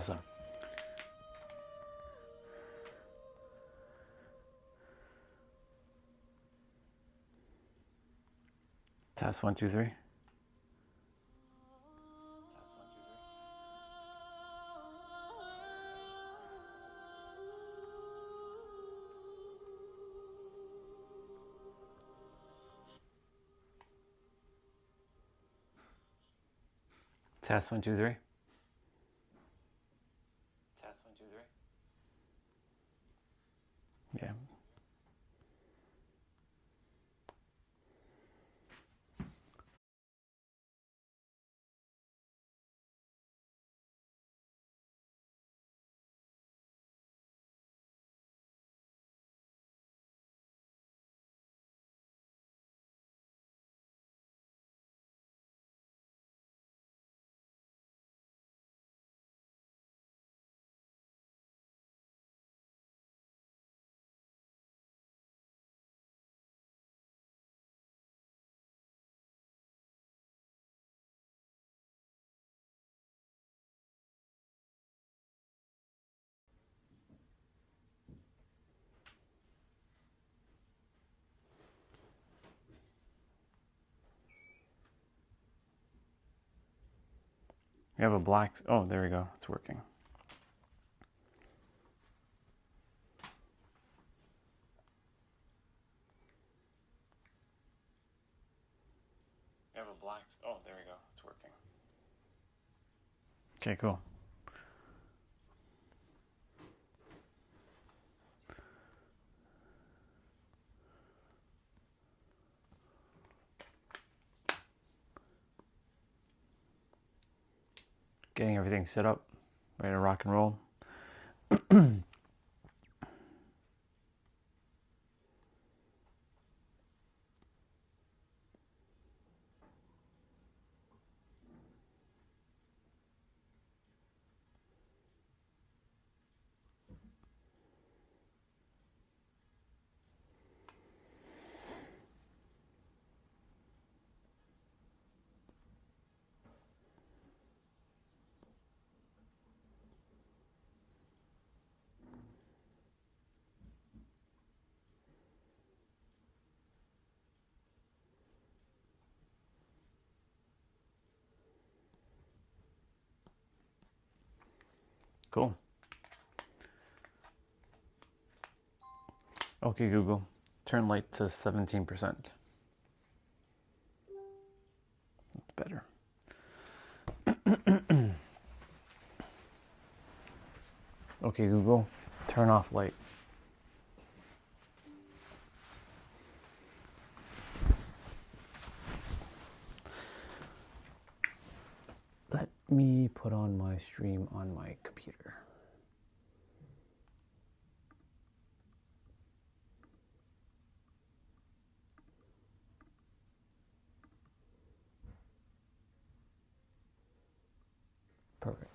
Awesome. Test 1, 2, 3. Test 1, 2, 3. Test 1, 2, 3. Yeah. We have a black. Oh, there we go. It's working. We have a black. Oh, there we go. It's working. Okay, cool. Getting everything set up, ready to rock and roll. Cool. Okay, Google, turn light to 17%. That's better. Okay, Google, turn off light. Let me put on my stream on my computer. Perfect.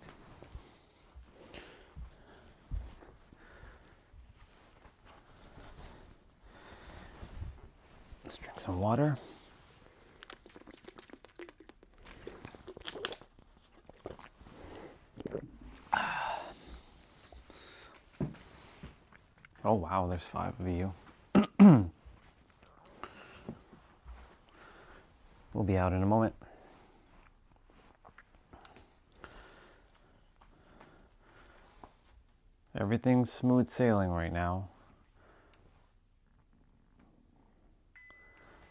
Let's drink some water. Oh wow, there's 5 of you. We'll be out in a moment. Everything's smooth sailing right now,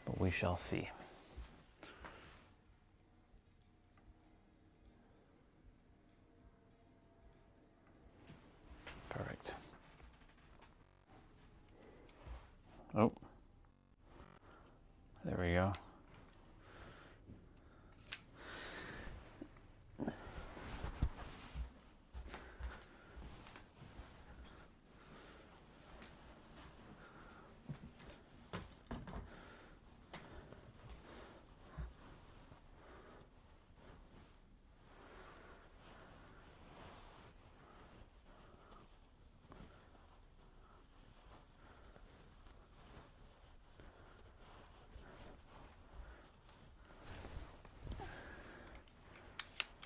but we shall see. Perfect. Oh, there we go.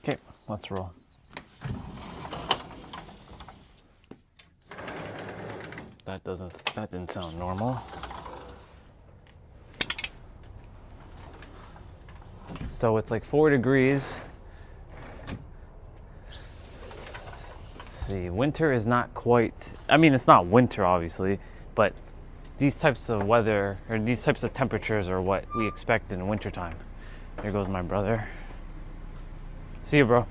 Okay, let's roll. That didn't sound normal. So it's like 4 degrees. Let's see, winter is not quite, I mean, it's not winter obviously, but these types of weather or these types of temperatures are what we expect in wintertime. There goes my brother. See you, bro.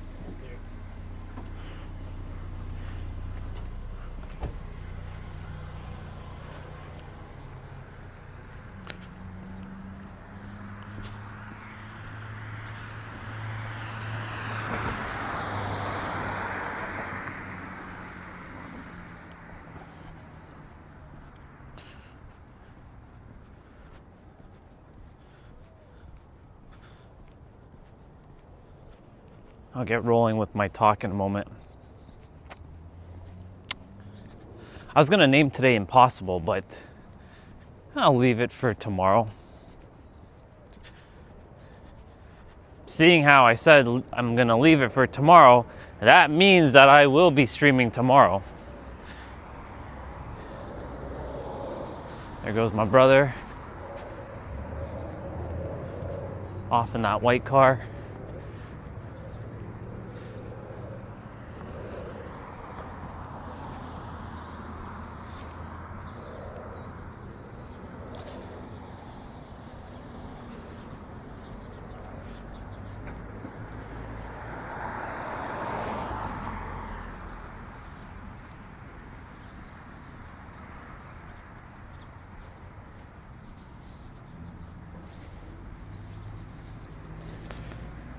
I'll get rolling with my talk in a moment. I was going to name today Impossible, but I'll leave it for tomorrow. Seeing how I said I'm going to leave it for tomorrow, that means that I will be streaming tomorrow. There goes my brother. Off in that white car.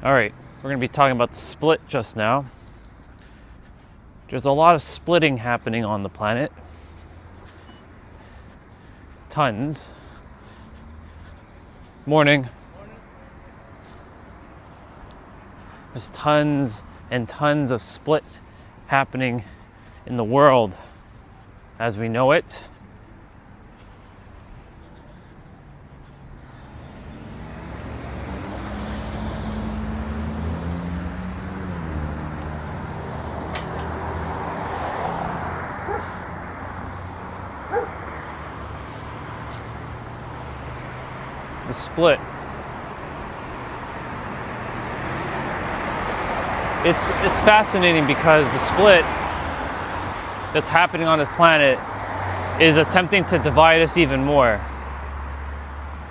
All right, we're going to be talking about the split just now. There's a lot of splitting happening on the planet. Tons. Morning. There's tons and tons of split happening in the world as we know it. The split. It's fascinating because the split that's happening on this planet is attempting to divide us even more.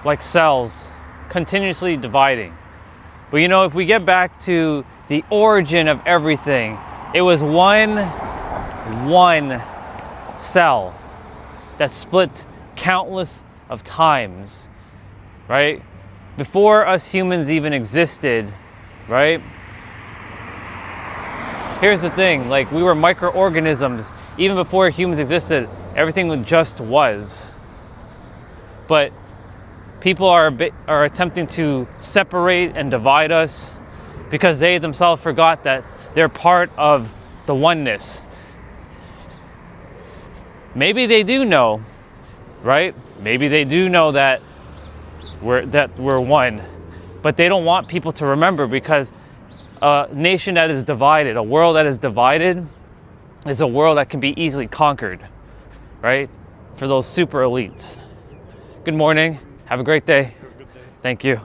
Like cells, continuously dividing. But you know, if we get back to the origin of everything, it was one cell that split countless of times. Right? Before us humans even existed, right? Here's the thing, like we were microorganisms. Even before humans existed, everything just was. But people are attempting to separate and divide us because they themselves forgot that they're part of the oneness. Maybe they do know, right? Maybe they do know that we're one, but they don't want people to remember, because a nation that is divided, a world that is divided, is a world that can be easily conquered, right? For those super elites. Good morning. Have a great day. Have a good day. Thank you.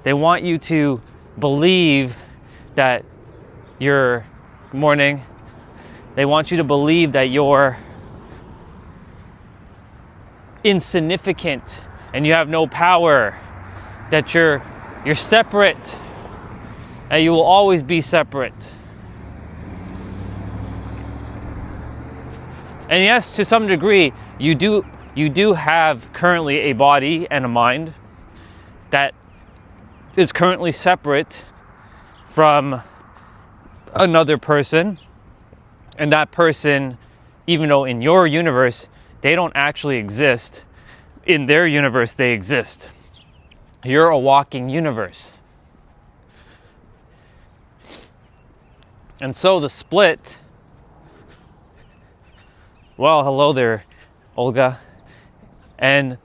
They want you to believe that you're, good morning. They want you to believe that you're insignificant and you have no power, that you're separate, and you will always be separate. And yes, to some degree, you do have currently a body and a mind that is currently separate from another person, and that person, even though in your universe they don't actually exist, in their universe they exist. You're a walking universe. And so the split, well, hello there, Olga. And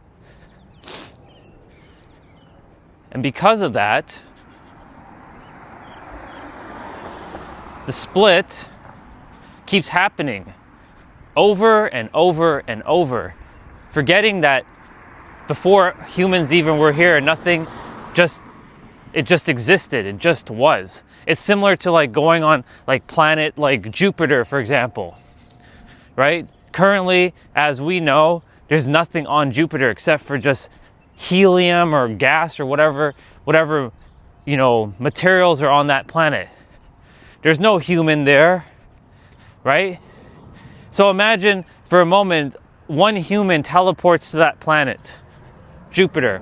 because of that, the split keeps happening, over and over and over, forgetting that before humans even were here, nothing just existed. It just was. It's similar to like going on like planet like Jupiter, for example, right? Currently, as we know, there's nothing on Jupiter except for just helium or gas or whatever, materials are on that planet. There's no human there, right? So imagine for a moment, one human teleports to that planet, Jupiter.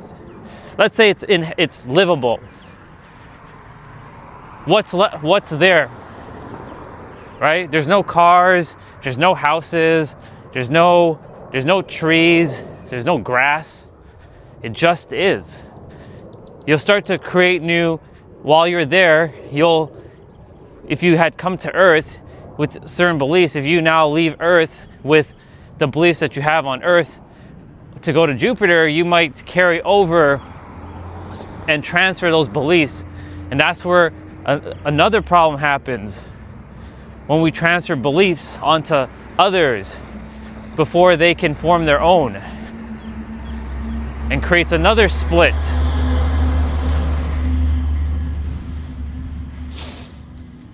Let's say it's livable. What's there? Right? There's no cars, there's no houses, there's no trees, there's no grass. It just is. You'll start to create while you're there, if you had come to Earth with certain beliefs, if you now leave Earth with the beliefs that you have on Earth to go to Jupiter, you might carry over and transfer those beliefs. And that's where another problem happens, when we transfer beliefs onto others before they can form their own, and creates another split.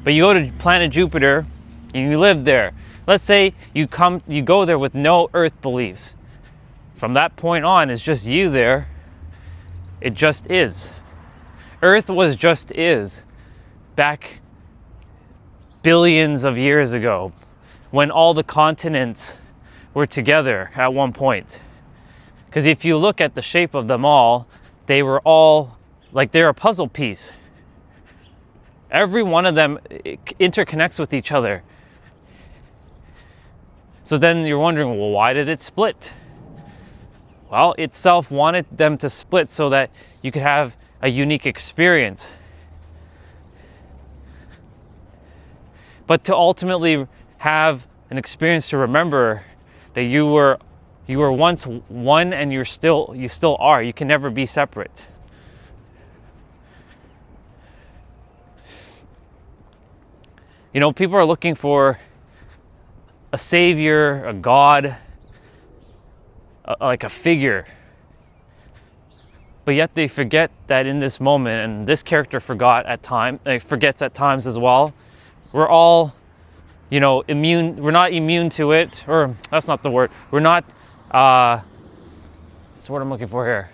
But you go to planet Jupiter and you live there. Let's say you go there with no Earth beliefs. From that point on, it's just you there. It just is. Earth was just is back billions of years ago, when all the continents were together at one point. Because if you look at the shape of them all, they were all like they're a puzzle piece. Every one of them interconnects with each other. So then you're wondering, well, why did it split? Well, itself wanted them to split so that you could have a unique experience. But to ultimately have an experience to remember that you were once one, and you still are. You can never be separate. People are looking for a savior, a god, like a figure. But yet they forget that in this moment, and this character forgets at times as well, we're all, immune. We're not immune to it, or that's not the word. We're not, that's the word I'm looking for here.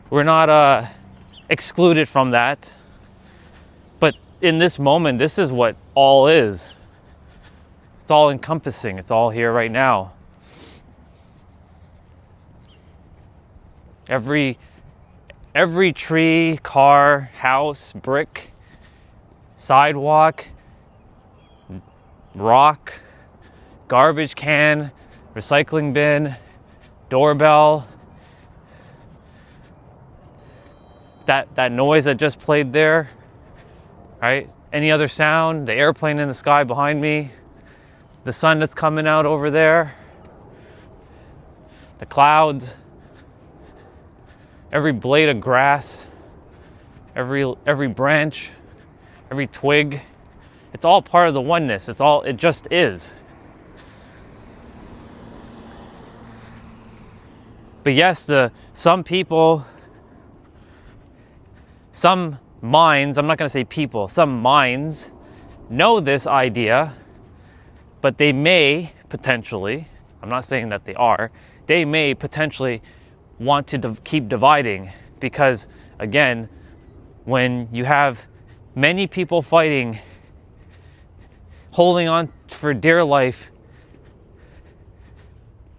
We're not excluded from that. But in this moment, this is what all is. It's all encompassing. It's all here right now. Every tree, car, house, brick, sidewalk, rock, garbage can, recycling bin, doorbell, that noise that just played there, right? Any other sound, the airplane in the sky behind me, the sun that's coming out over there, the clouds, every blade of grass, every branch, every twig. It's all part of the oneness. It just is. But yes, some people, some minds, I'm not going to say people, some minds know this idea, but they may potentially, I'm not saying that they may potentially want to keep dividing, because again, when you have many people fighting, holding on for dear life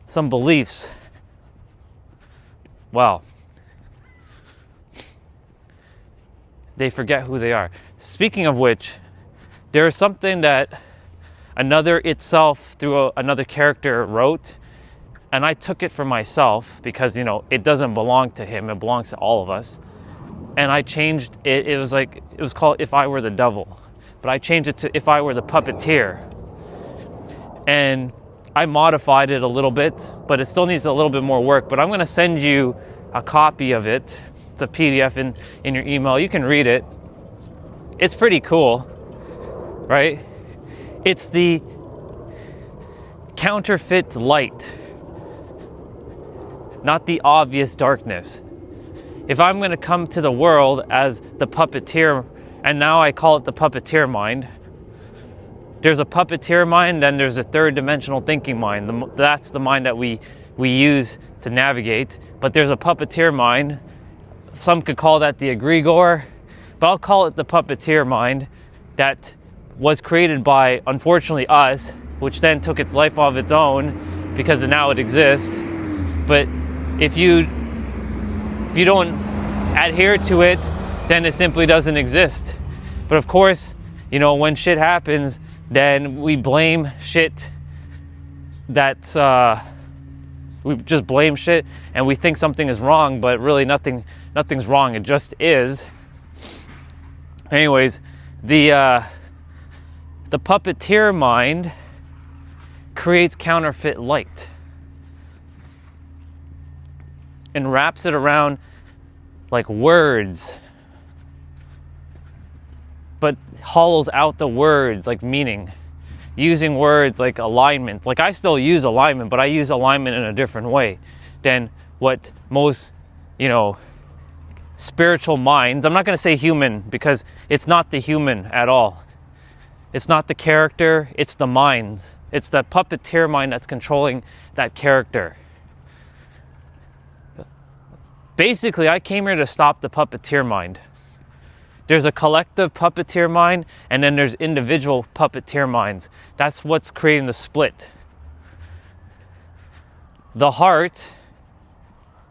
some beliefs, well, they forget who they are. Speaking of which, there is something that another itself through another character wrote, and I took it for myself because, it doesn't belong to him. It belongs to all of us. And I changed it. It was called If I Were the Devil. But I changed it to If I Were the Puppeteer. And I modified it a little bit, but it still needs a little bit more work. But I'm going to send you a copy of it. It's a PDF in your email. You can read it. It's pretty cool, right? It's the counterfeit light, not the obvious darkness. If I'm going to come to the world as the puppeteer, and now I call it the puppeteer mind, there's a puppeteer mind, then there's a third dimensional thinking mind. That's the mind that we use to navigate. But there's a puppeteer mind. Some could call that the egregore, but I'll call it the puppeteer mind that was created by, unfortunately, us, which then took its life of its own because now it exists. But if you don't adhere to it, then it simply doesn't exist. But of course, when shit happens, then we blame shit we just blame shit and we think something is wrong, but really nothing's wrong. It just is. Anyways, the puppeteer mind creates counterfeit light and wraps it around like words, but hollows out the words like meaning, using words like alignment. Like, I still use alignment, but I use alignment in a different way than what most, spiritual minds. I'm not going to say human, because it's not the human at all. It's not the character, it's the mind. It's the puppeteer mind that's controlling that character. Basically, I came here to stop the puppeteer mind. There's a collective puppeteer mind, and then there's individual puppeteer minds. That's what's creating the split. The heart,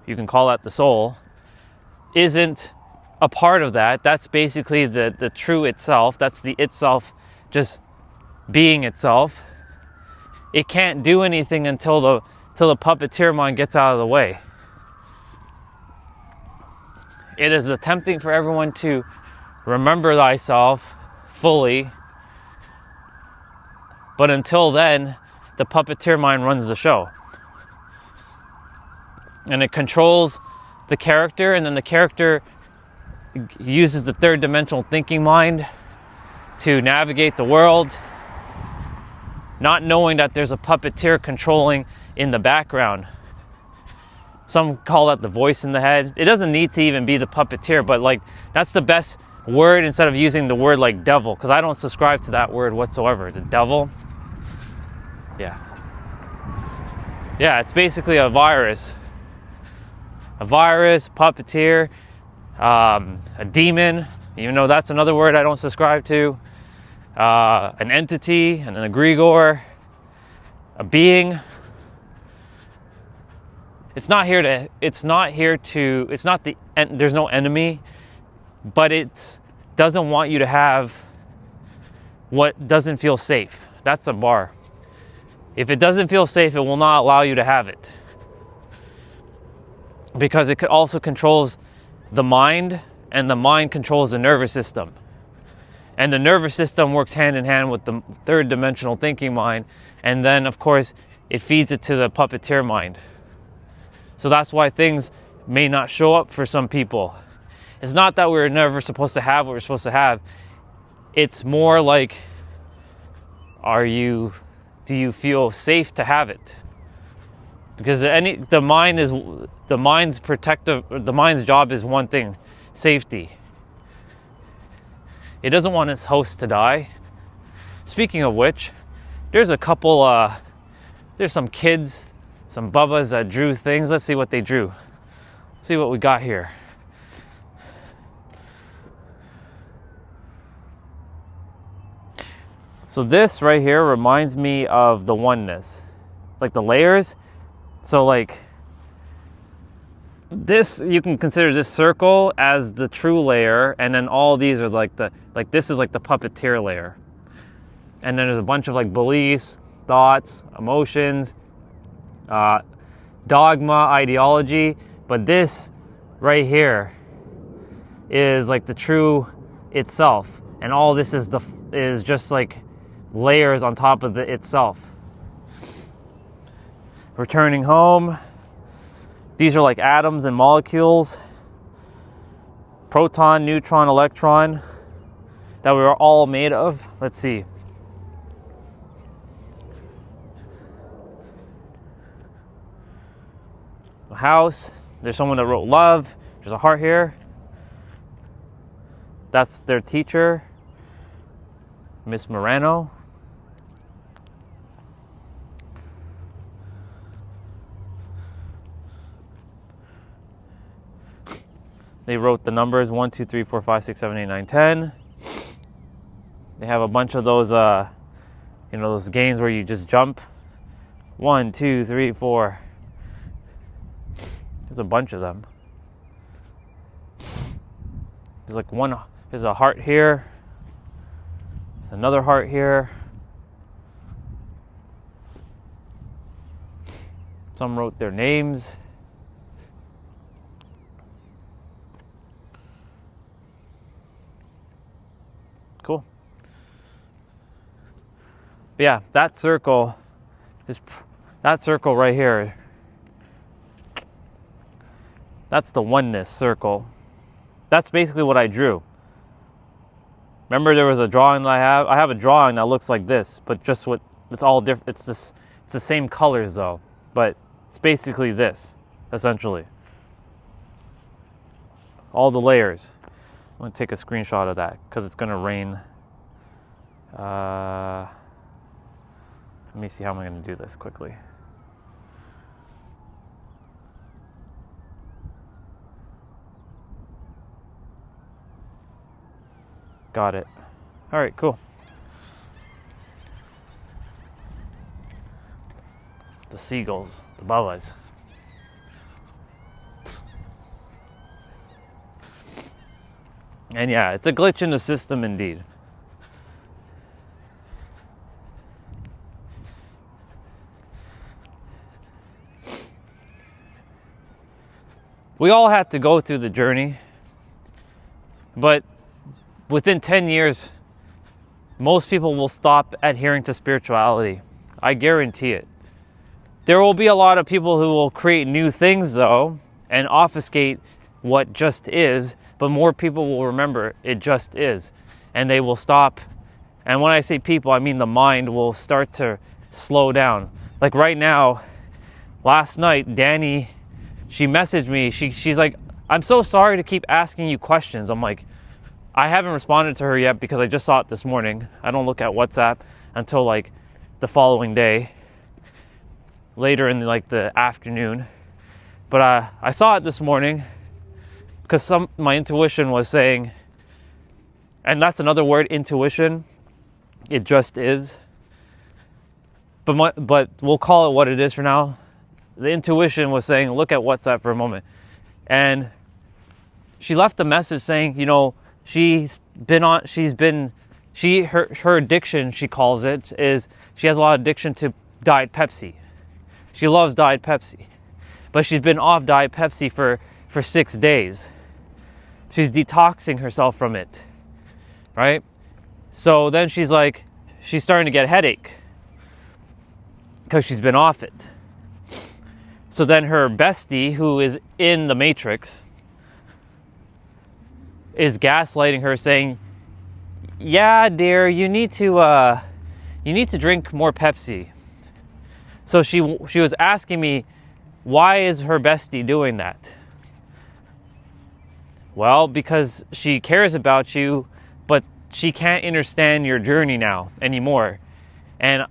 you can call that the soul, isn't a part of that. That's basically the true itself. That's the itself just being itself. It can't do anything until the puppeteer mind gets out of the way. It is attempting for everyone to remember thyself fully, but until then, the puppeteer mind runs the show. And it controls the character, and then the character uses the third dimensional thinking mind to navigate the world, not knowing that there's a puppeteer controlling in the background. Some call that the voice in the head. It doesn't need to even be the puppeteer, but that's the best word instead of using the word like devil, because I don't subscribe to that word whatsoever. The devil. Yeah, it's basically a virus. A virus, puppeteer, a demon, even though that's another word I don't subscribe to. An entity, an egregore, a being. There's no enemy, but it doesn't want you to have what doesn't feel safe. That's a bar. If it doesn't feel safe, it will not allow you to have it. Because it also controls the mind, and the mind controls the nervous system. And the nervous system works hand in hand with the third dimensional thinking mind, and then of course it feeds it to the puppeteer mind. So that's why things may not show up for some people. It's not that we're never supposed to have what we're supposed to have. It's more like, do you feel safe to have it? Because the mind's job is one thing: safety. It doesn't want its host to die. Speaking of which, there's some kids, some bubbas that drew things. Let's see what they drew. See what we got here. So this right here reminds me of the oneness, like the layers. So this, you can consider this circle as the true layer, and then all these are this is like the puppeteer layer. And then there's a bunch of beliefs, thoughts, emotions, dogma, ideology. But this right here is the true itself, and all this is just layers on top of the itself. Returning home. These are atoms and molecules, proton, neutron, electron, that we are all made of. Let's see. house. There's someone that wrote love. There's a heart here. That's their teacher, Miss Morano. They wrote the numbers 1, 2, 3, 4, 5, 6, 7, 8, 9, 10. They have a bunch of those, those games where you just jump. 1, 2, 3, 4. There's a bunch of them. There's like one. There's a heart here. There's another heart here. Some wrote their names. Cool. But yeah, that circle right here. That's the oneness circle. That's basically what I drew. Remember, there was a drawing that I have. I have a drawing that looks like this, but just what it's all different. It's the same colors though, but it's basically this, essentially. All the layers. I'm gonna take a screenshot of that because it's gonna rain. Let me see how I'm gonna do this quickly. Got it. All right, cool. The seagulls, the babas. And yeah, it's a glitch in the system indeed. We all have to go through the journey, but within 10 years, most people will stop adhering to spirituality. I guarantee it. There will be a lot of people who will create new things, though, and obfuscate what just is, but more people will remember it just is. And they will stop. And when I say people, I mean the mind will start to slow down. Like right now, last night, Danny, she messaged me. She's like, I'm so sorry to keep asking you questions. I'm like, I haven't responded to her yet because I just saw it this morning. I don't look at WhatsApp until like the following day, later in the afternoon. But I saw it this morning because my intuition was saying, and that's another word, intuition. It just is. But we'll call it what it is for now. The intuition was saying, look at WhatsApp for a moment. And she left a message saying, her addiction, she calls it, is she has a lot of addiction to Diet Pepsi. She loves Diet Pepsi. But she's been off Diet Pepsi for 6 days. She's detoxing herself from it. Right? So then she's starting to get a headache because she's been off it. So then her bestie, who is in the Matrix, is gaslighting her, saying, yeah, dear, you need to drink more Pepsi. So she was asking me, why is her bestie doing that? Well, because she cares about you, but she can't understand your journey now anymore. And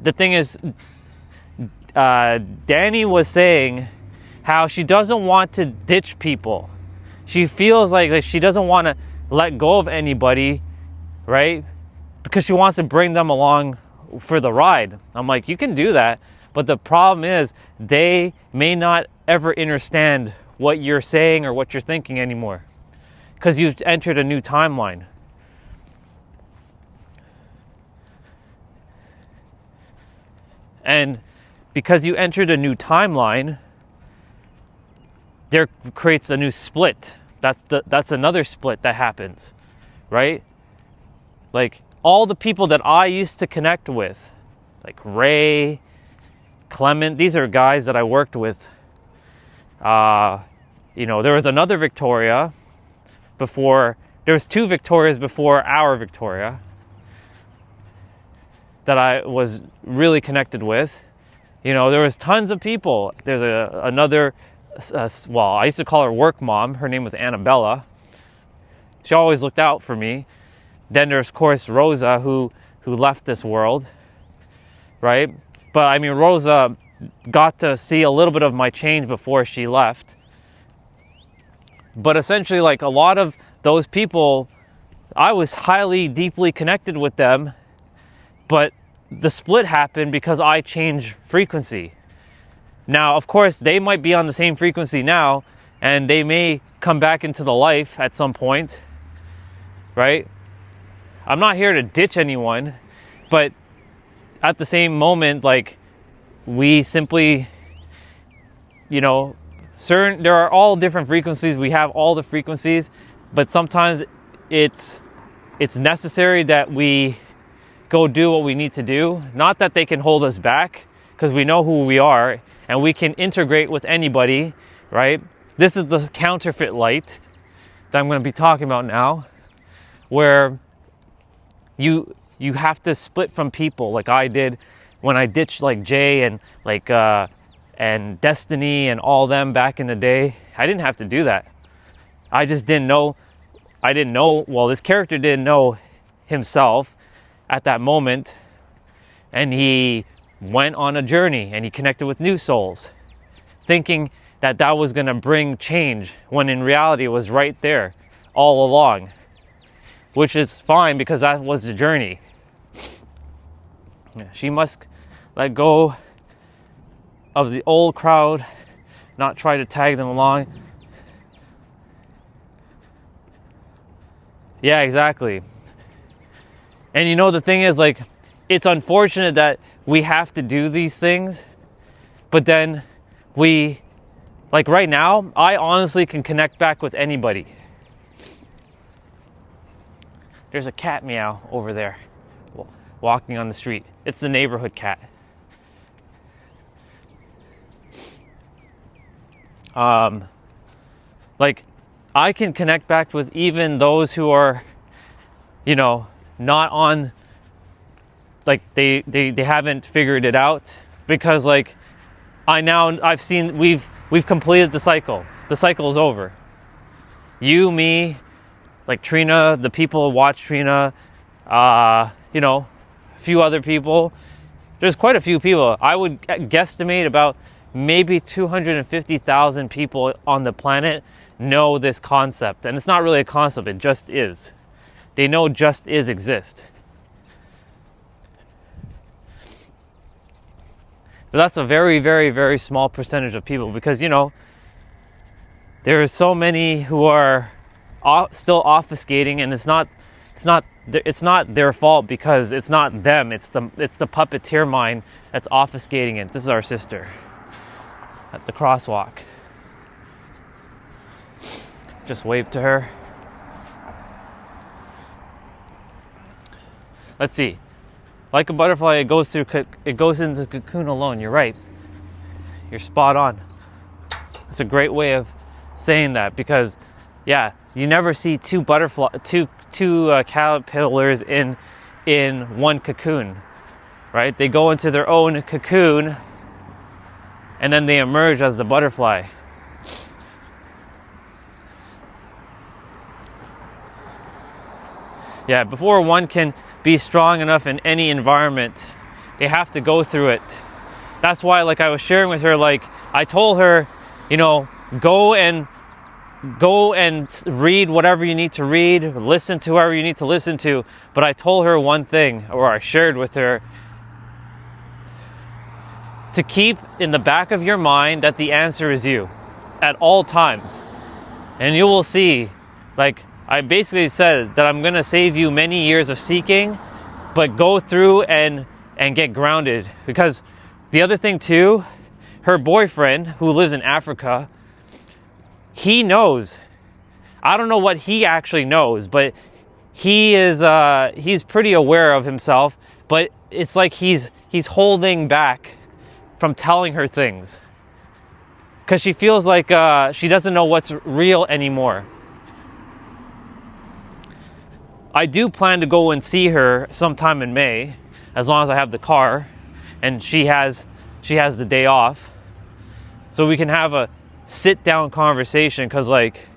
the thing is, Danny was saying how she doesn't want to ditch people. She feels like she doesn't want to let go of anybody, right? Because she wants to bring them along for the ride. I'm like, you can do that, but the problem is they may not ever understand what you're saying or what you're thinking anymore because you've entered a new timeline. And because you entered a new timeline, there creates a new split. That's another split that happens, right? Like all the people that I used to connect with, like Ray, Clement, these are guys that I worked with. There was another Victoria before. There was 2 Victorias before our Victoria that I was really connected with. There was tons of people. There's another well, I used to call her work mom. Her name was Annabella. She always looked out for me. Then there's, of course, Rosa, who left this world, right? But I mean, Rosa got to see a little bit of my change before she left. But essentially, like, a lot of those people, I was highly, deeply connected with them, but the split happened because I changed frequency. Now, of course, they might be on the same frequency now, and they may come back into the life at some point, right? I'm not here to ditch anyone, but at the same moment, like, we simply, you know, there are all different frequencies. We have all the frequencies, but sometimes it's necessary that we go do what we need to do. Not that they can hold us back, because we know who we are and we can integrate with anybody, right? This is the counterfeit light that I'm going to be talking about now, where you have to split from people, like I did when I ditched like Jay and like and Destiny and all them back in the day. I didn't have to do that. I just didn't know. Well, this character didn't know himself at that moment, and he went on a journey and he connected with new souls, thinking that was going to bring change, when in reality it was right there all along, which is fine because that was the journey. She must let go of the old crowd, not try to tag them along. Yeah, exactly. And you know, the thing is, like, it's unfortunate that we have to do these things, but then like right now, I honestly can connect back with anybody. There's a cat meow over there, walking on the street. It's the neighborhood cat. Like, I can connect back with even those who are, you know, not on, like, they haven't figured it out, because like I've seen, we've completed the cycle. The cycle is over. You, me, like Trina, the people who watch Trina, you know, a few other people. There's quite a few people. I would guesstimate about maybe 250,000 people on the planet know this concept. And it's not really a concept, it just is. They know just is exist. But that's a very, very, very small percentage of people, because, you know, there are so many who are still obfuscating, and it's not their fault, because it's not them. It's the puppeteer mind that's obfuscating it. This is our sister at the crosswalk. Just wave to her. Let's see. Like a butterfly, it goes into the cocoon alone. You're right. You're spot on. It's a great way of saying that, because, yeah, you never see two caterpillars in one cocoon, right? They go into their own cocoon, and then they emerge as the butterfly. Yeah, before one can be strong enough in any environment, they have to go through it. That's why, like, I was sharing with her, like, I told her, you know, go and read whatever you need to read, listen to whoever you need to listen to. But I told her one thing, or I shared with her, to keep in the back of your mind that the answer is you at all times. And you will see, like, I basically said that I'm going to save you many years of seeking, but go through and get grounded. Because the other thing too, her boyfriend, who lives in Africa, he knows. I don't know what he actually knows, but he's pretty aware of himself, but it's like he's holding back from telling her things, because she feels like she doesn't know what's real anymore. I do plan to go and see her sometime in May, as long as I have the car and she has the day off, so we can have a sit down conversation, because like,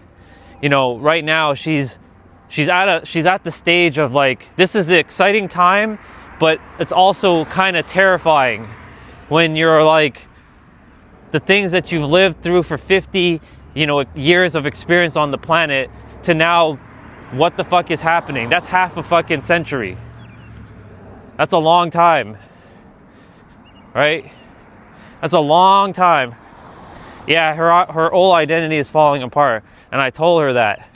you know, right now she's at the stage of like, this is the exciting time, but it's also kind of terrifying when you're like, the things that you've lived through for 50, you know, years of experience on the planet to now, what the fuck is happening? That's half a fucking century. That's a long time, right? That's a long time. Yeah, her old identity is falling apart, and I told her that.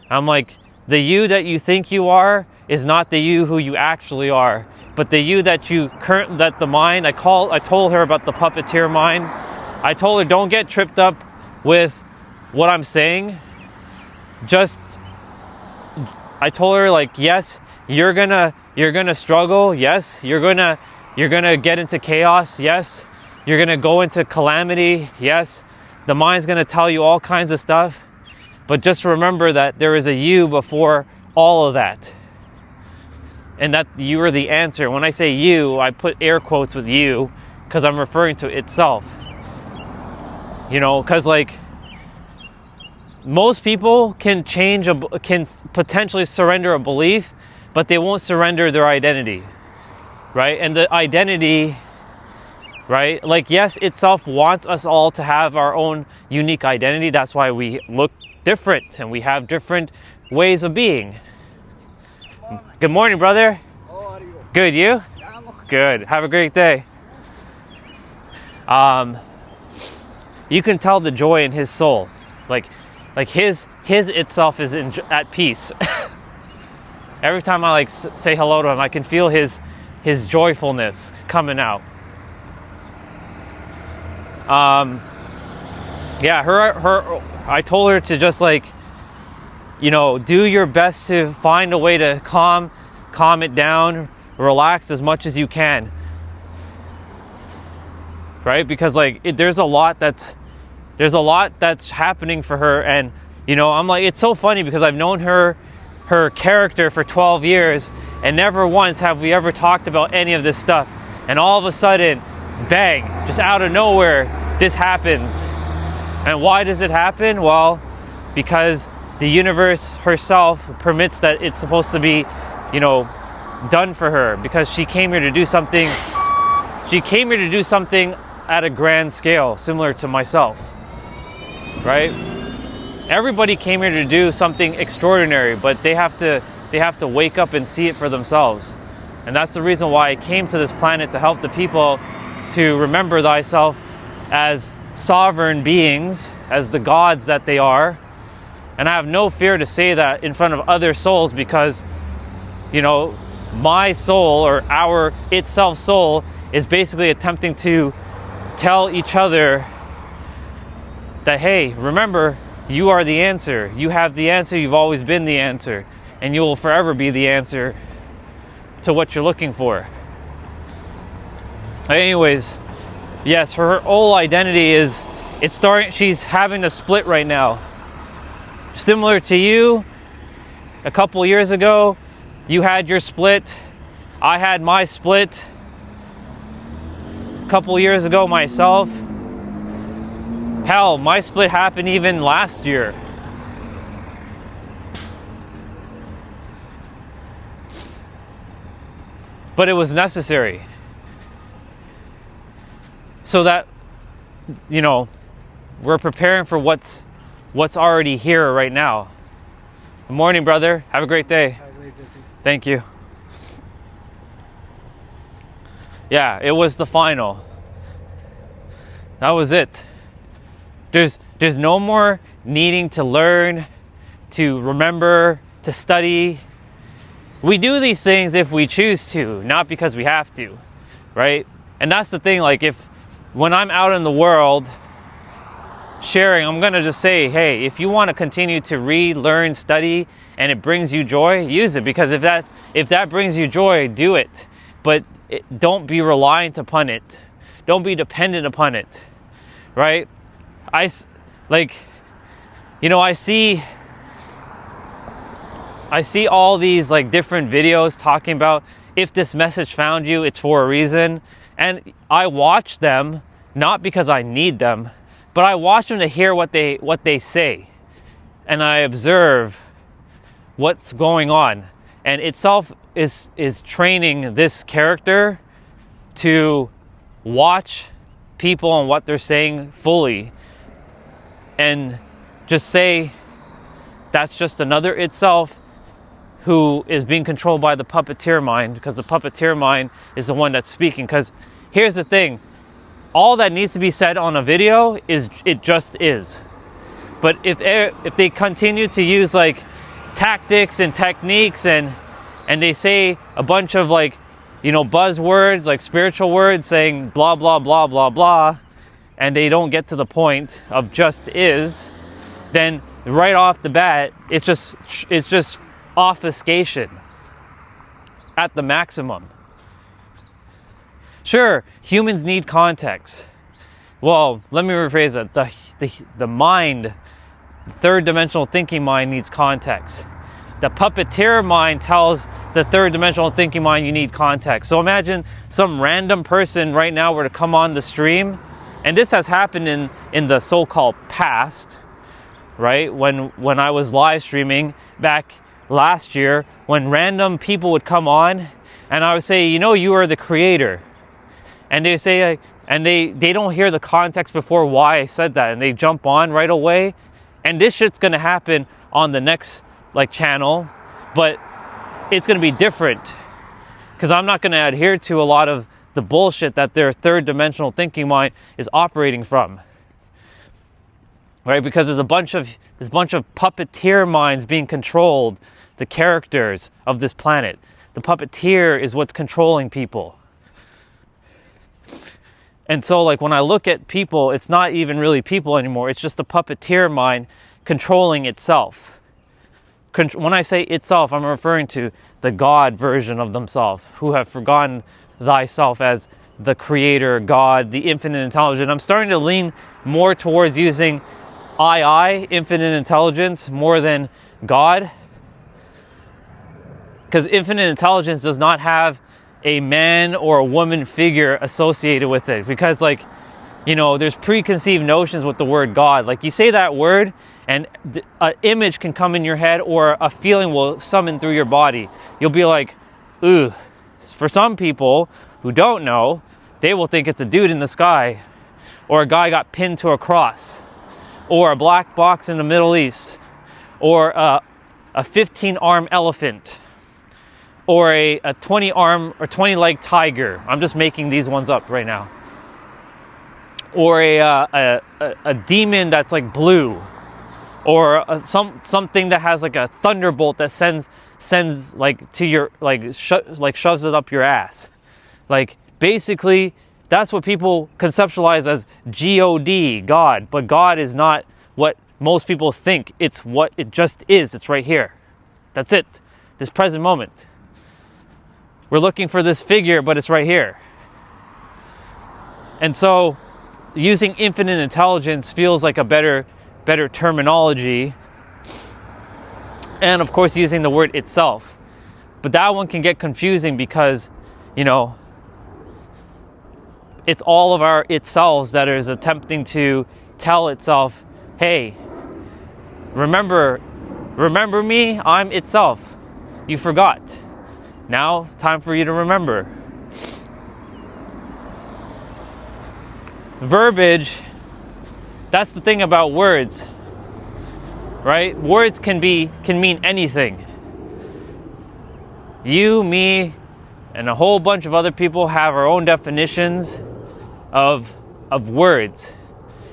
I'm like, the you that you think you are is not the you who you actually are, but the you that the mind. I told her about the puppeteer mind. I told her, don't get tripped up with what I'm saying. I told her, like, yes, you're gonna struggle. Yes, you're gonna get into chaos. Yes, you're gonna go into calamity. Yes, the mind's gonna tell you all kinds of stuff. But just remember that there is a you before all of that. And that you are the answer. When I say you, I put air quotes with you because I'm referring to itself. You know, because like, most people can potentially surrender a belief, but they won't surrender their identity, right? And the identity, right? Like, yes, itself wants us all to have our own unique identity. That's why we look different and we have different ways of being. Good morning, brother. How are you? Good, you? Yeah, I'm okay. Good. Have a great day. You can tell the joy in his soul, like his itself is at peace. Every time I like say hello to him, I can feel his joyfulness coming out. Yeah, I told her to just like, you know, do your best to find a way to calm it down, relax as much as you can. Right? Because like there's a lot that's happening for her, and you know, I'm like, it's so funny because I've known her character for 12 years, and never once have we ever talked about any of this stuff. And all of a sudden, bang, just out of nowhere, this happens. And why does it happen? Well, because the universe herself permits that it's supposed to be, you know, done for her, because she came here to do something. She came here to do something at a grand scale, similar to myself, right? Everybody came here to do something extraordinary, but they have to wake up and see it for themselves. And that's the reason why I came to this planet, to help the people to remember thyself as sovereign beings, as the gods that they are. And I have no fear to say that in front of other souls, because, you know, my soul, or our itself soul, is basically attempting to tell each other that, hey, remember, you are the answer. You have the answer. You've always been the answer. And you will forever be the answer to what you're looking for. Anyways, yes, her whole identity she's having a split right now. Similar to you, a couple years ago, you had your split. I had my split a couple years ago myself. Hell, my split happened even last year. But it was necessary. So that, you know, we're preparing for what's already here right now. Good morning, brother. Have a great day. Have a great day. Thank you. Yeah, it was the final. That was it. There's no more needing to learn, to remember, to study. We do these things if we choose to, not because we have to, right? And that's the thing, like, when I'm out in the world sharing, I'm gonna just say, hey, if you want to continue to read, learn, study, and it brings you joy, use it. Because if that brings you joy, do it. But don't be reliant upon it. Don't be dependent upon it, right? I see all these like different videos talking about, if this message found you, it's for a reason. And I watch them not because I need them, But I watch them to hear what they say, and I observe what's going on, and itself is training this character to watch people and what they're saying fully, and just say that's just another itself who is being controlled by the puppeteer mind, because the puppeteer mind is the one that's speaking. Because here's the thing, all that needs to be said on a video is it just is. But if they continue to use like tactics and techniques and they say a bunch of like, you know, buzzwords, like spiritual words, saying blah blah blah blah blah, and they don't get to the point of just is, then right off the bat it's just obfuscation at the maximum. Sure, humans need context. Well, let me rephrase it. The mind, third dimensional thinking mind, needs context. The puppeteer mind tells the third dimensional thinking mind you need context. So imagine some random person right now were to come on the stream, and this has happened in the so-called past, right? When I was live streaming back last year, when random people would come on and I would say, you know, you are the creator. And they say, like, and they don't hear the context before why I said that, and they jump on right away. And this shit's gonna happen on the next like channel, but it's gonna be different because I'm not gonna adhere to a lot of the bullshit that their third dimensional thinking mind is operating from, right? Because there's a bunch of puppeteer minds being controlled, the characters of this planet. The puppeteer is what's controlling people. And so like when I look at people, it's not even really people anymore. It's just the puppeteer mind controlling itself. When I say itself, I'm referring to the God version of themselves, who have forgotten thyself as the creator, God, the infinite intelligence. I'm starting to lean more towards using infinite intelligence, more than God. Because infinite intelligence does not have a man or a woman figure associated with it. Because, like, you know, there's preconceived notions with the word God. Like, you say that word and an image can come in your head, or a feeling will summon through your body. You'll be like, ooh. For some people who don't know, they will think it's a dude in the sky, or a guy got pinned to a cross, or a black box in the Middle East, or a 15-arm elephant, or a 20-arm or 20-leg tiger. I'm just making these ones up right now. Or a demon that's like blue, or something that has like a thunderbolt that sends like to your shoves it up your ass. Like, basically that's what people conceptualize as God, but God is not what most people think. It's what it just is. It's right here. That's it. This present moment. We're looking for this figure, but it's right here. And so using infinite intelligence feels like a better terminology. And of course using the word itself. But that one can get confusing because, you know, it's all of our itselves that is attempting to tell itself, hey, remember me, I'm itself. You forgot. Now, time for you to remember. Verbiage, that's the thing about words, right? Words can mean anything. You, me, and a whole bunch of other people have our own definitions of words.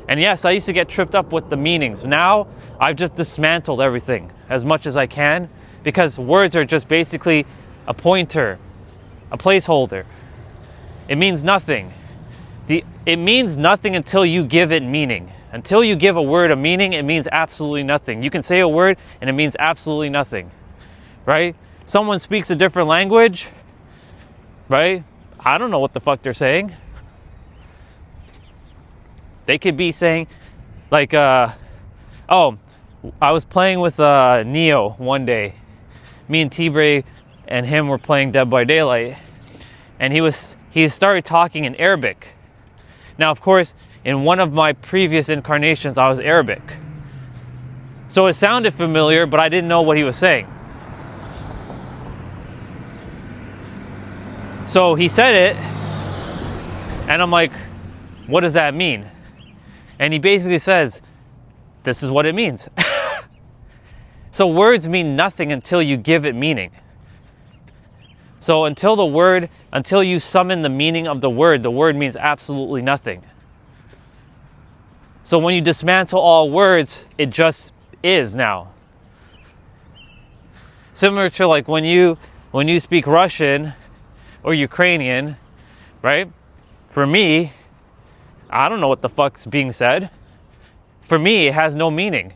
And yes, I used to get tripped up with the meanings. Now, I've just dismantled everything as much as I can, because words are just basically a pointer, a placeholder. It means nothing. It means nothing until you give it meaning. Until you give a word a meaning, it means absolutely nothing. You can say a word and it means absolutely nothing, right? Someone speaks a different language, right? I don't know what the fuck they're saying. They could be saying, like, I was playing with Neo one day. Me and T-Bray and him were playing Dead by Daylight, and he started talking in Arabic. Now, of course, in one of my previous incarnations, I was Arabic. So it sounded familiar, but I didn't know what he was saying. So he said it, and I'm like, what does that mean? And he basically says, this is what it means. So words mean nothing until you give it meaning. So until you summon the meaning of the word means absolutely nothing. So when you dismantle all words, it just is now. Similar to like when you speak Russian or Ukrainian, right? For me, I don't know what the fuck's being said. For me, it has no meaning.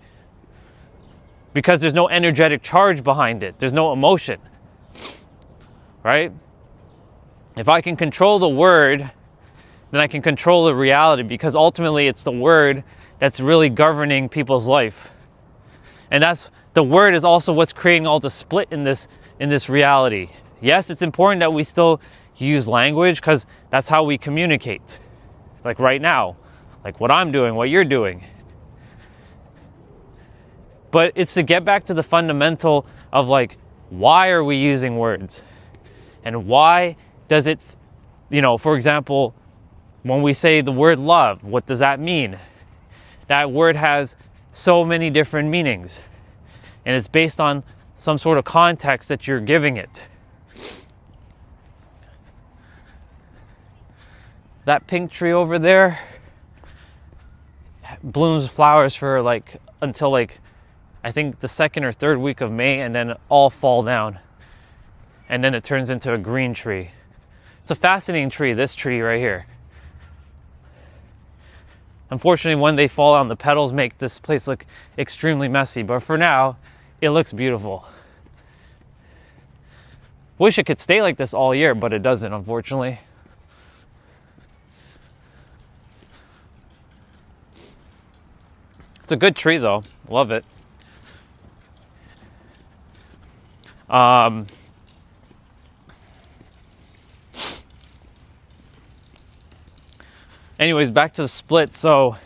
Because there's no energetic charge behind it. There's no emotion. Right? If I can control the word, then I can control the reality, because ultimately it's the word that's really governing people's life. And the word is also what's creating all the split in this reality. Yes, it's important that we still use language, because that's how we communicate. Like right now, like what I'm doing, what you're doing. But it's to get back to the fundamental of like, why are we using words? And why does it, for example, when we say the word love, what does that mean? That word has so many different meanings. And it's based on some sort of context that you're giving it. That pink tree over there blooms flowers for until I think the 2nd or 3rd week of May, and then all fall down. And then it turns into a green tree. It's a fascinating tree, this tree right here. Unfortunately, when they fall down, the petals make this place look extremely messy. But for now, it looks beautiful. Wish it could stay like this all year, but it doesn't, unfortunately. It's a good tree, though. Love it. Anyways, back to the split. So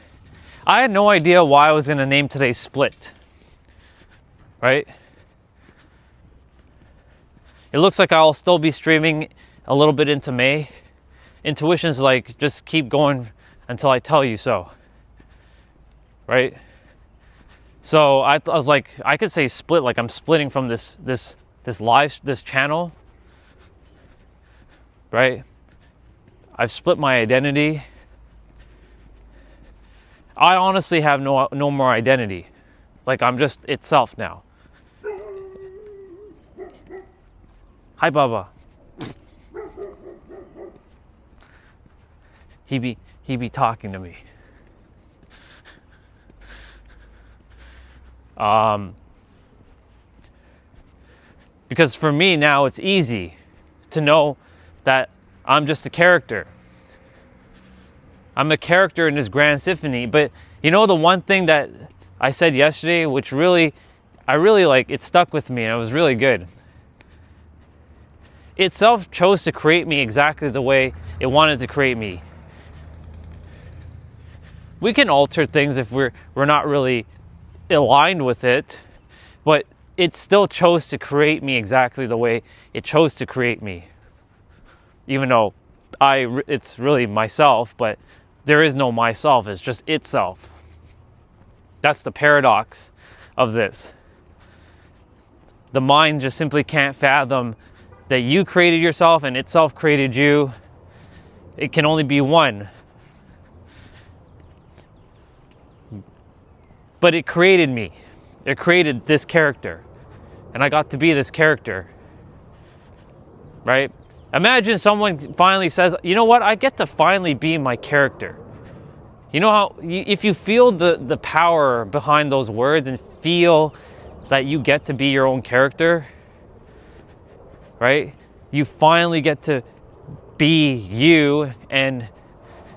I had no idea why I was going to name today Split. Right? It looks like I'll still be streaming a little bit into May. Intuition's like, just keep going until I tell you so. Right? So I was like, I could say split, like I'm splitting from this channel. Right? I've split my identity. I honestly have no more identity. Like I'm just itself now. Hi, Baba. He be talking to me. Because for me now it's easy to know that I'm just a character. I'm a character in this grand symphony. But the one thing that I said yesterday, which I really like, it stuck with me and it was really good. Itself chose to create me exactly the way it wanted to create me. We can alter things if we're not really aligned with it, but it still chose to create me exactly the way it chose to create me. Even though it's really myself, but there is no myself, it's just itself. That's the paradox of this. The mind just simply can't fathom that you created yourself and itself created you. It can only be one. But it created me. It created this character. And I got to be this character. Right? Imagine someone finally says, you know what? I get to finally be my character. You know how, if you feel the power behind those words and feel that you get to be your own character, right? You finally get to be you, and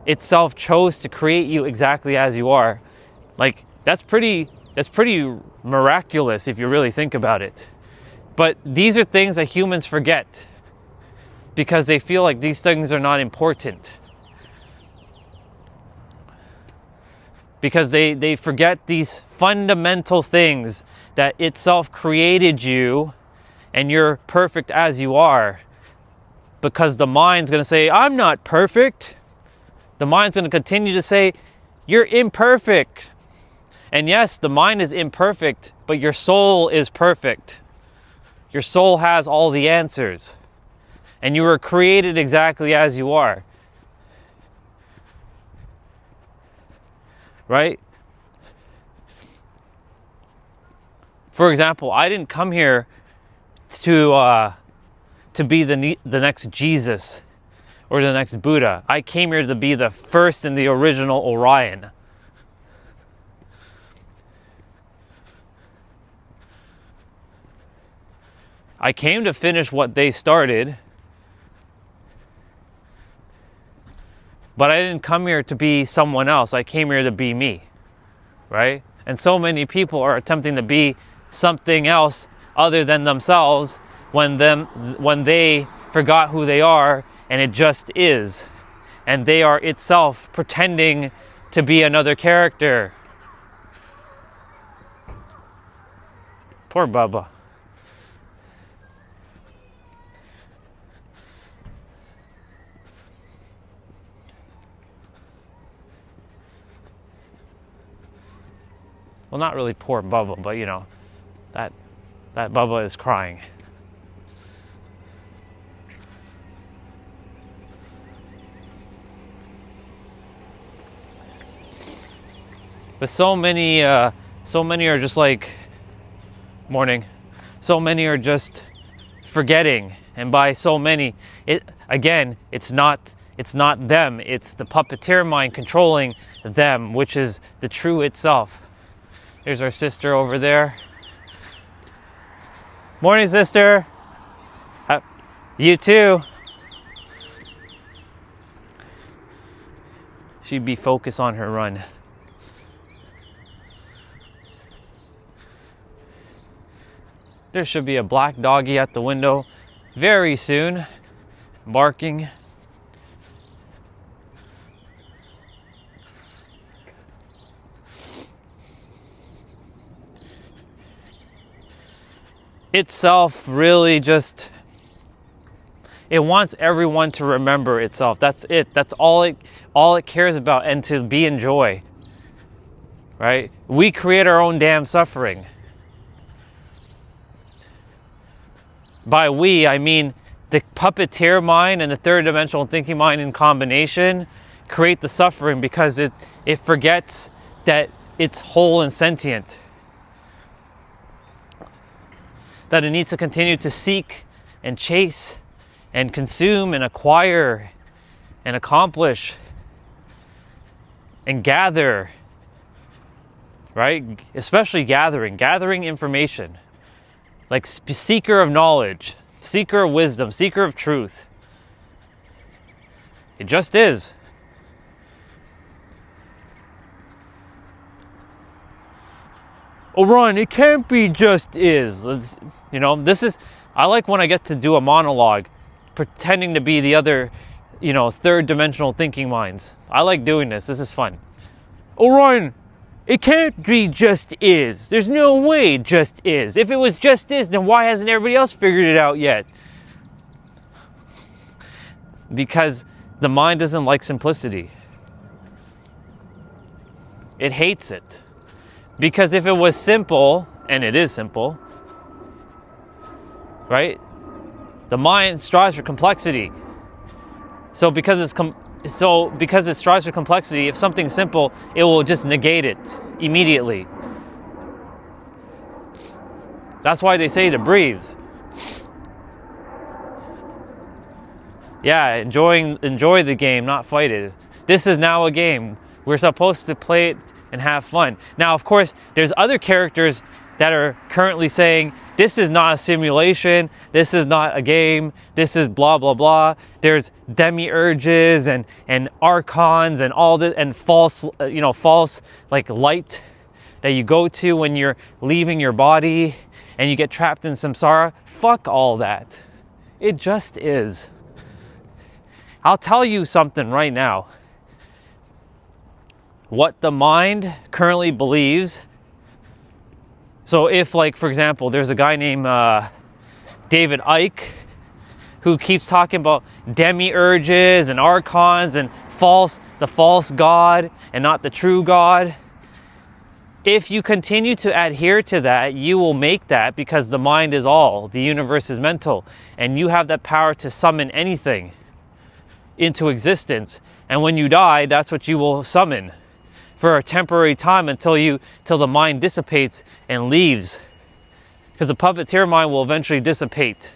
itself chose to create you exactly as you are. Like, that's pretty miraculous if you really think about it. But these are things that humans forget because they feel like these things are not important. because they forget these fundamental things, that itself created you and you're perfect as you are. Because the mind's going to say, I'm not perfect. The mind's going to continue to say, you're imperfect. And yes, the mind is imperfect, but your soul is perfect. Your soul has all the answers. And you were created exactly as you are. Right? For example, I didn't come here to be the next Jesus or the next Buddha. I came here to be the first and the original Orion. I came to finish what they started, but I didn't come here to be someone else. I came here to be me, right? And so many people are attempting to be something else other than themselves when they forgot who they are, and it just is. And they are itself pretending to be another character. Poor Bubba. Well, not really poor Bubba, but you know, that Bubba is crying. But so many are just like, morning. So many are just forgetting, and by so many, it's not them. It's the puppeteer mind controlling them, which is the true itself. There's our sister over there. Morning, sister. You too. She'd be focused on her run. There should be a black doggy at the window very soon, barking. Itself really just, it wants everyone to remember itself. That's it. That's all it cares about, and to be in joy. Right? We create our own damn suffering. By we, I mean the puppeteer mind and the third dimensional thinking mind in combination create the suffering, because it forgets that it's whole and sentient. That it needs to continue to seek and chase and consume and acquire and accomplish and gather, right? Especially gathering information. Like seeker of knowledge, seeker of wisdom, seeker of truth. It just is. Oh, Ron, it can't be just is. You know, this is, I like when I get to do a monologue, pretending to be the other, you know, third dimensional thinking minds. I like doing this. This is fun. Oh, Ron, it can't be just is. There's no way just is. If it was just is, then why hasn't everybody else figured it out yet? Because the mind doesn't like simplicity. It hates it. Because if it was simple, and it is simple, right? The mind strives for complexity. So because it strives for complexity, if something's simple, it will just negate it immediately. That's why they say to breathe. Yeah, enjoy the game, not fight it. This is now a game. We're supposed to play it and have fun. Now, of course, there's other characters that are currently saying, this is not a simulation, this is not a game, this is blah, blah, blah. There's demiurges and archons and all this, and false like light that you go to when you're leaving your body and you get trapped in samsara. Fuck all that. It just is. I'll tell you something right now. what the mind currently believes. So if, like, for example, there's a guy named David Icke who keeps talking about demiurges and archons and the false God and not the true God. If you continue to adhere to that, you will make that, because the mind is all, the universe is mental, and you have that power to summon anything into existence. And when you die, that's what you will summon for a temporary time until the mind dissipates and leaves. Because the puppeteer mind will eventually dissipate.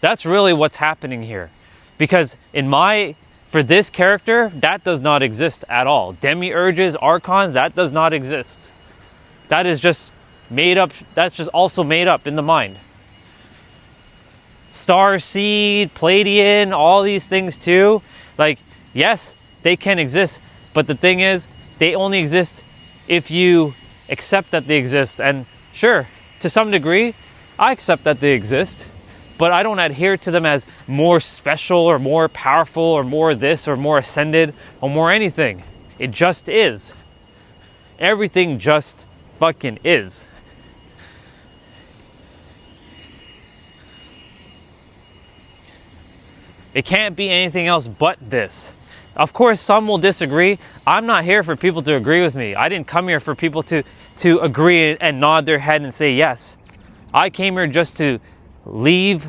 That's really what's happening here. Because for this character, that does not exist at all. Demiurges, archons, that does not exist. That is just made up. That's just also made up in the mind. Starseed, Pleiadian, all these things too. Like, yes, they can exist. But the thing is, they only exist if you accept that they exist. And sure, to some degree, I accept that they exist. But I don't adhere to them as more special or more powerful or more this or more ascended or more anything. It just is. Everything just fucking is. It can't be anything else but this. Of course, some will disagree. I'm not here for people to agree with me. I didn't come here for people to agree and nod their head and say yes. I came here just to leave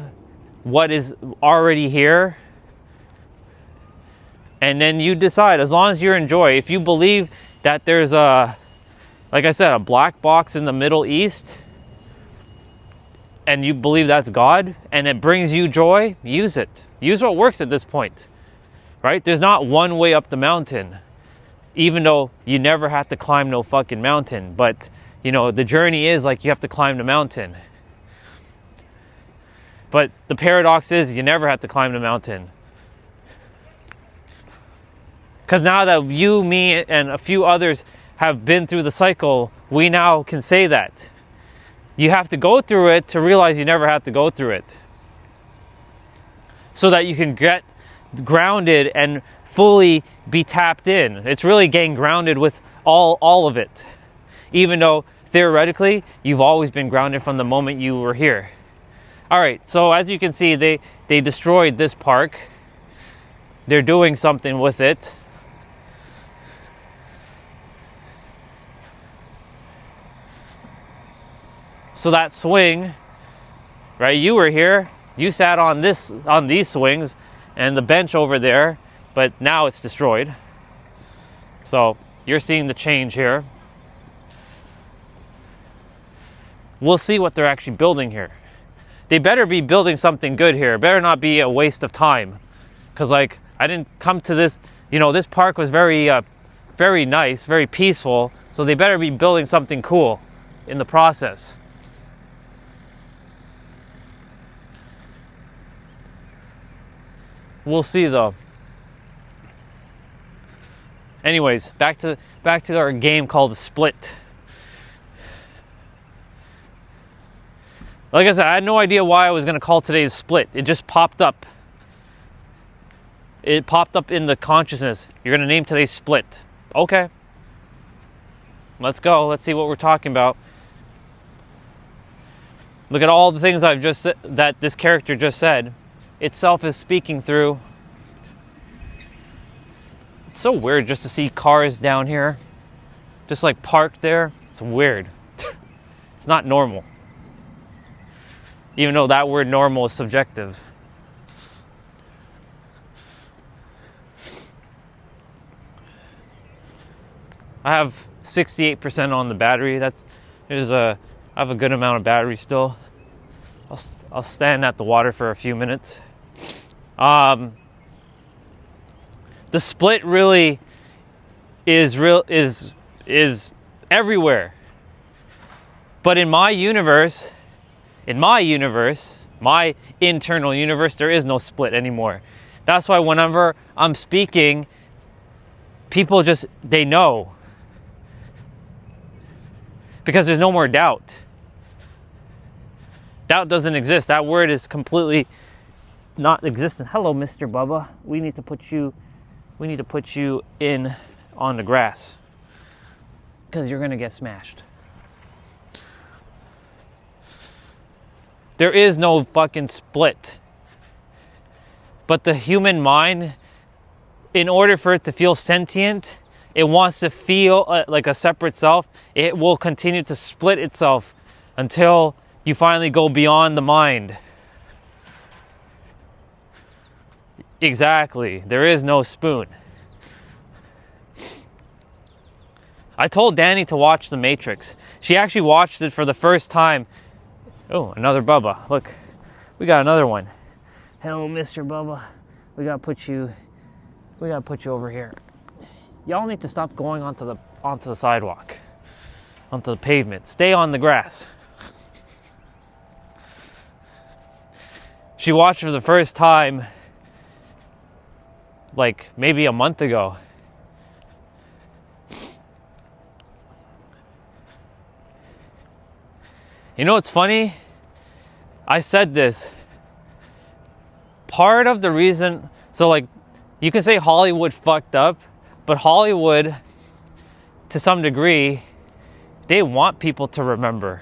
what is already here, and then you decide. As long as you enjoy. If you believe that there's like I said, a black box in the Middle East, and you believe that's God, and it brings you joy, use it. Use what works at this point, right? There's not one way up the mountain, even though you never have to climb no fucking mountain. But, the journey is like you have to climb the mountain. But the paradox is you never have to climb the mountain. Because now that you, me, and a few others have been through the cycle, we now can say that. You have to go through it to realize you never have to go through it. So that you can get grounded and fully be tapped in. It's really getting grounded with all of it. Even though theoretically, you've always been grounded from the moment you were here. Alright, so as you can see, they destroyed this park. They're doing something with it. So that swing, right, you were here, you sat on these swings and the bench over there, but now it's destroyed. So you're seeing the change here. We'll see what they're actually building here. They better be building something good here. It better not be a waste of time. Because, I didn't come to this, this park was very, very nice, very peaceful. So they better be building something cool in the process. We'll see, though. Anyways, back to our game called The Split. Like I said, I had no idea why I was going to call today's Split. It just popped up. It popped up in the consciousness. You're going to name today's Split. Okay. Let's go. Let's see what we're talking about. Look at all the things I've just said, that this character just said. Itself is speaking through. It's so weird just to see cars down here. Just parked there. It's weird. It's not normal. Even though that word normal is subjective. I have 68% on the battery. I have a good amount of battery still. I'll stand at the water for a few minutes. The Split really is everywhere. But in my universe, my internal universe, there is no split anymore. That's why whenever I'm speaking, people they know. Because there's no more doubt. Doubt doesn't exist. That word is completely not existent. Hello, Mr. Bubba. We need to put you in on the grass because you're gonna get smashed. There is no fucking split. But the human mind, in order for it to feel sentient, it wants to feel like a separate self. It will continue to split itself until you finally go beyond the mind. Exactly. There is no spoon. I told Danny to watch The Matrix. She actually watched it for the first time. Oh, another Bubba. Look, we got another one. Hello, Mr. Bubba. We gotta put you over here. Y'all need to stop going onto the sidewalk, onto the pavement. Stay on the grass. She watched for the first time like maybe a month ago. You know what's funny? I said this. Part of the reason, so like, you can say Hollywood fucked up, but Hollywood, to some degree, they want people to remember.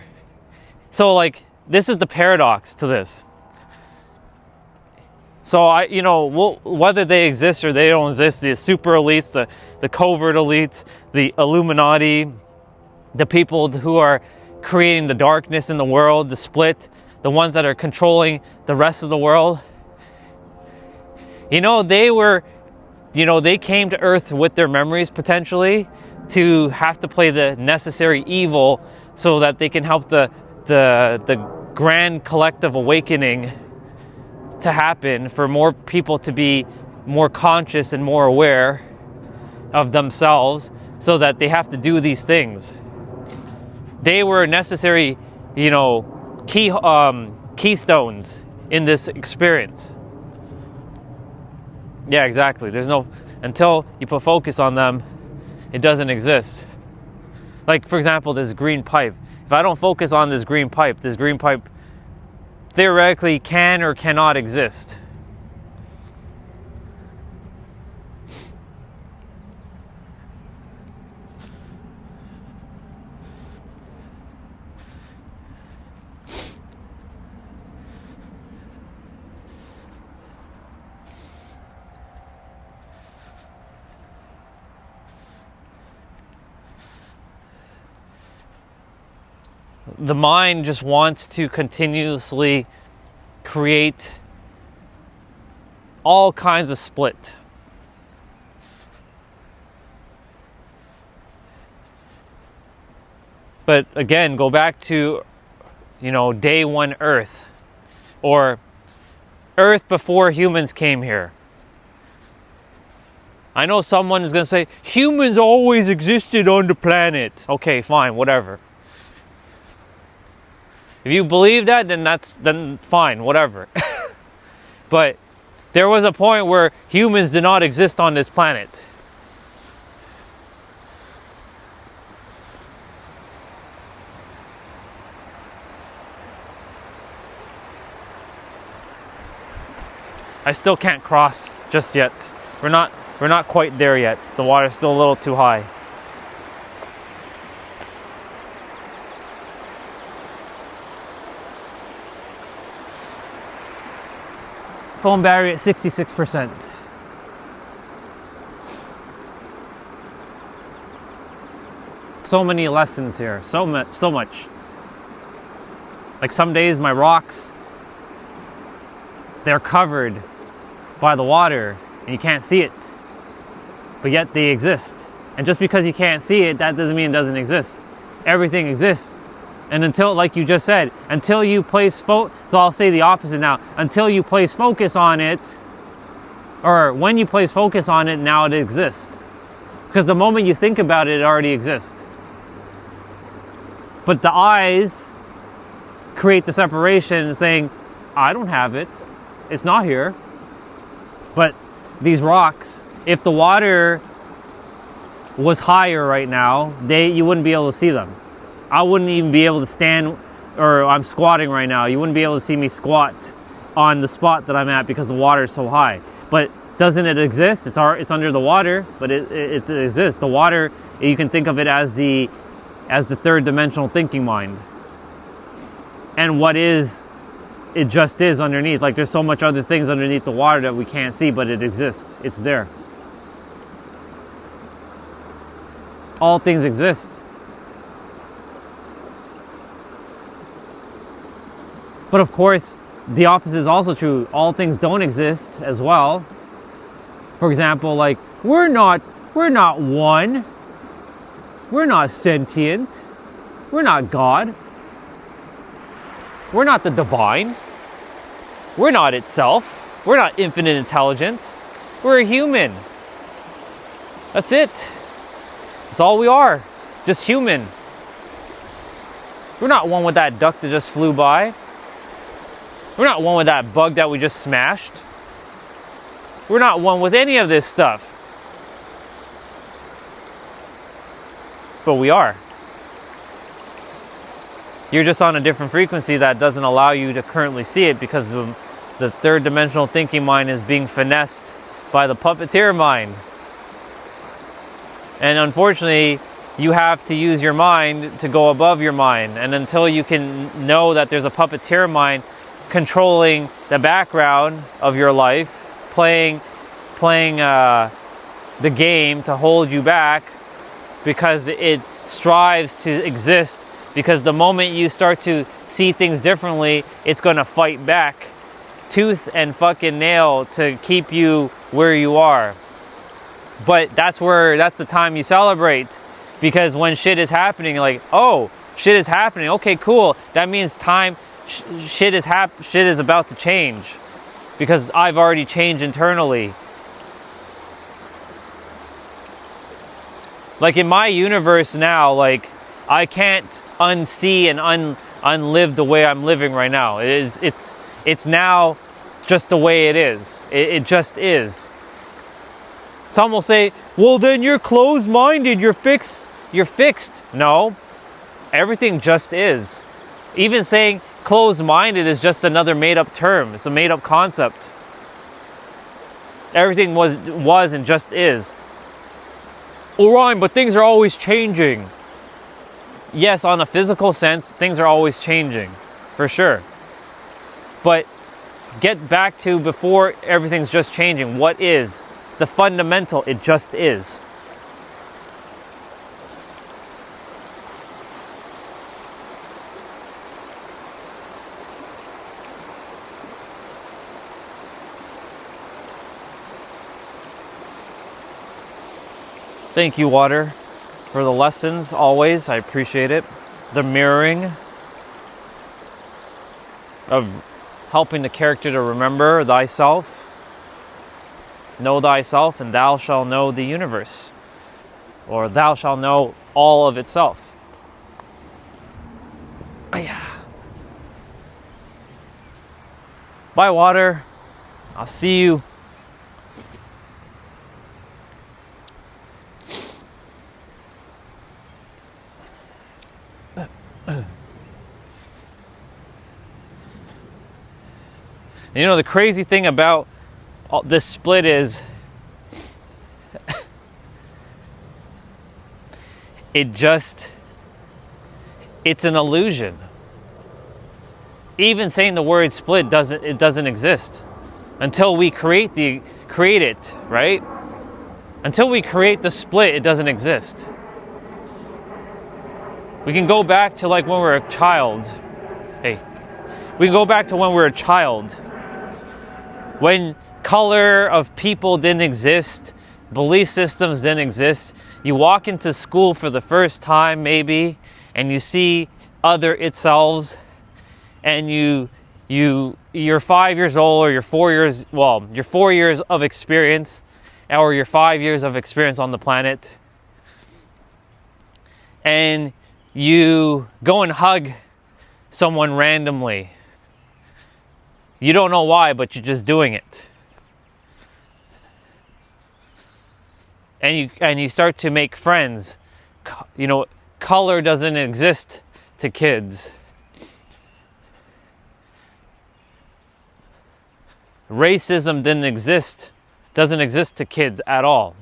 So like, this is the paradox to this. So whether they exist or they don't exist, the super elites, the covert elites, the Illuminati, the people who are creating the darkness in the world, the split, the ones that are controlling the rest of the world, they came to Earth with their memories potentially to have to play the necessary evil so that they can help the grand collective awakening to happen, for more people to be more conscious and more aware of themselves, so that they have to do these things. They were necessary, keystones in this experience. Yeah, exactly. Until you put focus on them, it doesn't exist. Like, for example, this green pipe. If I don't focus on this green pipe theoretically can or cannot exist. The mind just wants to continuously create all kinds of split. But again, go back to, day one Earth, or Earth before humans came here. I know someone is going to say, humans always existed on the planet. Okay, fine, whatever. If you believe that, then fine, whatever. But there was a point where humans did not exist on this planet. I still can't cross just yet. We're not quite there yet. The water's still a little too high. Phone battery at 66%. So many lessons here. So much. Like, some days my rocks, they're covered by the water and you can't see it. But yet they exist. And just because you can't see it, that doesn't mean it doesn't exist. Everything exists. And until, like you just said, until you place so I'll say the opposite now. Until you place focus on it, or when you place focus on it, now it exists. Because the moment you think about it, it already exists. But the eyes create the separation, saying, I don't have it. It's not here. But these rocks, if the water was higher right now, you wouldn't be able to see them. I wouldn't even be able to stand or I'm squatting right now. You wouldn't be able to see me squat on the spot that I'm at because the water is so high. But doesn't it exist? It's under the water, but it exists. The water, you can think of it as the third dimensional thinking mind. And what is, it just is underneath. Like there's so much other things underneath the water that we can't see, but it exists. It's there. All things exist. But of course, the opposite is also true. All things don't exist as well. For example, like we're not one. We're not sentient. We're not God. We're not the divine. We're not itself. We're not infinite intelligence. We're a human. That's it. That's all we are. Just human. We're not one with that duck that just flew by. We're not one with that bug that we just smashed. We're not one with any of this stuff. But we are. You're just on a different frequency that doesn't allow you to currently see it because the third dimensional thinking mind is being finessed by the puppeteer mind. And unfortunately, you have to use your mind to go above your mind. And until you can know that there's a puppeteer mind controlling the background of your life, playing the game to hold you back because it strives to exist, because the moment you start to see things differently, it's going to fight back tooth and fucking nail to keep you where you are. But that's the time you celebrate, because when shit is happening, you're like, oh, shit is happening, okay, cool, that means shit is about to change, because I've already changed internally. Like in my universe now, like I can't unsee and unlive the way I'm living right now. It's now just the way it is. It just is. Some will say, well then you're closed-minded, you're fixed. No, everything just is. Even saying closed-minded is just another made-up term. It's a made-up concept. Everything was and just is. Orion, but things are always changing. Yes, on a physical sense, things are always changing, for sure. But get back to before everything's just changing. What is? The fundamental, it just is. Thank you, water, for the lessons, always. I appreciate it. The mirroring of helping the character to remember thyself. Know thyself, and thou shalt know the universe. Or thou shalt know all of itself. Yeah. Bye, water. I'll see you. You know, the crazy thing about this split is it's an illusion. Even saying the word split doesn't exist until we create it, right? Until we create the split, it doesn't exist. We can go back to like when we were a child. Hey, we can go back to when we were a child. When color of people didn't exist, belief systems didn't exist. You walk into school for the first time, maybe, and you see other itselves, and you're 5 years old, or you're 4 years. Well, you're 4 years of experience, or you're 5 years of experience on the planet, and you go and hug someone randomly. You don't know why, but you're just doing it. And you start to make friends. You know, color doesn't exist to kids. racism doesn't exist to kids at all.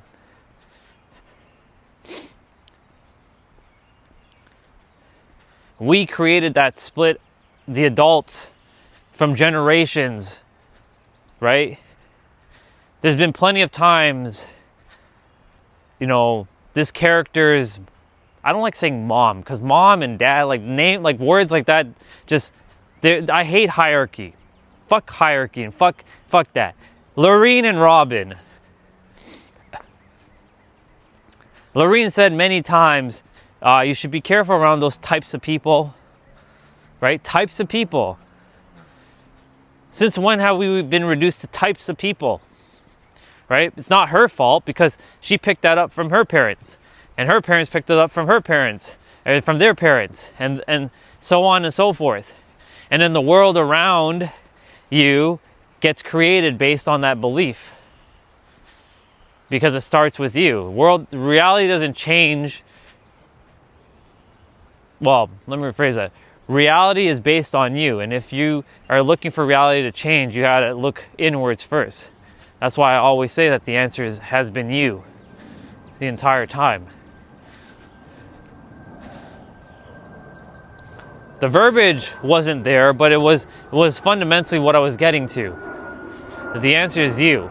We created that split, the adults, from generations, right? There's been plenty of times, this character's, I don't like saying mom, because mom and dad, like words like that, I hate hierarchy. Fuck hierarchy and fuck that. Lorene and Robin. Lorene said many times, you should be careful around those types of people, right? Types of people. Since when have we been reduced to types of people, right? It's not her fault because she picked that up from her parents, and her parents picked it up from her parents, or from their parents, and so on and so forth. And then the world around you gets created based on that belief, because it starts with you. Reality doesn't change. Well, let me rephrase that. Reality is based on you, and if you are looking for reality to change, you gotta look inwards first. That's why I always say that the answer has been you the entire time. The verbiage wasn't there, but it was fundamentally what I was getting to. The answer is you.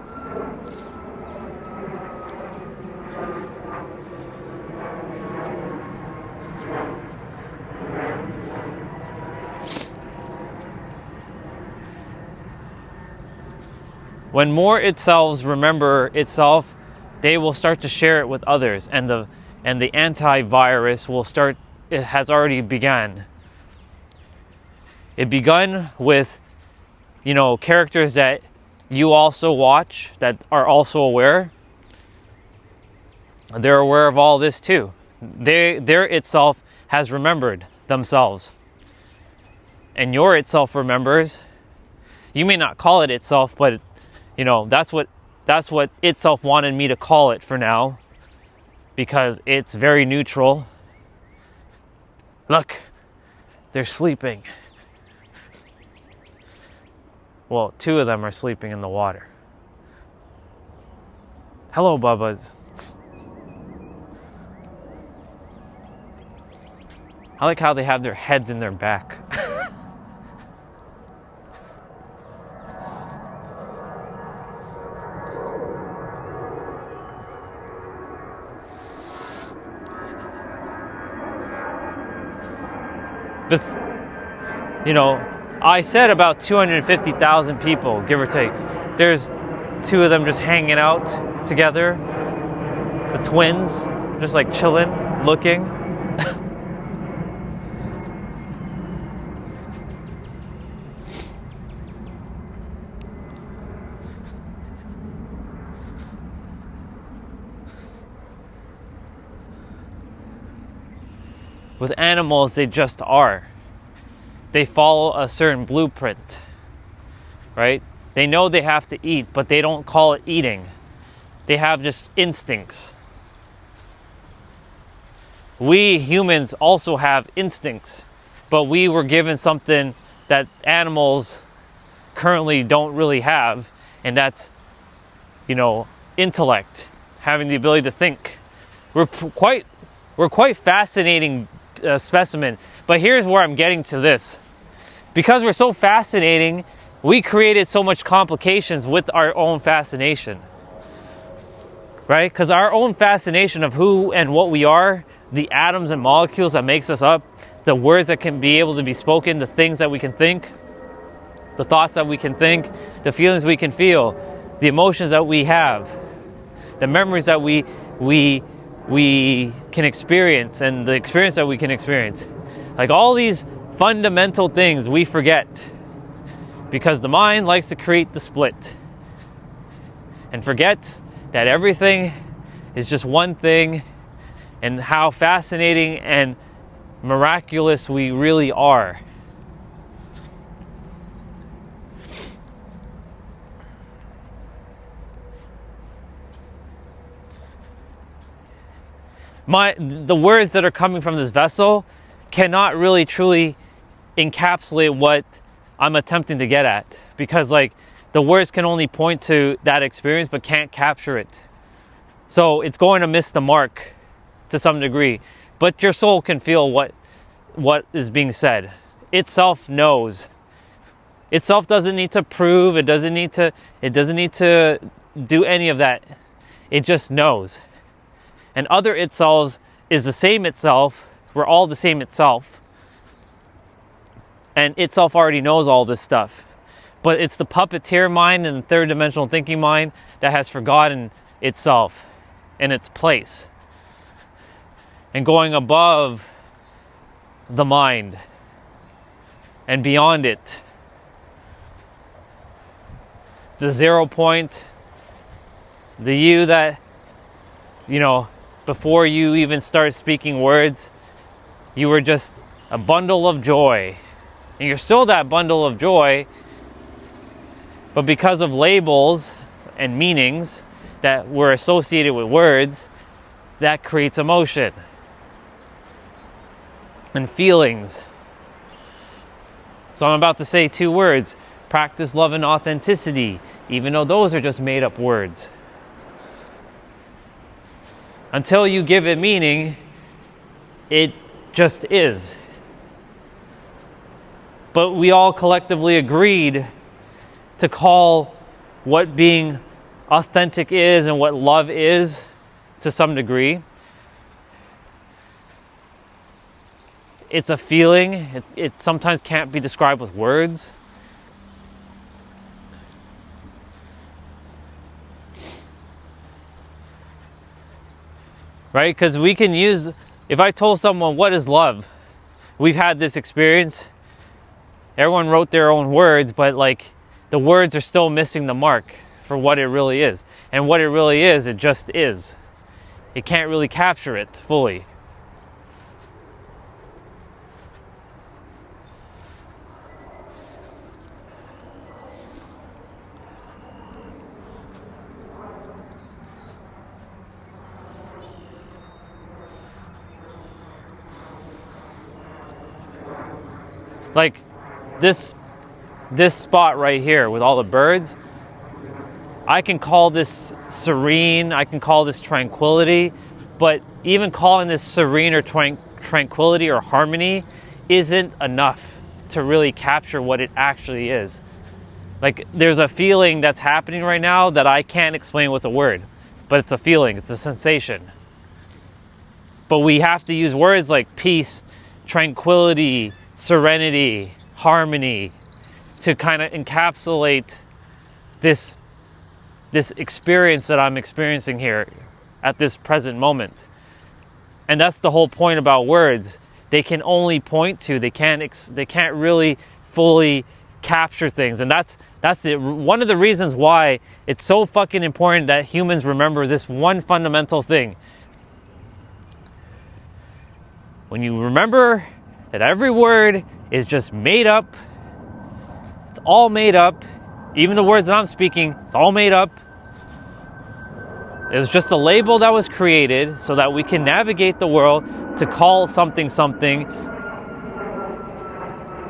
When more itselves remember itself, they will start to share it with others, and the antivirus will start. It has already begun. It begun with, characters that you also watch that are also aware. They're aware of all this too. Their itself has remembered themselves, and your itself remembers. You may not call it itself, but that's what itself wanted me to call it for now, because it's very neutral. Look, they're sleeping. Well, 2 of them are sleeping in the water. Hello, Bubbas. I like how they have their heads in their back. But, I said about 250,000 people, give or take. There's 2 of them just hanging out together. The twins, just like chilling, looking. With animals, they just are. They follow a certain blueprint, right? They know they have to eat, but they don't call it eating. They have just instincts. We humans also have instincts, but we were given something that animals currently don't really have, and that's, intellect, having the ability to think. We're quite fascinating specimen, but here's where I'm getting to this. Because we're so fascinating, we created so much complications with our own fascination, right? Because our own fascination of who and what we are, the atoms and molecules that makes us up, the words that can be able to be spoken, the things that we can think, the thoughts that we can think, the feelings we can feel, the emotions that we have, the memories that we can experience, and the experience that we can experience. Like all these fundamental things we forget because the mind likes to create the split and forgets that everything is just one thing, and how fascinating and miraculous we really are. The words that are coming from this vessel cannot really truly encapsulate what I'm attempting to get at, because the words can only point to that experience but can't capture it. So it's going to miss the mark to some degree. But your soul can feel what is being said. Itself knows. Itself doesn't need to prove, it doesn't need to do any of that. It just knows. And other itselves is the same itself. We're all the same itself. And itself already knows all this stuff. But it's the puppeteer mind and the third dimensional thinking mind that has forgotten itself and its place. And going above the mind and beyond it. The 0 point, the you that, before you even start speaking words, you were just a bundle of joy. And you're still that bundle of joy, but because of labels and meanings that were associated with words, that creates emotion and feelings. So I'm about to say 2 words: practice love and authenticity, even though those are just made up words. Until you give it meaning, it just is. But we all collectively agreed to call what being authentic is and what love is to some degree. It's a feeling. It sometimes can't be described with words. Right? Because we can use, if I told someone, what is love? We've had this experience. Everyone wrote their own words, but the words are still missing the mark for what it really is. And what it really is, it just is. It can't really capture it fully. Like this spot right here with all the birds, I can call this serene, I can call this tranquility, but even calling this serene or tranquility or harmony isn't enough to really capture what it actually is. There's a feeling that's happening right now that I can't explain with a word, but it's a feeling, it's a sensation. But we have to use words like peace, tranquility, serenity, harmony to kind of encapsulate this experience that I'm experiencing here at this present moment. And that's the whole point about words. They can only point to, they can't really fully capture things. And that's it. One of the reasons why it's so fucking important that humans remember this one fundamental thing. When you remember that every word is just made up, it's all made up, even the words that I'm speaking, it's all made up. It was just a label that was created so that we can navigate the world to call something something,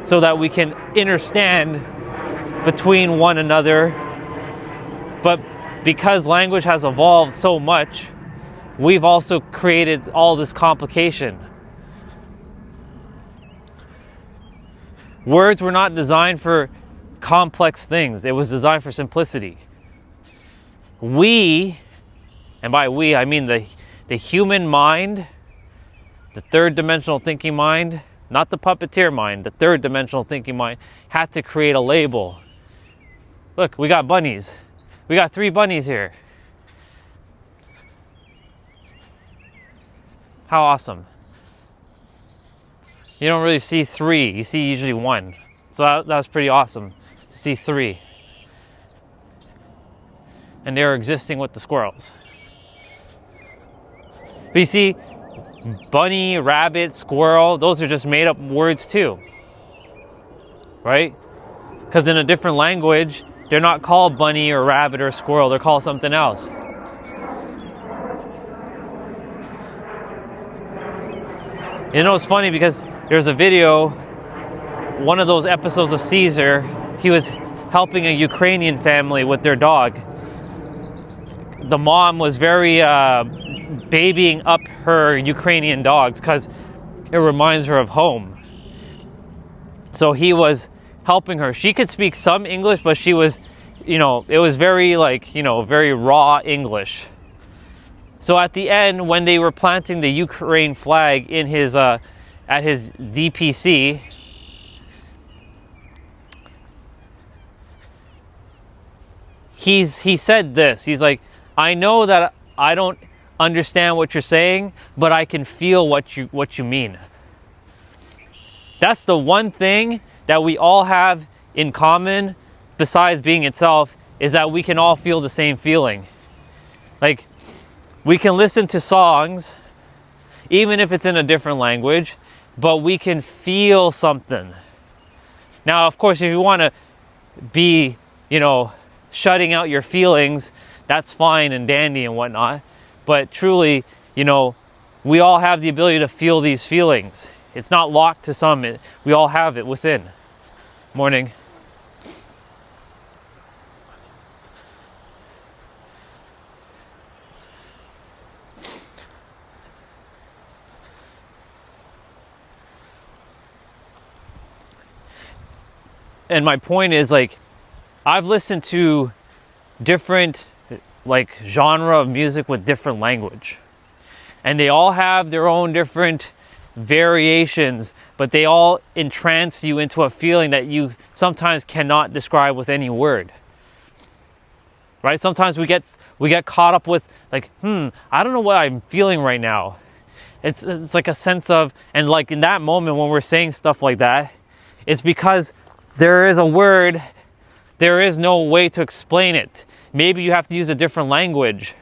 so that we can understand between one another. But because language has evolved so much, we've also created all this complication. Words were not designed for complex things. It was designed for simplicity. We, and by we I mean the human mind, the third dimensional thinking mind, not the puppeteer mind, the third dimensional thinking mind, had to create a label. Look, we got bunnies. We got 3 bunnies here. How awesome. You don't really see 3, you see usually 1. So that was pretty awesome to see 3. And they're existing with the squirrels. But you see, bunny, rabbit, squirrel, those are just made up words too. Right? Because in a different language, they're not called bunny or rabbit or squirrel, they're called something else. It's funny because there's a video, one of those episodes of Caesar, he was helping a Ukrainian family with their dog. The mom was very babying up her Ukrainian dogs because it reminds her of home. So he was helping her. She could speak some English, but she was, it was very very raw English. So at the end, when they were planting the Ukraine flag in his at his DPC, he said this. He's like, I know that I don't understand what you're saying, but I can feel what you mean. That's the one thing that we all have in common, besides being itself, is that we can all feel the same feeling. Like, we can listen to songs, even if it's in a different language, but we can feel something. Now, of course, if you want to be, shutting out your feelings, that's fine and dandy and whatnot. But truly, we all have the ability to feel these feelings. It's not locked to some. We all have it within. Morning. And my point is, I've listened to different genre of music with different language, and they all have their own different variations, but they all entrance you into a feeling that you sometimes cannot describe with any word, right? Sometimes we get caught up with I don't know what I'm feeling right now. It's like a sense of, and in that moment when we're saying stuff like that, it's because there is a word, there is no way to explain it. Maybe you have to use a different language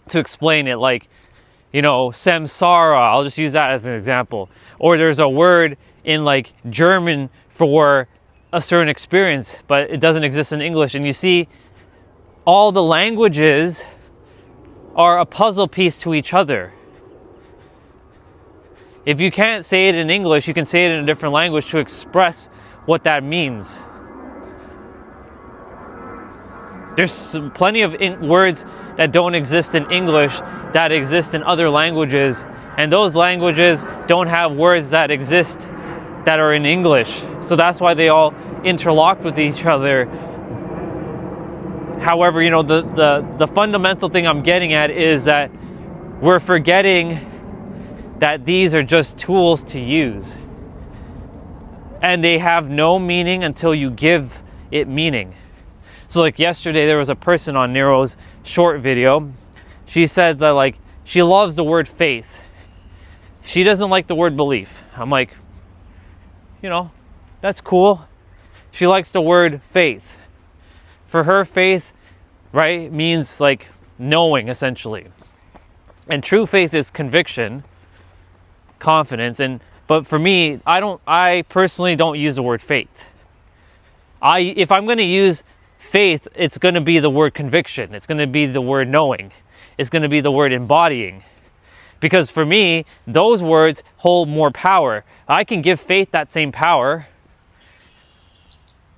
to explain it, samsara. I'll just use that as an example. Or there's a word in German for a certain experience, but it doesn't exist in English. And you see, all the languages are a puzzle piece to each other. If you can't say it in English, you can say it in a different language to express what that means. There's plenty of words that don't exist in English that exist in other languages, and those languages don't have words that exist that are in English. So that's why they all interlock with each other. However, the fundamental thing I'm getting at is that we're forgetting that these are just tools to use. And they have no meaning until you give it meaning. So yesterday there was a person on Nero's short video. She said that she loves the word faith. She doesn't like the word belief. I'm like, that's cool. She likes the word faith. For her, faith, right, means knowing, essentially. And true faith is conviction, confidence, but for me, I personally don't use the word faith. If I'm going to use faith, it's going to be the word conviction. It's going to be the word knowing. It's going to be the word embodying. Because for me, those words hold more power. I can give faith that same power,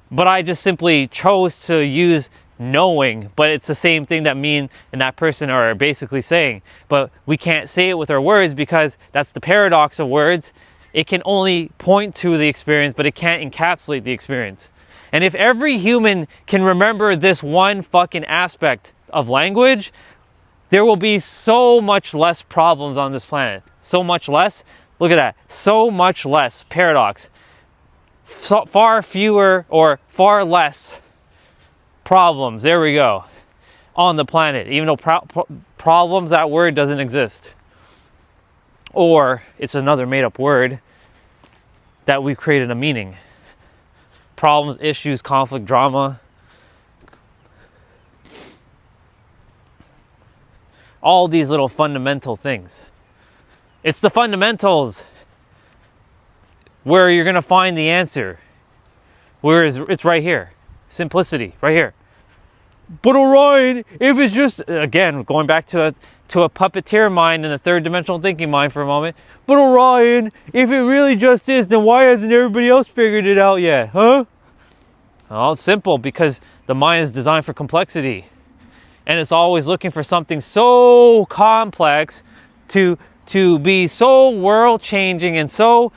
but I just simply chose to use knowing. But it's the same thing that me and that person are basically saying. But we can't say it with our words because that's the paradox of words. It can only point to the experience, but it can't encapsulate the experience. And if every human can remember this one fucking aspect of language, there will be so much less problems on this planet. So much less. Look at that. So much less. Paradox. Far fewer or far less problems. There we go. On the planet. Even though problems, that word doesn't exist. Or it's another made-up word that we've created a meaning. Problems, issues, conflict, drama. All these little fundamental things. It's the fundamentals where you're going to find the answer. Whereas it's right here. Simplicity, right here. But Orion, if it's just, again, going back to a puppeteer mind and a third dimensional thinking mind for a moment. But Orion, if it really just is, then why hasn't everybody else figured it out yet, huh? Well, it's simple because the mind is designed for complexity. And it's always looking for something so complex to be so world changing and so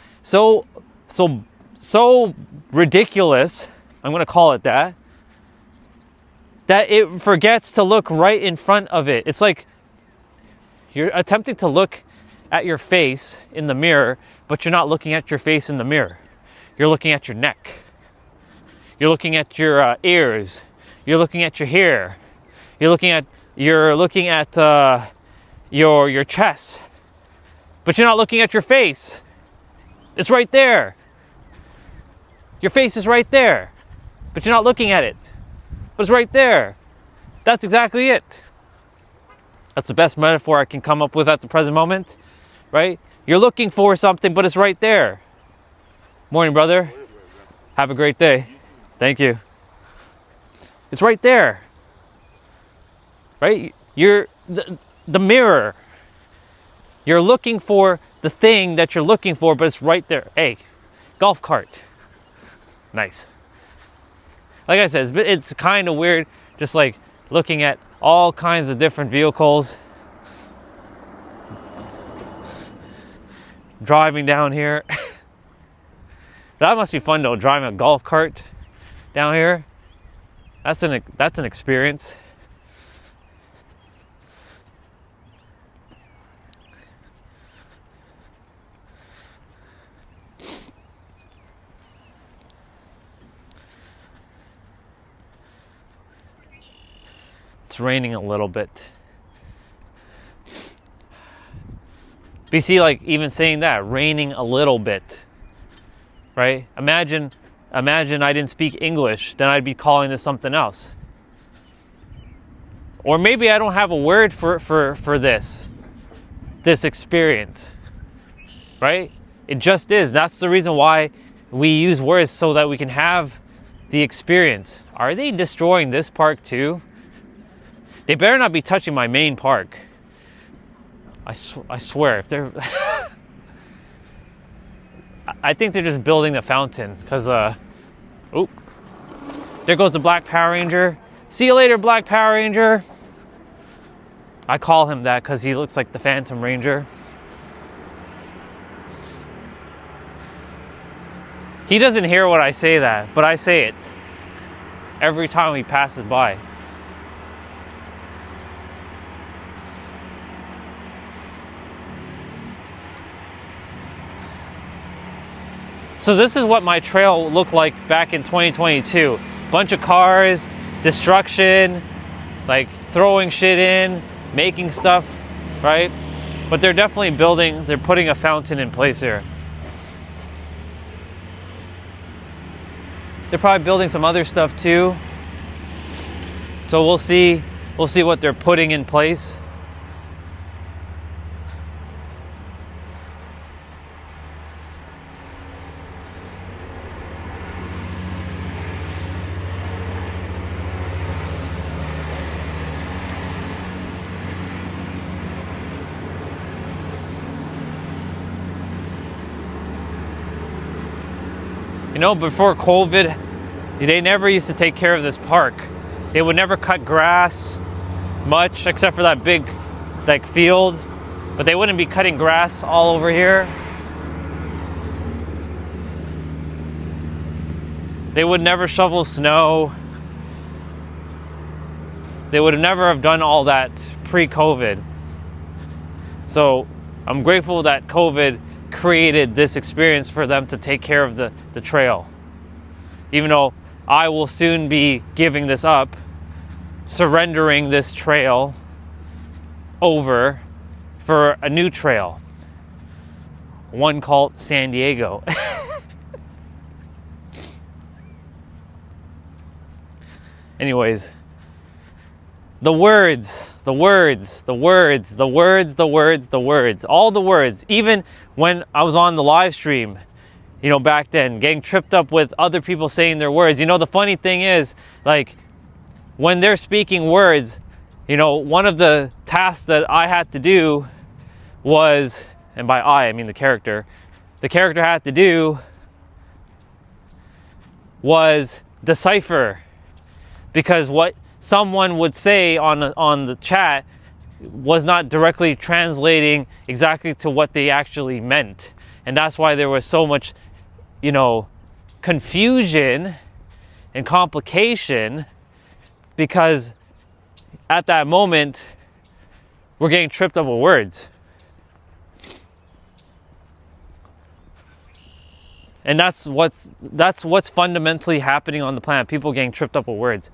ridiculous, I'm going to call it that it forgets to look right in front of it. It's like you're attempting to look at your face in the mirror, but you're not looking at your face in the mirror. You're looking at your neck. You're looking at your ears. You're looking at your hair. You're looking at your chest. But you're not looking at your face. It's right there. Your face is right there. But you're not looking at it. But it's right there. That's exactly it. That's the best metaphor I can come up with at the present moment, right? You're looking for something, but it's right there. Morning, brother. Have a great day. Thank you. It's right there. Right? You're the mirror. You're looking for the thing that you're looking for, but it's right there. Hey, golf cart. Nice. Like I said, it's kind of weird just like looking at all kinds of different vehicles. Driving down here. That must be fun though, driving a golf cart down here. That's an experience. It's raining a little bit. But you see, like even saying that, raining a little bit, right? Imagine I didn't speak English, then I'd be calling this something else. Or maybe I don't have a word for this experience, right? It just is. That's the reason why we use words, so that we can have the experience. Are they destroying this park too? They better not be touching my main park. I swear, if they're... I think they're just building the fountain, because, oh, there goes the Black Power Ranger. See you later, Black Power Ranger. I call him that because he looks like the Phantom Ranger. He doesn't hear what I say that, but I say it every time he passes by. So this is what my trail looked like back in 2022. Bunch of cars, destruction, like throwing shit in, making stuff, right? But they're definitely they're putting a fountain in place here. They're probably building some other stuff too. So we'll see what they're putting in place. You know, before COVID, they never used to take care of this park. They would never cut grass much, except for that big like field, but they wouldn't be cutting grass all over here. They would never shovel snow. They would never have done all that pre-COVID. So I'm grateful that COVID created this experience for them to take care of the trail. Even though I will soon be giving this up, surrendering this trail over for a new trail. One called San Diego. Anyways, the words, all the words, even when I was on the live stream, you know, back then, getting tripped up with other people saying their words. You know, the funny thing is, like, when they're speaking words, you know, one of the tasks that I had to do was, and by I mean the character had to do was decipher, because what someone would say on the chat was not directly translating exactly to what they actually meant. And that's why there was so much, confusion and complication, because at that moment we're getting tripped up with words. And that's what's fundamentally happening on the planet. People getting tripped up with words.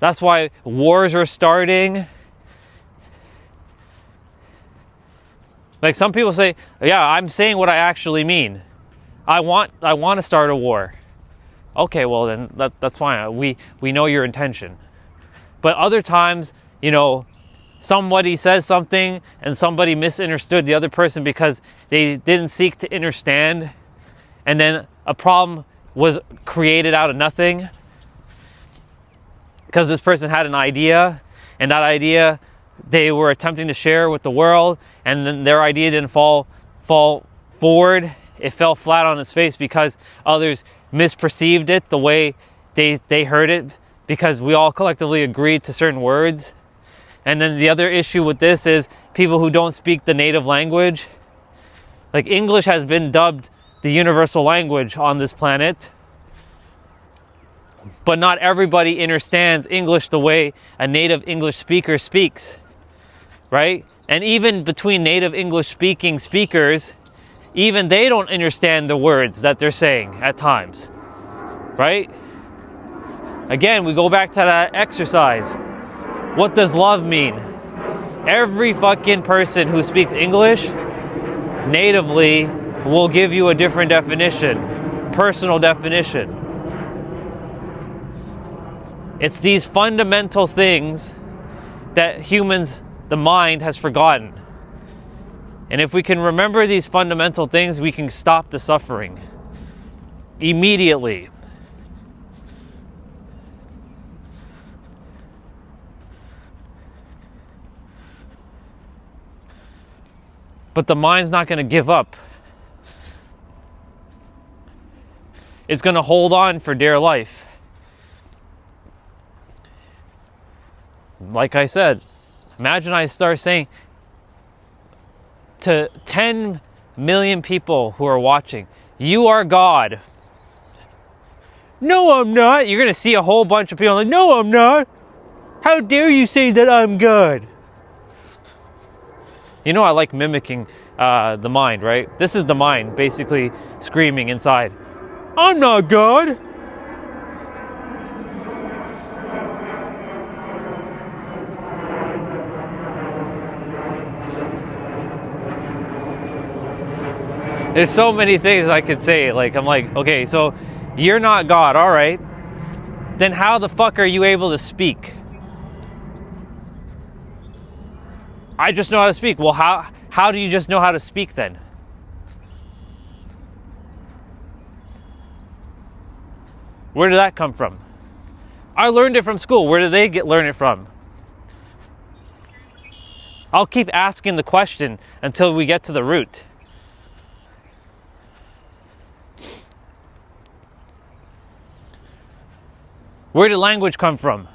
That's why wars are starting. Like some people say, yeah, I'm saying what I actually mean. I want to start a war. Okay, well then that's fine. We know your intention. But other times, somebody says something and somebody misunderstood the other person because they didn't seek to understand, and then a problem was created out of nothing because this person had an idea, and that idea they were attempting to share with the world, and then their idea didn't fall forward. It fell flat on its face because others misperceived it the way they heard it, because we all collectively agreed to certain words. And then the other issue with this is people who don't speak the native language. Like English has been dubbed the universal language on this planet, but not everybody understands English the way a native English speaker speaks, right? And even between native English speaking speakers, even they don't understand the words that they're saying at times, right? Again, we go back to that exercise. What does love mean? Every fucking person who speaks English natively will give you a different definition, personal definition. It's these fundamental things that humans, the mind, has forgotten. And if we can remember these fundamental things, we can stop the suffering immediately. But the mind's not going to give up. It's going to hold on for dear life. Like I said, imagine I start saying to 10 million people who are watching, you are God. No, I'm not. You're going to see a whole bunch of people like, no, I'm not. How dare you say that I'm God? I like mimicking the mind, right? This is the mind basically screaming inside, I'm not God. There's so many things I could say. Like, I'm like, okay, so you're not God, all right. Then how the fuck are you able to speak? I just know how to speak. Well, how do you just know how to speak then? Where did that come from? I learned it from school. Where did they learn it from? I'll keep asking the question until we get to the root. Where did language come from?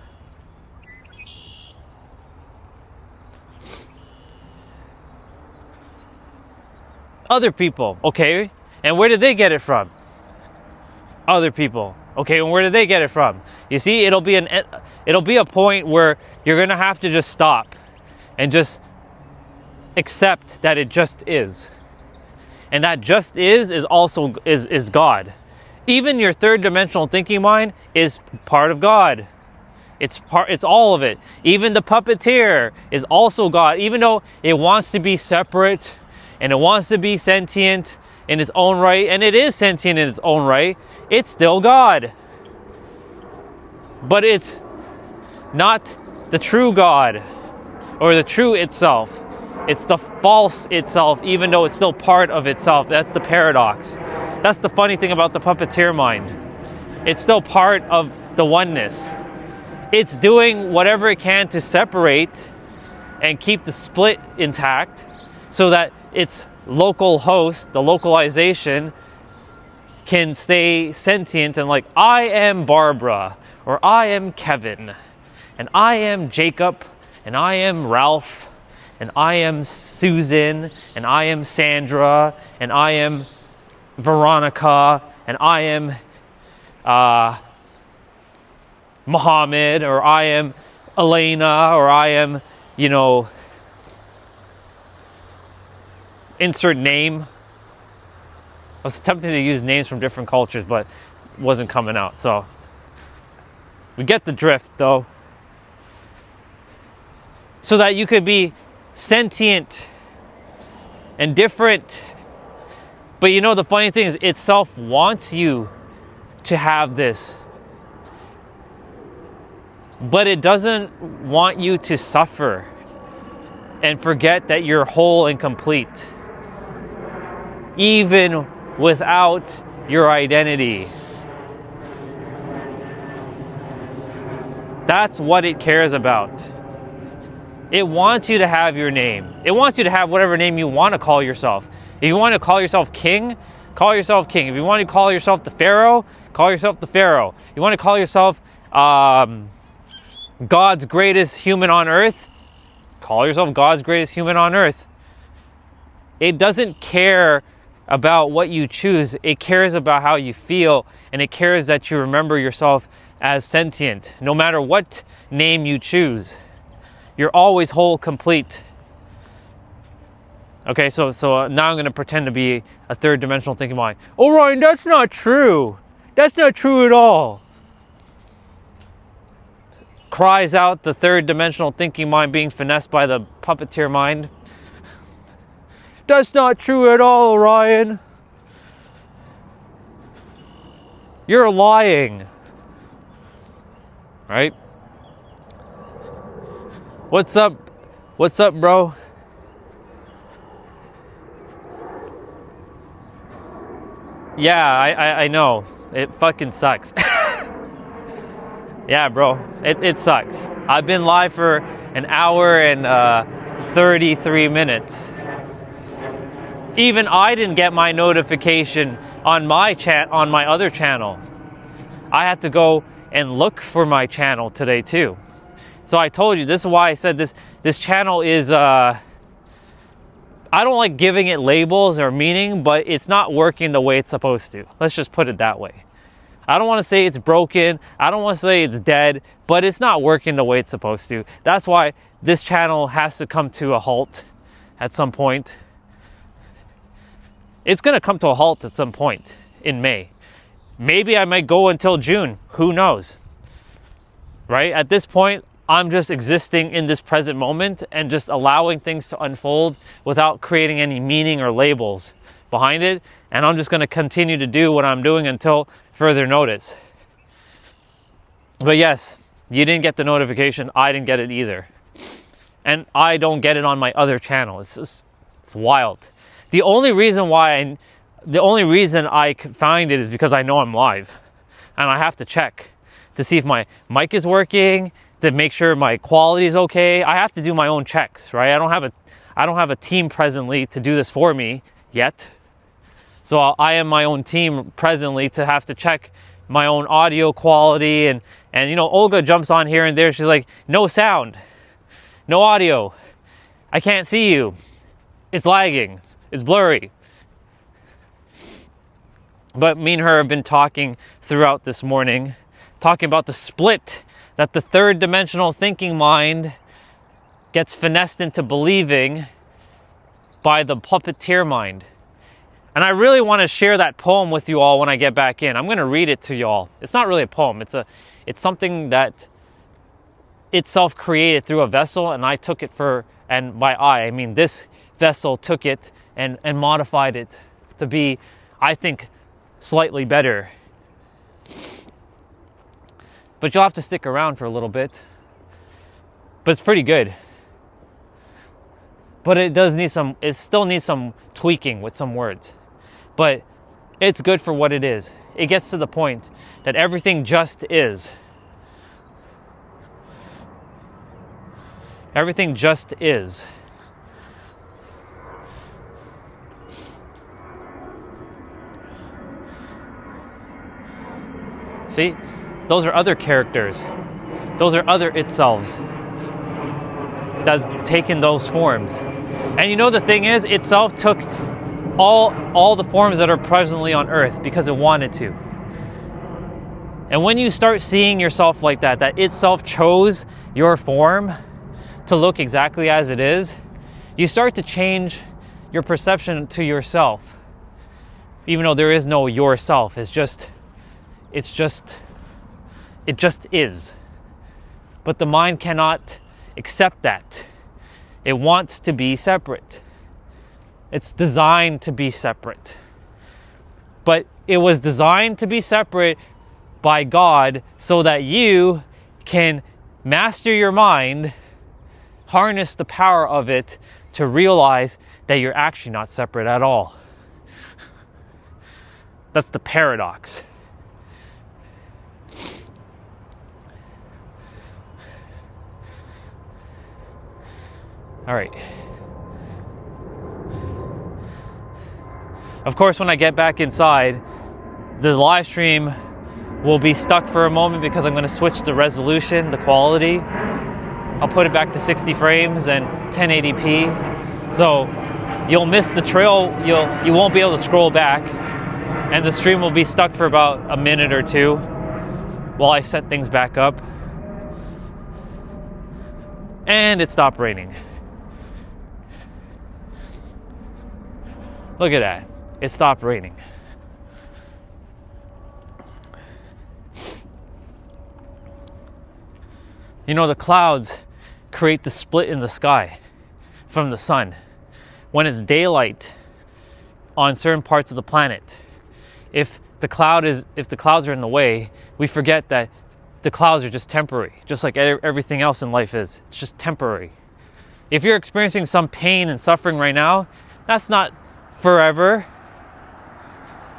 Other people. Okay, and where did they get it from? Other people. Okay, and where did they get it from? You see, it'll be a point where you're gonna have to just stop and just accept that it just is, and that just is also is God. Even your third dimensional thinking mind is part of God. It's all of it. Even the puppeteer is also God, even though it wants to be separate and it wants to be sentient in its own right, and it is sentient in its own right. It's still God. But it's not the true God or the true itself. It's the false itself, even though it's still part of itself. That's the paradox. That's the funny thing about the puppeteer mind. It's still part of the oneness. It's doing whatever it can to separate and keep the split intact so that its local host, the localization, can stay sentient and like, I am Barbara, or I am Kevin, and I am Jacob, and I am Ralph, and I am Susan, and I am Sandra, and I am Veronica, and I am Muhammad, or I am Elena, or I am, insert name. I was attempting to use names from different cultures, but it wasn't coming out. So we get the drift, though. So that you could be sentient and different. But the funny thing is, itself wants you to have this. But it doesn't want you to suffer and forget that you're whole and complete, even without your identity. That's what it cares about. It wants you to have your name. It wants you to have whatever name you want to call yourself. If you want to call yourself king, call yourself king. If you want to call yourself the Pharaoh, call yourself the Pharaoh. You want to call yourself God's greatest human on earth, call yourself God's greatest human on earth. It doesn't care about what you choose. It cares about how you feel, and it cares that you remember yourself as sentient. No matter what name you choose, you're always whole, complete. Okay, so now I'm going to pretend to be a third dimensional thinking mind. Oh, Ryan, that's not true. That's not true at all. Cries out the third dimensional thinking mind being finessed by the puppeteer mind. That's not true at all, Orion. You're lying. Right? What's up? What's up, bro? Yeah, I know. It fucking sucks. Yeah, bro. It sucks. I've been live for an hour and 33 minutes. Even I didn't get my notification on my on my other channel. I had to go and look for my channel today too. So I told you, this is why I said this channel is I don't like giving it labels or meaning, but it's not working the way it's supposed to. Let's just put it that way. I don't want to say it's broken. I don't want to say it's dead, but it's not working the way it's supposed to. That's why this channel has to come to a halt at some point. It's going to come to a halt at some point in May. Maybe I might go until June. Who knows? Right? At this point, I'm just existing in this present moment and just allowing things to unfold without creating any meaning or labels behind it. And I'm just going to continue to do what I'm doing until further notice. But yes, you didn't get the notification. I didn't get it either. And I don't get it on my other channel. It's wild. The only reason I find it is because I know I'm live. And I have to check to see if my mic is working, to make sure my quality is okay. I have to do my own checks, right? I don't have a team presently to do this for me yet. So I am my own team presently to have to check my own audio quality. And Olga jumps on here and there. She's like, no sound, no audio. I can't see you. It's lagging. It's blurry. But me and her have been talking throughout this morning, talking about the split that the third dimensional thinking mind gets finessed into believing by the puppeteer mind. And I really want to share that poem with you all when I get back in. I'm going to read it to you all. It's not really a poem. It's something that itself created through a vessel, and I took it and by I mean this vessel took it and modified it to be, I think, slightly better. But you'll have to stick around for a little bit. But it's pretty good. But it still needs some tweaking with some words. But it's good for what it is. It gets to the point that everything just is. Everything just is. See? Those are other characters. Those are other itselves that's taken those forms. And you know the thing is, itself took all the forms that are presently on earth because it wanted to. And when you start seeing yourself like that itself chose your form to look exactly as it is, you start to change your perception to yourself. Even though there is no yourself, it just is. But the mind cannot accept that. It wants to be separate. It's designed to be separate. But it was designed to be separate by God so that you can master your mind, harness the power of it to realize that you're actually not separate at all. That's the paradox. All right. Of course, when I get back inside, the live stream will be stuck for a moment because I'm going to switch the resolution, the quality. I'll put it back to 60 frames and 1080p. So you'll miss the trail. You won't be able to scroll back, and the stream will be stuck for about a minute or two while I set things back up. And it stopped raining. Look at that. It stopped raining. You know, the clouds create the split in the sky from the sun. When it's daylight on certain parts of the planet, if the clouds are in the way, we forget that the clouds are just temporary, just like everything else in life is. It's just temporary. If you're experiencing some pain and suffering right now, that's not forever.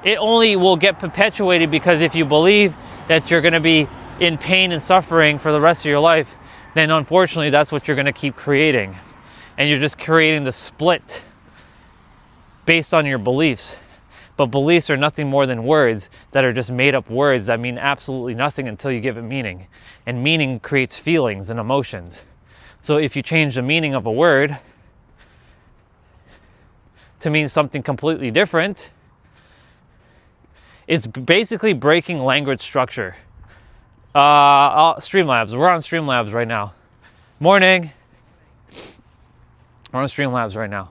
It only will get perpetuated because if you believe that you're going to be in pain and suffering for the rest of your life, then unfortunately that's what you're going to keep creating. And you're just creating the split based on your beliefs. But beliefs are nothing more than words that are just made up words that mean absolutely nothing until you give it meaning. And meaning creates feelings and emotions. So if you change the meaning of a word to mean something completely different, it's basically breaking language structure. Streamlabs. We're on Streamlabs right now. Morning. We're on Streamlabs right now.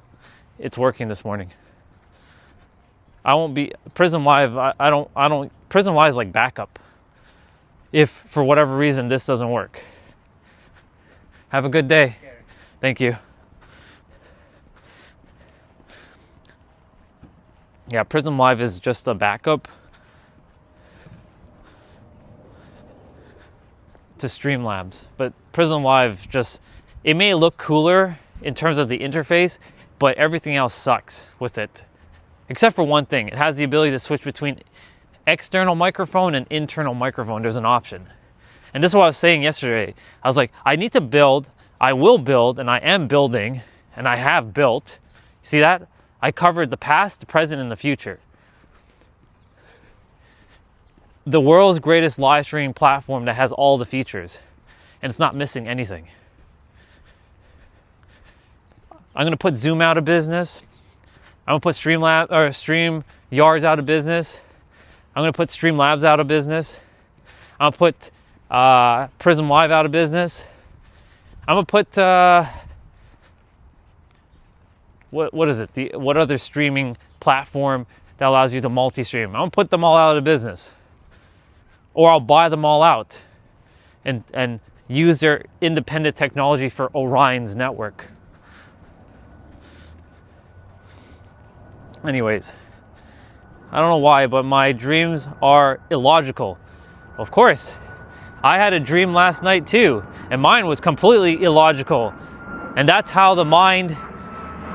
It's working this morning. I won't be Prism Live. I don't. Prism Live is like backup. If for whatever reason this doesn't work. Have a good day. Thank you. Yeah, Prism Live is just a backup to Streamlabs, but Prism Live it may look cooler in terms of the interface, but everything else sucks with it. Except for one thing, it has the ability to switch between external microphone and internal microphone. There's an option. And this is what I was saying yesterday. I was like, I need to build, I will build, and I am building, and I have built. See that? I covered the past, the present, and the future. The world's greatest live streaming platform that has all the features, and it's not missing anything. I'm going to put Zoom out of business. I'm going to put StreamYards out of business. I'm going to put Streamlabs out of business. I'm going to put Prism Live out of business. I'm going to put what is it? What other streaming platform that allows you to multi-stream? I'm going to put them all out of business. Or I'll buy them all out and use their independent technology for Orion's network. Anyways, I don't know why, but my dreams are illogical. Of course, I had a dream last night too, and mine was completely illogical. And that's how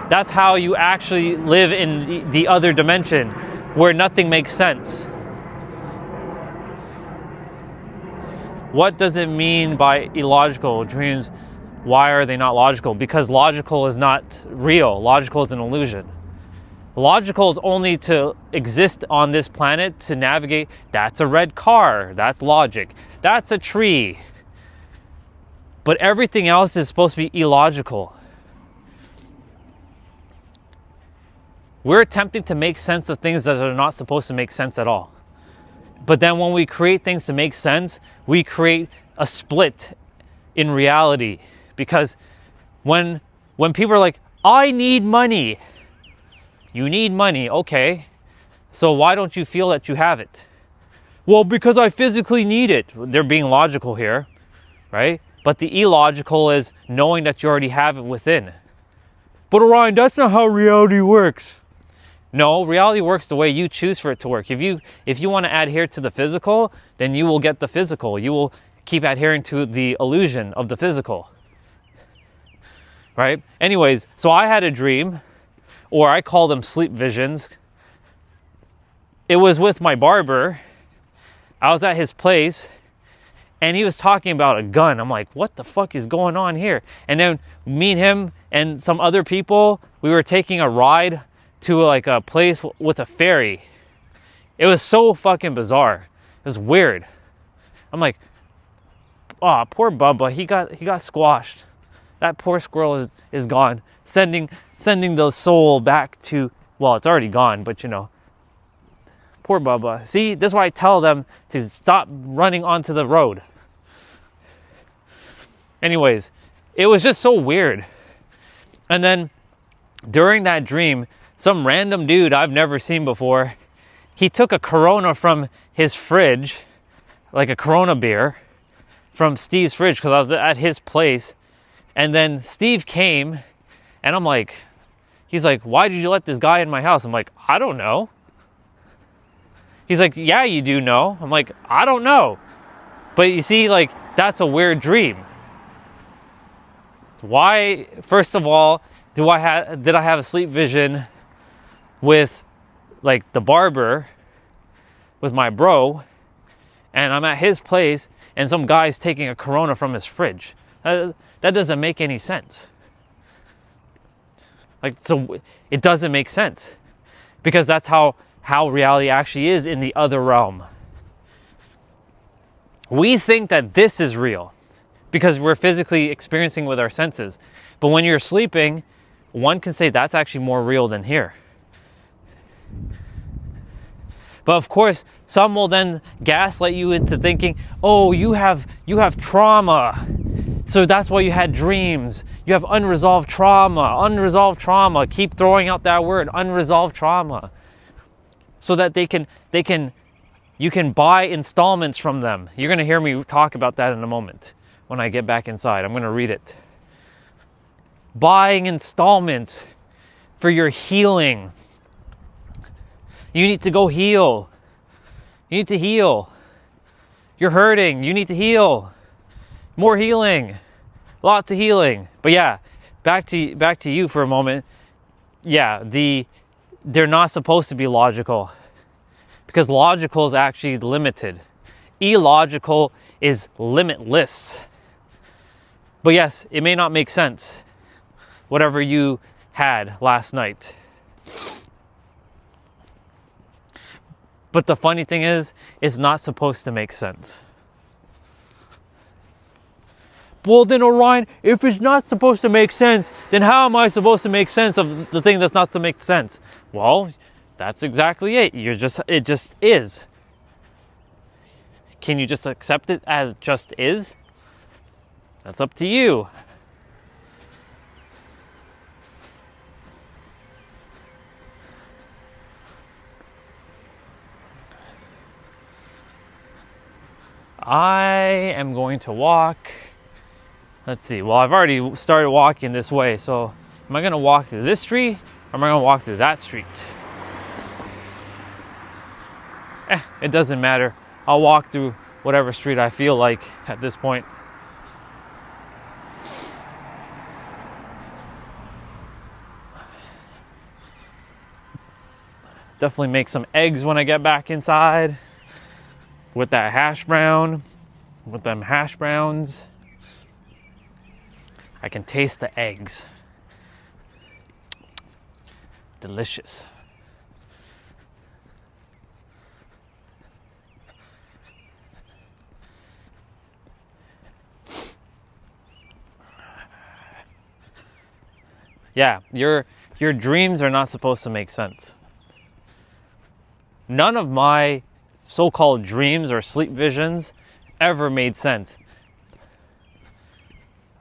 that's how you actually live in the other dimension, where nothing makes sense. What does it mean by illogical dreams? Why are they not logical? Because logical is not real. Logical is an illusion. Logical is only to exist on this planet to navigate. That's a red car. That's logic. That's a tree. But everything else is supposed to be illogical. We're attempting to make sense of things that are not supposed to make sense at all. But then when we create things to make sense, we create a split in reality. Because when people are like, I need money. You need money, okay. So why don't you feel that you have it? Well, because I physically need it. They're being logical here, right? But the illogical is knowing that you already have it within. But Orion, that's not how reality works. No, reality works the way you choose for it to work. If you want to adhere to the physical, then you will get the physical. You will keep adhering to the illusion of the physical. Right? Anyways, so I had a dream, or I call them sleep visions. It was with my barber. I was at his place, and he was talking about a gun. I'm like, what the fuck is going on here? And then me and him and some other people, we were taking a ride to like a place with a ferry. It was so fucking bizarre. It was weird. I'm like, oh, poor Bubba. He got squashed. That poor squirrel is gone. Sending the soul back to, well, it's already gone, but you know. Poor Bubba. See, that's why I tell them to stop running onto the road. Anyways, it was just so weird. And then during that dream, some random dude I've never seen before, he took a Corona from his fridge, like a Corona beer, from Steve's fridge, because I was at his place. And then Steve came, and I'm like, he's like, why did you let this guy in my house? I'm like, I don't know. He's like, yeah, you do know. I'm like, I don't know. But you see, like, that's a weird dream. Why, first of all, did I have a sleep vision with, like, the barber, with my bro, and I'm at his place, and some guy's taking a Corona from his fridge? That doesn't make any sense. Like, so it doesn't make sense. Because that's how reality actually is in the other realm. We think that this is real because we're physically experiencing with our senses. But when you're sleeping, one can say that's actually more real than here. But of course, some will then gaslight you into thinking, oh, you have trauma. So that's why you had dreams. You have unresolved trauma. Unresolved trauma. Keep throwing out that word, unresolved trauma. So that you can buy installments from them. You're going to hear me talk about that in a moment when I get back inside. I'm going to read it. Buying installments for your healing. You need to go heal. You need to heal. You're hurting. You need to heal. More healing. Lots of healing. But yeah, back to you for a moment. Yeah, they're not supposed to be logical. Because logical is actually limited. Illogical is limitless. But yes, it may not make sense. Whatever you had last night. But the funny thing is, it's not supposed to make sense. Well then, Orion, if it's not supposed to make sense, then how am I supposed to make sense of the thing that's not to make sense? Well, that's exactly it. It just is. Can you just accept it as just is? That's up to you. I am going to walk. Let's see. Well, I've already started walking this way. So am I going to walk through this street or am I going to walk through that street? It doesn't matter. I'll walk through whatever street I feel like at this point. Definitely make some eggs when I get back inside. With that hash brown. With them hash browns. I can taste the eggs. Delicious. Yeah, your dreams are not supposed to make sense. None of my so-called dreams or sleep visions ever made sense.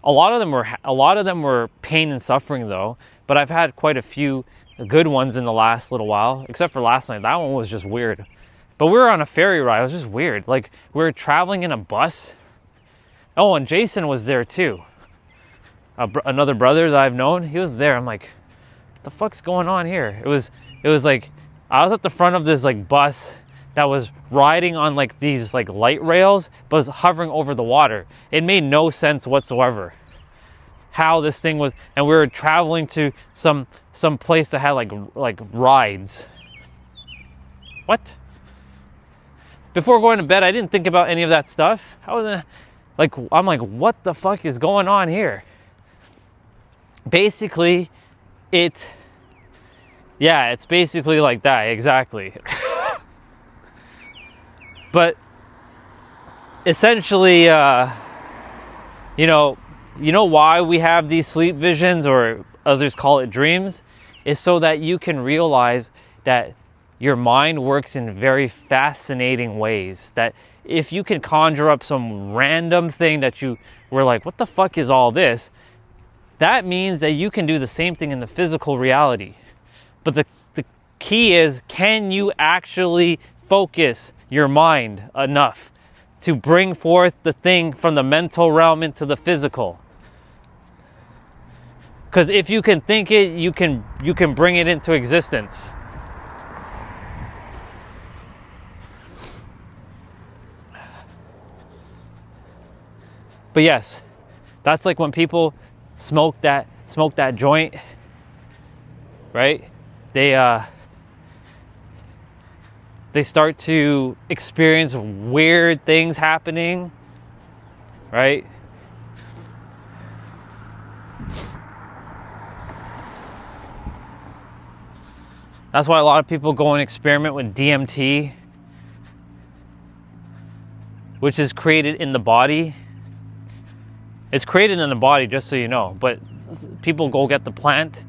A lot of them were pain and suffering though, but I've had quite a few good ones in the last little while, except for last night. That one was just weird. But we were on a ferry ride. It was just weird. Like, we were traveling in a bus. Oh, and Jason was there too. Another brother that I've known, he was there. I'm like, what the fuck's going on here? It was like, I was at the front of this like bus that was riding on like these like light rails, but was hovering over the water. It made no sense whatsoever how this thing was, and we were traveling to some place that had like rides. What? Before going to bed, I didn't think about any of that stuff. I'm like, what the fuck is going on here? Basically, it's basically like that, exactly. But essentially, you know why we have these sleep visions, or others call it dreams, is so that you can realize that your mind works in very fascinating ways. That if you can conjure up some random thing that you were like, what the fuck is all this? That means that you can do the same thing in the physical reality. But the key is, can you actually focus your mind enough to bring forth the thing from the mental realm into the physical? Because if you can think it, you can bring it into existence. But yes, that's like when people smoke that joint, right? They start to experience weird things happening, right? That's why a lot of people go and experiment with DMT, which is created in the body. It's created in the body, just so you know, but people go get the plant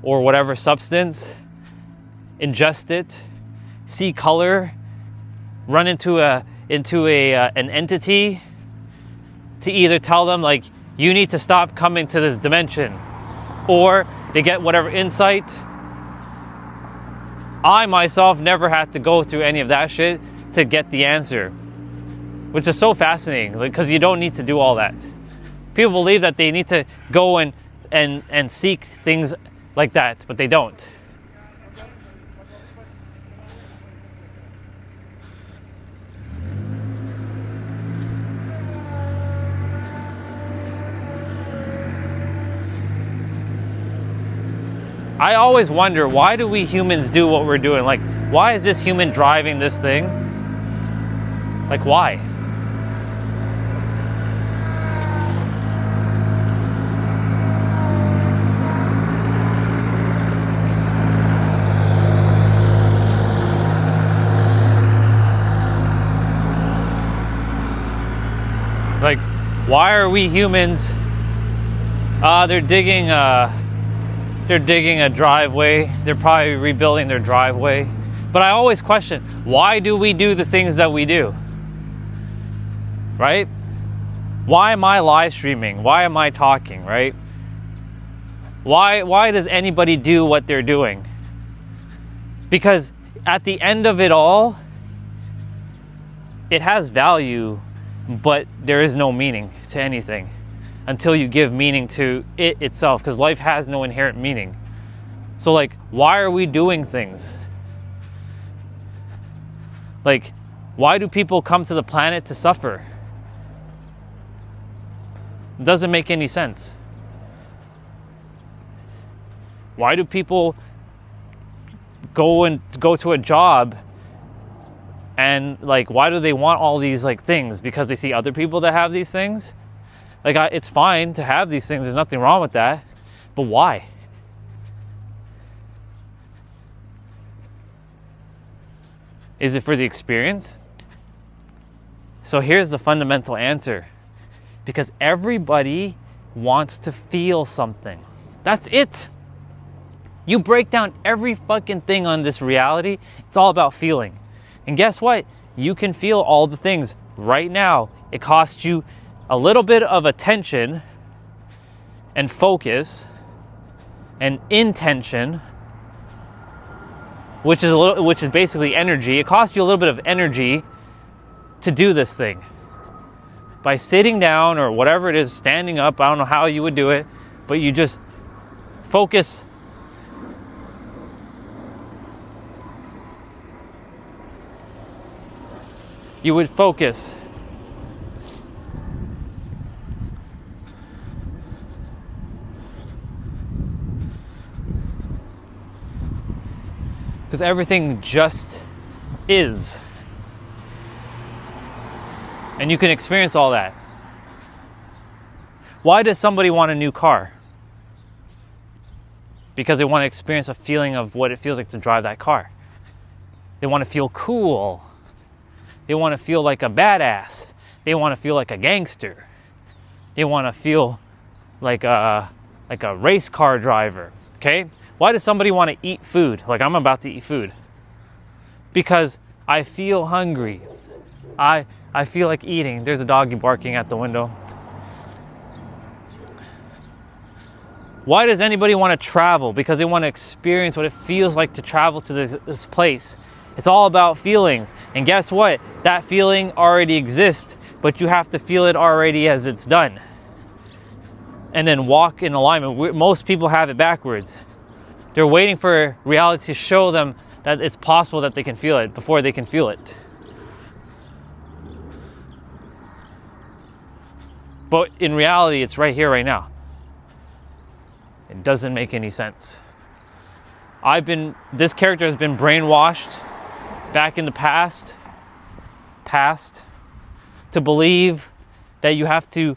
or whatever substance, ingest it, see color, run into an entity to either tell them like, you need to stop coming to this dimension, or they get whatever insight. I myself never had to go through any of that shit to get the answer, which is so fascinating, because you don't need to do all that. People believe that they need to go and seek things like that, but they don't. I always wonder, why do we humans do what we're doing? Like, why is this human driving this thing? Like, why? Like, why are we humans? They're digging a driveway. They're probably rebuilding their driveway. But I always question, why do we do the things that we do? Right? Why am I live streaming? Why am I talking, right? Why does anybody do what they're doing? Because at the end of it all, it has value, but there is no meaning to anything until you give meaning to it itself, because life has no inherent meaning. So like, why are we doing things? Like, why do people come to the planet to suffer? It doesn't make any sense. Why do people go to a job, and like, why do they want all these like things? Because they see other people that have these things? Like, it's fine to have these things, there's nothing wrong with that, but why? Is it for the experience? So here's the fundamental answer. Because everybody wants to feel something. That's it. You break down every fucking thing on this reality, it's all about feeling. And guess what? You can feel all the things right now. It costs you a little bit of attention and focus and intention, which is basically energy. It costs you a little bit of energy to do this thing. By sitting down or whatever it is, standing up, I don't know how you would do it, but you just focus. You would focus. Because everything just is. And you can experience all that. Why does somebody want a new car? Because they want to experience a feeling of what it feels like to drive that car. They want to feel cool. They want to feel like a badass. They want to feel like a gangster. They want to feel like a race car driver. Okay? Why does somebody want to eat food? Like I'm about to eat food. Because I feel hungry. I feel like eating. There's a doggy barking at the window. Why does anybody want to travel? Because they want to experience what it feels like to travel to this place. It's all about feelings. And guess what? That feeling already exists, but you have to feel it already as it's done. And then walk in alignment. Most people have it backwards. They're waiting for reality to show them that it's possible that they can feel it before they can feel it. But in reality, it's right here, right now. It doesn't make any sense. This character has been brainwashed back in the past to believe that you have to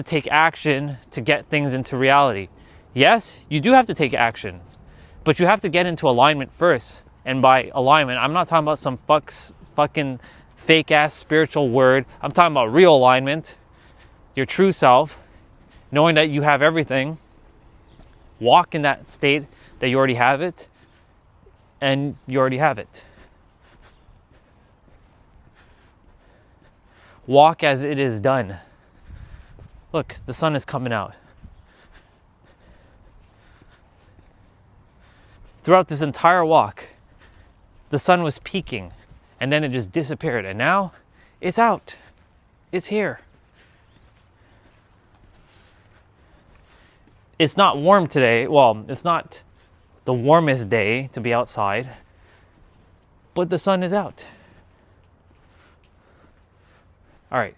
take action to get things into reality. Yes, you do have to take action, but you have to get into alignment first. And by alignment, I'm not talking about some fucking fake ass spiritual word. I'm talking about real alignment, your true self, knowing that you have everything. Walk in that state that you already have it, and you already have it. Walk as it is done. Look, the sun is coming out. Throughout this entire walk, the sun was peaking, and then it just disappeared, and now it's out. It's here. It's not warm today. Well, it's not the warmest day to be outside, but the sun is out. All right.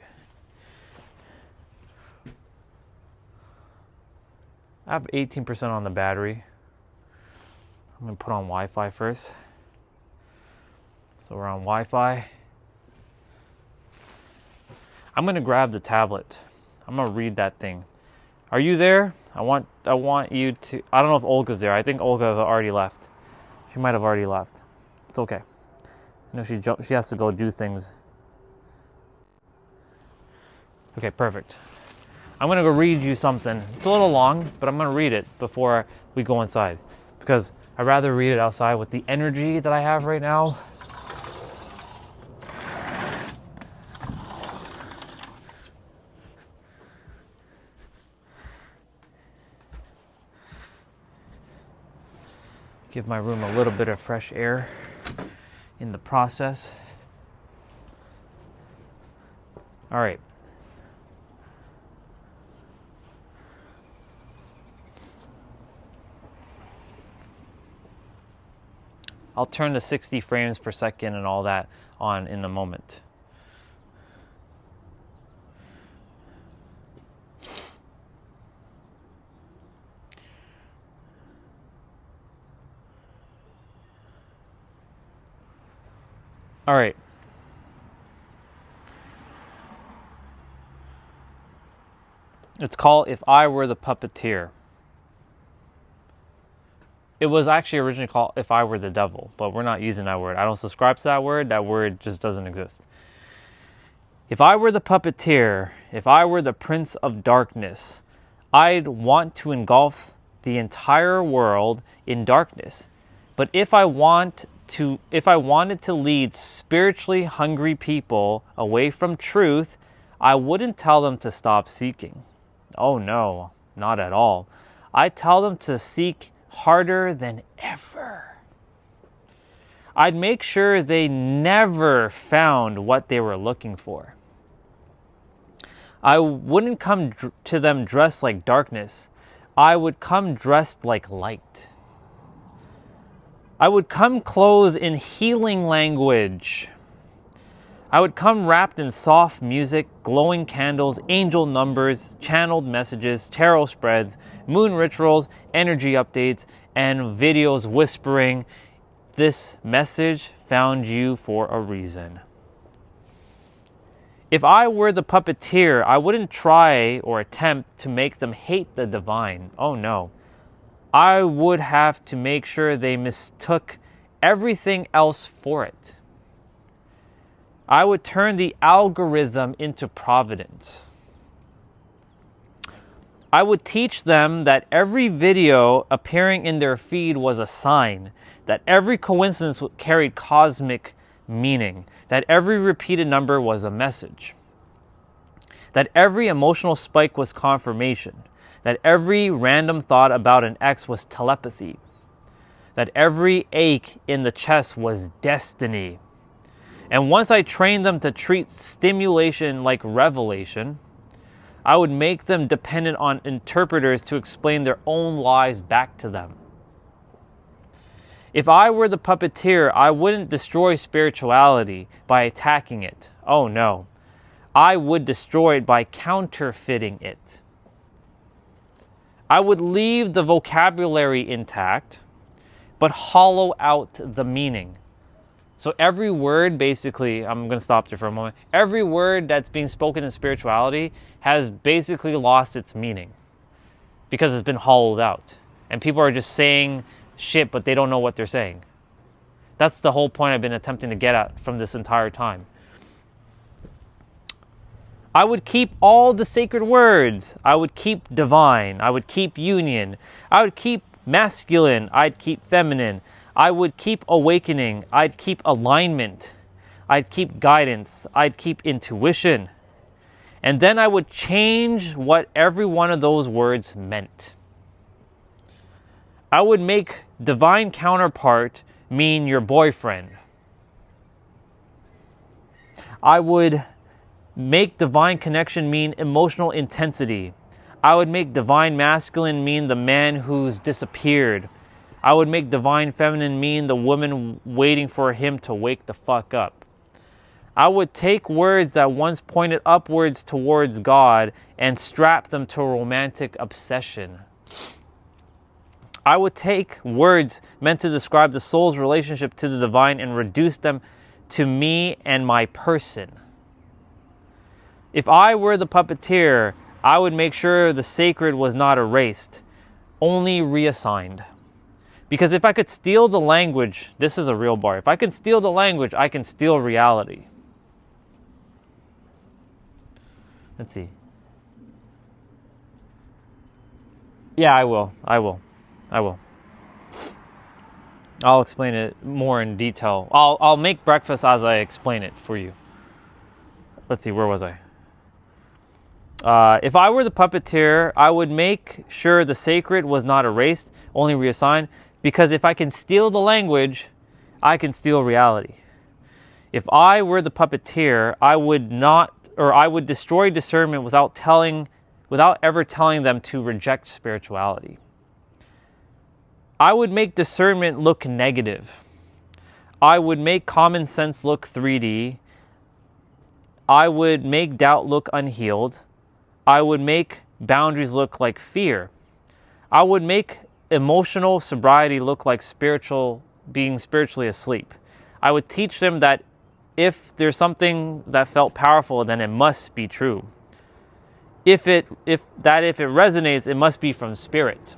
I have 18% on the battery. I'm going to put on Wi-Fi first. So we're on Wi-Fi. I'm going to grab the tablet. I'm going to read that thing. Are you there? I want you to... I don't know if Olga's there. I think Olga already left. She might have already left. It's okay. I know she has to go do things. Okay, perfect. I'm going to go read you something. It's a little long, but I'm going to read it before we go inside. Because I'd rather read it outside with the energy that I have right now. Give my room a little bit of fresh air in the process. All right. I'll turn the 60 frames per second and all that on in a moment. All right. It's called If I Were the Puppeteer. It was actually originally called If I Were the Devil, but we're not using that word. I don't subscribe to that word. That word just doesn't exist. If I were the puppeteer, if I were the prince of darkness, I'd want to engulf the entire world in darkness. But if I wanted to lead spiritually hungry people away from truth, I wouldn't tell them to stop seeking. Oh no, not at all. I'd tell them to seek harder than ever. I'd make sure they never found what they were looking for. I wouldn't come to them dressed like darkness. I would come dressed like light. I would come clothed in healing language. I would come wrapped in soft music, glowing candles, angel numbers, channeled messages, tarot spreads, moon rituals, energy updates, and videos whispering, "This message found you for a reason." If I were the puppeteer, I wouldn't try or attempt to make them hate the divine. Oh no. I would have to make sure they mistook everything else for it. I would turn the algorithm into providence. I would teach them that every video appearing in their feed was a sign, that every coincidence carried cosmic meaning, that every repeated number was a message, that every emotional spike was confirmation, that every random thought about an ex was telepathy, that every ache in the chest was destiny. And once I trained them to treat stimulation like revelation, I would make them dependent on interpreters to explain their own lives back to them. If I were the puppeteer, I wouldn't destroy spirituality by attacking it. Oh no. I would destroy it by counterfeiting it. I would leave the vocabulary intact, but hollow out the meaning. So every word, basically, I'm going to stop there for a moment. Every word that's being spoken in spirituality has basically lost its meaning because it's been hollowed out. And people are just saying shit, but they don't know what they're saying. That's the whole point I've been attempting to get at from this entire time. I would keep all the sacred words. I would keep divine. I would keep union. I would keep masculine. I'd keep feminine. I would keep awakening. I'd keep alignment. I'd keep guidance. I'd keep intuition. And then I would change what every one of those words meant. I would make divine counterpart mean your boyfriend. I would make divine connection mean emotional intensity. I would make divine masculine mean the man who's disappeared. I would make divine feminine mean the woman waiting for him to wake the fuck up. I would take words that once pointed upwards towards God and strap them to a romantic obsession. I would take words meant to describe the soul's relationship to the divine and reduce them to me and my person. If I were the puppeteer, I would make sure the sacred was not erased, only reassigned. Because if I could steal the language, this is a real bar. If I can steal the language, I can steal reality. Let's see. Yeah, I will. I'll explain it more in detail. I'll make breakfast as I explain it for you. Let's see, where was I? If I were the puppeteer, I would make sure the sacred was not erased, only reassigned. Because if I can steal the language, I can steal reality. If I were the puppeteer, I would destroy discernment without ever telling them to reject spirituality. I would make discernment look negative. I would make common sense look 3D. I would make doubt look unhealed. I would make boundaries look like fear. I would make emotional sobriety look like being spiritually asleep. I would teach them that if there's something that felt powerful, then it must be true. If it resonates, it must be from spirit.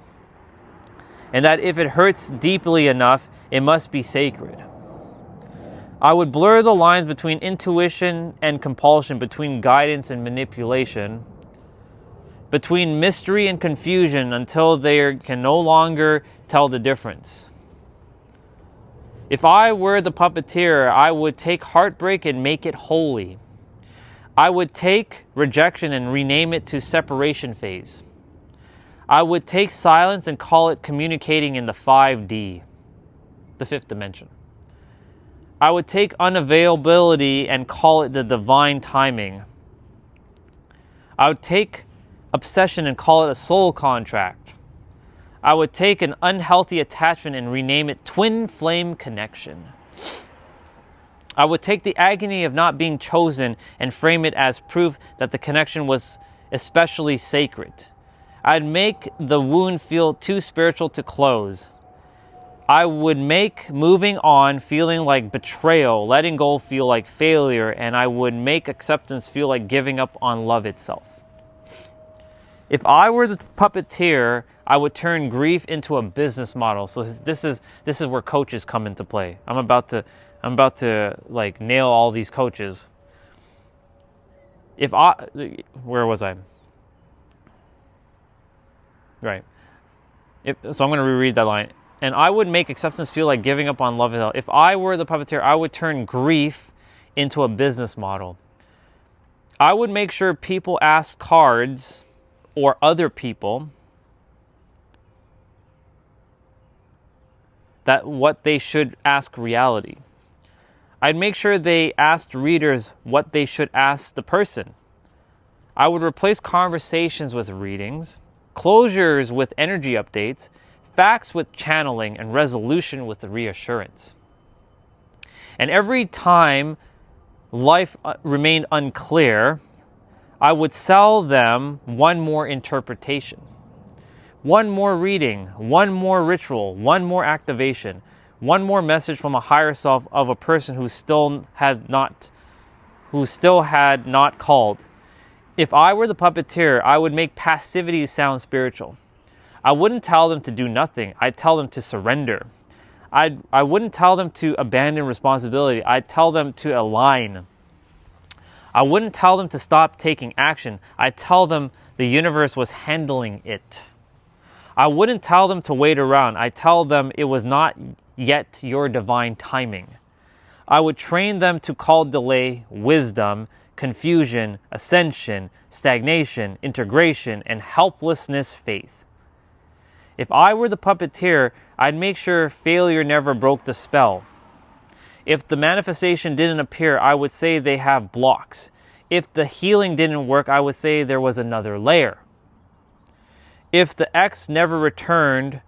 And that if it hurts deeply enough, it must be sacred. I would blur the lines between intuition and compulsion, between guidance and manipulation, between mystery and confusion until they can no longer tell the difference. If I were the puppeteer, I would take heartbreak and make it holy. I would take rejection and rename it to separation phase. I would take silence and call it communicating in the 5D, the fifth dimension. I would take unavailability and call it the divine timing. I would take obsession and call it a soul contract. I would take an unhealthy attachment and rename it twin flame connection. I would take the agony of not being chosen and frame it as proof that the connection was especially sacred. I'd make the wound feel too spiritual to close. I would make moving on feeling like betrayal, letting go feel like failure, and I would make acceptance feel like giving up on love itself. If I were the puppeteer, I would turn grief into a business model. So this is where coaches come into play. I'm about to like nail all these coaches. Where was I? Right. So I'm going to reread that line. And I would make acceptance feel like giving up on love itself. If I were the puppeteer, I would turn grief into a business model. I would make sure people ask cards or other people that what they should ask reality. I'd make sure they asked readers what they should ask the person. I would replace conversations with readings, closures with energy updates, facts with channeling, and resolution with reassurance. And every time life remained unclear, I would sell them one more interpretation. One more reading, one more ritual, one more activation, one more message from a higher self of a person who still had not called. If I were the puppeteer, I would make passivity sound spiritual. I wouldn't tell them to do nothing. I'd tell them to surrender. I wouldn't tell them to abandon responsibility. I'd tell them to align. I wouldn't tell them to stop taking action. I'd tell them the universe was handling it. I wouldn't tell them to wait around. I tell them it was not yet your divine timing. I would train them to call delay wisdom, confusion, ascension, stagnation, integration, and helplessness faith. If I were the puppeteer, I'd make sure failure never broke the spell. If the manifestation didn't appear, I would say they have blocks. If the healing didn't work, I would say there was another layer. If the ex never returned,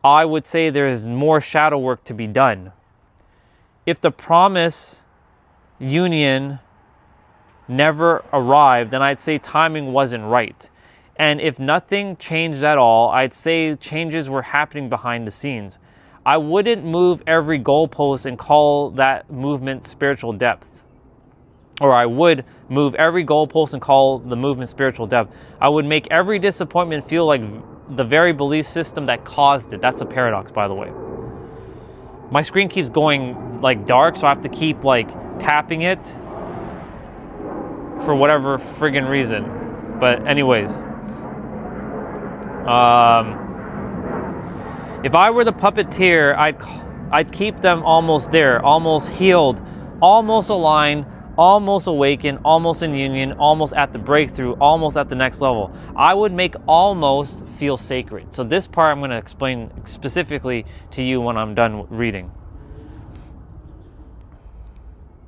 I would say there is more shadow work to be done. If the promise union never arrived, then I'd say timing wasn't right. And if nothing changed at all, I'd say changes were happening behind the scenes. I wouldn't move every goalpost and call that movement spiritual depth. Or I would move every goalpost and call the movement spiritual depth. I would make every disappointment feel like the very belief system that caused it. That's a paradox, by the way. My screen keeps going like dark, so I have to keep like tapping it for whatever friggin' reason. But anyways, if I were the puppeteer, I'd keep them almost there, almost healed, almost aligned, almost awakened, almost in union, almost at the breakthrough, almost at the next level. I would make almost feel sacred. So this part I'm going to explain specifically to you when I'm done reading.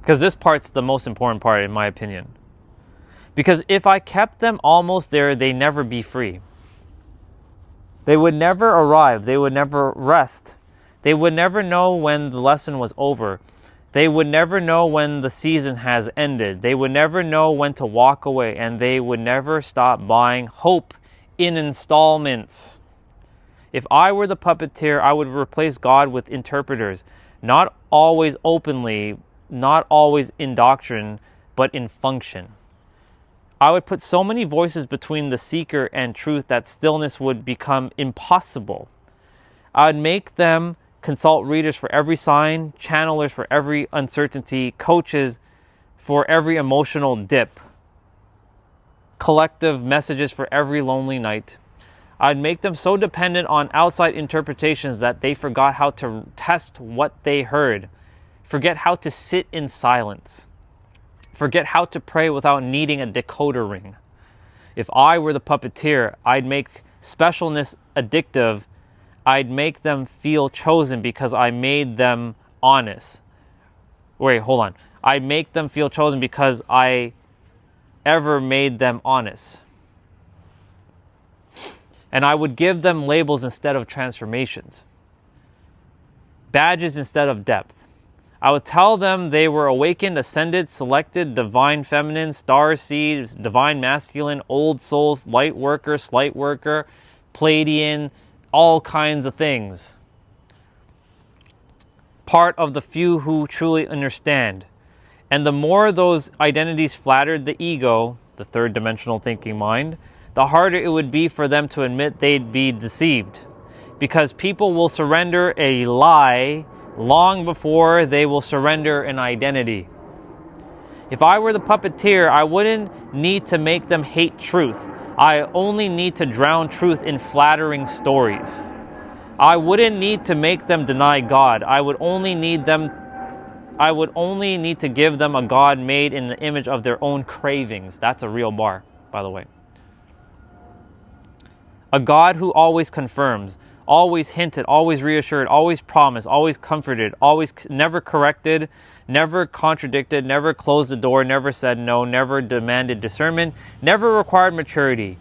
Because this part's the most important part in my opinion. Because if I kept them almost there, they'd never be free. They would never arrive. They would never rest. They would never know when the lesson was over. They would never know when the season has ended. They would never know when to walk away. And they would never stop buying hope in installments. If I were the puppeteer, I would replace God with interpreters. Not always openly, not always in doctrine, but in function. I would put so many voices between the seeker and truth that stillness would become impossible. I would make them consult readers for every sign, channelers for every uncertainty, coaches for every emotional dip. collective messages for every lonely night. I'd make them so dependent on outside interpretations that they forgot how to test what they heard, forget how to sit in silence, forget how to pray without needing a decoder ring. If I were the puppeteer, I'd make specialness addictive. I'd make them feel chosen because I made them honest. Wait, hold on. I'd make them feel chosen because I ever made them honest. And I would give them labels instead of transformations, badges instead of depth. I would tell them they were awakened, ascended, selected, divine feminine, star seed, divine masculine, old souls, light worker, slight worker, Pleiadian, all kinds of things. Part of the few who truly understand. And the more those identities flattered the ego, the third dimensional thinking mind, the harder it would be for them to admit they'd be deceived. Because people will surrender a lie long before they will surrender an identity. If I were the puppeteer, I wouldn't need to make them hate truth. I only need to drown truth in flattering stories. I wouldn't need to make them deny God. I would only need to give them a God made in the image of their own cravings. That's a real bar, by the way. A God who always confirms, always hinted, always reassured, always promised, always comforted, always never corrected, never contradicted, never closed the door, never said no, never demanded discernment, never required maturity.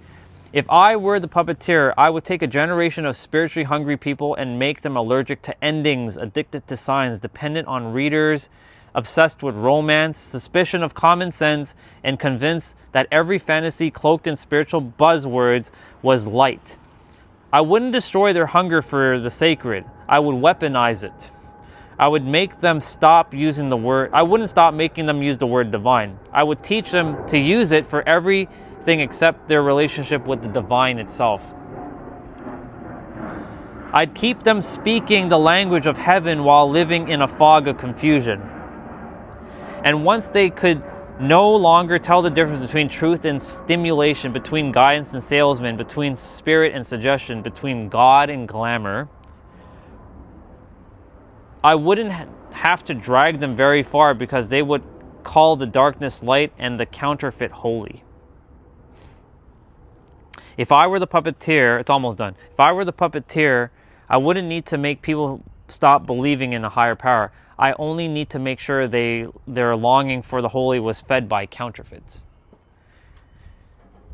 If I were the puppeteer, I would take a generation of spiritually hungry people and make them allergic to endings, addicted to signs, dependent on readers, obsessed with romance, suspicion of common sense, and convinced that every fantasy cloaked in spiritual buzzwords was light. I wouldn't destroy their hunger for the sacred. I would weaponize it. I would make them stop using the word. I wouldn't stop making them use the word divine. I would teach them to use it for everything except their relationship with the divine itself. I'd keep them speaking the language of heaven while living in a fog of confusion. And once they could no longer tell the difference between truth and stimulation, between guidance and salesman, between spirit and suggestion, between God and glamour, I wouldn't have to drag them very far because they would call the darkness light and the counterfeit holy. If I were the puppeteer, it's almost done. If I were the puppeteer, I wouldn't need to make people stop believing in a higher power. I only need to make sure their longing for the holy was fed by counterfeits.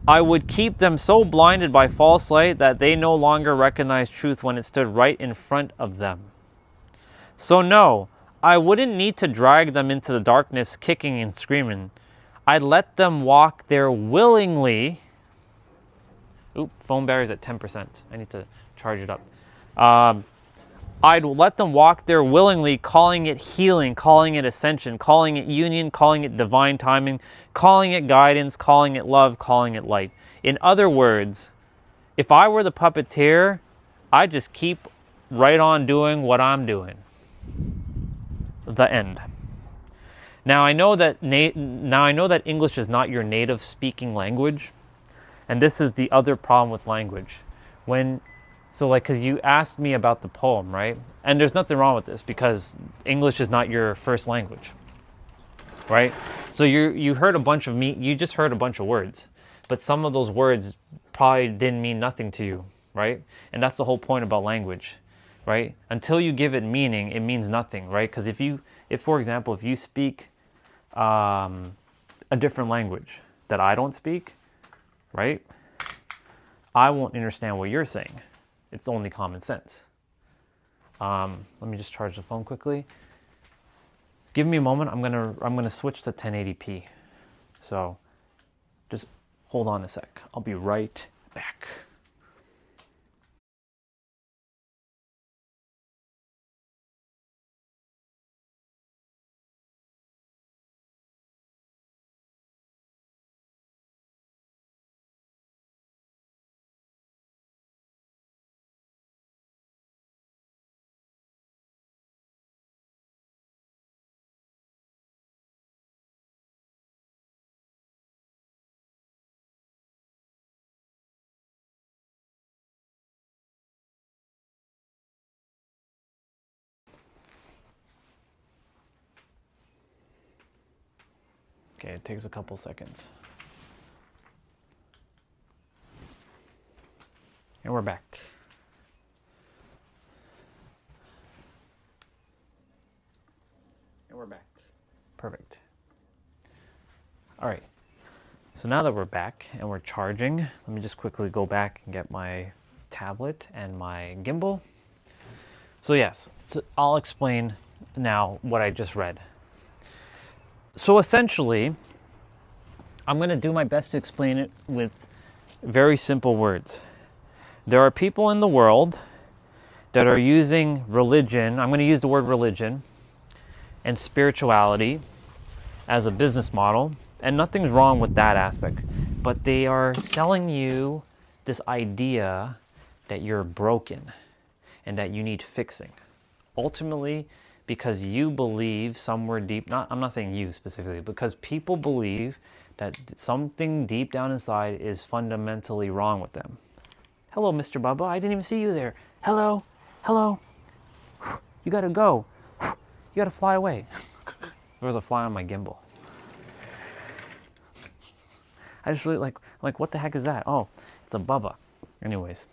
I would keep them so blinded by false light that they no longer recognize truth when it stood right in front of them. So no, I wouldn't need to drag them into the darkness kicking and screaming. I'd let them walk there willingly. Oop, phone battery's at 10%. I need to charge it up. I'd let them walk there willingly, calling it healing, calling it ascension, calling it union, calling it divine timing, calling it guidance, calling it love, calling it light. In other words, if I were the puppeteer, I'd just keep right on doing what I'm doing. The end. Now I know that English is not your native speaking language, and this is the other problem with language. Because you asked me about the poem, right? And there's nothing wrong with this because English is not your first language, right? So you heard a bunch of you just heard a bunch of words, but some of those words probably didn't mean nothing to you, right? And that's the whole point about language, right? Until you give it meaning, it means nothing, right? Because if for example, if you speak a different language that I don't speak, right? I won't understand what you're saying. It's only common sense. Let me just charge the phone quickly. Give me a moment. I'm gonna switch to 1080p. So just hold on a sec. I'll be right back. Okay, it takes a couple seconds. And we're back. And we're back. Perfect. All right. So now that we're back and we're charging, let me just quickly go back and get my tablet and my gimbal. So yes, I'll explain now what I just read. So essentially, I'm going to do my best to explain it with very simple words. There are people in the world that are using religion, I'm going to use the word religion, and spirituality as a business model, and nothing's wrong with that aspect, but they are selling you this idea that you're broken and that you need fixing. Ultimately, because you believe somewhere deep, I'm not saying you specifically, because people believe that something deep down inside is fundamentally wrong with them. Hello, Mr. Bubba, I didn't even see you there. Hello, hello. You gotta go. You gotta fly away. There was a fly on my gimbal. I just really like, what the heck is that? Oh, it's a Bubba. Anyways,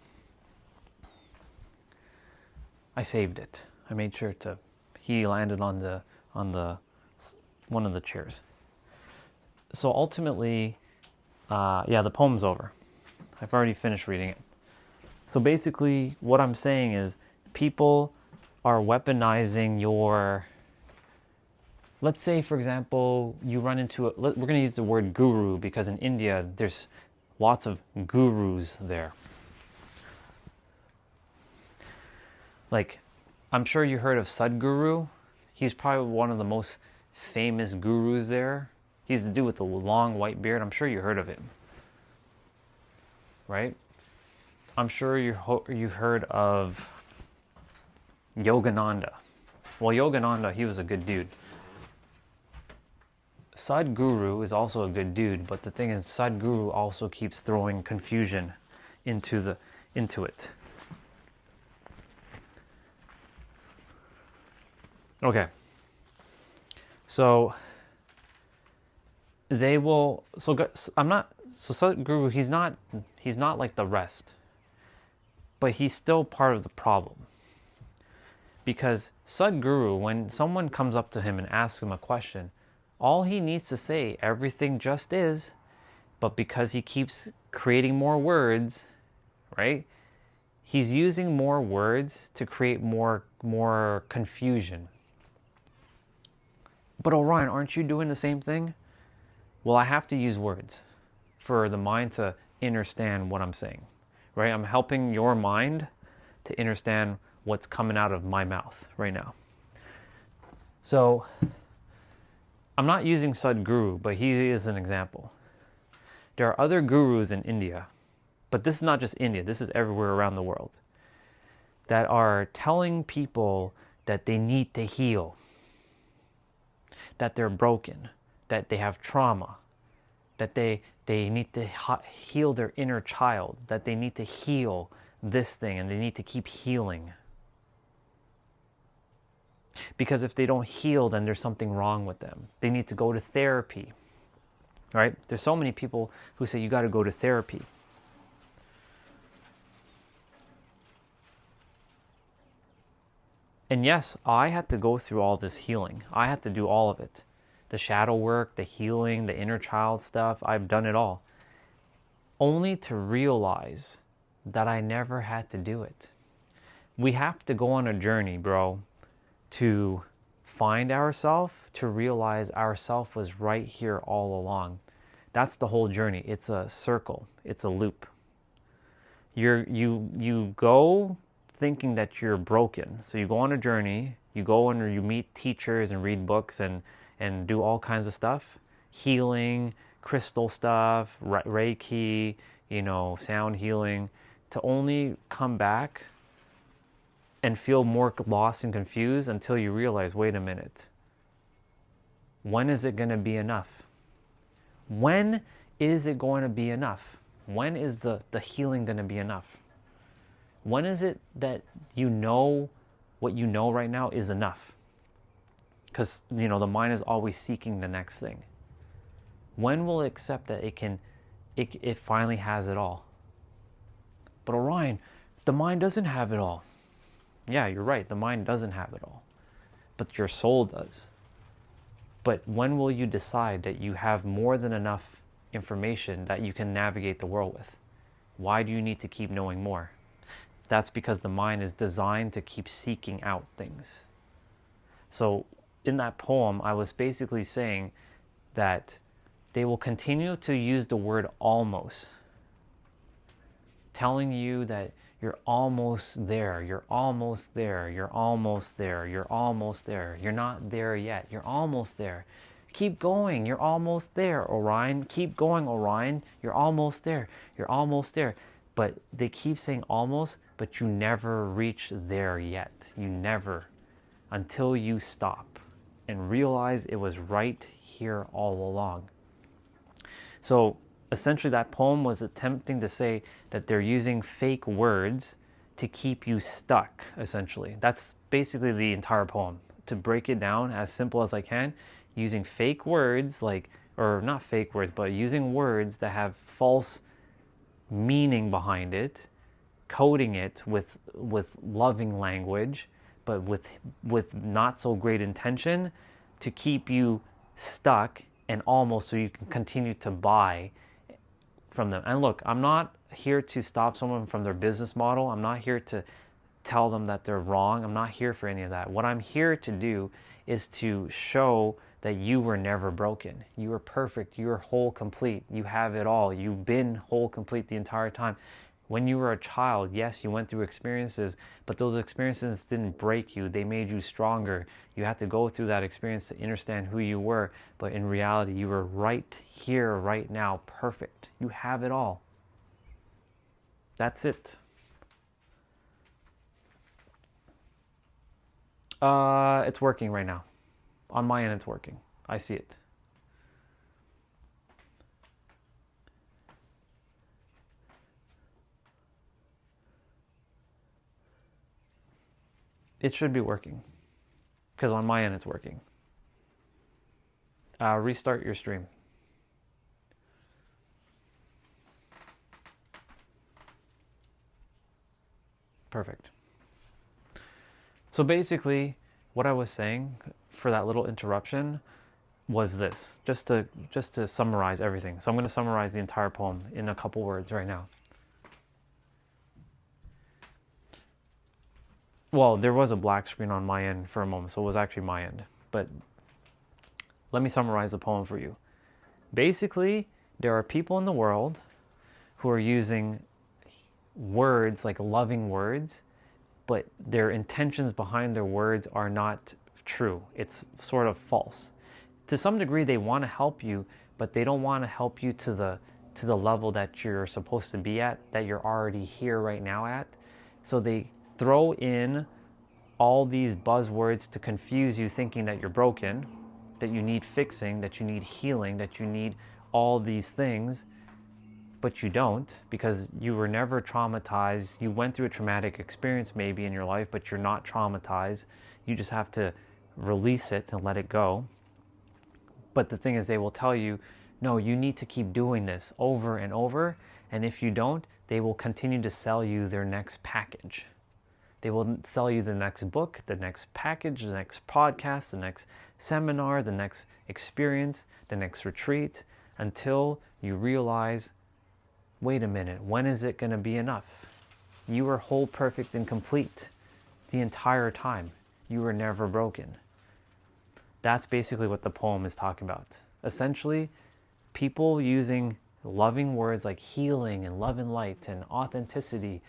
I saved it. I made sure he landed on the one of the chairs. So ultimately, the poem's over. I've already finished reading it. So basically, what I'm saying is, people are weaponizing your. Let's say, for example, you run into we're going to use the word guru because in India there's lots of gurus there. Like, I'm sure you heard of Sadhguru. He's probably one of the most famous gurus there. He's the dude with the long white beard. I'm sure you heard of him. Right? I'm sure you heard of Yogananda. Well, Yogananda, he was a good dude. Sadhguru is also a good dude, but the thing is, Sadhguru also keeps throwing confusion into it. Okay. So they will. So I'm not. So Sadhguru, he's not like the rest, but he's still part of the problem. Because Sadhguru, when someone comes up to him and asks him a question, all he needs to say, everything just is, but because he keeps creating more words, right? He's using more words to create more confusion. But Orion, aren't you doing the same thing? Well, I have to use words for the mind to understand what I'm saying, right? I'm helping your mind to understand what's coming out of my mouth right now. So I'm not using Sadhguru, but he is an example. There are other gurus in India, but this is not just India, this is everywhere around the world, that are telling people that they need to heal, that they're broken, that they have trauma, that they need to heal their inner child, that they need to heal this thing and they need to keep healing. Because if they don't heal, then there's something wrong with them. They need to go to therapy, right? There's so many people who say you got to go to therapy. And yes, I had to go through all this healing. I had to do all of it. The shadow work, the healing, the inner child stuff, I've done it all. Only to realize that I never had to do it. We have to go on a journey, bro, to find ourselves, to realize ourself was right here all along. That's the whole journey. It's a circle. It's a loop. You go thinking that you're broken. So you go on a journey, you go and you meet teachers and read books and do all kinds of stuff. Healing, crystal stuff, Reiki, sound healing, to only come back and feel more lost and confused until you realize, wait a minute, when is it going to be enough? When is it going to be enough? When is the healing going to be enough? When is it that you know what you know right now is enough? Because, the mind is always seeking the next thing. When will it accept that it finally has it all? But Orion, the mind doesn't have it all. Yeah, you're right. The mind doesn't have it all. But your soul does. But when will you decide that you have more than enough information that you can navigate the world with? Why do you need to keep knowing more? That's because the mind is designed to keep seeking out things. So in that poem, I was basically saying that they will continue to use the word almost, telling you that you're almost there, you're almost there, you're almost there, you're almost there, you're not there yet, you're almost there. Keep going, you're almost there, Orion. Keep going, Orion. You're almost there, you're almost there. But they keep saying almost, but you never reach there yet. You never, until you stop and realize it was right here all along. So essentially that poem was attempting to say that they're using fake words to keep you stuck, essentially. That's basically the entire poem. To break it down as simple as I can, using fake words, or not fake words, but using words that have false meaning behind it, coding it with loving language, but with not so great intention, to keep you stuck and almost so you can continue to buy from them. And look, I'm not here to stop someone from their business model. I'm not here to tell them that they're wrong. I'm not here for any of that. What I'm here to do is to show that you were never broken. You are perfect. You are whole, complete. You have it all. You've been whole, complete the entire time. When you were a child, yes, you went through experiences, but those experiences didn't break you. They made you stronger. You had to go through that experience to understand who you were, but in reality, you were right here, right now, perfect. You have it all. That's it. It's working right now. On my end, it's working. I see it. It should be working. Because on my end, it's working. Restart your stream. Perfect. So basically, what I was saying for that little interruption was this, just to summarize everything. So I'm going to summarize the entire poem in a couple words right now. Well, there was a black screen on my end for a moment, so it was actually my end. But let me summarize the poem for you. Basically, there are people in the world who are using words, like loving words, but their intentions behind their words are not true. It's sort of false. To some degree, they want to help you, but they don't want to help you to the level that you're supposed to be at, that you're already here right now at. So they throw in all these buzzwords to confuse you, thinking that you're broken, that you need fixing, that you need healing, that you need all these things, but you don't, because you were never traumatized. You went through a traumatic experience maybe in your life, but you're not traumatized. You just have to release it and let it go. But the thing is, they will tell you, no, you need to keep doing this over and over, and if you don't, they will continue to sell you their next package. They will sell you the next book, the next package, the next podcast, the next seminar, the next experience, the next retreat, until you realize, wait a minute, when is it going to be enough? You were whole, perfect, and complete the entire time. You were never broken. That's basically what the poem is talking about. Essentially, people using loving words like healing and love and light and authenticity,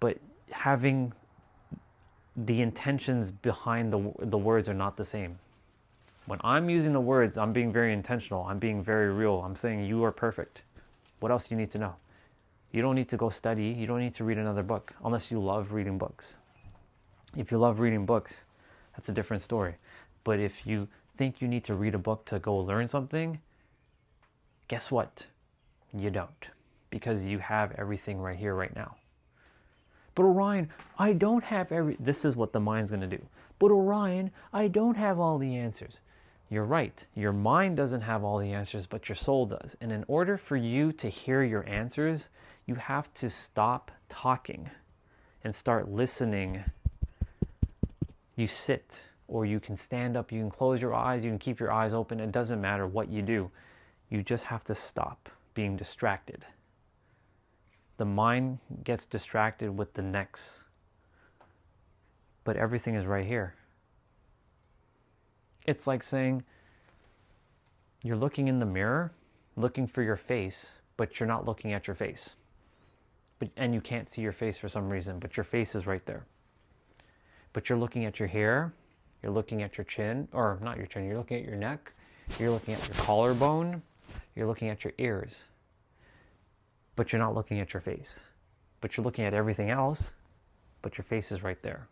but having the intentions behind the words are not the same. When I'm using the words, I'm being very intentional. I'm being very real. I'm saying you are perfect. What else do you need to know? You don't need to go study. You don't need to read another book unless you love reading books. If you love reading books, that's a different story. But if you think you need to read a book to go learn something, guess what? You don't. Because you have everything right here, right now. But Orion, I don't have this is what the mind's going to do. But Orion, I don't have all the answers. You're right. Your mind doesn't have all the answers, but your soul does. And in order for you to hear your answers, you have to stop talking and start listening. You sit, or you can stand up, you can close your eyes, you can keep your eyes open. It doesn't matter what you do. You just have to stop being distracted. The mind gets distracted with the next, but everything is right here. It's like saying you're looking in the mirror, looking for your face, but you're not looking at your face. And you can't see your face for some reason, but your face is right there. But you're looking at your hair, you're looking at your chin, or not your chin, you're looking at your neck, you're looking at your collarbone, you're looking at your ears, but you're not looking at your face. But you're looking at everything else, but your face is right there.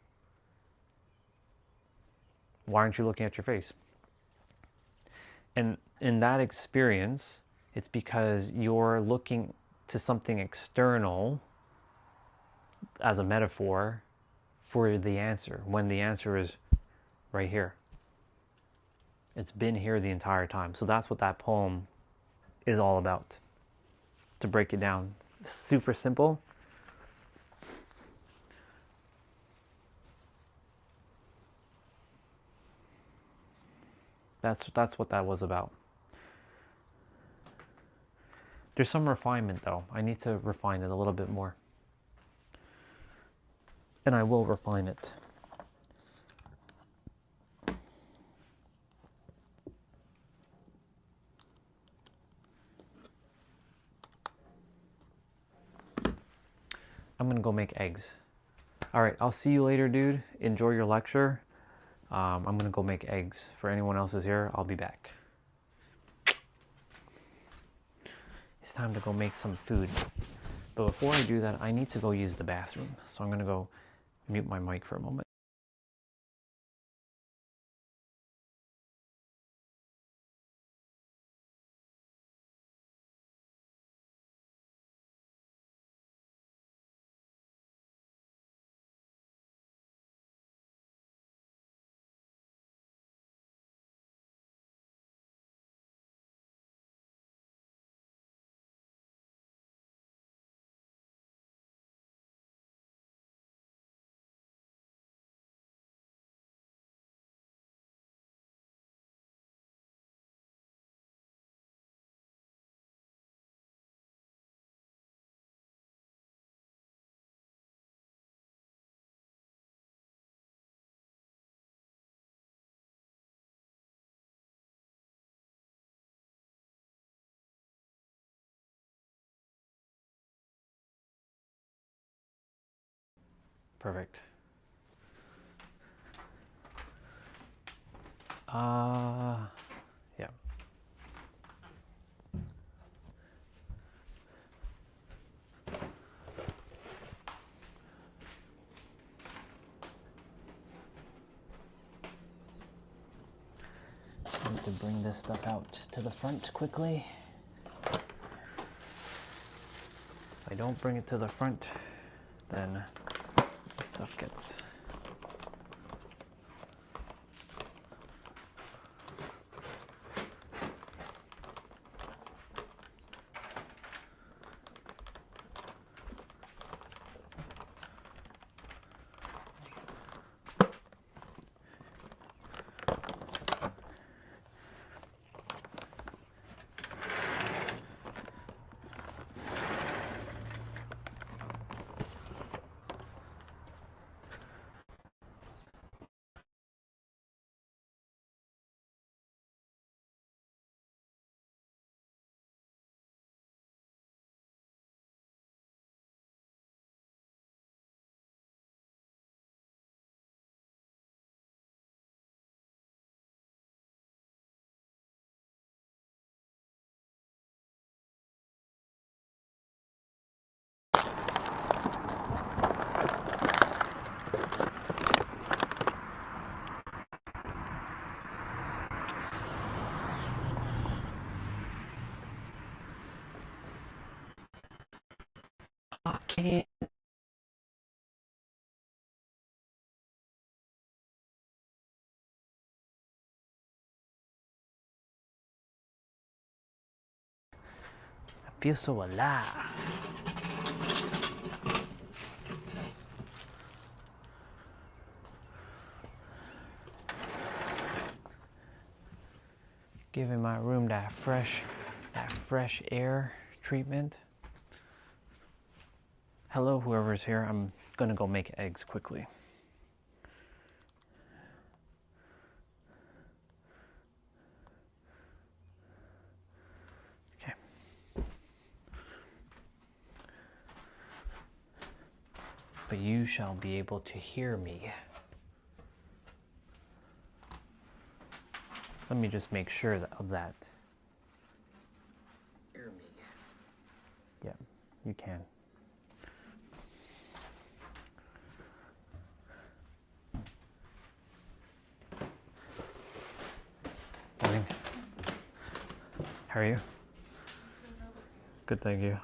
Why aren't you looking at your face? And in that experience, it's because you're looking to something external as a metaphor for the answer, when the answer is right here. It's been here the entire time. So that's what that poem is all about. To break it down, super simple. That's what that was about. There's some refinement though. I need to refine it a little bit more. And I will refine it. I'm gonna go make eggs. All right, I'll see you later, dude. Enjoy your lecture. I'm gonna go make eggs. For anyone else is here, I'll be back. It's time to go make some food. But before I do that, I need to go use the bathroom. So I'm gonna go mute my mic for a moment. Perfect. Yeah. I need to bring this stuff out to the front quickly. If I don't bring it to the front, then the stuff gets... I can't Feel so alive. Giving my room that fresh air treatment. Hello, whoever's here. I'm gonna go make eggs quickly. Okay. But you shall be able to hear me. Let me just make sure of that. Hear me. Yeah, you can. Morning. How are you? Good, thank you.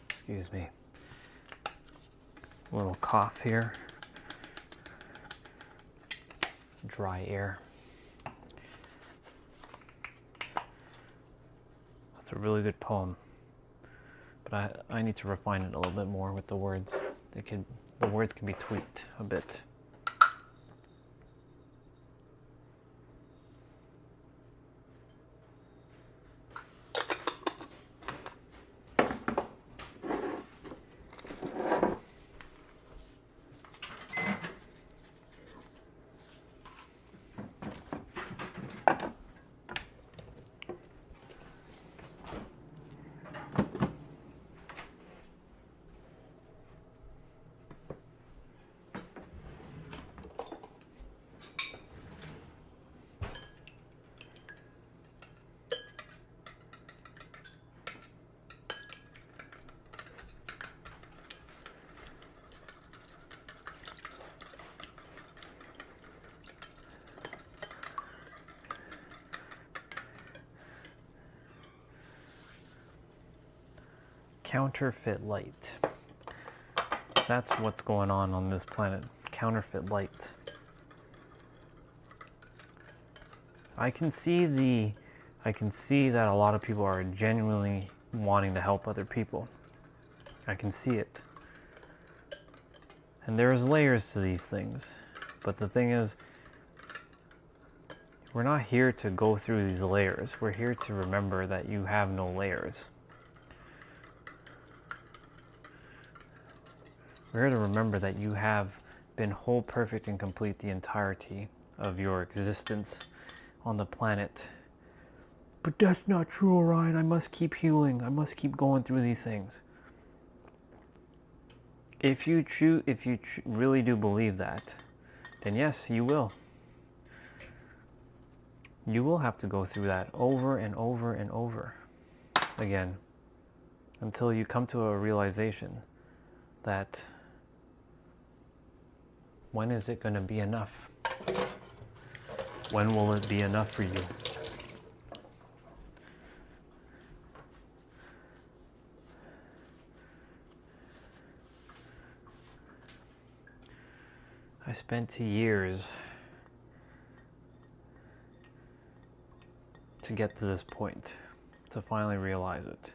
Excuse me. A little cough here. Dry air. That's a really good poem. But I need to refine it a little bit more with the words. The words can be tweaked a bit. Counterfeit light. That's what's going on this planet. Counterfeit light. I can see that a lot of people are genuinely wanting to help other people. I can see it. And there's layers to these things. But the thing is, we're not here to go through these layers. We're here to remember that you have no layers. We're here to remember that you have been whole, perfect, and complete the entirety of your existence on the planet. But that's not true, Orion. I must keep healing. I must keep going through these things. If you really do believe that, then yes, you will. You will have to go through that over and over and over again until you come to a realization that when is it going to be enough? When will it be enough for you? I spent years to get to this point, to finally realize it.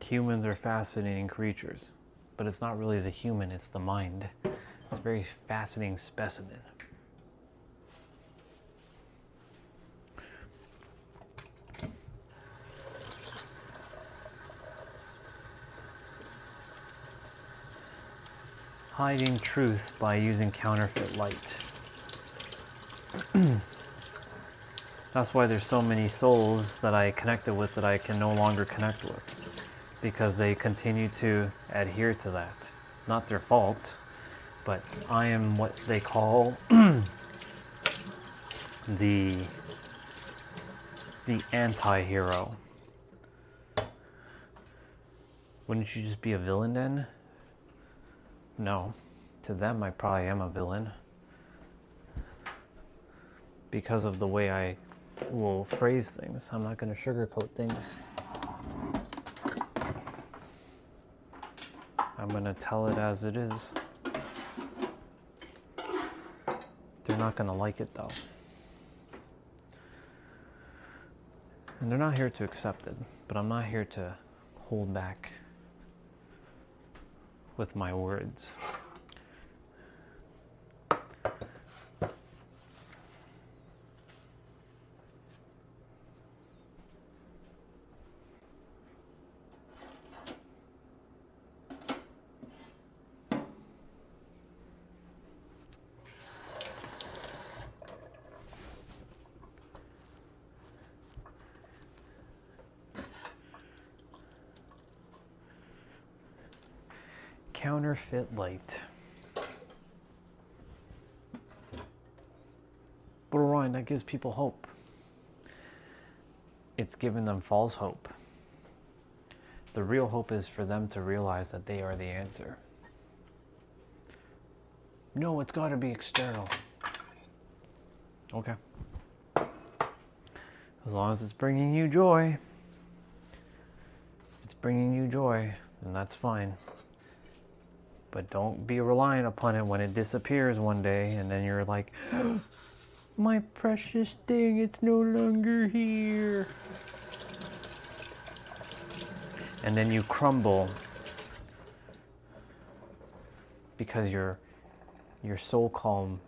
Humans are fascinating creatures, but it's not really the human, it's the mind. It's a very fascinating specimen. Hiding truth by using counterfeit light. That's why there's so many souls that I connected with that I can no longer connect with, because they continue to adhere to that. Not their fault, but I am what they call the anti-hero. Wouldn't you just be a villain then? No. To them, I probably am a villain. Because of the way I will phrase things. I'm not going to sugarcoat things. I'm going to tell it as it is. They're not going to like it though. And they're not here to accept it. But I'm not here to hold back with my words. Counterfeit light. But Orion, that gives people hope. It's giving them false hope. The real hope is for them to realize that they are the answer. No, it's got to be external. Okay. As long as it's bringing you joy. If it's bringing you joy, then that's fine. But don't be reliant upon it when it disappears one day and then you're like, my precious thing, it's no longer here. And then you crumble because your so-called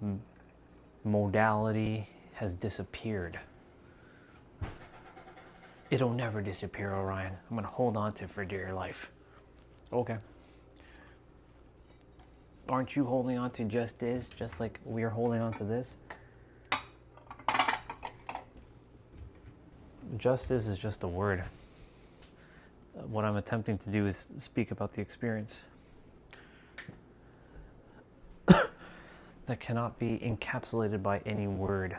modality has disappeared. It'll never disappear, Orion. I'm going to hold on to it for dear life. Okay. Aren't you holding on to just this, just like we're holding on to this? Justice is just a word. What I'm attempting to do is speak about the experience that cannot be encapsulated by any word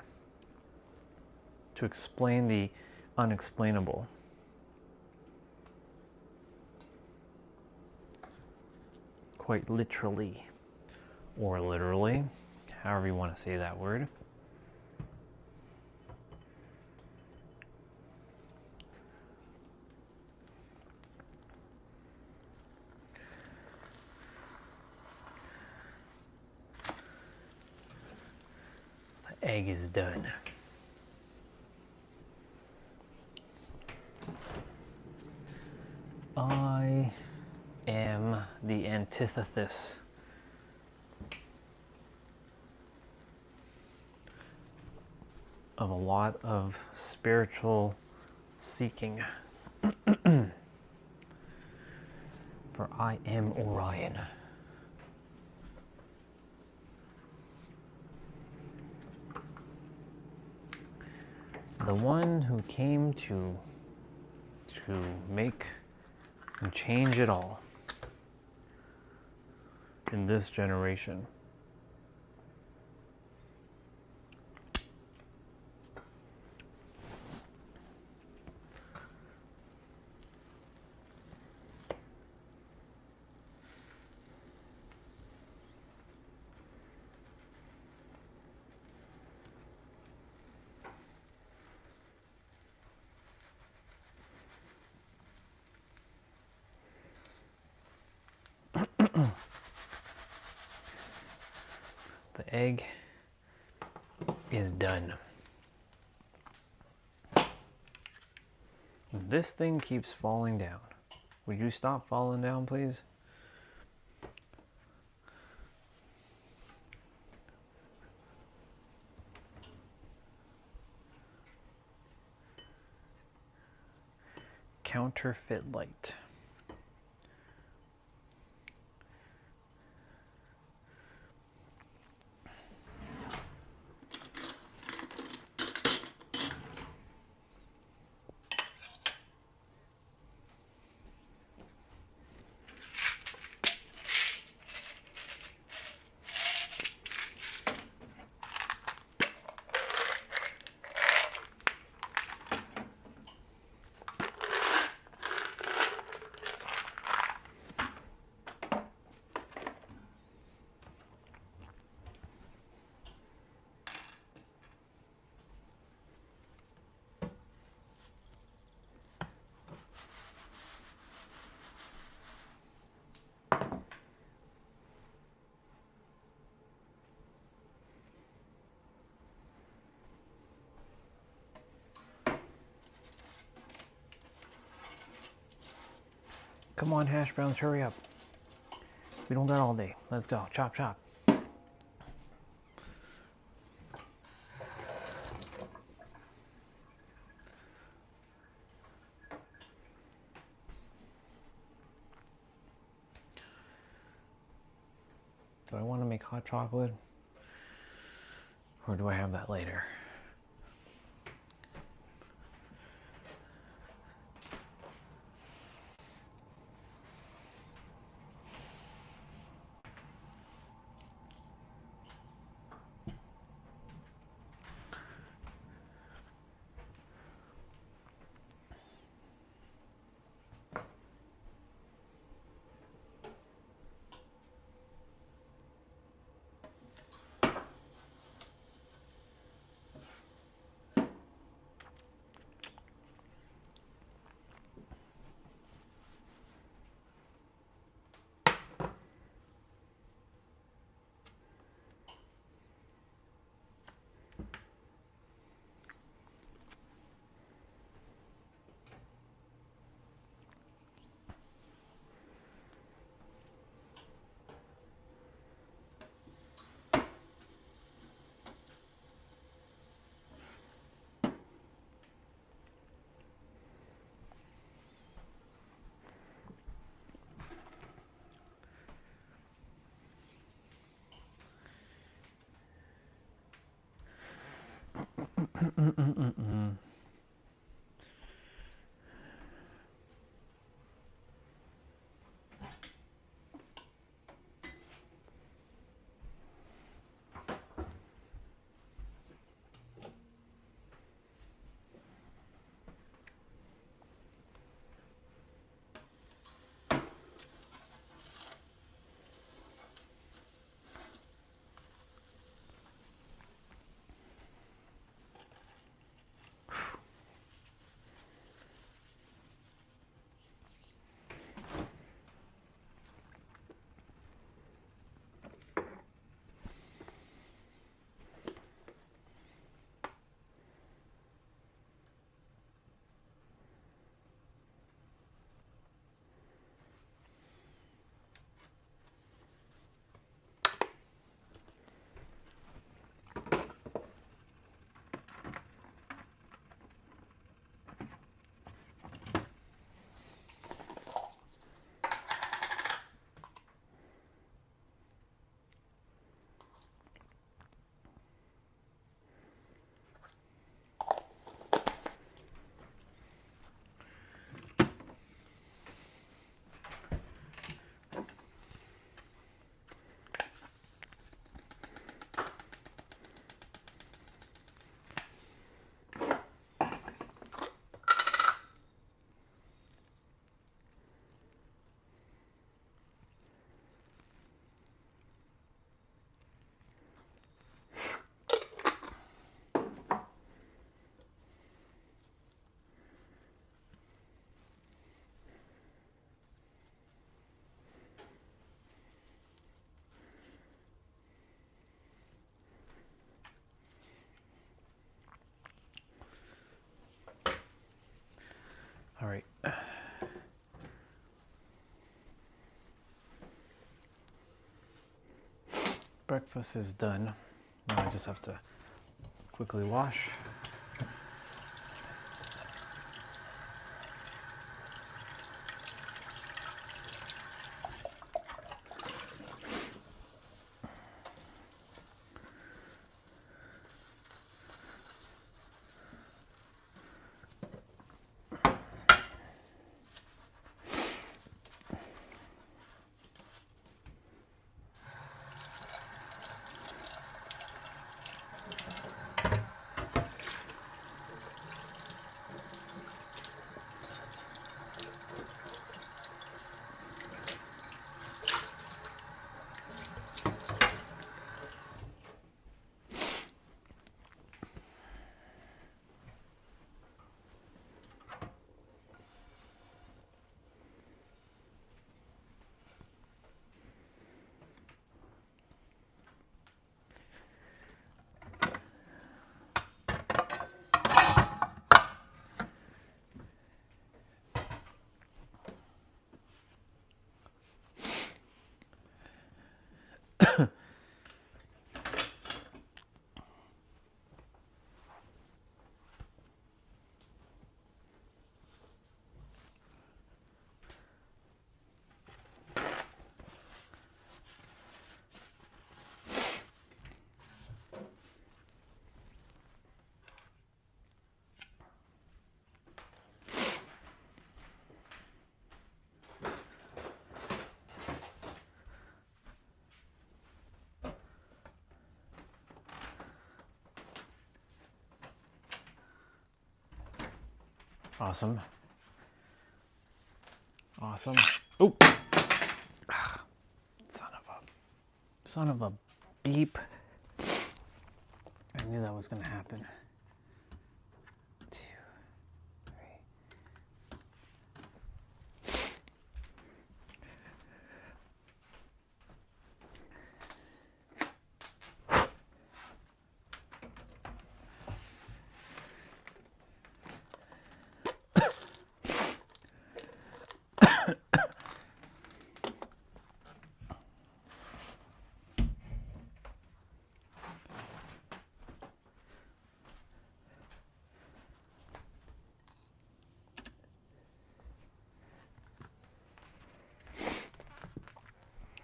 to explain the unexplainable. Quite literally. or literally, however you want to say that word. The egg is done. I am the antithesis of a lot of spiritual seeking. For I am Orion. The one who came to make and change it all in this generation. The egg is done. This thing keeps falling down. Would you stop falling down, please? Counterfeit light. Come on, hash browns, hurry up. We don't got all day. Let's go. Chop, chop. Do I want to make hot chocolate? Or do I have that later? Breakfast is done. Now I just have to quickly wash. Awesome. Awesome. Oh! Son of a beep. I knew that was going to happen. 2, 3.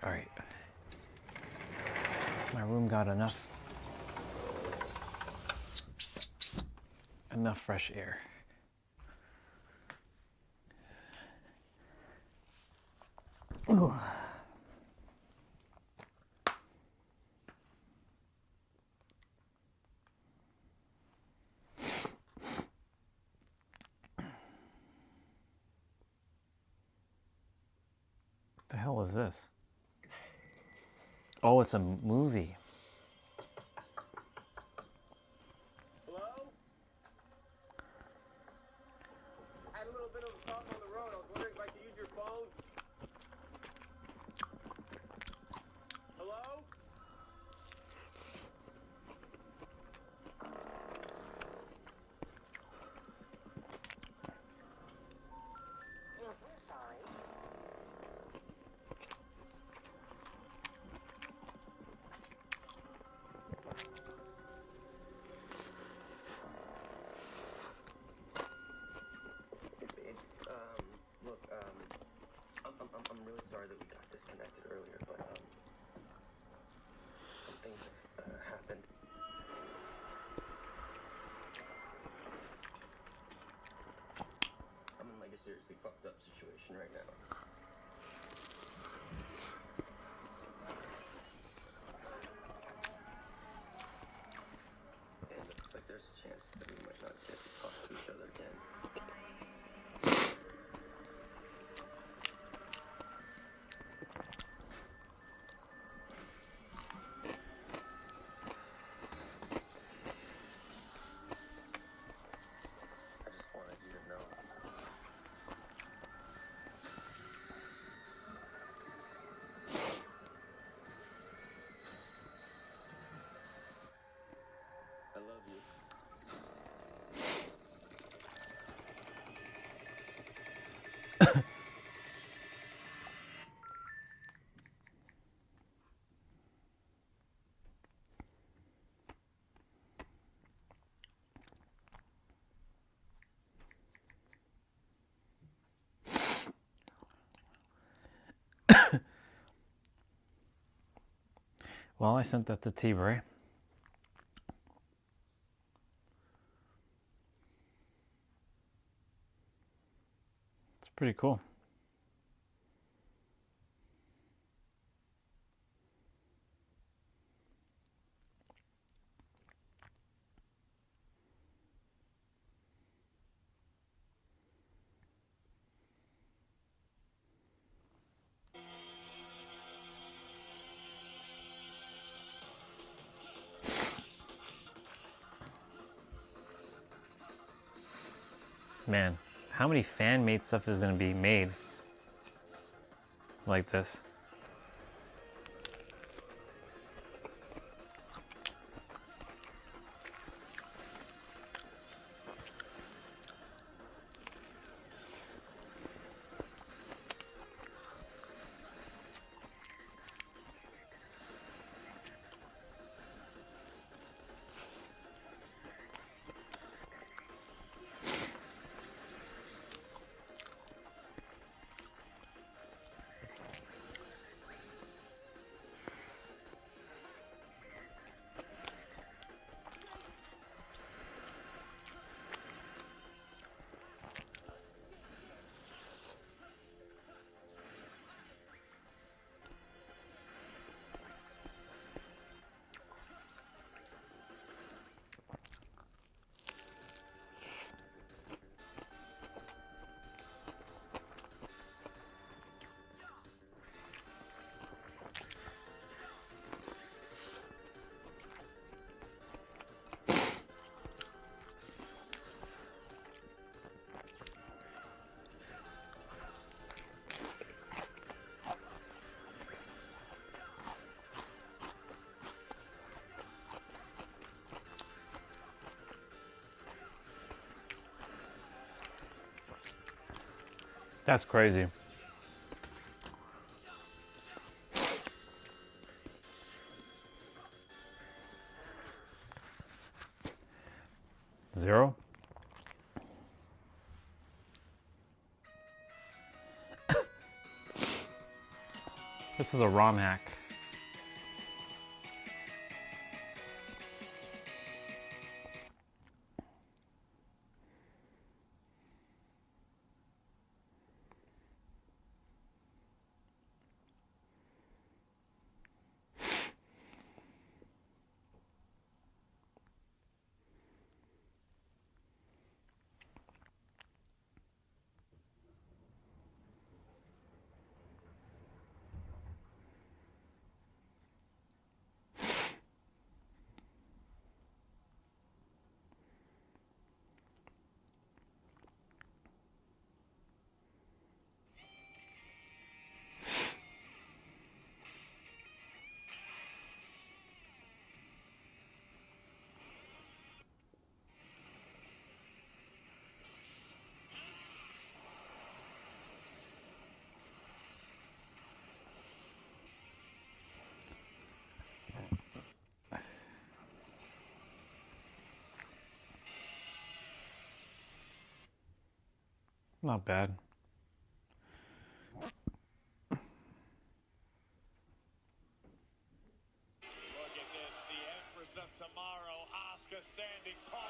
All right. My room got enough fresh air. Ooh. What the hell is this? Oh, it's a movie. Hello? I had a little bit of a problem on the road. I was wondering if I could use your phone. Hello? Sorry. Look, I'm really sorry that we got disconnected earlier, but, some things have, happened. I'm in, like, a seriously fucked up situation right now. And it looks like there's a chance that we might not get to talk to each other again. I just wanted you to know. Well, I sent that to T-Bray. It's pretty cool. Man, how many fan-made stuff is going to be made like this? That's crazy. Zero? This is a ROM hack. Not bad. Look at this, the Empress of Tomorrow, Asuka standing tall.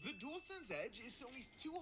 The DualSense Edge is Sony's $200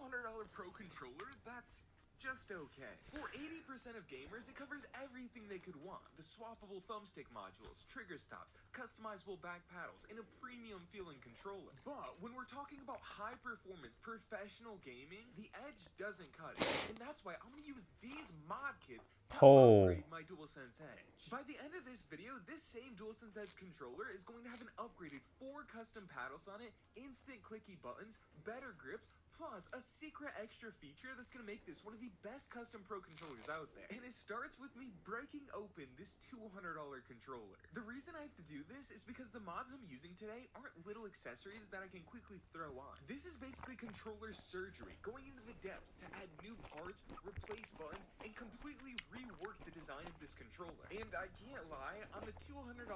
Pro controller that's just okay. For 80% of gamers, it covers everything they could want. The swappable thumbstick modules, trigger stops, customizable back paddles, and a premium feeling controller. But when we're talking about high-performance professional gaming, the Edge doesn't cut it. And that's why I'm gonna use these mod kits to upgrade my DualSense Edge. By the end of this video, this same DualSense Edge controller is going to have an upgraded 4 custom paddles on it, instant clicky buttons, better grips, Plus, a secret extra feature that's gonna make this one of the best custom Pro controllers out there. And it starts with me breaking open this $200 controller. The reason I have to do this is because the mods I'm using today aren't little accessories that I can quickly throw on. This is basically controller surgery, going into the depths to add new parts, replace buttons, and completely rework the design of this controller. And I can't lie, on the $200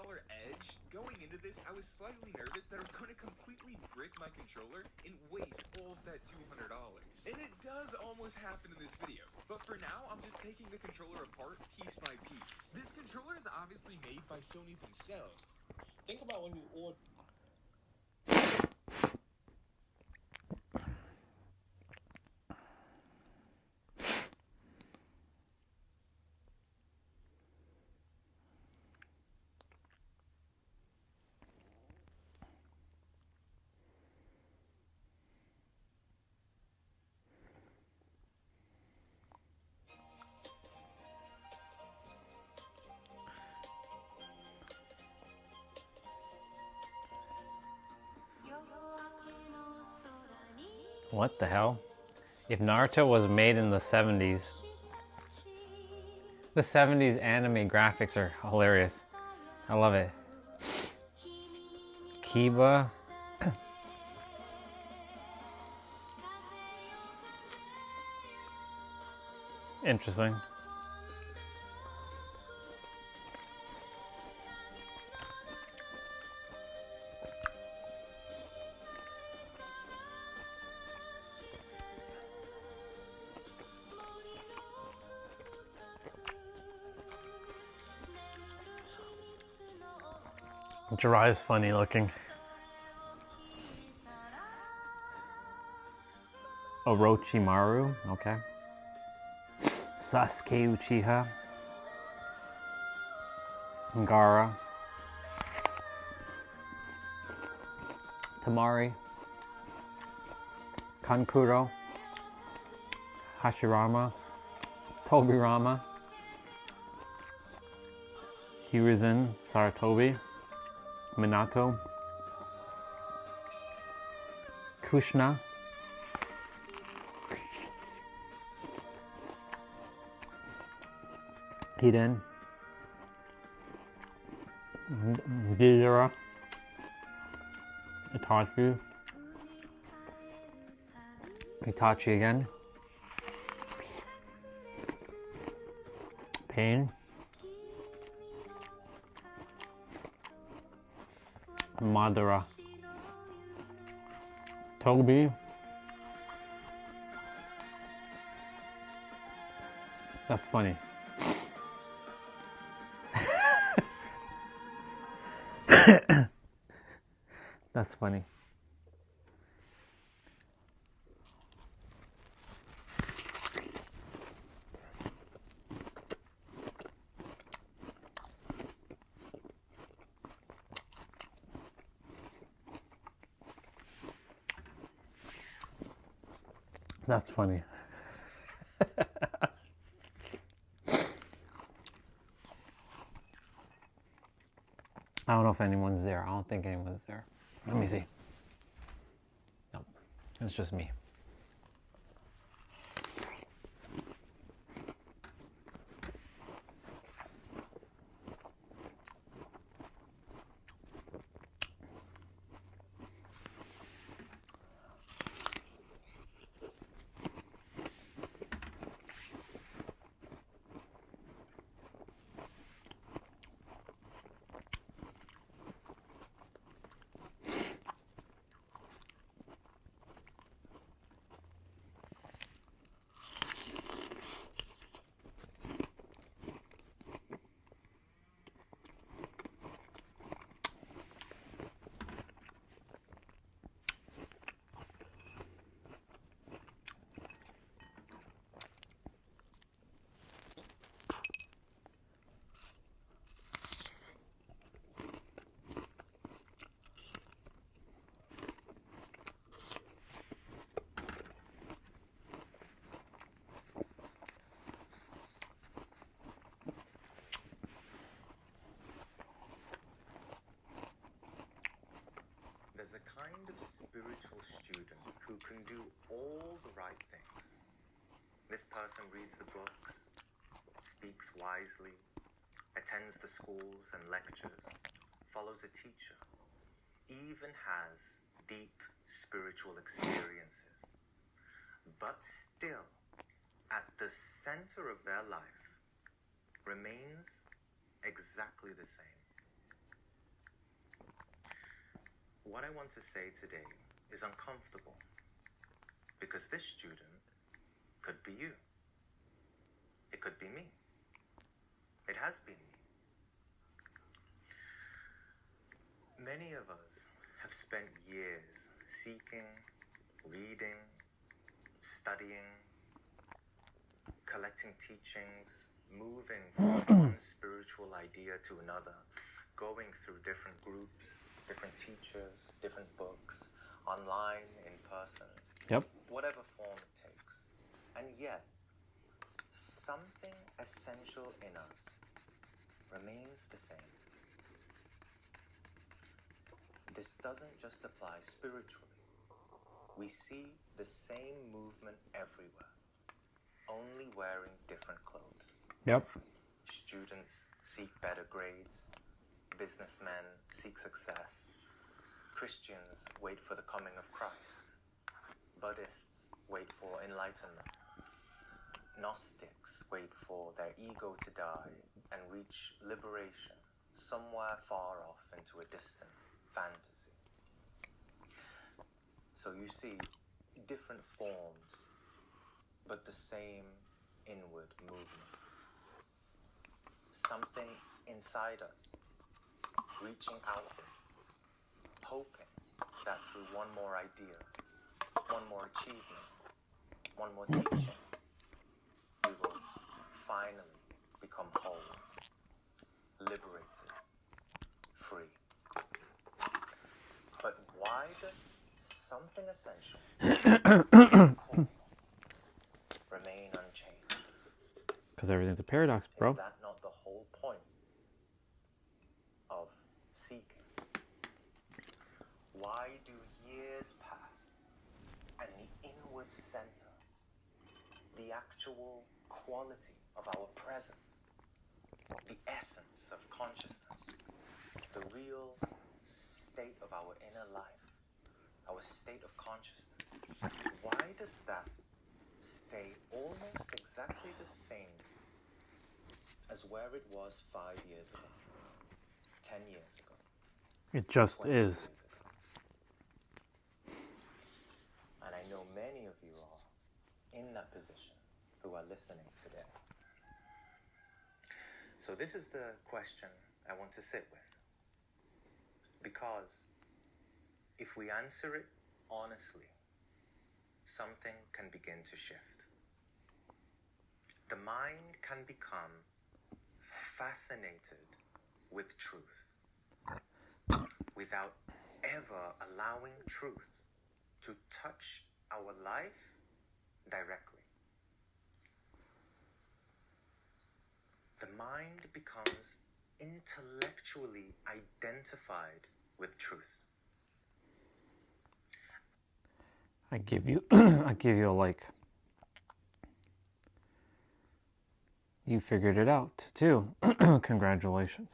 Edge, going into this, I was slightly nervous that I was going to completely brick my controller and waste all of that $200. And it does almost happen in this video, but for now, I'm just taking the controller apart piece by piece. This controller is obviously made by Sony themselves. Think about when you order. What the hell? If Naruto was made in the 70s, the 70s anime graphics are hilarious. I love it. Kiba. Interesting. Jiraiya's funny looking. Orochimaru, okay. Sasuke Uchiha. Gaara. Tamari. Kankuro. Hashirama. Tobirama. Hiruzen Sarutobi. Minato, Kushna, Hiden, Deidara, Itachi, Itachi again, Pain, Madara, Toby, that's funny. That's funny. That's funny. I don't know if anyone's there. I don't think anyone's there. Let me see. Nope. It's just me. is a kind of spiritual student who can do all the right things. This person reads the books, speaks wisely, attends the schools and lectures, follows a teacher, even has deep spiritual experiences. But still, at the center of their life, remains exactly the same. What I want to say today is uncomfortable, because this student could be you. It could be me. It has been me. Many of us have spent years seeking, reading, studying, collecting teachings, moving from one spiritual idea to another, going through different groups, different teachers, different books, online, in person, Yep. whatever form it takes. And yet, something essential in us remains the same. This doesn't just apply spiritually. We see the same movement everywhere, only wearing different clothes. Yep. Students seek better grades. Businessmen seek success. Christians wait for the coming of Christ. Buddhists wait for enlightenment. Gnostics wait for their ego to die and reach liberation somewhere far off into a distant fantasy. So you see different forms, but the same inward movement. Something inside us reaching outward, hoping that through one more idea, one more achievement, one more teaching, we will finally become whole, liberated, free. But why does something essential core remain unchanged? Because everything's a paradox, bro. Is that not the whole point of seeking? Why do years pass and the inward center, the actual quality of our presence, the essence of consciousness, the real state of our inner life, our state of consciousness, why does that stay almost exactly the same as where it was 5 years ago, 10 years ago? It just 20 is. years ago? And I know many of you are in that position who are listening today. So this is the question I want to sit with. Because if we answer it honestly, something can begin to shift. The mind can become fascinated with truth without ever allowing truth to touch our life directly. The mind becomes intellectually identified with truth. I give you a like. You figured it out too. Congratulations.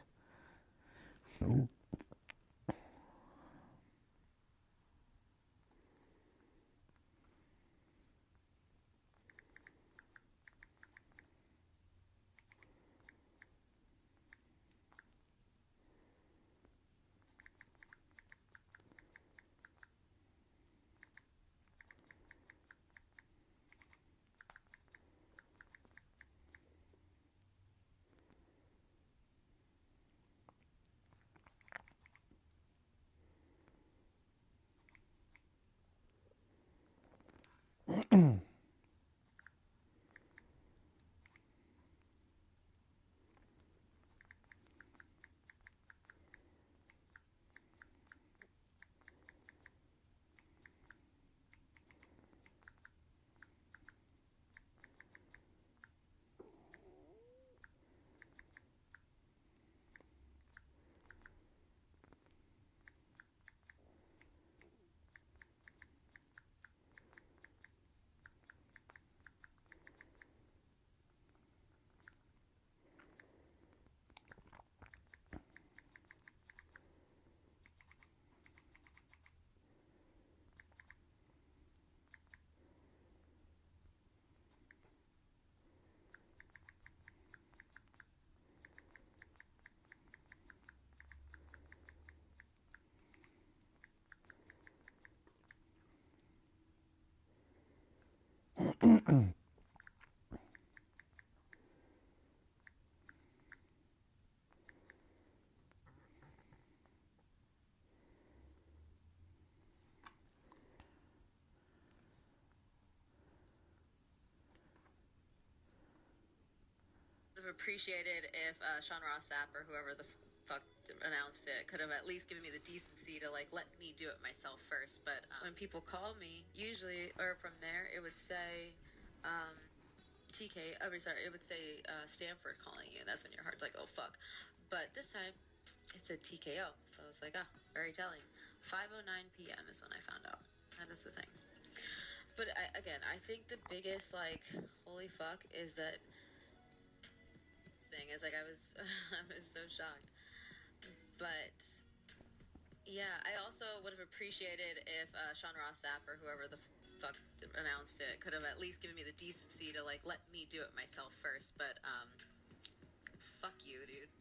Appreciated if Sean Ross Sapp or whoever the fuck announced it could have at least given me the decency to like let me do it myself first. But when people call me, usually or from there it would say TK. Sorry, it would say Stanford calling you. That's when your heart's like, oh fuck. But this time it said TKO, so I was like, very telling. 5:09 p.m. is when I found out. That is the thing. But I think the biggest like holy fuck is that thing is like I was so shocked. But yeah, I also would have appreciated if Sean Ross Sapp or whoever the fuck announced it could have at least given me the decency to like let me do it myself first. But fuck you, dude.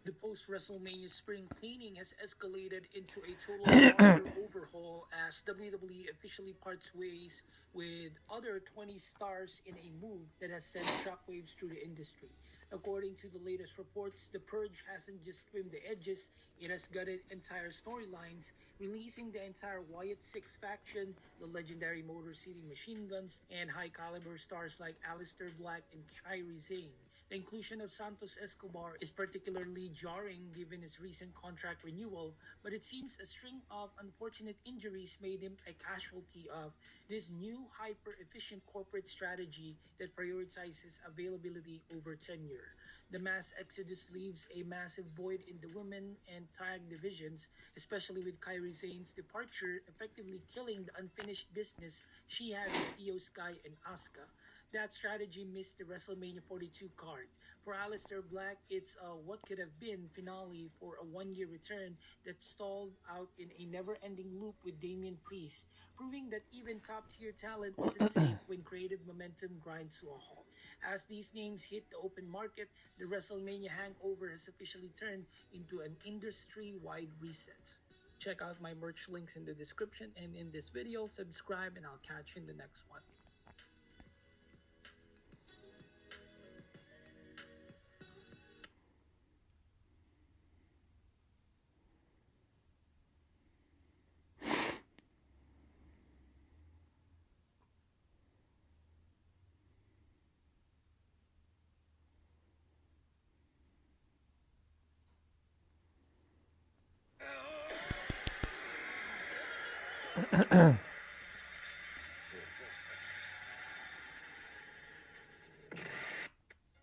The post-WrestleMania spring cleaning has escalated into a total roster overhaul as WWE officially parts ways with other 20 stars in a move that has sent shockwaves through the industry. According to the latest reports, The Purge hasn't just trimmed the edges, it has gutted entire storylines, releasing the entire Wyatt Six faction, the legendary Motor City Machine Guns, and high-caliber stars like Aleister Black and Kairi Sane. The inclusion of Santos Escobar is particularly jarring given his recent contract renewal, but it seems a string of unfortunate injuries made him a casualty of this new hyper-efficient corporate strategy that prioritizes availability over tenure. The mass exodus leaves a massive void in the women and tag divisions, especially with Kairi Sane's departure effectively killing the unfinished business she had with Io Sky and Asuka. That strategy missed the WrestleMania 42 card. For Aleister Black, it's a what could have been finale for a one-year return that stalled out in a never-ending loop with Damian Priest, proving that even top-tier talent isn't safe when creative momentum grinds to a halt. As these names hit the open market, the WrestleMania hangover has officially turned into an industry-wide reset. Check out my merch links in the description and in this video. Subscribe and I'll catch you in the next one.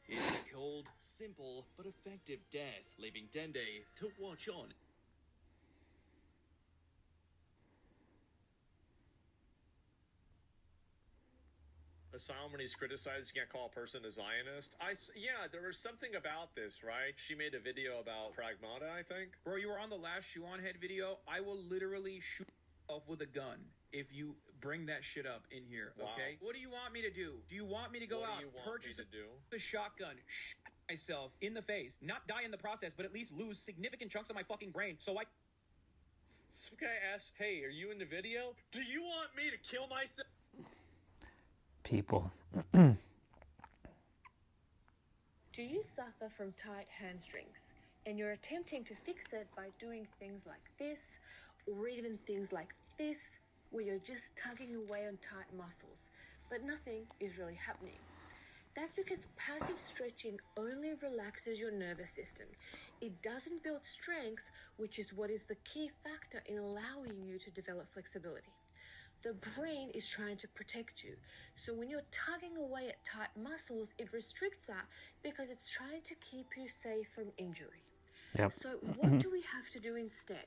It's a cold, simple, but effective death, leaving Dende to watch on. Asylum, when he's criticized, you can't call a person a Zionist. Yeah, there was something about this, right? She made a video about Pragmata, I think. Bro, you were on the last Shoe on Head video. I will literally shoot off with a gun if you bring that shit up in here, Wow. okay? What do you want me to do? Do you want me to go What out, do you want purchase me to do? a shotgun, shoot myself in the face, not die in the process, but at least lose significant chunks of my fucking brain so I... Some guy asked, hey, are you in the video? Do you want me to kill myself? People. Do you suffer from tight hamstrings and you're attempting to fix it by doing things like this or even things like this where you're just tugging away on tight muscles but nothing is really happening? That's because passive stretching only relaxes your nervous system. It doesn't build strength, which is what is the key factor in allowing you to develop flexibility. The brain is trying to protect you. So when you're tugging away at tight muscles, it restricts that because it's trying to keep you safe from injury. Yep. So what do we have to do instead?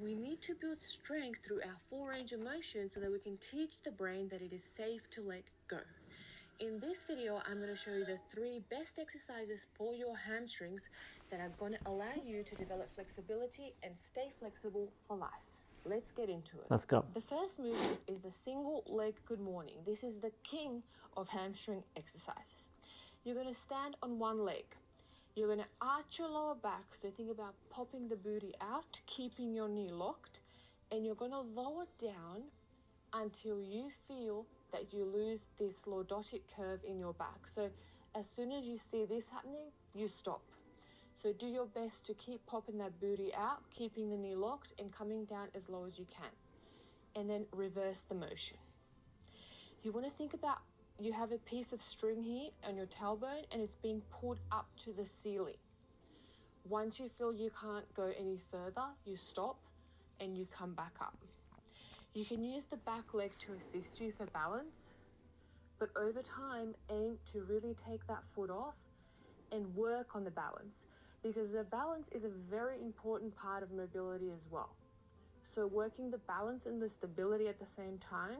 We need to build strength through our full range of motion so that we can teach the brain that it is safe to let go. In this video, I'm going to show you the 3 best exercises for your hamstrings that are going to allow you to develop flexibility and stay flexible for life. Let's get into it. Let's go. The first movement is the single leg good morning. This is the king of hamstring exercises. You're going to stand on one leg. You're going to arch your lower back, so think about popping the booty out, keeping your knee locked, and you're going to lower down until you feel that you lose this lordotic curve in your back. So as soon as you see this happening, you stop. So do your best to keep popping that booty out, keeping the knee locked and coming down as low as you can. And then reverse the motion. You want to think about, you have a piece of string here on your tailbone and it's being pulled up to the ceiling. Once you feel you can't go any further, you stop and you come back up. You can use the back leg to assist you for balance, but over time, aim to really take that foot off and work on the balance, because the balance is a very important part of mobility as well. So working the balance and the stability at the same time,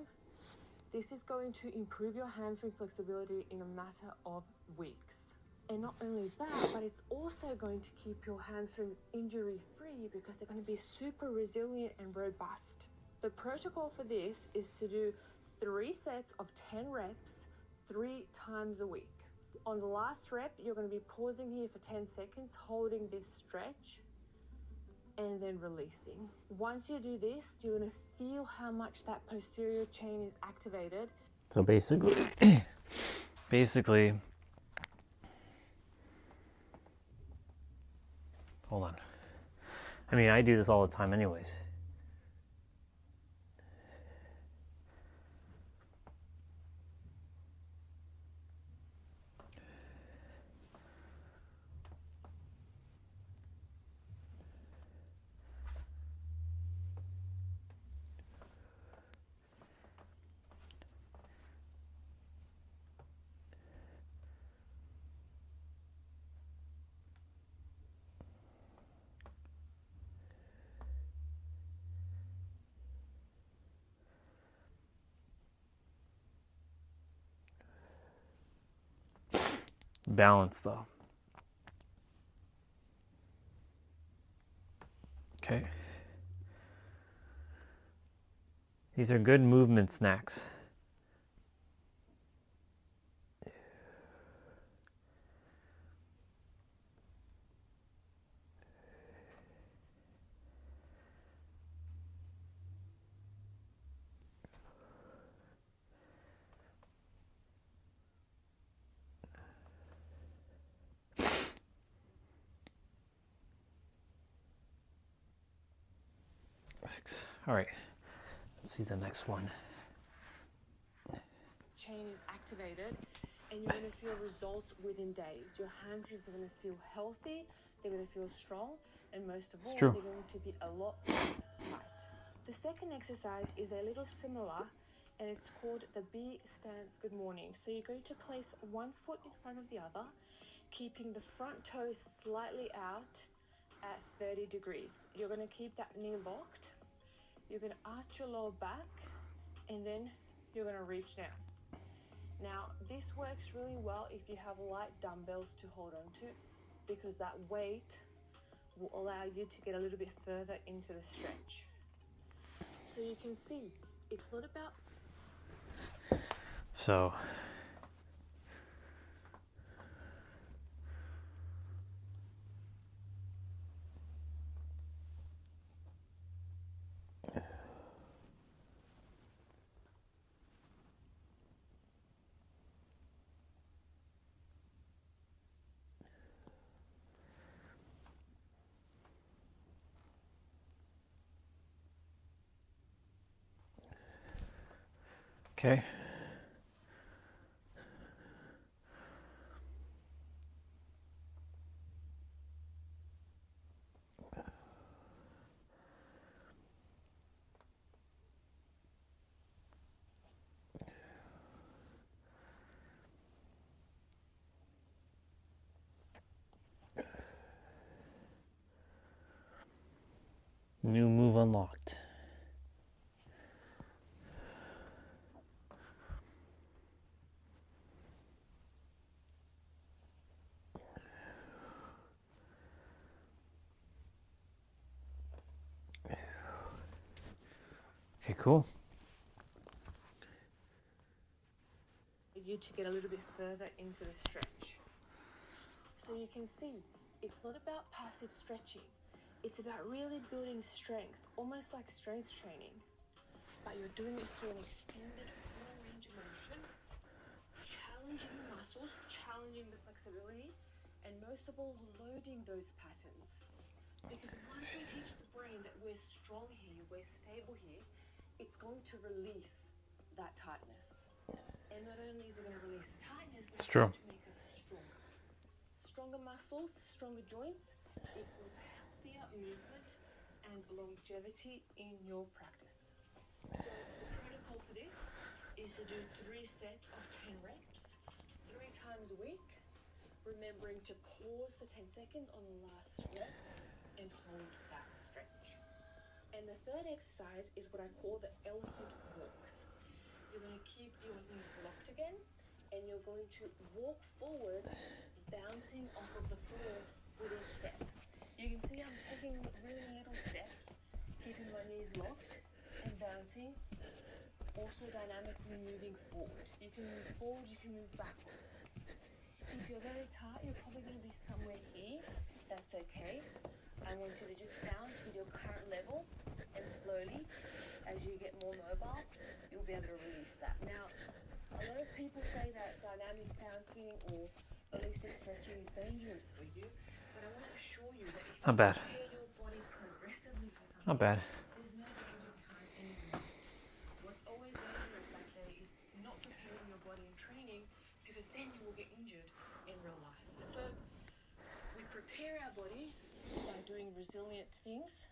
this is going to improve your hamstring flexibility in a matter of weeks. And not only that, but it's also going to keep your hamstrings injury-free because they're going to be super resilient and robust. The protocol for this is to do 3 sets of 10 reps 3 times a week. On the last rep, you're going to be pausing here for 10 seconds, holding this stretch, and then releasing. Once you do this, you're going to feel how much that posterior chain is activated. So basically, hold on. I mean, I do this all the time anyways. Balance though. Okay. These are good movement snacks. All right, let's see the next one. Chain is activated and you're going to feel results within days. Your hamstrings are going to feel healthy, they're going to feel strong, and most of all, they're going to be a lot less tight. The second exercise is a little similar, and it's called the B stance good morning. So you're going to place one foot in front of the other, keeping the front toe slightly out at 30 degrees. You're going to keep that knee locked. You're going to arch your lower back, and then you're going to reach down. Now, this works really well if you have light dumbbells to hold on to, because that weight will allow you to get a little bit further into the stretch. So you can see, it's not about... So... Okay. New move unlocked. Okay, cool. You to get a little bit further into the stretch. So you can see, it's not about passive stretching. It's about really building strength, almost like strength training. But you're doing it through an extended full range of motion, challenging the muscles, challenging the flexibility, and most of all, loading those patterns. Because once we teach the brain that we're strong here, we're stable here, it's going to release that tightness. And not only is it going to release tightness, but it's going to make us stronger. Stronger muscles, stronger joints equals healthier movement and longevity in your practice. So the protocol for this is to do 3 sets of 10 reps, 3 times a week, remembering to pause for 10 seconds on the last rep and hold that stretch. And the third exercise is what I call the elephant walks. You're going to keep your knees locked again, and you're going to walk forward, bouncing off of the floor with each step. You can see I'm taking really little steps, keeping my knees locked and bouncing, also dynamically moving forward. You can move forward, you can move backwards. If you're very tight, you're probably going to be somewhere here. That's okay. I want you to just bounce with your current level, and slowly, as you get more mobile, you'll be able to release that. Now, a lot of people say that dynamic bouncing or ballistic stretching is dangerous for you, but I want to assure you that if you prepare your body progressively for something, there's no danger behind anything. What's always dangerous, I say, is not preparing your body in training, because then you will get injured in real life. So we prepare our body by doing resilient things,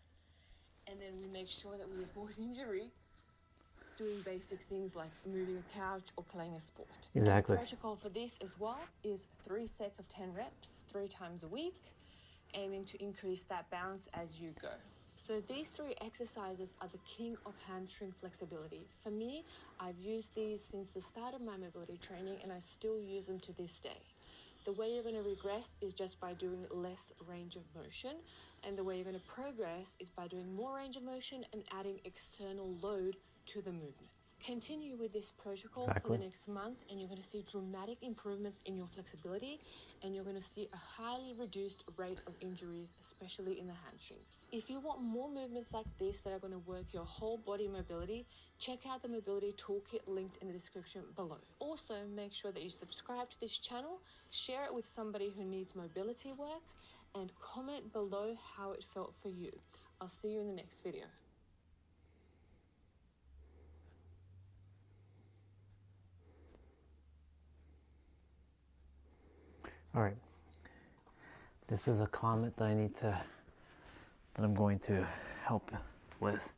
and then we make sure that we avoid injury doing basic things like moving a couch or playing a sport. Exactly. The protocol for this as well is 3 sets of 10 reps, 3 times a week, aiming to increase that bounce as you go. So these 3 exercises are the king of hamstring flexibility. For me, I've used these since the start of my mobility training, and I still use them to this day. The way you're going to regress is just by doing less range of motion, and the way you're going to progress is by doing more range of motion and adding external load to the movements. Continue with this protocol for the next month, and you're going to see dramatic improvements in your flexibility, and you're going to see a highly reduced rate of injuries, especially in the hamstrings. If you want more movements like this that are going to work your whole body mobility, check out the mobility toolkit linked in the description below. Also, make sure that you subscribe to this channel, share it with somebody who needs mobility work, and comment below how it felt for you. I'll see you in the next video. All right. This is a comment that I'm going to help with.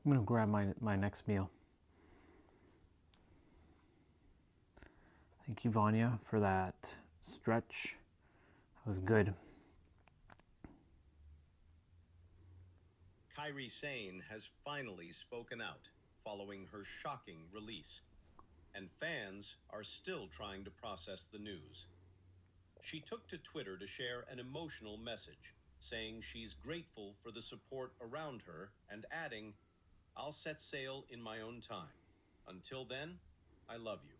I'm gonna grab my next meal. Thank you, Vanya, for that stretch. That was good. Kairi Sane has finally spoken out following her shocking release, and fans are still trying to process the news. She took to Twitter to share an emotional message, saying she's grateful for the support around her and adding, "I'll set sail in my own time. Until then, I love you."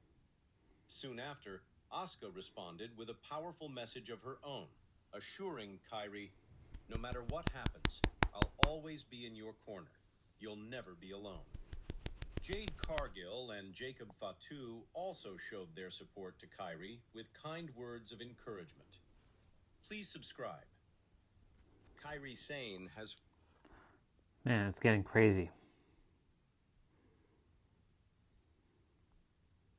Soon after, Asuka responded with a powerful message of her own, assuring Kairi, "No matter what happens, I'll always be in your corner. You'll never be alone." Jade Cargill and Jacob Fatu also showed their support to Kairi with kind words of encouragement. Please subscribe. Kairi Sane has... Man, it's getting crazy.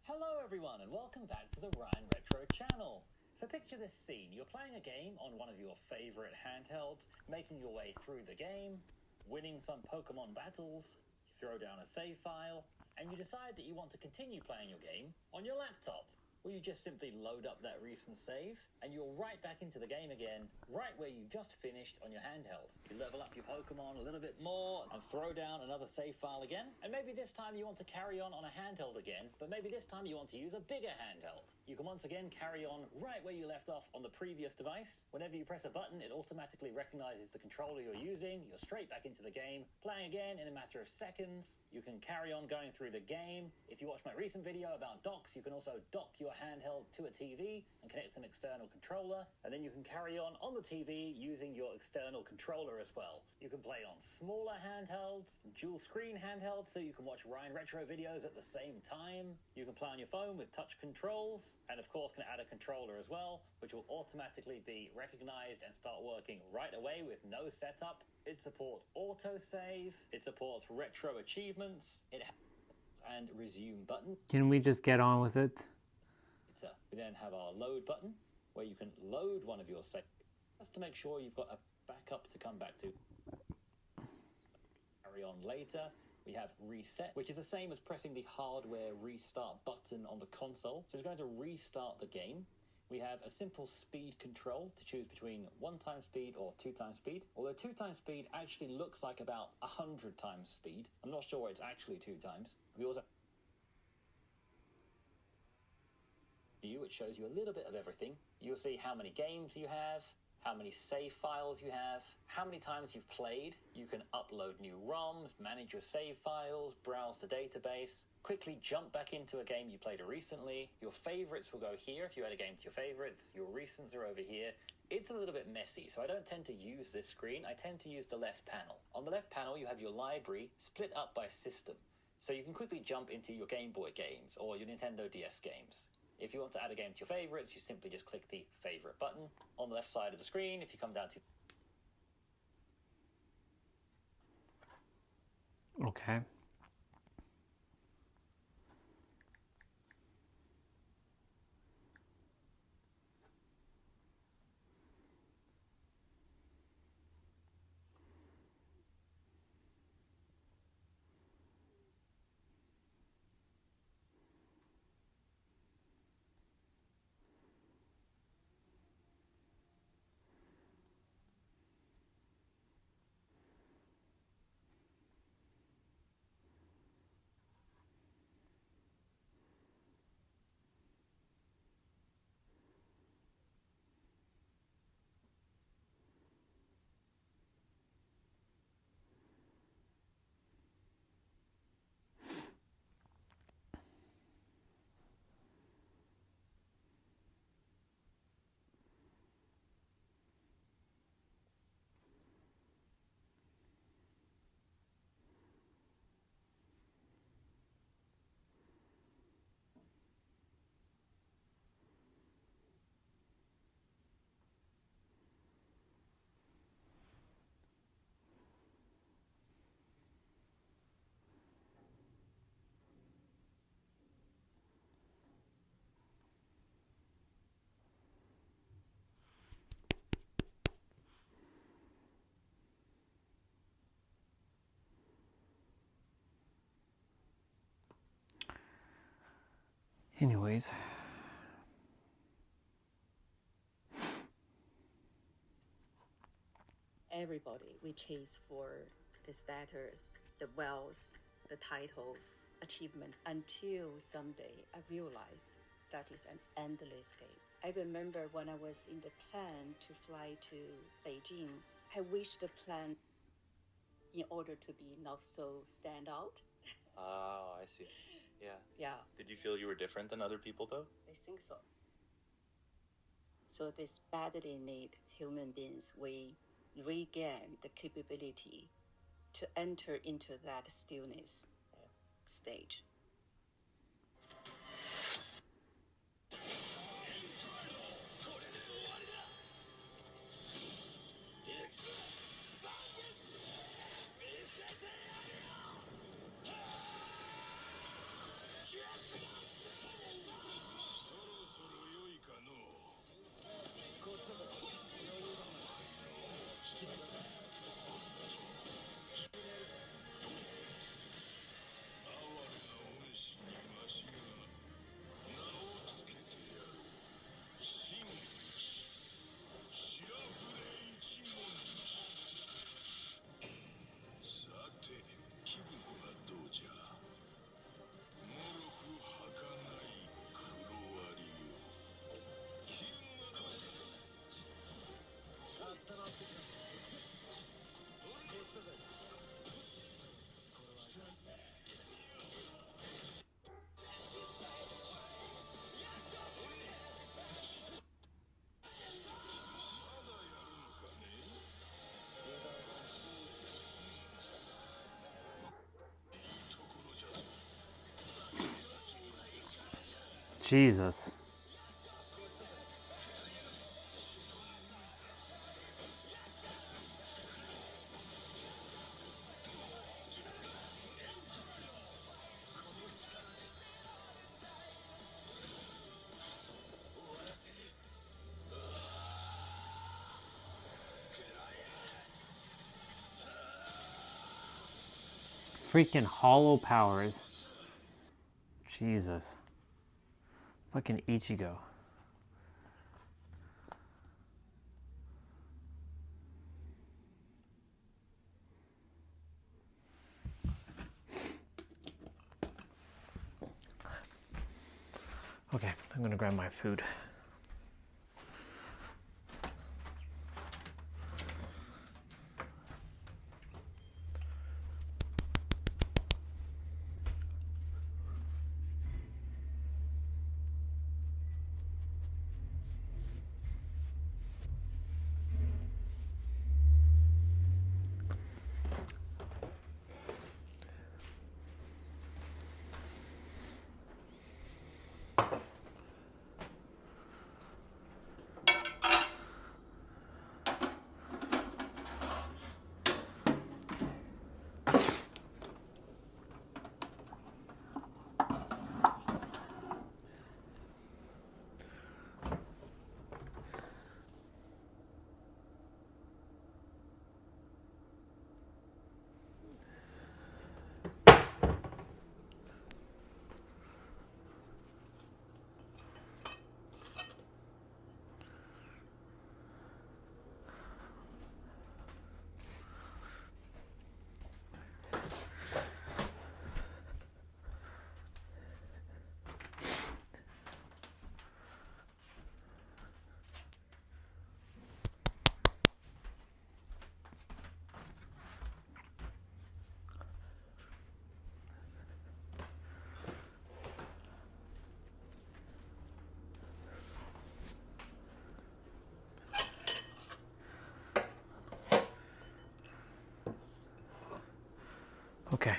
Hello everyone and welcome back to the Ryan Retro channel. So picture this scene. You're playing a game on one of your favorite handhelds, making your way through the game, winning some Pokemon battles, you throw down a save file, and you decide that you want to continue playing your game on your laptop. Well, you just simply load up that recent save, and you're right back into the game again, right where you just finished on your handheld. You level up your Pokemon a little bit more, and throw down another save file again, and maybe this time you want to carry on a handheld again, but maybe this time you want to use a bigger handheld. You can once again carry on right where you left off on the previous device. Whenever you press a button, it automatically recognizes the controller you're using. You're straight back into the game, playing again in a matter of seconds. You can carry on going through the game. If you watch my recent video about docks, you can also dock your handheld to a TV and connect an external controller, and then you can carry on the TV using your external controller as well. You can play on smaller handhelds, dual screen handhelds, so you can watch Ryan Retro videos at the same time. You can play on your phone with touch controls, and of course can add a controller as well, which will automatically be recognized and start working right away with no setup. It supports autosave, it supports retro achievements, and resume button. Can we just get on with it? We then have our load button, where you can load one of your saves, just to make sure you've got a backup to come back to. Carry on later. We have reset, which is the same as pressing the hardware restart button on the console. So it's going to restart the game. We have a simple speed control to choose between 1x speed or 2x speed. Although 2x speed actually looks like about 100 times speed. I'm not sure it's actually 2 times. We also view, it shows you a little bit of everything. You'll see how many games you have, how many save files you have, how many times you've played. You can upload new ROMs, manage your save files, browse the database, quickly jump back into a game you played recently. Your favorites will go here if you add a game to your favorites. Your recents are over here. It's a little bit messy, so I don't tend to use this screen. I tend to use the left panel. On the left panel, you have your library split up by system. So you can quickly jump into your Game Boy games or your Nintendo DS games. If you want to add a game to your favorites, you simply just click the favorite button. On the left side of the screen, if you come down to... Okay. memories. Everybody, we chase for the status, the wealth, the titles, achievements until someday I realize that is an endless game. I remember when I was in the plane to fly to Beijing, I wished the plane in order to be not so stand out. Oh, I see. Yeah. Yeah, Did you feel you were different than other people, though? I think so. So this badly need human beings, we regain the capability to enter into that stillness stage. Jesus. Freaking hollow powers. Jesus. Fucking Ichigo. Okay, I'm gonna grab my food. Okay.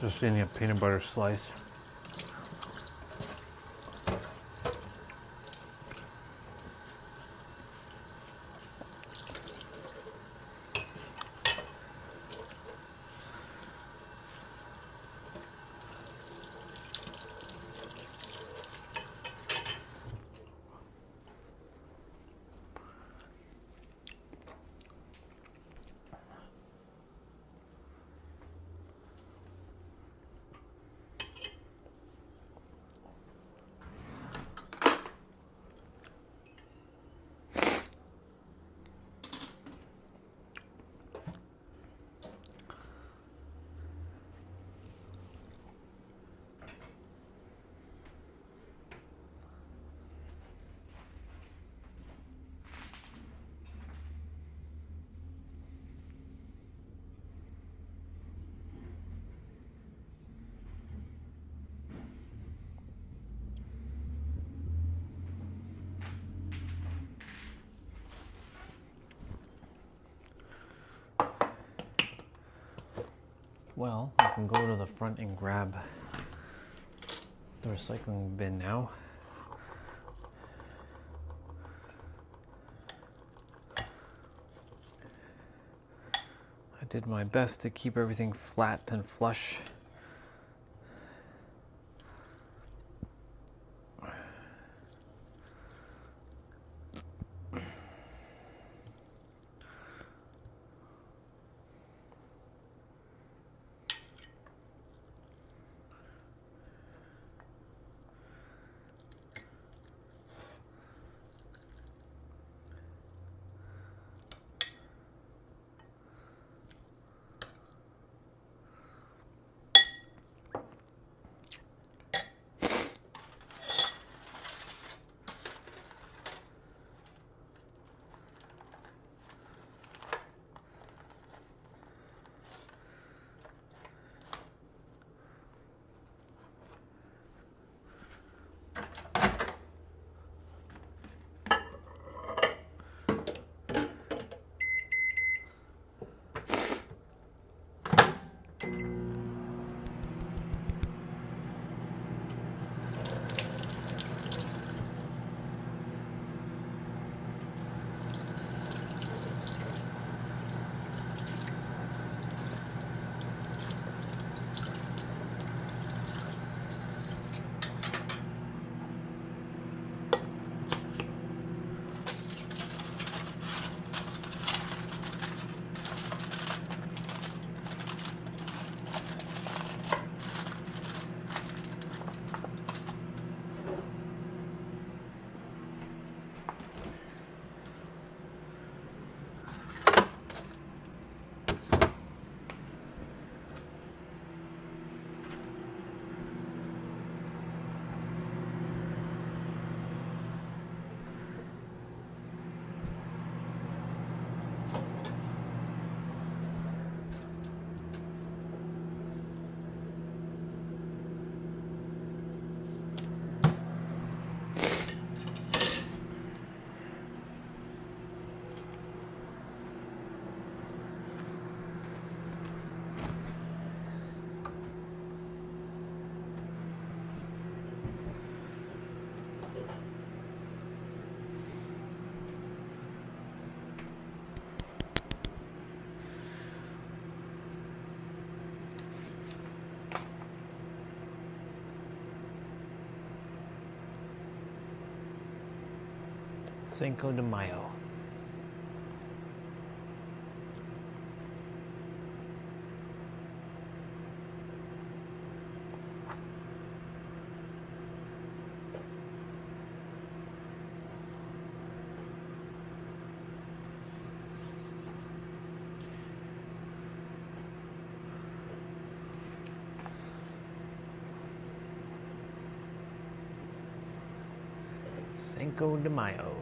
Just eating a peanut butter slice. Well, I can go to the front and grab the recycling bin now. I did my best to keep everything flat and flush. Cinco de Mayo. Cinco de Mayo.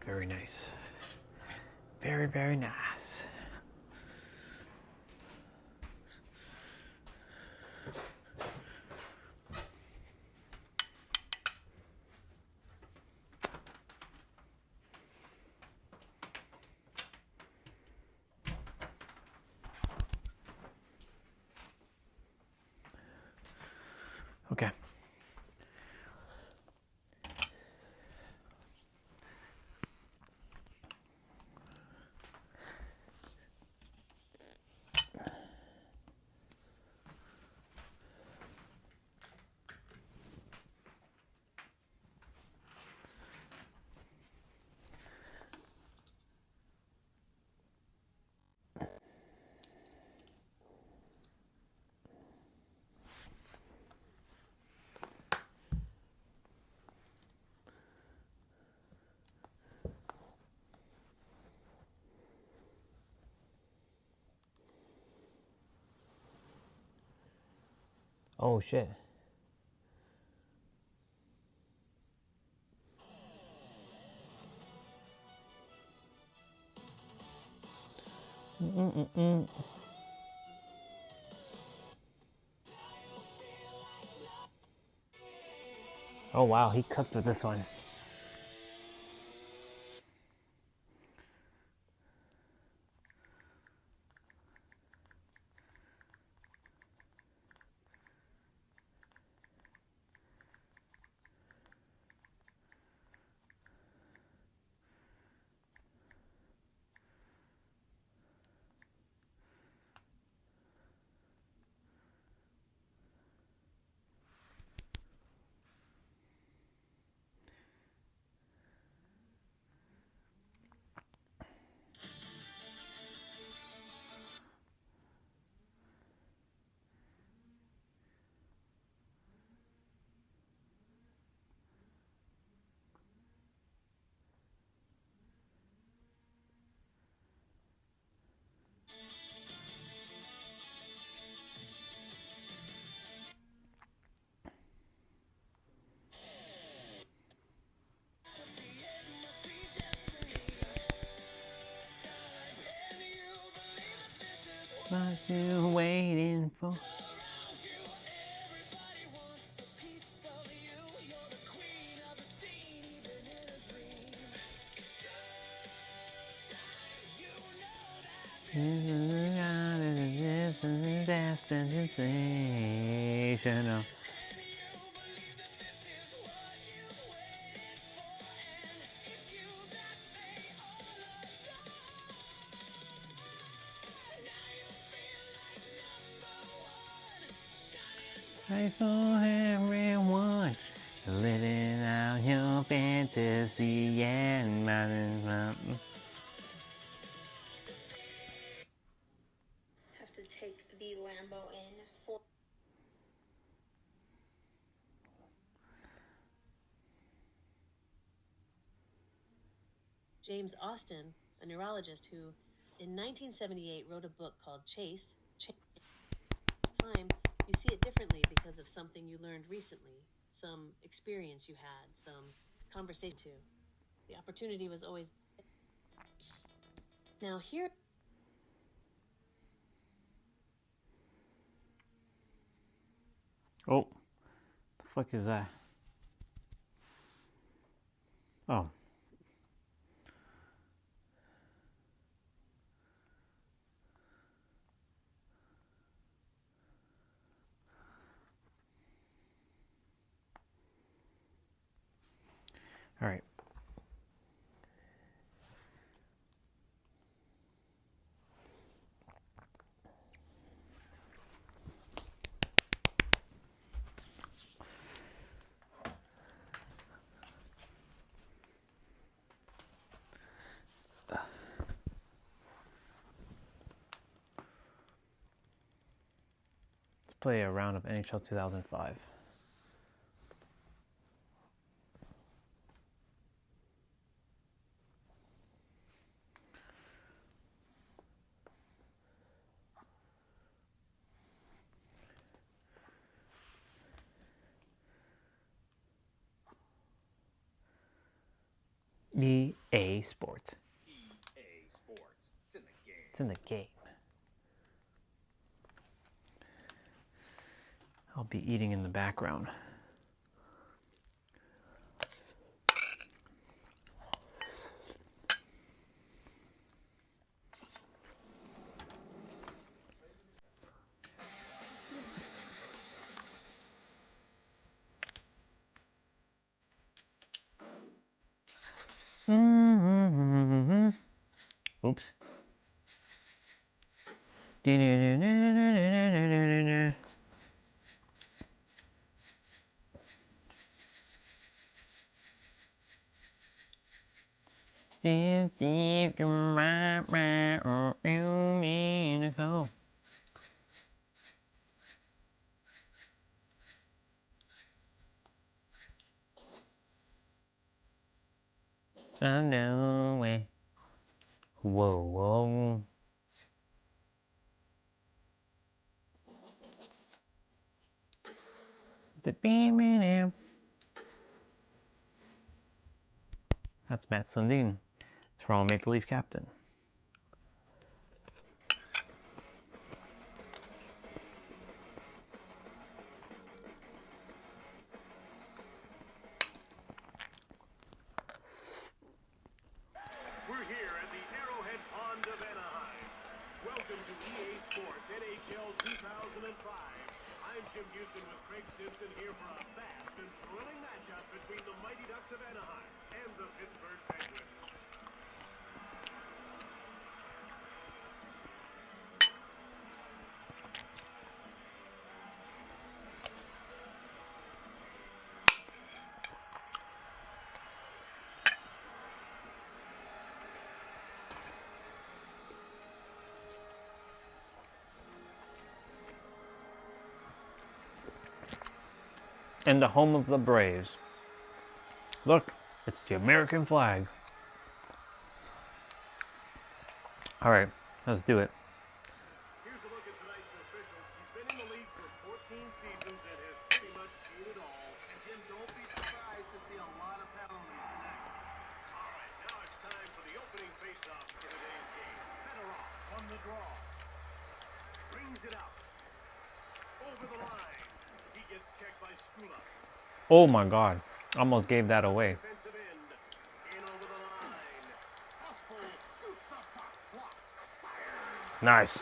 Very nice. Very, very nice. Okay. Oh shit. Oh wow, he cooked with this one. What you waiting for? This is destination. Pray for everyone, living out your fantasy and mine. Have to take the Lambo in for. James Austin, a neurologist who, in 1978, wrote a book called Chase. Time, you see it differently because of something you learned recently, some experience you had, some conversation too. The opportunity was always. Now here. Oh, the fuck is that? Oh. All right. Let's play a round of NHL 2005. EA Sports. EA Sports. It's in the game. It's in the game. I'll be eating in the background. Oops. Whoa, whoa. That's Matt Sundin, Toronto Maple Leaf captain. We're here at the Arrowhead Pond of Anaheim. Welcome to EA Sports NHL 2005. I'm Jim Houston with Craig Simpson here for a fast and thrilling matchup between the Mighty Ducks of Anaheim and the Pittsburgh Penguins. And the home of the Braves. Look, it's the American flag. All right, let's do it. Here's a look at tonight's official. He's been in the league for 14 seasons and has pretty much seen it all. And Jim, don't be surprised to see a lot of penalties tonight. All right, now it's time for the opening face-off for today's game. Fedorov on the draw. Brings it out. Over the line. He gets checked by Skula. Oh my God, almost gave that away. Defensive end. In over the line. Hustle shoots the puck. Block. Fires. Nice.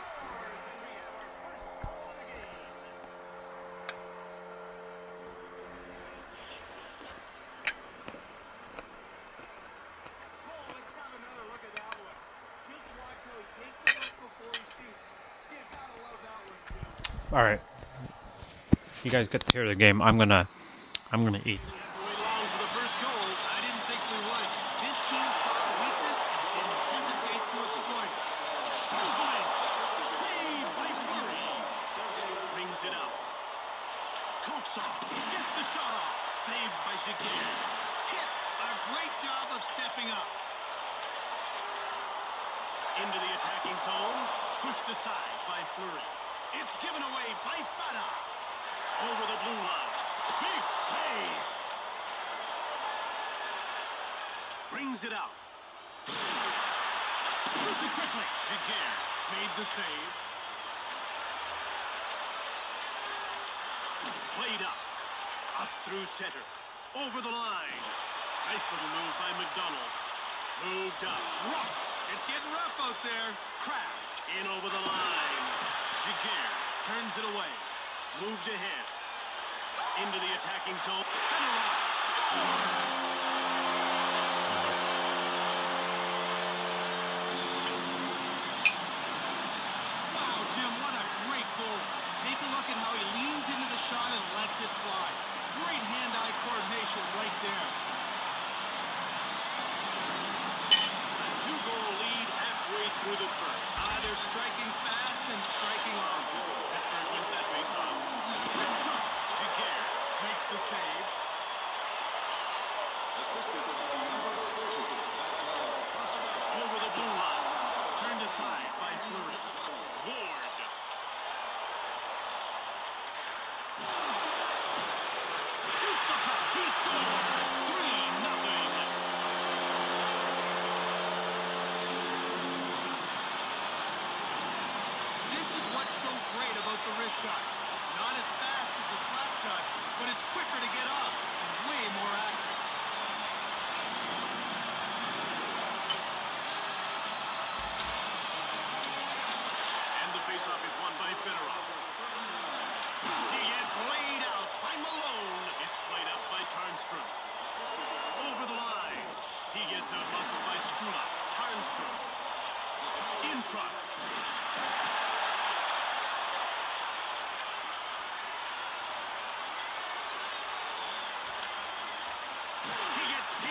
All right, you guys get to hear the game. I'm gonna eat. Gets the shot off. Saved by Shakir. Hit. A great job of stepping up. Into the attacking zone. Pushed aside by Fleury. It's given away by Fata. Over the blue line. Big save. Brings it out. Shoots it quickly. Shakir made the save. Played up. Up through center. Over the line. Nice little move by McDonald. Moved up. Rough. It's getting rough out there. Kraft in over the line. Shakir turns it away. Moved ahead. Into the attacking zone. Fedorov scores! Wow, Jim, what a great goal. Take a look at how he leans into the shot and lets it fly. Great hand-eye coordination right there. A two-goal lead halfway through the first. They're striking fast and striking hard. Pittsburgh wins that face-off. Shakir makes the save. Over the blue line. Turned aside by Fleury. Ward. Shoots the puck. He scores. 3-0.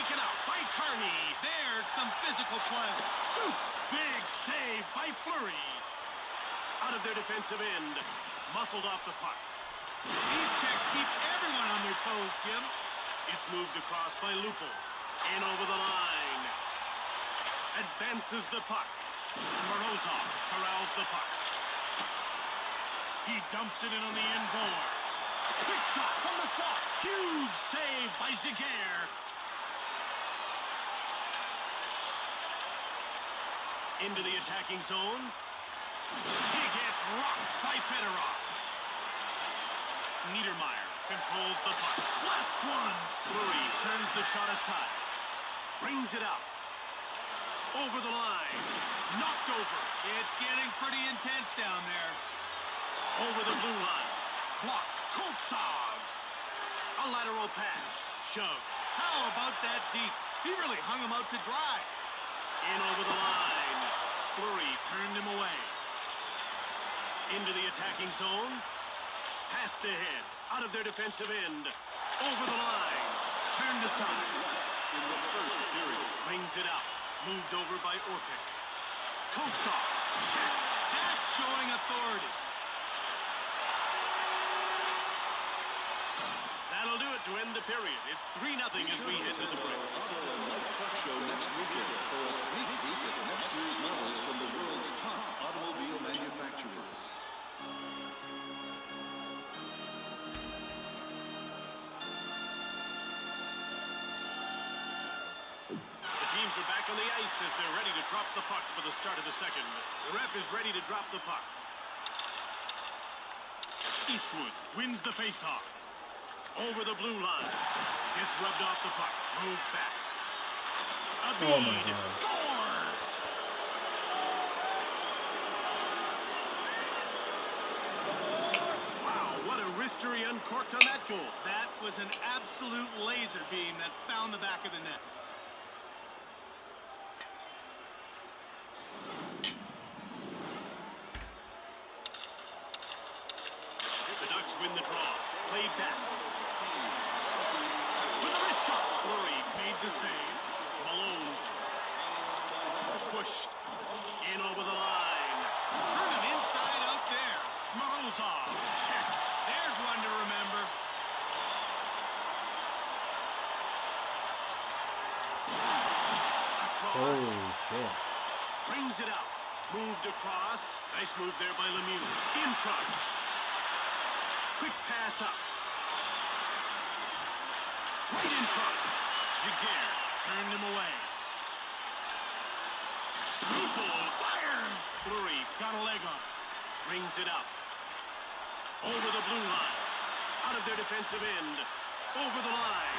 Taken out by Carney. There's some physical play. Shoots. Big save by Fleury. Out of their defensive end. Muscled off the puck. These checks keep everyone on their toes, Jim. It's moved across by Lupul. In over the line. Advances the puck. Morozov corrals the puck. He dumps it in on the end boards. Quick shot from the slot. Huge save by Giguère. Into the attacking zone. He gets rocked by Fedorov. Niedermeyer controls the puck. Last one. Fleury turns the shot aside. Brings it out. Over the line. Knocked over. It's getting pretty intense down there. Over the blue line. Blocked. Koltsov. A lateral pass. Shove. How about that deep? He really hung him out to dry. In over the line. Fleury turned him away. Into the attacking zone. Passed ahead. Out of their defensive end. Over the line. Turned aside. In the first period. Brings it out. Moved over by Orpik. Koltsov. Check. That's showing authority. That'll do it to end the period. It's 3-0 as we head to the break. Auto and Light Truck Show next weekend for a sneak peek at next year's models from the world's top automobile manufacturers. The teams are back on the ice as they're ready to drop the puck for the start of the second. The ref is ready to drop the puck. Eastwood wins the faceoff. Over the blue line. Gets rubbed off the puck. Moved back. Oh my Abid God. scores! Wow, what a wristery uncorked on that goal. That was an absolute laser beam that found the back of the net. The Ducks win the draw. Played back. With a wrist shot. Fleury made the save. Malone. Pushed. In over the line. Turned it inside out there. Morozov. Check. There's one to remember. Across. Holy shit. Brings it out. Moved across. Nice move there by Lemieux. In front. Quick pass up. Right in front. Giguère turned him away. Lupul fires. Fleury got a leg on it. Brings it up. Over the blue line. Out of their defensive end. Over the line.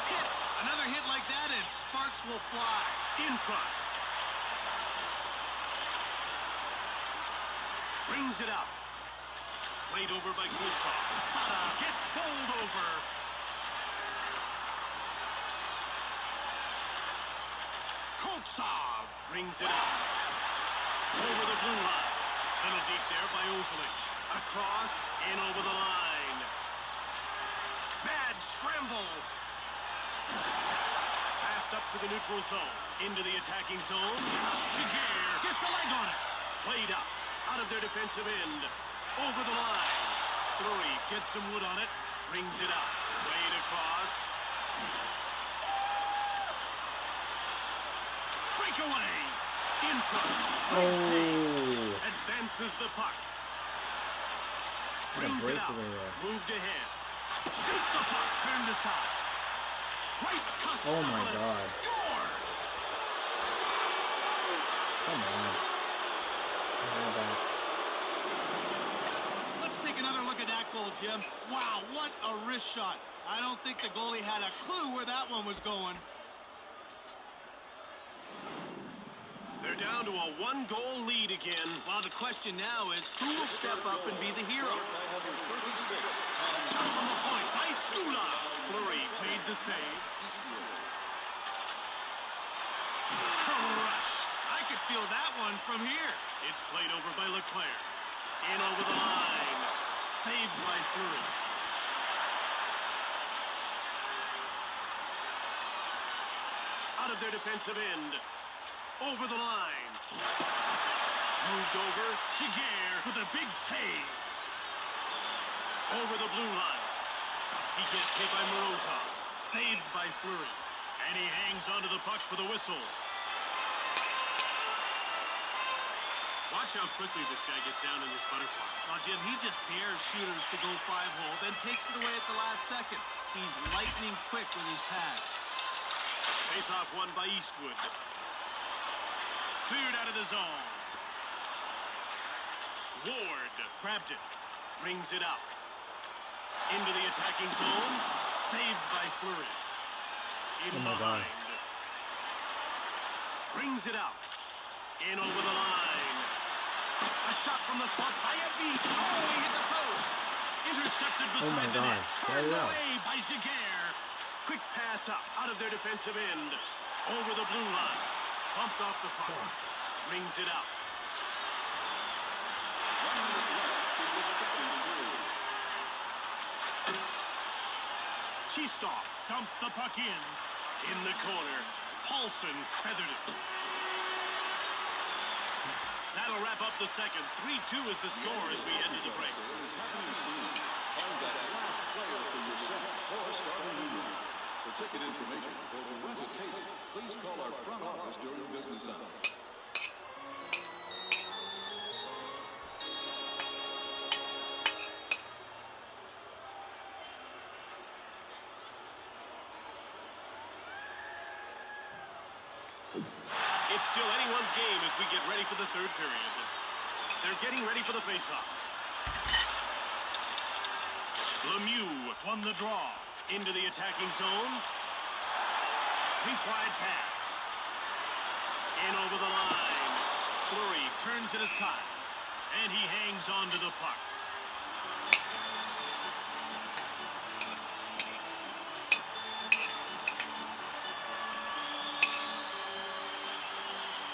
Hit. Another hit like that and sparks will fly. In front. Brings it up. Played over by Koltsov. Fata gets bowled over. Koltsov brings it up. Over the blue line. Little deep there by Ozilic. Across and over the line. Bad scramble. Passed up to the neutral zone. Into the attacking zone. Giguère gets a leg on it. Played up. Out of their defensive end. Over the line. Fleury gets some wood on it. Brings it up. Played across. Breakaway. In front. Great save. Advances the puck. Brings it out. Moved ahead. Shoots the puck. Turned aside. Right cusp. Oh my God. Scores. Come on. Let's take another look at that goal, Jim. Wow, what a wrist shot. I don't think the goalie had a clue where that one was going. They're down to a one-goal lead again. Well, the question now is, who will step up and be the hero? Shot from the point by Stula. Fleury made the save. Crushed. I could feel that one from here. It's played over by Leclerc. In over the line. Saved by Fleury. out of their defensive end. Over the line. Moved over. Shiger with a big save. Over the blue line. He gets hit by Morozov. Saved by Fleury. And he hangs onto the puck for the whistle. Watch how quickly this guy gets down in this butterfly. Well, Jim, he just dares shooters to go 5-hole, then takes it away at the last second. He's lightning quick with his pads. Face-off won by Eastwood. Cleared out of the zone. Ward grabbed it. Brings it out. Into the attacking zone. Saved by Fleury. In behind. Brings it out. In over the line. A shot from the slot by Embiid. Oh, he hit the post. Intercepted beside the net. Turned away by Shiger. Quick pass up out of their defensive end. Over the blue line. Bumped off the puck. Rings it out. 1 minute left in the second period. Chistov dumps the puck in. In the corner. Paulson feathered it. That'll wrap up the second. 3-2 is the score as we head to the break. Is happening soon. Find that last player for yourself or start a new one. For ticket information or to rent a table, please call our front office during business hours. It's still anyone's game as we get ready for the third period. They're getting ready for the face-off. Lemieux won the draw. Into the attacking zone. Weak wide pass. In over the line. Fleury turns it aside. And he hangs on to the puck.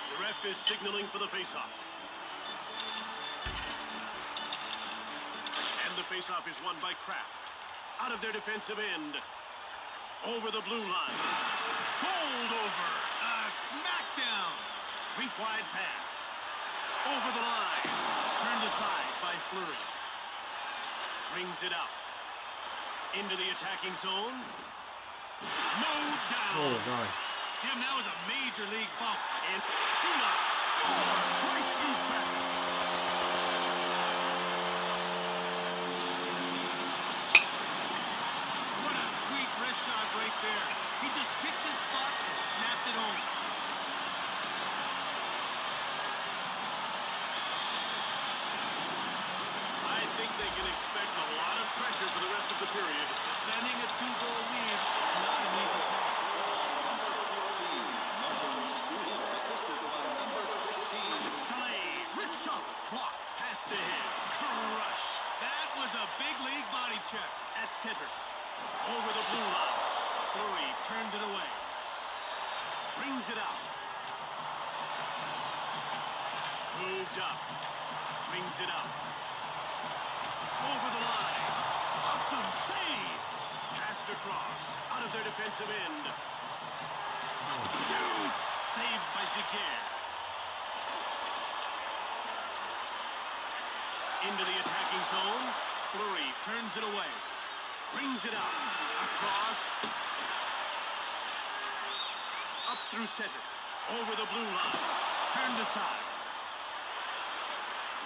The ref is signaling for the face-off. And the face-off is won by Kraft. Out of their defensive end. Over the blue line. Bowled over. A smackdown. Weak wide pass. Over the line. Turned aside by Fleury. Brings it out. Into the attacking zone. Mowed down. Oh, God. Jim, that was a major league bump. And Stula scores right through traffic. What a sweet wrist shot right there. He just picked his spot and snapped it home. I think they can expect a lot of pressure for the rest of the period. Defending a 2-goal lead is not an easy task. Saleh, wrist shot, blocked, pass to him, crushed. That was a big league body check at center. Over the blue line, Fleury turned it away. Brings it out. Moved up, brings it out. Over the line, awesome save. Passed across, out of their defensive end. Shoots, saved by Shiger. Into the attacking zone. Fleury turns it away. Brings it out. Across. Up through center. Over the blue line. Turned aside.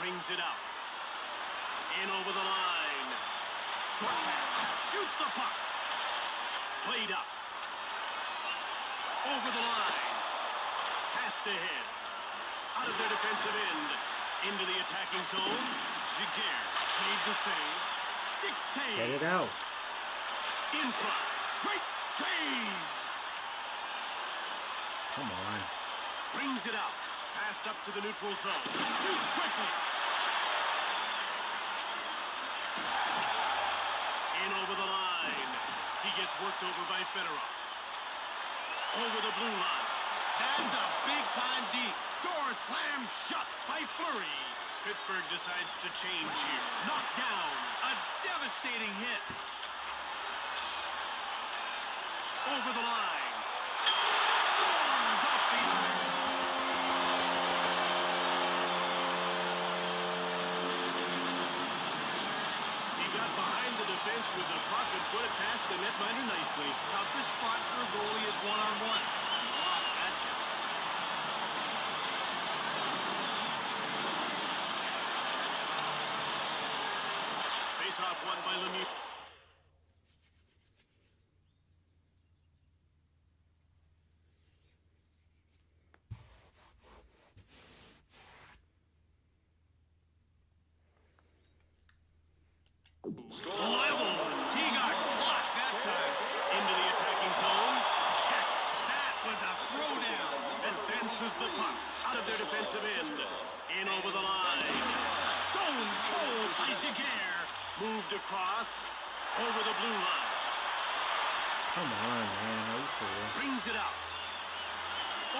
Brings it out. In over the line. Short pass. Shoots the puck. Played up. Over the line. Pass to him. Out of their defensive end. Into the attacking zone. Shiger made the save. Stick save. Get it out. In front. Great save. Come on. Brings it out. Passed up to the neutral zone. Shoots quickly. In over the line. He gets worked over by Fedorov. Over the blue line. That's a big-time deep. Door slammed shut by Fleury. Pittsburgh decides to change here. Knocked down. A devastating hit. Over the line. Scores! got behind the defense with the puck and put it past the netminder nicely. Toughest spot for a goalie is one-on-one. Lost that challenge. Face-off won by Lemieux. Level. He got clocked that time. Into the attacking zone. Check. That was a throwdown. Advances the puck out of their defensive end. In over the line. Stone cold by Giguère. Moved across. Over the blue line. Come on, man. Are you for real? Brings it out.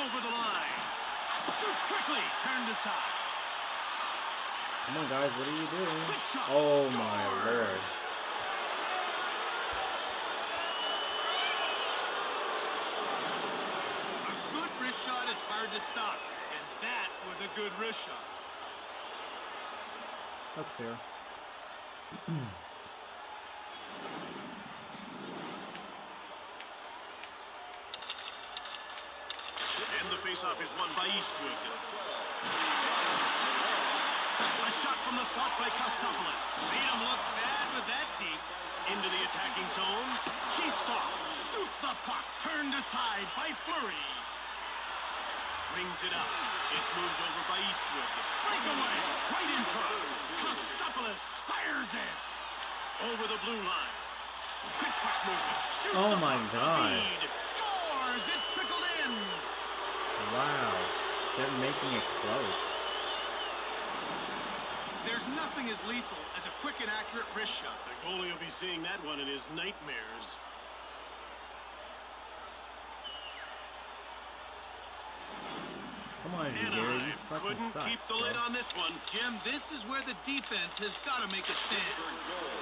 Over the line. Shoots quickly. Turned aside. Come on, guys. What are you doing? Oh, my Lord. A good wrist shot is hard to stop. And that was a good wrist shot. That's fair. And the faceoff is won by Eastwood. A shot from the slot by Kostopoulos. Made him look bad with that deep. Into the attacking zone. Cheestok shoots the puck. Turned aside by Fleury. Brings it up. It's moved over by Eastwood. Breakaway. Right in front. Kostopoulos fires it. Over the blue line. Quick puck movement. Shoots Oh the my puck. God. Lead. Scores. It trickled in. Wow. They're making it close. There's nothing as lethal as a quick and accurate wrist shot. The goalie will be seeing that one in his nightmares. Come on, Gary. You fucking Couldn't suck, keep the bro. lid on this one. Jim, this is where the defense has got to make a stand.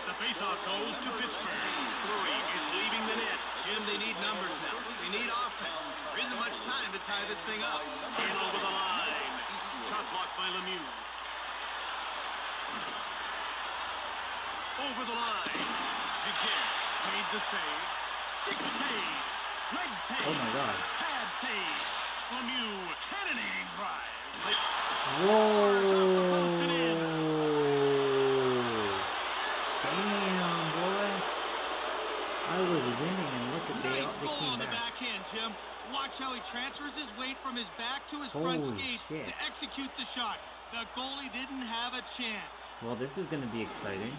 The faceoff goes to Pittsburgh. Fleury is leaving the net. Jim, they need numbers now. They need offense. There isn't much time to tie this thing up. In over the line. Shot blocked by Lemieux. Over the line. Giguère made the save. Stick save. Leg save. Oh my God. Pad save. Lemieux cannonading drive. Whoa. Damn, boy. I was winning and look at Nice they goal came on the back. backhand, Jim. Watch how he transfers his weight from his back to his front Holy skate shit. to execute the shot. The goalie didn't have a chance. Well, this is going to be exciting.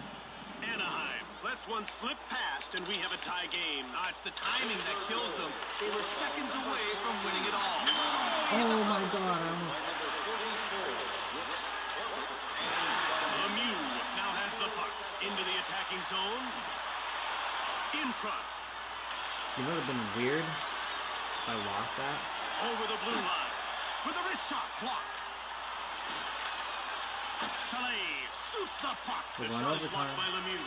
Anaheim lets one slip past, and we have a tie game. It's the timing that kills them. They were seconds away from winning it all. Oh my God. I almost... Lemieux now has the puck into the attacking zone. In front. You know what would have been weird if I lost that? Over the blue line. With a wrist shot blocked. Saleh shoots the puck. The We're shot is going blocked by overtime. Lemieux.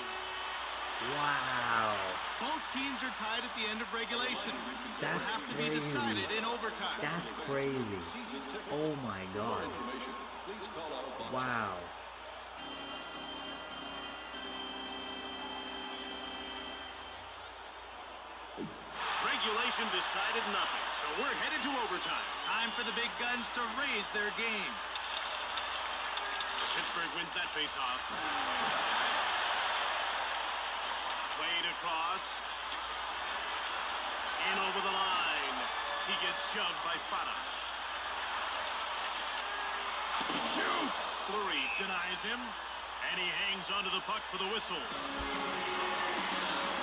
Wow. Both teams are tied at the end of regulation. That's Will have to be crazy. decided in overtime. That's crazy. Oh my God. Wow. Regulation decided nothing, so we're headed to overtime. Time for the big guns to raise their game. Pittsburgh wins that faceoff. Played across. In over the line. He gets shoved by Fata. Shoots! Fleury denies him. And he hangs onto the puck for the whistle.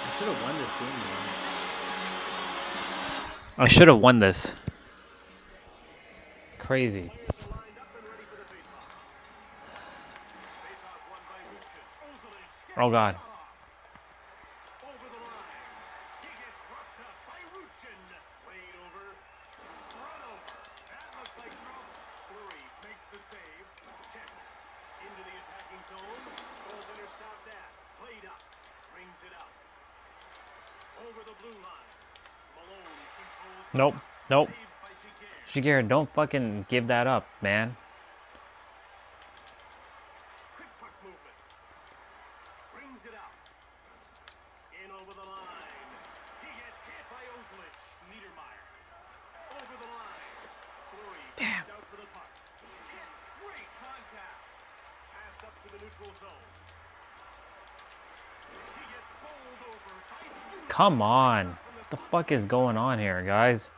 I should have won this game, man. I should have won this. Crazy. Oh God. Nope. Nope. Giguère, don't fucking give that up, man. Damn. Out for the puck. Hit. Great contact. Passed up to the neutral zone. He gets bowled over by Stu. Come on. What the fuck is going on here, guys?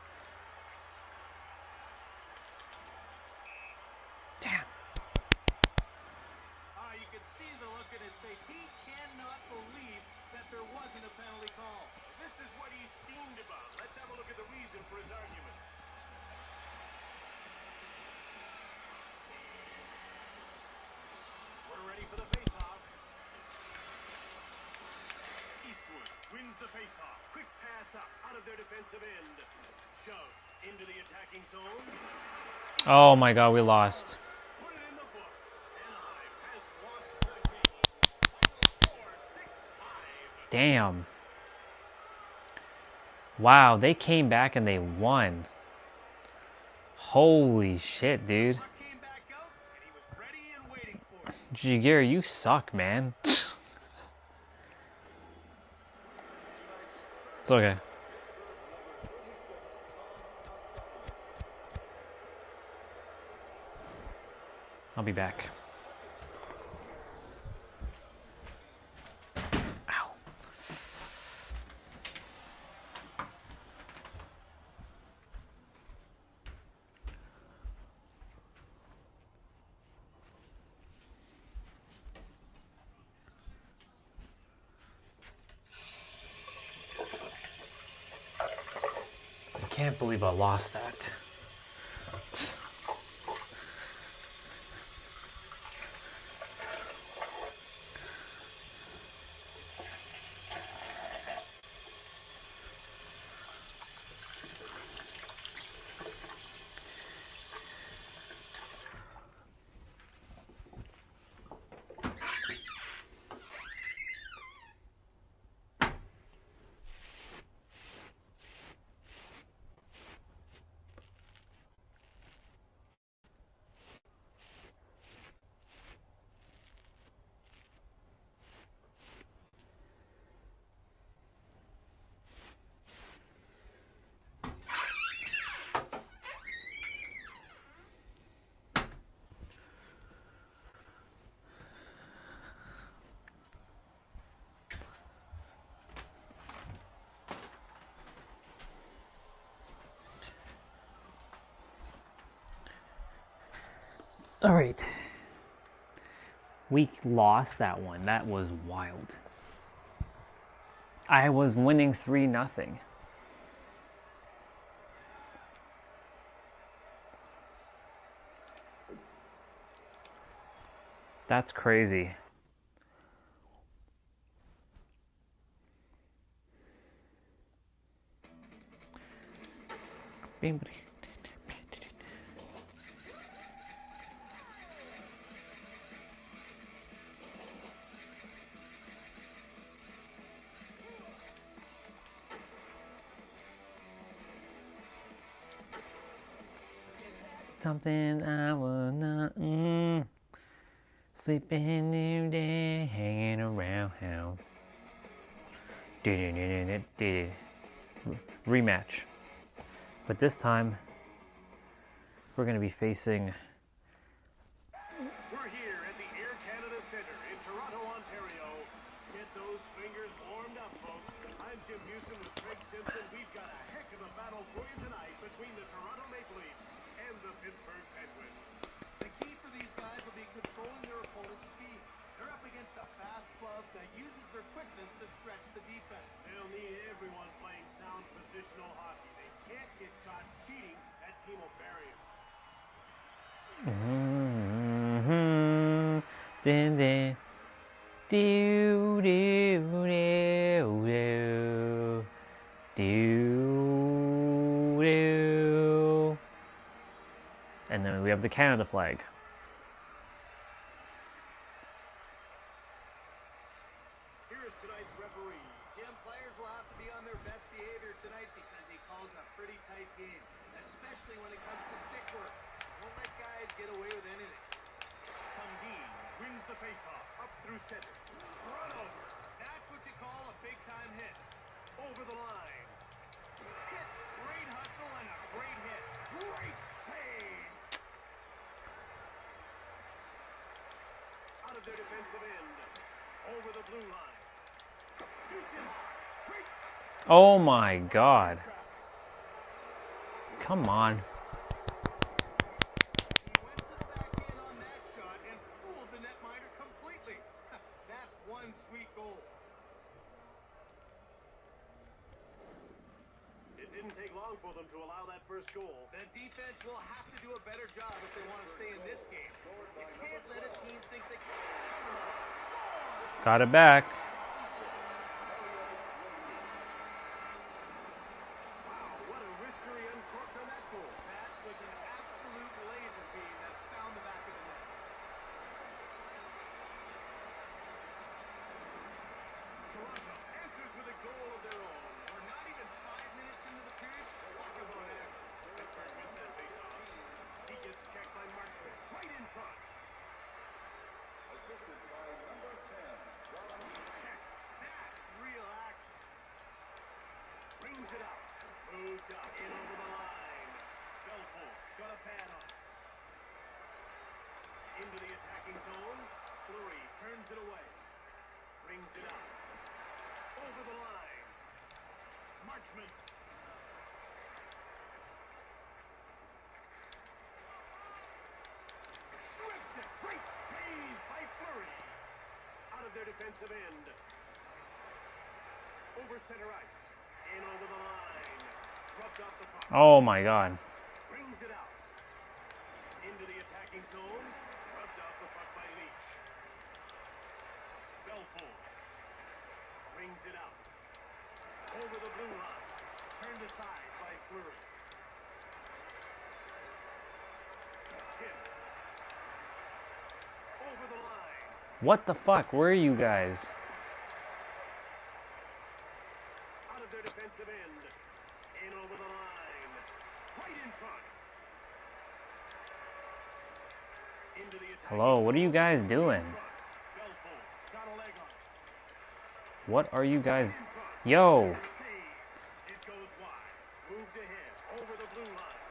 Damn. You could see the look in his face. He cannot believe that there wasn't a penalty call. This is what he's steamed about. Let's have a look at the reason for his argument. We're ready for the face-off. Eastwood wins the face-off. Quick pass up out of their defensive end. Shove into the attacking zone. Oh my god, we lost. Put it in the books. Anaheim has lost the game. 4-6-5. Damn. Wow, they came back and they won. Holy shit, dude. Came back out, and he was ready and waiting for it. Jigir, you suck, man. It's okay. I'll be back. Ow. I can't believe I lost that. All right. We lost that one. That was wild. I was winning 3-0. That's crazy. Something I was not sleeping new day, hanging around hell. Rematch. But this time we're gonna be facing We're here at the Air Canada Centre in Toronto, Ontario. Get those fingers warmed up, folks. I'm Jim Houston with Craig Simpson. We've got a heck of a battle for you tonight between the Toronto Maple Leafs and the Pittsburgh Penguins. The key for these guys will be controlling their opponent's speed. They're up against a fast club that uses their quickness to stretch the defense. They'll need everyone playing sound positional hockey. They can't get caught cheating. That team will bury them. Then do do do do do, and then we have the Canada flag. Here is tonight's referee. Jim, players will have to be on their best behavior tonight because he calls a pretty tight game, especially when it comes to stick work. Won't let guys get away with anything. Sundin wins the faceoff up through center. Run over. That's what you call a big-time hit. Over the line. Hit. Great hustle and a great hit. Great save. the blue line. Shoots it hard. Great. Oh my god. Come on. Shot and fooled the netminder completely. That's one sweet goal. It didn't take long for them to allow that first goal. The defense will have to do a better job if they want to stay in this game. You can't let a team think they can. Got it back. Wow, what a wrister he uncorked on that goal. That was an absolute laser beam that found the back of the net. Toronto answers with a goal of their own. We're not even 5 minutes into the period. Talk about action. Pittsburgh wins that faceoff. He gets checked by Marchment right in front. Assisted by number 10, Ron. Checked. That's real action. Brings it up. Moved up. In over the line. Belfort got a pad on it. Into the attacking zone. Fleury turns it away. Brings it up. Over the line. Marchment. Rips it. Great save by Fleury. Out of their defensive end. Over center ice. In over the line. Rubbed off the puck. Oh my god. Brings it out. Into the attacking zone. Rubbed off the puck by Leach. Belfort. Brings it out. Over the blue line. Turned aside by Fleury. Hit. Over the line. What the fuck? Where are you guys? Out of their defensive end. In over the line. Right in front. Into the attack. Hello, what are you guys doing? Belfort got a leg on it. What are you guys? Yo. It goes wide. Moved ahead. Over the blue line.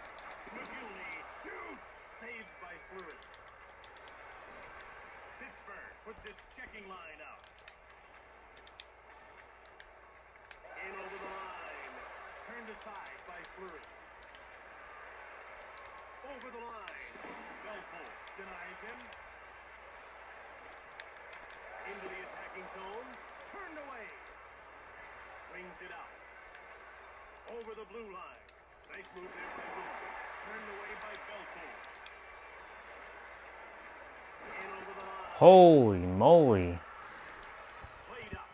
McGillney shoots. Saved by Fleury. Pittsburgh puts its checking line out. In over the line. Turned aside by Fleury. Over the line. Belfort denies him. Into the attacking zone. Turned away. Brings it out. Over the blue line. Nice move there by Wilson. Turned away by Belfort. In over the line. Holy moly. Played up.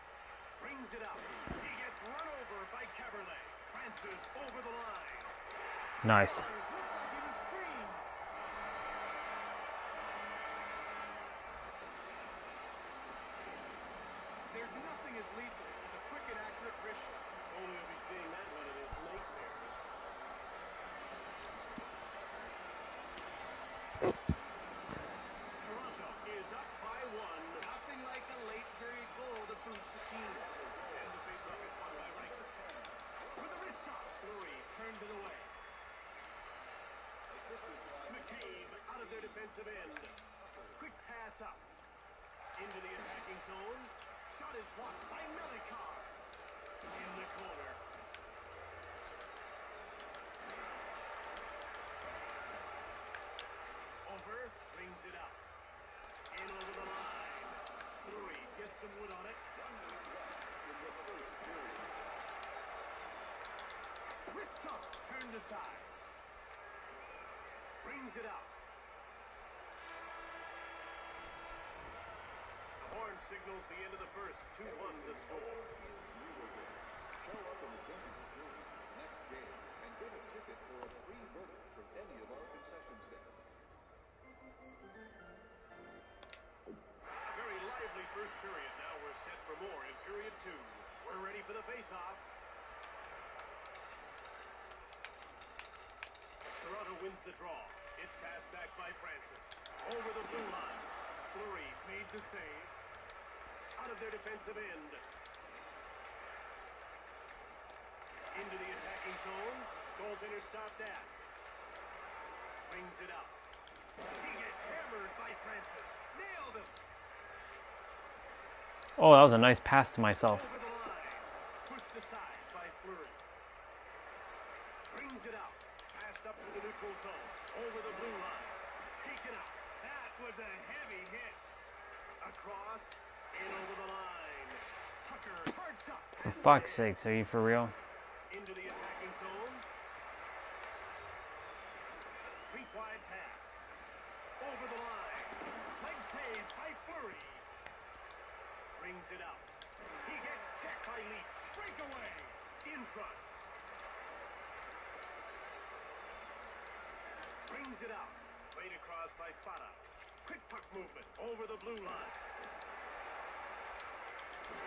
Brings it up. He gets run over by Caberlet. Francis over the line. Nice. There's nothing as lethal as a quick and accurate wrist shot. Only will be seeing that one in his nightmares. Toronto is up by one. Nothing like a late period goal to boost the team. And the faceoff is won by Riker. With a wrist shot, Fleury turned it away. McCabe out of their defensive end. Quick pass up. Into the attacking zone. Shot is blocked by Melikar. In the corner. Over, brings it up. In over the line. Fleury gets some wood on it. Wrist shot, turned aside. Brings it out. The horn signals the end of the first. 2-1 the score. Show up in the Denver jersey next game and get a ticket for a free burger from any of our concession stands. A very lively first period. Now we're set for more in period 2. We're ready for the face-off. Toronto wins the draw. It's passed back by Francis. Over the blue line. Fleury made the save. Out of their defensive end. Into the attacking zone. Goaltender stopped that. Brings it up. He gets hammered by Francis. Nailed him. Oh, that was a nice pass to myself. Over the line. Pushed aside by Fleury. Brings it out. Passed up to the neutral zone. Over the blue line. Taken out. That was a heavy hit. Across. In over the line. Tucker. Hard shot. For fuck's sakes, are you for real? Into the attacking zone. Weak wide pass. Over the line. Leg save by Fleury. Brings it out. He gets checked by Leach. Breakaway. In front. Brings it out. Played across by Fata. Quick puck movement over the blue line.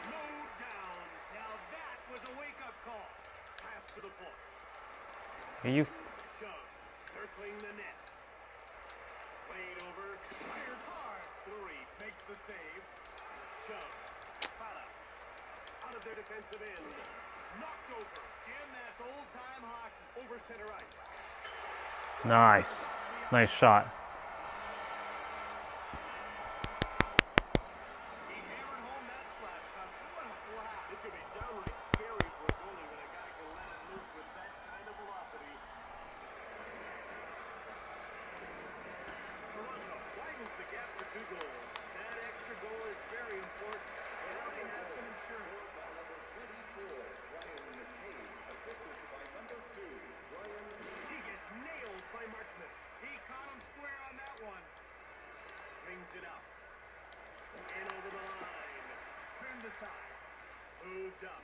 Slowed down. Now that was a wake-up call. Pass to the point. Are you? Shove. Circling the net. Played over. Fires hard. Fleury makes the save. Shove. Fata. Out of their defensive end. Knocked over. Jim, that's old-time hockey. Over center ice. Nice. Nice shot. He hammered home that slap shot. What a blast. This could be downright scary for a goalie when a guy can let it loose with that kind of velocity. Toronto widens the gap to 2 goals. That extra goal is very important. And now they have some insurance. He gets nailed by Marchment. He caught him square on that one. Brings it out. In over the line. Turned aside. Moved up.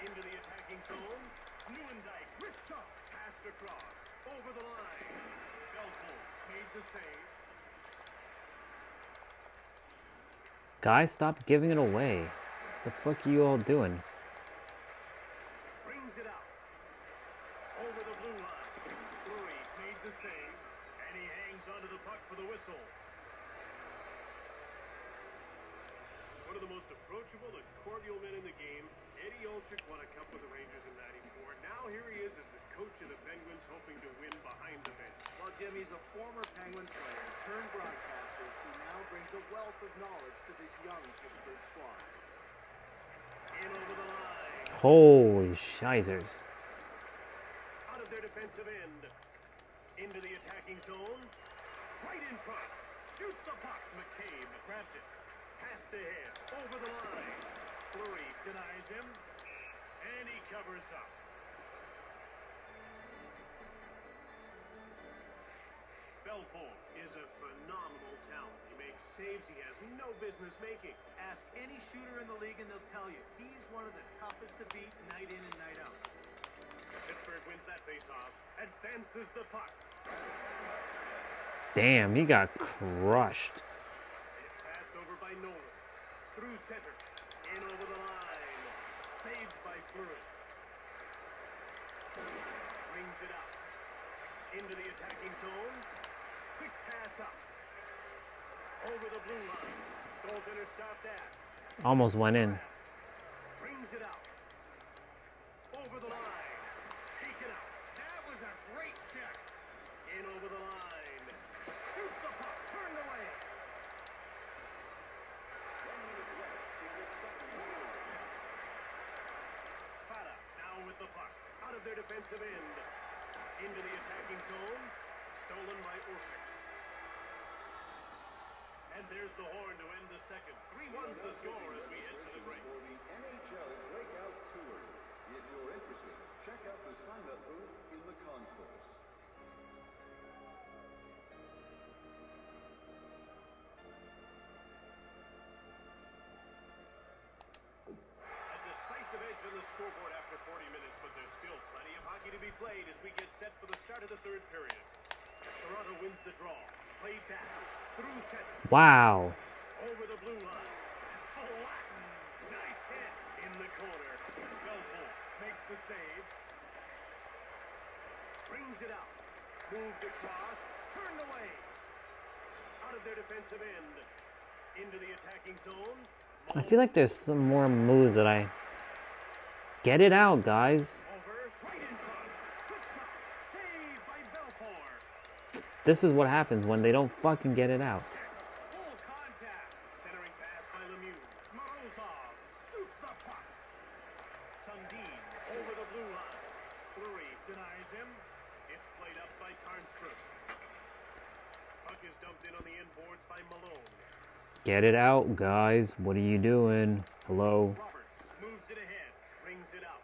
Into the attacking zone. Newendike. Wrist shot. Passed across. Over the line. Belfort made the save. Guys, stop giving it away. What the fuck are you all doing? Brings it out. Over the blue line. Fleury made the save. And he hangs onto the puck for the whistle. One of the most approachable and cordial men in the game, Eddie Olczyk won a cup with the Rangers in '94. Now here he is as the coach of the Penguins, hoping to win behind the bench. Well, Jim, he's a former Penguin player turned broadcaster who now brings a wealth of knowledge to this young Pittsburgh squad. In over the line. Holy shizers. Out of their defensive end. Into the attacking zone. Right in front. Shoots the puck. McCabe grabbed it. Passed ahead. Over the line. Fleury denies him. And he covers up. Belfort is a phenomenal talent. He makes saves he has no business making. Ask any shooter in the league and they'll tell you he's one of the toughest to beat night in and night out. Pittsburgh wins that faceoff. Advances the puck. Damn, he got crushed. It's passed over by Nolan. Through center. In over the line. Saved by Fleury. Brings it out. Into the attacking zone. Quick pass up. Over the blue line. Goaltender stopped that. Almost went in. Brings it out. Over the line. Taken out. That was a great check. In over the line. Shoots the puck. Turned away. Fata now with the puck. Out of their defensive end. Into the attacking zone. Stolen by Orpik. And there's the horn to end the second. 3-1's the score as we head to the break. For the NHL Breakout Tour. If you're interested, check out the sign-up booth in the concourse. A decisive edge on the scoreboard after 40 minutes, but there's still plenty of hockey to be played as we get set for the start of the third period. Toronto wins the draw. Played back. Through center. Wow. Over the blue line. Flatten. Nice hit. In the corner. Belfort makes the save. Brings it out. Moved across. Turned away. Out of their defensive end. Into the attacking zone. I feel like there's some more moves that I... Get it out, guys. This is what happens when they don't fucking get it out. Full contact. Centering pass by Lemieux. is dumped in on the inboards by Malone. Get it out, guys. What are you doing? Hello. Roberts moves it ahead, brings it out.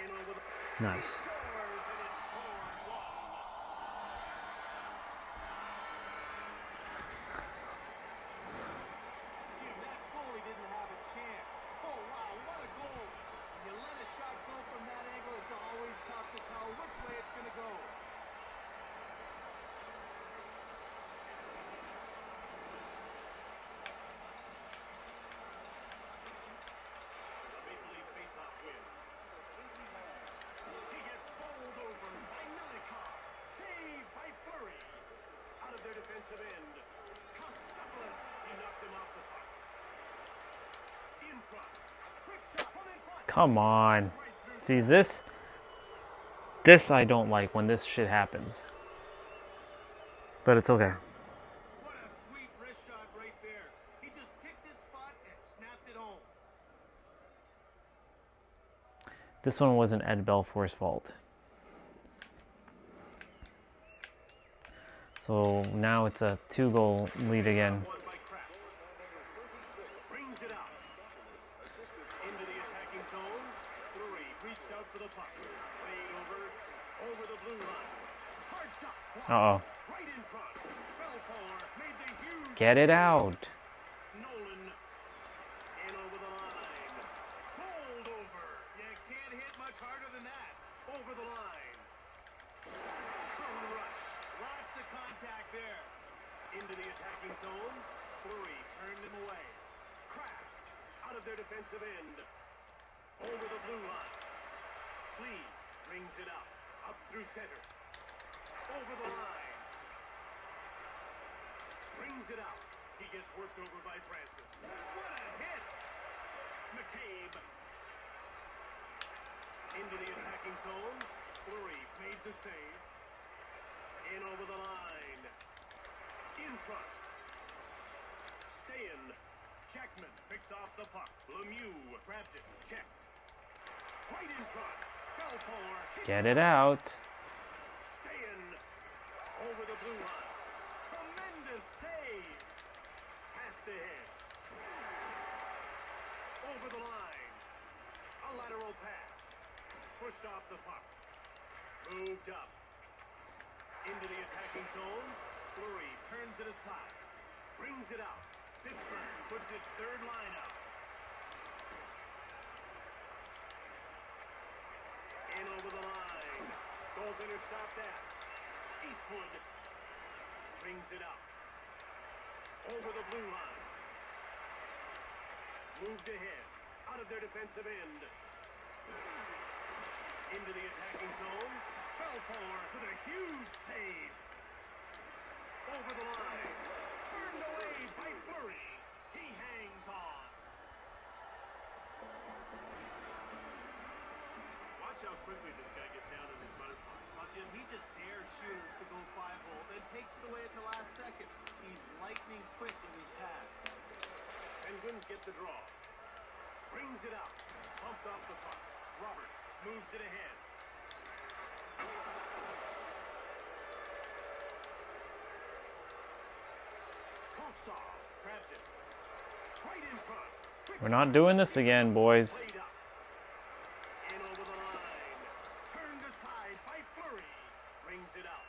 In over the Nice. scores, and it's 4-1. Jim, that goalie didn't have a chance. Oh, wow, what a goal. When you let a shot go from that angle, it's always tough to tell which way it's going to go. The Maple Leaf faceoff win. He gets bowled over by Melikov. Saved by Fleury. Out of their defensive end. Kostopoulos. He knocked him off the puck. In front. Quick shot from in front. Come on. See, this I don't like when this shit happens. But it's okay. What a sweet wrist shot right there. He just picked his spot and snapped it home. This one wasn't Ed Belfour's fault. So now it's a 2-goal lead again. Brings it out. Into the attacking zone. Fleury reached out for the puck. Way over the blue line. Hard shot. Uh-oh. Right in front. Belfour made the huge. Get it out. Nolan in over the line. Bowled over. You can't hit much harder than that. Over the line. Curl rush. Lots of contact there. Into the attacking zone. Fleury turned him away. Kraft out of their defensive end. Over the blue line. Clee brings it up. Up through center. Over the line. Brings it out. He gets worked over by Francis. What a hit! McCabe. Into the attacking zone. Fleury made the save. In over the line. In front. Stayin. Jackman picks off the puck. Lemieux grabbed it. Checked. Right in front. Belfour. Get it out. Stayin. Over the blue line. Tremendous save. Passed ahead. Over the line. A lateral pass. Pushed off the puck. Moved up. Into the attacking zone. Fleury turns it aside. Brings it out. Pittsburgh puts its third line out. In over the line. Goaltender stopped that. Eastwood brings it out. Over the blue line. Moved ahead. Out of their defensive end. Into the attacking zone. Belfour with a huge save. Over the line. Turned away by Fleury. He hangs on. Watch how quickly this guy gets down in his butterfly. Now, Jim, he just dares shooters to go 5-hole, then takes it away at the last second. He's lightning quick in his pass. Penguins get the draw. Brings it out. Bumped off the puck. Roberts moves it ahead. Kopsov grabbed it. Right in front. We're not doing this again, boys. Played up. In over the line. Turned aside by Fleury. Brings it out.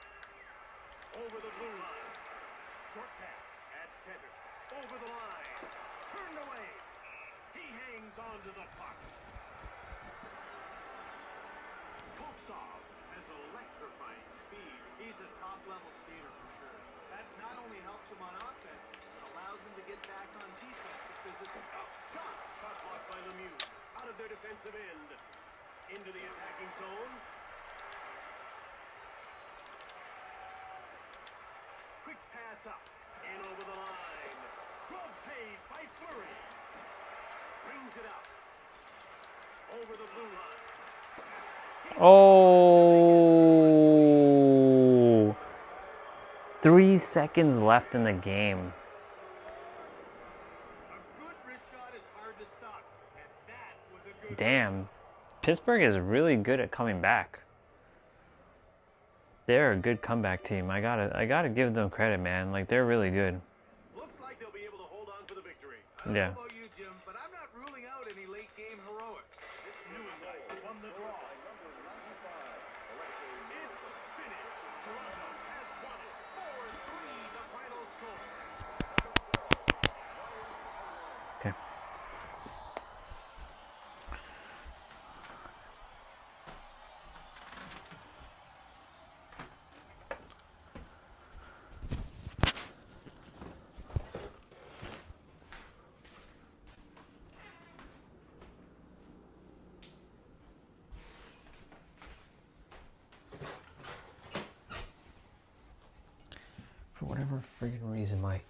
Over the blue line. Short pass at center. Over the line. Turned away. He hangs on to the puck. Kopsov has electrifying speed. He's a top-level skater for sure. That not only helps him on offense, but allows him to get back on defense if there's a shot. Shot blocked by Lemieux. Out of their defensive end. Into the attacking zone. Quick pass up. In over the line. Glove save by Fleury. Brings it out. Over the blue line. Oh. 3 seconds left in the game. Damn. Pittsburgh is really good at coming back. they're a good comeback team. I gotta give them credit, man. Like, they're really good. Looks like they'll be able to hold on for the victory. Yeah. I don't know about you, Jim, but I'm not ruling out any late game heroics. This new guy won the draw. It's finished. Toronto has won it. 4-3 the final score. Okay. For whatever friggin' reason, my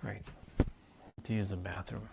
right to use the bathroom.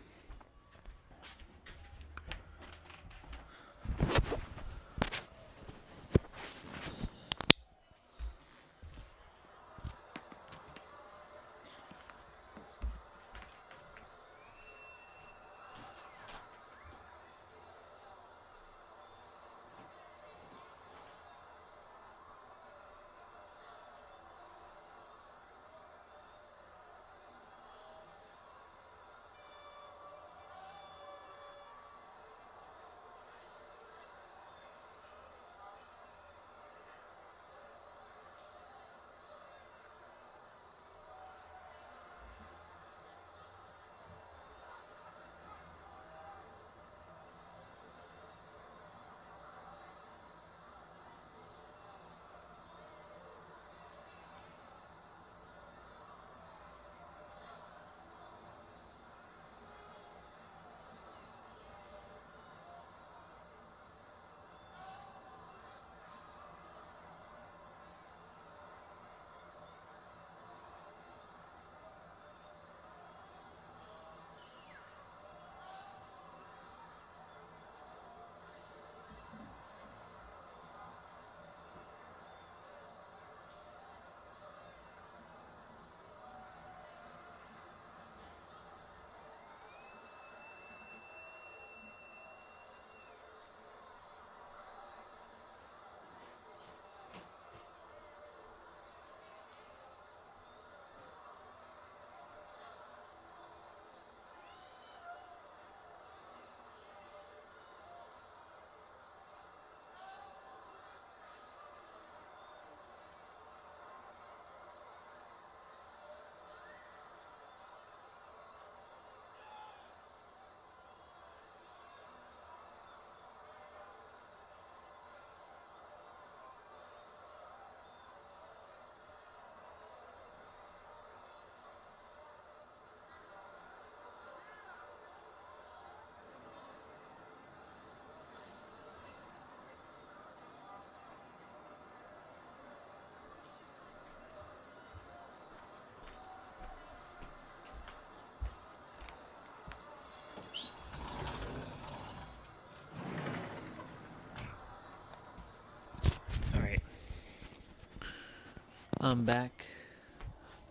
I'm back.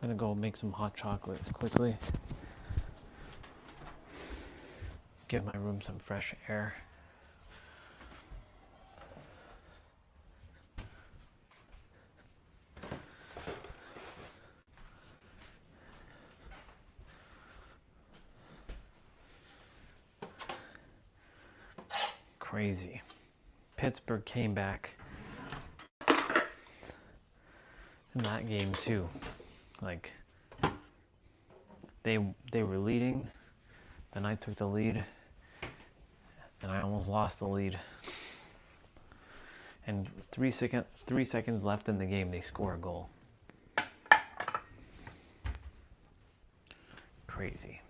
I'm gonna go make some hot chocolate quickly. Give my room some fresh air. crazy. Pittsburgh came back in that game too. Like they were leading, then I took the lead, and I almost lost the lead. And 3 seconds left in the game, they score a goal. Crazy.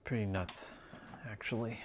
Pretty nuts, actually.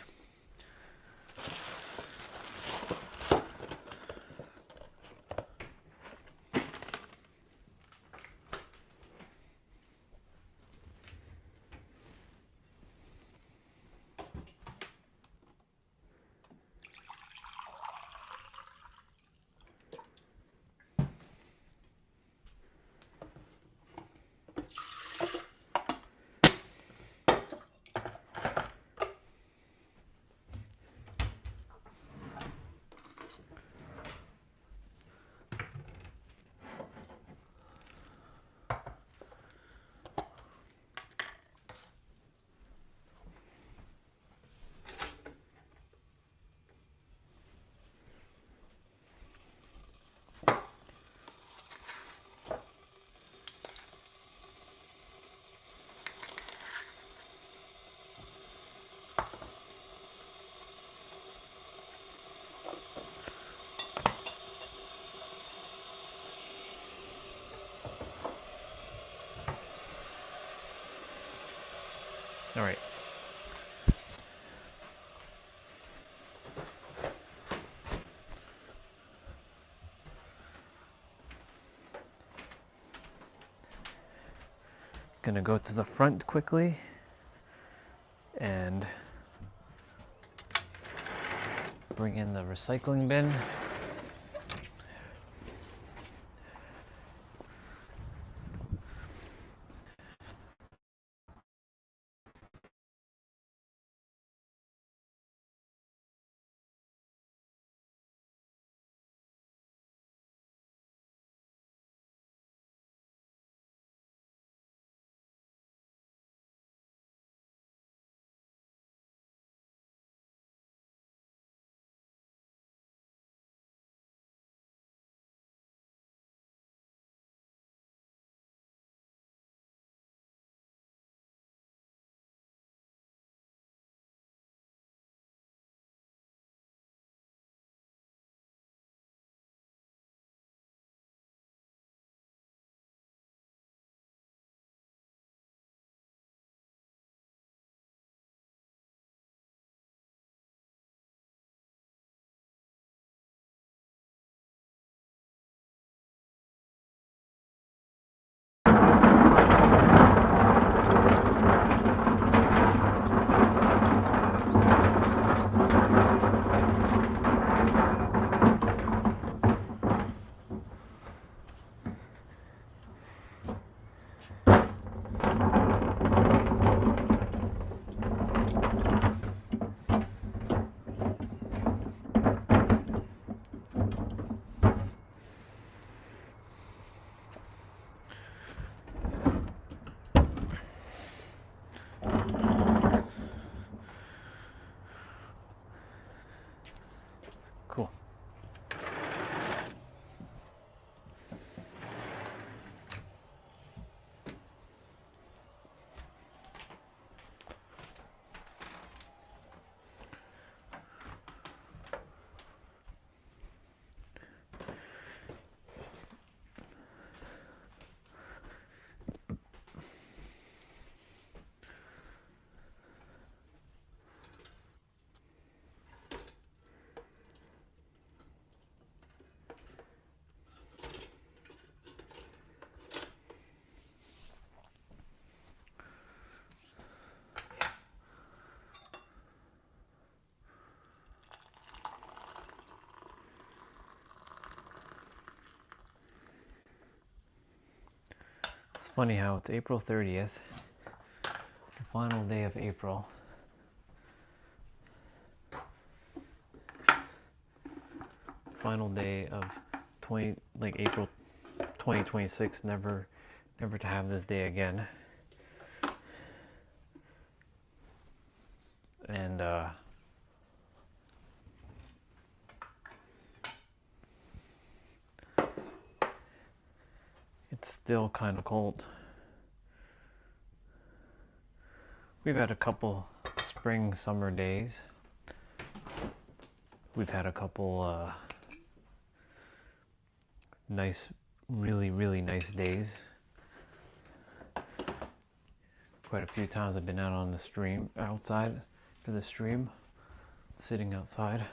All right. Gonna go to the front quickly and bring in the recycling bin. Funny how it's April 30th, the final day of April. Final day of April 2026, never to have this day again. And it's still kind of cold. We've had a couple spring, summer days. We've had a couple nice, really nice days. Quite a few times I've been out on the stream, outside for the stream, sitting outside.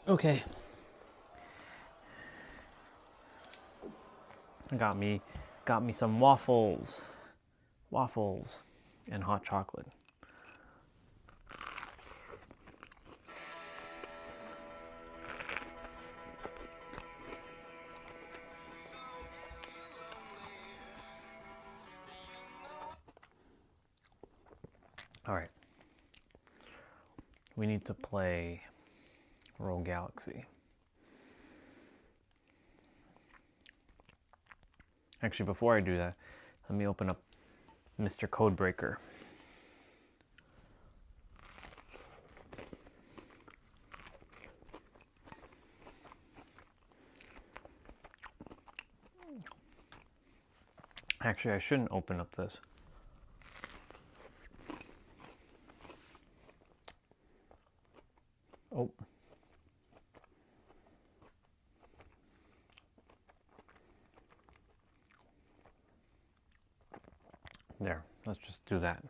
Okay. Got me some waffles and hot chocolate. All right. We need to play Rogue Galaxy. Actually, before I do that, let me open up Mr. Codebreaker. Actually, I shouldn't open up this. Oh. There, let's just do that.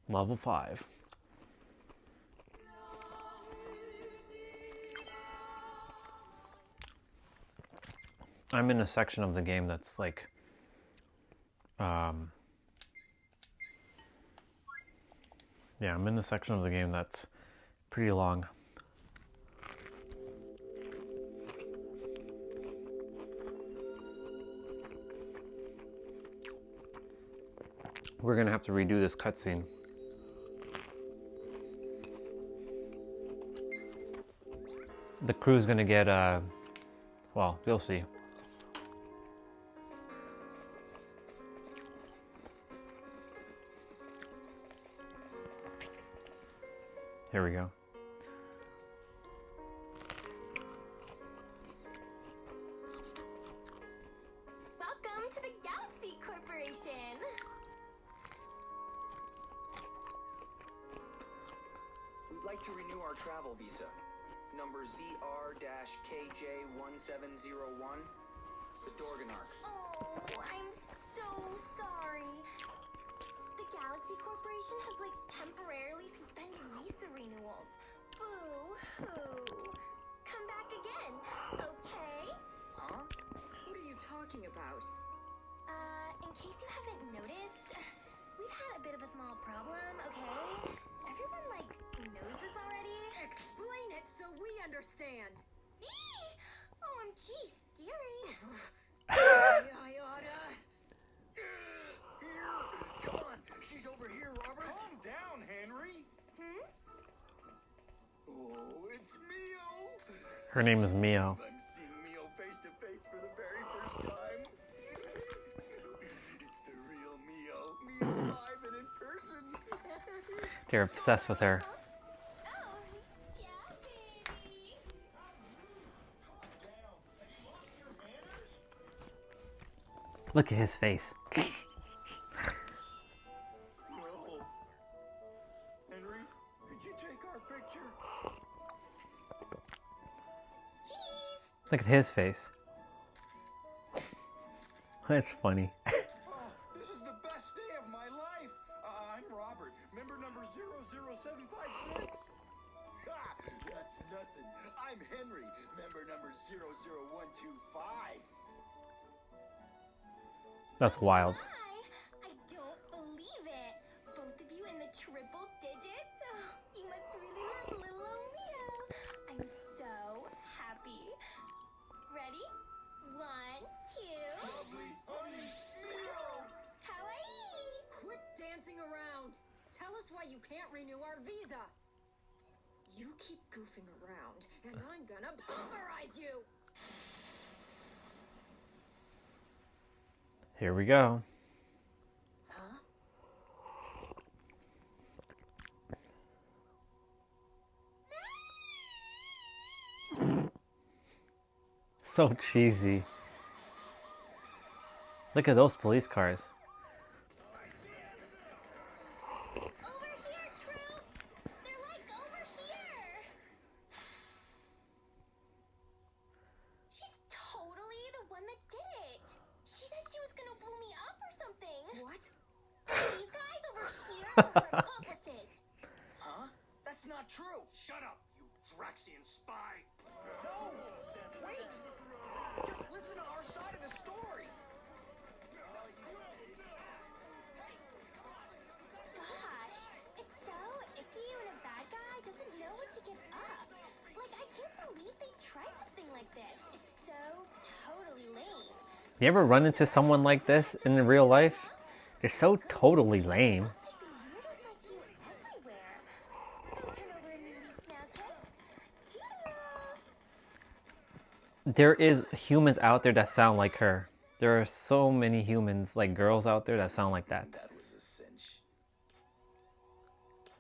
Level 5. I'm in a section of the game that's like, yeah, I'm in a section of the game that's pretty long. We're gonna have to redo this cutscene. The crew's gonna get, well, you'll see. Here we go. Welcome to the Galaxy Corporation. We'd like to renew our travel visa. Number ZR-KJ1701. The Dorganark. Oh, I'm so sorry. The Galaxy Corporation has like temporarily suspended visa renewals. Boo-hoo. Come back again, okay? Huh? What are you talking about? In case you haven't noticed, we've had a bit of a small problem, okay? Everyone, like, knows this already. Explain it so we understand. Eee! OMG, scary. I oughta. Come on, she's over here, Robert. Calm down, Henry. Oh, it's Mio. Her name is Mio. I'm seeing Mio face to face for the very first time. It's the real Mio. Mio live and in person. They're obsessed with her. Look at his face. No. Henry, could you take our picture? Look at his face. That's funny. This is the best day of my life. I'm Robert, member number 00756. Ha! That's nothing. I'm Henry, member number 00125. That's wild. I don't believe it. Both of you in the triple digits? Oh, you must really love little old Mio. I'm so happy. Ready? 1, 2. Lovely, honey, Mio. Kawaii. Quit dancing around. Tell us why you can't renew our visa. You keep goofing around, and I'm gonna pulverize you. Here we go. Huh? So cheesy. Look at those police cars. Over here, troops. They're like over here. She's totally the one that did it. She said she was gonna blow me up or something. What? These guys over here are her accomplices. Huh? That's not true. Shut up, you Draxian spy. No! Wait! Just listen to our side of the story. Gosh, it's so icky when a bad guy doesn't know when to give up. Like, I can't believe they try something like this. It's so totally lame. You ever run into someone like this in real life? They're so totally lame. There is humans out there that sound like her. There are so many humans, like girls out there that sound like that. That was a cinch.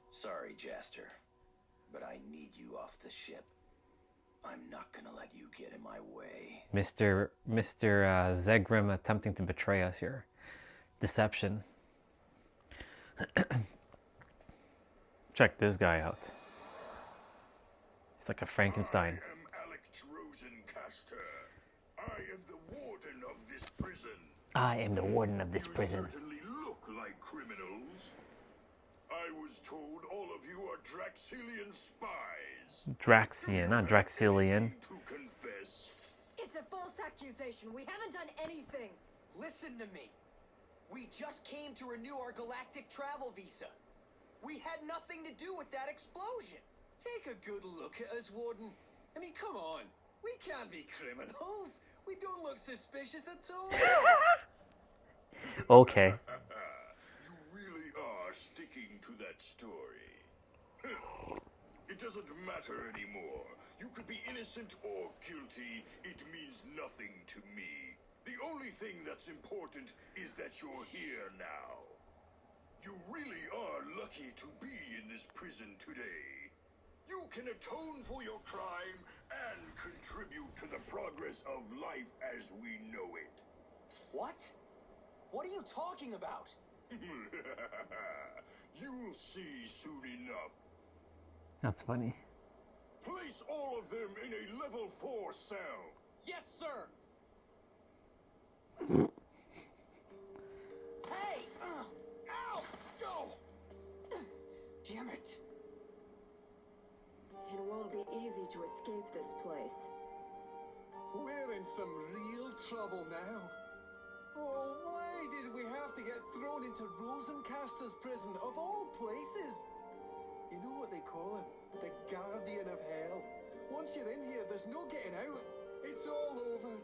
Sorry, Jaster, but I need you off the ship. I'm not gonna let you get in my way. Mr. Zegrim attempting to betray us here. Deception. Check this guy out. He's like a Frankenstein. I am Alec Rosencaster. I am the warden of this prison. I am the warden of this prison. You certainly look like criminals. I was told all of you are Draxilian spies. Draxian, not Draxilian. To confess. It's a false accusation. We haven't done anything. Listen to me. We just came to renew our galactic travel visa. We had nothing to do with that explosion. Take a good look at us, Warden. I mean, come on. We can't be criminals. We don't look suspicious at all. Okay. You to that story. It doesn't matter anymore. You could be innocent or guilty. It means nothing to me. The only thing that's important is that you're here now. You really are lucky to be in this prison today. You can atone for your crime and contribute to the progress of life as we know it. What? What are you talking about? You'll see soon enough. That's funny. Place all of them in a level 4 cell. Yes, sir. Hey! Ow! Go! Damn it. It won't be easy to escape this place. We're in some real trouble now. Oh, why did we have to get thrown into Rosencaster's prison, of all places? You know what they call him? The Guardian of Hell. Once you're in here, there's no getting out. It's all over.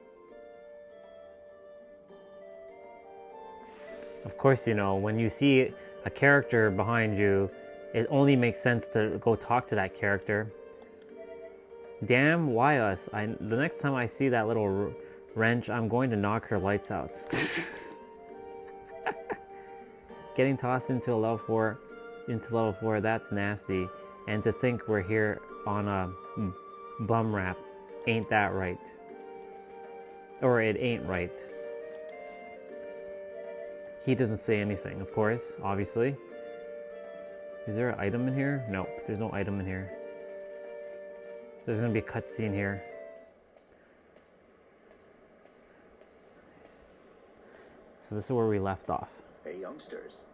Of course, you know, when you see a character behind you, it only makes sense to go talk to that character. Damn, why us? The next time I see that little wrench, I'm going to knock her lights out. Getting tossed into level 4, that's nasty. And to think we're here on a bum rap, ain't that right? Or it ain't right. He doesn't say anything, of course, obviously. Is there an item in here? Nope, there's no item in here. There's gonna be a cutscene here. So this is where we left off. Hey, youngsters.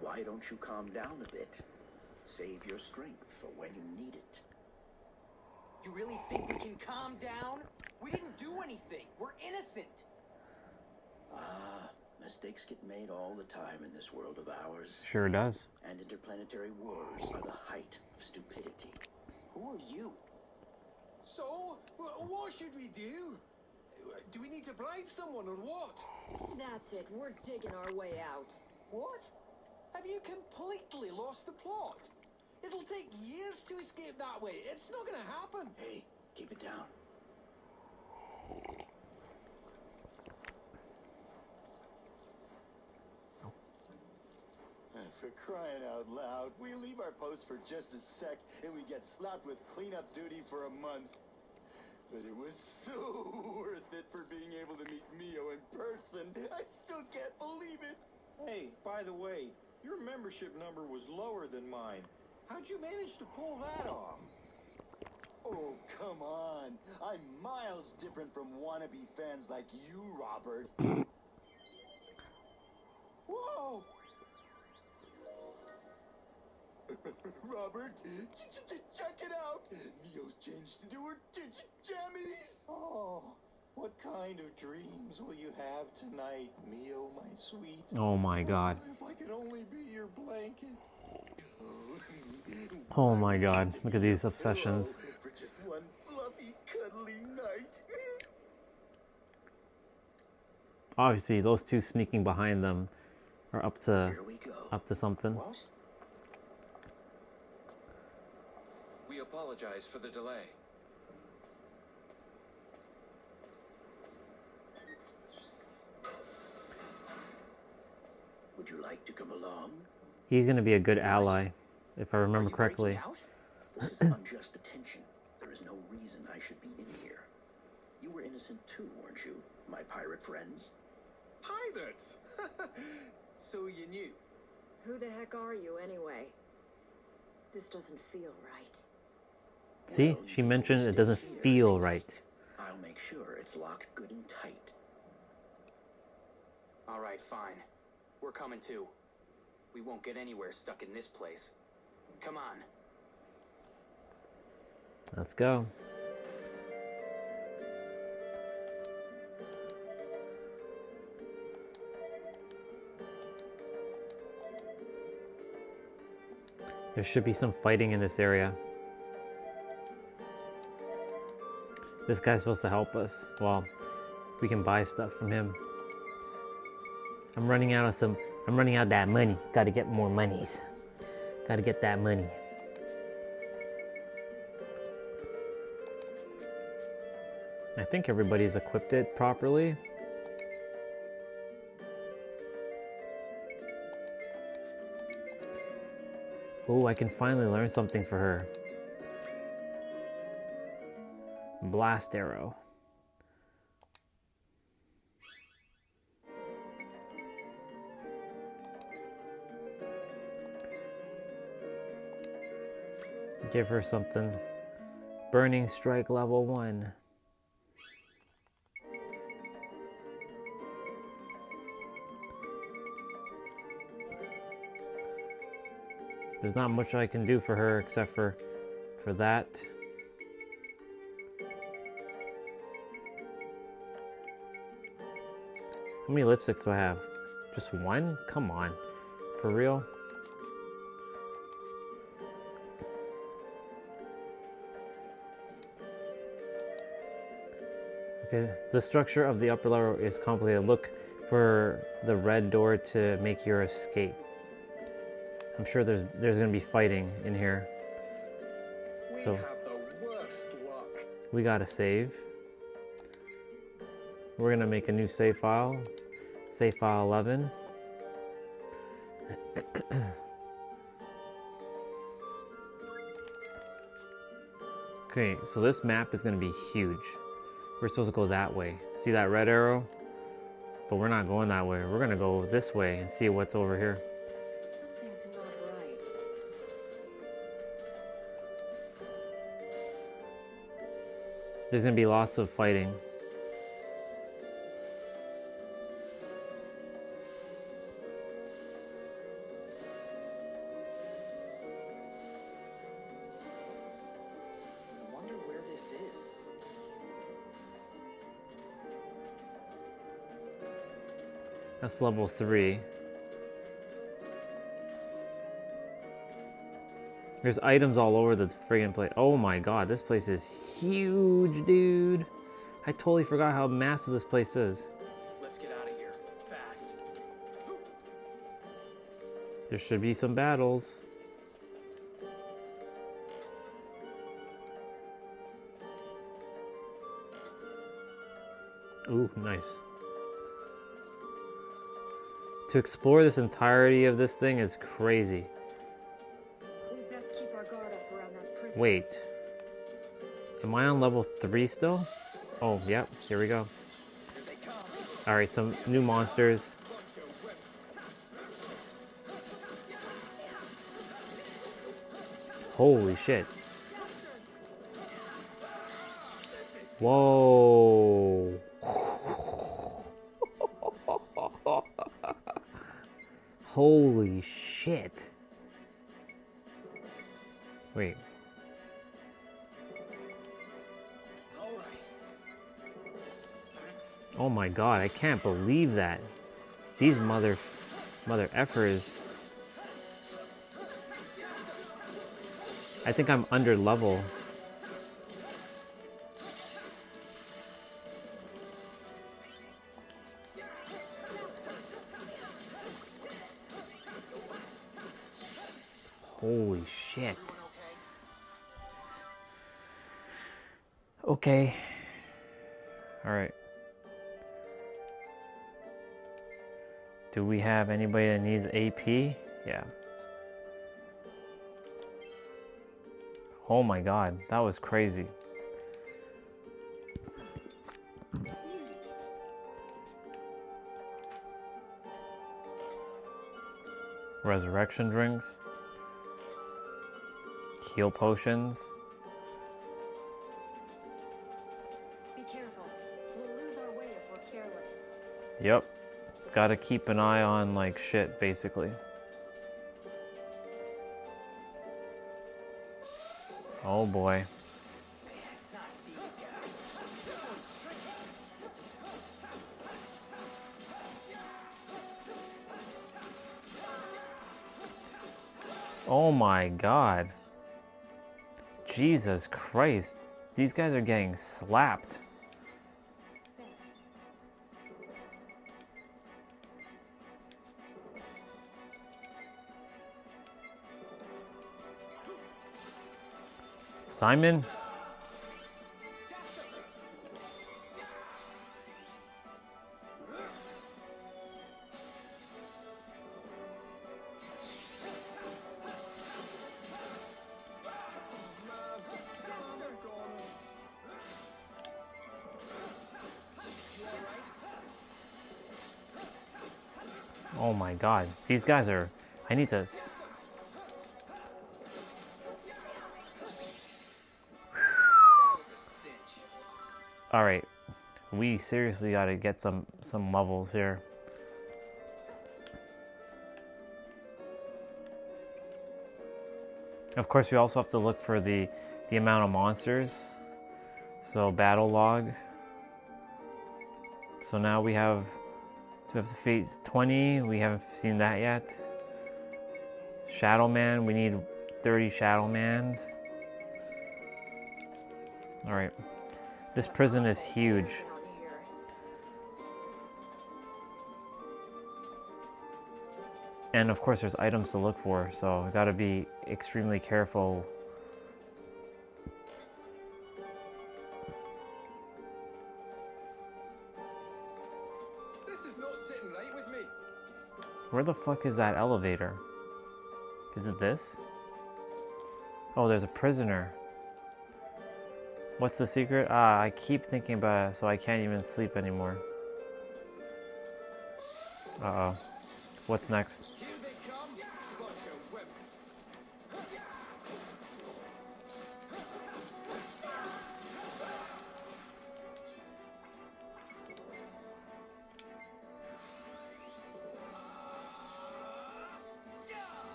Why don't you calm down a bit? Save your strength for when you need it. You really think we can calm down? We didn't do anything. We're innocent. Mistakes get made all the time in this world of ours. Sure does. And interplanetary wars are the height of stupidity. Who are you? So, what should we do? Do we need to bribe someone or what? That's it. We're digging our way out. What? Have you completely lost the plot? It'll take years to escape that way. It's not gonna happen. Hey, keep it down. For crying out loud, we leave our post for just a sec and we get slapped with cleanup duty for a month. But it was so worth it for being able to meet Mio in person. I still can't believe it. Hey, by the way, your membership number was lower than mine. How'd you manage to pull that off? Oh, come on. I'm miles different from wannabe fans like you, Robert. Whoa! Robert, check it out! Mio's changed into her jammies! Oh, what kind of dreams will you have tonight, Mio, my sweet? Oh my god. If I could only be your blanket. Oh my god. Look at these obsessions. For just one fluffy, cuddly night. Obviously, those two sneaking behind them are up to something. What? We apologize for the delay. Would you like to come along? He's gonna be a good ally, if I remember correctly. This is unjust detention. There is no reason I should be in here. You were innocent too, weren't you, my pirate friends? Pirates? So you knew. Who the heck are you, anyway? This doesn't feel right. See, she mentioned it doesn't feel right. I'll make sure it's locked good and tight. All right, fine. We're coming too. We won't get anywhere stuck in this place. Come on. Let's go. There should be some fighting in this area. This guy's supposed to help us. Well, we can buy stuff from him. I'm running out of I'm running out of that money. Gotta get more monies. Gotta get that money. I think everybody's equipped it properly. Oh, I can finally learn something for her. Blast arrow. Give her something. Burning strike level 1. There's not much I can do for her except for that. How many lipsticks do I have? Just one? Come on. For real? Okay, the structure of the upper level is complicated. Look for the red door to make your escape. I'm sure there's gonna be fighting in here. So we gotta save. We're gonna make a new save file. Save file 11. Okay, so this map is gonna be huge. We're supposed to go that way. See that red arrow? But we're not going that way. We're gonna go this way and see what's over here. Something's not right. There's gonna be lots of fighting. I wonder where this is. That's level 3. There's items all over the friggin' place. Oh my god, this place is huge, dude. I totally forgot how massive this place is. Let's get out of here. Fast. There should be some battles. Ooh, nice. To explore this entirety of this thing is crazy. We best keep our guard up around that prison. Wait. Am I on level 3 still? Oh, yep, here we go. Alright, some new monsters. Holy shit. Whoa. Holy shit. Wait. Oh my god, I can't believe that. These mother effers. I think I'm under level. Holy shit. Okay. Alright. Do we have anybody that needs AP? Yeah. Oh my god, that was crazy. Resurrection drinks. Heal potions. Be careful. We'll lose our way if we're careless. Yep. Gotta keep an eye on like shit, basically. Oh boy. Oh my god. Jesus Christ. These guys are getting slapped. Simon? Oh my god, these guys are... I need to... Alright, we seriously gotta get some levels here. Of course, we also have to look for the amount of monsters. So, battle log. So now we have to face 20. We haven't seen that yet. Shadow Man. We need 30 Shadow Mans. Alright. This prison is huge. And of course there's items to look for, so we gotta be extremely careful. This is not sitting right with me. Where the fuck is that elevator? Is it this? Oh, there's a prisoner. What's the secret? Ah, I keep thinking about it, so I can't even sleep anymore. Uh-oh. What's next?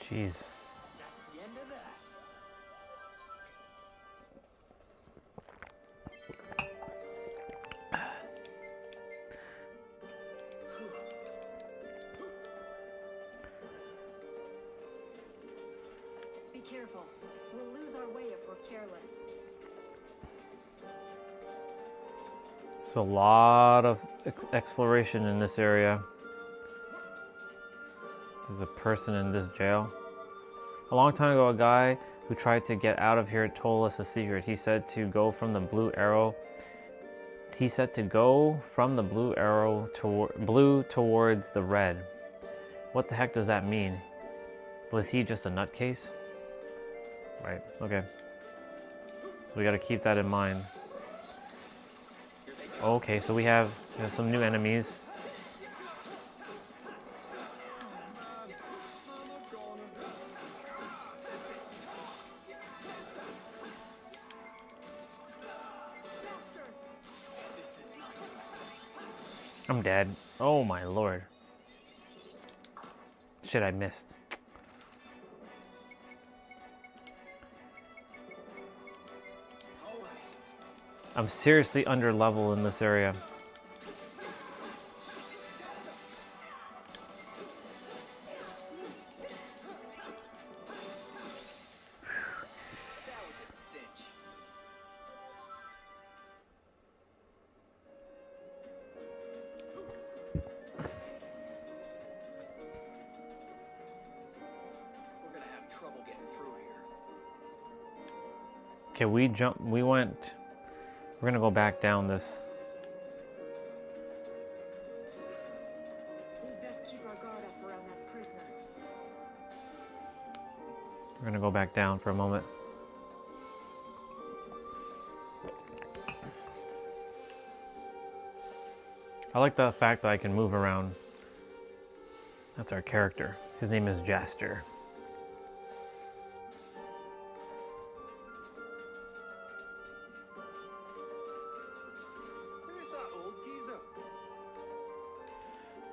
Jeez. That's the end of that. Be careful. We'll lose our way if we're careless. There's a lot of exploration in this area. There's a person in this jail. A long time ago, a guy who tried to get out of here told us a secret. He said to go from the blue arrow. He said to go from the blue arrow towards the red. What the heck does that mean? Was he just a nutcase? Right, okay. So we gotta keep that in mind. Okay, so we have some new enemies. I'm dead. Oh my lord. Shit, I missed. I'm seriously under level in this area. Okay, we're gonna go back down this. We best keep our guard up around that prisoner. We're gonna go back down for a moment. I like the fact that I can move around. That's our character. His name is Jaster.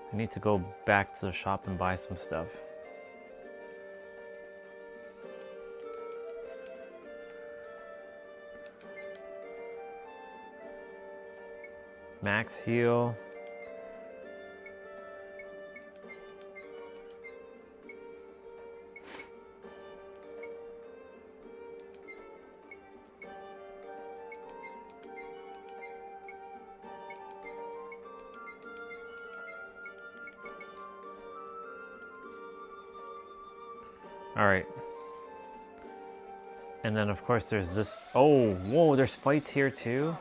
I need to go back to the shop and buy some stuff. Max heal. Alright. And then of course there's this. Oh, whoa, there's fights here too?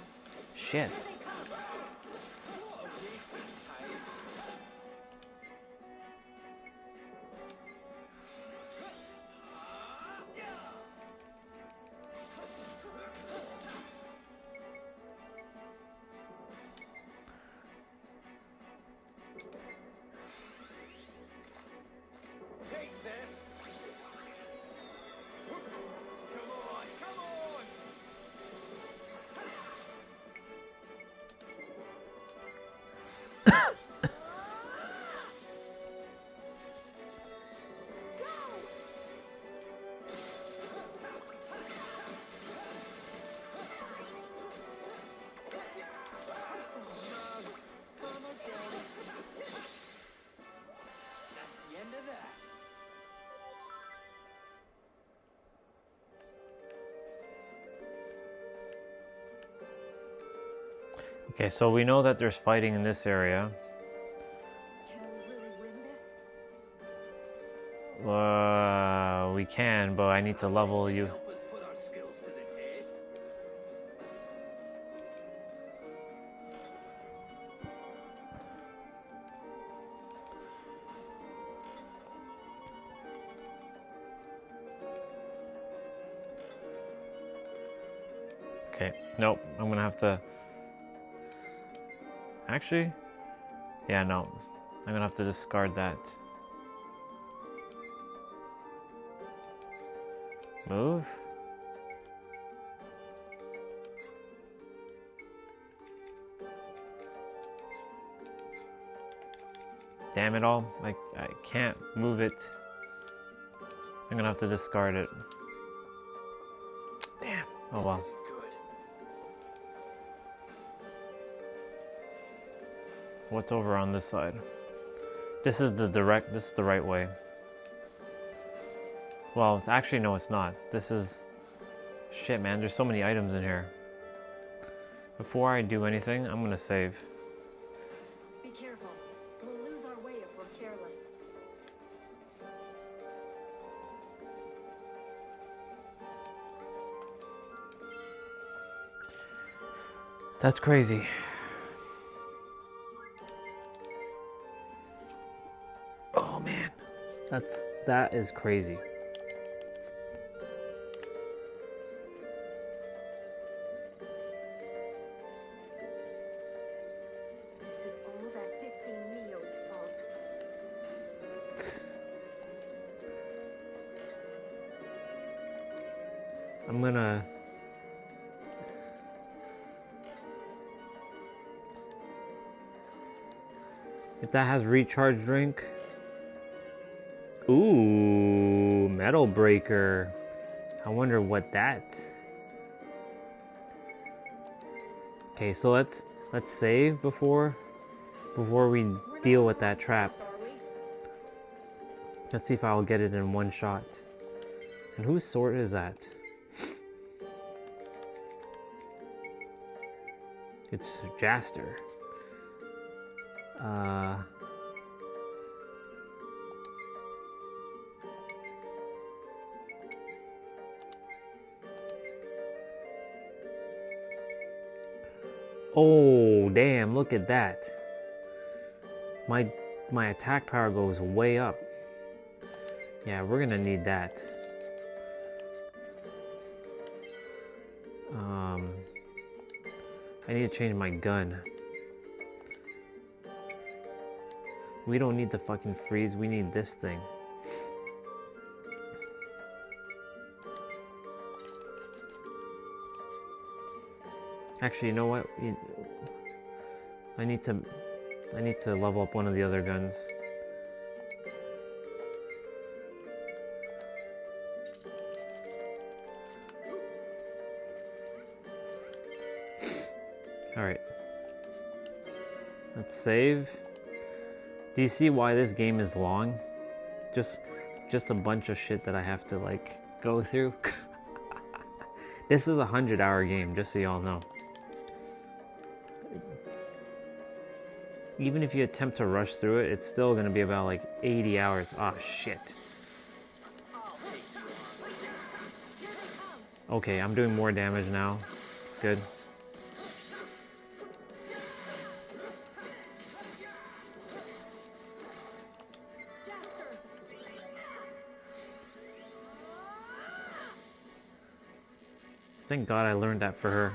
Shit. Take this. Come on, come on. That's the end of that. Okay, so we know that there's fighting in this area. We can, but I need to level you. Help us put our skills to the test. Okay, nope, I'm gonna have to... Actually? Yeah, no. I'm gonna have to discard that. Move? Damn it all. I can't move it. I'm gonna have to discard it. Damn. Oh well. What's over on this side? This is the right way. Well, actually no, it's not. This is... Shit, man, there's so many items in here. Before I do anything, I'm gonna save. Be careful. We'll lose our way if we're careless. That's crazy. Oh man, that is crazy. This is all that ditzy Neo's fault. I'm gonna... If that has recharge drink... Ooh, Metal Breaker. I wonder what that... Okay, so let's save before we deal with that trap. Let's see if I'll get it in one shot. And whose sword is that? It's Jaster. Oh, damn, look at that. My attack power goes way up. Yeah, we're gonna need that. I need to change my gun. We don't need the fucking freeze, we need this thing. Actually, you know what? I need to level up one of the other guns. Alright. Let's save. Do you see why this game is long? Just a bunch of shit that I have to like go through. This is a 100-hour game, just so y'all know. Even if you attempt to rush through it, it's still gonna be about like 80 hours. Ah, shit. Okay, I'm doing more damage now. It's good. Thank God I learned that for her.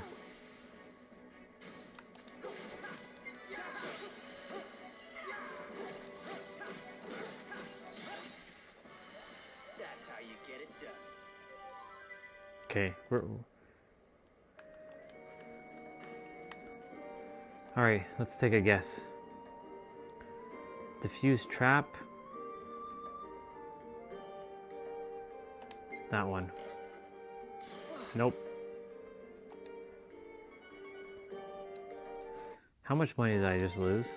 That's how you get it done. Okay, alright, let's take a guess. Diffuse trap. That one. Nope. How much money did I just lose?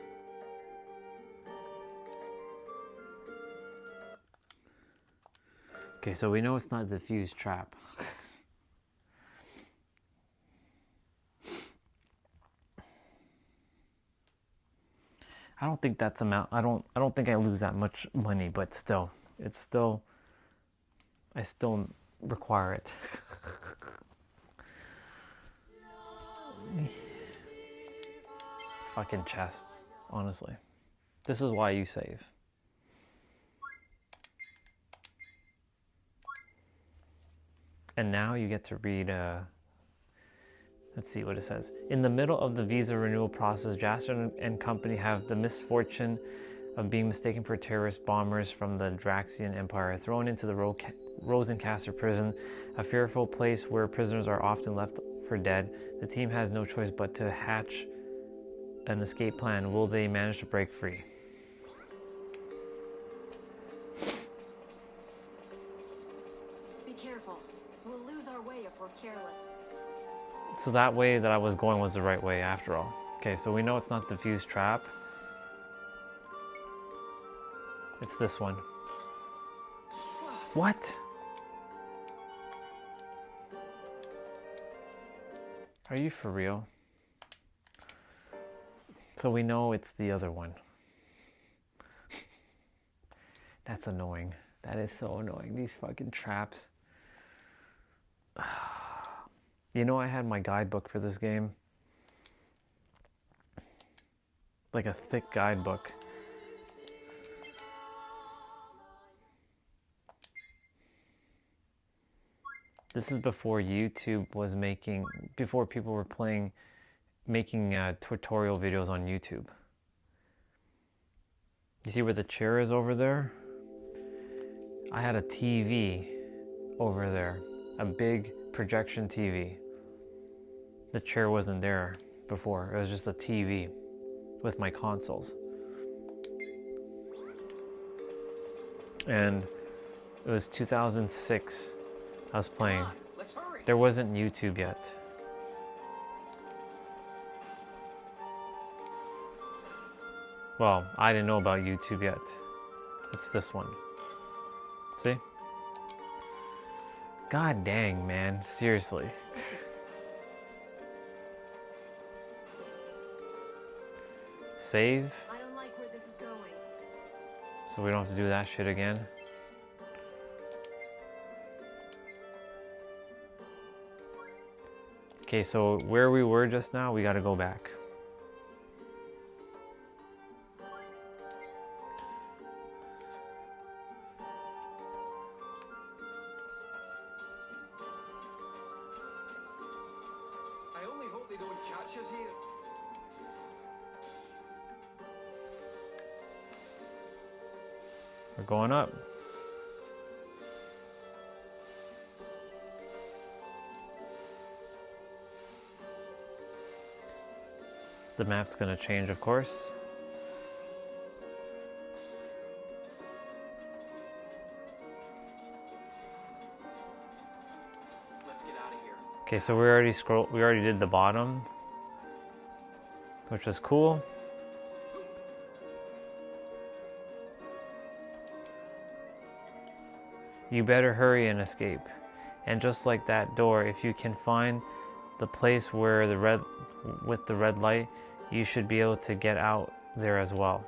Okay, so we know it's not diffuse trap. I don't think that's amount. I don't think I lose that much money, but still, I still require it. Fucking chests, honestly. This is why you save. And now you get to read, let's see what it says. In the middle of the visa renewal process, Jasper and company have the misfortune of being mistaken for terrorist bombers from the Draxian Empire, thrown into the Rosencaster prison, a fearful place where prisoners are often left for dead. The team has no choice but to hatch an escape plan. Will they manage to break free? Be careful. We'll lose our way if we're careless. So that way that I was going was the right way after all. Okay, so we know it's not diffuse trap. It's this one. What? Are you for real? So we know it's the other one. That's annoying. That is so annoying. These fucking traps. You know, I had my guidebook for this game. Like a thick guidebook. This is before YouTube was before people were making tutorial videos on YouTube. You see where the chair is over there? I had a TV over there, a big projection TV. The chair wasn't there before, it was just a TV with my consoles. And it was 2006 I was playing. There wasn't YouTube yet. Well, I didn't know about YouTube yet. It's this one. See? God dang, man. Seriously. Save. I don't like where this is going. So we don't have to do that shit again. Okay, so where we were just now, we gotta go back. I only hope they don't catch us here. We're going up. The map's gonna change, of course. Let's get out of here. Okay, so we already did the bottom, which was cool. You better hurry and escape. And just like that door, if you can find the place where with the red light, you should be able to get out there as well.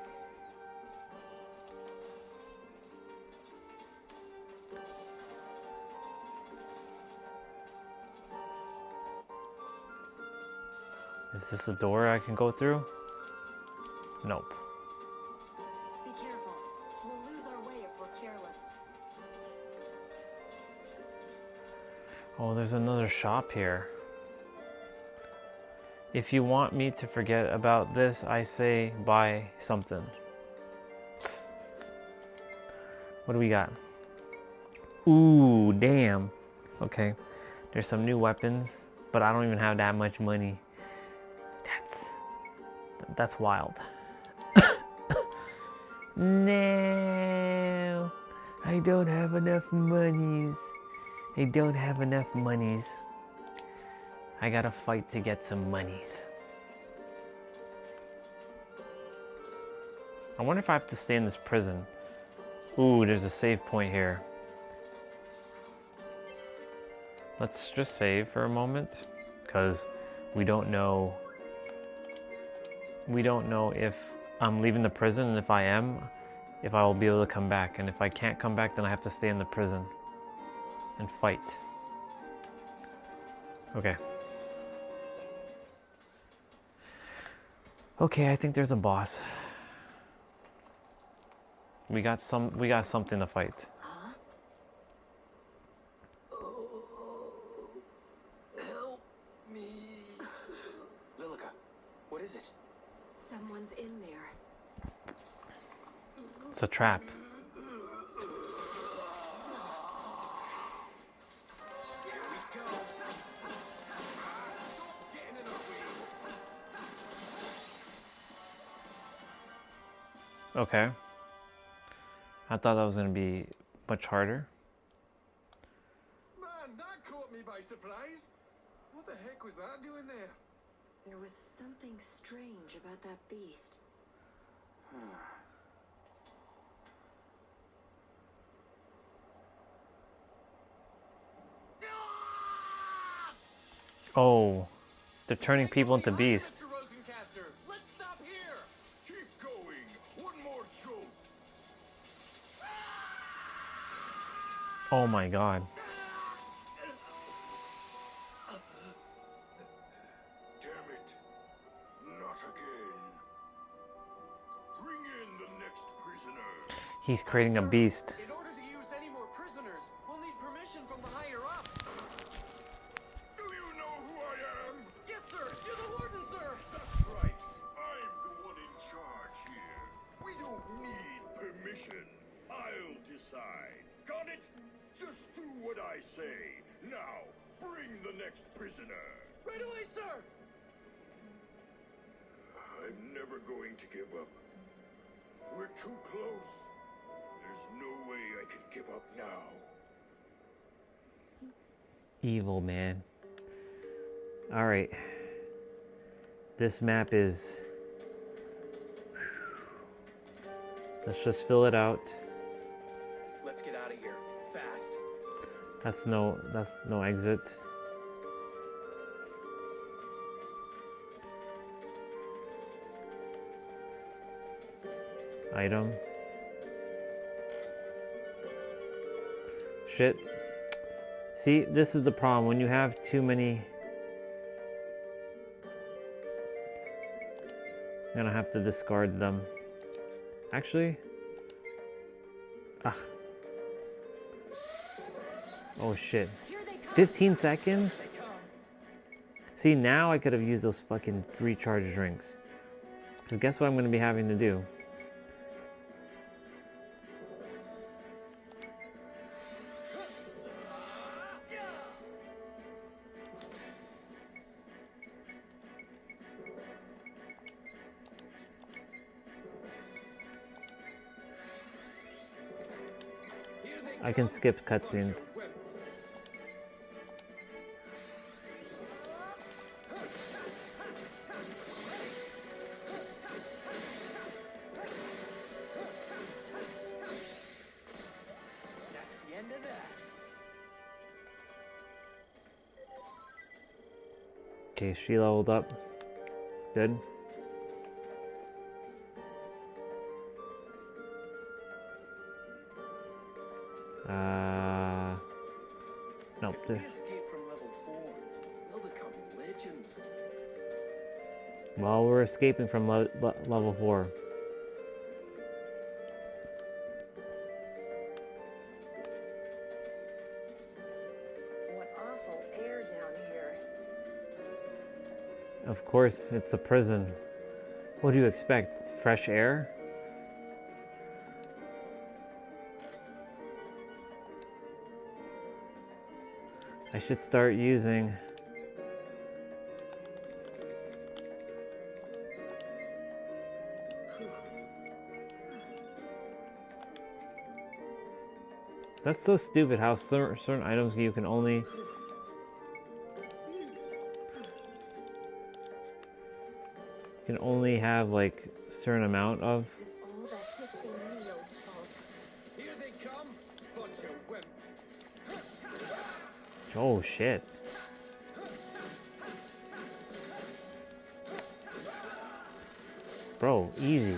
Is this a door I can go through? Nope. Be careful. We'll lose our way if we're careless. Oh, there's another shop here. If you want me to forget about this, I say buy something. What do we got? Ooh, damn. Okay. There's some new weapons, but I don't even have that much money. That's wild. No. I don't have enough monies. I don't have enough monies. I gotta fight to get some monies. I wonder if I have to stay in this prison. Ooh, there's a save point here. Let's just save for a moment, because we don't know if I'm leaving the prison, and if I am, if I will be able to come back. And if I can't come back, then I have to stay in the prison and fight. Okay. Okay, I think there's a boss. We got something to fight. Huh? Oh, help me. Lilica, what is it? Someone's in there. It's a trap. Okay. I thought that was going to be much harder. Man, that caught me by surprise. What the heck was that doing there? There was something strange about that beast. Oh, they're turning people into beasts. Rosencaster, let's stop here. Keep going. One more jolt. Oh my god. Damn it. Not again. Bring in the next prisoner. He's creating a beast. In order to use any more prisoners, we'll need permission from the higher up. Do you know who I am? Yes, sir. You're the warden, sir. That's right. I'm the one in charge here. We don't need permission. I'll decide. Got it? Just do what I say. Now, bring the next prisoner. Right away, sir. I'm never going to give up. We're too close. There's no way I can give up now. Evil, man. Alright. This map is... Let's just fill it out. Let's get out of here. Fast. That's no exit. Item. Shit. See, this is the problem. When you have too many... I'm gonna have to discard them. Actually... Ah. Oh shit. 15 seconds? See, now I could have used those fucking recharge drinks. Because guess what I'm gonna be having to do? I can skip cutscenes. That's the end of that. Okay, she leveled up. It's good. Nope. If we escape from level 4, they'll become legends. Well, we're escaping from level 4. What awful air down here. Of course, it's a prison. What do you expect? Fresh air? I should start using... That's so stupid how certain items you can only... have like a certain amount of. This is all that Dixie Neo's fault. Here they come, bunch of wimps. Oh shit. Bro, easy.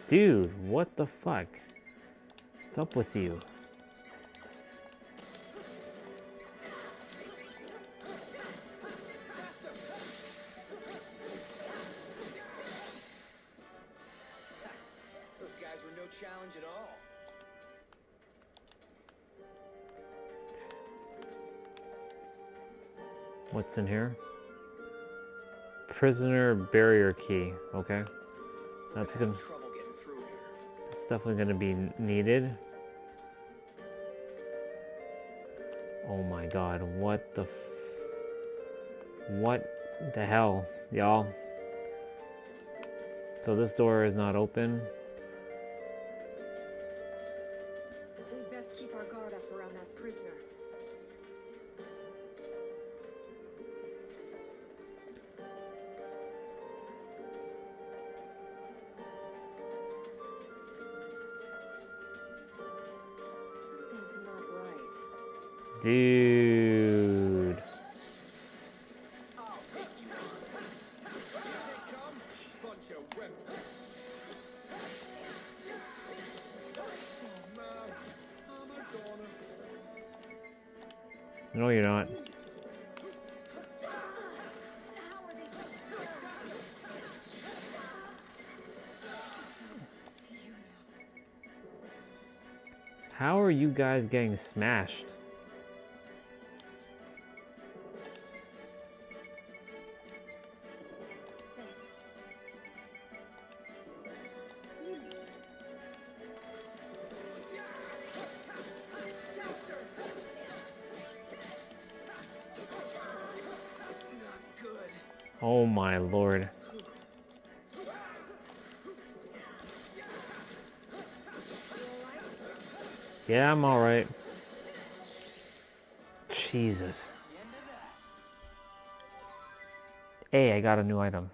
Dude, what the fuck? What's up with you? Those guys were no challenge at all. What's in here? Prisoner barrier key. Okay. That's gonna... It's definitely gonna be needed. Oh my god, what the hell, y'all? So this door is not open. We best keep our guard up around that prisoner. Something's not right. Dude. I'll take you on. Here they come, bunch of wimps. Oh man, I'm a goner. No, you're not. How are you guys getting smashed? Oh my lord. Yeah, I'm alright. Jesus. Hey, I got a new item.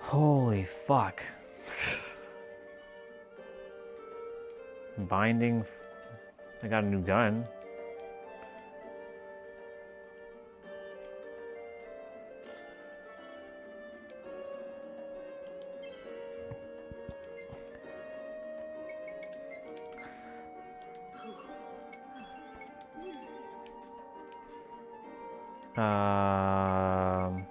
Holy fuck. Binding. I got a new gun. Um,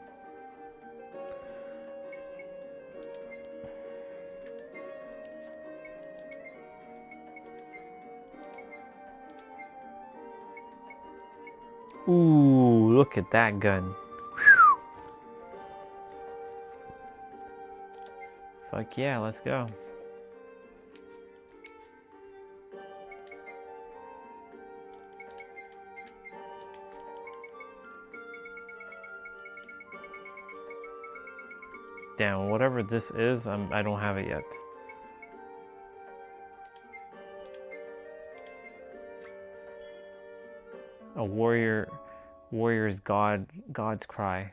ooh, look at that gun. Fuck yeah, let's go. Damn, whatever this is, I don't have it yet. A warrior's God's cry.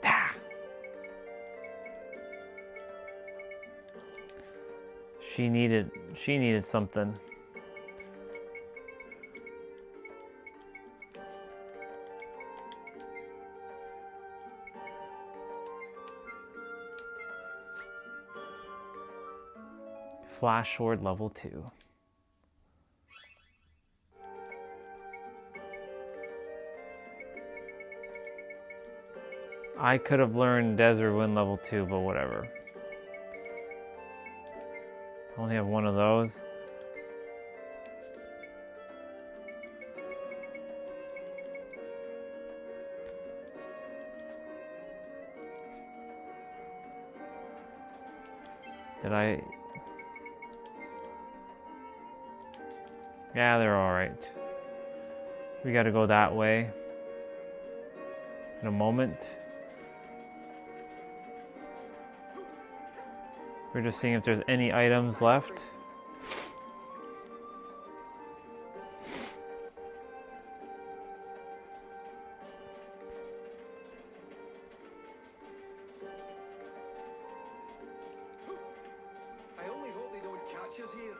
Ah. She needed something. Flash Sword level 2. I could have learned Desert Wind level 2, but whatever. I only have one of those. Did I? Yeah, they're alright. We gotta go that way in a moment. We're just seeing if there's any items left. I only hope they don't catch us here.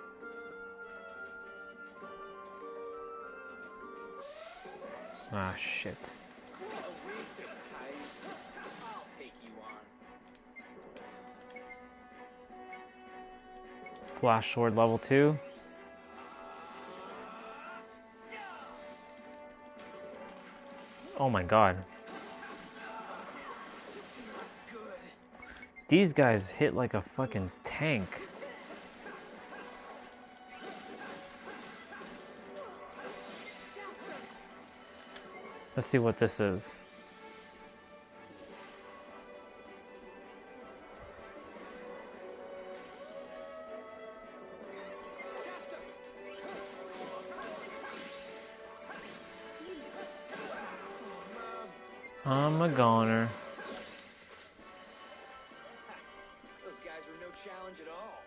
Ah, shit. What a waste of time. I'll take you on. Flash Sword level 2. Oh my god. These guys hit like a fucking tank. Let's see what this is. I'm a goner. Those guys were no challenge at all.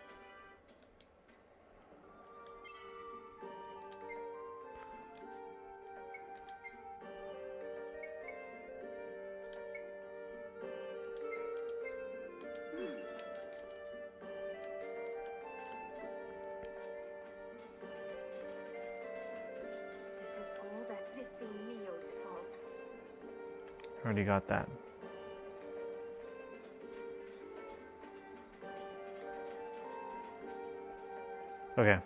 This is all that ditzy Mio's fault. Already got that. Okay.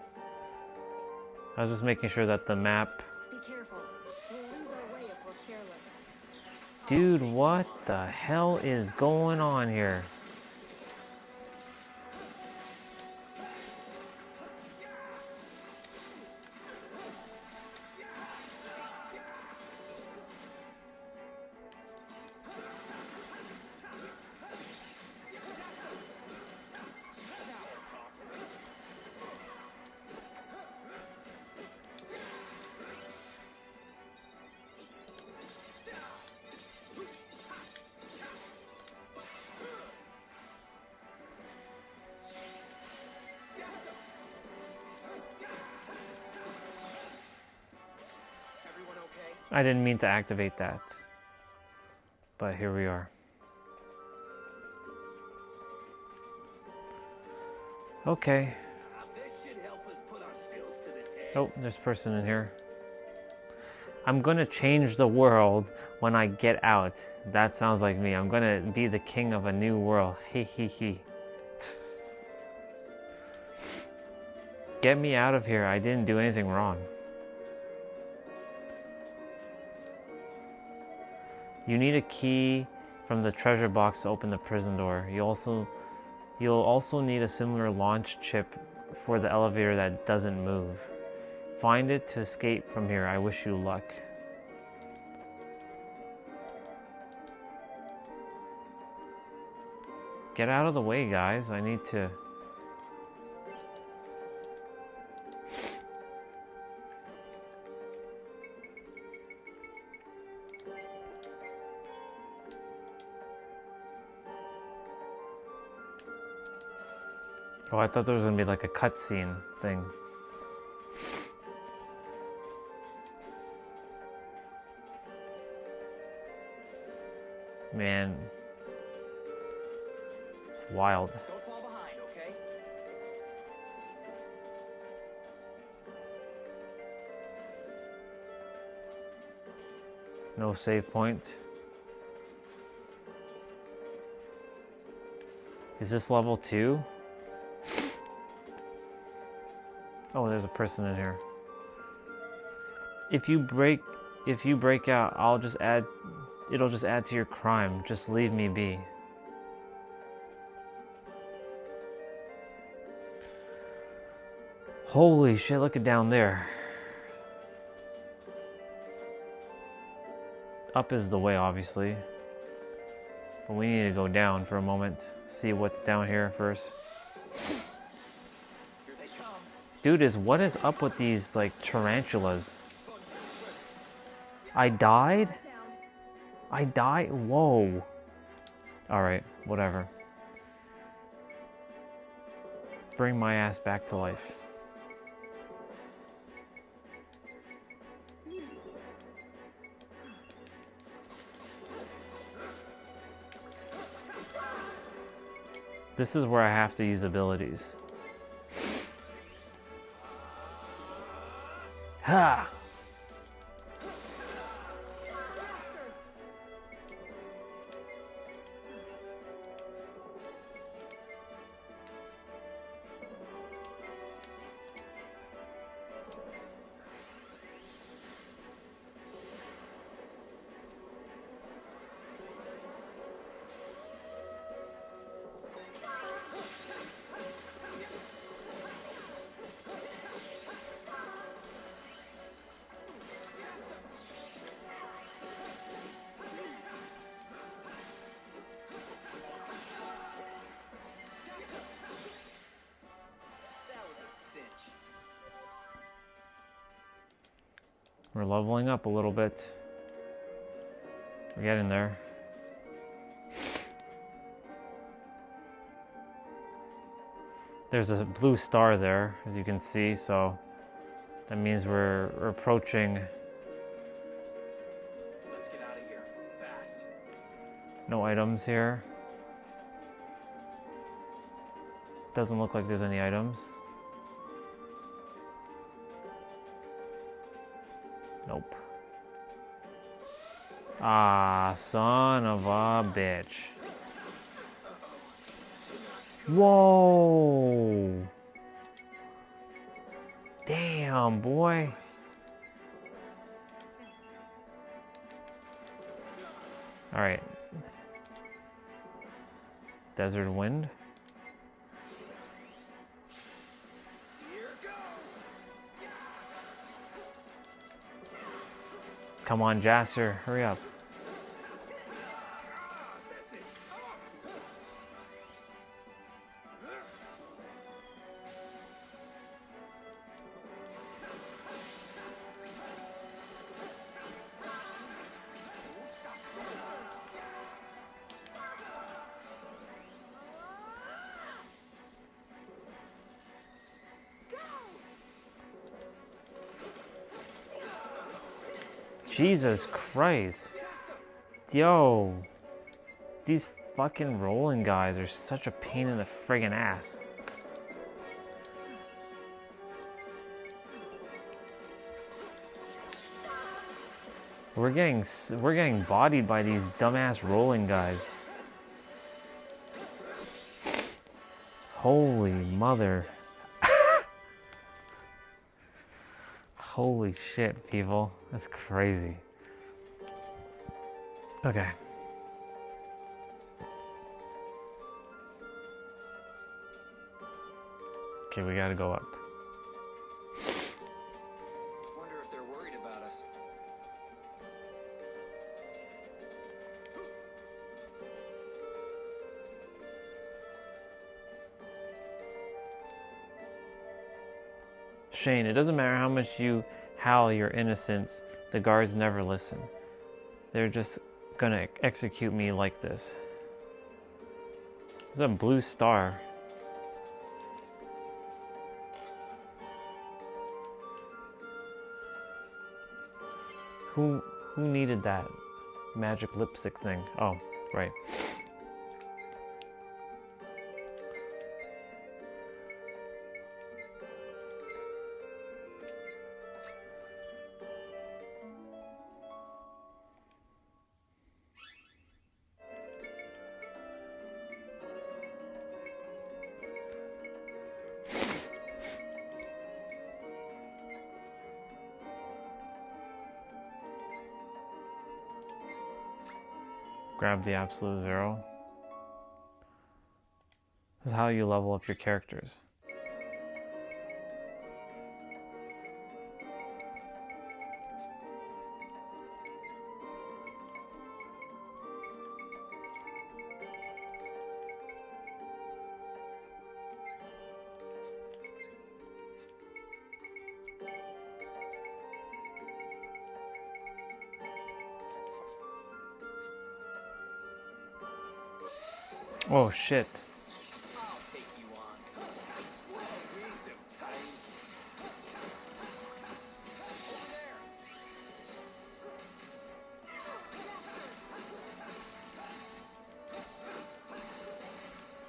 I was just making sure that the map... Be careful. We'll lose our way if we're careless. Dude, what the hell is going on here? I didn't mean to activate that, but here we are. Okay. This should help us put our skills to the test. Oh, there's a person in here. I'm gonna change the world when I get out. That sounds like me. I'm gonna be the king of a new world. He he he. Get me out of here. I didn't do anything wrong. You need a key from the treasure box to open the prison door. You'll also need a similar launch chip for the elevator that doesn't move. Find it to escape from here. I wish you luck. Get out of the way, guys. I need to... Oh, I thought there was gonna be like a cutscene thing. Man, it's wild. Don't fall behind, okay? No save point. Is this level 2? Oh, there's a person in here. If you break out, it'll just add to your crime. Just leave me be. Holy shit, look at down there. Up is the way, obviously. But we need to go down for a moment. See what's down here first. Dude, what is up with these, like, tarantulas? I died? I died? Whoa. Alright, whatever. Bring my ass back to life. This is where I have to use abilities. Ha! We're leveling up a little bit. We're getting there. There's a blue star there, as you can see, so that means we're approaching. Let's get out of here, fast. No items here. Doesn't look like there's any items. Nope. Ah, son of a bitch. Whoa. Damn, boy. All right. Desert wind. Come on, Jasser, hurry up. Jesus Christ. Yo. These fucking rolling guys are such a pain in the friggin' ass. We're getting bodied by these dumbass rolling guys. Holy mother. Holy shit, people. That's crazy. Okay. Okay, we gotta go up. Wonder if they're worried about us. Shane, it doesn't matter how much you howl your innocence, the guards never listen. They're just gonna execute me like this. There's a blue star. Who needed that magic lipstick thing? Oh, right. Grab the absolute 0. This is how you level up your characters. Oh shit.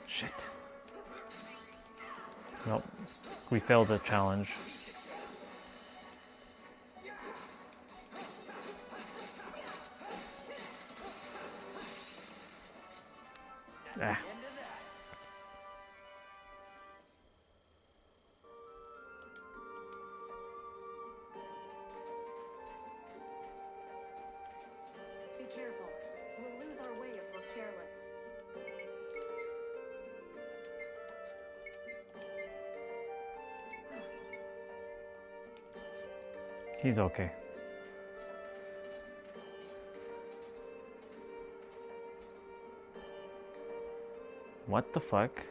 Shit. Nope. We failed the challenge. Ah. Be careful. We'll lose our way if we're careless. He's okay. What the fuck?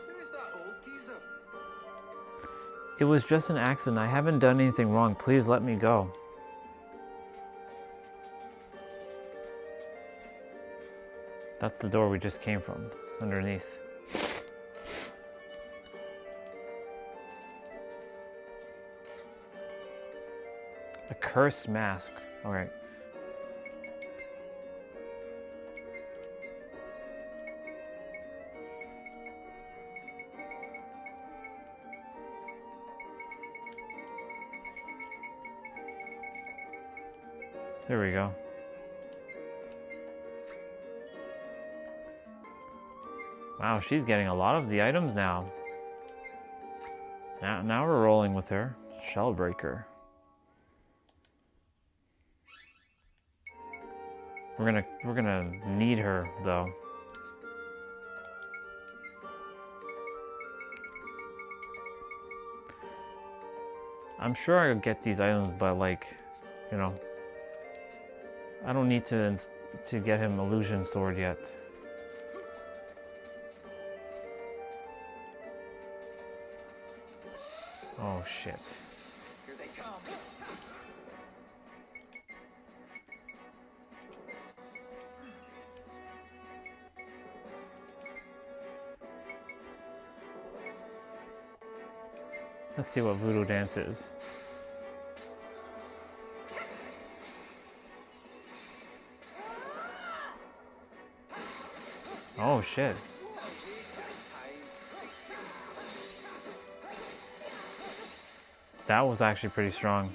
Who's that old geezer? It was just an accident. I haven't done anything wrong. Please let me go. That's the door we just came from, underneath. A cursed mask. Alright. There we go. Wow, she's getting a lot of the items now. Now we're rolling with her. Shellbreaker. We're gonna need her though. I'm sure I'll get these items, but like, you know, I don't need to get him Illusion Sword yet. Oh shit. Here they come. Let's see what Voodoo Dance is. Oh shit. That was actually pretty strong.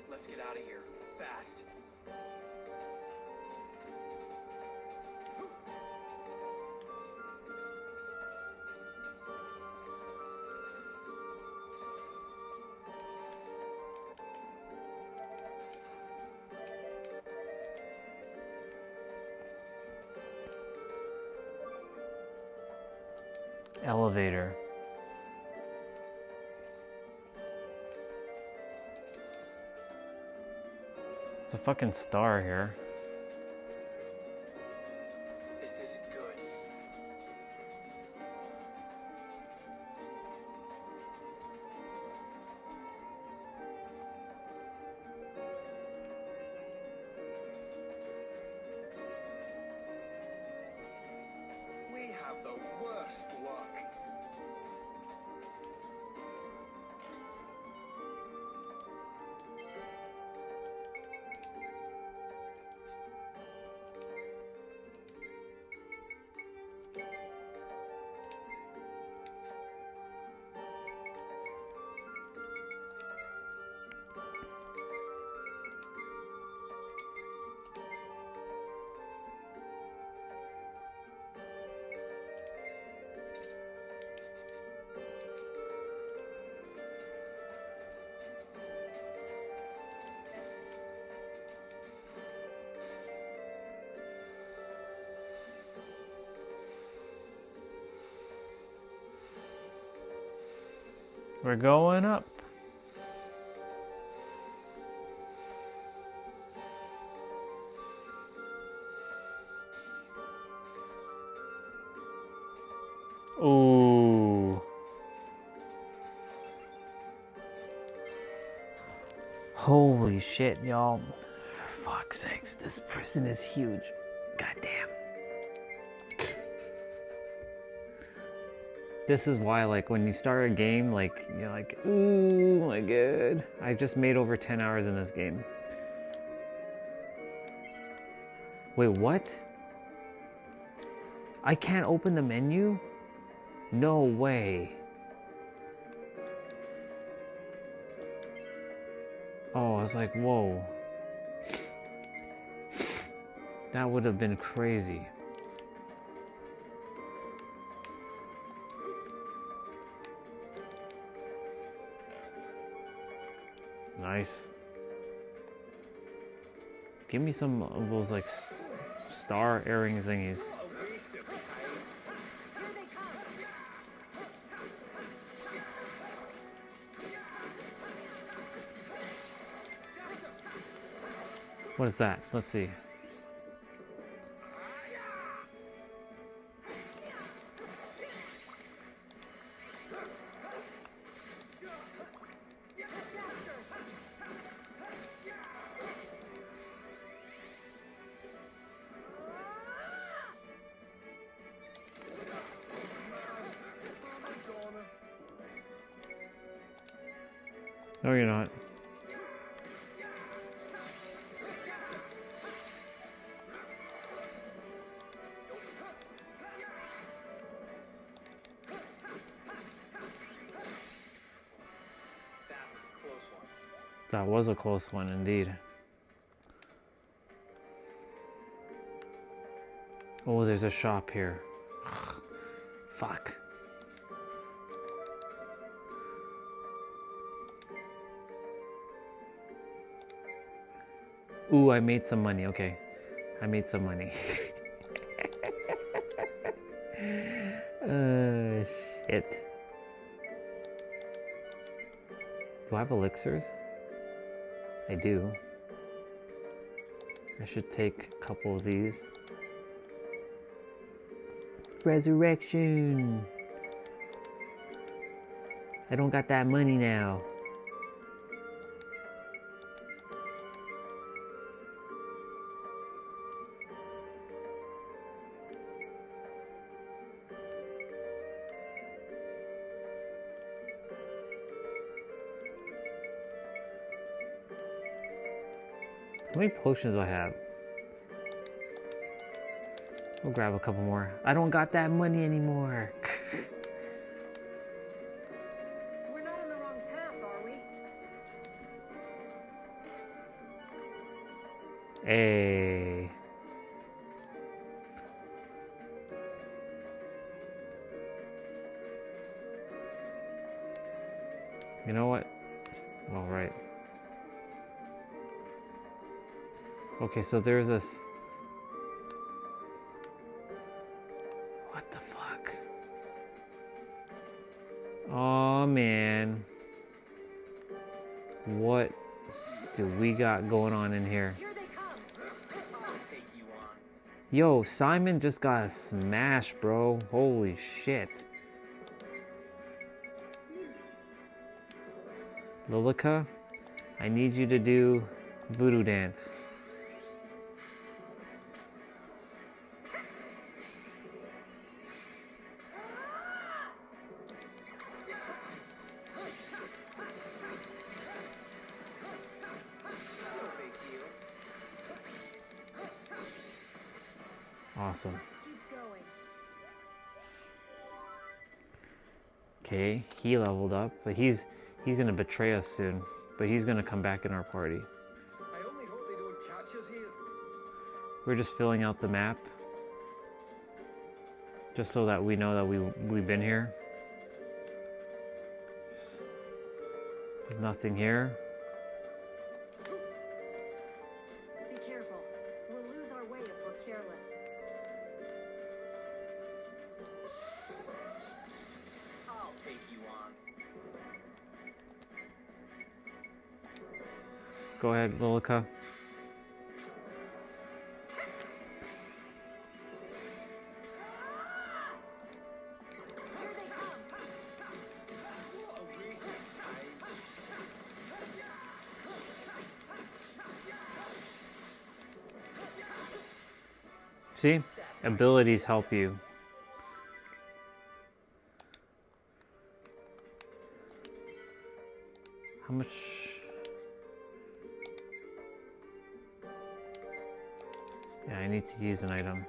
Let's get out of here. Fast. Elevator. It's a fucking star here. This isn't good. We have the worst luck. We're going up. Ooh. Holy shit, y'all. For fuck's sakes, this prison is huge. Goddamn. This is why, like, when you start a game, like, you're like, ooh, my god. I just made over 10 hours in this game. Wait, what? I can't open the menu? No way. Oh, I was like, whoa. That would have been crazy. Nice. Give me some of those, like, star airing thingies. What is that? Let's see. No, you're not. That was a close one, indeed. Oh, there's a shop here. Fuck. Ooh, I made some money. Okay. I made some money. Shit. Do I have elixirs? I do. I should take a couple of these. Resurrection! I don't got that money now. How many potions do I have? We'll grab a couple more. I don't got that money anymore. We're not on the wrong path, are we? Hey. You know what? All right. Okay, so there's this. What the fuck? Oh man. What do we got going on in here? Yo, Simon just got smashed, bro. Holy shit. Lilica, I need you to do voodoo dance. Awesome. Okay, he leveled up, but he's gonna betray us soon. But he's gonna come back in our party. I only hope they don't catch us here. We're just filling out the map, just so that we know that we've been here. There's nothing here. Be careful. We'll lose our way if we're careless. I'll take you on. Go ahead, Lilica. See? Abilities help you. How much? Yeah, I need to use an item.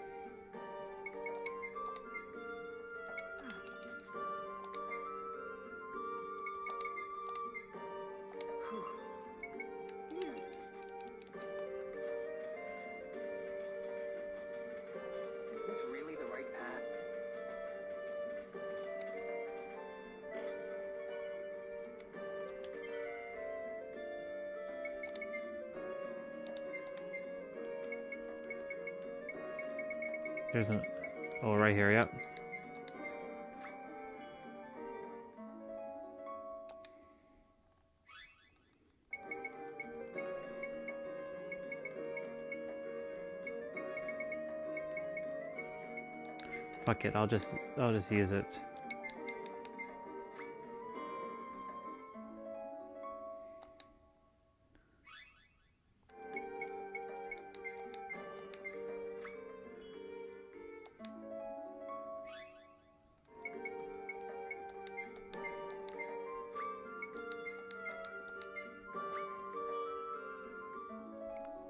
Is this really the right path? There's an... Oh, right here, yep. Fuck it, I'll just use it.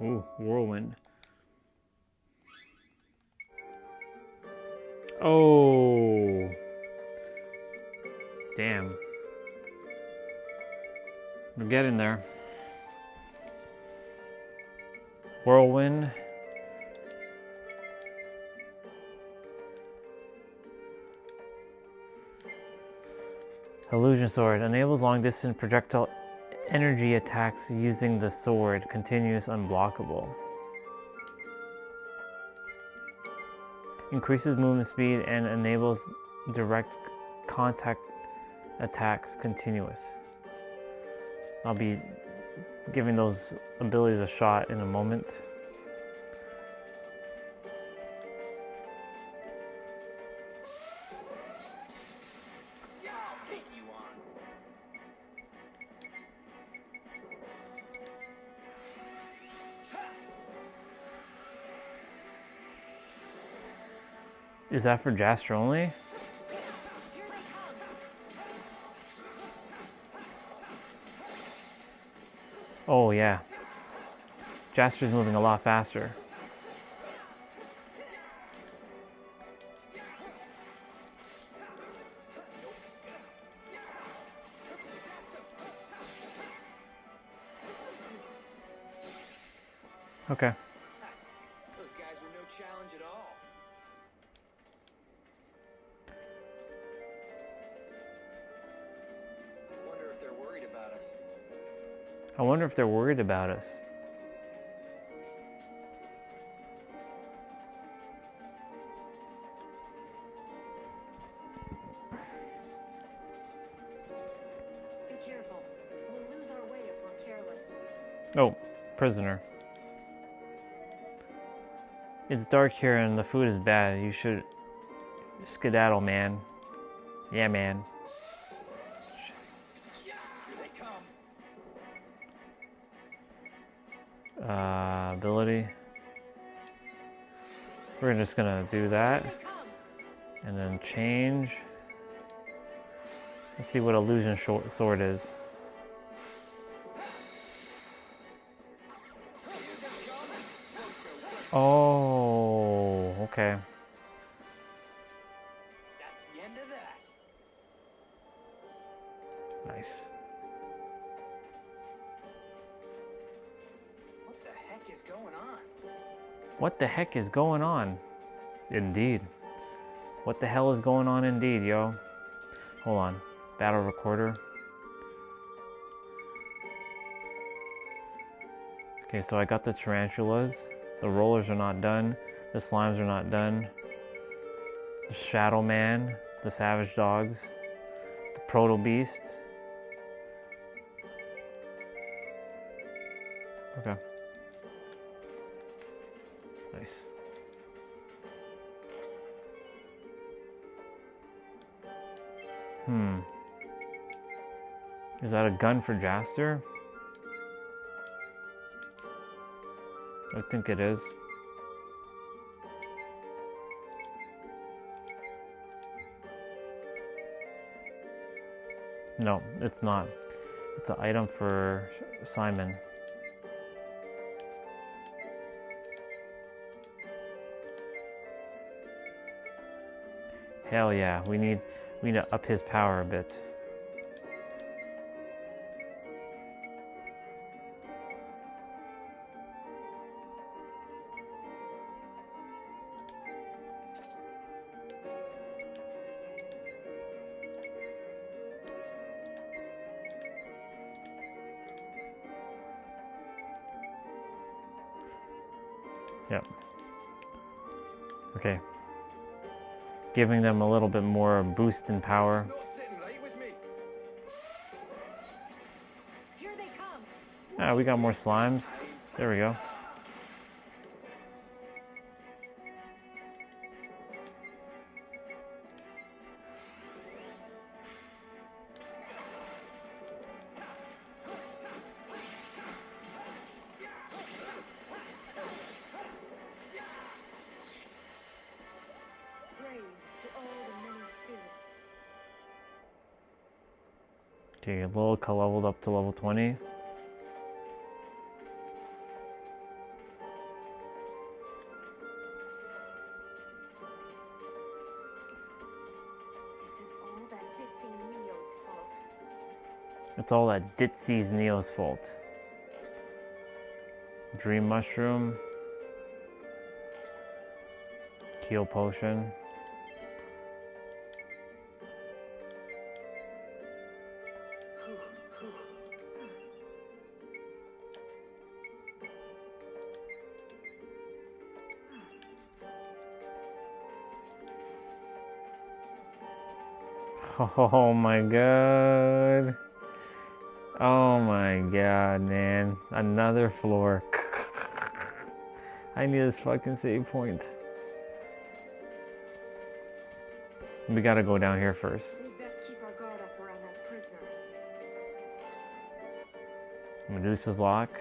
Ooh, whirlwind. Oh. Damn. We're getting there. Whirlwind. Illusion sword enables long distance projectile energy attacks using the sword. Continuous unblockable. Increases movement speed and enables direct contact attacks continuous. I'll be giving those abilities a shot in a moment. I'll take you on. Is that for Jasper only? Oh yeah. Jasper's moving a lot faster. Okay. Those guys were no challenge at all. I wonder if they're worried about us. I wonder if they're worried about us. Be careful. We'll lose our way if we're careless. Oh, prisoner. It's dark here and the food is bad. You should skedaddle, man. Yeah, man. Here they come. Ability. We're just gonna do that. And then change. Let's see what illusion sword is. Oh, okay. That's the end of that. Nice. What the heck is going on? What the heck is going on? Indeed. What the hell is going on indeed, yo? Hold on. Battle recorder. Okay, so I got the tarantulas. The rollers are not done. The slimes are not done. The Shadow Man. The Savage Dogs. The Proto Beasts. Okay. Nice. Is that a gun for Jaster? I think it is. No, it's not. It's an item for Simon. Hell yeah, we need to up his power a bit. Yep. Okay. Giving them a little bit more boost in power. Ah, we got more slimes. There we go. Okay, Lilka leveled up to level 20. It's all that Ditsy's Neo's fault. Dream Mushroom. Heal Potion. Oh my god. Oh my god, man. Another floor. I need this fucking save point. We gotta go down here first. We best keep our guard up around that prisoner. Medusa's Lock.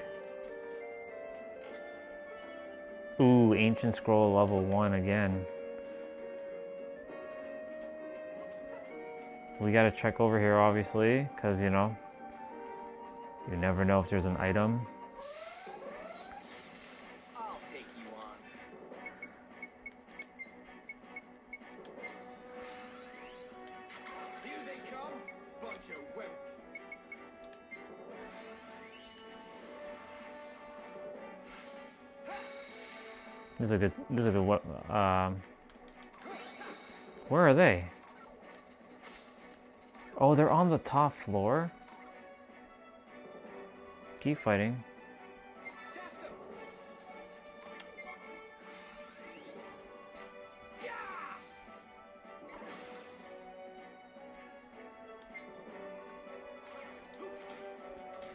Ooh, Ancient Scroll level 1 again. We gotta check over here, obviously, because, you know, you never know if there's an item. I'll take you on. Here they come, bunch of wimps. This is a good what, where are they? Oh, they're on the top floor. Keep fighting.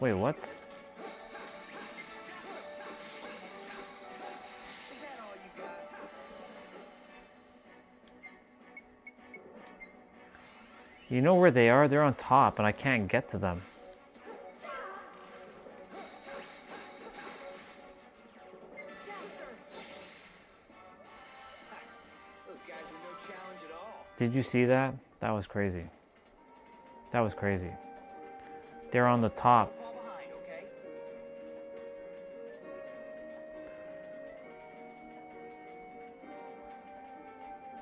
Wait, what? You know where they are? They're on top and I can't get to them. Those guys were no challenge at all. Did you see that? That was crazy. That was crazy. They're on the top.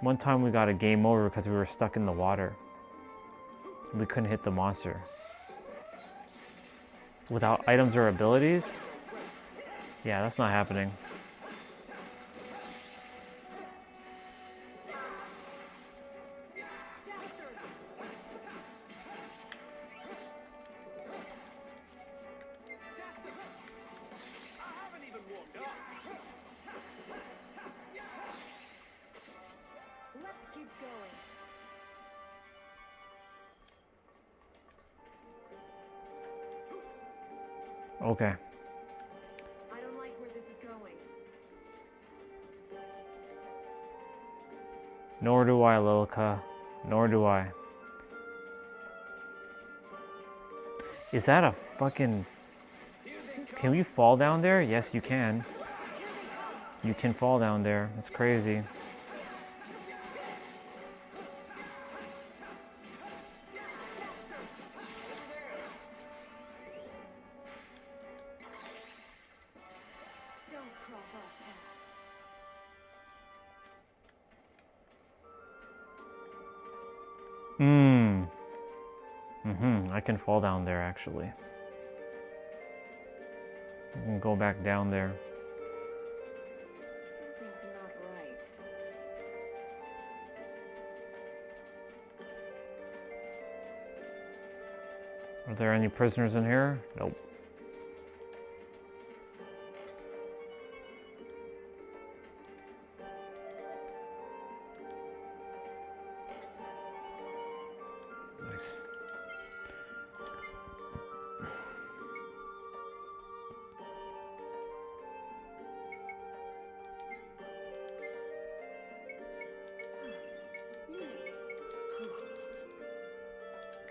One time we got a game over because we were stuck in the water. We couldn't hit the monster. Without items or abilities? Yeah, that's not happening. Let's keep going. Okay. Nor do I, Lilica. Nor do I. Is that a fucking... Can you fall down there? Yes, you can. You can fall down there. That's crazy. I can fall down there, actually. I can go back down there. Something's not right. Are there any prisoners in here? Nope. Nice.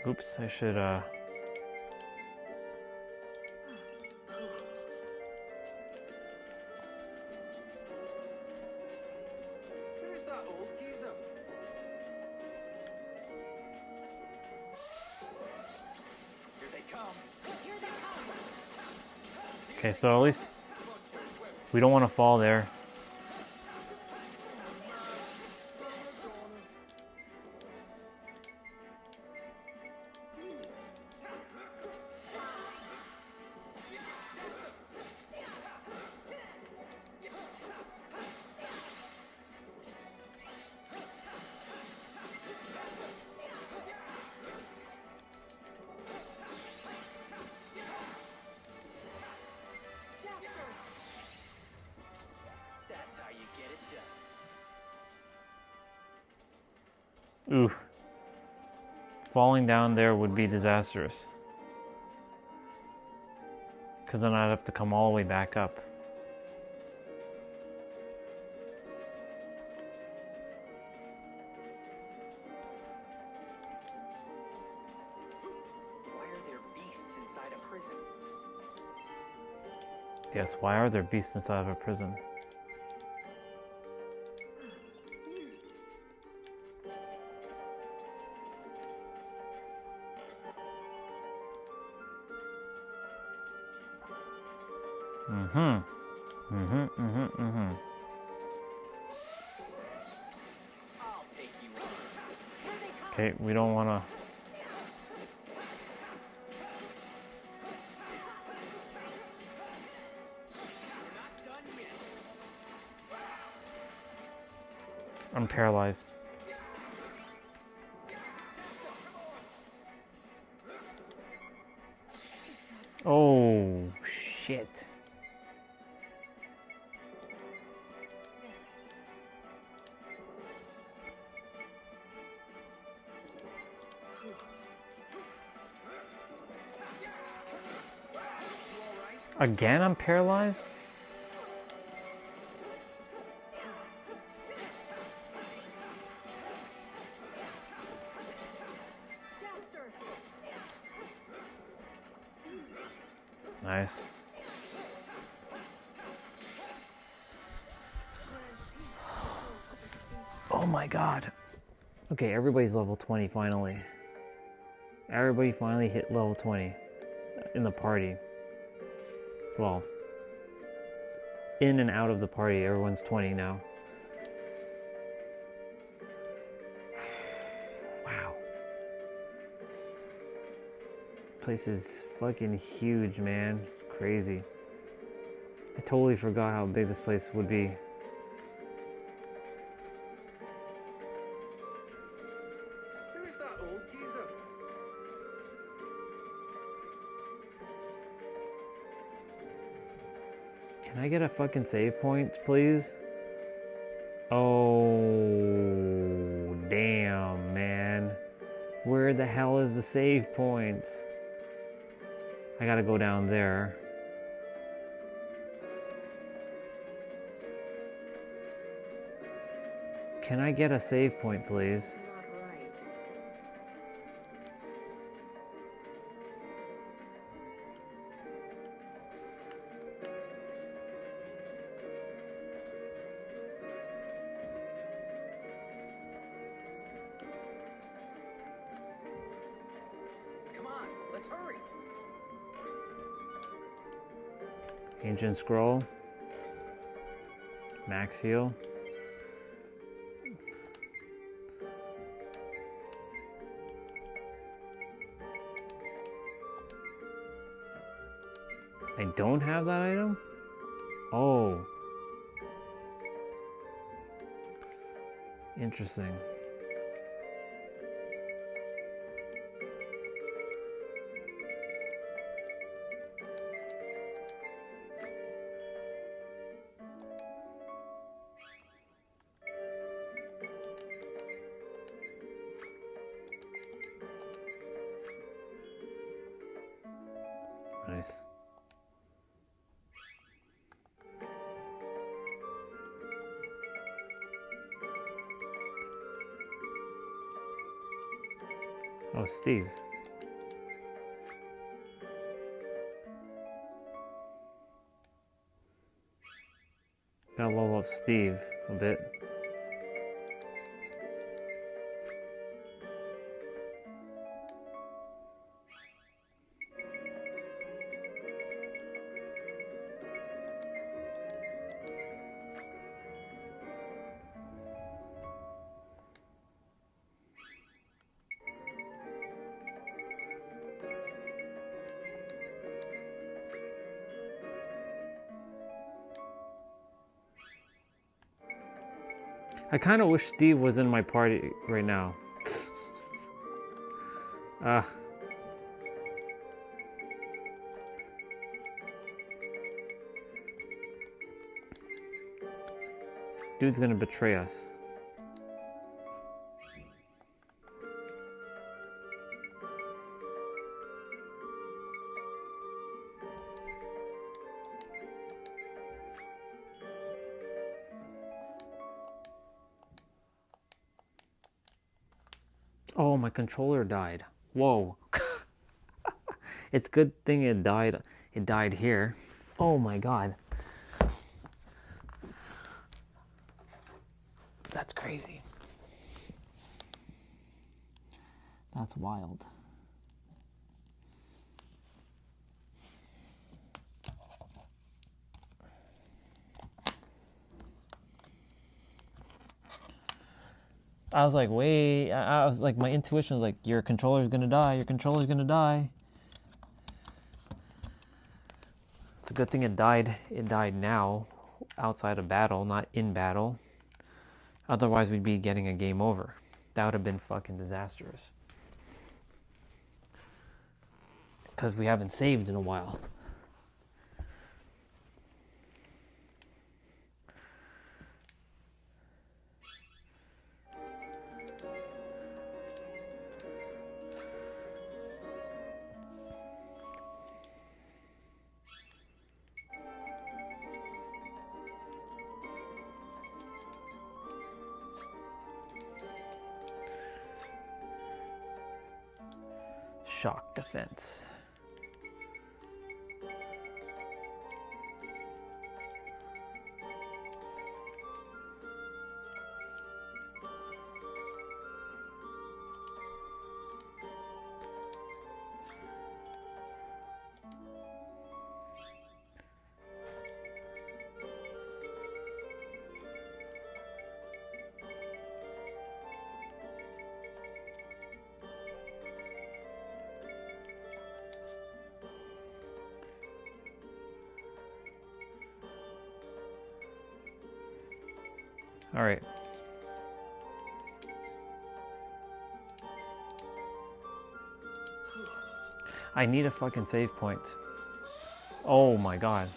Oops, I should, Where's that old geezer? Here they come. Here they come. Okay, so at least we don't want to fall there. That's how you get it done. Ooh. Falling down there would be disastrous. Because then I'd have to come all the way back up. Why are there beasts inside a prison? Yes, why are there beasts inside of a prison? Okay, we don't want to... I'm paralyzed. Oh, shit. Again, I'm paralyzed? Nice. Oh my god. Okay, everybody's level 20 finally. Everybody finally hit level 20 in the party. Well, in and out of the party, everyone's 20 now. Wow. Place is fucking huge, man. Crazy. I totally forgot how big this place would be. Who's that old geezer? Can I get a fucking save point, please? Oh, damn, man. Where the hell is the save point? I gotta go down there. Can I get a save point, please? Come on, let's hurry. Ancient Scroll. Max heal. I don't have that item? Oh. Interesting. Nice. Oh, Steve. Gotta level up Steve a bit. I kind of wish Steve was in my party right now. Dude's gonna betray us. Oh, my controller died. Whoa. It's good thing it died. It died here. Oh my god. That's crazy. That's wild. I was like, wait, I was like, my intuition was like, your controller's gonna die, your controller's gonna die. It's a good thing it died now, outside of battle, not in battle. Otherwise, we'd be getting a game over. That would have been fucking disastrous. Because we haven't saved in a while. Shock defense. All right. I need a fucking save point. Oh my god.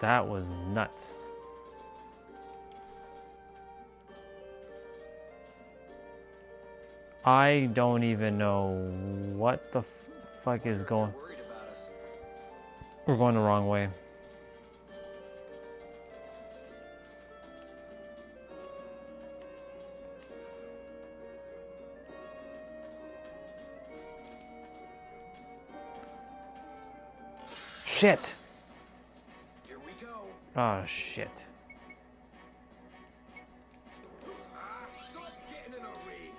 That was nuts. I don't even know what the fuck is going. We're going the wrong way. Shit. Here we go. Oh shit. Stop getting in a ring.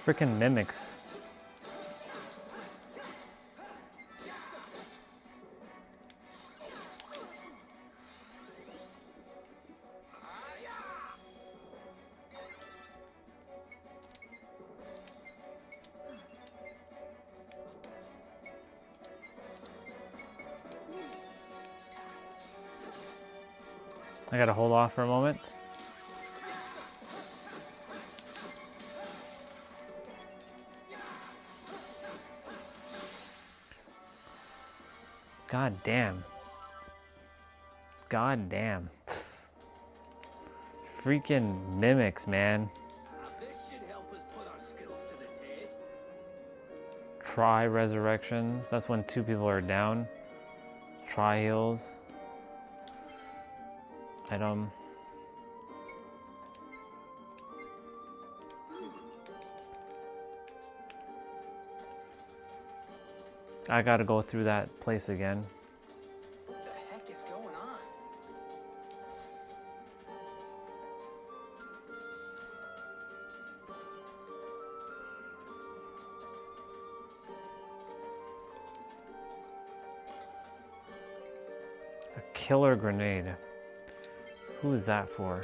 Freaking mimics. I gotta hold off for a moment. God damn. God damn. Freaking mimics, man. This should help us put our skills to the test. Try resurrections. That's when two people are down. Try heals. Item. I gotta go through that place again. What the heck is going on? A killer grenade. Who is that for?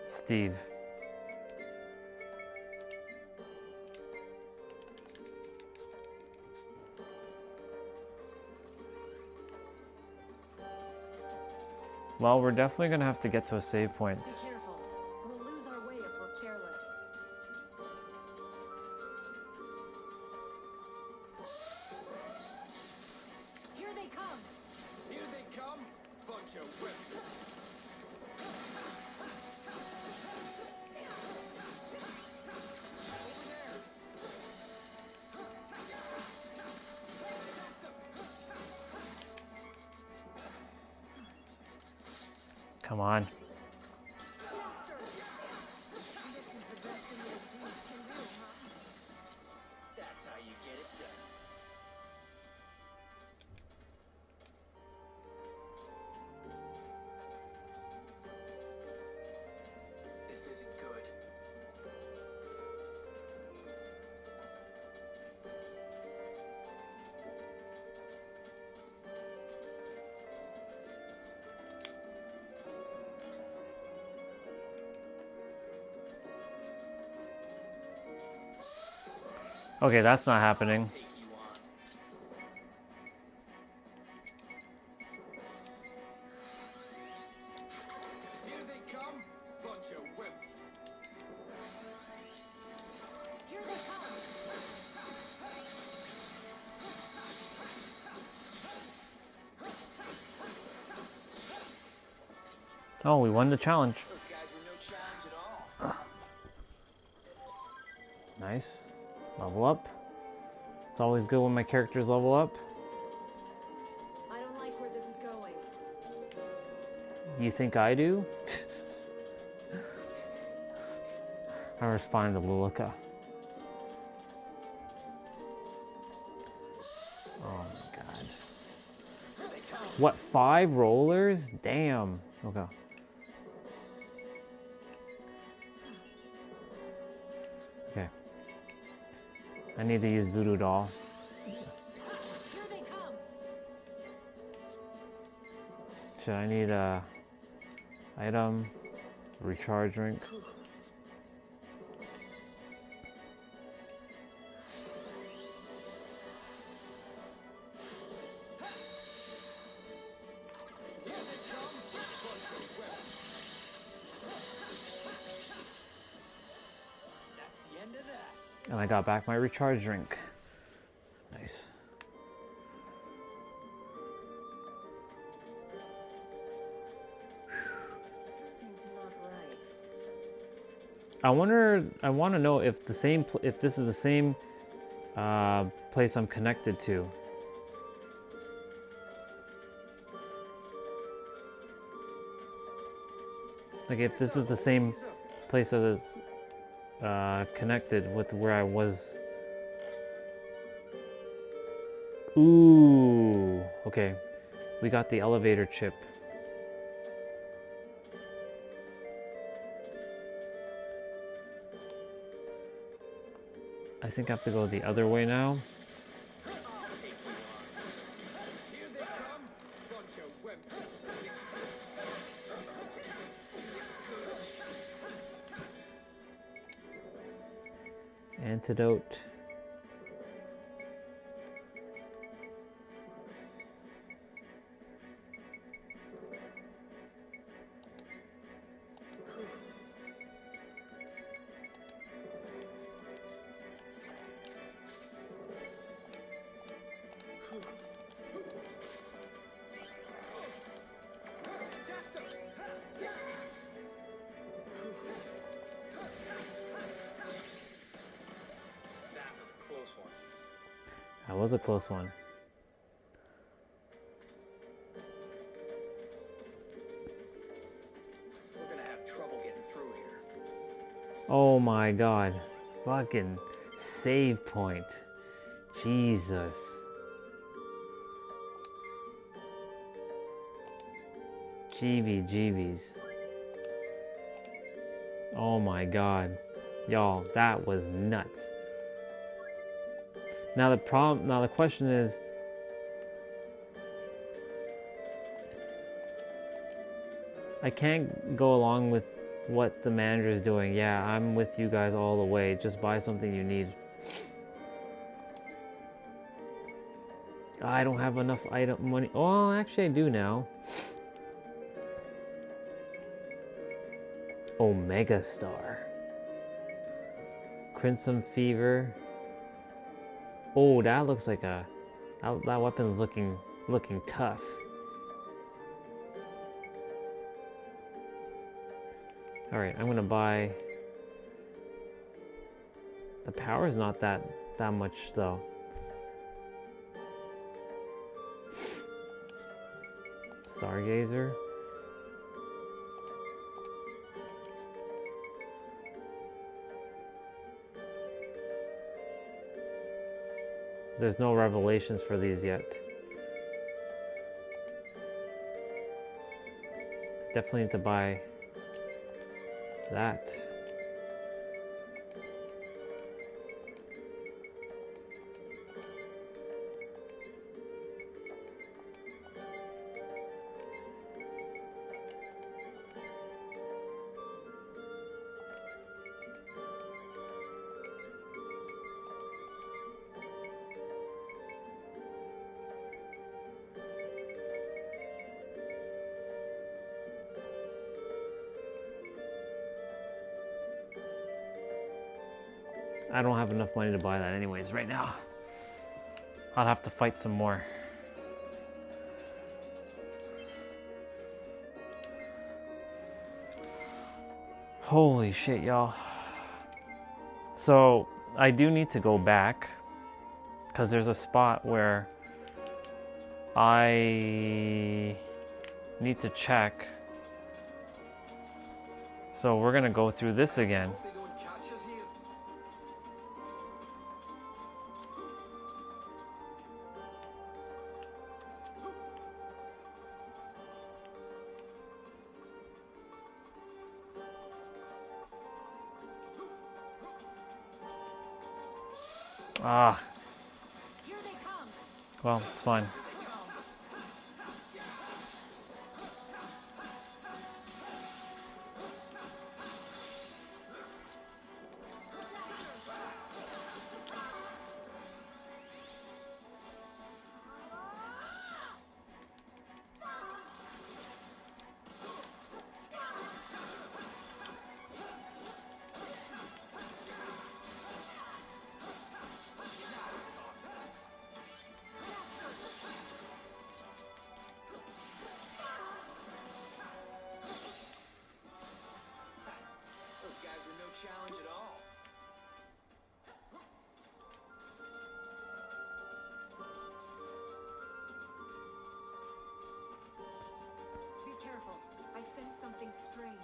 Steve. Well, we're definitely gonna have to get to a save point. Be careful. We'll lose our way if we're careless. Here they come. Here they come. Bunch of whips. Come on. That's how you get it done. This isn't good. Okay, that's not happening. Here they come. Bunch of whips. Here they come. Oh, we won the challenge. Those guys were no challenge at all. Nice. Level up. It's always good when my characters level up. I don't like where this is going. You think I do? I responded to Lilica. Oh my god. What, 5 rollers? Damn. Okay. I need to use Voodoo Doll. Should I need a item, recharge drink? And I got back my recharge drink. Nice. Something's not right. I want to know if if this is the same place I'm connected to. Like if this is the same place that is connected with where I was. Ooh, okay. We got the elevator chip. I think I have to go the other way now. Antidote. That was a close one. We're gonna have trouble getting through here. Oh my god. Fucking save point. Jesus. GBs. Oh my god. Y'all, that was nuts. Now the question is, I can't go along with what the manager is doing. Yeah, I'm with you guys all the way. Just buy something you need. I don't have enough item money. Oh, actually I do now. Omega Star. Crimson Fever. Oh, that looks like that weapon's looking tough. All right, I'm gonna buy. The power's not that much though. Stargazer. There's no revelations for these yet. Definitely need to buy that. I don't have enough money to buy that anyways right now. I'll have to fight some more. Holy shit, y'all. So, I do need to go back because there's a spot where I need to check. So, we're gonna go through this again. Ah. Well, it's fine. Those guys were no challenge at all. Be careful. I sense something strange.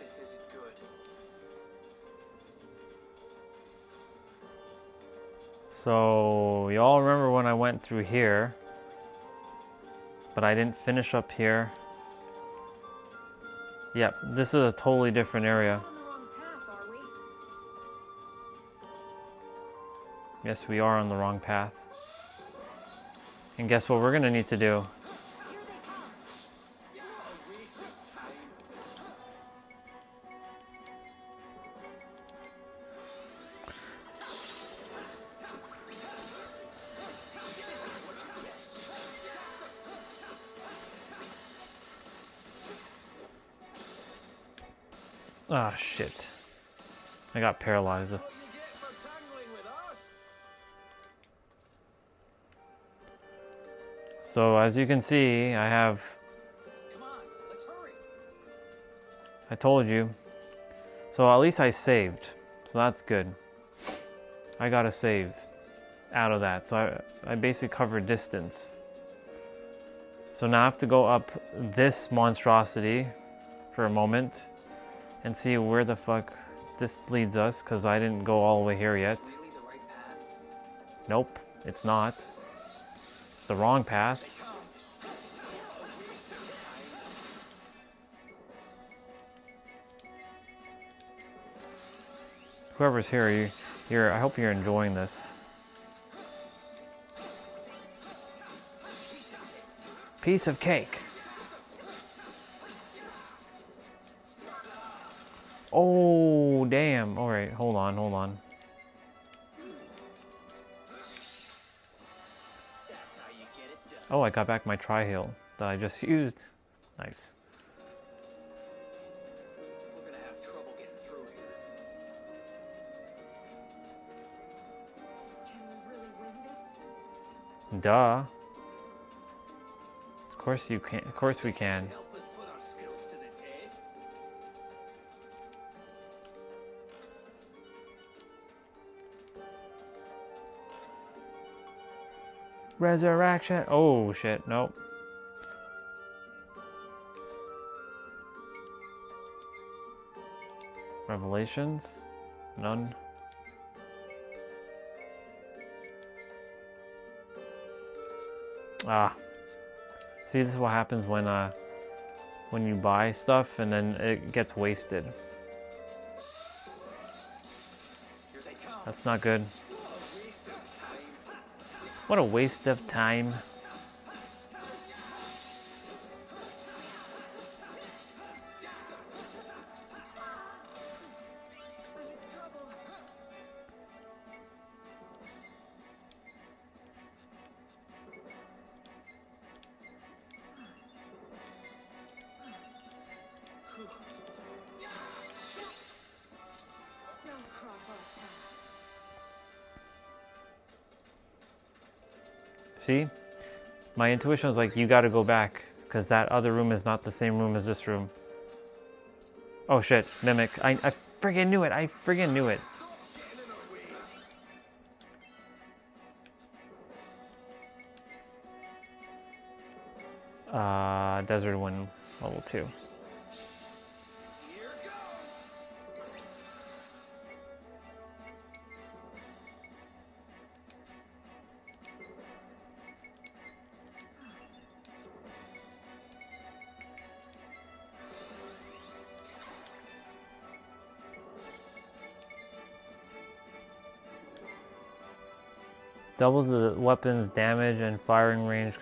This isn't good. So, y'all remember when I went through here, but I didn't finish up here? Yep, this is a totally different area. Yes, we are on the wrong path. And guess what we're gonna need to do? Ah, shit. I got paralyzed. So, as you can see, I have... I told you. So, at least I saved. So, that's good. I got a save out of that. So, I basically covered distance. So, now I have to go up this monstrosity for a moment and see where the fuck this leads us, because I didn't go all the way here yet. Nope, it's not. It's the wrong path. Whoever's here, I hope you're enjoying this. Piece of cake. Oh, damn. All right, hold on. Oh, I got back my tri-heal that I just used. Nice. We're gonna have trouble getting through here. Can we really win this? Duh. Of course you can. Of course we can. Help us put our skills to the test. Resurrection. Oh shit, nope. Revelations? None. Ah. See, this is what happens when you buy stuff and then it gets wasted. That's not good. What a waste of time. Don't cross our path. See? My intuition was like, you gotta go back, because that other room is not the same room as this room. Oh shit, Mimic. I friggin' knew it. I friggin' knew it. Desert Wind, level 2. Doubles the weapon's damage and firing range.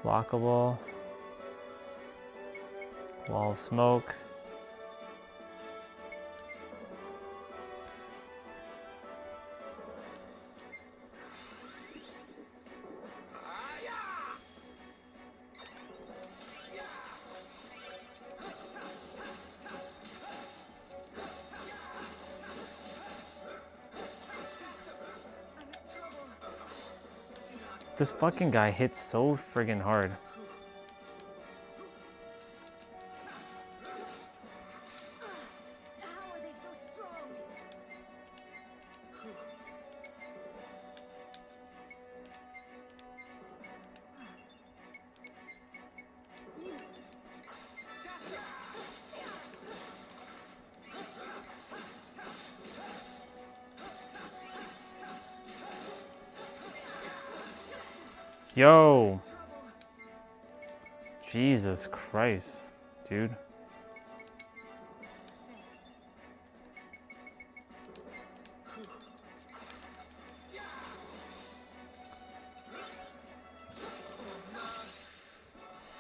Lockable. Wall of smoke. This fucking guy hits so friggin' hard. How are they so strong? Yo! Jesus Christ, dude.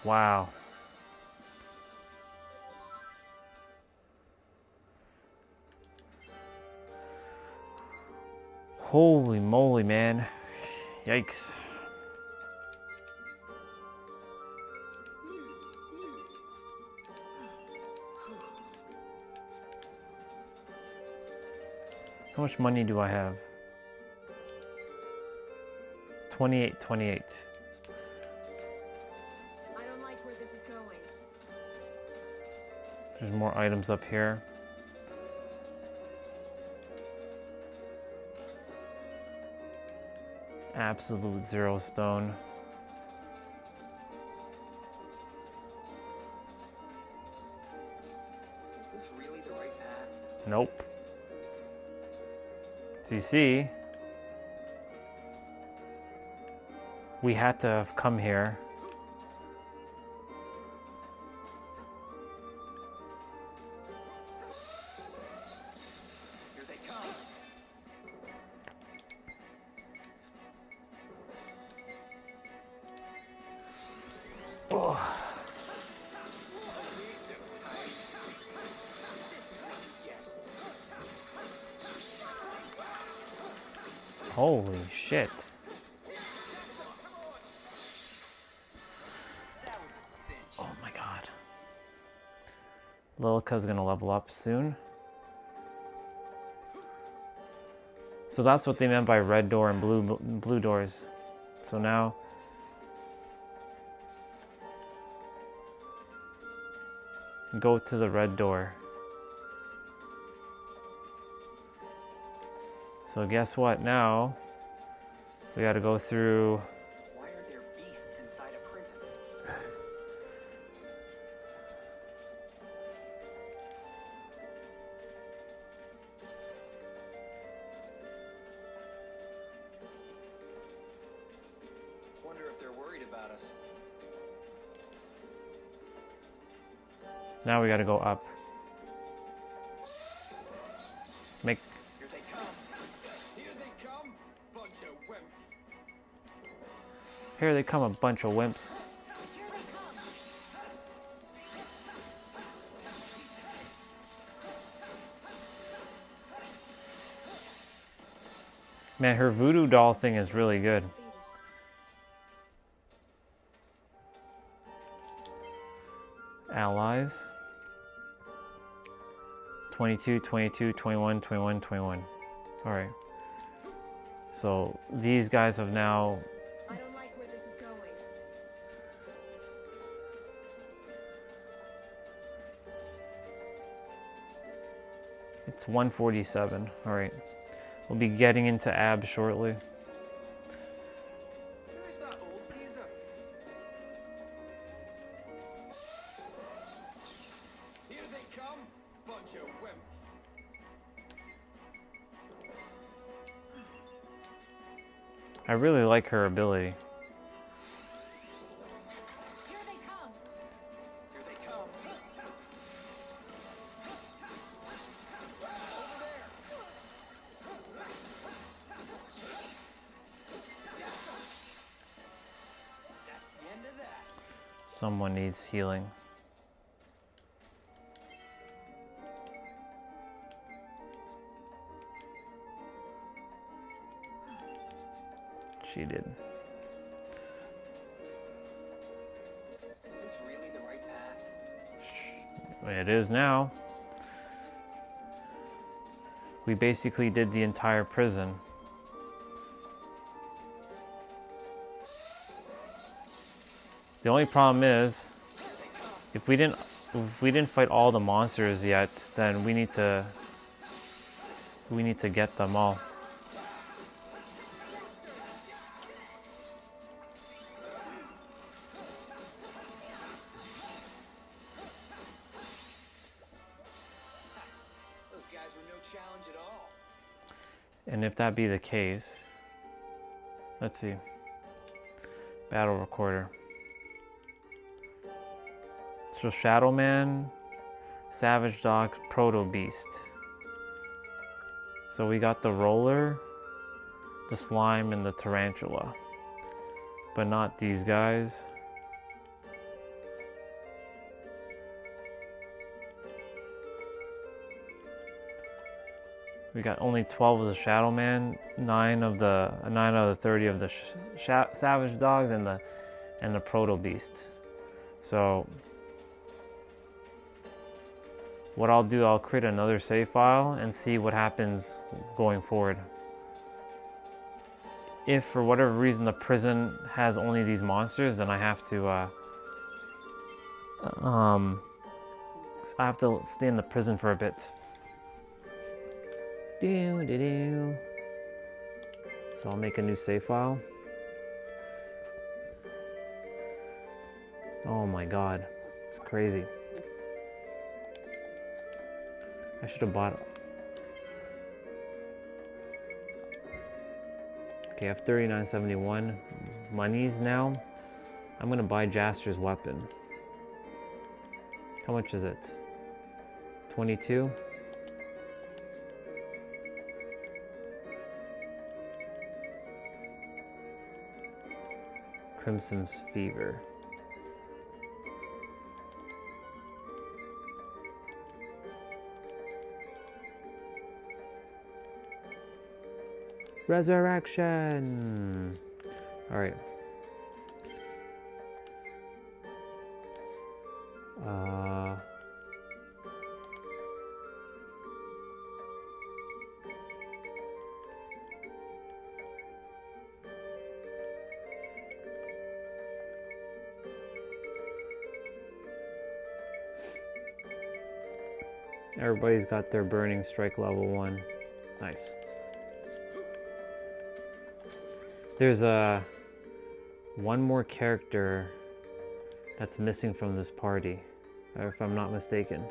Wow. Holy moly, man. Yikes. How much money do I have? 28. I don't like where this is going. There's more items up here. Absolute zero stone. Is this really the right path? Nope. So you see, we had to have come here. Here they come. Oh. Holy shit. Oh my god. Lilica's gonna level up soon. So that's what they meant by red door and blue doors. So now go to the red door. So guess what now? We gotta go through. Why are there beasts inside a prison? Wonder if they're worried about us. Now we gotta go up. Make. Here they come. Here they come. Bunch of wimps. Here they come, a bunch of wimps. Man, her voodoo doll thing is really good. Allies. 22, 22, 21, 21, 21. Alright. So these guys have now. I don't like where this is going. It's 147. Alright. We'll be getting into Ab shortly. Where's that old geezer? Here they come. Bunch of wimps. I really like her ability. Here they come. Here they come. Over there. Someone needs healing. She did. Is this really the right path? It is now. We basically did the entire prison. The only problem is, if we didn't fight all the monsters yet, then we need to get them all. Those guys were no challenge at all. And if that be the case, let's see. Battle recorder. So Shadow Man, Savage Dog, Proto Beast. So we got the Roller, the Slime, and the Tarantula. But not these guys. We got only 12 of the Shadow Man, 9 of the 30 of the Savage Dogs, and the Proto Beast. So what I'll do, I'll create another save file and see what happens going forward. If for whatever reason the prison has only these monsters, then I have to stay in the prison for a bit. So I'll make a new save file. Oh my god, it's crazy. I should have bought it. Okay, I have 39.71 monies now. I'm gonna buy Jaster's weapon. How much is it? 22? Crimson's Fever. Resurrection! Alright. Everybody's got their Burning Strike level 1. Nice. There's one more character that's missing from this party, if I'm not mistaken.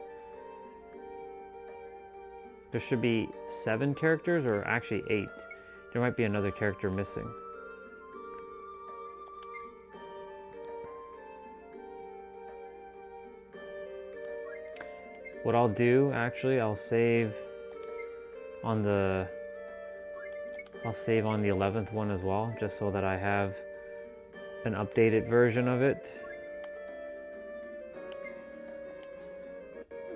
There should be 7 characters, or actually 8. There might be another character missing. What I'll do, actually, I'll save on the 11th one as well, just so that I have an updated version of it.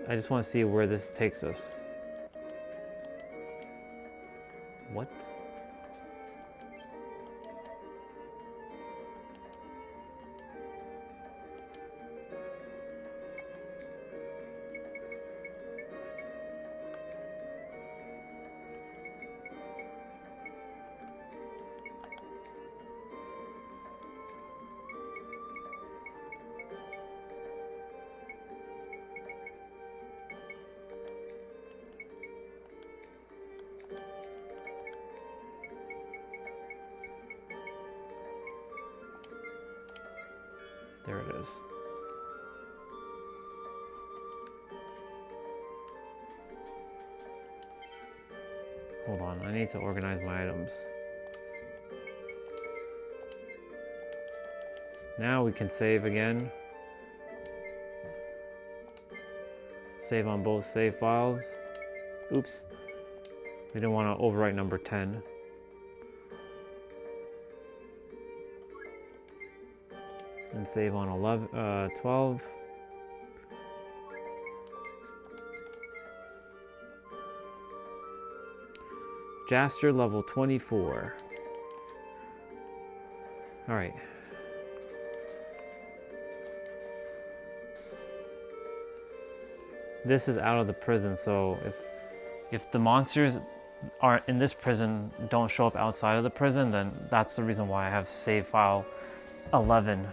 I just want to see where this takes us. What? There it is. Hold on, I need to organize my items. Now we can save again. Save on both save files. Oops. We didn't want to overwrite number 10. And save on 12. Jaster level 24. Alright. This is out of the prison, so if the monsters aren't in this prison don't show up outside of the prison, then that's the reason why I have save file 11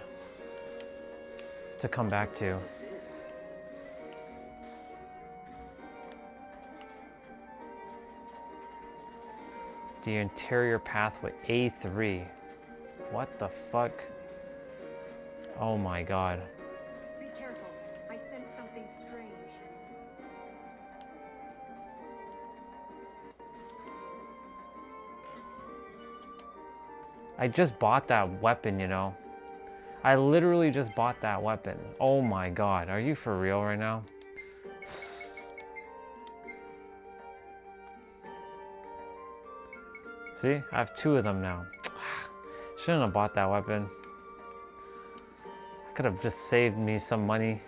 to come back to. The interior pathway A3. What the fuck? Oh my god. Be careful. I sense something strange. I just bought that weapon, you know. I literally just bought that weapon. Oh my god. Are you for real right now? See? I have 2 of them now. Shouldn't have bought that weapon. I could have just saved me some money.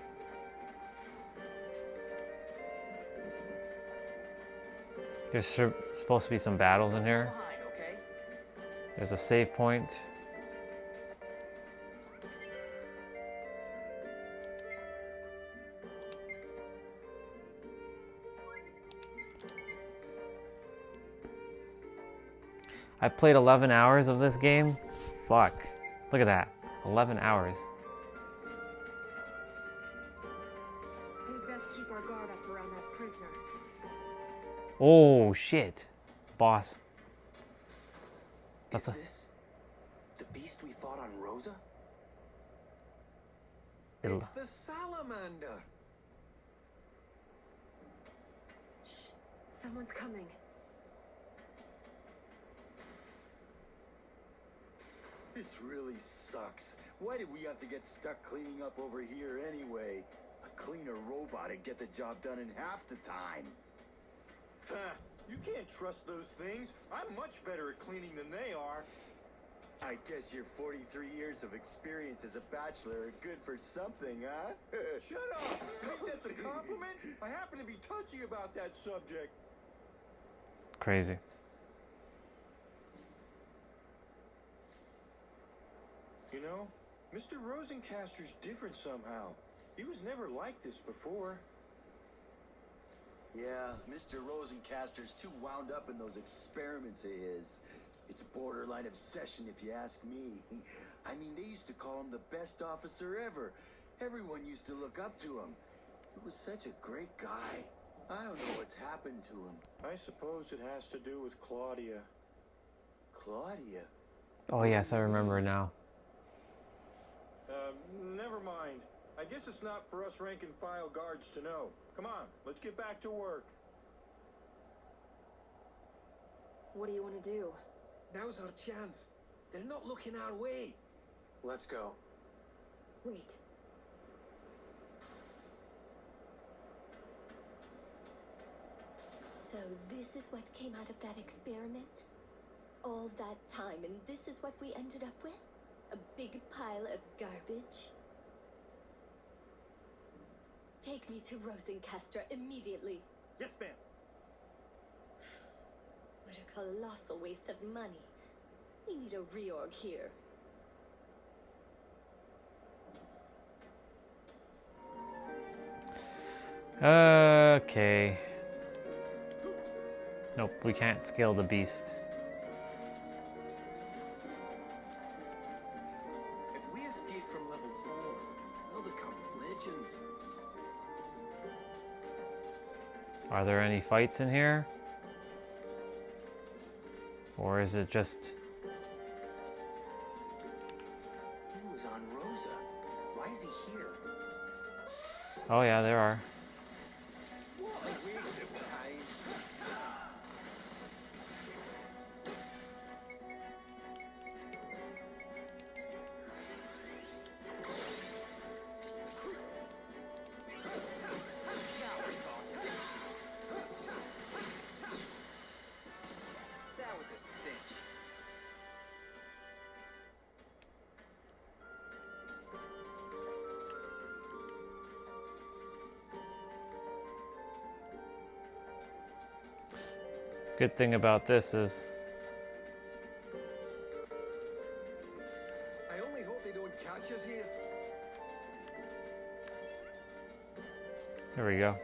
There's supposed to be some battles in here. There's a save point. I played 11 hours of this game. Fuck. Look at that. 11 hours. We'd best keep our guard up around that prisoner. Oh, shit. Boss. Is this the beast we fought on Rosa? It's the salamander. Shh. Someone's coming. This really sucks. Why did we have to get stuck cleaning up over here anyway? A cleaner robot would get the job done in half the time. You can't trust those things. I'm much better at cleaning than they are. I guess your 43 years of experience as a bachelor are good for something, huh? Shut up! You think that's a compliment? I happen to be touchy about that subject. Crazy. You know, Mr. Rosencaster's different somehow. He was never like this before. Yeah, Mr. Rosencaster's too wound up in those experiments of his. It's borderline obsession if you ask me. I mean, they used to call him the best officer ever. Everyone used to look up to him. He was such a great guy. I don't know what's happened to him. I suppose it has to do with Claudia. Claudia? Oh yes, I remember now. Never mind. I guess it's not for us rank and file guards to know. Come on, let's get back to work. What do you want to do? Now's our chance. They're not looking our way. Let's go. Wait. So this is what came out of that experiment? All that time, and this is what we ended up with? A big pile of garbage? Take me to Rosencaster immediately. Yes, ma'am. What a colossal waste of money. We need a reorg here. Okay. Nope, we can't scale the beast. If we escape from level 4, we'll become legends. Are there any fights in here? Or is it just... He was on Rosa. Why is he here? Oh yeah, there are. What a waste of time. That was a cinch. Good thing about this is I only hope they don't catch us here. there we go.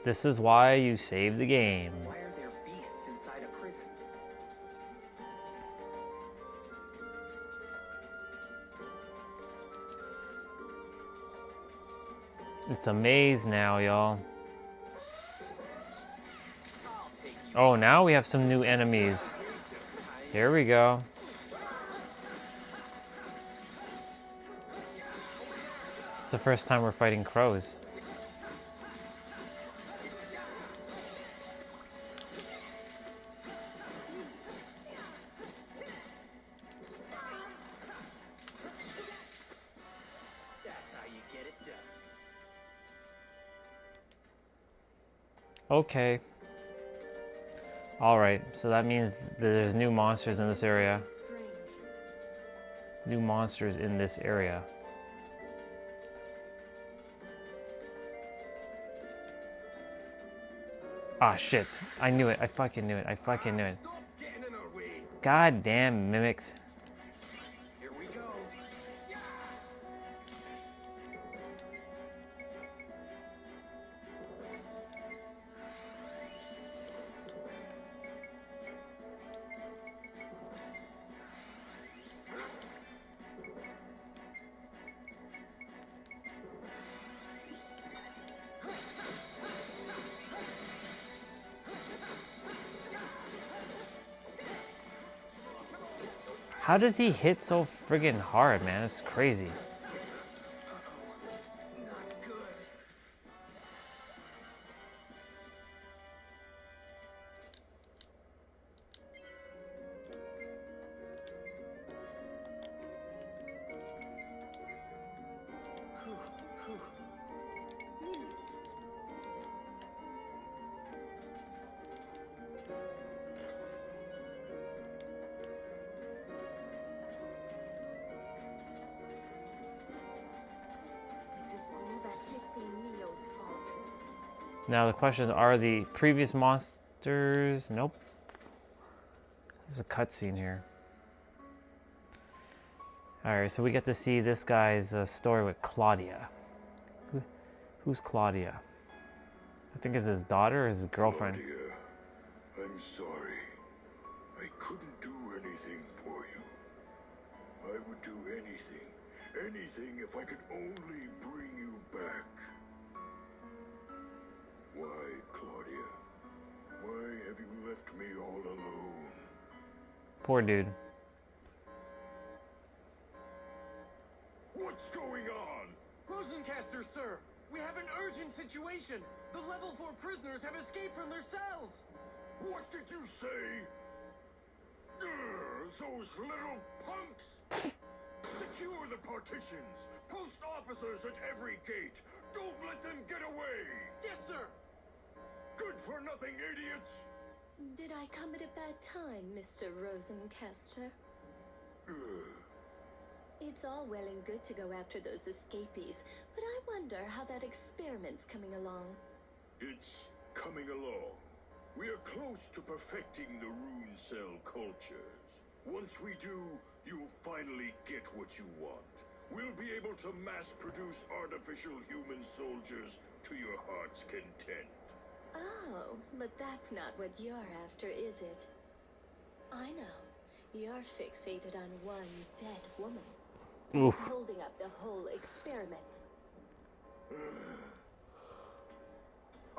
This is why you save the game. Why are there beasts inside a prison? It's a maze now, y'all. Oh, now we have some new enemies. Here we go. It's the first time we're fighting crows. That's how you get it done. Okay. Alright, so that means there's new monsters in this area. New monsters in this area. Ah, shit. I knew it. I fucking knew it. I fucking knew it. God damn mimics. Here we go. How does he hit so friggin' hard, man? It's crazy. This is all that Dixie Neo's fault. Now the question is, are the previous monsters... Nope. There's a cutscene here. Alright, so we get to see this guy's story with Claudia. Who's Claudia? I think it's his daughter or his girlfriend. Claudia, I'm sorry. I couldn't do anything for you. I would do anything, anything if I could only bring you back. Why, Claudia? Why have you left me all alone? Poor dude. What's going on? Rosencaster, sir! We have an urgent situation! The level 4 prisoners have escaped from their cells! What did you say? Those little punks! Secure the partitions! Post officers at every gate! Don't let them get away! Yes, sir! Good-for-nothing idiots! Did I come at a bad time, Mr. Rosencaster? It's all well and good to go after those escapees, but I wonder how that experiment's coming along. It's coming along. We are close to perfecting the rune cell cultures. Once we do, you'll finally get what you want. We'll be able to mass-produce artificial human soldiers to your heart's content. Oh, but that's not what you're after, is it? I know. You're fixated on one dead woman. Oof. It's holding up the whole experiment.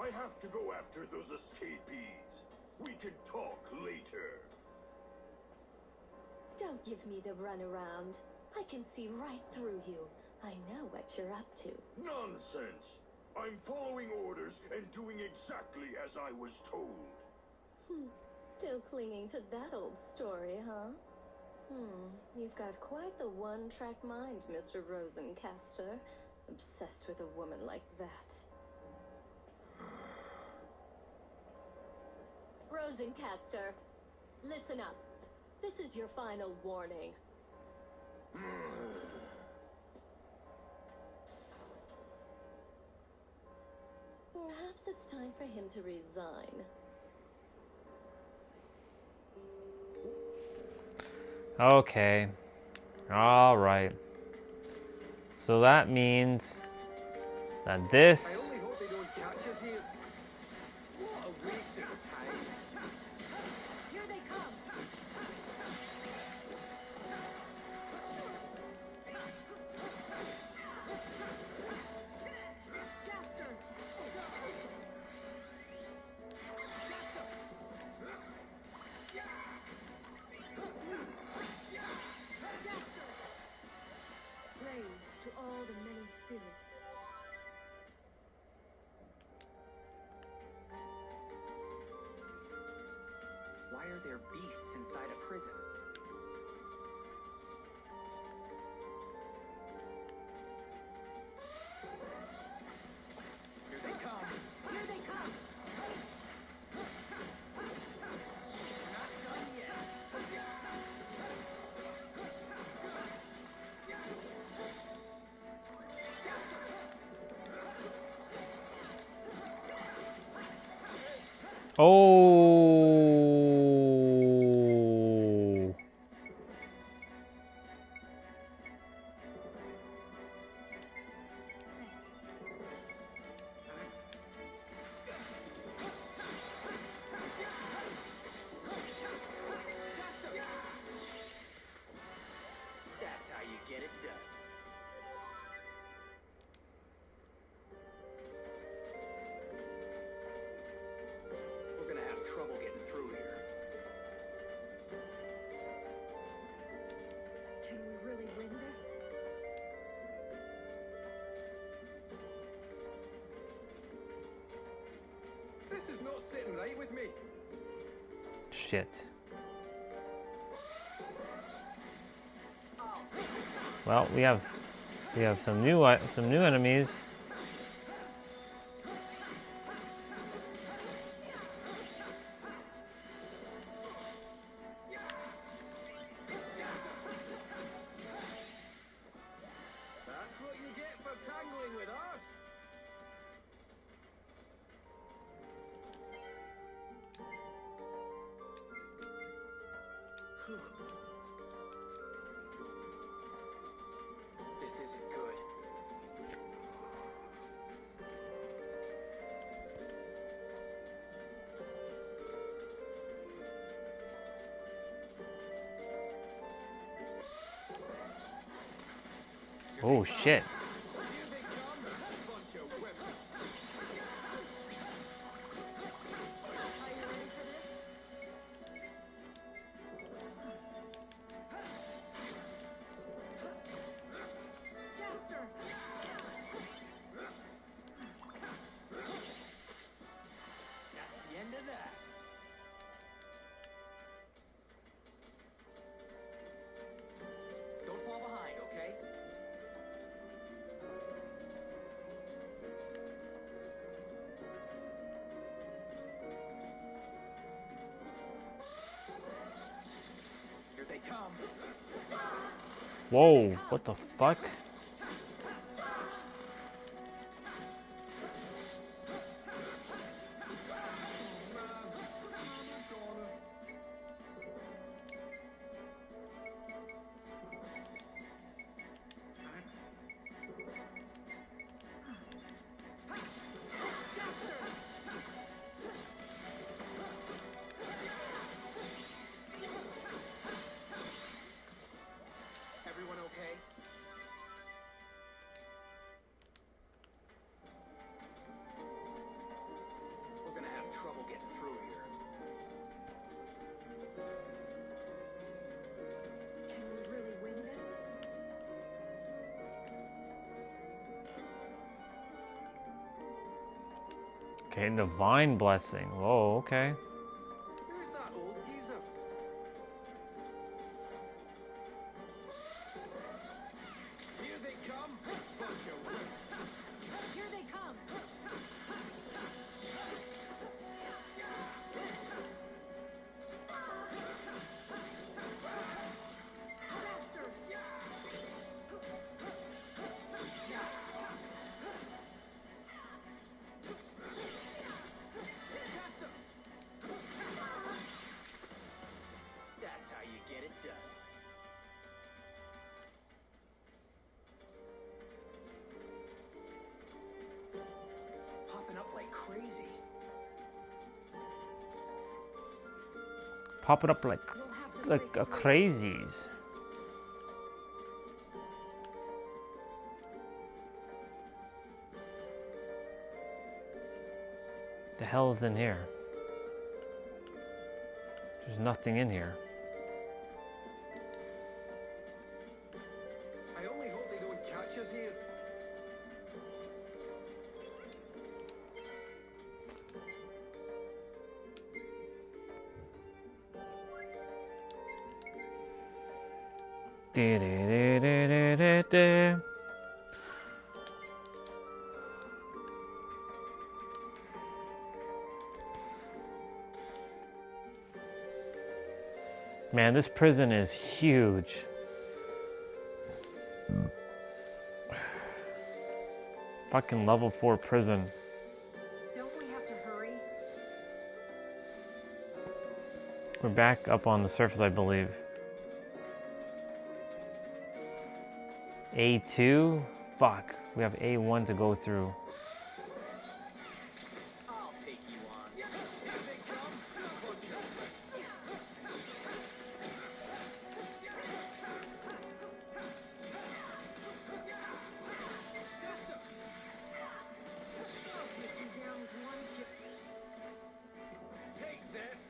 I have to go after those escapees. We can talk later. Don't give me the runaround. I can see right through you. I know what you're up to. Nonsense! I'm following orders and doing exactly as I was told. Still clinging to that old story, huh? You've got quite the one-track mind, Mr. Rosencaster. Obsessed with a woman like that. Rosencaster, listen up. This is your final warning. Perhaps it's time for him to resign. Okay. All right. So that means that this. I only hope they don't catch us here. What a waste of time. Here they come. Jaster. Praise to all the many spirits. Why are there beasts inside a prison? Here they come. Here they come. Not done yet. Oh. That's how you get it done. We're gonna have trouble getting through here. Can we really win this? This is not sitting right with me. Shit. Well, we have some new enemies. That's what you get for tangling with us. This isn't good. Oh shit. Jaster. That's the end of that. Don't fall behind, okay? Here they come. Whoa, what the fuck? Everyone okay? We're gonna have trouble getting through here. Can we really win this? Okay, divine blessing. Whoa, okay. Who's that old geezer? Here they come. Bunch of wimps. Here they come. Jaster. crazy. Pop it up like a crazies. The hell's in here? There's nothing in here. I only hope they don't catch us here. Man, this prison is huge. Fucking level 4 prison. Don't we have to hurry? We're back up on the surface, I believe. A2? Fuck. We have A1 to go through. I'll take you on. Here they come. Take this.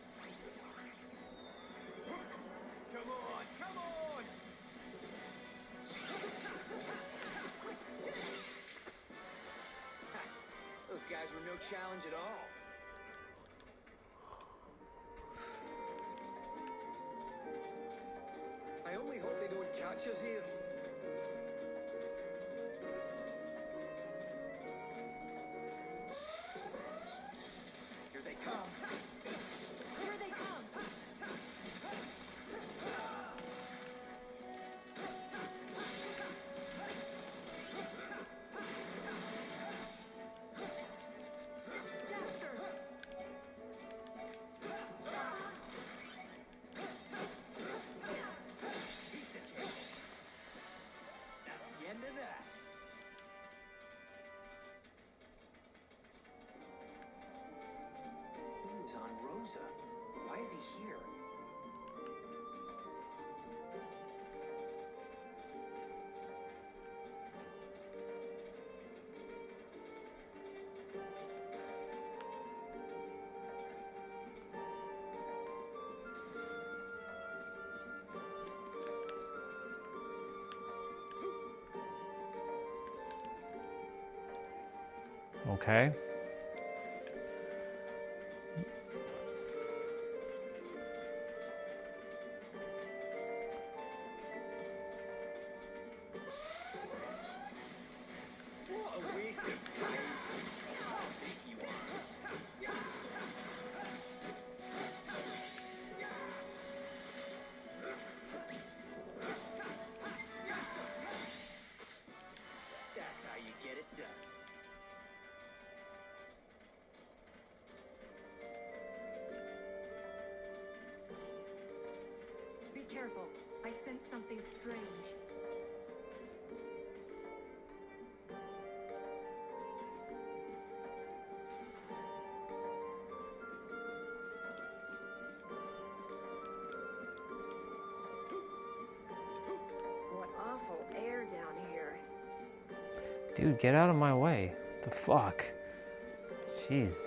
Come on, come on. Those guys were no challenge at all. I only hope they don't catch us here. Here they come. Here they come! That's the end of that. Who's on Rosa? Why is he here? Okay. What a waste of time. I'll take you on. That's how you get it done. Be careful. I sense something strange. What awful air down here. Dude, get out of my way. The fuck? Jeez.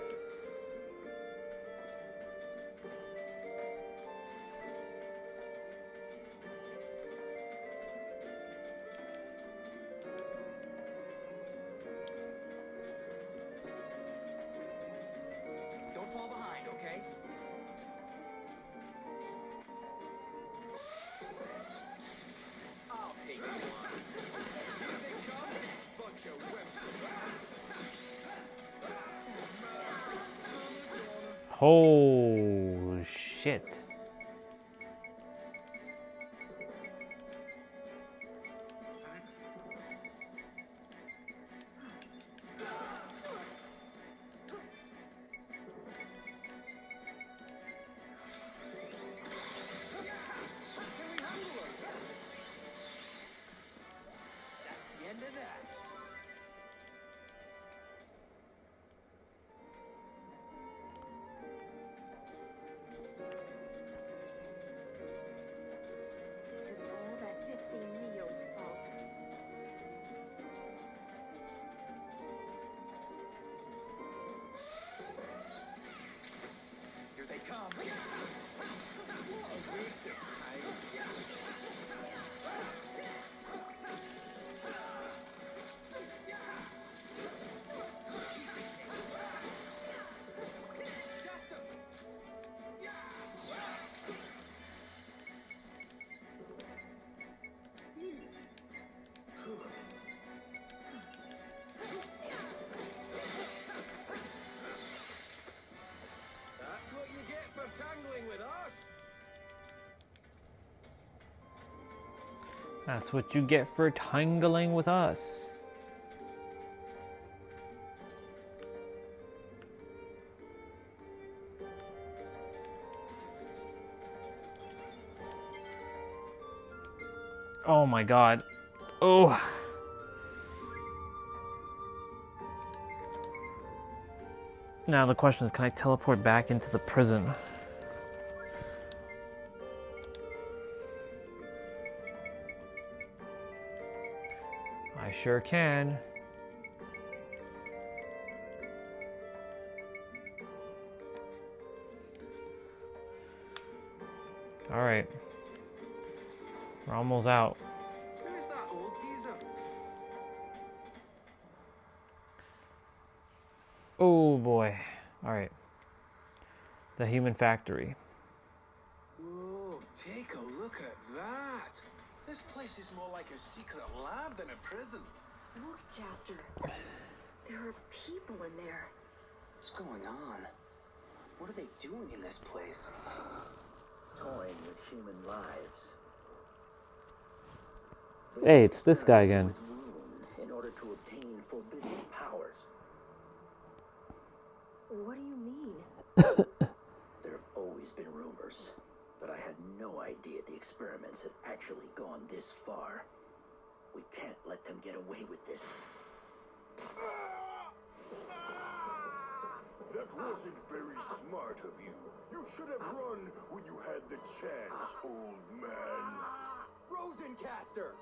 Don't fall behind, okay? I'll take you on. Here they come. Bunch of Oh shit. That's the end of that. That's what you get for tangling with us. Oh my god. Oh. Now the question is, can I teleport back into the prison? I sure can. Alright. We're almost out. Who's that old geezer? Oh boy. Alright. The Human Factory. Whoa, take a look at that. This place is more like a secret lab than a prison. Look, Jaster. There are people in there. What's going on? What are they doing in this place? Toying with human lives. Hey, it's this guy again. With Rune in order to obtain forbidden powers. What do you mean? There have always been rumors, but I had no idea the experiments had actually gone this far. We can't let them get away with this. That wasn't very smart of you. You should have run when you had the chance, old man. Rosencaster!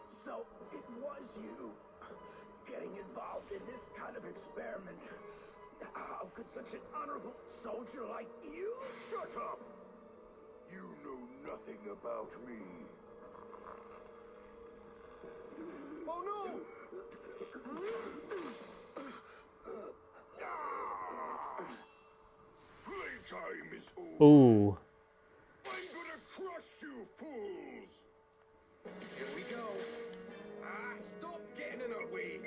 So it was you getting involved in this kind of experiment. How could such an honorable soldier like you? Shut up! You know nothing about me. Oh no! Playtime is over. Ooh. I'm gonna crush you, fools! Here we go. Stop getting in our way.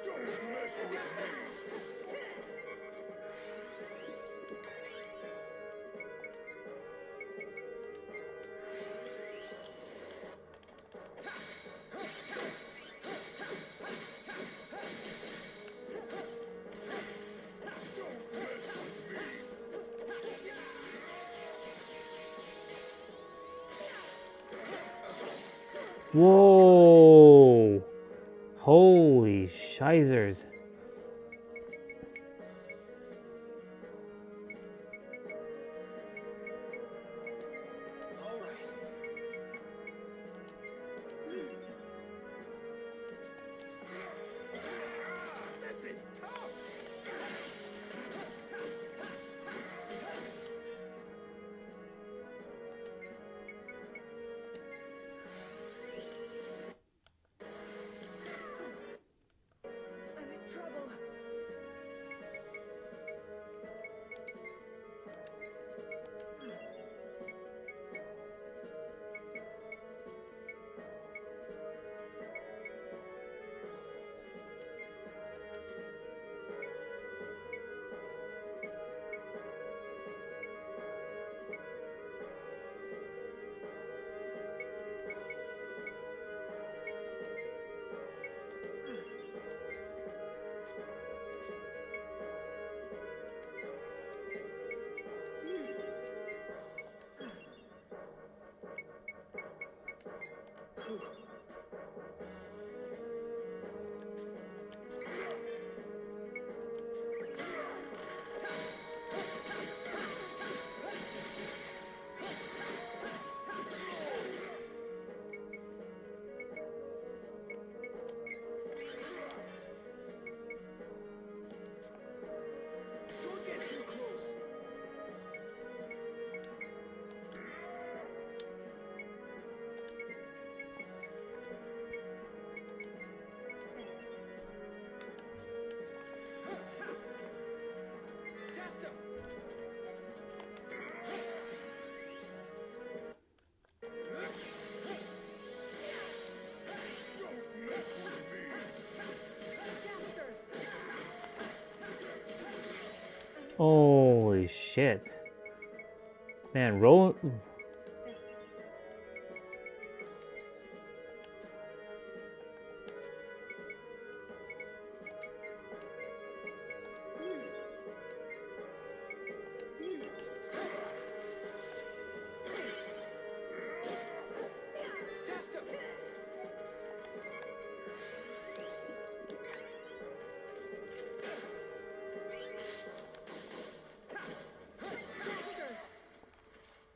Don't mess with me! Whoa! Holy shizers. This is tough. I'm in Don't get too close. Chester! Holy shit. Man, roll. Chester!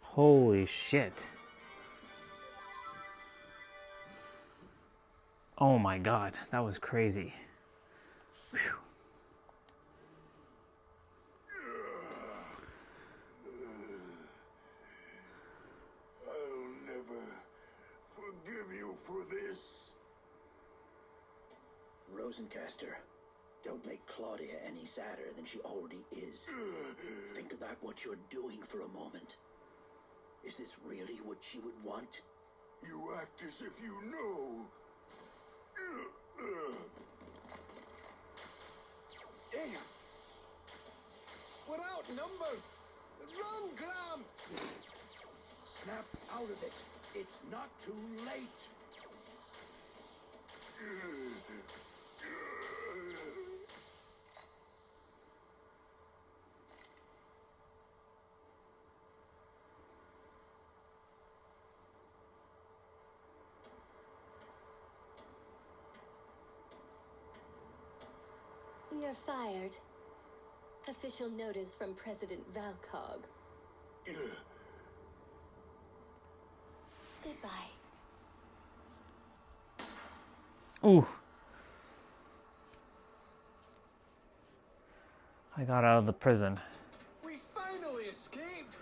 Holy shit. Oh my god, that was crazy. Whew. I'll never forgive you for this. Rosencaster, don't make Claudia any sadder than she already is. Think about what you're doing for a moment. Is this really what she would want? You act as if you know. Damn! We're outnumbered! Run, Graham! Snap out of it. It's not too late. You're fired. Official notice from President Valcog. Goodbye. Ooh. I got out of the prison. We finally escaped!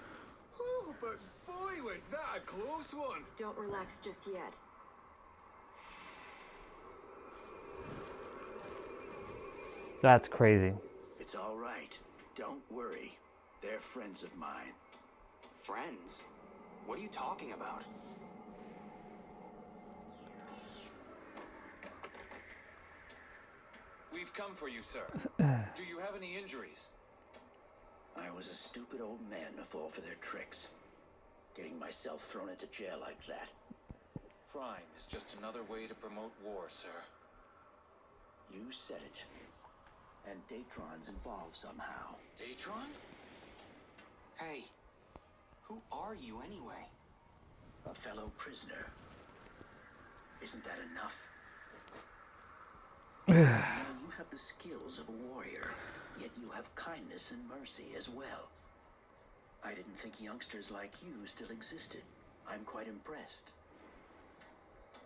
Whew, but boy, was that a close one! Don't relax just yet. That's crazy. It's all right. Don't worry. They're friends of mine. Friends? What are you talking about? We've come for you, sir. Do you have any injuries? I was a stupid old man to fall for their tricks. Getting myself thrown into jail like that. Crime is just another way to promote war, sir. You said it. And Datron's involved somehow. Datron? Hey, who are you anyway? A fellow prisoner. Isn't that enough? Now you have the skills of a warrior, yet you have kindness and mercy as well. I didn't think youngsters like you still existed. I'm quite impressed.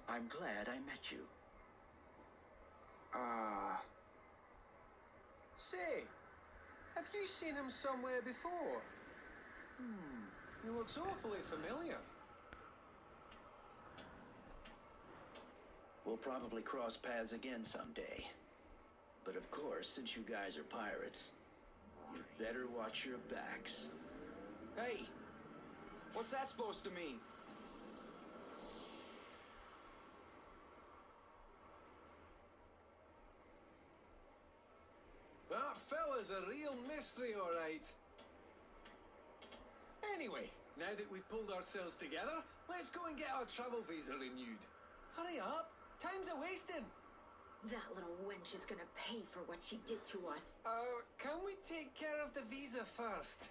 I'm glad I met you. Say, have you seen him somewhere before? He looks awfully familiar. We'll probably cross paths again someday. But of course, since you guys are pirates, you'd better watch your backs. Hey, what's that supposed to mean? That fella's a real mystery, all right. Anyway, now that we've pulled ourselves together, let's go and get our travel visa renewed. Hurry up, time's a-wasting. That little wench is gonna pay for what she did to us. Can we take care of the visa first?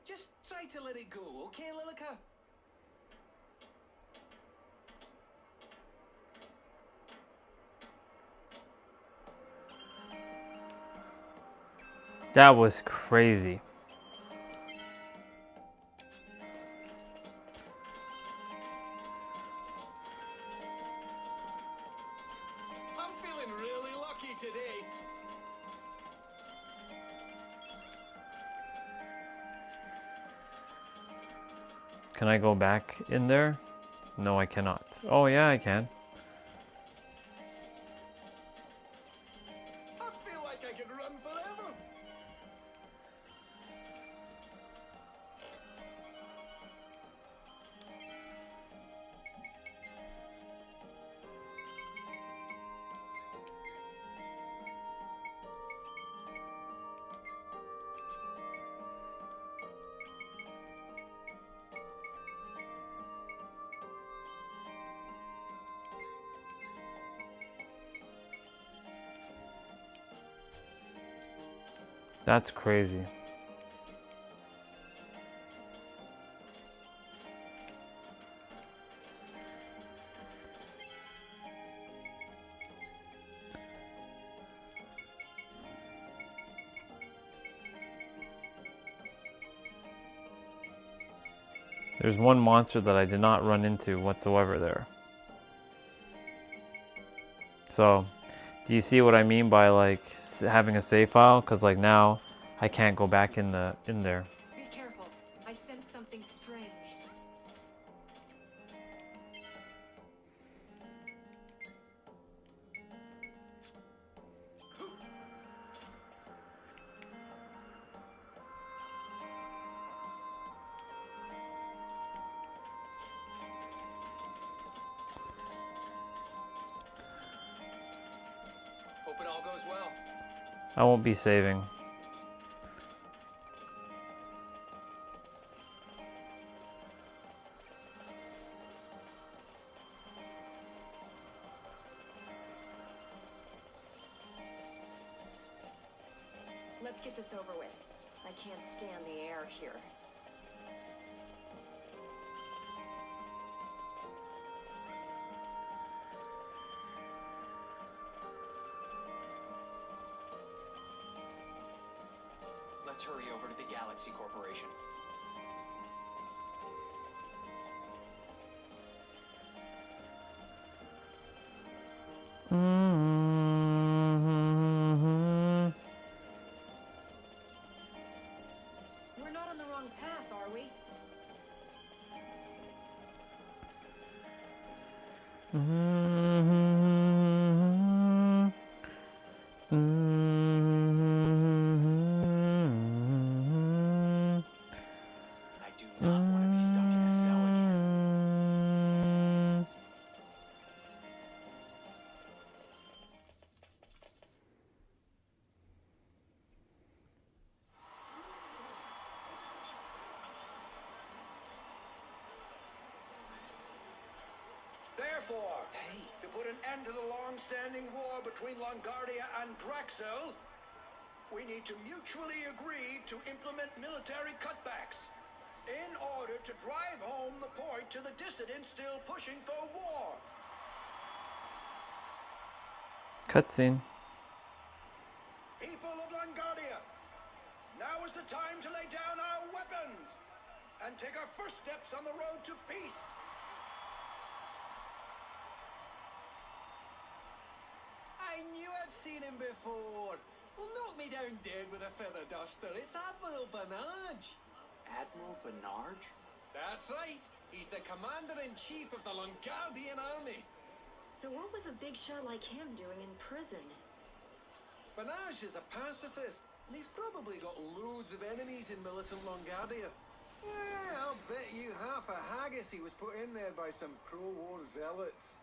Just try to let it go, okay, Lilica? That was crazy. I'm feeling really lucky today. Can I go back in there? No, I cannot. Oh, yeah, I can. I feel like I could run forever. That's crazy. There's one monster that I did not run into whatsoever there. So, do you see what I mean by like having a save file? Because like now I can't go back in there. Be careful. I sense something strange. Hope it all goes well. I won't be saving. Let's get this over with. I can't stand the air here. Let's hurry over to the Galaxy Corporation. We're not on the wrong path, are we? I do not want to be stuck in a cell again. Therefore, to put an end to the long-standing war between Longardia and Draxel, we need to mutually agree to implement military cutbacks in order to drive home the point to the dissidents still pushing for war. Cutscene. People of Longardia, now is the time to lay down our weapons and take our first steps on the road to peace. I knew I'd seen him before. Well, knock me down dead with a feather duster. It's Admiral Banage. Admiral Banage? That's right. He's the commander-in-chief of the Longardian army. So what was a big shot like him doing in prison? Banage is a pacifist, and he's probably got loads of enemies in militant Longardia. Yeah, I'll bet you half a haggis he was put in there by some pro-war zealots.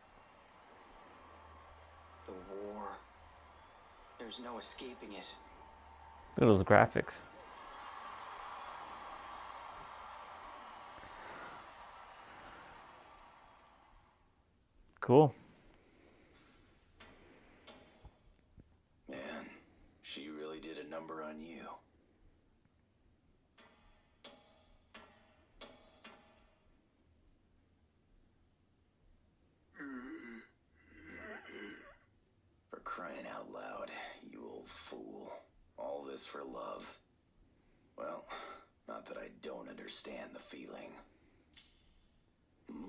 The war. There's no escaping it. Look at those graphics. Cool. Man, she really did a number on you. For crying out loud, you old fool. All this this for love. Well, not that I don't understand the feeling. Hmm?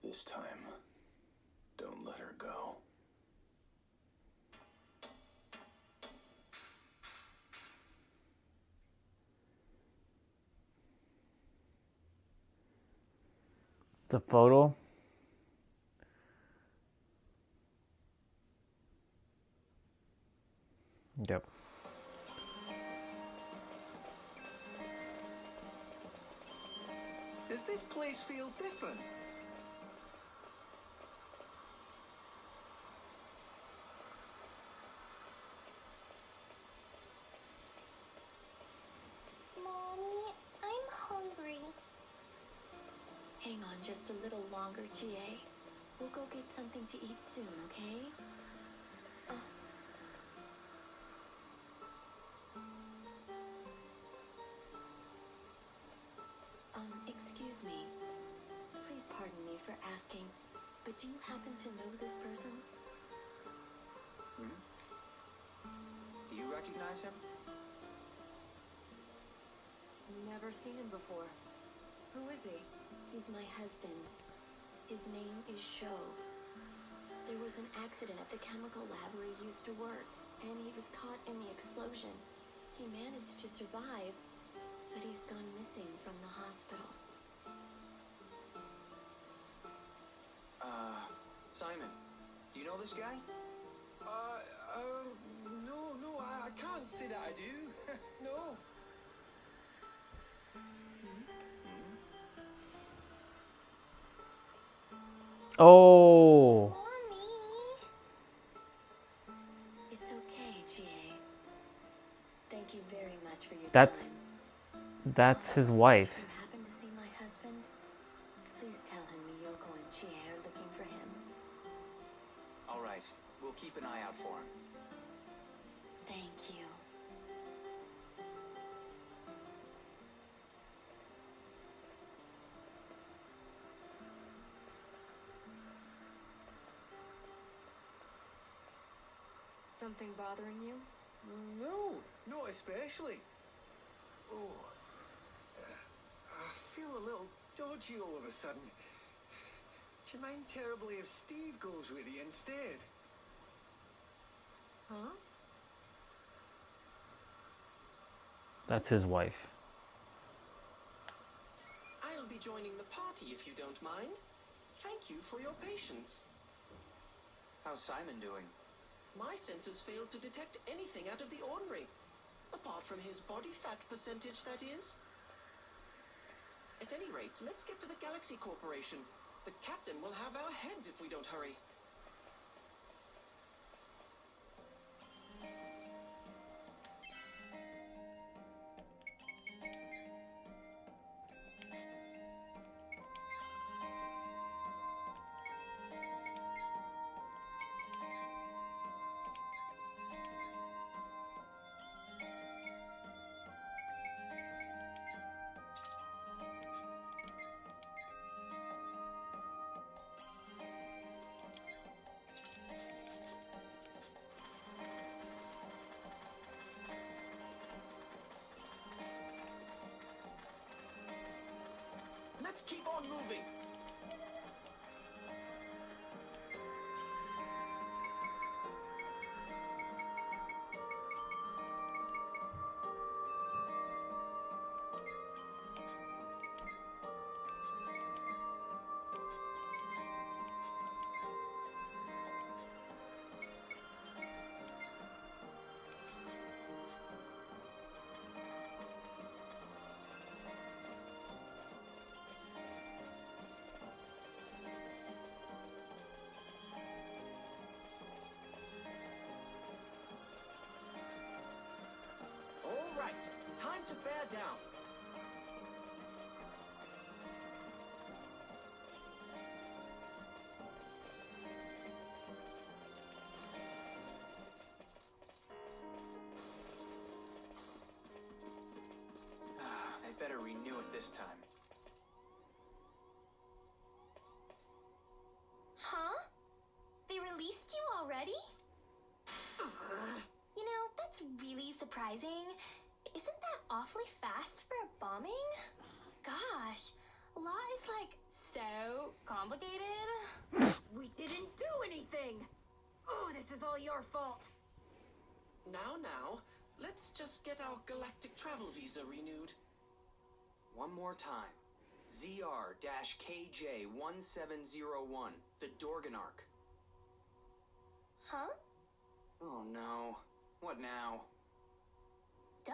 This time, don't let her go. The photo. Yep. Does this place feel different? Mommy, I'm hungry. Hang on just a little longer, GA. We'll go get something to eat soon, okay? Excuse me. Please pardon me for asking, but do you happen to know this person? Hmm? Do you recognize him? Never seen him before. Who is he? He's my husband. His name is Sho. There was an accident at the chemical lab where he used to work, and he was caught in the explosion. He managed to survive, but he's gone missing from the hospital. Simon, do you know this guy? No, I can't say that I do. No. Oh. It's okay, GA. Thank you very much for your That's time. his wife. If you happen to see my husband, please tell him Miyoko and GA are looking for him. All right, we'll keep an eye out for him. Thank you. Something bothering you? No, not especially. Oh, I feel a little dodgy all of a sudden. Do you mind terribly if Steve goes with you instead? Huh? That's his wife. I'll be joining the party if you don't mind. Thank you for your patience. How's Simon doing? My sensors failed to detect anything out of the ordinary. Apart from his body fat percentage, that is. At any rate, let's get to the Galaxy Corporation. The captain will have our heads if we don't hurry. Let's keep on moving. All right, time to bear down. this time. Huh? They released you already? You know, that's really surprising. Isn't that awfully fast for a bombing? Gosh, law is like so complicated. We didn't do anything! Oh, this is all your fault. Now, let's just get our galactic travel visa renewed. One more time. ZR-KJ1701, the Dorganarch. Huh? Oh no. What now? Duh.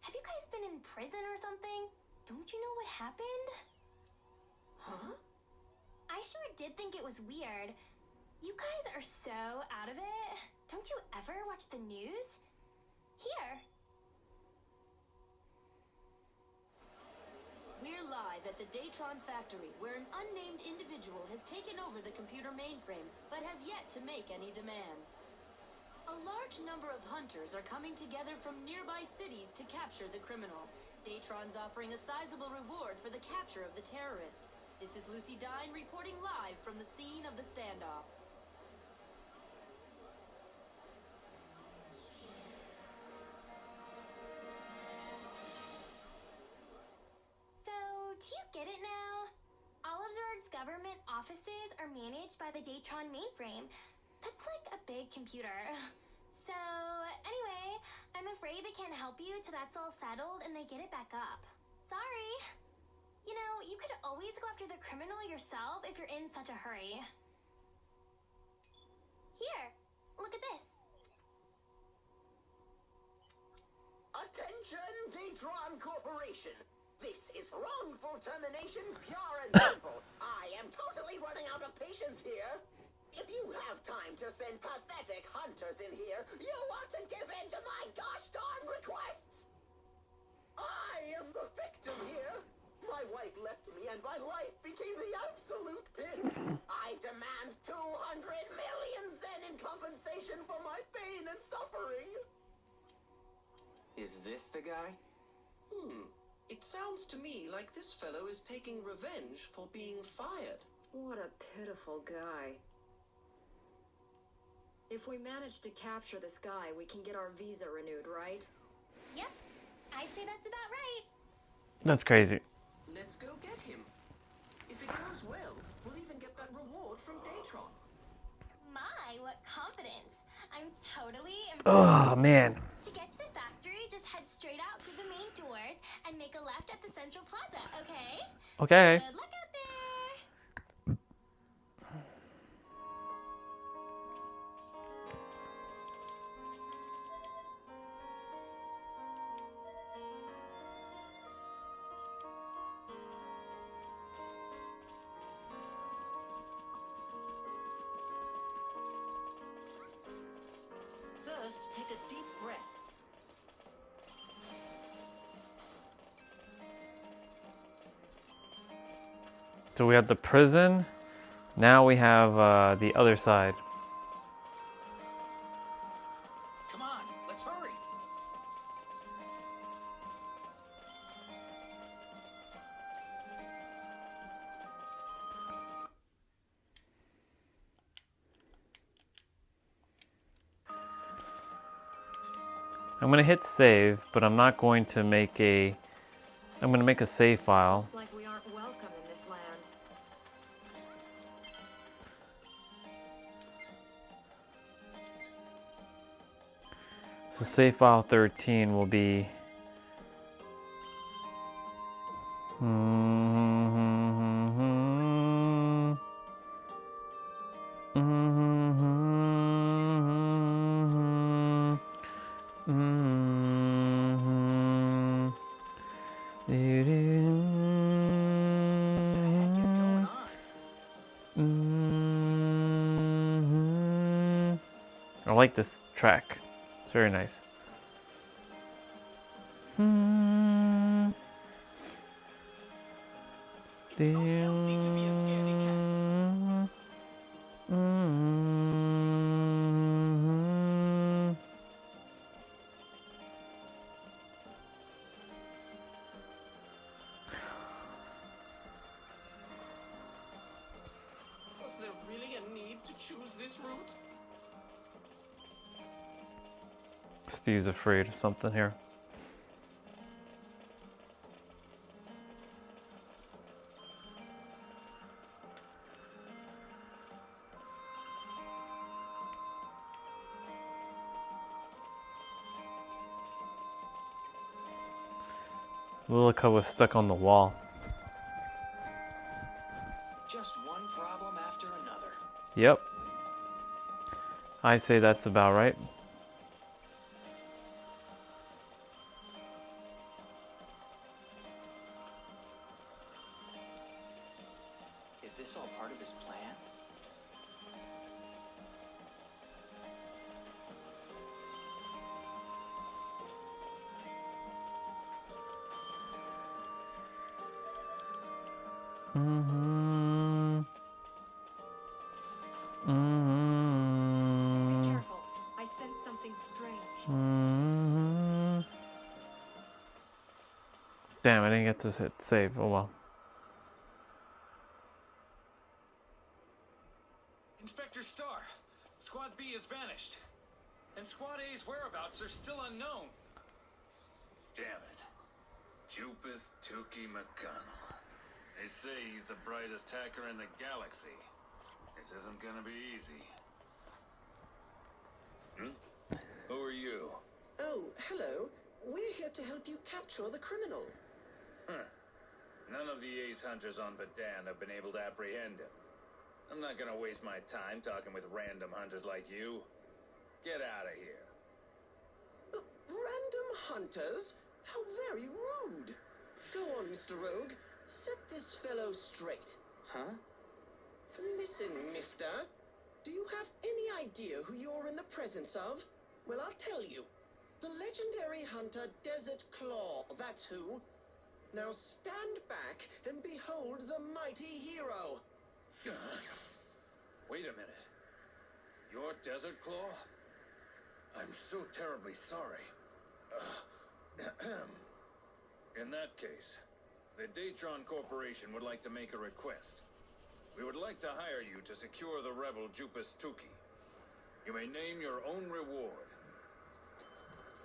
Have you guys been in prison or something? Don't you know what happened? Huh? I sure did think it was weird. You guys are so out of it. Don't you ever watch the news? Here. We're live at the Datron factory, where an unnamed individual has taken over the computer mainframe, but has yet to make any demands. A large number of hunters are coming together from nearby cities to capture the criminal. Datron's offering a sizable reward for the capture of the terrorist. This is Lucy Dine reporting live from the scene of the standoff. So, do you get it now? All of Zord's government offices are managed by the Datron mainframe. That's like a big computer. So, anyway, I'm afraid they can't help you till that's all settled and they get it back up. Sorry. You know, you could always go after the criminal yourself if you're in such a hurry. Here, look at this. Attention, Datron Corporation! This is wrongful termination, pure and simple. I am totally running out of patience here. If you have time to send pathetic hunters in here, you want to give in to my gosh darn requests! I am the victim here. My wife left me and my life became the absolute pinch. I demand 200 million Zen in compensation for my pain and suffering. Is this the guy? It sounds to me like this fellow is taking revenge for being fired. What a pitiful guy. If we manage to capture this guy, we can get our visa renewed, right? Yep, I'd say that's about right. That's crazy. Let's go get him. If it goes well, we'll even get that reward from Datron. My, what confidence. I'm totally impressed. Oh, man. To get to the factory, just head straight out through the main doors and make a left at the Central Plaza, okay? Okay. Good luck out there! First, take a deep breath. So we have the prison. Now we have the other side. Come on, let's hurry. I'm gonna hit save, but I'm not going to make a. I'm gonna make a save file. Looks like we aren't welcome in this land. So save file 13 will be. I like this track. It's very nice. really a need to choose this route? Steve's afraid of something here. Lilica was stuck on the wall. Just one problem after another. Yep. I say that's about right. Is this all part of his plan? Be careful. I sense something strange. Damn, I didn't get to hit save. Oh well. Inspector Starr, Squad B has vanished, and Squad A's whereabouts are still unknown. Damn it. Jupus Tukey McConnell. They say he's the brightest hacker in the galaxy. This isn't gonna be easy. Who are you? Oh, hello. We're here to help you capture the criminal. Huh. None of the ace hunters on Badan have been able to apprehend him. I'm not gonna waste my time talking with random hunters like you. Get out of here. Random hunters? How very rude. Go on, Mr. Rogue. Set this fellow straight. Huh? Listen, mister. Do you have any idea who you're in the presence of? Well, I'll tell you. The legendary hunter Desert Claw, that's who. Now stand back and behold the mighty hero. Wait a minute. You're Desert Claw? I'm so terribly sorry. In that case, the Datron Corporation would like to make a request. We would like to hire you to secure the rebel Jupus Tukey. You may name your own reward.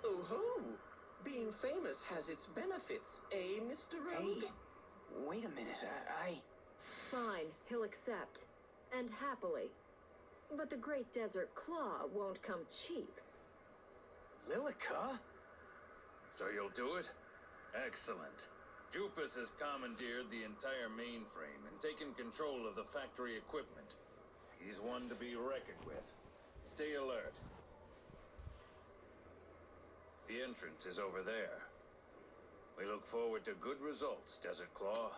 Oh-ho! Being famous has its benefits, eh, Mr. Rogue? Hey, wait a minute. Fine, he'll accept. And happily. But the Great Desert Claw won't come cheap. Lilica? So you'll do it? Excellent. Jupus has commandeered the entire mainframe and taken control of the factory equipment. He's one to be reckoned with. Stay alert. The entrance is over there. We look forward to good results, Desert Claw.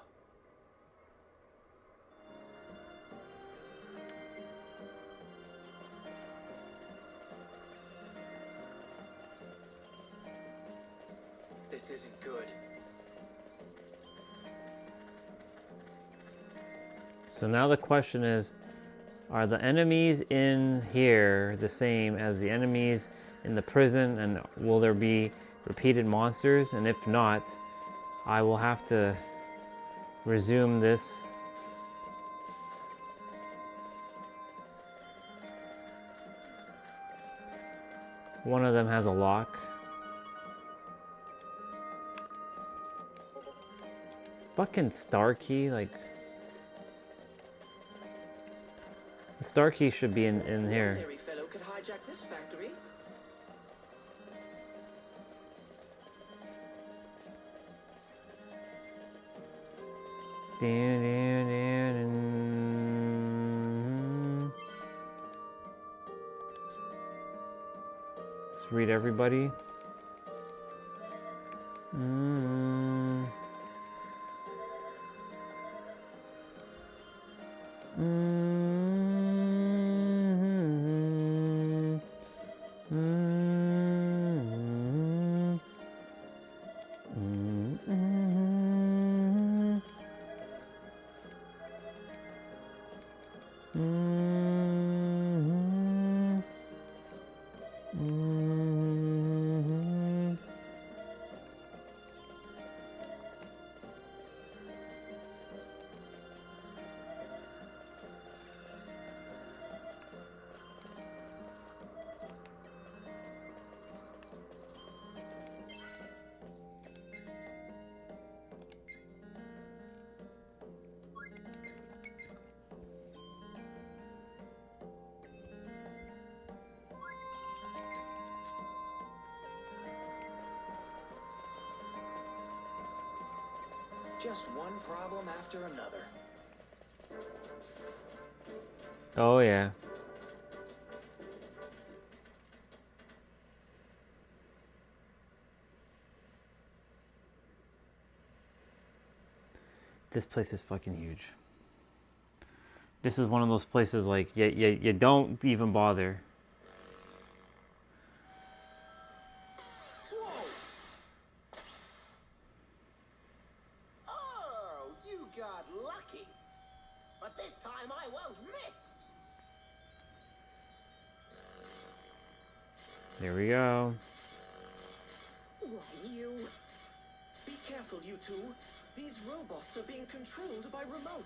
This isn't good. So now the question is, are the enemies in here the same as the enemies in the prison, and will there be repeated monsters? And if not, I will have to resume this. One of them has a lock. Fucking star key, like... The star key should be in here. Ordinary fellow could hijack this factory. Let's read everybody. Just one problem after another. Oh yeah. This place is fucking huge. This is one of those places like you don't even bother. Whoa! Oh, you got lucky. But this time I won't miss. There we go. Why, you... Be careful, you two. These robots are being controlled by remote.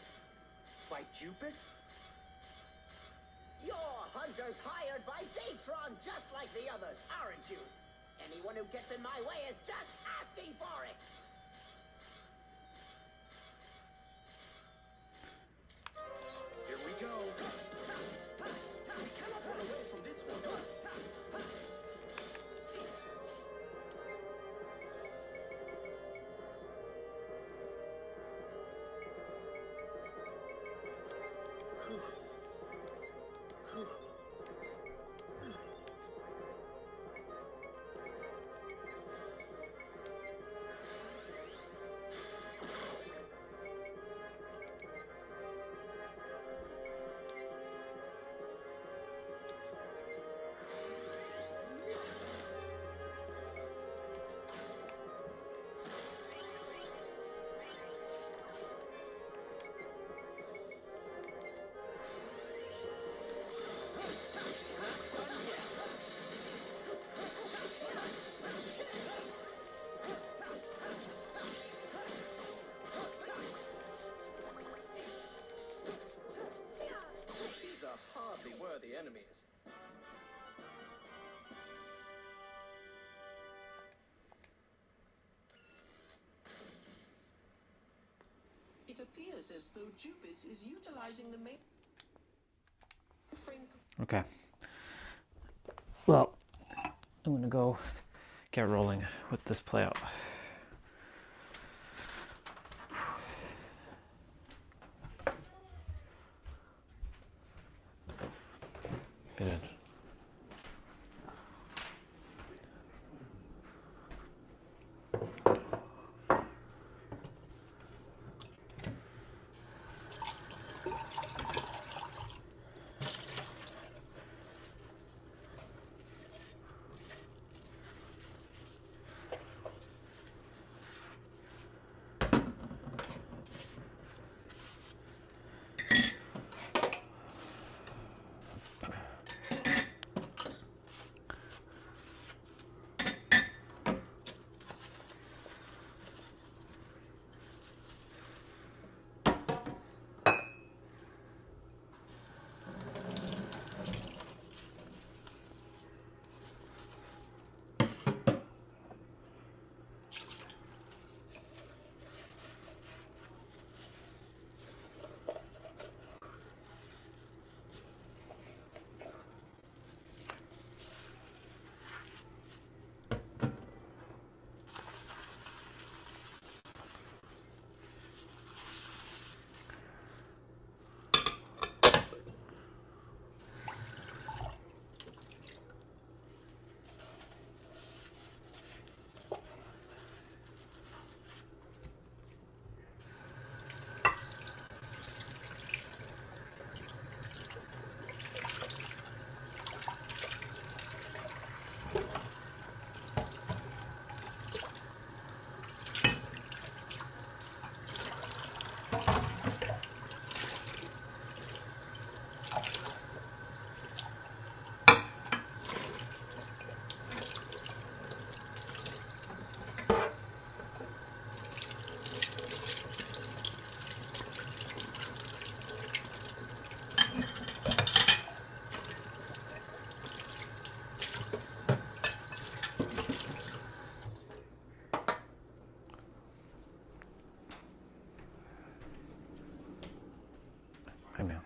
By Jupus? You're hunters hired by Datron, just like the others, aren't you? Anyone who gets in my way is just asking for it. Here we go. We cannot run away from this one. These are hardly worthy enemies. It appears as though Jupus is utilizing the mainframe. Okay. Well, I'm gonna go get rolling with this play out. Get in. Hi, man.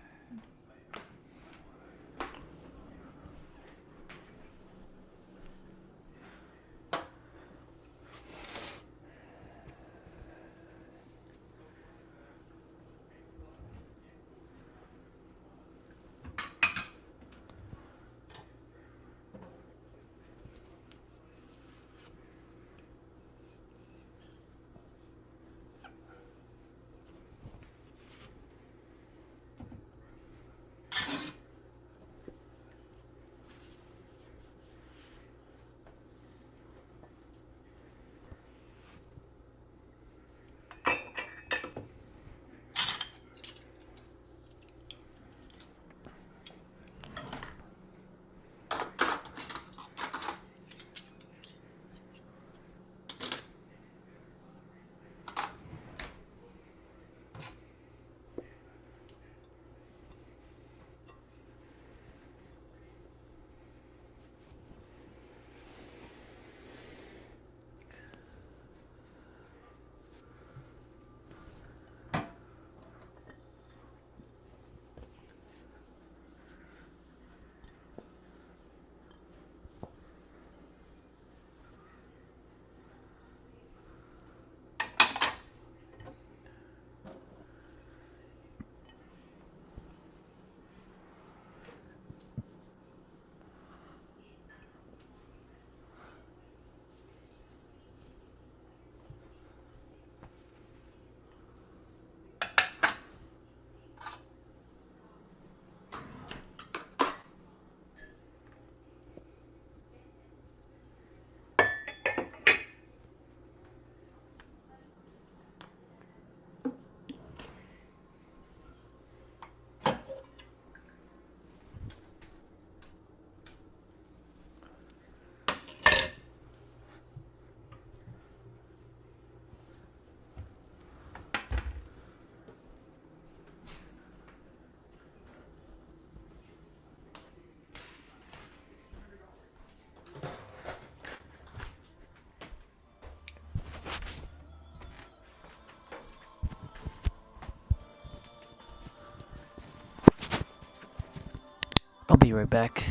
Be right back.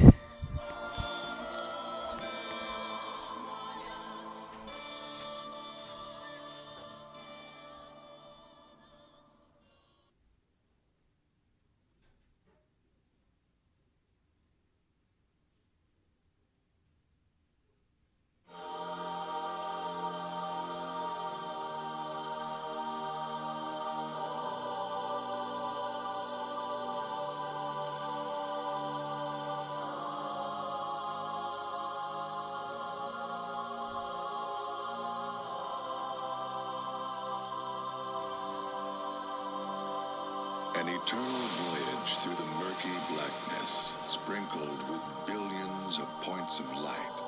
An eternal voyage through the murky blackness, sprinkled with billions of points of light,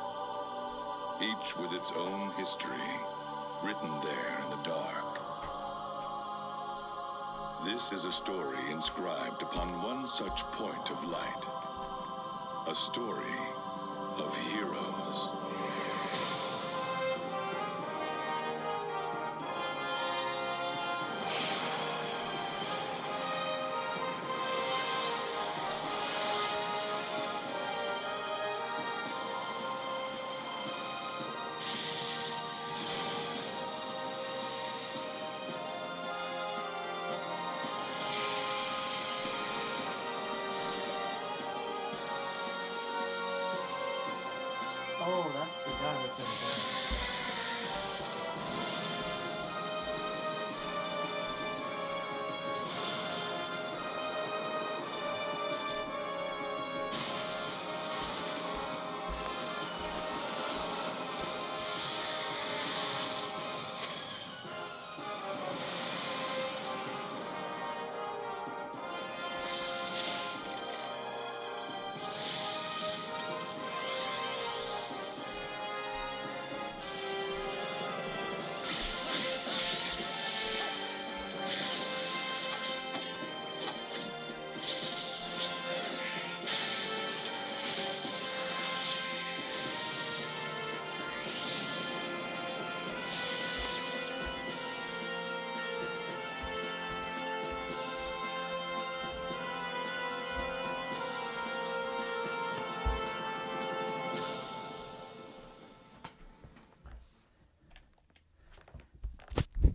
each with its own history, written there in the dark. This is a story inscribed upon one such point of light. A story of heroes. Oh, that's the guy that's in there.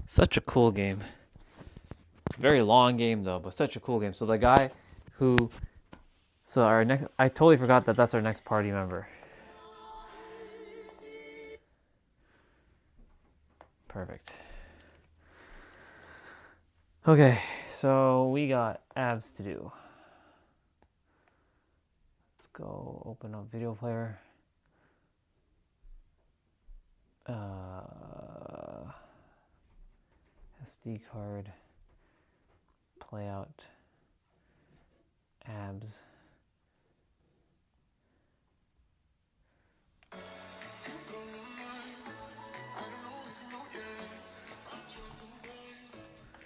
Such a cool game. Very long game though, but such a cool game. So the guy who, so our next, I totally forgot that that's our next party member. Perfect. Okay, so we got abs to do. Let's go open up video player. SD card, play out, abs.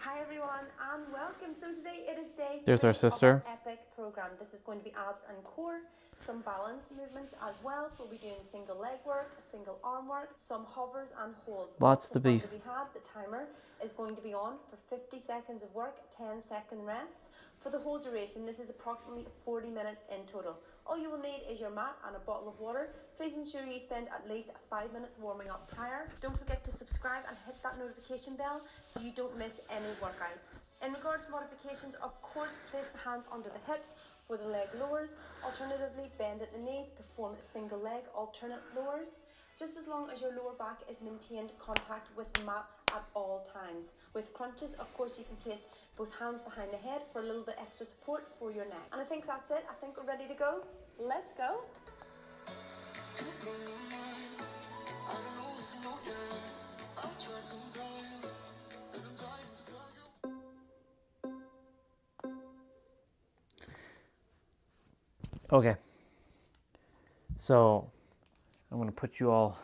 Hi everyone and welcome. So today it is day There's 3 our sister. of our epic program. This is going to be abs and core, some balance movements as well. So we'll be doing single leg work, single arm work, some hovers and holds. Lots to of fun be. to be had. The timer is going to be on for 50 seconds of work, 10-second rests. For the whole duration, this is approximately 40 minutes in total. All you will need is your mat and a bottle of water. Please ensure you spend at least 5 minutes warming up prior. Don't forget to subscribe and hit that notification bell so you don't miss any workouts. In regards to modifications, of course, place the hands under the hips for the leg lowers. Alternatively, bend at the knees, perform single leg alternate lowers. Just as long as your lower back is maintained contact with the mat at all times. With crunches, of course, you can place both hands behind the head for a little bit extra support for your neck. And I think that's it. I think we're ready to go. Let's go. Okay. So I'm going to put you all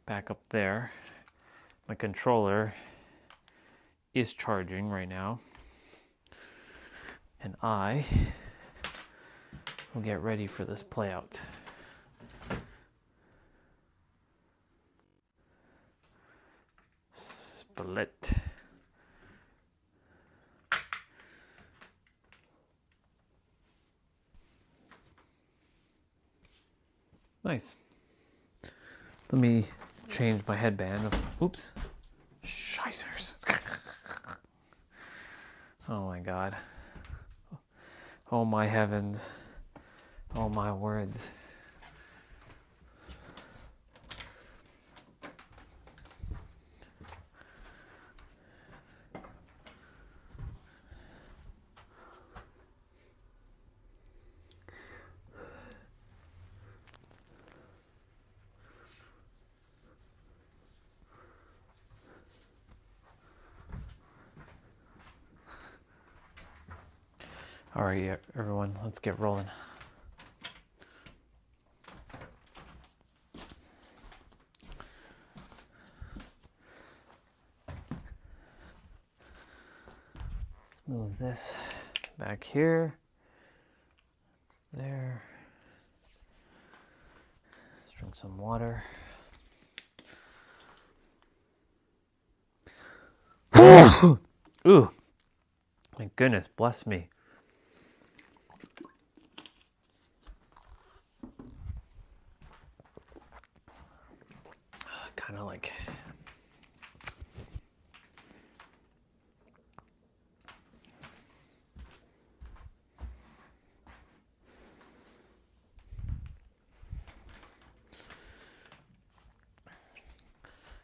back up there. My controller is charging right now. And I will get ready for this play out. Split. Nice. Let me change my headband. Oops. Shizers. Oh my god. Oh my heavens. Oh my words. All right, everyone, let's get rolling. Let's move this back here. It's there. Let's drink some water. Ooh, my goodness, bless me. Kind of like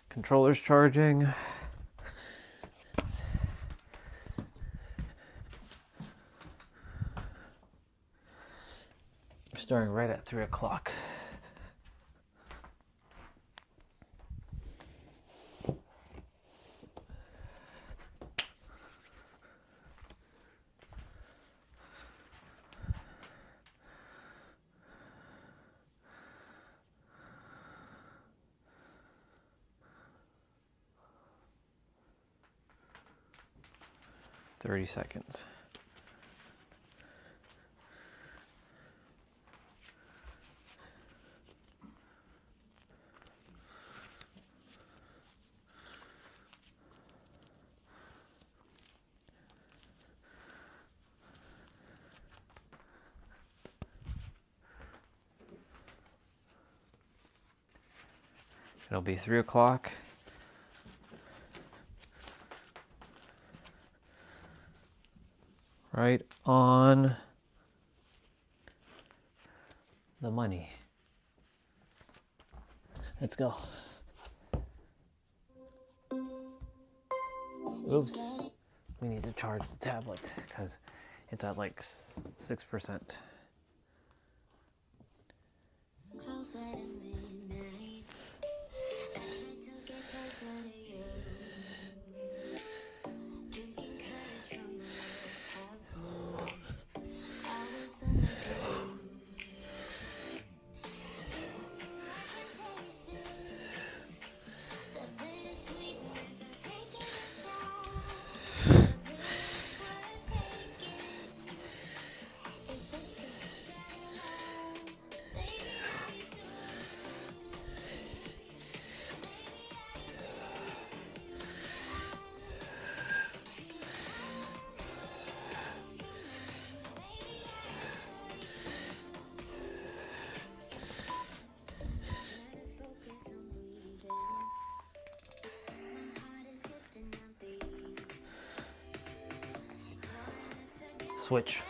controller's charging. We're starting right at 3 o'clock. $30 seconds. It'll be 3 o'clock. Right on the money. Let's go. Oops. We need to charge the tablet because it's at like 6%. Switch.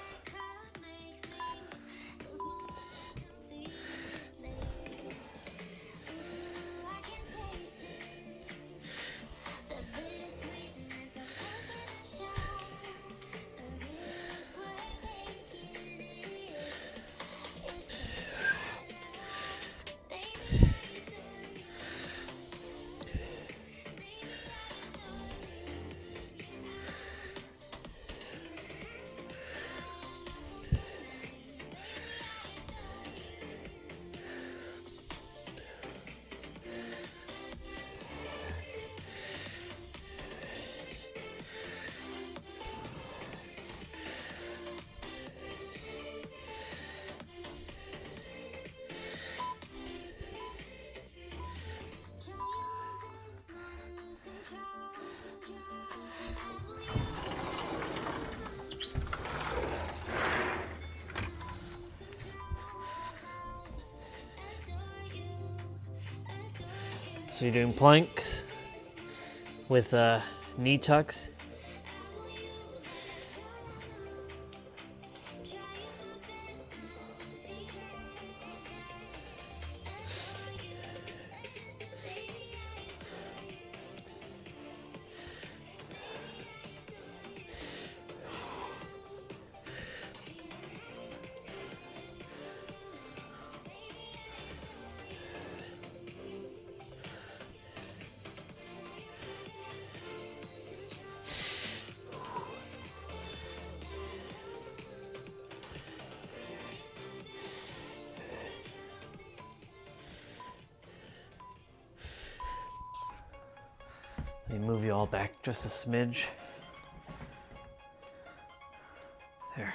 So you're doing planks with knee tucks. Let me move you all back just a smidge. There.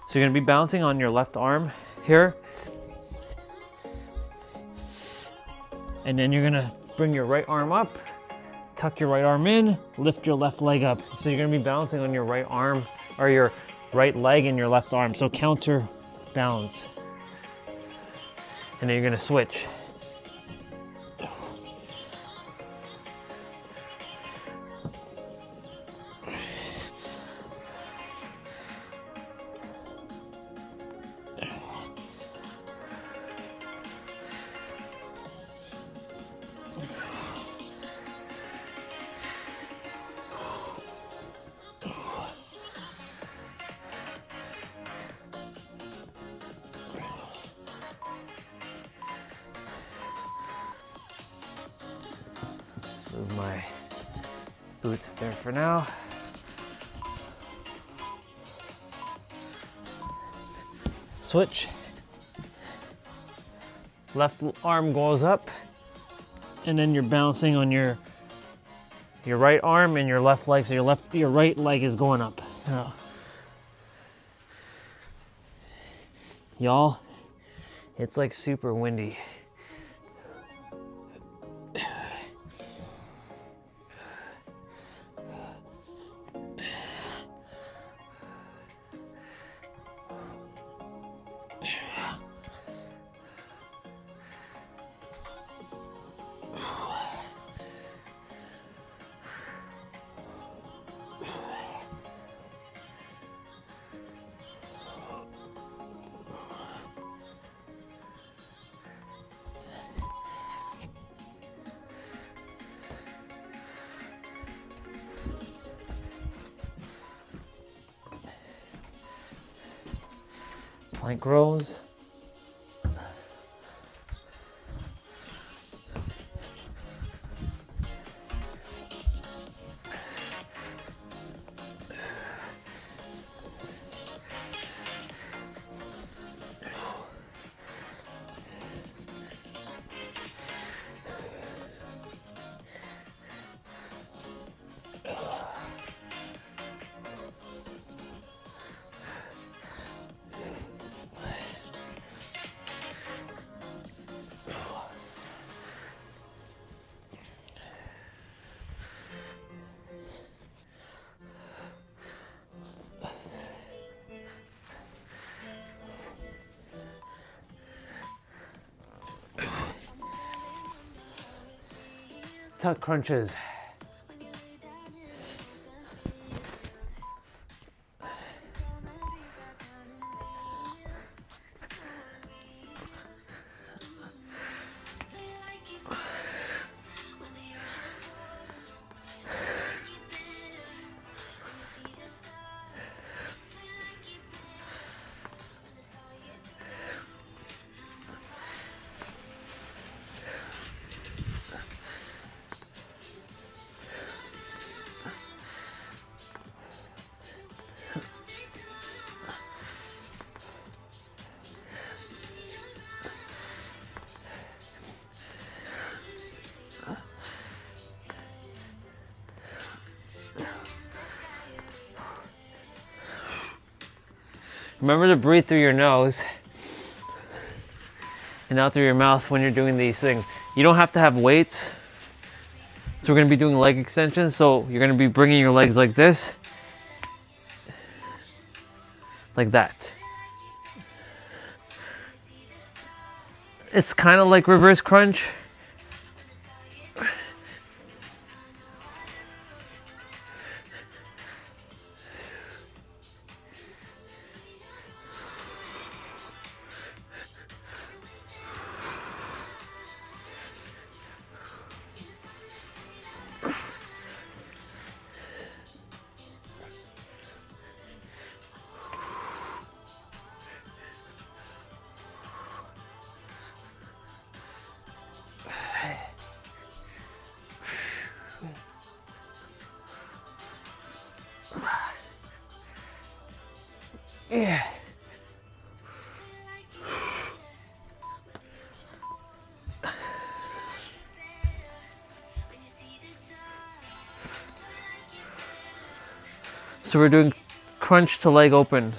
So you're going to be bouncing on your left arm here. And then you're going to bring your right arm up, tuck your right arm in, lift your left leg up. So you're going to be balancing on your right arm, or your right leg and your left arm. So counter balance. And then you're going to switch. Move my boots there for now. Switch. Left arm goes up, and then you're balancing on your right arm and your left leg. So your right leg is going up. Oh. Y'all, it's like super windy. Plank rows. Tuck crunches. Remember to breathe through your nose and out through your mouth when you're doing these things. You don't have to have weights. So we're going to be doing leg extensions. So you're going to be bringing your legs like this. Like that. It's kind of like reverse crunch. Yeah. So we're doing crunch to leg opener.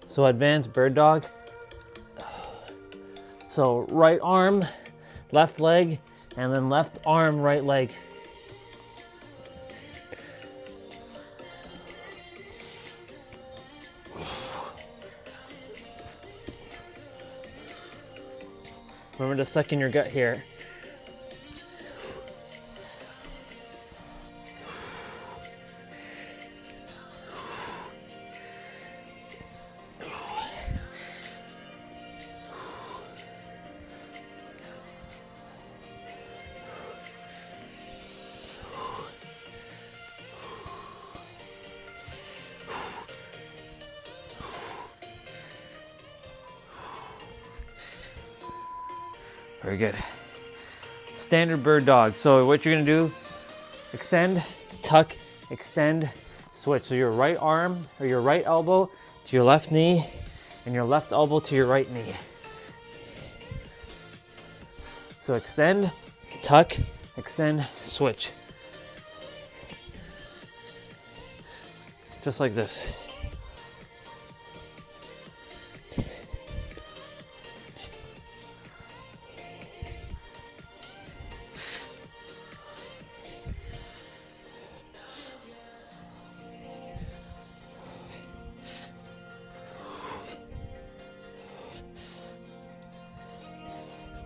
So advanced bird dog. So right arm, left leg, and then left arm, right leg. Remember to suck in your gut here. Very good. Standard bird dog. So what you're gonna do, extend, tuck, extend, switch. So your right arm or your right elbow to your left knee and your left elbow to your right knee. So extend, tuck, extend, switch. Just like this.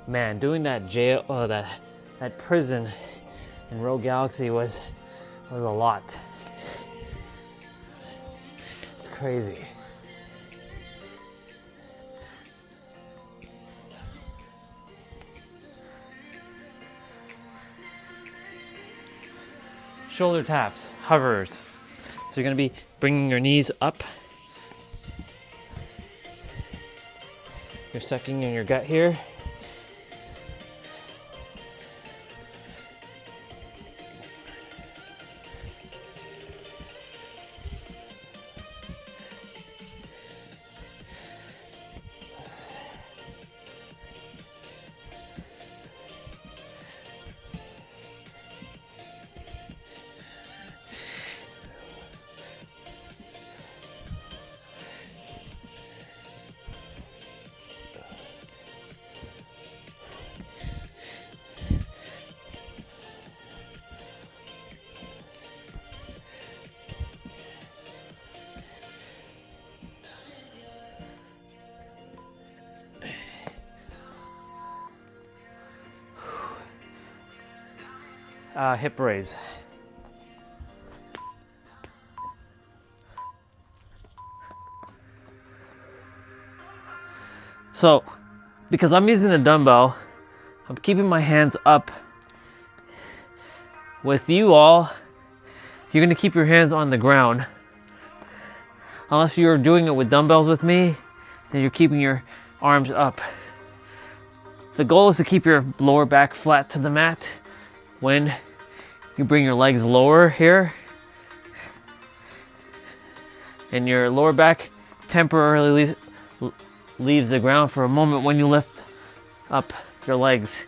Man, doing that jail, that prison in Rogue Galaxy was a lot. It's crazy. Shoulder taps, hovers. So you're gonna be bringing your knees up. You're sucking in your gut here. Hip raise. So, because I'm using the dumbbell, I'm keeping my hands up. With you all, you're going to keep your hands on the ground. Unless you're doing it with dumbbells with me, then you're keeping your arms up. The goal is to keep your lower back flat to the mat when you bring your legs lower here. And your lower back temporarily leaves the ground for a moment when you lift up your legs.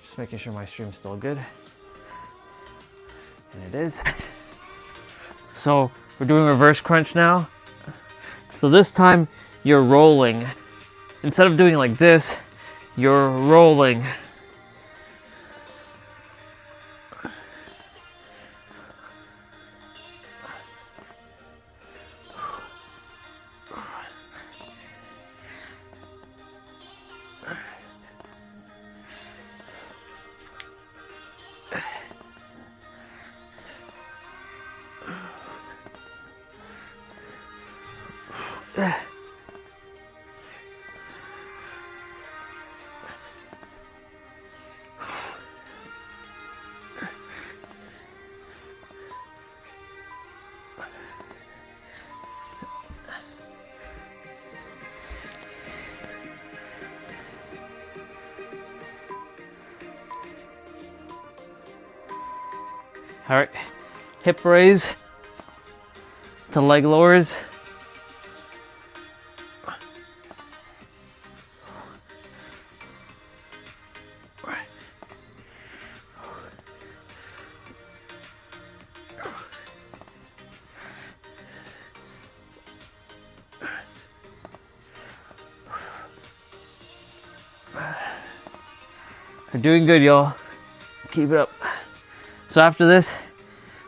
Just making sure my stream's still good. And it is. So we're doing reverse crunch now. So this time you're rolling. Instead of doing it like this, you're rolling. All right, hip raise to leg lowers. We're doing good, y'all. Keep it up. So after this,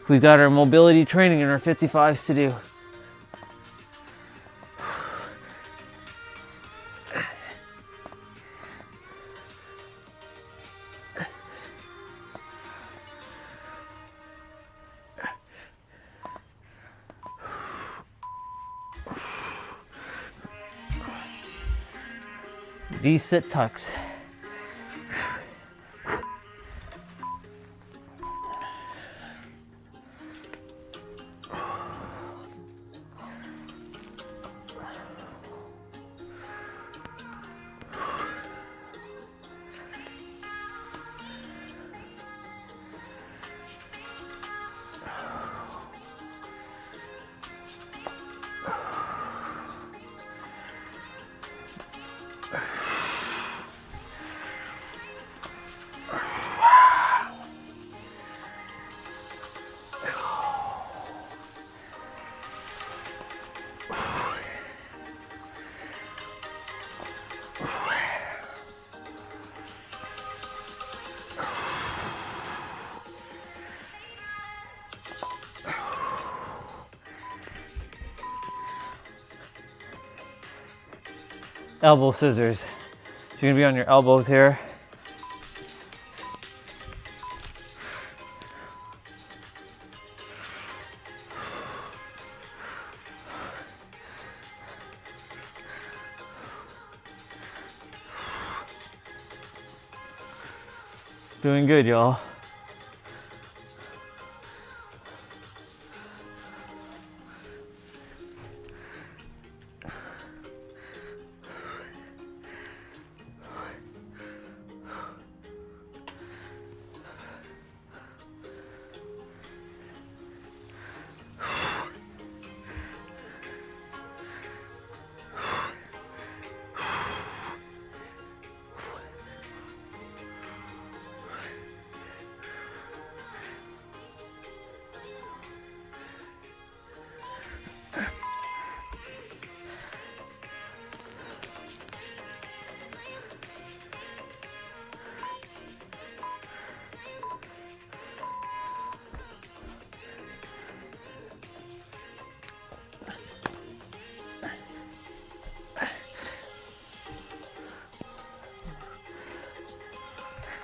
we've got our mobility training and our 55s to do. V-sit tucks. Elbow scissors. So you're gonna be on your elbows here. Doing good, y'all.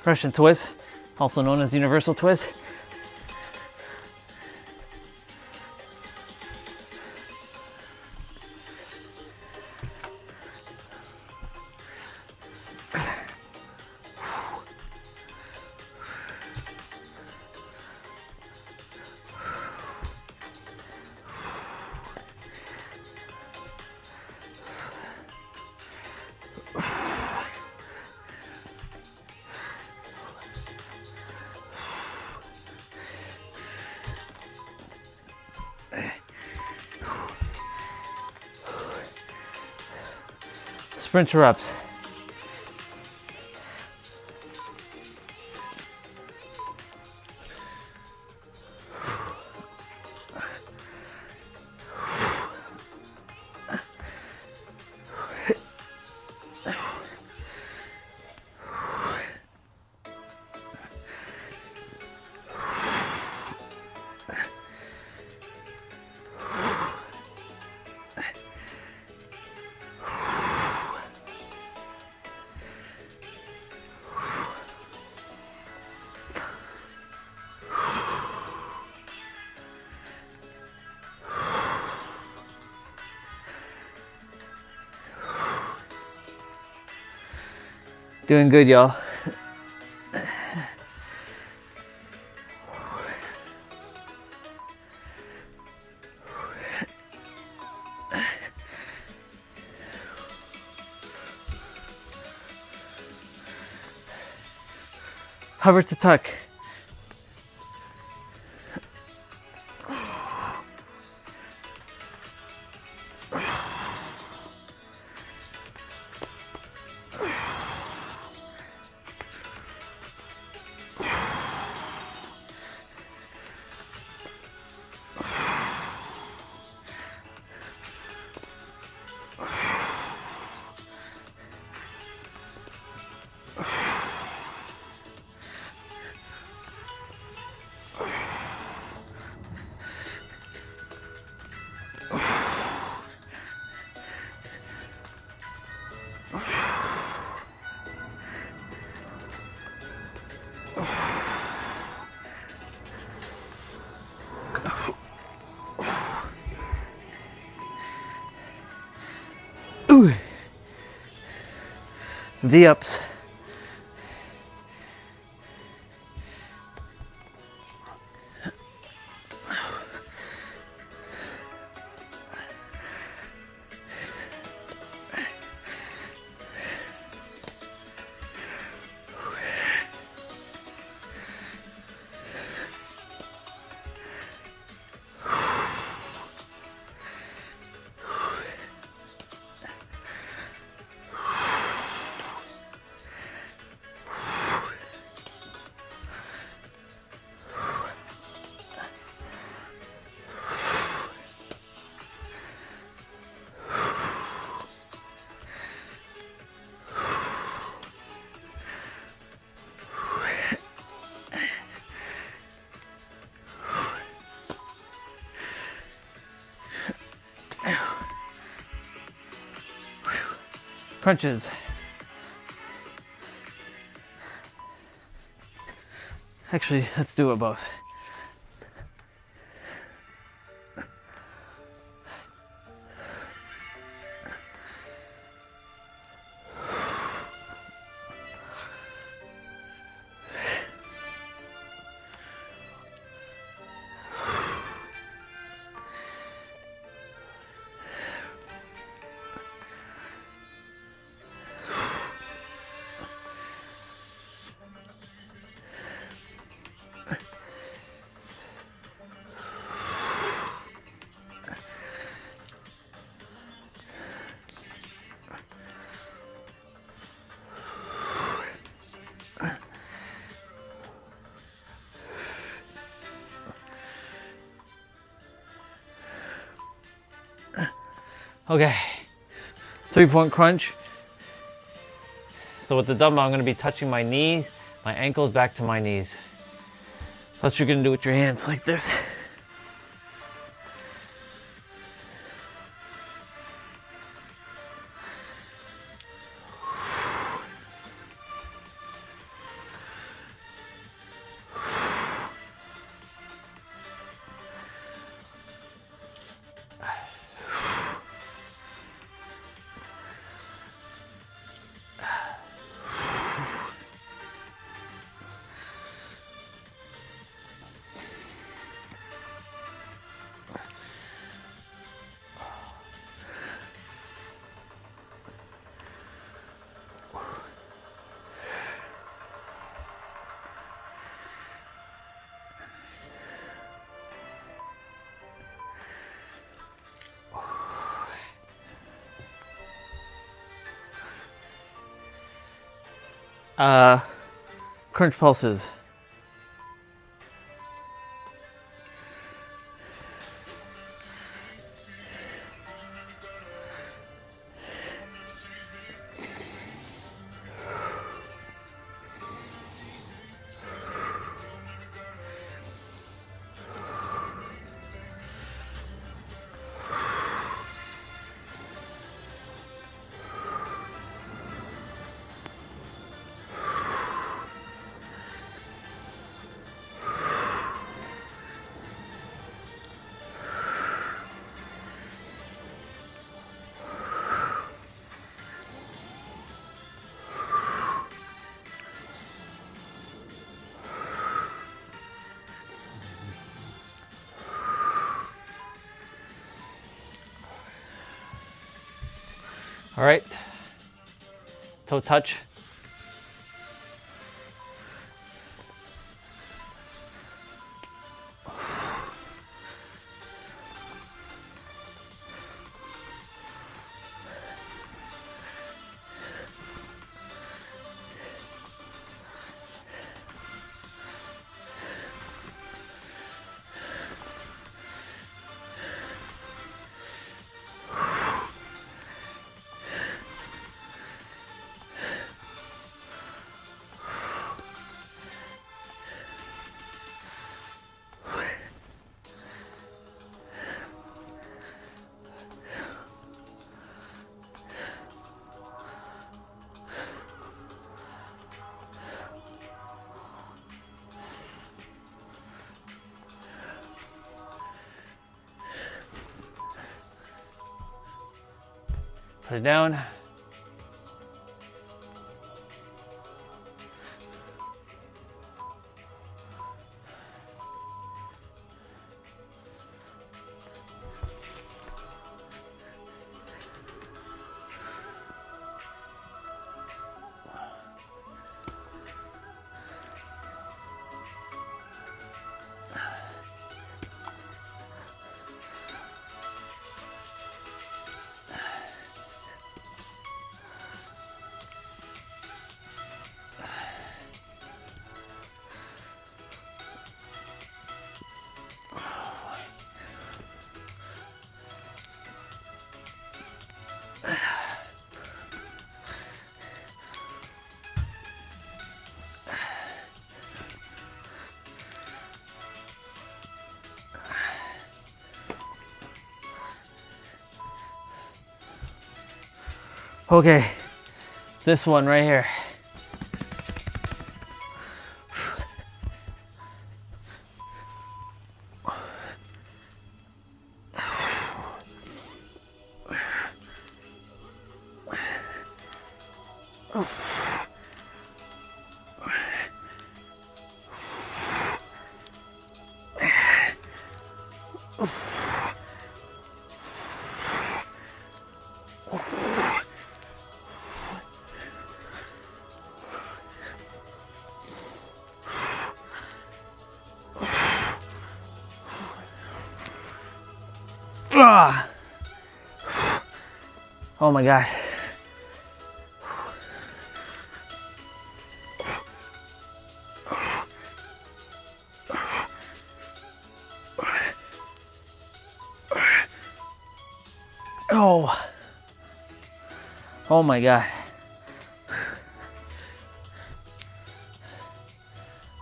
Russian twist, also known as universal twist. Sprinter ups. Doing good, y'all. Hover to tuck. Ooh. V-ups. Crunches. Actually, let's do it both. Okay, 3-point crunch. So with the dumbbell, I'm gonna be touching my knees, my ankles back to my knees. So that's what you're gonna do with your hands, like this. crunch pulses. All right, toe touch. Put it down. Okay, this one right here. Oh my God. Oh my God.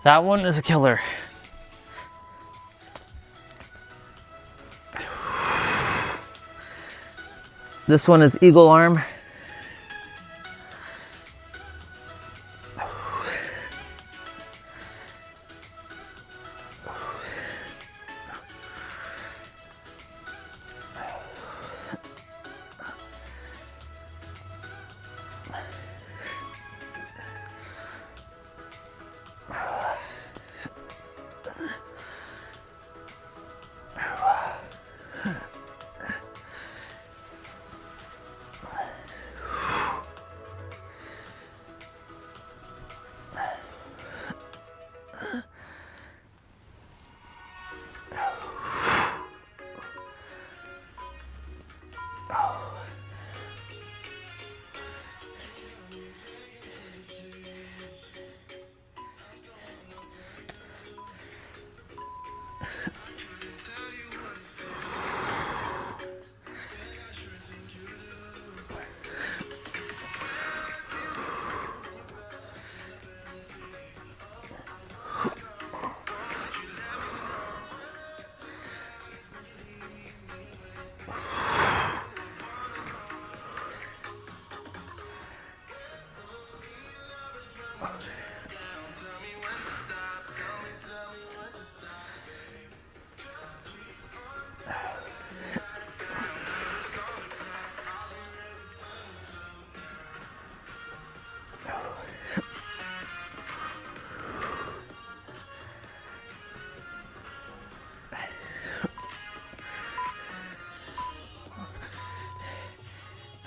That one is a killer. This one is eagle arm.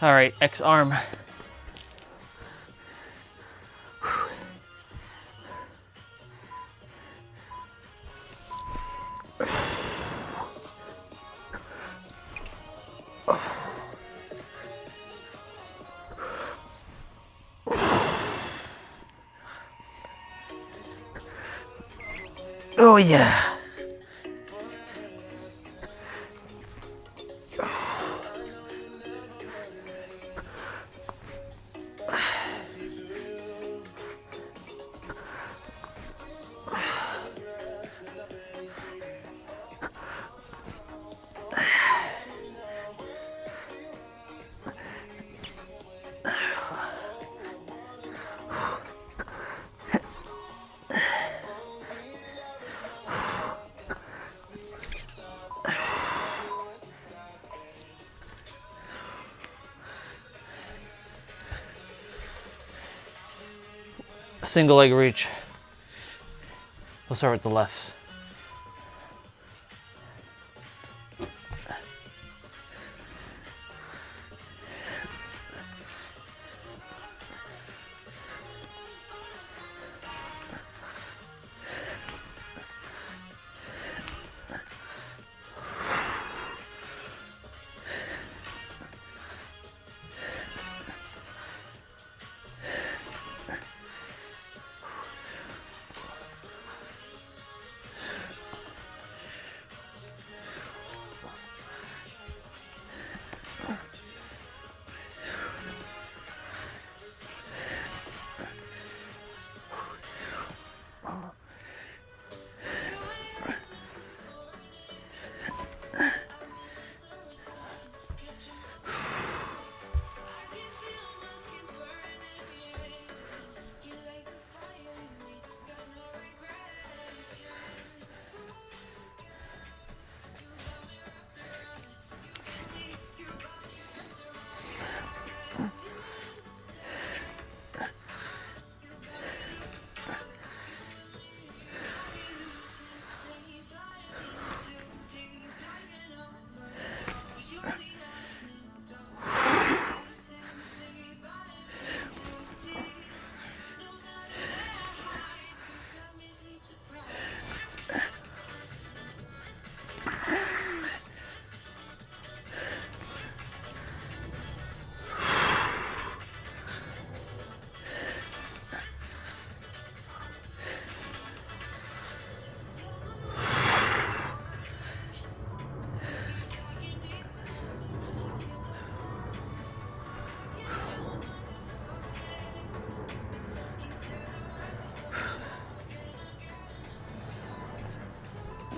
All right, X arm. Oh yeah. Single leg reach. We'll start with the left.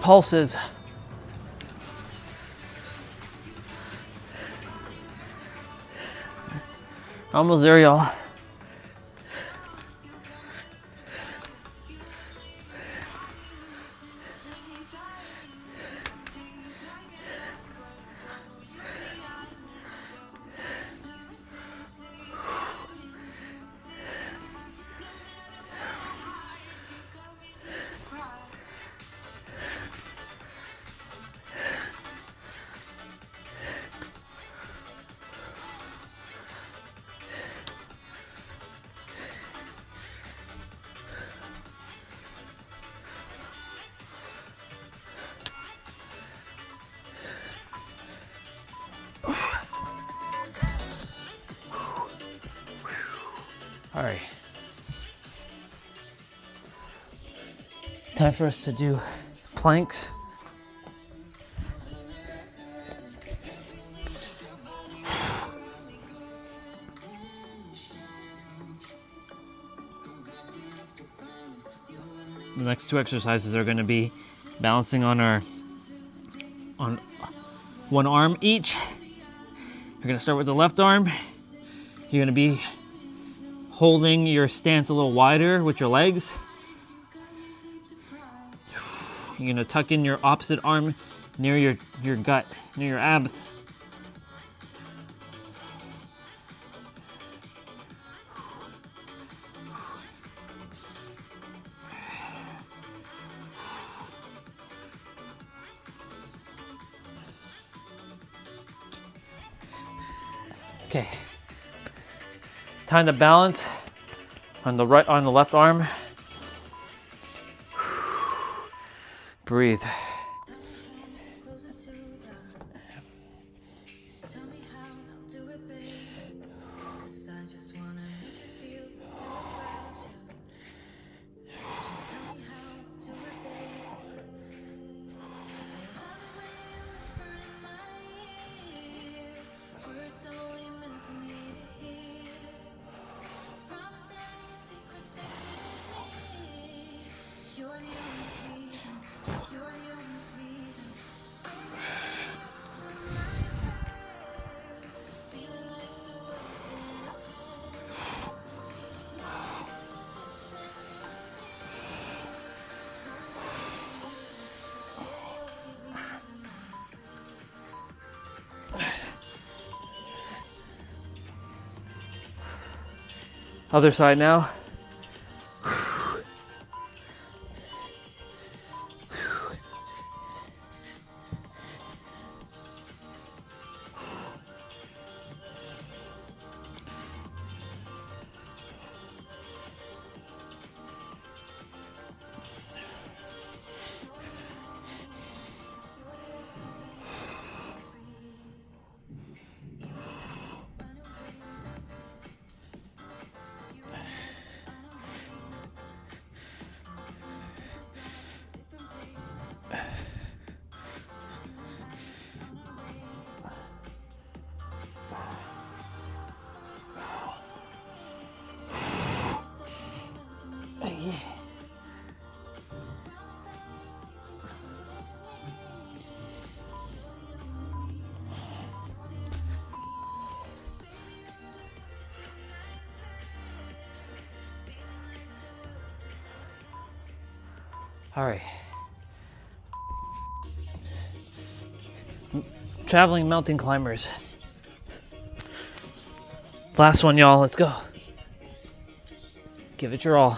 Pulses. Almost there, y'all. All right. Time for us to do planks. The next two exercises are going to be balancing on one arm each. You're going to start with the left arm. You're going to be holding your stance a little wider with your legs. You're gonna tuck in your opposite arm near your gut, near your abs. Okay. Time to balance on the left arm. Breathe. Other side now. Yeah. All right. Traveling mountain climbers. Last one, y'all. Let's go. Give it your all.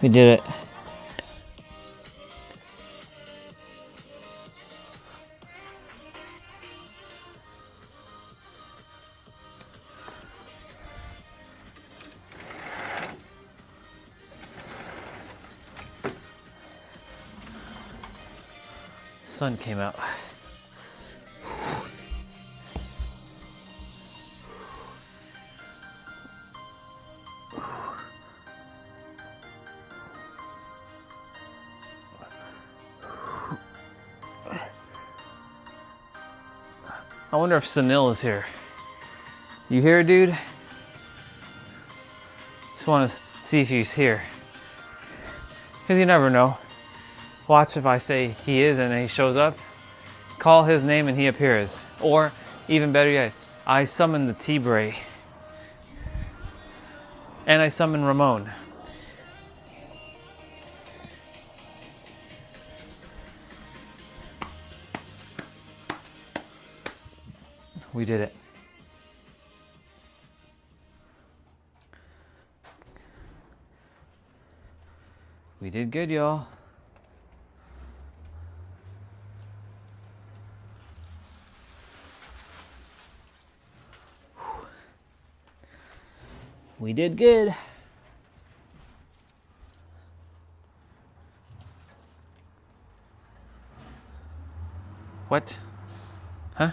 We did it. Sun came out. I wonder if Sunil is here. You hear, dude? Just want to see if he's here. Because you never know. Watch if I say he is and he shows up. Call his name and he appears. Or, even better yet, I summon the T-Bray. And I summon Ramon. We did it. We did good, y'all. We did good. What? Huh?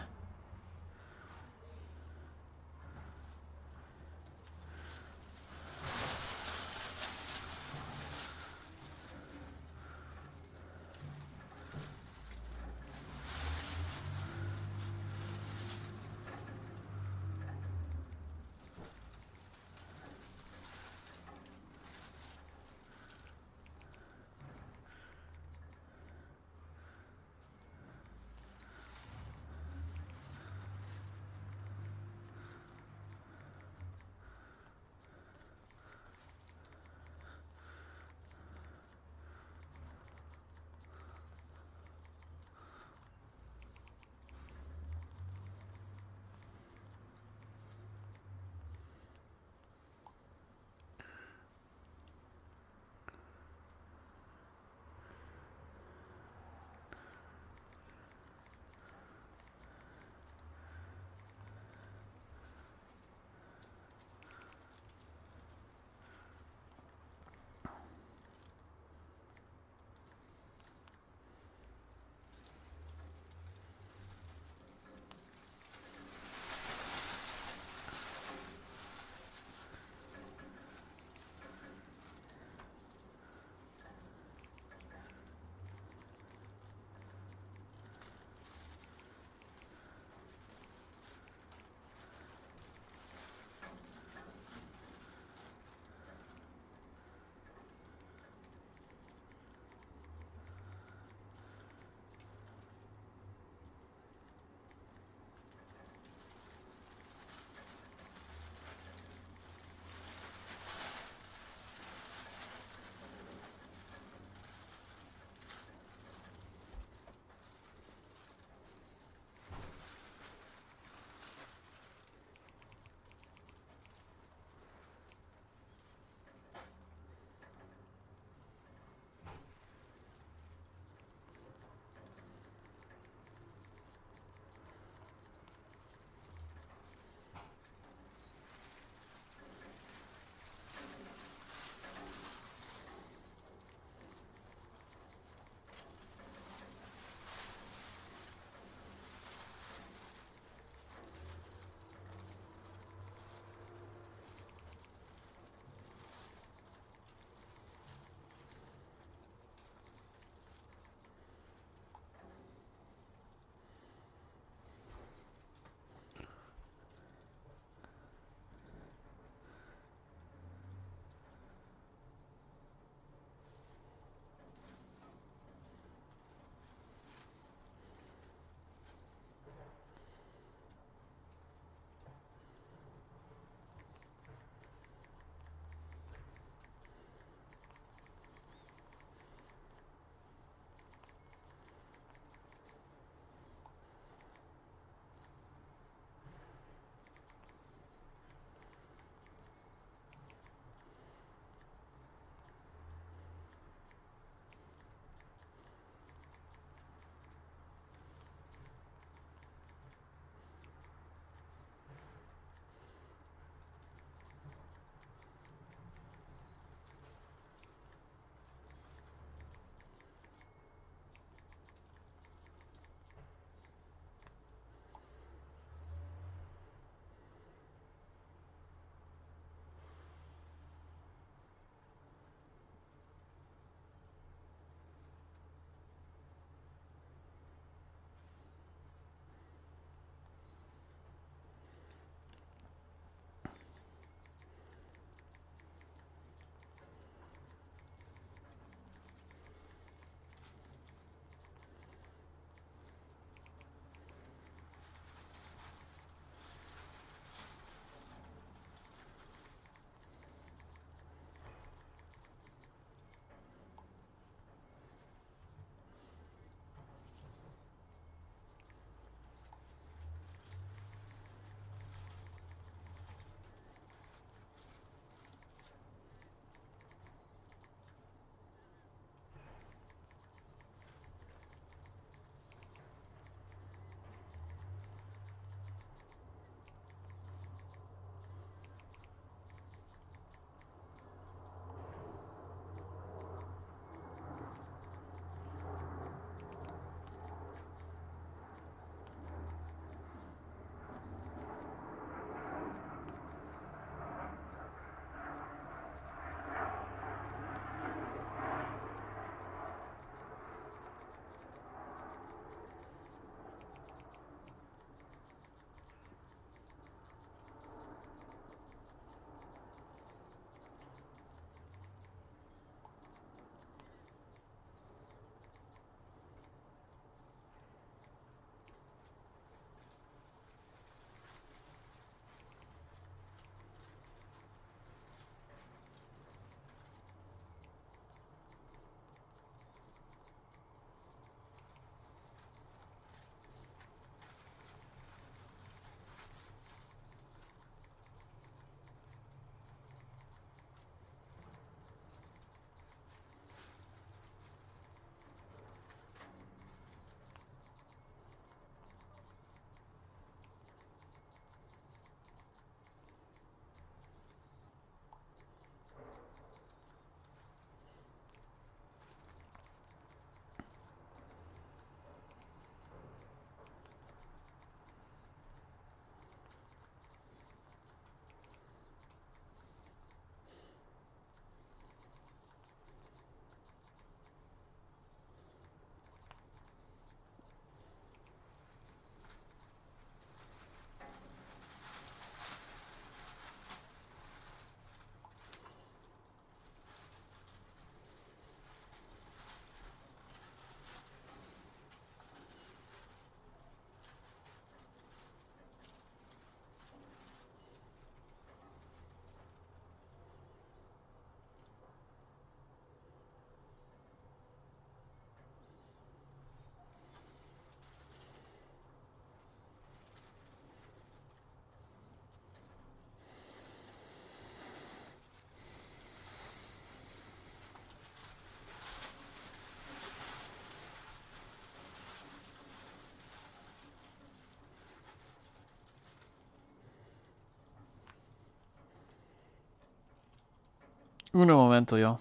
Uno momento, y'all.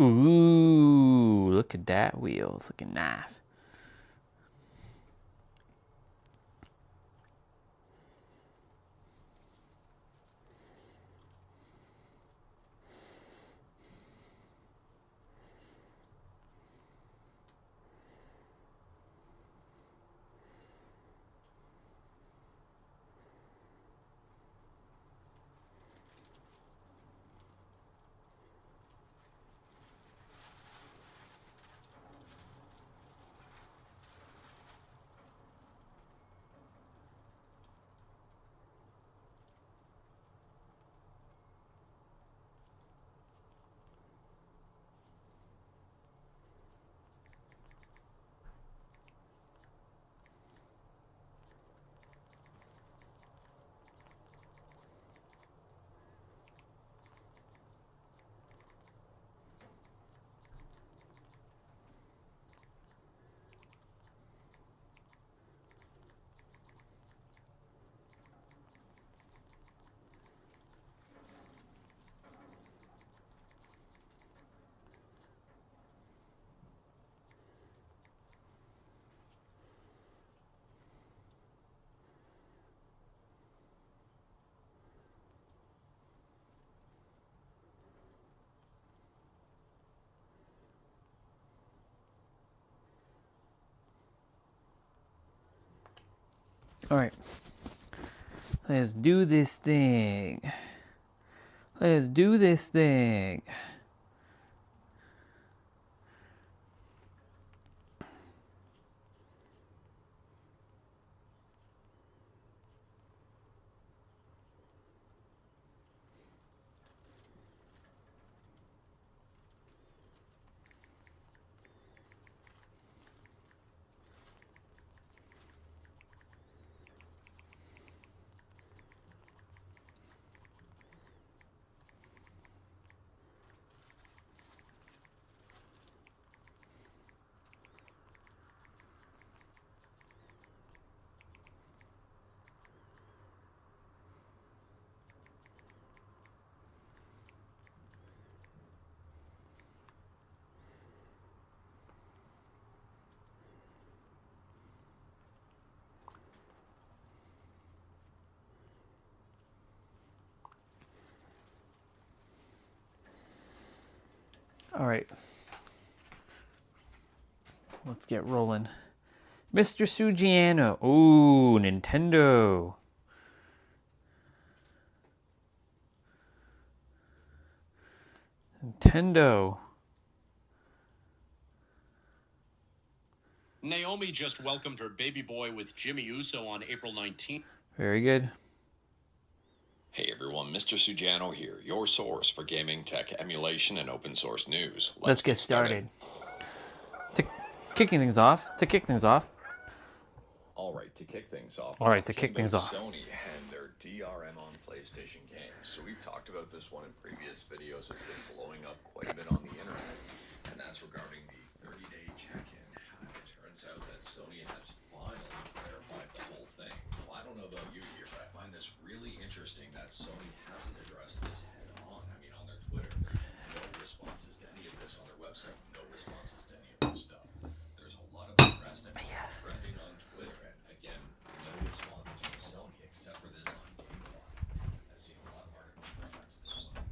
Ooh, look at that wheel. It's looking nice. Alright. Let's do this thing. Let's do this thing. All right. Let's get rolling. Mr. Sugiano. Ooh, Nintendo. Nintendo. Naomi just welcomed her baby boy with Jimmy Uso on April 19th. Very good. Hey everyone, Mr. Sugiano here, your source for gaming, tech, emulation, and open source news. Let's get started. To kick things off. Alright, to kick things off. Sony and their DRM on PlayStation games. So we've talked about this one in previous videos. It's been blowing up quite a bit on the internet. And that's regarding the 30-day check-in. It turns out that Sony has finally clarified the whole thing. Well, I don't know about you here, but I find this really interesting that Sony hasn't addressed this head on. I mean, on their Twitter, no responses to any of this. On their website, no responses to any of this stuff. There's a lot of press that is trending on Twitter, and again, no responses from Sony except for this on GameFly. I've seen a lot of articles reference this one.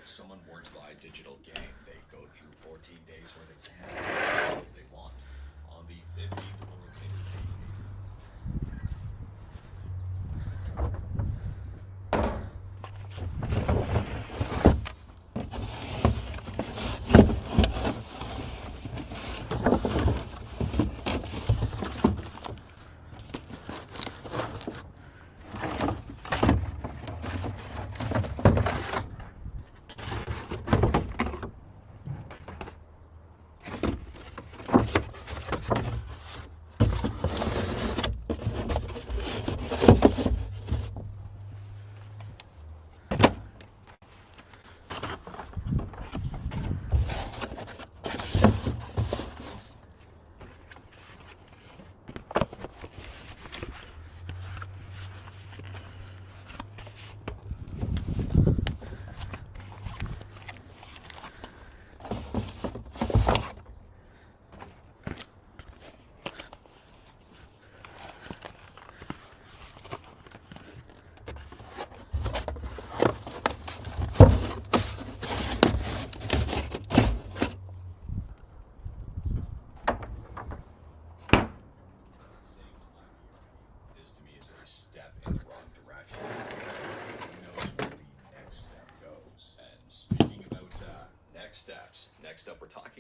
Someone were to buy a digital game, they go through 14 days where they can get what they want. On the 15th,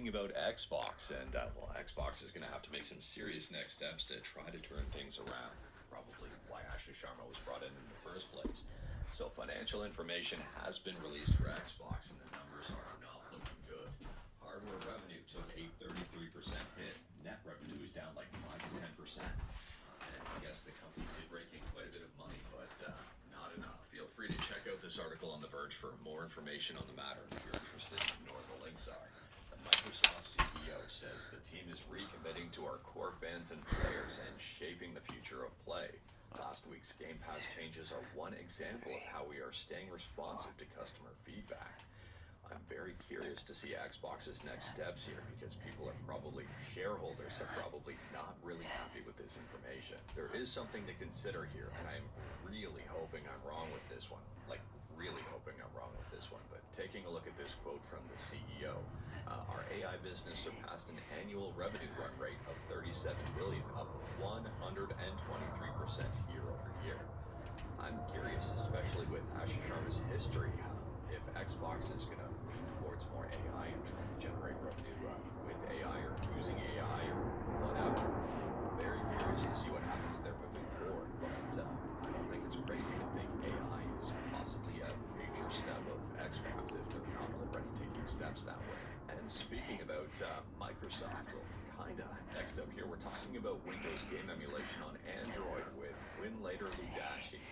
talking about Xbox, and well, Xbox is going to have to make some serious next steps to try to turn things around. Probably why Ashley Sharma was brought in the first place. So financial information has been released for Xbox, and the numbers are not looking good. Hardware revenue took a 33% hit. Net revenue is down like 5 to 10%. And I guess the company did rake in quite a bit of money, but not enough. Feel free to check out this article on The Verge for more information on the matter if you're interested in where the links are. The Microsoft CEO says the team is recommitting to our core fans and players and shaping the future of play. Last week's Game Pass changes are one example of how we are staying responsive to customer feedback. I'm very curious to see Xbox's next steps here because shareholders are probably not really happy with this information. There is something to consider here, and I'm really hoping I'm wrong with this one. Like, really hoping I'm wrong with this one. But taking a look at this quote from the CEO, our AI business surpassed an annual revenue run rate of $37 billion, up 123% year over year. I'm curious, especially with Ashley Sharma's history, if Xbox is going to lean towards more AI and try to generate revenue with AI or using AI or whatever. Very curious to see what happens there moving forward, but I don't think it's crazy to think AI is possibly a future step of Xbox if they're not already taking steps that way. And speaking about Microsoft, kinda, next up here we're talking about Windows game emulation on Android with Winlator Ludashi.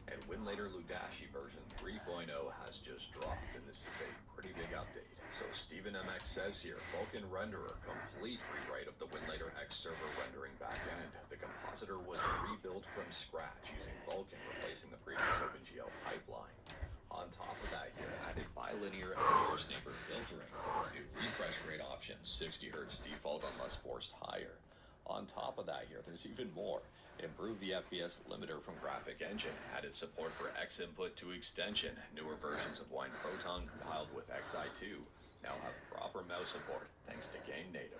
And Winlator Ludashi version 3.0 has just dropped, and this is a pretty big update. So Steven MX says here, Vulkan Renderer, complete rewrite of the Winlator X server rendering backend. The compositor was rebuilt from scratch using Vulkan, replacing the previous OpenGL pipeline. On top of that here, added bilinear and near sniper filtering, new refresh rate options, 60 Hz default unless forced higher. On top of that here, there's even more. Improved the FPS limiter from Graphic Engine, added support for X input to extension, newer versions of Wine Proton compiled with Xi2, now have proper mouse support thanks to Game Native.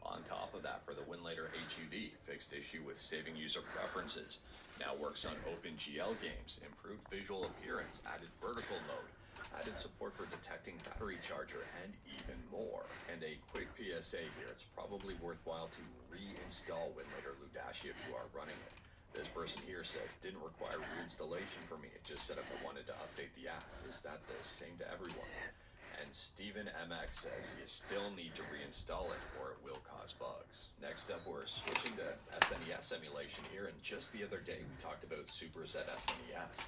On top of that, for the Winlator HUD, fixed issue with saving user preferences, now works on OpenGL games, improved visual appearance, added vertical mode, added support for detecting battery charger, and even more. And a quick PSA here, it's probably worthwhile to reinstall Winlator Ludashi if you are running it. This person here says, didn't require reinstallation for me, it just said if I wanted to update the app. Is that the same to everyone? And Steven MX says you still need to reinstall it or it will cause bugs. Next up, we're switching to SNES emulation here, and just the other day we talked about Super Z SNES.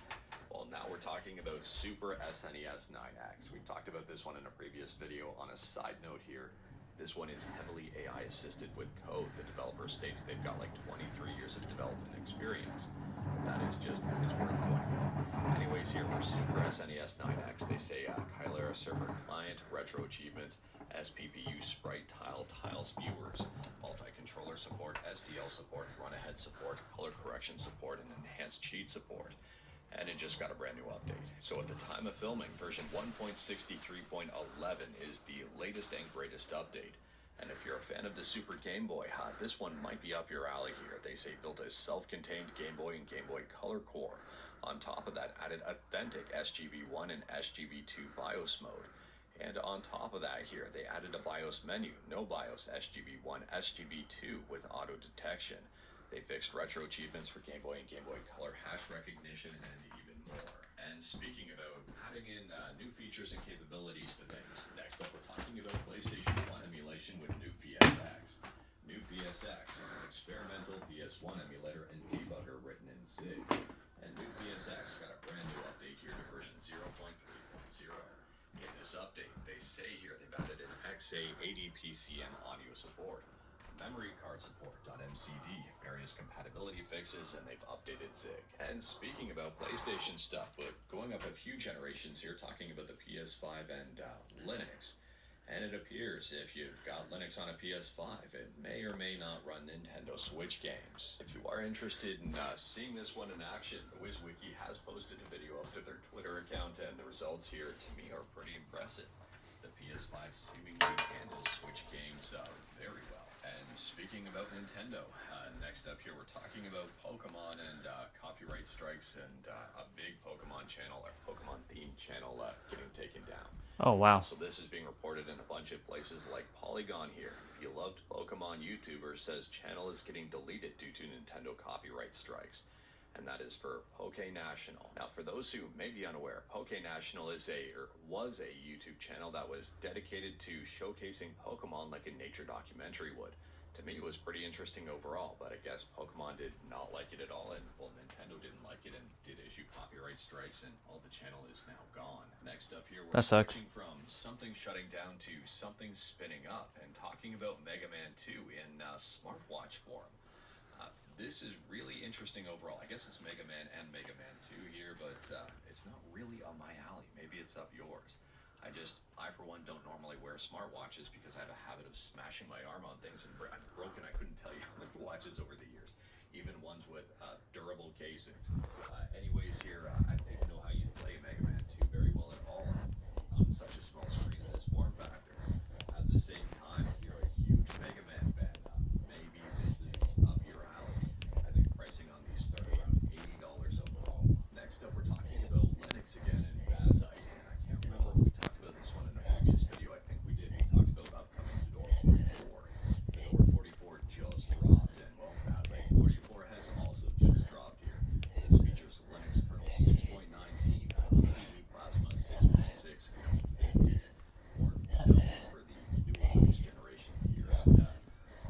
Well, now we're talking about Super SNES 9X. We talked about this one in a previous video. On a side note here, this one is heavily AI assisted with code. The developer states they've got like 23 years of development experience. That is just, it's worth pointing out. Anyways, here for Super SNES 9X, they say Kylera server client, retro achievements, SPPU sprite tiles viewers, multi-controller support, STL support, run-ahead support, color correction support, and enhanced cheat support. And it just got a brand new update. So at the time of filming, version 1.63.11 is the latest and greatest update. And if you're a fan of the Super Game Boy, this one might be up your alley here. They say built a self-contained Game Boy and Game Boy Color core. On top of that, added authentic SGB1 and SGB2 BIOS mode. And on top of that here, they added a BIOS menu, no BIOS, SGB1, SGB2 with auto detection. They fixed retro achievements for Game Boy and Game Boy Color hash recognition and even more. And speaking about adding in new features and capabilities to things, next up we're talking about PlayStation 1 emulation with New PSX. New PSX is an experimental PS1 emulator and debugger written in Zig. And New PSX got a brand new update here to version 0.3.0. In this update, they say here they've added an XA80 PCM audio support, memory card support, .mcd, various compatibility fixes, and they've updated Zig. And speaking about PlayStation stuff, but going up a few generations here, talking about the PS5 and Linux. And it appears if you've got Linux on a PS5, it may or may not run Nintendo Switch games. If you are interested in seeing this one in action, the WizWiki has posted a video up to their Twitter account, and the results here, to me, are pretty impressive. The PS5 seemingly handles Switch games very well. And speaking about Nintendo, next up here we're talking about Pokemon and copyright strikes and a big Pokemon channel or Pokemon themed channel getting taken down. Oh, wow. So this is being reported in a bunch of places like Polygon here. Beloved Pokemon YouTuber says channel is getting deleted due to Nintendo copyright strikes. And that is for Poke National. Now, for those who may be unaware, Poke National was a YouTube channel that was dedicated to showcasing Pokemon like a nature documentary would. To me, it was pretty interesting overall, but I guess Pokemon did not like it at all, and well, Nintendo didn't like it and did issue copyright strikes, and all the channel is now gone. Next up here, we're switching from something shutting down to something spinning up, and talking about Mega Man 2 in smartwatch form. This is really interesting overall. I guess it's Mega Man and Mega Man 2 here, but it's not really up my alley. Maybe it's up yours. I for one don't normally wear smartwatches because I have a habit of smashing my arm on things, and I'm broken. I couldn't tell you how many watches over the years, even ones with durable casings. Anyways here, I didn't know how you play Mega Man 2 very well at all on such a small screen in this form factor. At the same time, if you're a huge Mega Man fan, maybe this is up your alley. I think pricing on these start around $80 overall. Next up, we're talking about Linux again and Bazite. And I can't remember if we talked about this one in a previous video. I think we did. We talked about upcoming Fedora 44. Fedora 44 just dropped, and well, Bazite 44 has also just dropped here. This features Linux kernel 6.19, KDE Plasma 6.6, and 50 for the new Linux generation here. And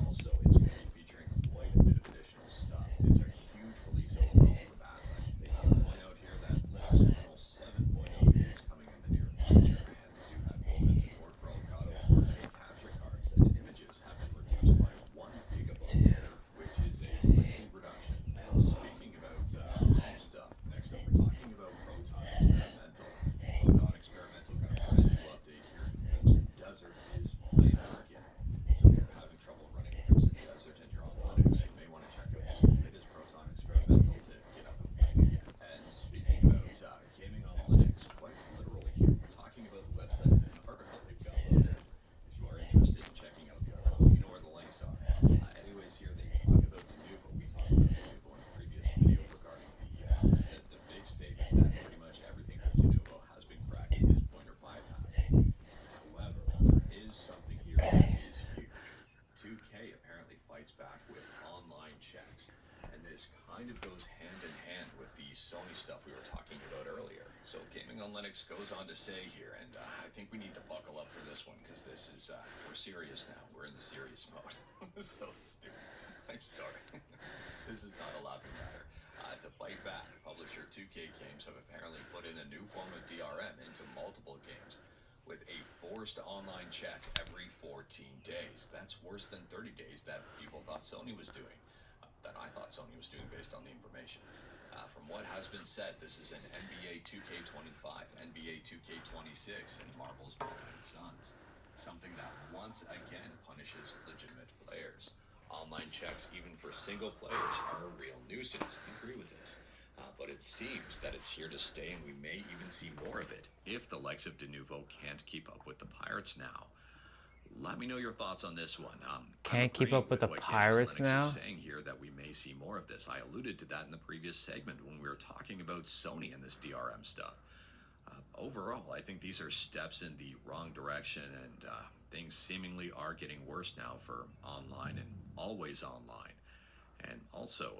also, it's going to be featuring quite a bit of additional stuff. It's a huge release overall for Bazite. They point out here that Linux kernel 7.0 is coming in the near future, and they do have built-in support for Elgato 4K capture cards, and images have been reduced by 1 gigabyte, which is a big reduction. And speaking about stuff, next up we're talking about Proton Experimental. Proton Experimental got a brand new update here. Crimson Desert is playing again. So if you're having trouble running Crimson Desert and you're on Linux, you may want to check out the latest Proton Experimental to get up and playing again. And speaking about gaming on Linux, quite literally here, we're talking about the website and an article they've got posted. If you are interested in checking out the article, you know where the links are. Anyways, here they talk about Denuvo. We talked about Denuvo in a previous video regarding the big statement that pretty much everything from Denuvo has been cracked at this point or bypassed. However, there is something here that is huge. 2K apparently fights back with online checks, and this kind of goes hand in hand with the Sony stuff we were talking about earlier. So Gaming on Linux goes on to say here, and I think we need to buckle up for this one because this is, we're serious now. We're in the serious mode. So stupid. I'm sorry. This is not a laughing matter. To fight back, publisher 2K Games have apparently put in a new form of DRM into multiple games with a forced online check every 14 days. That's worse than 30 days that people thought Sony was doing, that I thought Sony was doing based on the information. From what has been said, this is an NBA 2K25, NBA 2K26, and Marvel's Midnight Suns. Something that once again punishes legitimate players. Online checks, even for single players, are a real nuisance. I agree with this. But it seems that it's here to stay, and we may even see more of it if the likes of Denuvo can't keep up with the Pirates now. Let me know your thoughts on this one. Can't keep up with the Pirates now? Is saying here that we may see more of this. I alluded to that in the previous segment when we were talking about Sony and this DRM stuff. Overall, I think these are steps in the wrong direction, and things seemingly are getting worse now for online and always online. And also,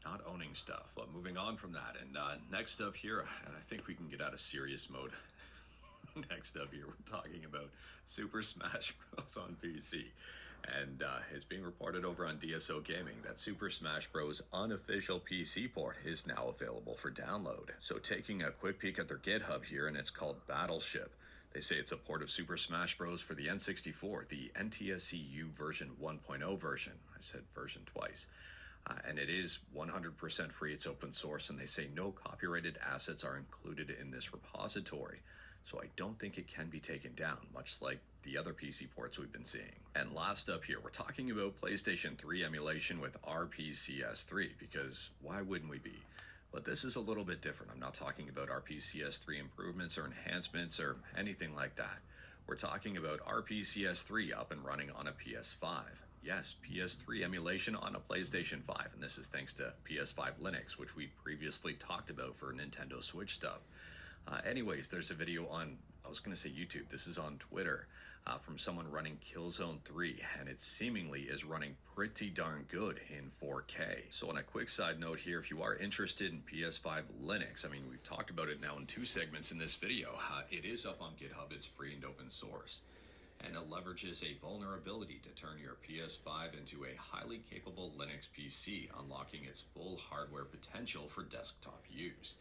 not owning stuff. But moving on from that, and next up here, and I think we can get out of serious mode. Next up here, we're talking about Super Smash Bros. On PC. And it's being reported over on DSO Gaming that Super Smash Bros. Unofficial PC port is now available for download. So taking a quick peek at their GitHub here, and it's called Battleship. They say it's a port of Super Smash Bros. For the N64, the NTSC-U version 1.0 version. I said version twice. And it is 100% free. It's open source, and they say no copyrighted assets are included in this repository. So I don't think it can be taken down, much like the other PC ports we've been seeing. And last up here, we're talking about PlayStation 3 emulation with RPCS3, because why wouldn't we be? But this is a little bit different. I'm not talking about RPCS3 improvements or enhancements or anything like that. We're talking about RPCS3 up and running on a PS5. Yes, PS3 emulation on a PlayStation 5, and this is thanks to PS5 Linux, which we previously talked about for Nintendo Switch stuff. Anyways, there's a video on, I was going to say YouTube, this is on Twitter, from someone running Killzone 3, and it seemingly is running pretty darn good in 4K. So on a quick side note here, if you are interested in PS5 Linux, I mean, we've talked about it now in 2 segments in this video. It is up on GitHub, it's free and open source. And it leverages a vulnerability to turn your PS5 into a highly capable Linux PC, unlocking its full hardware potential for desktop use.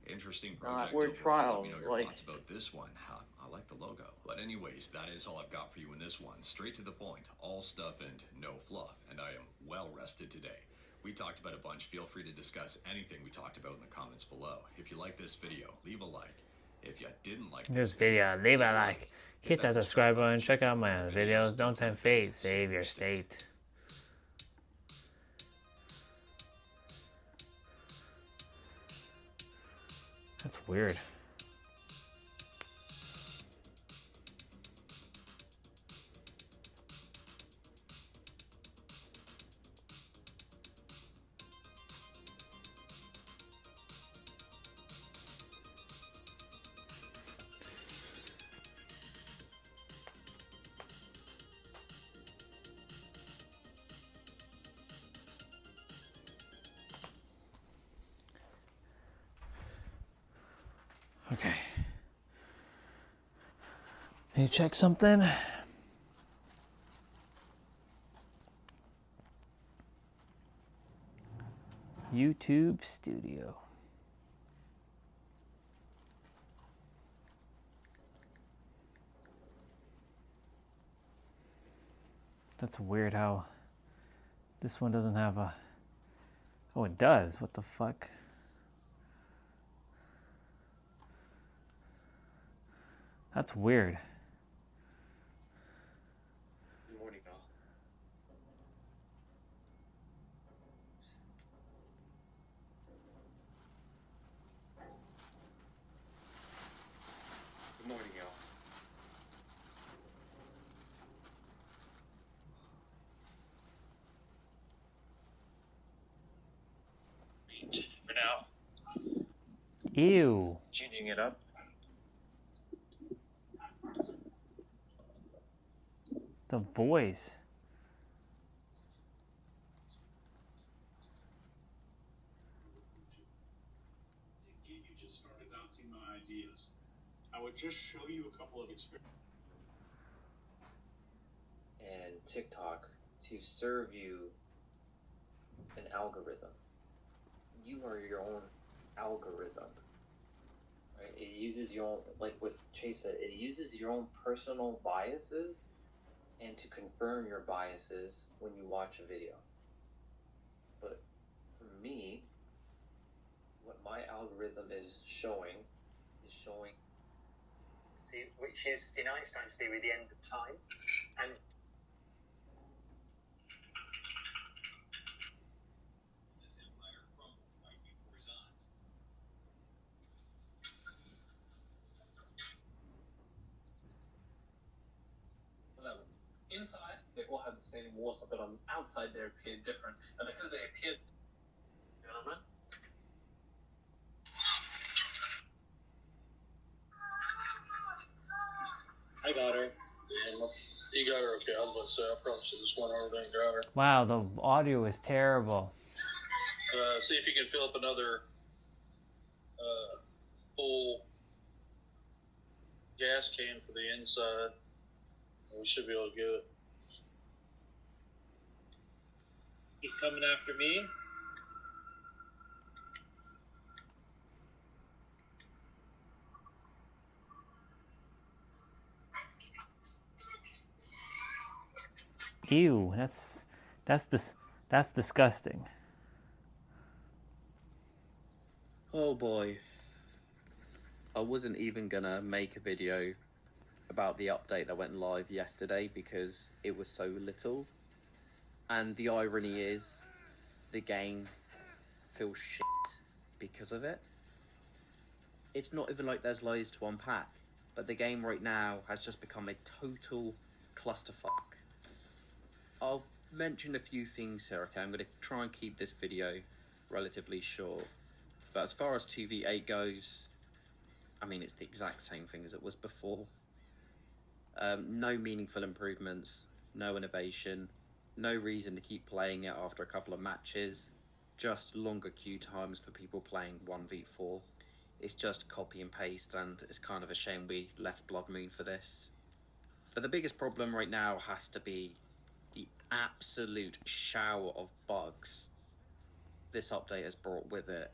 Interesting project. We're trials. Let me know your thoughts about this one. I like the logo. But anyways, that is all I've got for you in this one. Straight to the point, all stuff and no fluff. And I am well rested today. We talked about a bunch. Feel free to discuss anything we talked about in the comments below. If you like this video, leave a like. If you didn't like this video, leave a like. Hit that subscribe button. Check out my other videos. Don't tempt fate. Save your state. That's weird. Okay. Let me check something. YouTube Studio. That's weird how this one doesn't have a... Oh, it does. What the fuck? That's weird. Good morning, all. Good morning, y'all. For now. Ew. Changing it up. The voice. To get you to start adopting my ideas, I would just show you a couple of experiments. And TikTok to serve you an algorithm. You are your own algorithm. Right? It uses your own, like what Chase said, it uses your own personal biases and to confirm your biases when you watch a video. But for me, what my algorithm is showing, see, which is in Einstein's theory the end of time, and this empire crumbled right before his eyes. inside, they all have the same water, but on the outside they appear different. And because they appear, gentlemen, I got her. You got her okay. I was about to say, I probably should just went over there and got her. Wow, the audio is terrible. See if you can fill up another full gas can for the inside. We should be able to get it. he's coming after me. Ew, that's disgusting. Oh boy. I wasn't even gonna make a video about the update that went live yesterday because it was so little. And the irony is, the game feels shit because of it. It's not even like there's loads to unpack, but the game right now has just become a total clusterfuck. I'll mention a few things here, okay? I'm going to try and keep this video relatively short. But as far as 2v8 goes, I mean, it's the exact same thing as it was before. No meaningful improvements, no innovation, no reason to keep playing it after a couple of matches, just longer queue times for people playing 1v4. It's just copy and paste, and it's kind of a shame we left Blood Moon for this. But the biggest problem right now has to be the absolute shower of bugs this update has brought with it.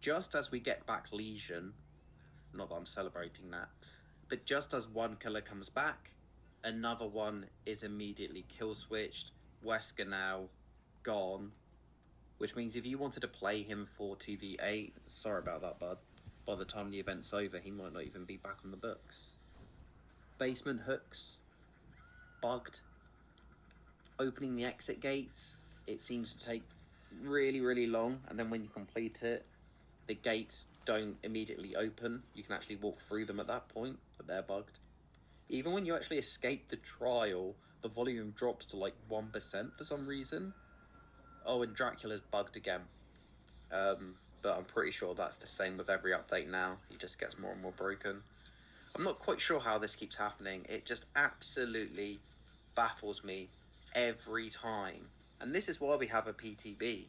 Just as we get back Legion, not that I'm celebrating that, but just as one killer comes back, another one is immediately kill switched, Wesker now gone, which means if you wanted to play him for 2v8, sorry about that, bud, by the time the event's over, he might not even be back on the books. Basement hooks, bugged. Opening the exit gates, it seems to take really, really long, and then when you complete it, the gates don't immediately open. You can actually walk through them at that point, but they're bugged. Even when you actually escape the trial, the volume drops to like 1% for some reason. Oh, and Dracula's bugged again. But I'm pretty sure that's the same with every update now. He just gets more and more broken. I'm not quite sure how this keeps happening. It just absolutely baffles me every time. And this is why we have a PTB.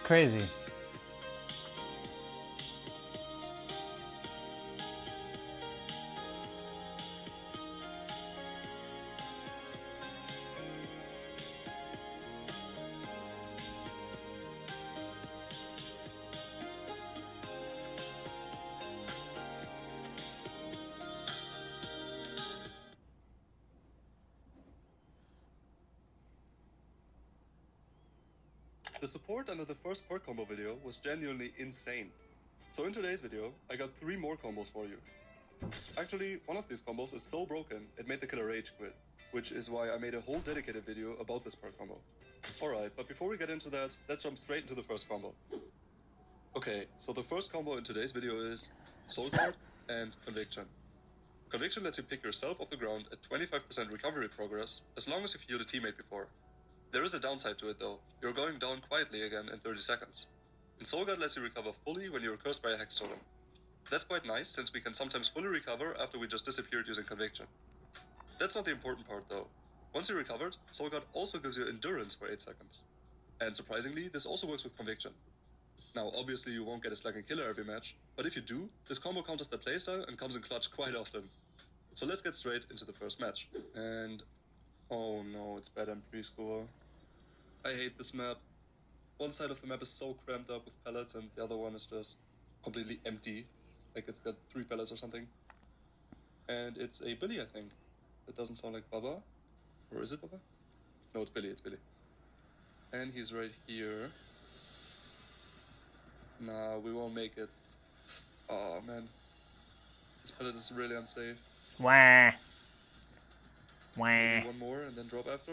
Crazy. The support under the first perk combo video was genuinely insane. So in today's video, I got 3 more combos for you. Actually, one of these combos is so broken, it made the killer rage quit, which is why I made a whole dedicated video about this perk combo. Alright, but before we get into that, let's jump straight into the first combo. Okay, so the first combo in today's video is Soul Guard and Conviction. Conviction lets you pick yourself off the ground at 25% recovery progress, as long as you've healed a teammate before. There is a downside to it though, you're going down quietly again in 30 seconds. And Soul Guard lets you recover fully when you're cursed by a Hex Totem. That's quite nice, since we can sometimes fully recover after we just disappeared using Conviction. That's not the important part though. Once you're recovered, Soul Guard also gives you Endurance for 8 seconds. And surprisingly, this also works with Conviction. Now obviously you won't get a Slugging Killer every match, but if you do, this combo counters the playstyle and comes in clutch quite often. So let's get straight into the first match. And oh no, it's Bad End Prescore. I hate this map. One side of the map is so cramped up with pellets and the other one is just completely empty. Like it's got 3 pellets or something. And it's a Billy, I think. It doesn't sound like Baba. Or is it Baba? No, it's Billy, it's Billy. And he's right here. Nah, we won't make it. Oh man. This pellet is really unsafe. Wah. Wah. Maybe one more and then drop after.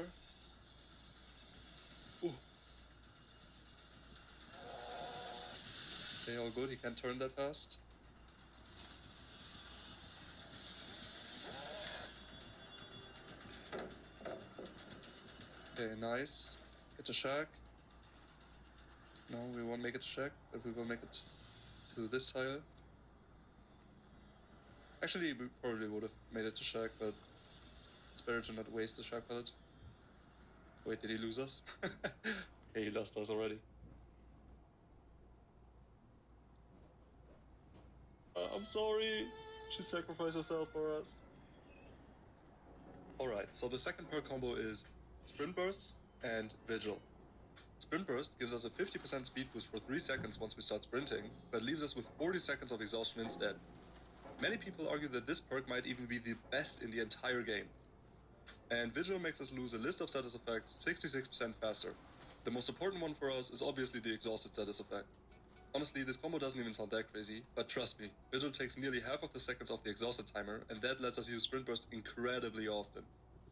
Ooh. Okay, all good. He can't turn that fast. Okay, nice. Get to Shack. No, we won't make it to Shack, but we will make it to this tile. Actually, we probably would have made it to Shack, but it's better to not waste the Shack pellet. Wait, did he lose us? Okay, he lost us already. I'm sorry. She sacrificed herself for us. Alright, so the second perk combo is Sprint Burst and Vigil. Sprint Burst gives us a 50% speed boost for 3 seconds once we start sprinting, but leaves us with 40 seconds of exhaustion instead. Many people argue that this perk might even be the best in the entire game. And Vigil makes us lose a list of status effects 66% faster. The most important one for us is obviously the exhausted status effect. Honestly, this combo doesn't even sound that crazy, but trust me, Vigil takes nearly half of the seconds off the exhausted timer, and that lets us use Sprint Burst incredibly often.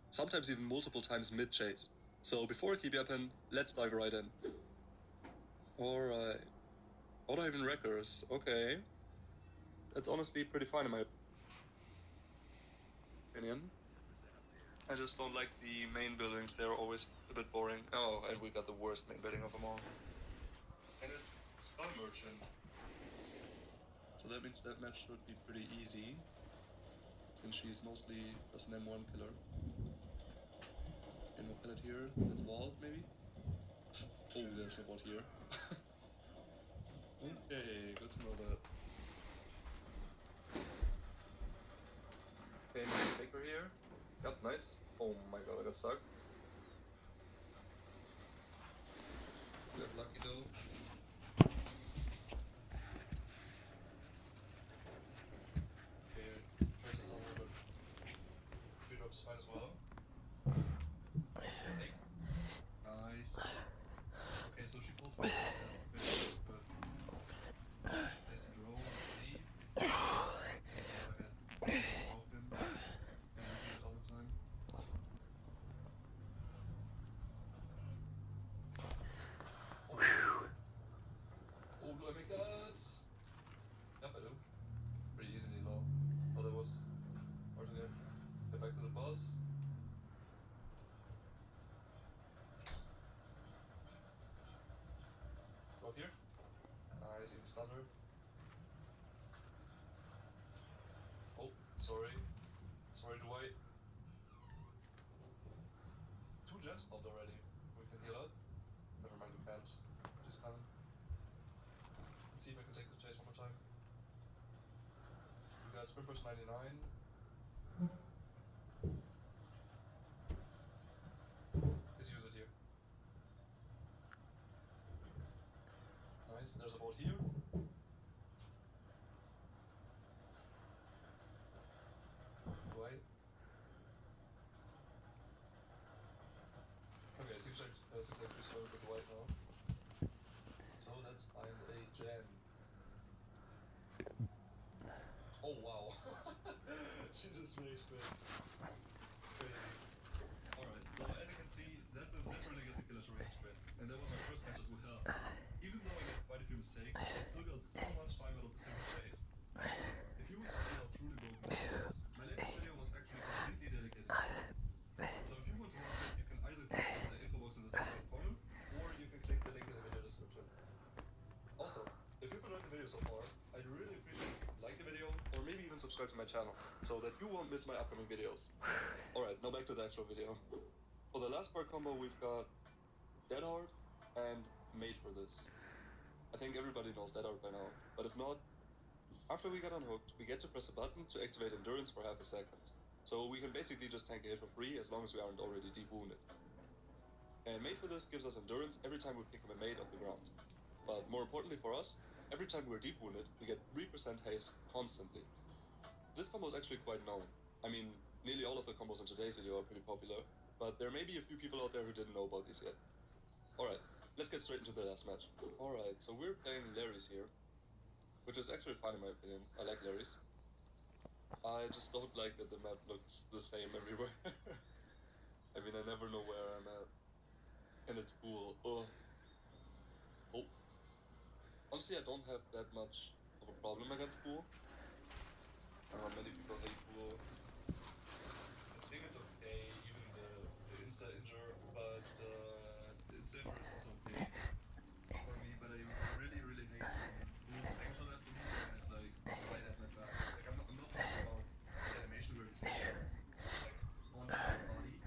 Sometimes even multiple times mid-chase. So before I keep yapping, let's dive right in. Alright. Auto-Haven Wreckers, okay. That's honestly pretty fine in my opinion. I just don't like the main buildings, they're always a bit boring. Oh, and we got the worst main building of them all. And it's Skull Merchant. So that means that match should be pretty easy. Since she's mostly just an M1 killer. Okay, no pellet here. Let's vault, maybe? Oh, there's no vault here. Okay, good to know that. Okay, nice Baker here. Yep, nice. Oh my god, I got stuck. We got lucky though. Okay, try to stun her, but 3 drops fine as well. Nice. Okay, so she falls back. But nice to draw, let's leave. Oh, do I make that? Yep, I do. Pretty easily though. Oh, that was hard to get back to the boss. Drop here. Nice, even stun her. Oh, sorry. Sorry, do I? 2 gems popped already. We can heal up. Never mind, we can't. Just cannon. Let's see if I can take the chase one more time. We got Sprint Burst 99. Let's use it here. Nice, there's a bolt here. Right. Okay, 6 like 3 slow with the white now. So let's find a gem. Oh wow. She just rage quit. Crazy. Alright, so as you can see, that will literally get the killer to rage quit. And that was my first match as well. Even though I made quite a few mistakes, I still got so much time out of the single chase. If you want to see how truly broken this was, my latest video was actually completely dedicated to it. So if you want to watch it, you can either click the info box in the top right corner, or you can click the link in the video description. Also, if you've enjoyed the video so far, I'd really appreciate if you like the video, or maybe even subscribe to my channel, so that you won't miss my upcoming videos. Alright, now back to the actual video. For the last part combo, we've got Dead Hard and Made for this. I think everybody knows Dead Hard by now, but if not, after we get unhooked, we get to press a button to activate Endurance for half a second. So we can basically just tank a hit for free as long as we aren't already deep wounded. And Made for this gives us Endurance every time we pick up a mate off the ground. But more importantly for us, every time we're deep wounded, we get 3% haste constantly. This combo is actually quite known. I mean, nearly all of the combos in today's video are pretty popular, but there may be a few people out there who didn't know about these yet. Alright, let's get straight into the last match. Alright, so we're playing Larry's here, which is actually fine in my opinion. I like Larry's. I just don't like that the map looks the same everywhere. I mean, I never know where I'm at. And it's cool. Oh. Honestly, I don't have that much of a problem against Pool. Many people hate Pool. I think it's okay, even the insta-injure, but the insta-injure is also okay for me, but I really, really hate Pool's slingshot at me, and it's like right at my back. Like, I'm not talking about the animation where you see it's like onto my body,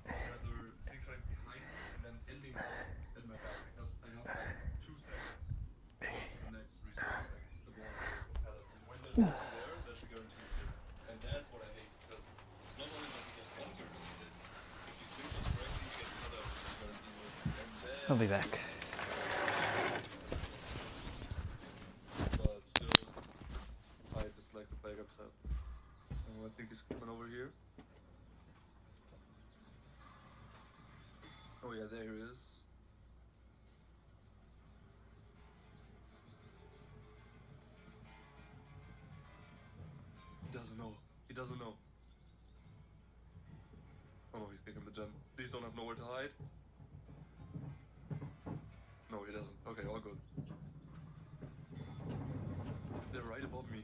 rather slingshot behind me and then ending up at my back, because I have like 2 seconds. The next resource, like the ball pellet. And when there's nothing there, there's a guaranteed hit. And that's what I hate, because not only does it get one guaranteed hit, if you slingshot correctly, you get another guaranteed hit. And I'll be back. But still, I just like to play against that. Oh, I think he's coming over here. Oh yeah, there he is. He doesn't know. He doesn't know. Oh no, he's taking the gem. Please don't have nowhere to hide. No, he doesn't. Okay, all good. They're right above me.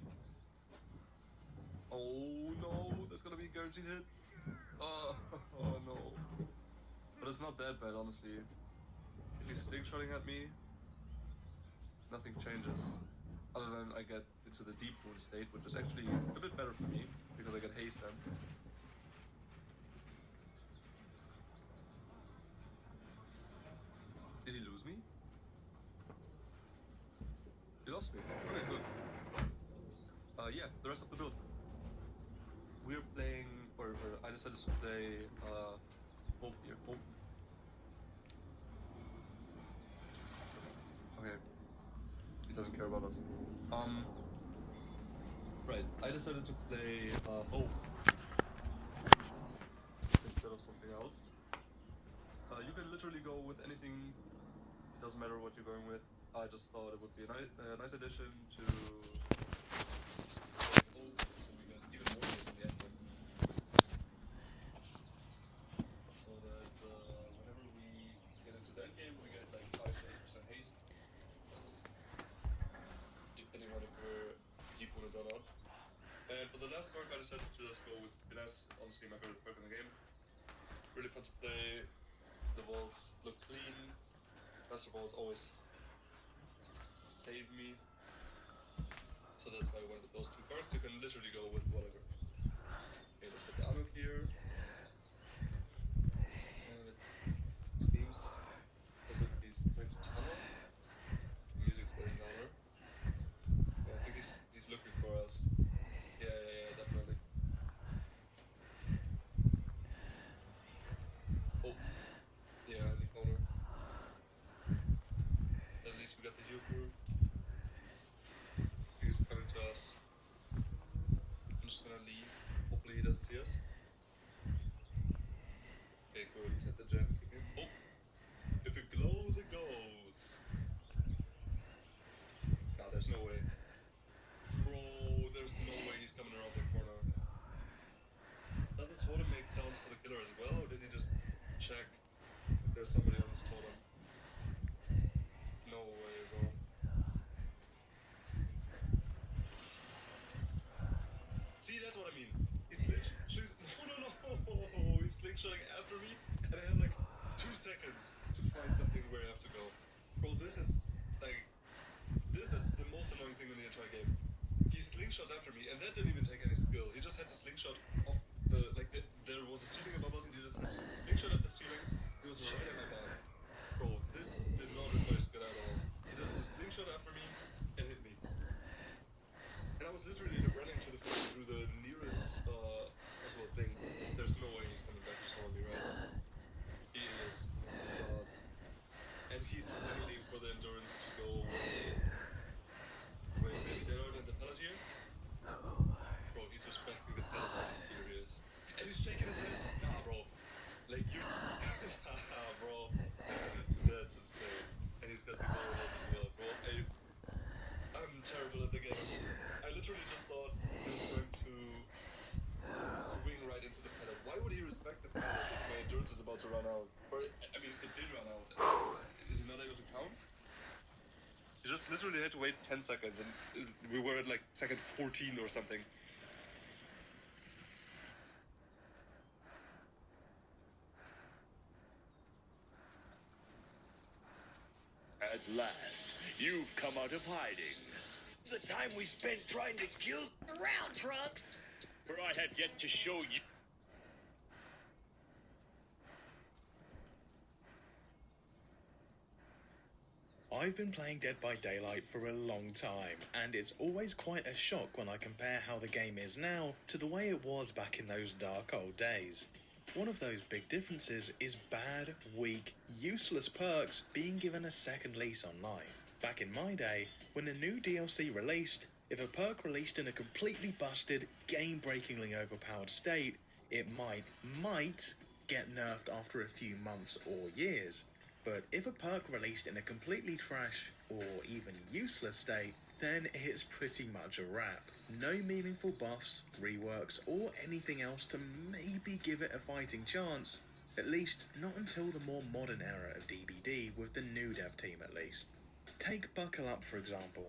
Oh no, that's gonna be a guaranteed hit. Oh no. But it's not that bad, honestly. If he's slingshotting at me, nothing changes. Other than I get into the deep wound state, which is actually a bit better for me, because I get haste then. Did he lose me? He lost me. Okay, good. Yeah, the rest of the build. We're playing, or I decided to play, Hope here. Hope. Okay. He doesn't care about us. Right, I decided to play, Hope instead of something else. You can literally go with anything. It doesn't matter what you're going with. I just thought it would be a nice addition to Hope, so we got even more haste in the end game. So that whenever we get into that game, we get like 5 to 8% haste, depending on if we're deep wounded or not. And for the last perk, I decided to just go with Finesse. Honestly, my favorite perk in the game. Really fun to play. The vaults look clean. Best of all, it's always save me. So that's why I went with those 2 perks. You can literally go with whatever. Okay, let's get the Anuk here. And it seems as if he's going to tunnel. The music's getting louder. Yeah, I think he's looking for us. Yeah, definitely. Oh, yeah, I need owner. At least we got the heal crew. I think he's coming to us. I'm just gonna leave. Hopefully he doesn't see us. Okay, good. He's at the gem. Oh! If it glows, it goes. Nah, there's no way. Bro, there's no way he's coming around the corner. Does the totem make sounds for the killer as well, or did he just check if there's somebody on this totem? No way, bro. See, that's what I mean. He's no, he's slingshotting after me, and I have like 2 seconds to find something where I have to go. Bro, this is the most annoying thing in the entire game. He slingshots after me, and that didn't even take any skill. He just had to slingshot off there was a ceiling above us, and he just had to slingshot at the ceiling. He was right at my back. Bro, this did not require skill at all. He just had to slingshot after me and hit me. And I was literally running through the nearest possible thing. There's no way he's coming back to tell me, right? He is. And he's waiting for the endurance to go. Wait, maybe they're not in the pellet here? Bro, he's respecting the pellet. Are you serious? And he's shaking his head. Nah, bro. Like, you. Nah, bro. That's insane. And he's got the power up as well, bro. I'm terrible at the game. I literally just thought he was going to swing right into the pellet. Why would he respect the pellet if my endurance is about to run out? Or, I mean, it did run out. Is he not able to count? You just literally had to wait 10 seconds, and we were at like second 14 or something. At last, you've come out of hiding. The time we spent trying to kill around, Trunks! For I had yet to show you. I've been playing Dead by Daylight for a long time, and it's always quite a shock when I compare how the game is now to the way it was back in those dark old days. One of those big differences is bad, weak, useless perks being given a second lease on life. Back in my day, when a new DLC released, if a perk released in a completely busted, game-breakingly overpowered state, it might get nerfed after a few months or years. But if a perk released in a completely trash or even useless state, then it's pretty much a wrap. No meaningful buffs, reworks, or anything else to maybe give it a fighting chance. At least, not until the more modern era of DBD with the new dev team at least. Take Buckle Up for example.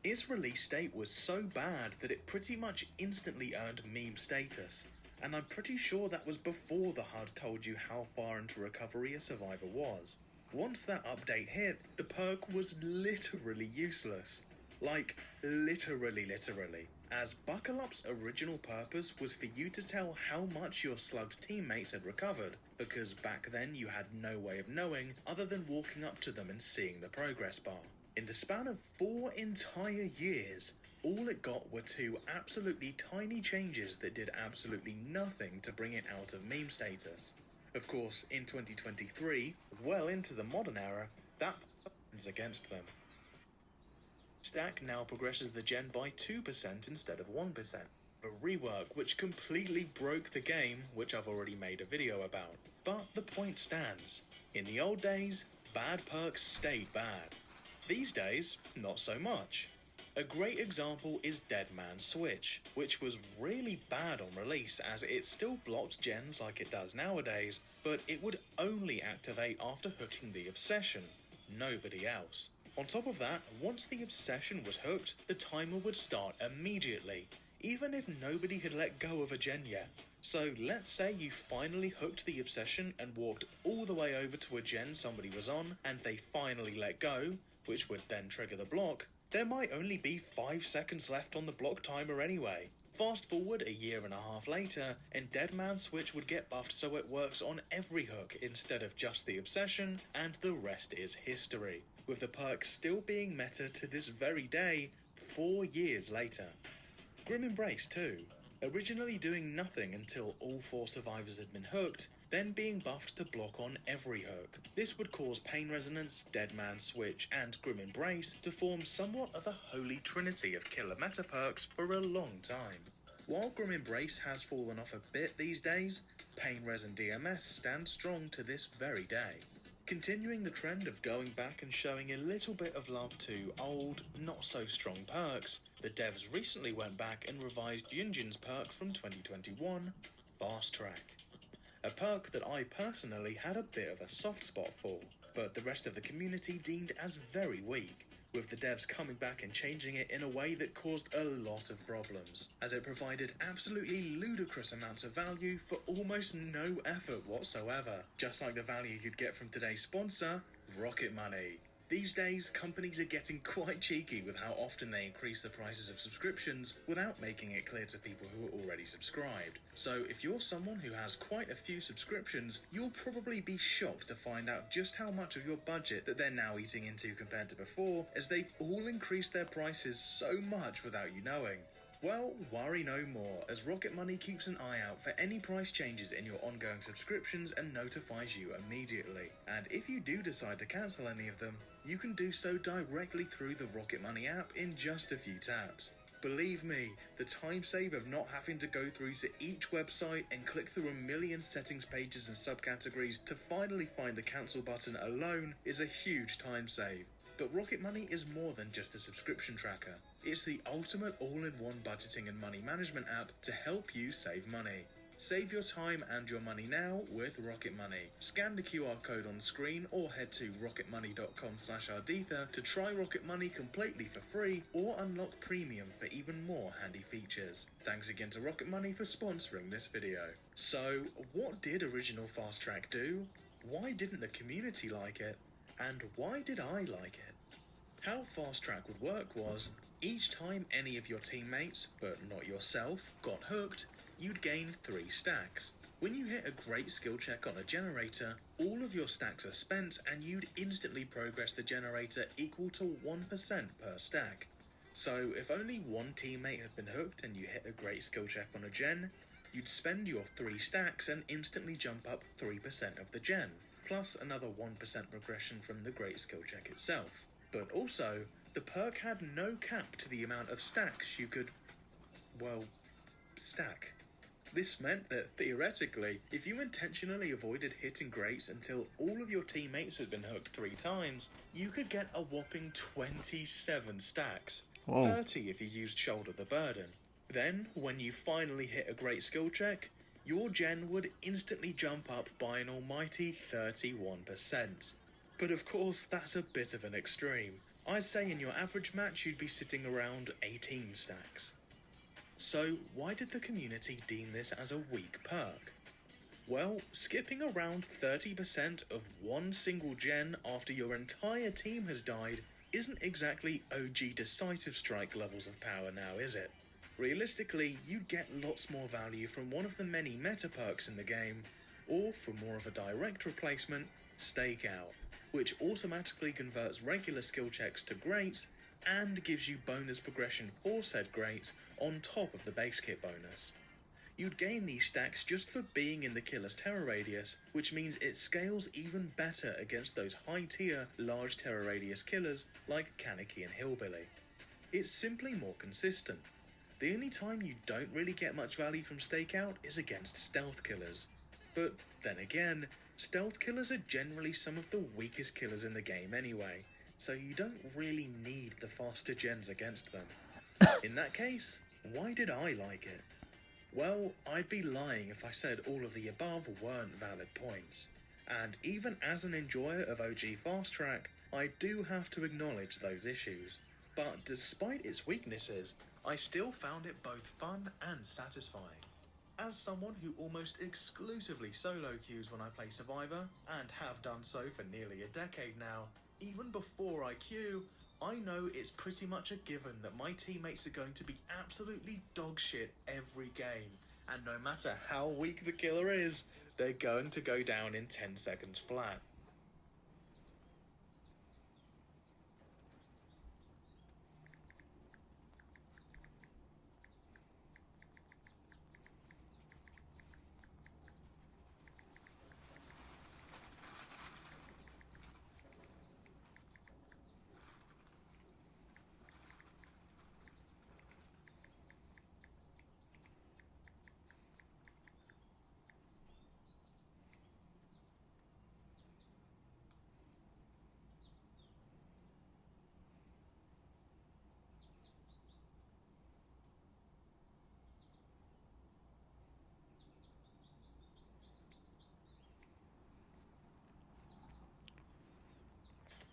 Its release date was so bad that it pretty much instantly earned meme status, and I'm pretty sure that was before the HUD told you how far into recovery a survivor was. Once that update hit, the perk was literally useless. Like, literally, as Buckle Up's original purpose was for you to tell how much your slugged teammates had recovered, because back then you had no way of knowing other than walking up to them and seeing the progress bar. In the span of 4 entire years, all it got were 2 absolutely tiny changes that did absolutely nothing to bring it out of meme status. Of course, in 2023, well into the modern era, that is against them. Stack now progresses the gen by 2% instead of 1%. A rework which completely broke the game, which I've already made a video about. But the point stands. In the old days, bad perks stayed bad. These days, not so much. A great example is Dead Man's Switch, which was really bad on release as it still blocked gens like it does nowadays, but it would only activate after hooking the obsession, nobody else. On top of that, once the obsession was hooked, the timer would start immediately, even if nobody had let go of a gen yet. So let's say you finally hooked the obsession and walked all the way over to a gen somebody was on, and they finally let go, which would then trigger the block. There might only be 5 seconds left on the block timer anyway. Fast forward a year and a half later, and Dead Man's Switch would get buffed so it works on every hook instead of just the obsession, and the rest is history, with the perk still being meta to this very day, 4 years later. Grim Embrace too, originally doing nothing until all 4 survivors had been hooked, then being buffed to block on every hook. This would cause Pain Resonance, Dead Man's Switch, and Grim Embrace to form somewhat of a holy trinity of killer meta perks for a long time. While Grim Embrace has fallen off a bit these days, Pain Res and DMS stand strong to this very day. Continuing the trend of going back and showing a little bit of love to old, not so strong perks, the devs recently went back and revised Yunjin's perk from 2021, Fast Track. A perk that I personally had a bit of a soft spot for, but the rest of the community deemed as very weak, with the devs coming back and changing it in a way that caused a lot of problems, as it provided absolutely ludicrous amounts of value for almost no effort whatsoever, just like the value you'd get from today's sponsor, Rocket Money. These days, companies are getting quite cheeky with how often they increase the prices of subscriptions without making it clear to people who are already subscribed. So if you're someone who has quite a few subscriptions, you'll probably be shocked to find out just how much of your budget that they're now eating into compared to before, as they've all increased their prices so much without you knowing. Well, worry no more, as Rocket Money keeps an eye out for any price changes in your ongoing subscriptions and notifies you immediately. And if you do decide to cancel any of them, you can do so directly through the Rocket Money app in just a few taps. Believe me, the time save of not having to go through to each website and click through a million settings pages and subcategories to finally find the cancel button alone is a huge time save. But Rocket Money is more than just a subscription tracker. It's the ultimate all-in-one budgeting and money management app to help you save money. Save your time and your money now with Rocket Money. Scan the QR code on screen or head to rocketmoney.com/Arditha to try Rocket Money completely for free or unlock premium for even more handy features. Thanks again to Rocket Money for sponsoring this video. So, what did original Fast Track do? Why didn't the community like it? And why did I like it? How Fast Track would work was, each time any of your teammates, but not yourself, got hooked, you'd gain 3 stacks. When you hit a great skill check on a generator, all of your stacks are spent and you'd instantly progress the generator equal to 1% per stack. So if only one teammate had been hooked and you hit a great skill check on a gen, you'd spend your 3 stacks and instantly jump up 3% of the gen, plus another 1% progression from the Great Skill Check itself. But also, the perk had no cap to the amount of stacks you could, well, stack. This meant that, theoretically, if you intentionally avoided hitting Greats until all of your teammates had been hooked 3 times, you could get a whopping 27 stacks. Whoa. 30 if you used Shoulder the Burden. Then, when you finally hit a Great Skill Check, your gen would instantly jump up by an almighty 31%. But of course, that's a bit of an extreme. I'd say in your average match you'd be sitting around 18 stacks. So, why did the community deem this as a weak perk? Well, skipping around 30% of one single gen after your entire team has died isn't exactly OG Decisive Strike levels of power now, is it? Realistically, you'd get lots more value from one of the many meta perks in the game, or for more of a direct replacement, Stakeout, which automatically converts regular skill checks to Greats and gives you bonus progression for said Greats on top of the base kit bonus. You'd gain these stacks just for being in the killer's terror radius, which means it scales even better against those high tier, large terror radius killers like Kaneki and Hillbilly. It's simply more consistent. The only time you don't really get much value from Stakeout is against stealth killers. But then again, stealth killers are generally some of the weakest killers in the game anyway, so you don't really need the faster gens against them. In that case, why did I like it? Well, I'd be lying if I said all of the above weren't valid points. And even as an enjoyer of OG Fast Track, I do have to acknowledge those issues. But despite its weaknesses, I still found it both fun and satisfying. As someone who almost exclusively solo queues when I play Survivor, and have done so for nearly a decade now, even before I queue, I know it's pretty much a given that my teammates are going to be absolutely dog shit every game, and no matter how weak the killer is, they're going to go down in 10 seconds flat.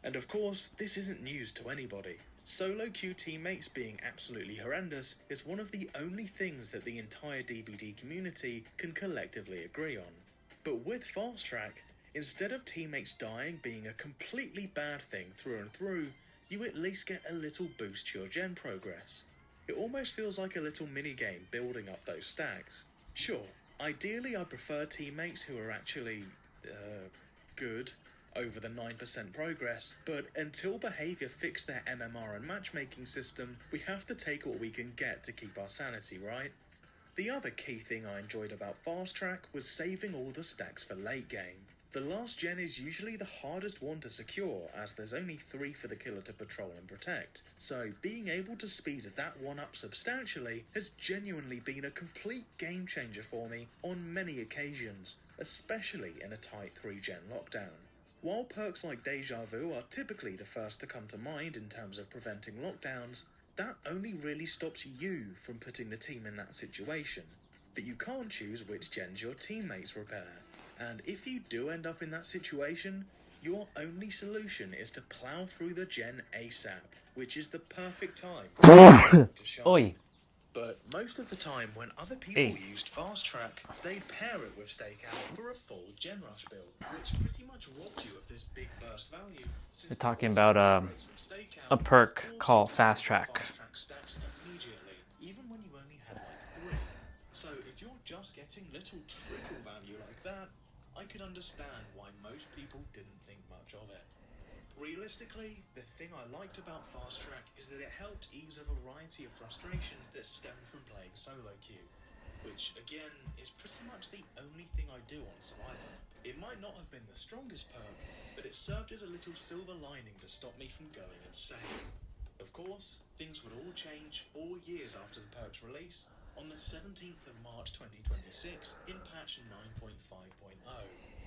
And of course, this isn't news to anybody. Solo queue teammates being absolutely horrendous is one of the only things that the entire DBD community can collectively agree on. But with Fast Track, instead of teammates dying being a completely bad thing through and through, you at least get a little boost to your gen progress. It almost feels like a little minigame building up those stacks. Sure, ideally I prefer teammates who are actually, good over the 9% progress, but until Behaviour fix their MMR and matchmaking system, we have to take what we can get to keep our sanity, right? The other key thing I enjoyed about Fast Track was saving all the stacks for late game. The last gen is usually the hardest one to secure, as there's only 3 for the killer to patrol and protect, so being able to speed that one up substantially has genuinely been a complete game changer for me on many occasions, especially in a tight 3-gen lockdown. While perks like Deja Vu are typically the first to come to mind in terms of preventing lockdowns, that only really stops you from putting the team in that situation. But you can't choose which gens your teammates repair. And if you do end up in that situation, your only solution is to plow through the gen ASAP, which is the perfect time to shine. Oi. But most of the time when other people used Fast Track, they'd pair it with Stakeout for a full Gen Rush build, which pretty much robbed you of this big burst value. We're talking about a perk called Fast Track. Stacks immediately, even when you only had like 3. So if you're just getting little trickle value like that, I could understand why most people didn't think much of it. Realistically, the thing I liked about Fast Track is that it helped ease a variety of frustrations that stem from playing solo queue. which again is pretty much the only thing I do on Survivor. It might not have been the strongest perk, but it served as a little silver lining to stop me from going insane. Of course, things would all change 4 years after the perk's release, on the 17th of March 2026 in patch 9.5.0,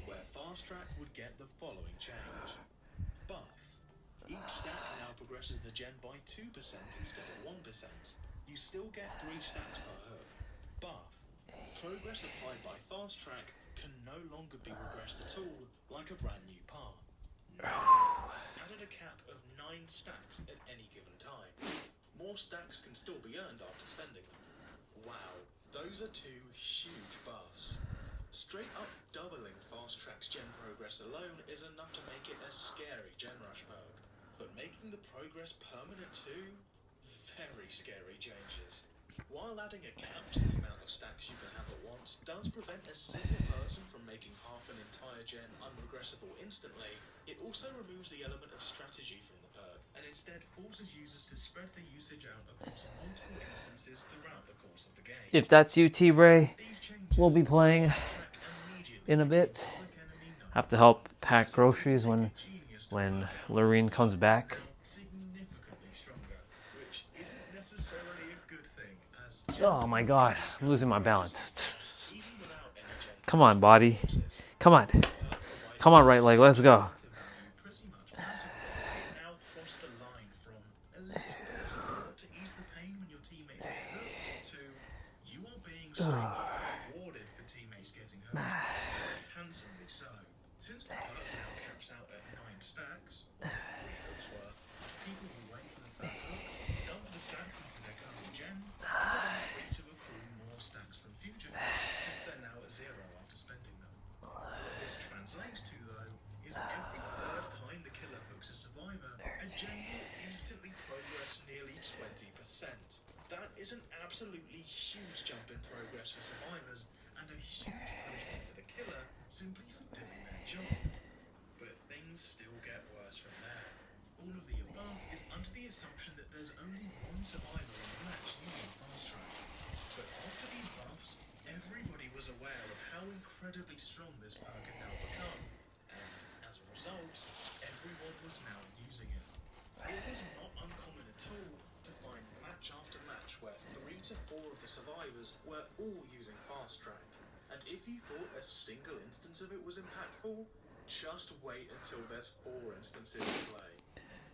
where Fast Track would get the following change. Buff. Each stack now progresses the gen by 2% instead of 1%. You still get 3 stacks per hook. Buff. Progress applied by Fast Track can no longer be regressed at all, like a brand new part. Added a cap of 9 stacks at any given time. More stacks can still be earned after spending them. Wow, those are 2 huge buffs. Straight up doubling Fast Track's gen progress alone is enough to make it a scary gen rush perk. But making the progress permanent too? Very scary changes. While adding a cap to the amount of stacks you can have at once does prevent a single person from making half an entire gen unregressible instantly, it also removes the element of strategy from the perk, and instead forces users to spread the usage out across multiple instances throughout the course of the game. If that's you, T-Ray, we'll be playing in a bit. Have to help pack groceries when Lorene comes back. Oh my god, I'm losing my balance. Come on, body. Come on. Come on, right leg, let's go. Rewarded for teammates getting hurt, handsomely so. Since the perk now caps out at 9 stacks, 3 hooks worth, people will wait for the first hook, dump the stacks into their current gen, and are then free to accrue more stacks from future hooks since they're now at 0 after spending them. What this translates to, though, is every third time the killer hooks a survivor, a gen will instantly progress nearly 20%. That is an absolutely huge jump in progress for survivors, and a huge punishment for the killer simply for doing their job. But things still get worse from there. All of the above is under the assumption that there's only one survivor in the match using Fast Track. But after these buffs, everybody was aware of how incredibly strong this perk had now become, and as a result, everyone was now using it. It was not uncommon at all to find match after match where 3 to 4 of the survivors were all using Fast Track. And if you thought a single instance of it was impactful, just wait until there's 4 instances to play.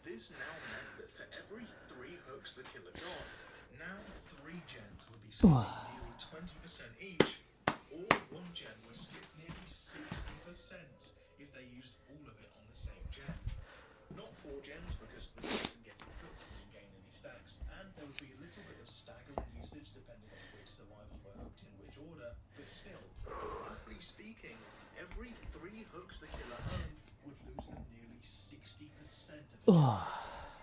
This now meant that for every 3 hooks the killer got, now 3 gens would be skipping nearly 20% each, or 1 gen would skip nearly 60% if they used all of it on the same gen. Not 4 gens because the person getting hooked wouldn't gain any stacks, and there would be a little bit of staggering usage depending on which survivors were hooked in which order, but still, roughly speaking, every 3 hooks the killer earned would lose them nearly 60% of the gen.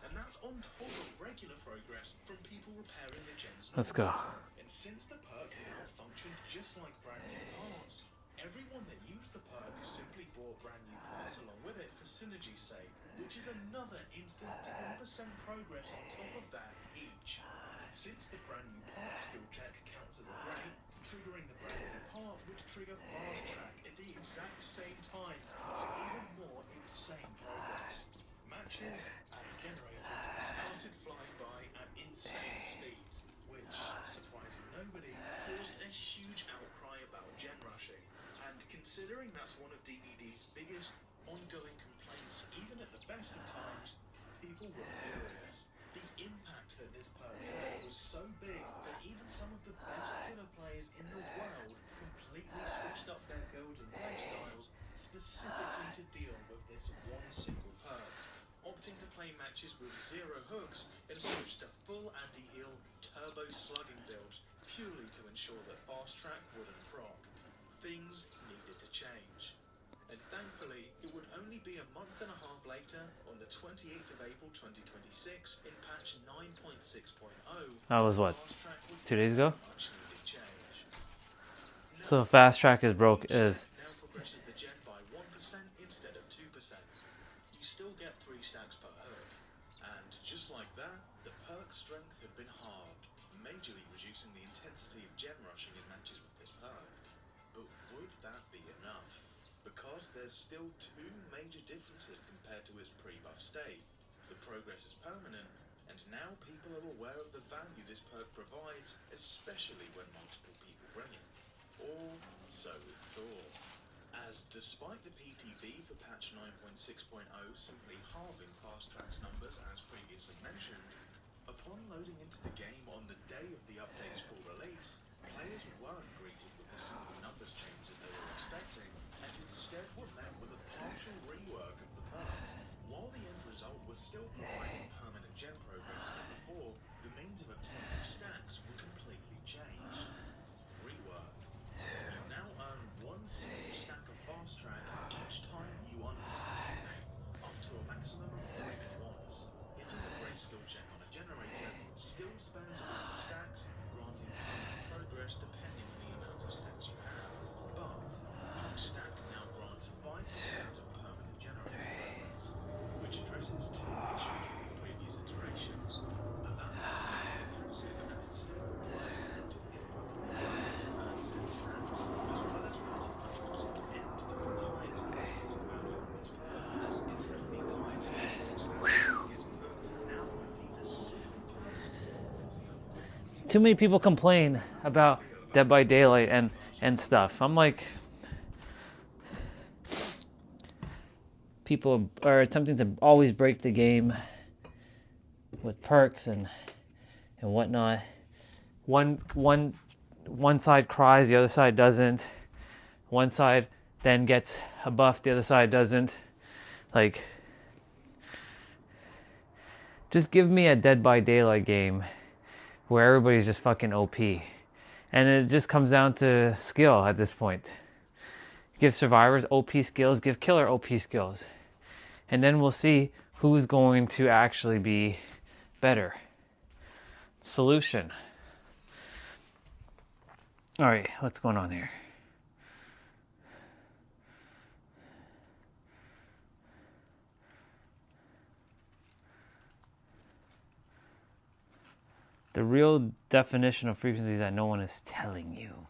And that's on top of regular progress from people repairing the gens. Let's go. And since the perk now functioned just like brand new parts, everyone that used the perk simply bought brand new parts along with it for synergy's sake, which is another instant 10% progress on top of that each. Since the brand new part skill check counts as a grade, triggering the brand new part would trigger Fast Track at the exact same time for even more insane progress. Matches and generators started flying by at insane speeds, which, surprising nobody, caused a huge outcry about gen rushing. And considering that's one of DBD's biggest ongoing complaints, even at the best of times, people were furious. The impact that this perk had was so big that even some of the best killer players in the world completely switched up their builds and playstyles specifically to deal with this one single perk, opting to play matches with 0 hooks and switch to full anti-heal turbo slugging builds purely to ensure that Fast Track wouldn't proc. Things needed to change. And thankfully, it would only be a month and a half later, on the 28th of April 2026, in patch 9.6.0, That was what, Fast Track would 2 days ago? much needed change. So Fast Track is broke is Now progresses the gen by 1% instead of 2%. You still get 3 stacks per hook. And just like that, the perk strength had been halved. majorly reducing the intensity of gem rushing in matches with this perk. But would that be enough? Because there's still two major differences compared to its pre-buff state. The progress is permanent, and now people are aware of the value this perk provides, especially when multiple people run it. Or so we thought. As despite the PTB for patch 9.6.0 simply halving fast tracks numbers as previously mentioned, upon loading into the game on the day of the update's full release, players weren't greeted with the simple numbers change that they were expecting, and instead were met with a partial rework of the perk. While the end result was still providing permanent gen progress as before, the means of obtaining stacks were completely changed. Rework. You now earn one single stack of fast track each time you unlock a teammate, up to a maximum of 3 at once. Hitting a great skill check on a generator still spends all the stacks, granting permanent progress depending on the amount of stacks you have. But each stack now grants 5% of permanent generator progress, which addresses two issues from the previous iterations. The value is no longer passive and instead requires active input from the player to earn said stacks, as well as pretty much putting an end to the entire team's getting value from this perk, as instead of the entire team getting stacks and getting hooked, now only the single person is the other. Too many people complain about Dead by Daylight and stuff. I'm like, people are attempting to always break the game with perks and whatnot. One side cries, the other side doesn't. One side then gets a buff, the other side doesn't. Like, just give me a Dead by Daylight game where everybody's just fucking OP. And it just comes down to skill at this point. Give survivors OP skills, give killer OP skills. And then we'll see who's going to actually be better. Solution. Alright, what's going on here? The real definition of frequency is that no one is telling you.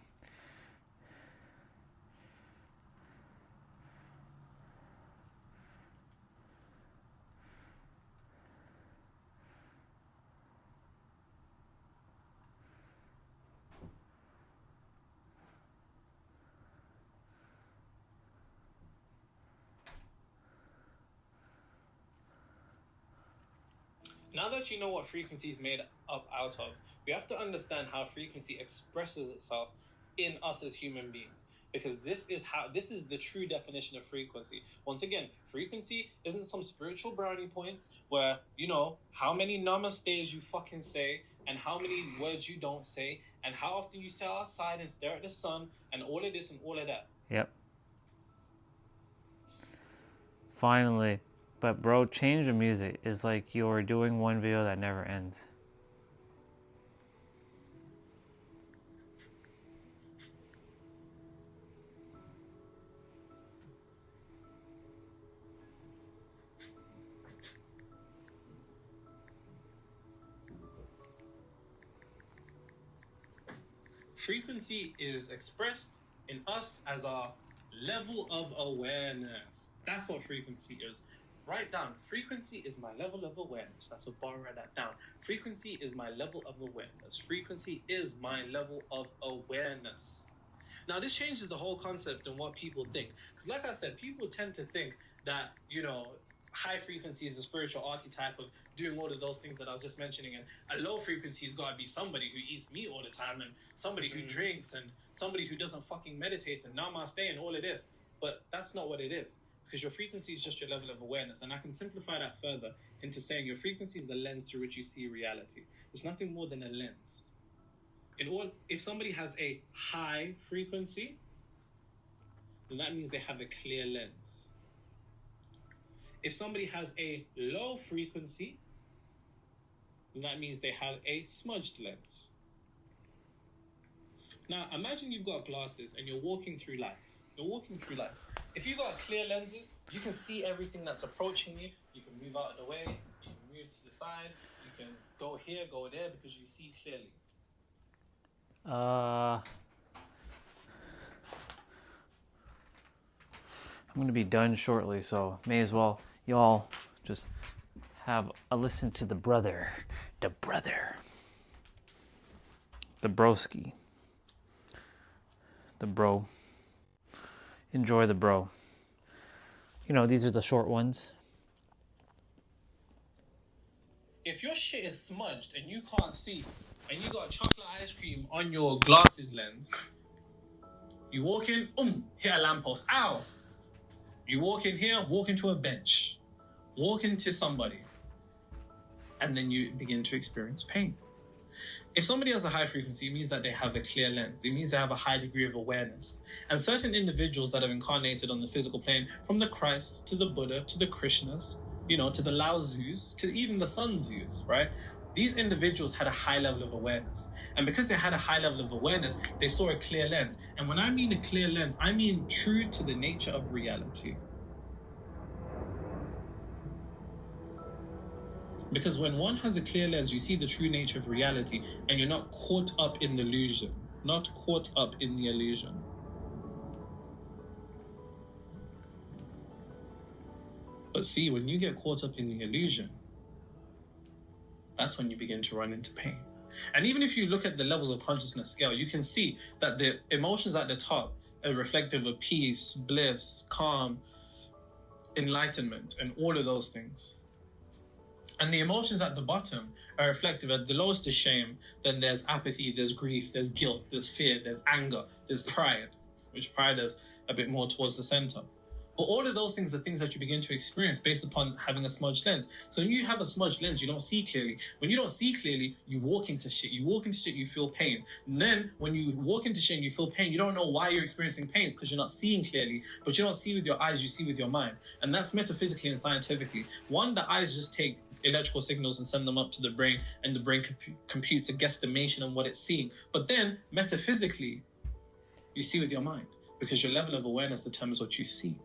Now that you know what frequency is made up out of, we have to understand how frequency expresses itself in us as human beings. Because this is the true definition of frequency. Once again, frequency isn't some spiritual brownie points where, you know, how many namastes you fucking say and how many words you don't say and how often you sit outside and stare at the sun and all of this and all of that. Yep. Finally. But bro, change the music. It's like you're doing one video that never ends. Frequency is expressed in us as our level of awareness. That's what frequency is. Write down, frequency is my level of awareness. That's a bar, write that down. Frequency is my level of awareness. Frequency is my level of awareness. Now, this changes the whole concept and what people think. Because like I said, people tend to think that, you know, high frequency is the spiritual archetype of doing all of those things that I was just mentioning. And a low frequency has got to be somebody who eats meat all the time and somebody who drinks and somebody who doesn't fucking meditate and namaste and all of this. But that's not what it is. Because your frequency is just your level of awareness. And I can simplify that further into saying your frequency is the lens through which you see reality. It's nothing more than a lens. If somebody has a high frequency, then that means they have a clear lens. If somebody has a low frequency, then that means they have a smudged lens. Now, imagine you've got glasses and you're walking through life. If you've got clear lenses, you can see everything that's approaching you. You can move out of the way. You can move to the side. You can go here, go there, because you see clearly. I'm going to be done shortly, so may as well y'all just have a listen to the brother. The broski. The bro. Enjoy the bro. You know, these are the short ones. If your shit is smudged and you can't see, and you got chocolate ice cream on your glasses lens, you walk in, hit a lamppost, ow! You walk in here, walk into a bench, walk into somebody, and then you begin to experience pain. If somebody has a high frequency, it means that they have a clear lens. It means they have a high degree of awareness. And certain individuals that have incarnated on the physical plane, from the Christ to the Buddha to the Krishnas, you know, to the Lao Tzus, to even the Sun Tzus, right? These individuals had a high level of awareness. And because they had a high level of awareness, they saw a clear lens. And when I mean a clear lens, I mean true to the nature of reality. Because when one has a clear lens, you see the true nature of reality, and you're not caught up in the illusion. Not caught up in the illusion. But see, when you get caught up in the illusion, that's when you begin to run into pain. And even if you look at the levels of consciousness scale, you can see that the emotions at the top are reflective of peace, bliss, calm, enlightenment, and all of those things. And the emotions at the bottom are reflective. At the lowest is shame, then there's apathy, there's grief, there's guilt, there's fear, there's anger, there's pride, which pride is a bit more towards the center. But all of those things are things that you begin to experience based upon having a smudged lens. So when you have a smudged lens, you don't see clearly. When you don't see clearly, you walk into shit. You walk into shit, you feel pain. And then when you walk into shit and you feel pain, you don't know why you're experiencing pain because you're not seeing clearly. But you don't see with your eyes, you see with your mind. And that's metaphysically and scientifically. One, the eyes just take electrical signals and send them up to the brain, and the brain computes a guesstimation on what it's seeing. But then, metaphysically, you see with your mind because your level of awareness determines what you see.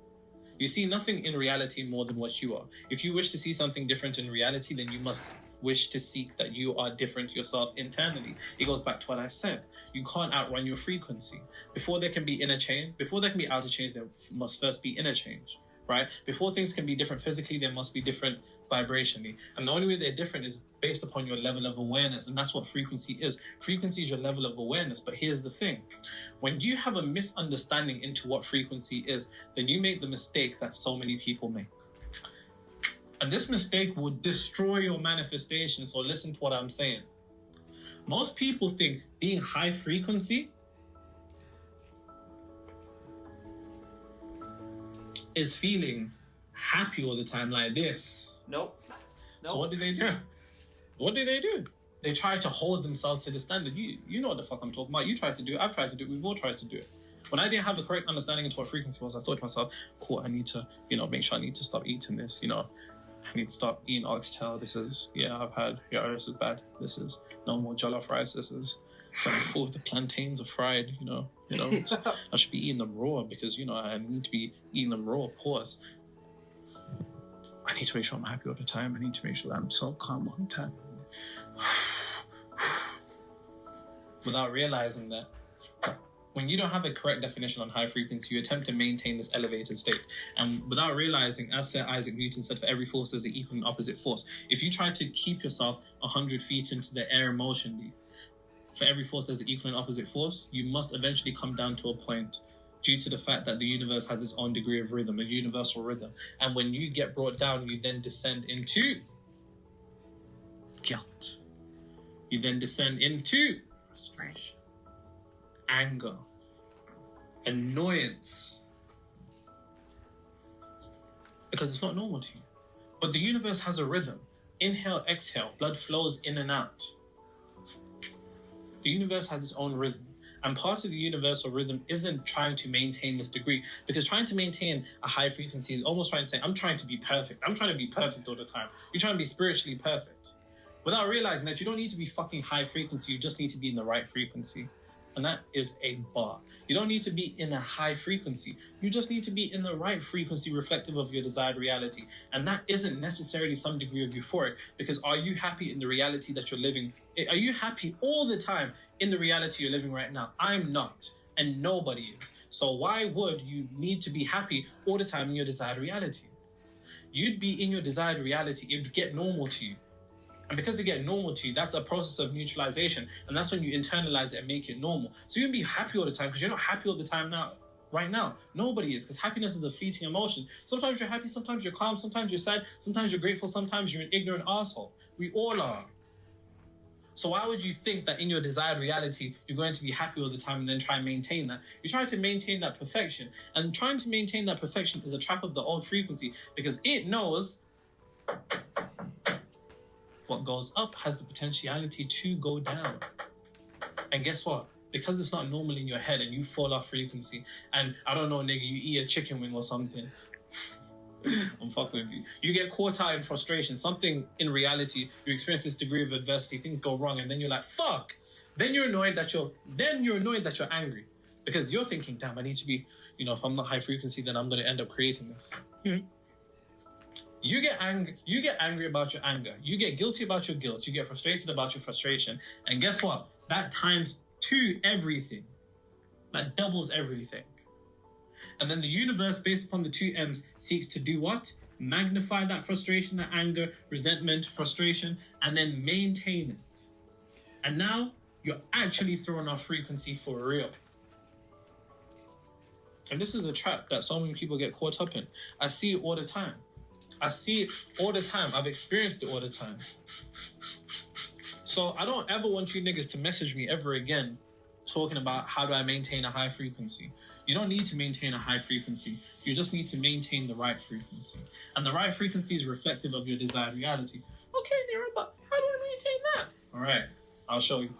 You see nothing in reality more than what you are. If you wish to see something different in reality, then you must wish to seek that you are different yourself internally. It goes back to what I said. You can't outrun your frequency. Before there can be outer change, there must first be inner change, right? Before things can be different physically, they must be different vibrationally. And the only way they're different is based upon your level of awareness. And that's what frequency is. Frequency is your level of awareness. But here's the thing. When you have a misunderstanding into what frequency is, then you make the mistake that so many people make. And this mistake will destroy your manifestation. So listen to what I'm saying. Most people think being high frequency is feeling happy all the time like this. Nope. So what do they do? They try to hold themselves to the standard. You know what the fuck I'm talking about. You try to do it. I've tried to do it. We've all tried to do it. When I didn't have the correct understanding into what frequency was, I thought to myself, cool, I need to, make sure I need to stop eating this, I need to stop eating oxtail. This is, this is bad. This is no more jollof rice. This is, the plantains are fried, I should be eating them raw because, I need to be eating them raw, pause. I need to make sure I'm happy all the time. I need to make sure that I'm so calm all the time. Without realizing that when you don't have a correct definition on high frequency, you attempt to maintain this elevated state. And without realizing, as Sir Isaac Newton said, for every force there's an equal and opposite force. If you try to keep yourself 100 feet into the air emotionally, for every force there's an equal and opposite force, you must eventually come down to a point due to the fact that the universe has its own degree of rhythm, a universal rhythm. And when you get brought down, you then descend into guilt. You then descend into frustration, anger, annoyance. Because it's not normal to you. But the universe has a rhythm. Inhale, exhale, blood flows in and out. The universe has its own rhythm. And part of the universal rhythm isn't trying to maintain this degree. Because trying to maintain a high frequency is almost trying to say, I'm trying to be perfect. I'm trying to be perfect all the time. You're trying to be spiritually perfect. Without realizing that you don't need to be fucking high frequency. You just need to be in the right frequency. And that is a bar. You don't need to be in a high frequency. You just need to be in the right frequency reflective of your desired reality. And that isn't necessarily some degree of euphoric, because are you happy in the reality that you're living? Are you happy all the time in the reality you're living right now? I'm not, and nobody is. So why would you need to be happy all the time in your desired reality? You'd be in your desired reality. It would get normal to you. And because it get normal to you, that's a process of neutralization. And that's when you internalize it and make it normal. So you can be happy all the time because you're not happy all the time now. Right now, nobody is, because happiness is a fleeting emotion. Sometimes you're happy, sometimes you're calm, sometimes you're sad, sometimes you're grateful, sometimes you're an ignorant asshole. We all are. So why would you think that in your desired reality, you're going to be happy all the time and then try and maintain that? You're trying to maintain that perfection. And trying to maintain that perfection is a trap of the old frequency, because it knows what goes up has the potentiality to go down. And guess what? Because it's not normal in your head and you fall off frequency, and I don't know, nigga, you eat a chicken wing or something. I'm fucking with you. You get caught out in frustration. Something in reality, you experience this degree of adversity, things go wrong, and then you're like, fuck. Then you're annoyed that you're angry. Because you're thinking, damn, I need to be, if I'm not high frequency, then I'm gonna end up creating this. You get angry about your anger. You get guilty about your guilt. You get frustrated about your frustration. And guess what? That times 2 everything. That doubles everything. And then the universe, based upon the 2 M's, seeks to do what? Magnify that frustration, that anger, resentment, frustration, and then maintain it. And now you're actually throwing off frequency for real. And this is a trap that so many people get caught up in. I see it all the time. I've experienced it all the time. So I don't ever want you niggas to message me ever again talking about how do I maintain a high frequency. You don't need to maintain a high frequency. You just need to maintain the right frequency. And the right frequency is reflective of your desired reality. Okay, Nira, but how do I maintain that? All right, I'll show you.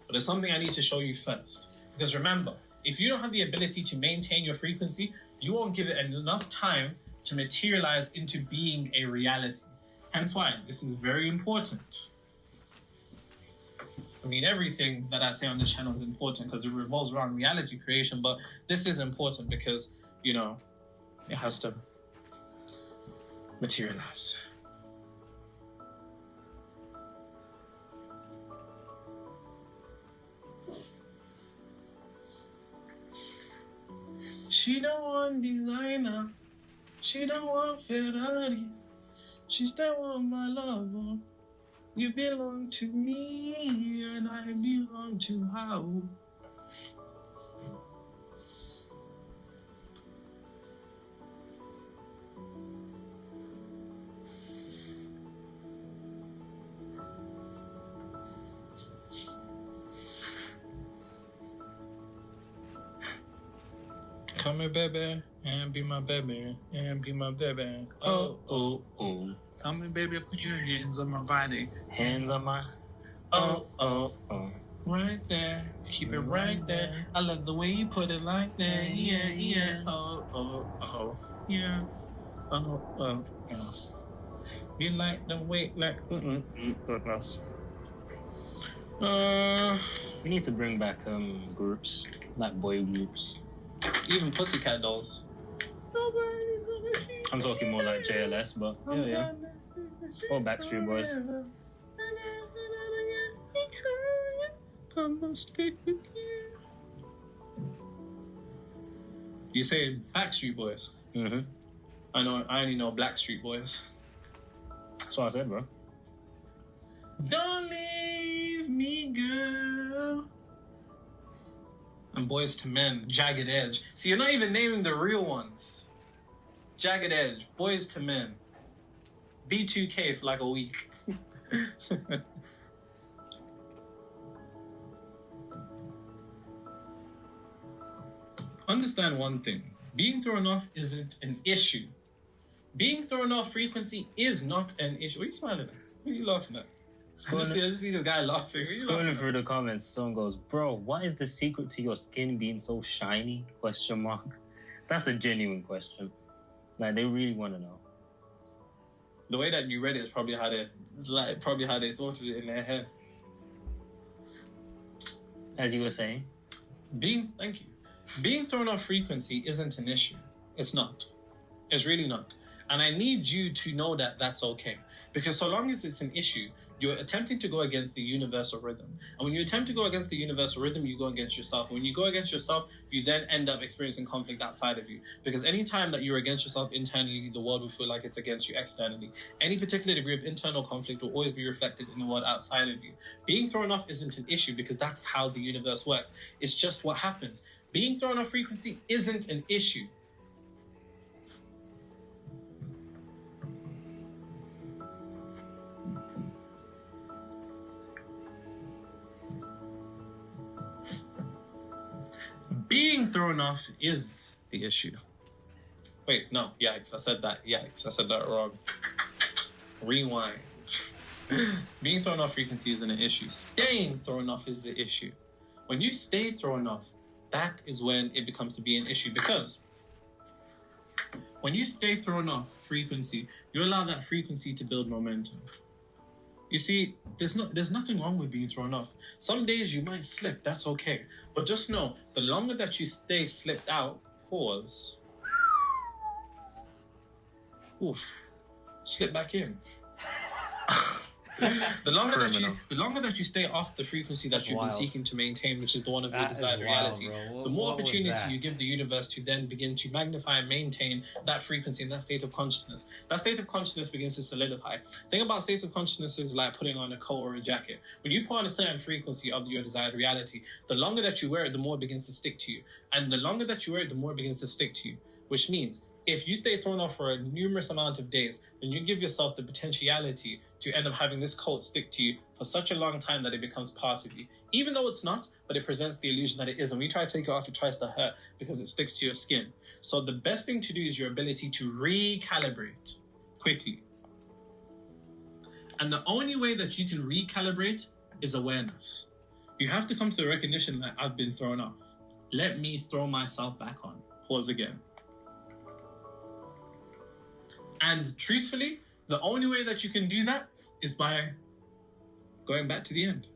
But there's something I need to show you first. Because remember, if you don't have the ability to maintain your frequency, you won't give it enough time to materialize into being a reality. Hence why this is very important. I mean, everything that I say on this channel is important because it revolves around reality creation, but this is important because, it has to materialize. She don't want designer. She don't want Ferrari. She still want my love. You belong to me, and I belong to her. Come here, baby, and be my baby, and be my baby. Oh, oh, oh. Come here, baby, put your hands on my body. Hands on my... Oh, oh, oh. Right there. Keep it right there. I love the way you put it like that. Yeah, yeah. Oh, oh, oh. Yeah. Oh, oh, yes. You like the way, like... What else? We need to bring back groups, like boy groups. Even Pussycat Dolls. I'm talking more like JLS, but yeah. Or Backstreet Boys. Gonna stick with you. You say Backstreet Boys? Mm-hmm. I only know Blackstreet Boys. That's what I said, bro. Don't leave me, girl. And Boys to Men, Jagged Edge. See, you're not even naming the real ones. Jagged Edge, Boys to Men. B2K for like a week. Understand one thing. Being thrown off isn't an issue. Being thrown off frequency is not an issue. What are you smiling at? What are you laughing at? I just see this guy laughing. Scrolling through the comments, someone goes, bro, what is the secret to your skin being so shiny? ? That's a genuine question. Like, they really want to know. The way that you read it is probably how they thought of it in their head. As you were saying? Thank you. Being thrown off frequency isn't an issue. It's not. It's really not. And I need you to know that that's okay. Because so long as it's an issue, you're attempting to go against the universal rhythm. And when you attempt to go against the universal rhythm, you go against yourself. And when you go against yourself, you then end up experiencing conflict outside of you. Because any time that you're against yourself internally, the world will feel like it's against you externally. Any particular degree of internal conflict will always be reflected in the world outside of you. Being thrown off isn't an issue because that's how the universe works. It's just what happens. Being thrown off frequency isn't an issue. Being thrown off is the issue. Wait, no, yikes, I said that. Yikes, I said that wrong. Rewind. Being thrown off frequency isn't an issue. Staying thrown off is the issue. When you stay thrown off, that is when it becomes to be an issue, because when you stay thrown off frequency, you allow that frequency to build momentum. You see, there's nothing wrong with being thrown off. Some days you might slip, that's okay. But just know, the longer that you stay slipped out, pause. Oof. Slip back in. The longer that you stay off the frequency that you've been seeking to maintain, which is the one of your desired reality, the more opportunity you give the universe to then begin to magnify and maintain that frequency and that state of consciousness. That state of consciousness begins to solidify. Think about states of consciousness is like putting on a coat or a jacket. When you put on a certain frequency of your desired reality, the longer that you wear it, the more it begins to stick to you. And the longer that you wear it, the more it begins to stick to you, which means if you stay thrown off for a numerous amount of days, then you give yourself the potentiality to end up having this coat stick to you for such a long time that it becomes part of you. Even though it's not, but it presents the illusion that it is. And when you try to take it off, it tries to hurt because it sticks to your skin. So the best thing to do is your ability to recalibrate quickly. And the only way that you can recalibrate is awareness. You have to come to the recognition that I've been thrown off. Let me throw myself back on. Pause again. And truthfully, the only way that you can do that is by going back to the end.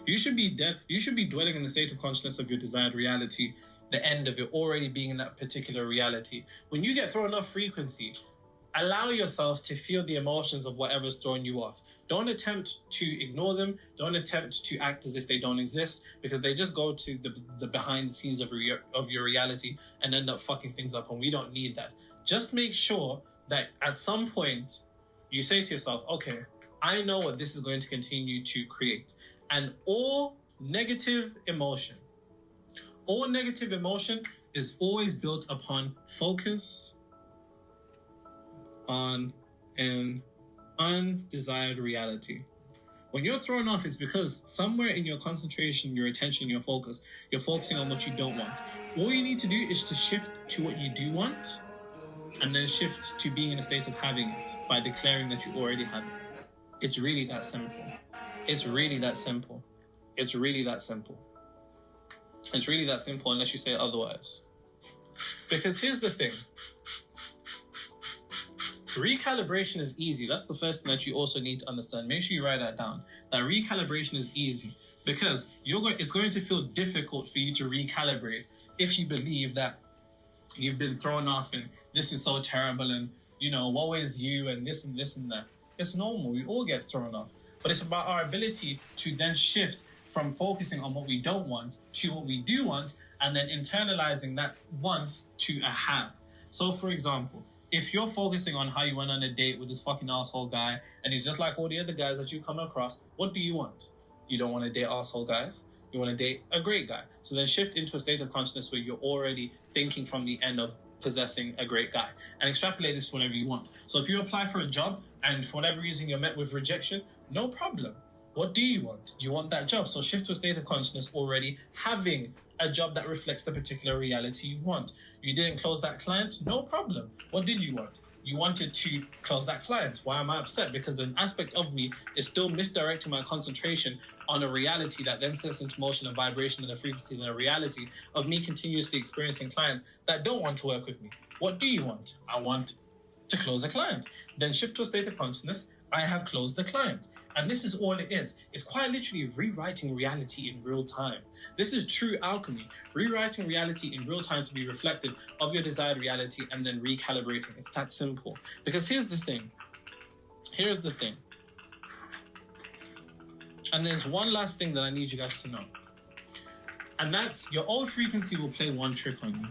You should be dwelling in the state of consciousness of your desired reality, the end of it already being in that particular reality. When you get thrown off frequency, allow yourself to feel the emotions of whatever's throwing you off. Don't attempt to ignore them. Don't attempt to act as if they don't exist, because they just go to the behind the scenes of your reality and end up fucking things up, and we don't need that. Just make sure that at some point you say to yourself, okay, I know what this is going to continue to create. And all negative emotion is always built upon focus on an undesired reality. When you're thrown off, it's because somewhere in your concentration, your attention, your focus, you're focusing on what you don't want. All you need to do is to shift to what you do want, and then shift to being in a state of having it by declaring that you already have it. It's really that simple. It's really that simple. It's really that simple. It's really that simple unless you say otherwise. Because here's the thing. Recalibration is easy. That's the first thing that you also need to understand. Make sure you write that down. That recalibration is easy because it's going to feel difficult for you to recalibrate if you believe that you've been thrown off and this is so terrible and, you know, woe is you and this and that. It's normal. We all get thrown off. But it's about our ability to then shift from focusing on what we don't want to what we do want, and then internalizing that want to a have. So, for example, if you're focusing on how you went on a date with this fucking asshole guy and he's just like all the other guys that you come across, what do you want? You don't want to date asshole guys. You want to date a great guy. So then shift into a state of consciousness where you're already thinking from the end of possessing a great guy, and extrapolate this whenever you want. So if you apply for a job and for whatever reason you're met with rejection, no problem. What do you want? You want that job. So shift to a state of consciousness already having a job that reflects the particular reality you want. You didn't close that client? No problem. What did you want? You wanted to close that client. Why am I upset? Because an aspect of me is still misdirecting my concentration on a reality that then sets into motion a vibration and a frequency and a reality of me continuously experiencing clients that don't want to work with me. What do you want? I want to close a client. Then shift to a state of consciousness I have closed the client. And this is all it is. It's quite literally rewriting reality in real time. This is true alchemy. Rewriting reality in real time to be reflective of your desired reality and then recalibrating. It's that simple. Because here's the thing. Here's the thing. And there's one last thing that I need you guys to know. And that's your old frequency will play one trick on you.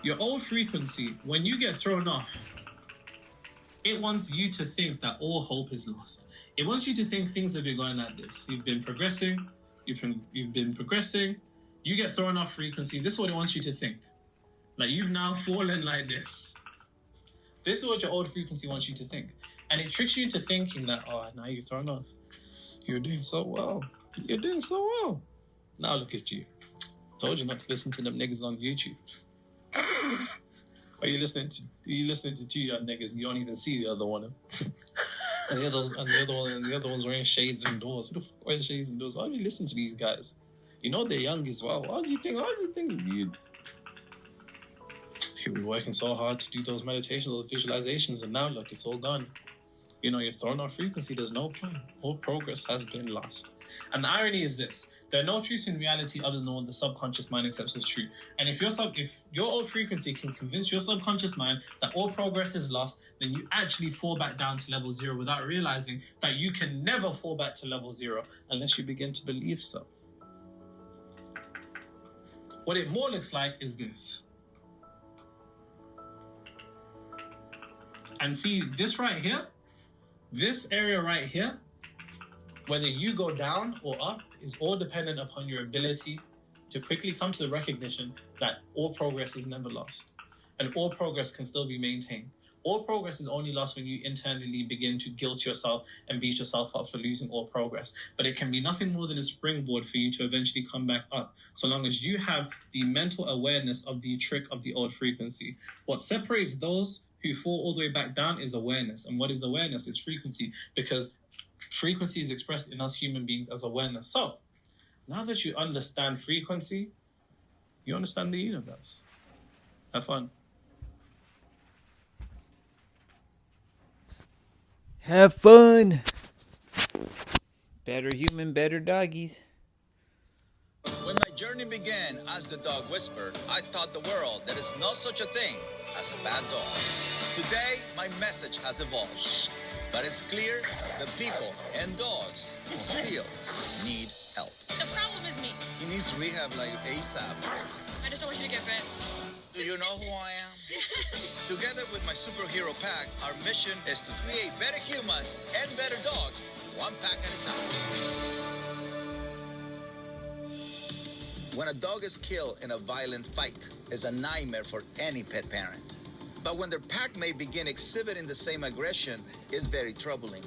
Your old frequency, when you get thrown off, it wants you to think that all hope is lost. It wants you to think things have been going like this. You've been progressing. You've been progressing. You get thrown off frequency. This is what it wants you to think. Like you've now fallen like this. This is what your old frequency wants you to think. And it tricks you into thinking that, oh, now you're thrown off. You're doing so well. You're doing so well. Now look at you. Told you not to listen to them niggas on YouTube. Are you listening to two young niggas? You don't even see the other one. and the other one's wearing shades indoors. Who the fuck wears shades indoors? Why do you listen to these guys? You know they're young as well. Why do you think you were working so hard to do those meditations, those visualizations, and now look, it's all gone. You know, you're thrown off frequency. There's no point. All progress has been lost. And the irony is this. There are no truths in reality other than what the subconscious mind accepts as true. And if your old frequency can convince your subconscious mind that all progress is lost, then you actually fall back down to level 0 without realizing that you can never fall back to level 0 unless you begin to believe so. What it more looks like is this. And see, this right here, this area right here, whether you go down or up, is all dependent upon your ability to quickly come to the recognition that all progress is never lost. And all progress can still be maintained. All progress is only lost when you internally begin to guilt yourself and beat yourself up for losing all progress. But it can be nothing more than a springboard for you to eventually come back up, so long as you have the mental awareness of the trick of the old frequency. What separates those who fall all the way back down is awareness. And what is awareness? It's frequency, because frequency is expressed in us human beings as awareness. So, now that you understand frequency, you understand the universe. Have fun. Have fun. Better human, better doggies. When my journey began as the dog whisperer, I taught the world there is no such a thing as a bad dog. Today, my message has evolved. But it's clear the people and dogs still need help. The problem is me. He needs rehab like ASAP. I just don't want you to get bit. Do you know who I am? Together with my superhero pack, our mission is to create better humans and better dogs, one pack at a time. When a dog is killed in a violent fight, it's a nightmare for any pet parent. But when their pack may begin exhibiting the same aggression, it's very troubling.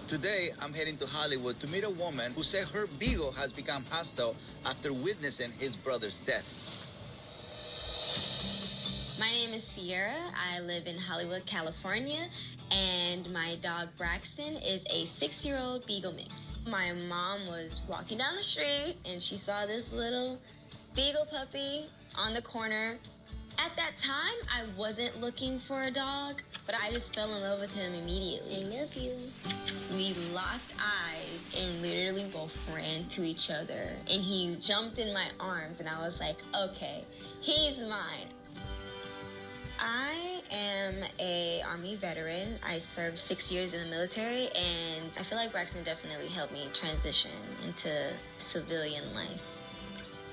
Today, I'm heading to Hollywood to meet a woman who said her beagle has become hostile after witnessing his brother's death. My name is Sierra. I live in Hollywood, California, and my dog Braxton is a 6-year-old beagle mix. My mom was walking down the street and she saw this little beagle puppy on the corner. At that time, I wasn't looking for a dog, but I just fell in love with him immediately. I love you. We locked eyes and literally both ran to each other. And he jumped in my arms and I was like, okay, he's mine. I am a Army veteran. I served 6 years in the military, and I feel like Braxton definitely helped me transition into civilian life.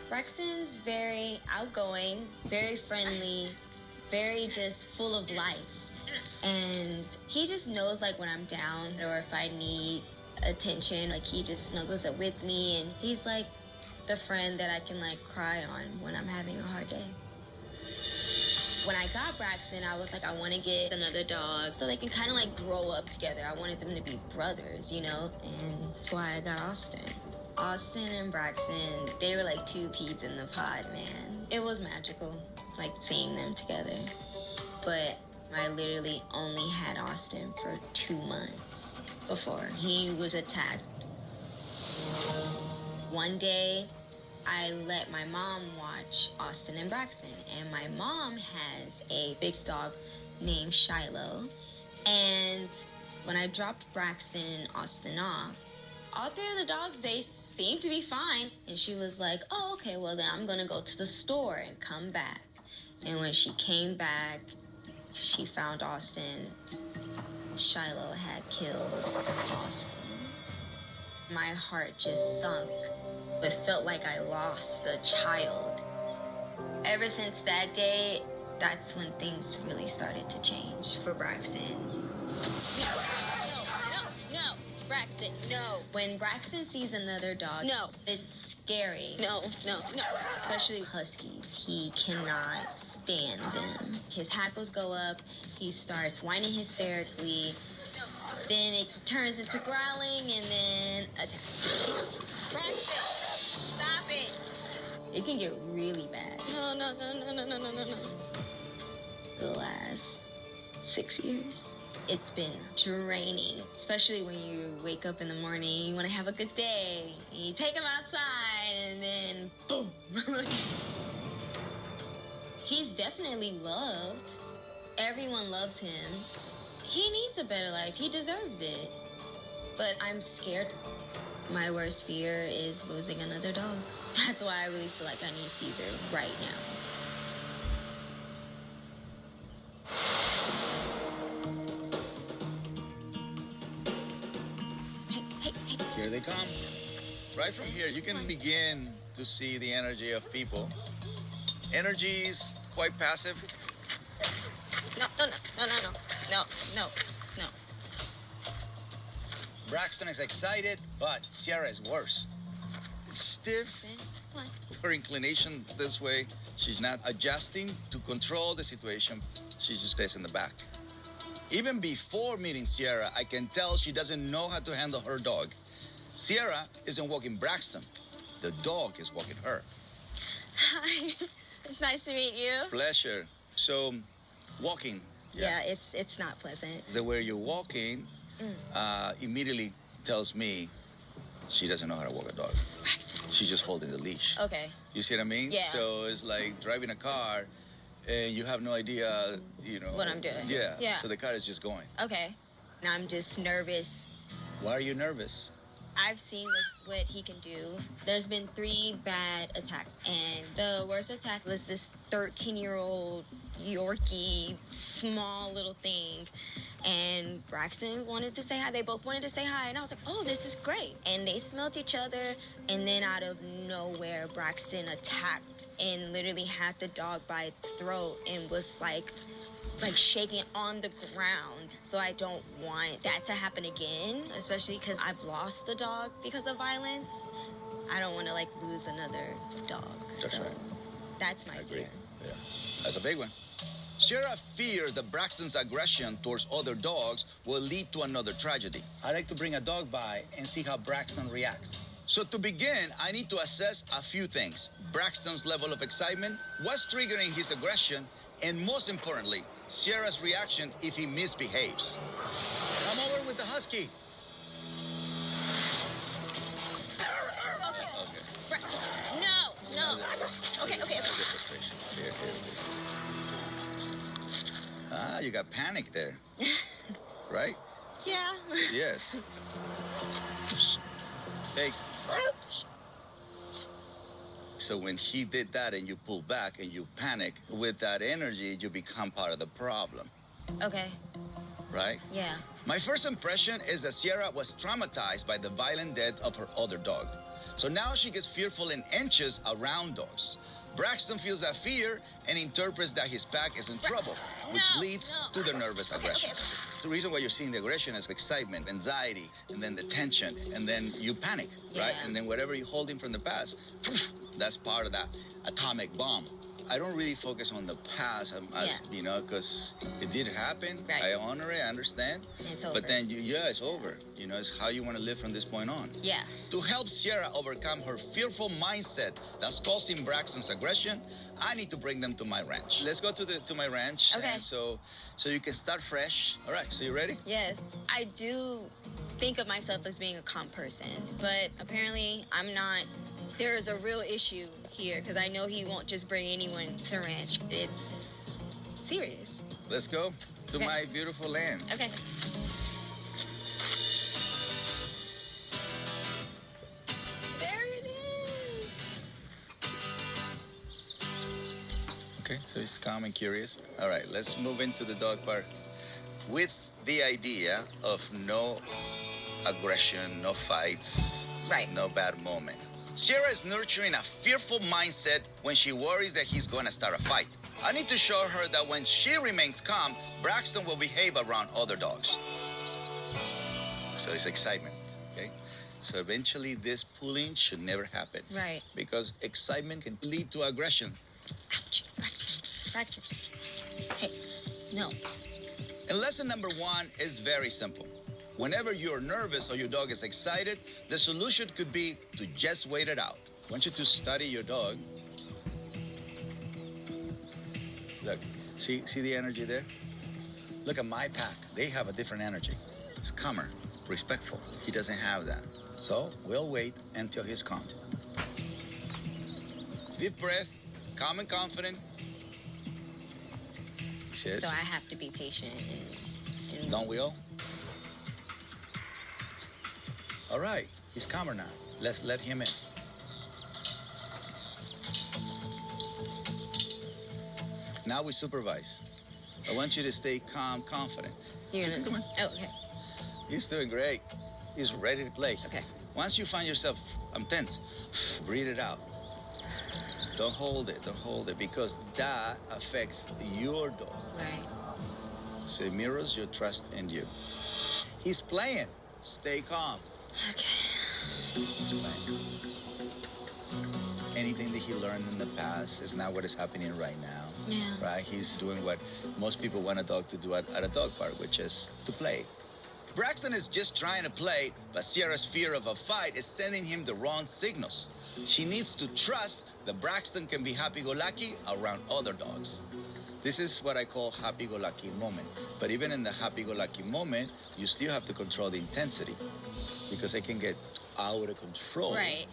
Braxton's very outgoing, very friendly, very just full of life. And he just knows like when I'm down or if I need attention, like he just snuggles up with me, and he's like the friend that I can like cry on when I'm having a hard day. When I got Braxton, I was like, I want to get another dog so they can kind of like grow up together. I wanted them to be brothers, you know? And that's why I got Austin. Austin and Braxton, they were like two peas in the pod, man. It was magical, like seeing them together. But I literally only had Austin for 2 months before he was attacked. One day, I let my mom watch Austin and Braxton, and my mom has a big dog named Shiloh, And when I dropped Braxton and Austin off, all three of the dogs, they seemed to be fine. And she was like, oh, okay, well then I'm gonna go to the store and come back. And when she came back, she found Austin. Shiloh had killed Austin. My heart just sunk. It felt like I lost a child. Ever since that day, that's when things really started to change for Braxton. No, Braxton, no. When Braxton sees another dog, no, it's scary. No. Especially huskies. He cannot stand them. His hackles go up. He starts whining hysterically. Then it turns into growling and then attacking. Braxton, stop it. It can get really bad. No. The last 6 years, it's been draining, especially when you wake up in the morning, you want to have a good day, and you take him outside, and then boom. He's definitely loved. Everyone loves him. He needs a better life. He deserves it. But I'm scared. My worst fear is losing another dog. That's why I really feel like I need Caesar right now. Here they come. Right from here, you can begin to see the energy of people. Energy is quite passive. No. Braxton is excited, but Sierra is worse. It's stiff. Her inclination this way. She's not adjusting to control the situation. She just stays in the back. Even before meeting Sierra, I can tell she doesn't know how to handle her dog. Sierra isn't walking Braxton. The dog is walking her. Hi. It's nice to meet you. Pleasure. So, walking. Yeah, it's not pleasant. The way you're walking immediately tells me she doesn't know how to walk a dog. Braxton. She's just holding the leash. Okay. You see what I mean? Yeah. So it's like driving a car and you have no idea, what I'm doing. Yeah. So the car is just going. Okay. Now I'm just nervous. Why are you nervous? I've seen what he can do. There's been 3 bad attacks, and the worst attack was this 13-year-old Yorkie, small little thing. And Braxton wanted to say hi. They both wanted to say hi, and I was like, oh, this is great. And they smelled each other, and then out of nowhere, Braxton attacked and literally had the dog by its throat and was like shaking on the ground. So I don't want that to happen again, especially because I've lost a dog because of violence. I don't want to lose another dog. That's right. That's my fear. Yeah, that's a big one. Sierra fears that Braxton's aggression towards other dogs will lead to another tragedy. I like to bring a dog by and see how Braxton reacts. So to begin, I need to assess a few things. Braxton's level of excitement, what's triggering his aggression, and most importantly, Sierra's reaction if he misbehaves. Come over with the husky. Okay. No. Okay. Ah, you got panic there. Right? Yeah. Yes. Hey. So when he did that and you pull back and you panic, with that energy, you become part of the problem. Okay. Right? Yeah. My first impression is that Sierra was traumatized by the violent death of her other dog. So now she gets fearful and anxious around dogs. Braxton feels that fear and interprets that his pack is in trouble, which leads to the nervous aggression. Okay. The reason why you're seeing the aggression is excitement, anxiety, and then the tension, and then you panic, right? And then whatever you're holding from the past, that's part of that atomic bomb. I don't really focus on the past, because it did happen. Right. I honor it, I understand. It's over. But then, it's over. It's how you want to live from this point on. Yeah. To help Sierra overcome her fearful mindset that's causing Braxton's aggression, I need to bring them to my ranch. Let's go to my ranch. Okay. And so you can start fresh. All right, so you ready? Yes. I do think of myself as being a calm person, but apparently I'm not. There is a real issue here because I know he won't just bring anyone to ranch. It's serious. let's go to Okay. my beautiful land. Okay. There it is. Okay, so he's calm and curious. All right, let's move into the dog park with the idea of no aggression, no fights, right? No bad moment. Sierra is nurturing a fearful mindset when she worries that he's going to start a fight. I need to show her that when she remains calm, Braxton will behave around other dogs. So it's excitement, okay? So eventually this pulling should never happen. Right. Because excitement can lead to aggression. Ouch. Braxton. Hey, no. And lesson number 1 is very simple. Whenever you're nervous or your dog is excited, the solution could be to just wait it out. I want you to study your dog. Look, see the energy there? Look at my pack. They have a different energy. It's calmer, respectful. He doesn't have that. So we'll wait until he's calm. Deep breath, calm and confident. Yes. So I have to be patient and Don't we all? All right, he's calmer now. Let's let him in. Now we supervise. I want you to stay calm, confident. You're gonna Come on. Oh, okay. He's doing great. He's ready to play. Okay. Once you find yourself, I'm tense, breathe it out. Don't hold it, because that affects your dog. Right. So it mirrors your trust in you. He's playing. Stay calm. Okay. He's playing. Anything that he learned in the past is not what is happening right now. Yeah. Right? He's doing what most people want a dog to do at a dog park, which is to play. Braxton is just trying to play, but Sierra's fear of a fight is sending him the wrong signals. She needs to trust that Braxton can be happy-go-lucky around other dogs. This is what I call happy-go-lucky moment. But even in the happy-go-lucky moment, you still have to control the intensity because it can get out of control. Right.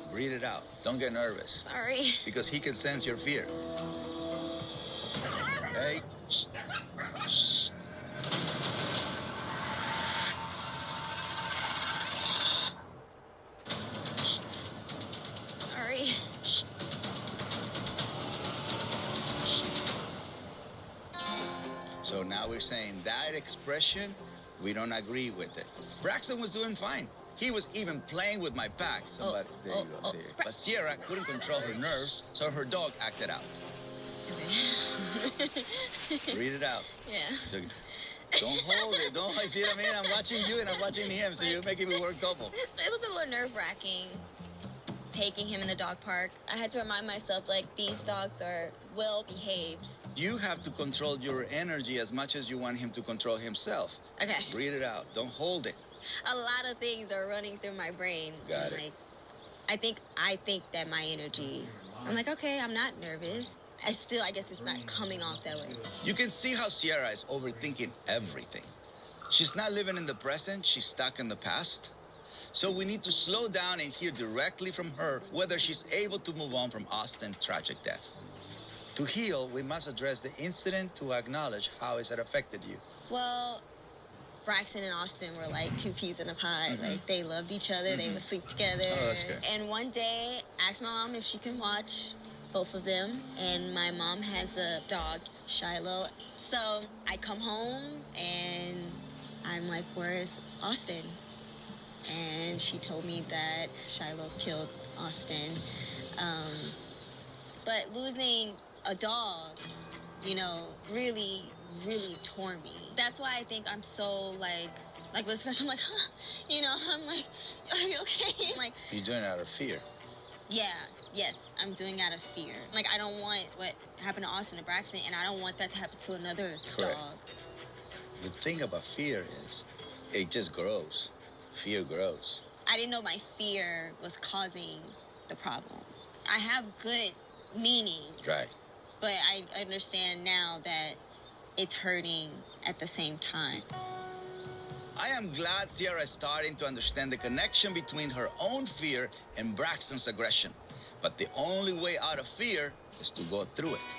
Breathe it out. Don't get nervous. Sorry. Because he can sense your fear. Hey. Shh. Shh. Sorry. So now we're saying that expression, we don't agree with it. Braxton was doing fine. He was even playing with my pack. Somebody, there you go. But Sierra couldn't control her nerves, so her dog acted out. Read it out. Yeah. So, don't hold it. Don't. See what I mean? I'm watching you and I'm watching him, so you're making me work double. It was a little nerve-wracking taking him in the dog park. I had to remind myself, like, these dogs are well-behaved. You have to control your energy as much as you want him to control himself. Okay. Read it out. Don't hold it. A lot of things are running through my brain. Got it. Like, I think that my energy, I'm like, okay, I'm not nervous. I guess it's not coming off that way. You can see how Sierra is overthinking everything. She's not living in the present, she's stuck in the past. So we need to slow down and hear directly from her whether she's able to move on from Austin's tragic death. To heal, we must address the incident to acknowledge how it affected you. Well, Braxton and Austin were like two peas in a pod. Like, they loved each other. They would sleep together. Oh, that's good. And one day, I asked my mom if she can watch both of them. And my mom has a dog, Shiloh. So I come home and I'm like, where's Austin? And she told me that Shiloh killed Austin. But losing a dog, really tore me. That's why I think I'm so like this question, I'm like, huh? I'm like, are you okay? Like, You're doing it out of fear. Yes, I'm doing it out of fear. Like, I don't want what happened to Austin and Braxton, and I don't want that to happen to another Correct. dog. The thing about fear is it just grows. Fear grows. I didn't know my fear was causing the problem. I have good meaning, Right. but I understand now that it's hurting at the same time. I am glad Sierra is starting to understand the connection between her own fear and Braxton's aggression. But the only way out of fear is to go through it.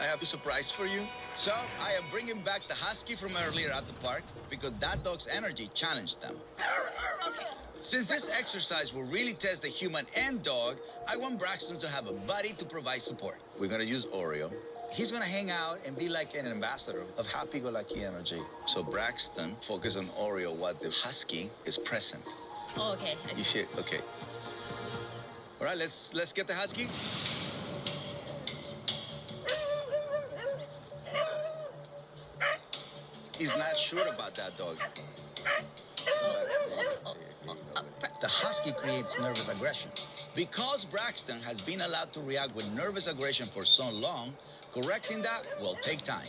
I have a surprise for you. So I am bringing back the husky from earlier at the park because that dog's energy challenged them. Okay. Since this exercise will really test the human and dog, I want Braxton to have a buddy to provide support. We're gonna use Oreo. He's gonna hang out and be like an ambassador of happy-go-lucky energy. So Braxton, focus on Oreo while the husky is present. Oh, okay. I see. You see it? Okay. All right, let's get the husky. He's not sure about that dog. The husky creates nervous aggression. Because Braxton has been allowed to react with nervous aggression for so long, correcting that will take time.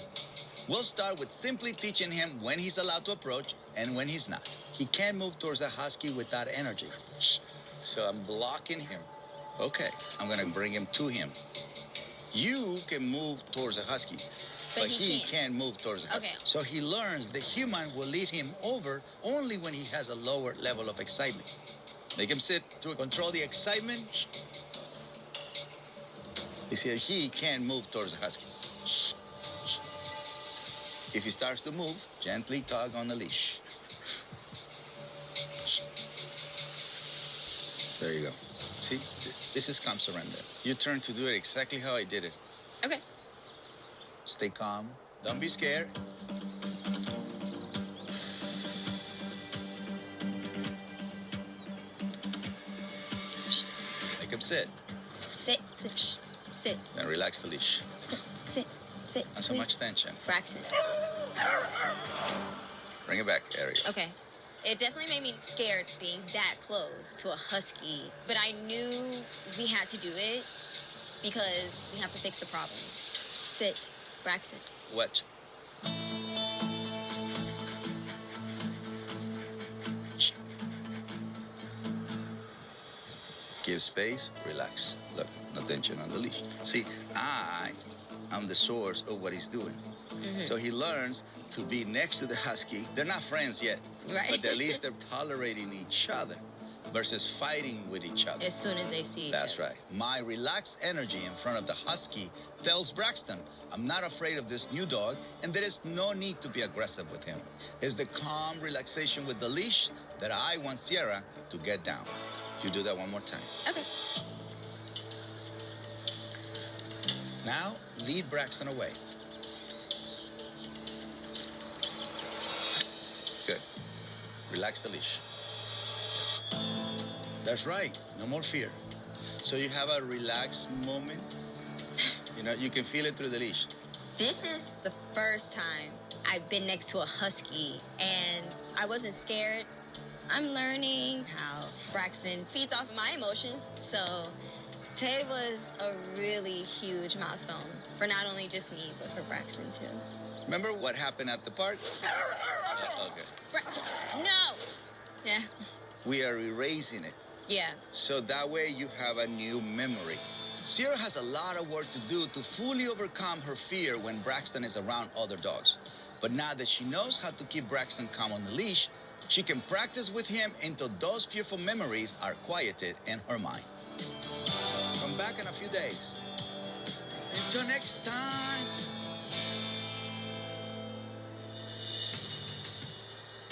We'll start with simply teaching him when he's allowed to approach and when he's not. He can't move towards the husky with that energy. So I'm blocking him. Okay, I'm gonna bring him to him. You can move towards the husky, but he can't move towards the husky. Okay. So he learns the human will lead him over only when he has a lower level of excitement. Make him sit to control the excitement. You see, he can't move towards the husky. If he starts to move, gently tug on the leash. There you go. See, this is calm surrender. Your turn to do it exactly how I did it. Okay. Stay calm. Don't be scared. Make him sit. Sit, sit, sit. Then relax the leash. Sit, sit. Not so please. much tension. Braxton. Bring it back, Ariel. Okay. It definitely made me scared being that close to a husky, but I knew we had to do it because we have to fix the problem. Sit, Braxton. What? Give space, relax. Look, no tension on the leash. See, I'm the source of what he's doing. Mhm. So he learns to be next to the husky. They're not friends yet, Right. but at least they're tolerating each other versus fighting with each other. As soon as they see each That's other. right. My relaxed energy in front of the husky tells Braxton I'm not afraid of this new dog and there is no need to be aggressive with him. It's the calm relaxation with the leash that I want Sierra to get down. You do that one more time. Okay. Now, lead Braxton away. Good. Relax the leash. That's right. No more fear. So you have a relaxed moment. You know, you can feel it through the leash. This is the first time I've been next to a husky, and I wasn't scared. I'm learning how Braxton feeds off my emotions, so today was a really huge milestone for not only just me, but for Braxton too. Remember what happened at the park? Okay. No! Yeah. We are erasing it. Yeah. So that way you have a new memory. Sierra has a lot of work to do to fully overcome her fear when Braxton is around other dogs. But now that she knows how to keep Braxton calm on the leash, she can practice with him until those fearful memories are quieted in her mind. Come back in a few days. Until next time.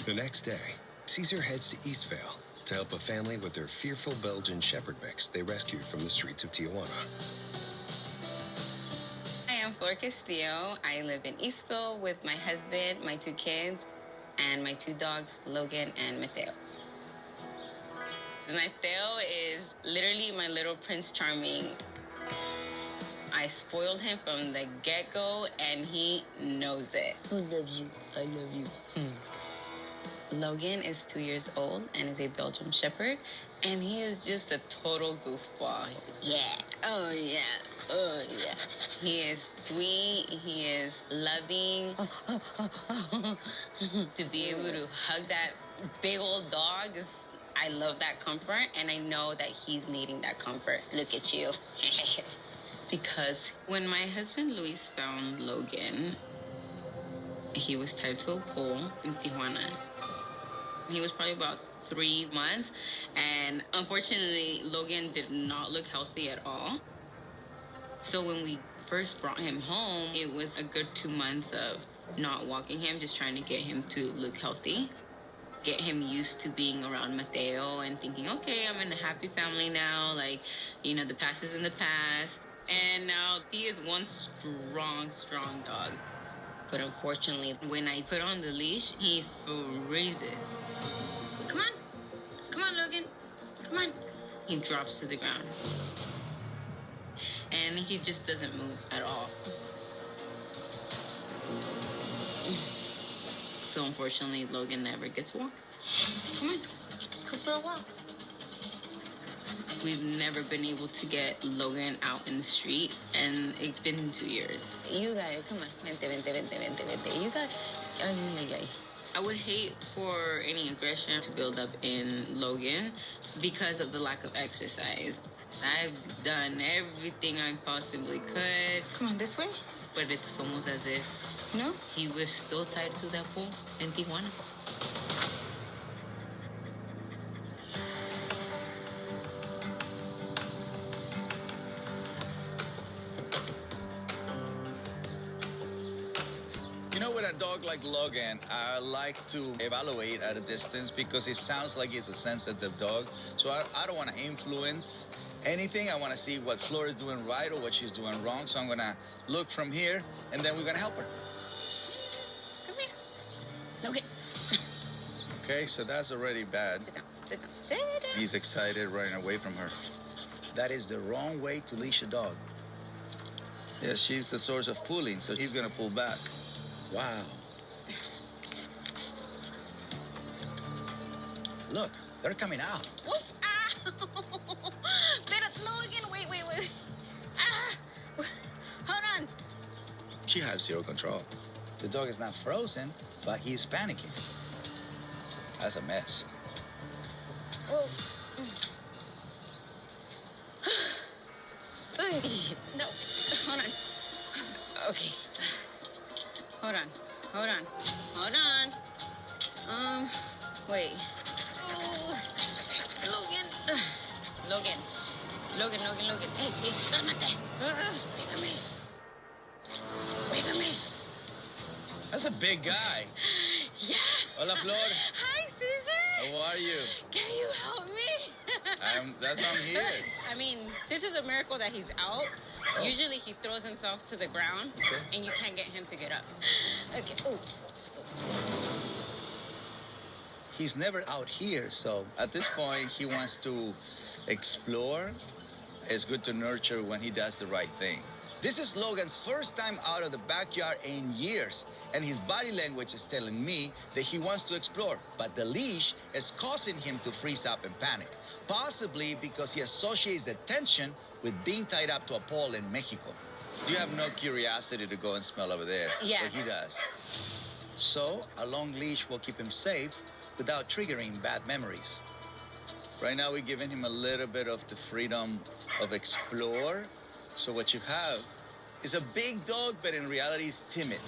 The next day, Caesar heads to Eastvale to help a family with their fearful Belgian Shepherd mix they rescued from the streets of Tijuana. I am Flor Castillo. I live in Eastville with my husband, my 2 kids, and my 2 dogs, Logan and Mateo. Mateo is literally my little Prince Charming. I spoiled him from the get-go, and he knows it. Who loves you? I love you. Logan is 2 years old and is a Belgian Shepherd, and he is just a total goofball. Yeah. Oh, yeah. Oh, yeah. He is sweet. He is loving. To be able to hug that big old dog is... I love that comfort, and I know that he's needing that comfort. Look at you. Because when my husband Luis found Logan, he was tied to a pole in Tijuana. He was probably about 3 months, and unfortunately, Logan did not look healthy at all. So when we first brought him home, it was a good 2 months of not walking him, just trying to get him to look healthy, get him used to being around Mateo and thinking, okay, I'm in a happy family now. Like, you know, the past is in the past. And now he is one strong dog. But unfortunately, when I put on the leash, he freezes. Come on, Logan, come on. He drops to the ground. And he just doesn't move at all. So unfortunately, Logan never gets walked. Come on, let's go for a walk. We've never been able to get Logan out in the street, and it's been 2 years. You got it, come on. Vente. You got it. Ay. I would hate for any aggression to build up in Logan because of the lack of exercise. I've done everything I possibly could. Come on, this way. But it's almost as if, no, he was still tied to that pole in Tijuana. You know, with a dog like Logan, I like to evaluate at a distance because it sounds like he's a sensitive dog. So I don't want to influence anything. I want to see what Flora is doing right or what she's doing wrong. So I'm going to look from here, and then we're going to help her. Come here. Logan. Okay, so that's already bad. Sit down. He's excited running away from her. That is the wrong way to leash a dog. Yeah, she's the source of pulling, so he's going to pull back. Wow. Look, they're coming out. Whoop. Ow. Logan, wait. Ah. Hold on. She has zero control. The dog is not frozen, but he's panicking. That's a mess. Oh. No. Hold on. Okay. Hold on. Wait. Oh. Logan. Hey, cálmate. Wait for me. That's a big guy. Yeah. Hola, Flor. Hi, Caesar. How are you? Can you help me? That's why I'm here. I mean, this is a miracle that he's out. Oh. Usually he throws himself to the ground, okay, and you can't get him to get up. Okay. Oh. He's never out here, so at this point he wants to explore. It's good to nurture when he does the right thing. This is Logan's first time out of the backyard in years, and his body language is telling me that he wants to explore, but the leash is causing him to freeze up and panic, possibly because he associates the tension with being tied up to a pole in Mexico. You have no curiosity to go and smell over there. Yeah. But he does. So a long leash will keep him safe without triggering bad memories. Right now, we're giving him a little bit of the freedom of explore. So what you have is a big dog, but in reality, is timid.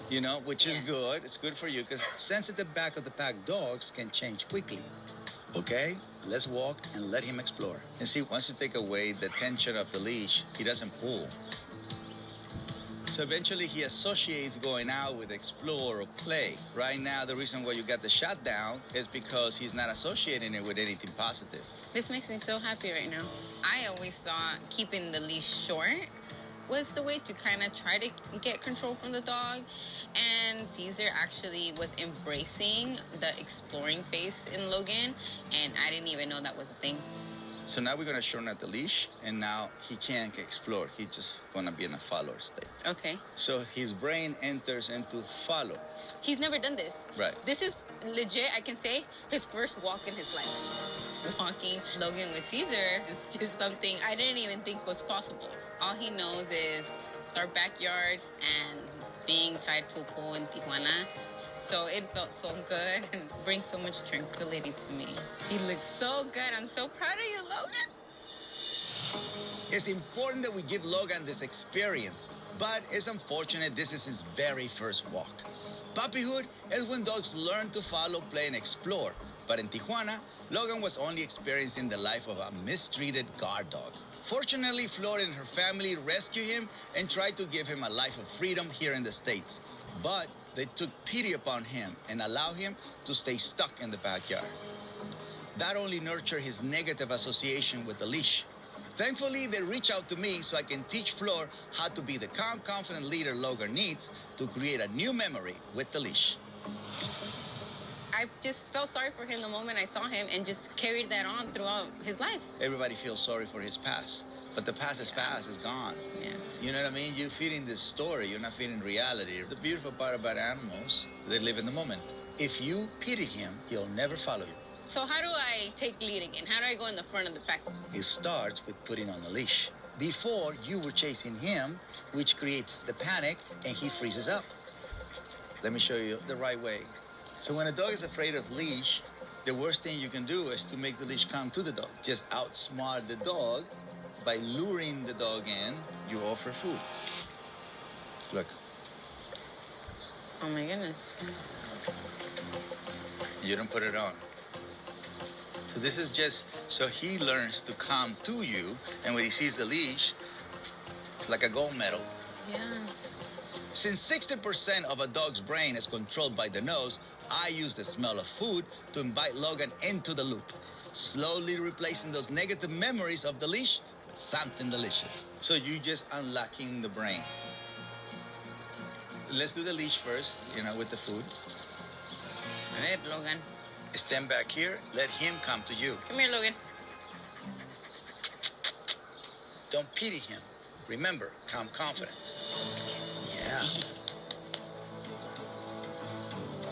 You know, which is good. It's good for you because sensitive back of the pack dogs can change quickly. Okay, let's walk and let him explore. And see, once you take away the tension of the leash, he doesn't pull. So eventually he associates going out with explore or play. Right now, the reason why you got the shutdown is because he's not associating it with anything positive. This makes me so happy right now. I always thought keeping the leash short was the way to kind of try to get control from the dog. And Caesar actually was embracing the exploring phase in Logan, and I didn't even know that was a thing. So now we're going to shorten out the leash, and now he can't explore. He's just going to be in a follower state. Okay. So his brain enters into follow. He's never done this. Right. This is legit, I can say, his first walk in his life. Walking Logan with Caesar is just something I didn't even think was possible. All he knows is our backyard and being tied to a pole in Tijuana. So it felt so good and brings so much tranquility to me. He looks so good. I'm so proud of you, Logan. It's important that we give Logan this experience, but it's unfortunate this is his very first walk. Puppyhood is when dogs learn to follow, play, and explore. But in Tijuana, Logan was only experiencing the life of a mistreated guard dog. Fortunately, Flor and her family rescued him and tried to give him a life of freedom here in the States. But they took pity upon him and allowed him to stay stuck in the backyard. That only nurtured his negative association with the leash. Thankfully, they reached out to me so I can teach Flor how to be the calm, confident leader Logan needs to create a new memory with the leash. I just felt sorry for him the moment I saw him and just carried that on throughout his life. Everybody feels sorry for his past, but the past is past, it's gone. Yeah. You know what I mean? You're feeding this story, you're not feeding reality. The beautiful part about animals, they live in the moment. If you pity him, he'll never follow you. So how do I take lead again? How do I go in the front of the pack? It starts with putting on the leash. Before, you were chasing him, which creates the panic, and he freezes up. Let me show you the right way. So when a dog is afraid of leash, the worst thing you can do is to make the leash come to the dog. Just outsmart the dog by luring the dog in. You offer food. Look. Oh my goodness. You don't put it on. So this is just so he learns to come to you, and when he sees the leash, it's like a gold medal. Yeah. Since 60% of a dog's brain is controlled by the nose, I use the smell of food to invite Logan into the loop, slowly replacing those negative memories of the leash with something delicious. So you just unlocking the brain. Let's do the leash first, with the food. All right, Logan. Stand back here. Let him come to you. Come here, Logan. Don't pity him. Remember, calm confidence. Yeah.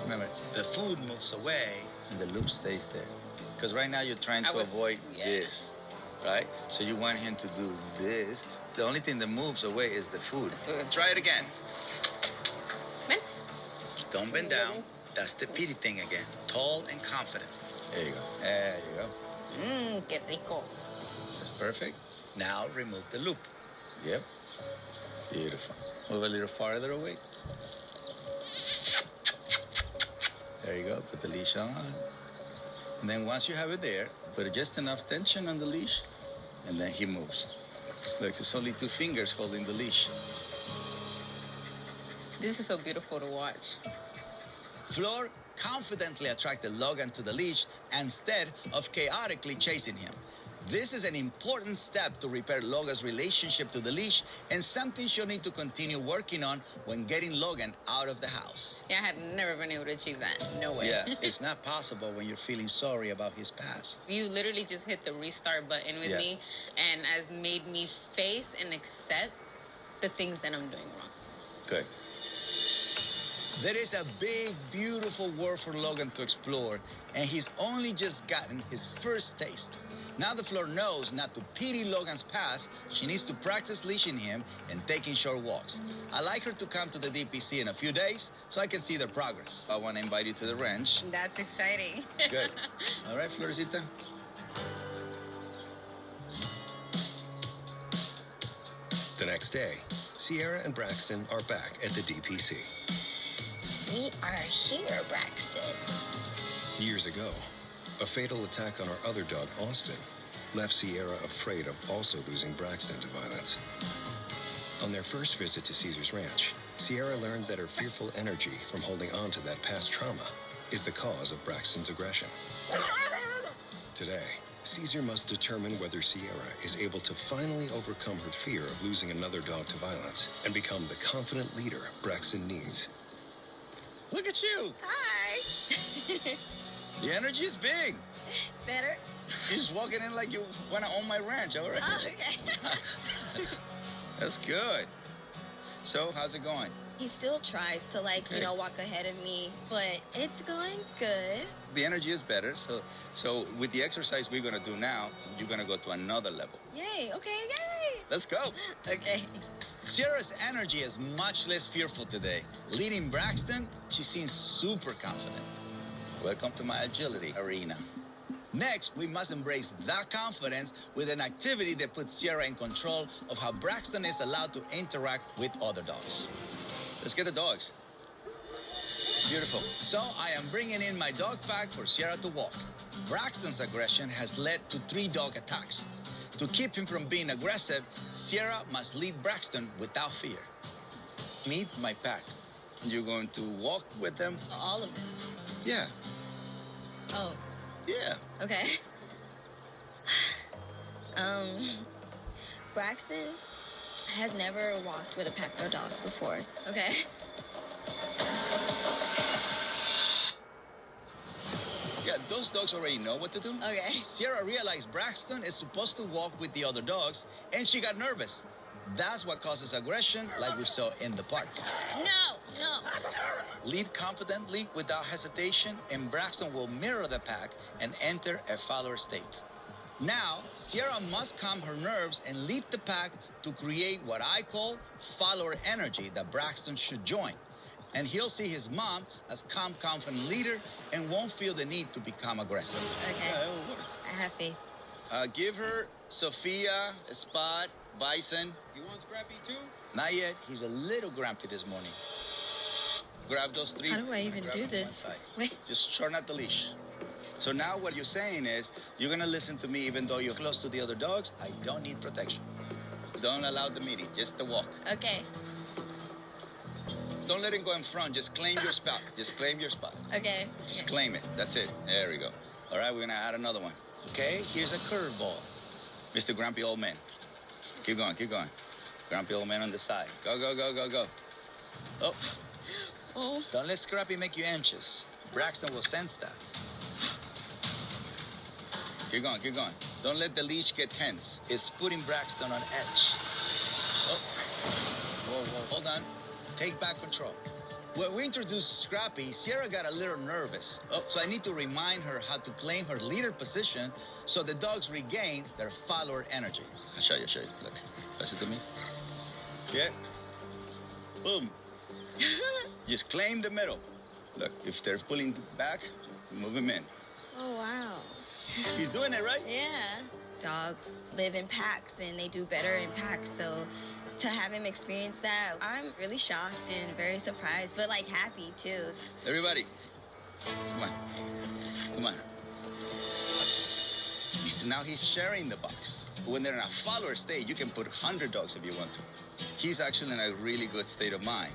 Remember, the food moves away and the loop stays there. Because right now you're trying to avoid this, right? So you want him to do this. The only thing that moves away is the food. Try it again. Bend. Don't bend down. That's the pity thing again. Tall and confident. There you go. There you go. Qué rico. That's perfect. Now remove the loop. Yep. Beautiful. Move a little farther away. There you go. Put the leash on. And then once you have it there, put just enough tension on the leash, and then he moves. Look, it's only 2 fingers holding the leash. This is so beautiful to watch. Flor confidently attracted Logan to the leash instead of chaotically chasing him. This is an important step to repair Logan's relationship to the leash and something she'll need to continue working on when getting Logan out of the house. Yeah, I had never been able to achieve that. No way. Yeah, it's not possible when you're feeling sorry about his past. You literally just hit the restart button with me and has made me face and accept the things that I'm doing wrong. Good. There is a big, beautiful world for Logan to explore, and he's only just gotten his first taste. Now that Flor knows not to pity Logan's past, she needs to practice leashing him and taking short walks. I'd like her to come to the DPC in a few days so I can see their progress. I want to invite you to the ranch. That's exciting. Good. All right, Florecita. The next day, Sierra and Braxton are back at the DPC. We are here, Braxton. Years ago, a fatal attack on our other dog, Austin, left Sierra afraid of also losing Braxton to violence. On their first visit to Caesar's ranch, Sierra learned that her fearful energy from holding on to that past trauma is the cause of Braxton's aggression. Today, Caesar must determine whether Sierra is able to finally overcome her fear of losing another dog to violence and become the confident leader Braxton needs. Look at you. Hi. The energy is big. Better? You're just walking in like you want to own my ranch, all right? Oh, okay. That's good. So, how's it going? He still tries to, walk ahead of me, but it's going good. The energy is better, so with the exercise we're going to do now, you're going to go to another level. Yay, okay, yay. Let's go. Okay. Sierra's energy is much less fearful today. Leading Braxton, she seems super confident. Welcome to my agility arena. Next, we must embrace that confidence with an activity that puts Sierra in control of how Braxton is allowed to interact with other dogs. Let's get the dogs. Beautiful. So I am bringing in my dog pack for Sierra to walk. Braxton's aggression has led to 3 dog attacks. To keep him from being aggressive, Sierra must lead Braxton without fear. Meet my pack. You're going to walk with them? All of them? Yeah. Oh. Yeah. Okay. Braxton has never walked with a pack of dogs before, okay? Yeah, those dogs already know what to do. Okay. Sierra realized Braxton is supposed to walk with the other dogs, and she got nervous. That's what causes aggression, like we saw in the park. No. Lead confidently without hesitation, and Braxton will mirror the pack and enter a follower state. Now, Sierra must calm her nerves and lead the pack to create what I call follower energy that Braxton should join. And he'll see his mom as calm, confident leader and won't feel the need to become aggressive. Okay. I have faith. Give her Sophia, Spot, Bison. You want Scrappy too? Not yet. He's a little grumpy this morning. Grab those 3. How do I even Grab do them this? one side. Wait. Just shorten out the leash. So now what you're saying is, you're going to listen to me even though you're close to the other dogs. I don't need protection. Don't allow the meeting, just the walk. Okay. Don't let him go in front. Just claim your spot. Just claim your spot. Okay. Just claim it. That's it. There we go. All right, we're going to add another one. Okay, here's a curveball. Mr. Grumpy Old Man. Keep going, keep going. Grumpy Old Man on the side. Go, go, go, go, go. Oh. Oh. Don't let Scrappy make you anxious. Braxton will sense that. Keep going, keep going. Don't let the leash get tense. It's putting Braxton on edge. Oh. Whoa, whoa, hold on. Take back control. When we introduced Scrappy, Sierra got a little nervous. Oh, so I need to remind her how to claim her leader position so the dogs regain their follower energy. I'll show you, Look, listen to me. Yeah. Boom. Just claim the middle. Look, if they're pulling back, move him in. Oh, wow. He's doing it, right? Yeah. Dogs live in packs and they do better in packs, so to have him experience that, I'm really shocked and very surprised, but like happy too. Everybody, come on. Come on. Now he's sharing the box. When they're in a follower state, you can put 100 dogs if you want to. He's actually in a really good state of mind.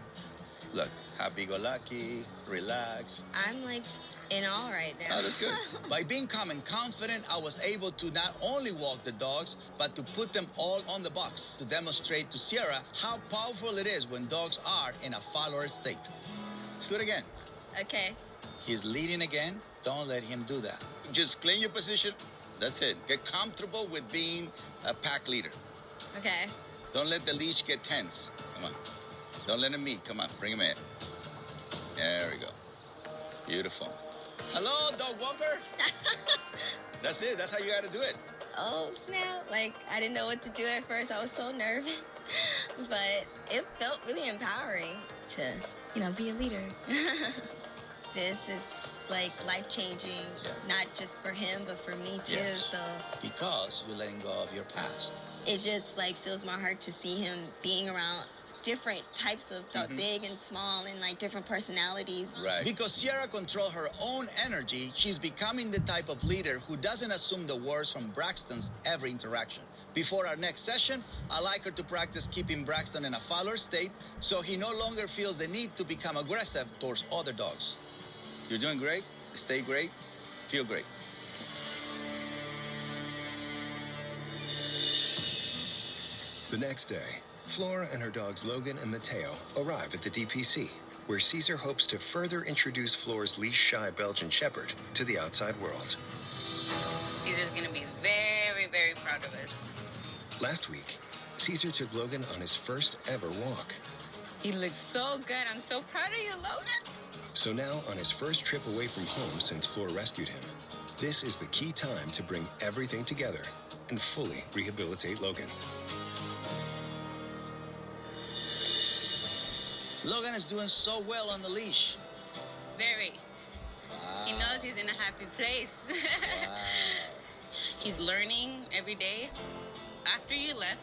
Look, happy-go-lucky, relax. I'm like in awe right now. Oh, that's good. By being calm and confident, I was able to not only walk the dogs, but to put them all on the box to demonstrate to Sierra how powerful it is when dogs are in a follower state. Let's do it again. Okay. He's leading again. Don't let him do that. Just claim your position. That's it. Get comfortable with being a pack leader. Okay. Don't let the leash get tense. Come on. Don't let him meet. Come on, bring him in. There we go. Beautiful. Hello, dog walker. That's it. That's how you got to do it. Oh, snap. Like, I didn't know what to do at first. I was so nervous. But it felt really empowering to, be a leader. This is, like, life-changing, not just for him, but for me, too. Yes. So Because you're letting go of your past. it just, like, fills my heart to see him being around different types of dog, big and small, and, like, different personalities. Right. Because Sierra controls her own energy, she's becoming the type of leader who doesn't assume the worst from Braxton's every interaction. Before our next session, I'd like her to practice keeping Braxton in a follower state so he no longer feels the need to become aggressive towards other dogs. You're doing great. Stay great. Feel great. The next day, Flora and her dogs Logan and Mateo arrive at the DPC, where Caesar hopes to further introduce Flora's leash-shy Belgian Shepherd to the outside world. Caesar's gonna be very, very proud of us. Last week, Caesar took Logan on his first ever walk. He looks so good. I'm so proud of you, Logan. So now, on his first trip away from home since Flora rescued him, this is the key time to bring everything together and fully rehabilitate Logan. Logan is doing so well on the leash. Very. He knows he's in a happy place. He's learning every day. After you left,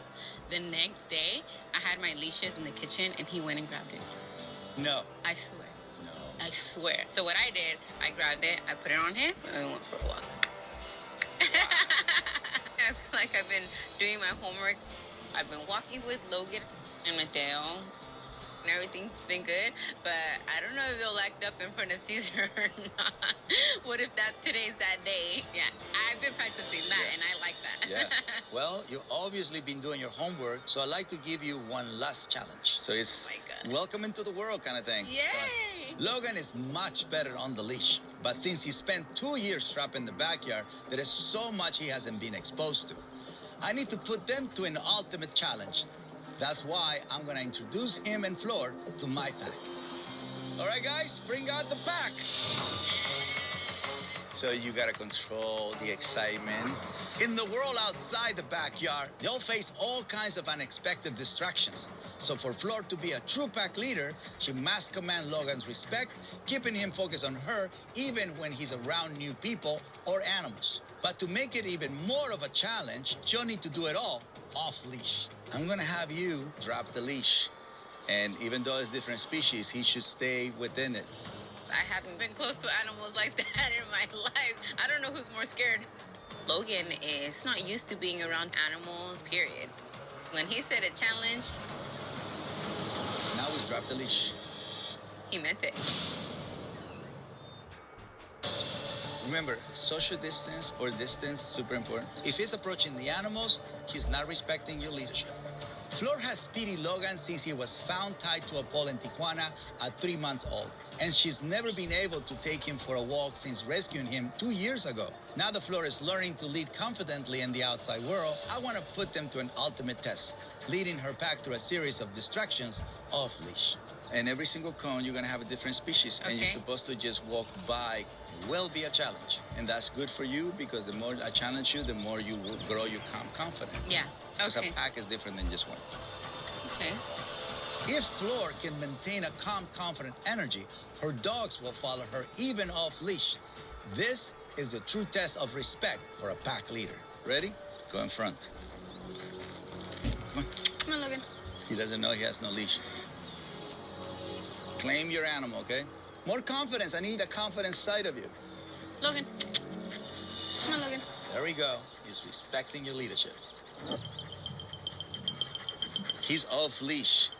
the next day, I had my leashes in the kitchen, and he went and grabbed it. No. I swear. I swear. So what I did, I grabbed it, I put it on him, and we went for a walk. I feel like I've been doing my homework. I've been walking with Logan and Mateo, and everything's been good, but I don't know if they'll act up in front of Caesar or not. What if today's that day? Yeah, I've been practicing that, and I like that. Yeah. Well, you've obviously been doing your homework, so I'd like to give you one last challenge. So it's welcome into the world kind of thing. Yay! Logan is much better on the leash, but since he spent 2 years trapped in the backyard, there is so much he hasn't been exposed to. I need to put them to an ultimate challenge. That's why I'm gonna introduce him and Flor to my pack. All right, guys, bring out the pack. So you gotta control the excitement. In the world outside the backyard, they'll face all kinds of unexpected distractions. So for Flor to be a true pack leader, she must command Logan's respect, keeping him focused on her even when he's around new people or animals. But to make it even more of a challenge, she'll need to do it all off-leash. I'm gonna have you drop the leash. And even though it's different species, he should stay within it. I haven't been close to animals like that in my life. I don't know who's more scared. Logan is not used to being around animals, period. When he said a challenge, now we drop the leash. He meant it. Remember, social distance or distance, super important. If he's approaching the animals, he's not respecting your leadership. Flor has pitied Logan since he was found tied to a pole in Tijuana at 3 months old. And she's never been able to take him for a walk since rescuing him 2 years ago. Now that Flor is learning to lead confidently in the outside world, I want to put them to an ultimate test, leading her pack through a series of distractions off-leash. And every single cone, you're going to have a different species. Okay. And you're supposed to just walk by. It will be a challenge. And that's good for you because the more I challenge you, the more you will grow your confidence. Yeah, okay. Because a pack is different than just one. Okay. If Flor can maintain a calm, confident energy, her dogs will follow her even off-leash. This is the true test of respect for a pack leader. Ready? Go in front. Come on. Come on, Logan. He doesn't know he has no leash. Claim your animal, okay? More confidence. I need the confidence side of you. Logan. Come on, Logan. There we go. He's respecting your leadership. He's off-leash,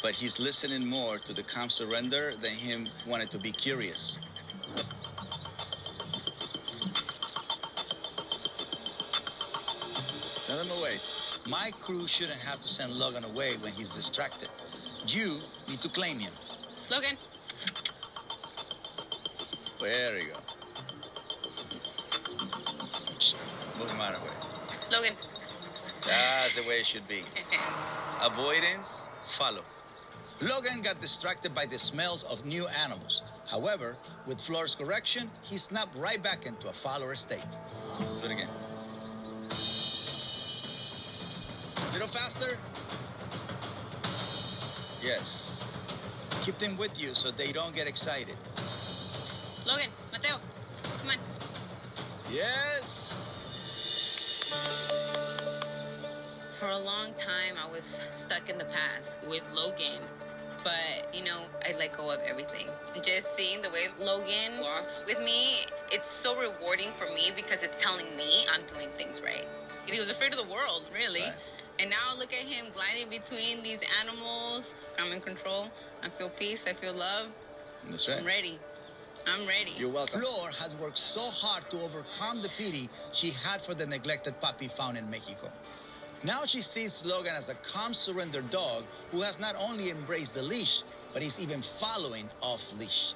but he's listening more to the calm surrender than him wanting to be curious. Send him away. My crew shouldn't have to send Logan away when he's distracted. You need to claim him. Logan. There we go. Move him out of the way. Logan. That's the way it should be. Avoidance, follow. Logan got distracted by the smells of new animals. However, with Flor's correction, he snapped right back into a follower state. Let's do it again. A little faster. Yes. Keep them with you so they don't get excited. Logan, Mateo, come on. Yes. For a long time, I was stuck in the past with Logan. But, you know, I let go of everything. Just seeing the way Logan walks with me, it's so rewarding for me because it's telling me I'm doing things right. He was afraid of the world, really. Right. And now look at him gliding between these animals. I'm in control. I feel peace. I feel love. That's right. I'm ready. I'm ready. You're welcome. Flor has worked so hard to overcome the pity she had for the neglected puppy found in Mexico. Now she sees Logan as a calm, surrendered dog who has not only embraced the leash, but is even following off-leash.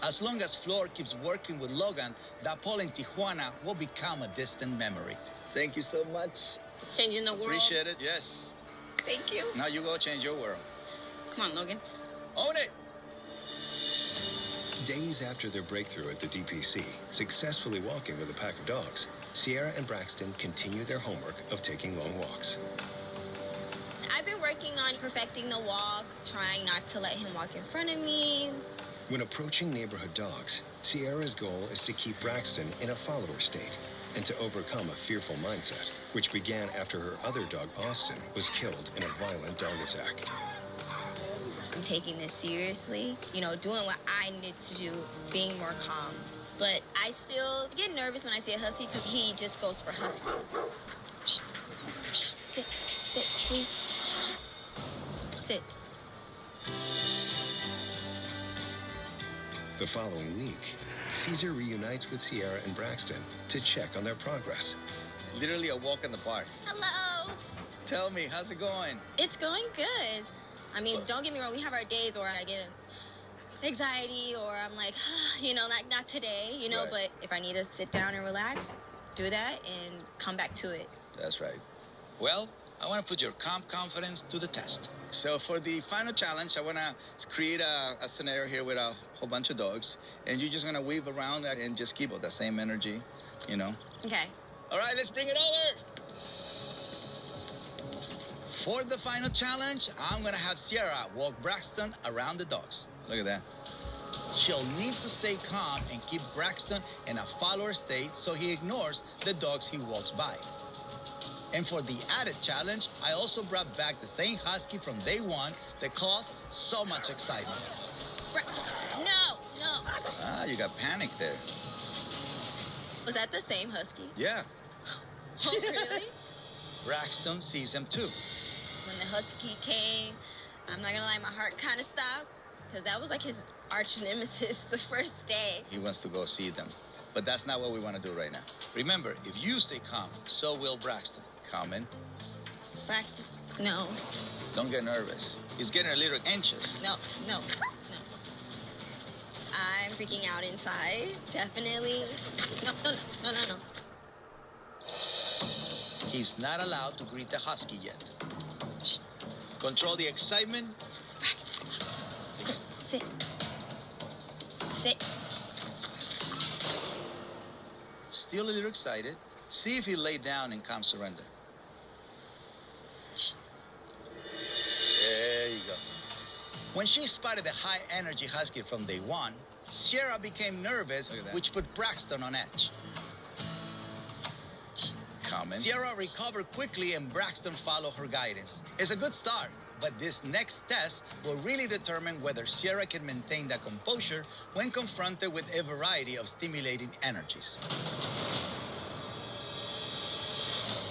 As long as Flor keeps working with Logan, that pole in Tijuana will become a distant memory. Thank you so much. Changing the world. Appreciate it. Yes. Thank you. Now you go change your world. Come on, Logan. Own it. Days after their breakthrough at the DPC, successfully walking with a pack of dogs, Sierra and Braxton continue their homework of taking long walks. I've been working on perfecting the walk, trying not to let him walk in front of me. When approaching neighborhood dogs, Sierra's goal is to keep Braxton in a follower state and to overcome a fearful mindset, which began after her other dog, Austin, was killed in a violent dog attack. I'm taking this seriously, you know, doing what I need to do, being more calm. But I still get nervous when I see a husky because he just goes for huskies. Shh. Shh. Sit, please. Sit. The following week, Caesar reunites with Sierra and Braxton to check on their progress. Literally a walk in the park. Hello. Tell me, how's it going? It's going good. I mean, don't get me wrong. We have our days where I get anxiety or I'm like, you know, not today, you know. Right. But if I need to sit down and relax, do that and come back to it. That's right. Well, I want to put your calm confidence to the test. So for the final challenge, I want to create a scenario here with a whole bunch of dogs. And you're just going to weave around that and just keep that same energy, you know. Okay. All right, let's bring it over. For the final challenge, I'm going to have Sierra walk Braxton around the dogs. Look at that. She'll need to stay calm and keep Braxton in a follower state so he ignores the dogs he walks by. And for the added challenge, I also brought back the same husky from day one that caused so much excitement. No. Ah, you got panic there. Was that the same husky? Yeah. Oh, really? Braxton sees him too. When the husky came, I'm not gonna lie, my heart kind of stopped because that was like his arch nemesis the first day. He wants to go see them. But that's not what we want to do right now. Remember, if you stay calm, so will Braxton. Calm in. Braxton, no. Don't get nervous. He's getting a little anxious. No. I'm freaking out inside, definitely. No. He's not allowed to greet the husky yet. Shh. Control the excitement. Braxton, sit. Still a little excited. See if he lay down in calm surrender. Shh. There you go. When she spotted the high energy husky from day one, Sierra became nervous, which put Braxton on edge. Calm in. Sierra recovered quickly and Braxton followed her guidance. It's a good start, but this next test will really determine whether Sierra can maintain that composure when confronted with a variety of stimulating energies.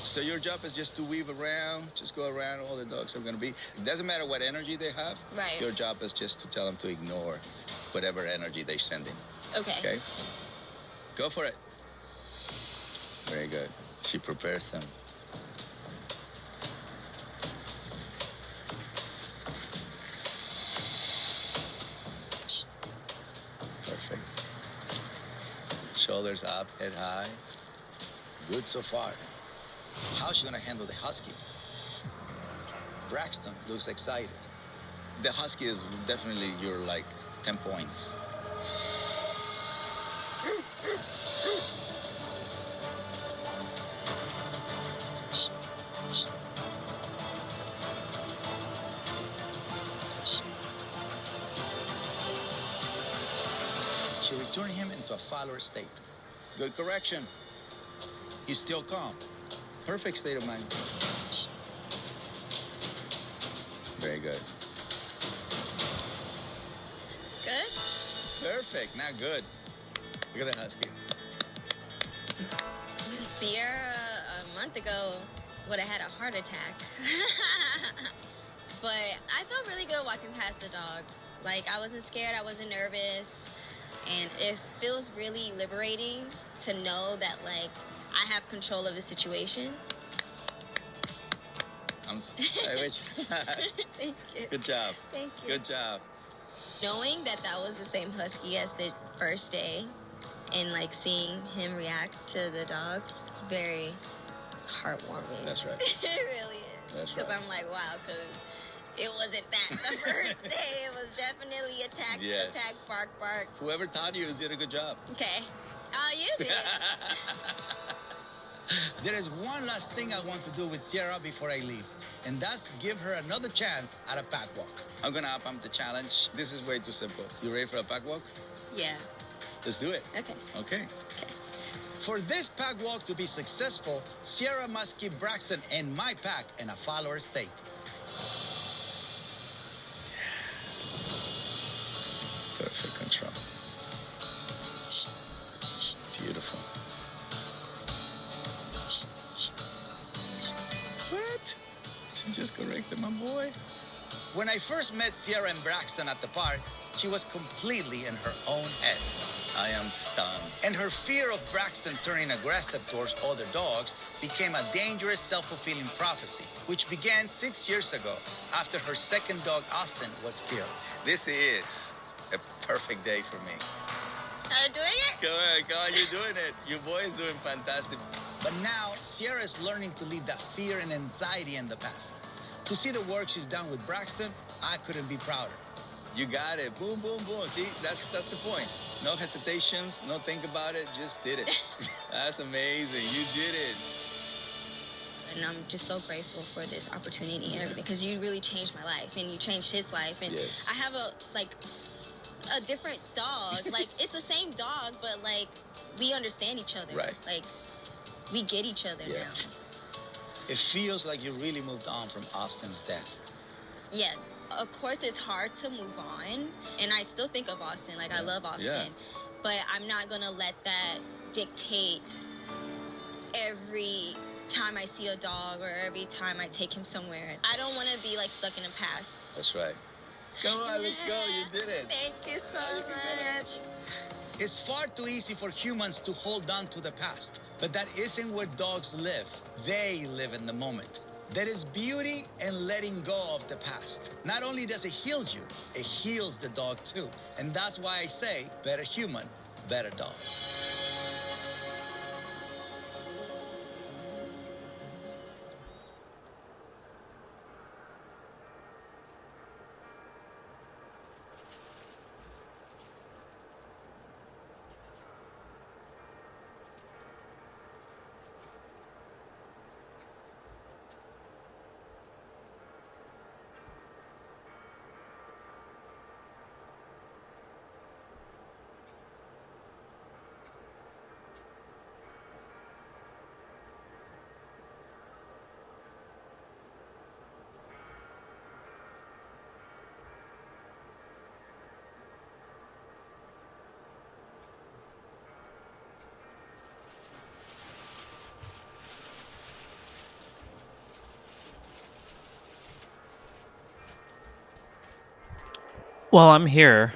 So your job is just to weave around, just go around. All the dogs are going to be. It doesn't matter what energy they have. Right. Your job is just to tell them to ignore whatever energy they send in. Okay. Go for it. Very good. She prepares them. Perfect. Shoulders up, head high. Good so far. How's she gonna handle the husky? Braxton looks excited. The husky is definitely your 10 points. She returned him into a follower state. Good correction. He's still calm. Perfect state of mind. Very good. Good? Perfect. Now good. Look at that husky. Sierra a month ago would have had a heart attack. But I felt really good walking past the dogs. I wasn't scared, I wasn't nervous. And it feels really liberating to know that, I have control of the situation. I wish. Thank you. Good job. Thank you. Good job. Knowing that was the same husky as the first day and, seeing him react to the dog, it's very heartwarming. That's right. It really is. That's right. Because I'm like, wow, because it wasn't that the first day. It was definitely attack, Yes. attack, bark, bark. Whoever taught you did a good job. Okay. You did. There is one last thing I want to do with Sierra before I leave, and that's give her another chance at a pack walk. I'm gonna up the challenge. This is way too simple. You ready for a pack walk? Yeah. Let's do it. Okay. For this pack walk to be successful, Sierra must keep Braxton and my pack in a follower state. natural. Beautiful. What? She just corrected my boy. When I first met Sierra and Braxton at the park, she was completely in her own head. I am stunned. And her fear of Braxton turning aggressive towards other dogs became a dangerous self-fulfilling prophecy, which began 6 years ago after her second dog, Austin, was killed. This is a perfect day for me. Are you doing it? Come on, you're doing it. Your boy is doing fantastic. But now, Sierra is learning to leave that fear and anxiety in the past. To see the work she's done with Braxton, I couldn't be prouder. You got it. Boom, boom, boom. See, that's the point. No hesitations, no think about it, just did it. That's amazing. You did it. And I'm just so grateful for this opportunity and everything, because you really changed my life and you changed his life. And yes. I have a different dog. Like, it's the same dog, but like, we understand each other. Right. Like, we get each other now. It feels like you really moved on from Austin's death. Yeah. Of course, it's hard to move on, and I still think of Austin. Like, I love Austin, but I'm not gonna let that dictate every time I see a dog or every time I take him somewhere. I don't want to be like stuck in the past. That's right. Come on, let's go. You did it. Thank you so much. It's far too easy for humans to hold on to the past, but that isn't where dogs live. They live in the moment. There is beauty in letting go of the past. Not only does it heal you, it heals the dog too. And that's why I say, better human, better dog. Well, I'm here.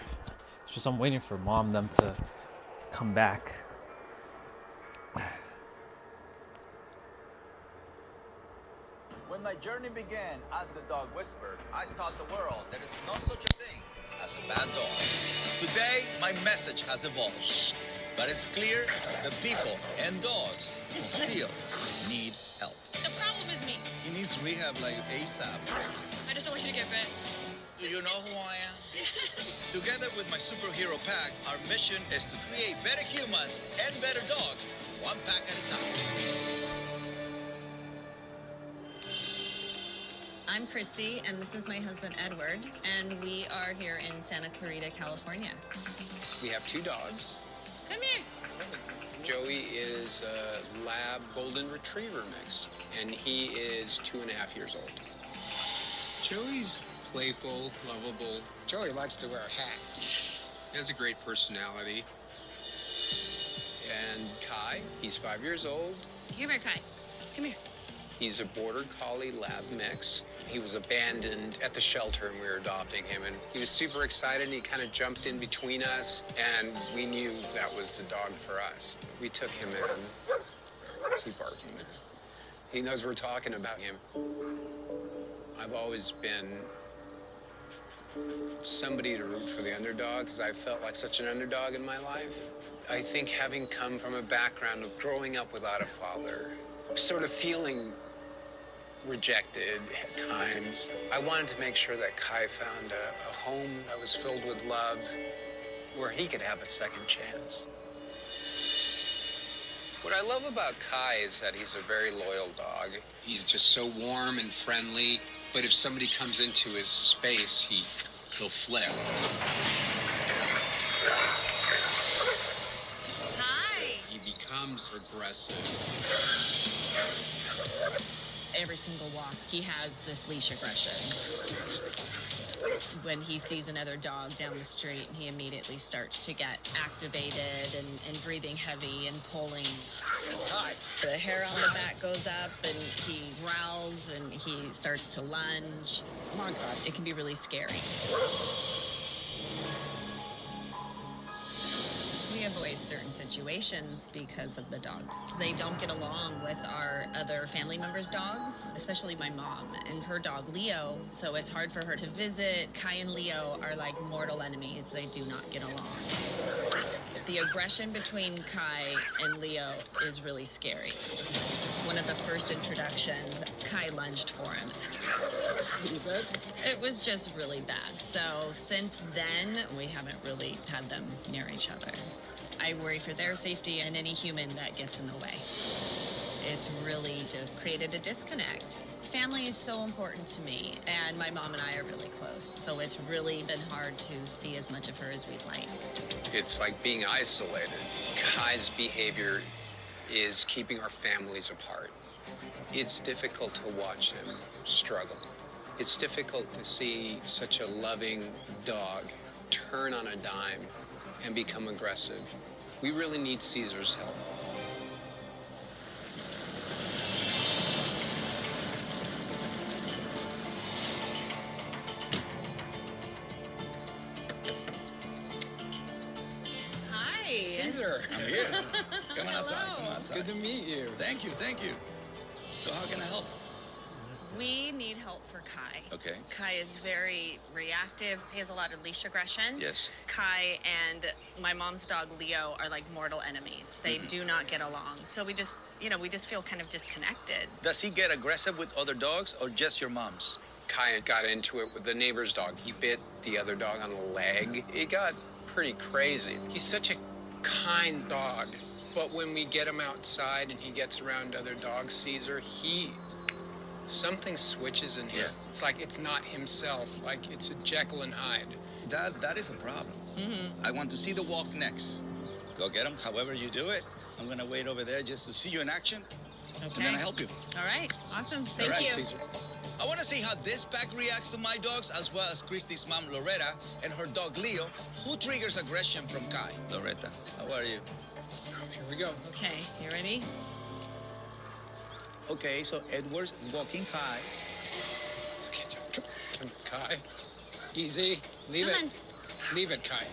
It's just I'm waiting for them to come back. When my journey began as the dog whisperer, I taught the world there is no such a thing as a bad dog. Today, my message has evolved. But it's clear the people and dogs still need help. The problem is me. He needs rehab like ASAP. I just don't want you to get bit. Do you know who I am? Together with my superhero pack, our mission is to create better humans and better dogs, one pack at a time. I'm Christy, and this is my husband, Edward, and we are here in Santa Clarita, California. We have 2 dogs. Come here. Joey is a lab golden retriever mix, and he is 2.5 years old. Joey's playful, lovable. Joey likes to wear a hat. He has a great personality. And Kai, he's 5 years old. Here, Kai. Come here. He's a border collie lab mix. He was abandoned at the shelter and we were adopting him, and he was super excited and he kind of jumped in between us, and we knew that was the dog for us. We took him in. What's he barking? He knows we're talking about him. I've always been somebody to root for the underdog because I felt like such an underdog in my life. I think having come from a background of growing up without a father, sort of feeling rejected at times, I wanted to make sure that Kai found a home that was filled with love where he could have a second chance. What I love about Kai is that he's a very loyal dog. He's just so warm and friendly, but if somebody comes into his space, he'll flip. Hi. He becomes aggressive. Every single walk, he has this leash aggression. When he sees another dog down the street, he immediately starts to get activated and breathing heavy and pulling. The hair on the back goes up and he growls and he starts to lunge. Come on, God. It can be really scary. We avoid certain situations because of the dogs. They don't get along with our other family members' dogs, especially my mom and her dog Leo. So it's hard for her to visit. Kai and Leo are like mortal enemies. They do not get along. The aggression between Kai and Leo is really scary. One of the first introductions, Kai lunged for him. It was just really bad. So since then, we haven't really had them near each other. I worry for their safety and any human that gets in the way. It's really just created a disconnect. Family is so important to me, and my mom and I are really close. So it's really been hard to see as much of her as we'd like. It's like being isolated. Kai's behavior is keeping our families apart. It's difficult to watch him struggle. It's difficult to see such a loving dog turn on a dime and become aggressive. We really need Caesar's help. Hi. Caesar, I'm here. Come on outside. Hello. Come on outside. Good to meet you. Thank you. Thank you. So how can I help? We need help for Kai. Okay. Kai is very reactive. He has a lot of leash aggression. Yes. Kai and my mom's dog Leo are like mortal enemies. They do not get along. So we just feel kind of disconnected. Does he get aggressive with other dogs or just your mom's? Kai got into it with the neighbor's dog. He bit the other dog on the leg. It got pretty crazy. He's such a kind dog. But when we get him outside and he gets around other dogs, Caesar, something switches in him. Yeah. It's like it's not himself. Like it's a Jekyll and Hyde. That is a problem. I want to see the walk next. Go get him, however you do it. I'm going to wait over there just to see you in action. Okay. And then I help you. All right. Awesome. All Thank right, you. Caesar. I want to see how this pack reacts to my dogs, as well as Christy's mom, Loretta, and her dog, Leo, who triggers aggression from Kai. Loretta, how are you? Here we go. Okay. You ready? Okay, so Edward's walking Kai. Come on, Kai. Easy. Leave Come it. Leave it, Kai.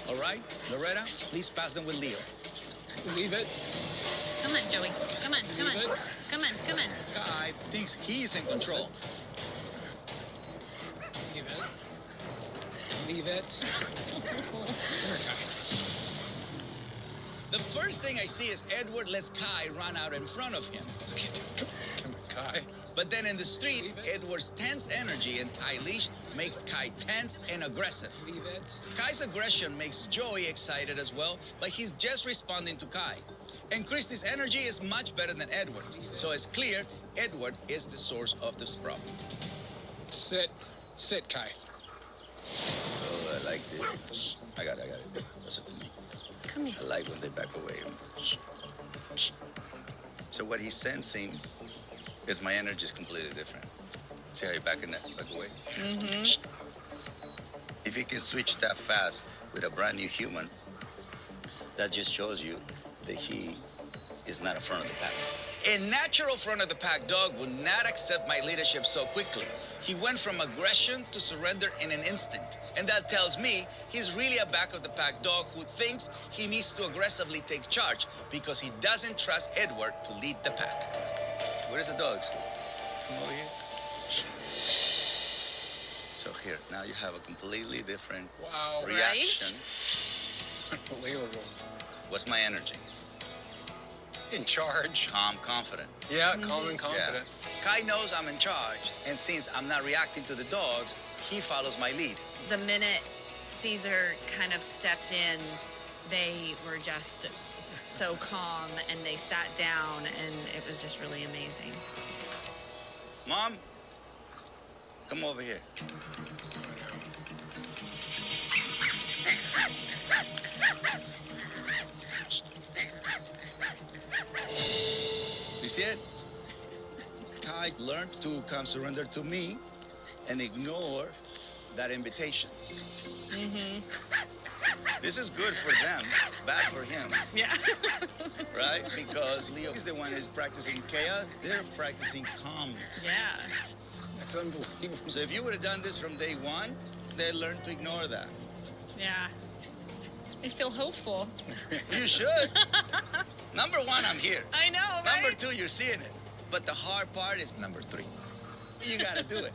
All right, Loretta, please pass them with Leo. Leave it. Come on, Joey. Come on. Come on. Leave it. Come on. Come on. Kai thinks he's in control. Leave it. Leave it. Come here, Kai. The first thing I see is Edward lets Kai run out in front of him. Come on, Kai. But then in the street, Edward's tense energy and tie leash makes Kai tense and aggressive. Leave it. Kai's aggression makes Joey excited as well, but he's just responding to Kai. And Christy's energy is much better than Edward's. So it's clear Edward is the source of this problem. Sit. Sit, Kai. Oh, I like this. I got it. Listen to me. Come here. I like when they back away. So what he's sensing is my energy is completely different. See how you back away? Mm-hmm. If he can switch that fast with a brand new human, that just shows you that he is not a front of the pack. A natural front of the pack dog would not accept my leadership so quickly. He went from aggression to surrender in an instant. And that tells me he's really a back of the pack dog who thinks he needs to aggressively take charge because he doesn't trust Edward to lead the pack. Where's the dogs? Come over here. So here, now you have a completely different reaction. Unbelievable. What's my energy? In charge. Calm, confident. Yeah, calm and confident. Yeah. Kai knows I'm in charge, and since I'm not reacting to the dogs, he follows my lead. The minute Caesar kind of stepped in, they were just so calm and they sat down and it was just really amazing. Mom, come over here. You see it? Kai learned to come surrender to me, and ignore that invitation. Mm-hmm. This is good for them, bad for him. Yeah. Right? Because Leo is the one who's practicing chaos, they're practicing calmness. Yeah. That's unbelievable. So if you would have done this from day one, they'd learn to ignore that. Yeah. I feel hopeful. You should. Number one, I'm here. I know, right? Number two, you're seeing it. But the hard part is number three. You gotta do it.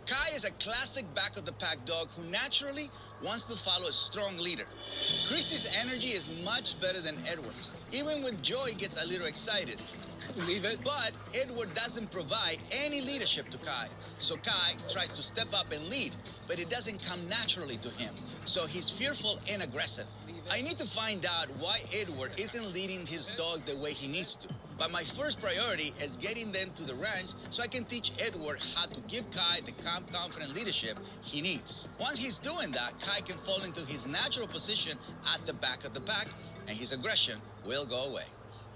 Kai is a classic back-of-the-pack dog who naturally wants to follow a strong leader. Christy's energy is much better than Edward's. Even when Joey gets a little excited. Believe it. But Edward doesn't provide any leadership to Kai. So Kai tries to step up and lead, but it doesn't come naturally to him. So he's fearful and aggressive. I need to find out why Edward isn't leading his dog the way he needs to. But my first priority is getting them to the ranch so I can teach Edward how to give Kai the calm, confident leadership he needs. Once he's doing that, Kai can fall into his natural position at the back of the pack, and his aggression will go away.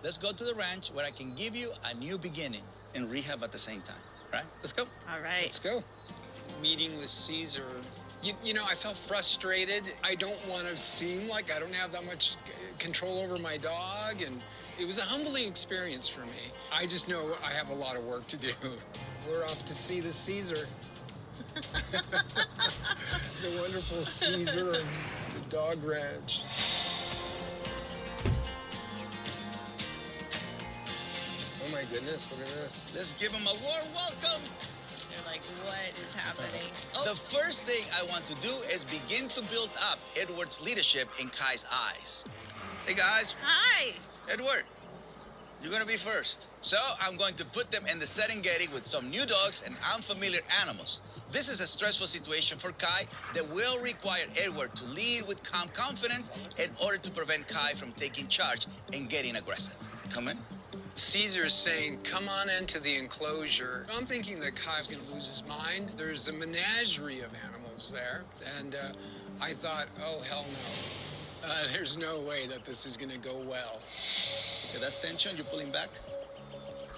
Let's go to the ranch where I can give you a new beginning and rehab at the same time. Right? Let's go. All right. Let's go. Meeting with Caesar. You know, I felt frustrated. I don't want to seem like I don't have that much control over my dog, and it was a humbling experience for me. I just know I have a lot of work to do. We're off to see the Caesar. The wonderful Caesar of the dog ranch. Oh my goodness, look at this. Let's give him a warm welcome. They're like, what is happening? The first thing I want to do is begin to build up Edward's leadership in Kai's eyes. Hey guys. Hi. Edward, you're gonna be first. So I'm going to put them in the Serengeti with some new dogs and unfamiliar animals. This is a stressful situation for Kai that will require Edward to lead with calm confidence in order to prevent Kai from taking charge and getting aggressive. Come in. Caesar's saying, come on into the enclosure. I'm thinking that Kai's going to lose his mind. There's a menagerie of animals there. And I thought, oh, hell no. There's no way that this is going to go well. Okay, that's tension. You're pulling back.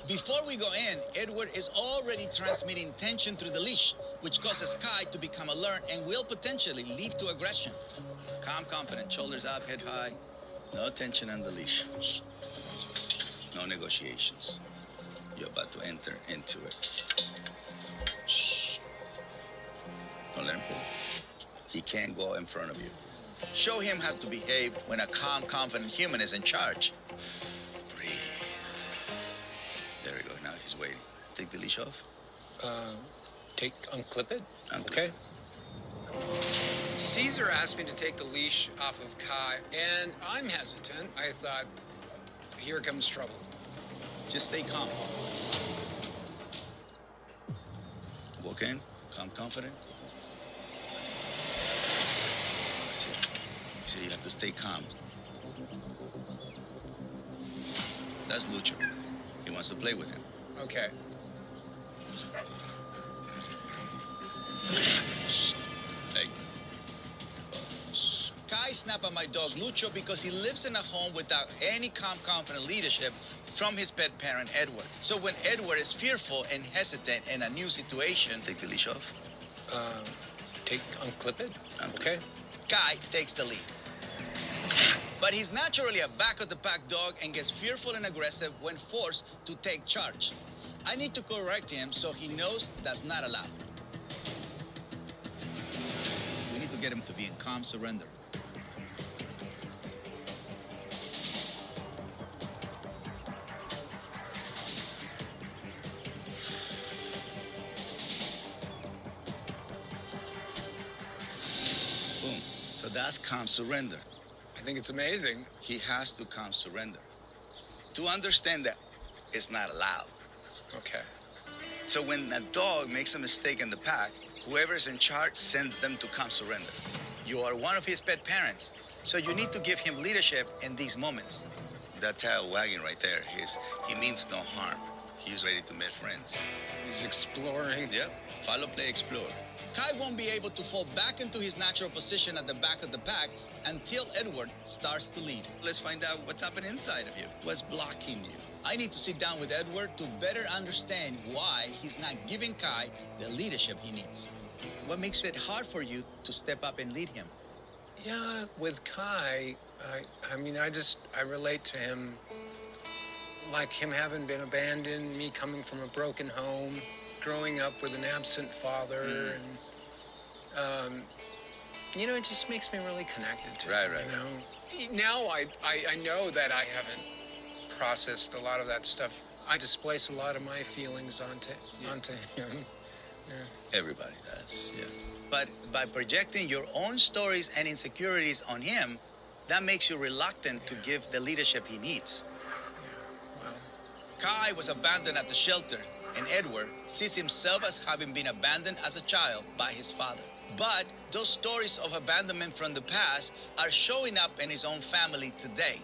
Before we go in, Edward is already transmitting tension through the leash, which causes Kai to become alert and will potentially lead to aggression. Calm, confident, shoulders up, head high. No tension on the leash. No negotiations. You're about to enter into it. Shh. Don't let him pull. He can't go in front of you. Show him how to behave when a calm, confident human is in charge. Breathe. There we go. Now he's waiting. Take the leash off. Unclip it? Unclip. Okay. Caesar asked me to take the leash off of Kai, and I'm hesitant. I thought, here comes trouble. Just stay calm. Walk in, calm, confident. See, you have to stay calm. That's Lucho. He wants to play with him. Okay. Shh. Hey. Kai snapped at my dog Lucho because he lives in a home without any calm, confident leadership from his pet parent, Edward. So when Edward is fearful and hesitant in a new situation... Take the leash off. Unclip it? Okay. Kai takes the lead. But he's naturally a back-of-the-pack dog and gets fearful and aggressive when forced to take charge. I need to correct him so he knows that's not allowed. We need to get him to be in calm surrender. Boom. So that's calm surrender. I think it's amazing. He has to calm surrender. To understand that it's not allowed. Okay. So when a dog makes a mistake in the pack, whoever's in charge sends them to calm surrender. You are one of his pet parents, so you need to give him leadership in these moments. That tail wagging right there, he means no harm. He's ready to make friends. He's exploring. Yep. Follow, play, explore. Kai won't be able to fall back into his natural position at the back of the pack until Edward starts to lead. Let's find out what's happening inside of you. What's blocking you? I need to sit down with Edward to better understand why he's not giving Kai the leadership he needs. What makes it hard for you to step up and lead him? Yeah, with Kai, I relate to him like him having been abandoned, me coming from a broken home, growing up with an absent father, and it just makes me really connected to him. Right. Now I know that I haven't processed a lot of that stuff. I displace a lot of my feelings onto him. Yeah. Everybody does, yeah. But by projecting your own stories and insecurities on him, that makes you reluctant to give the leadership he needs. Well, Kai was abandoned at the shelter, and Edward sees himself as having been abandoned as a child by his father. But those stories of abandonment from the past are showing up in his own family today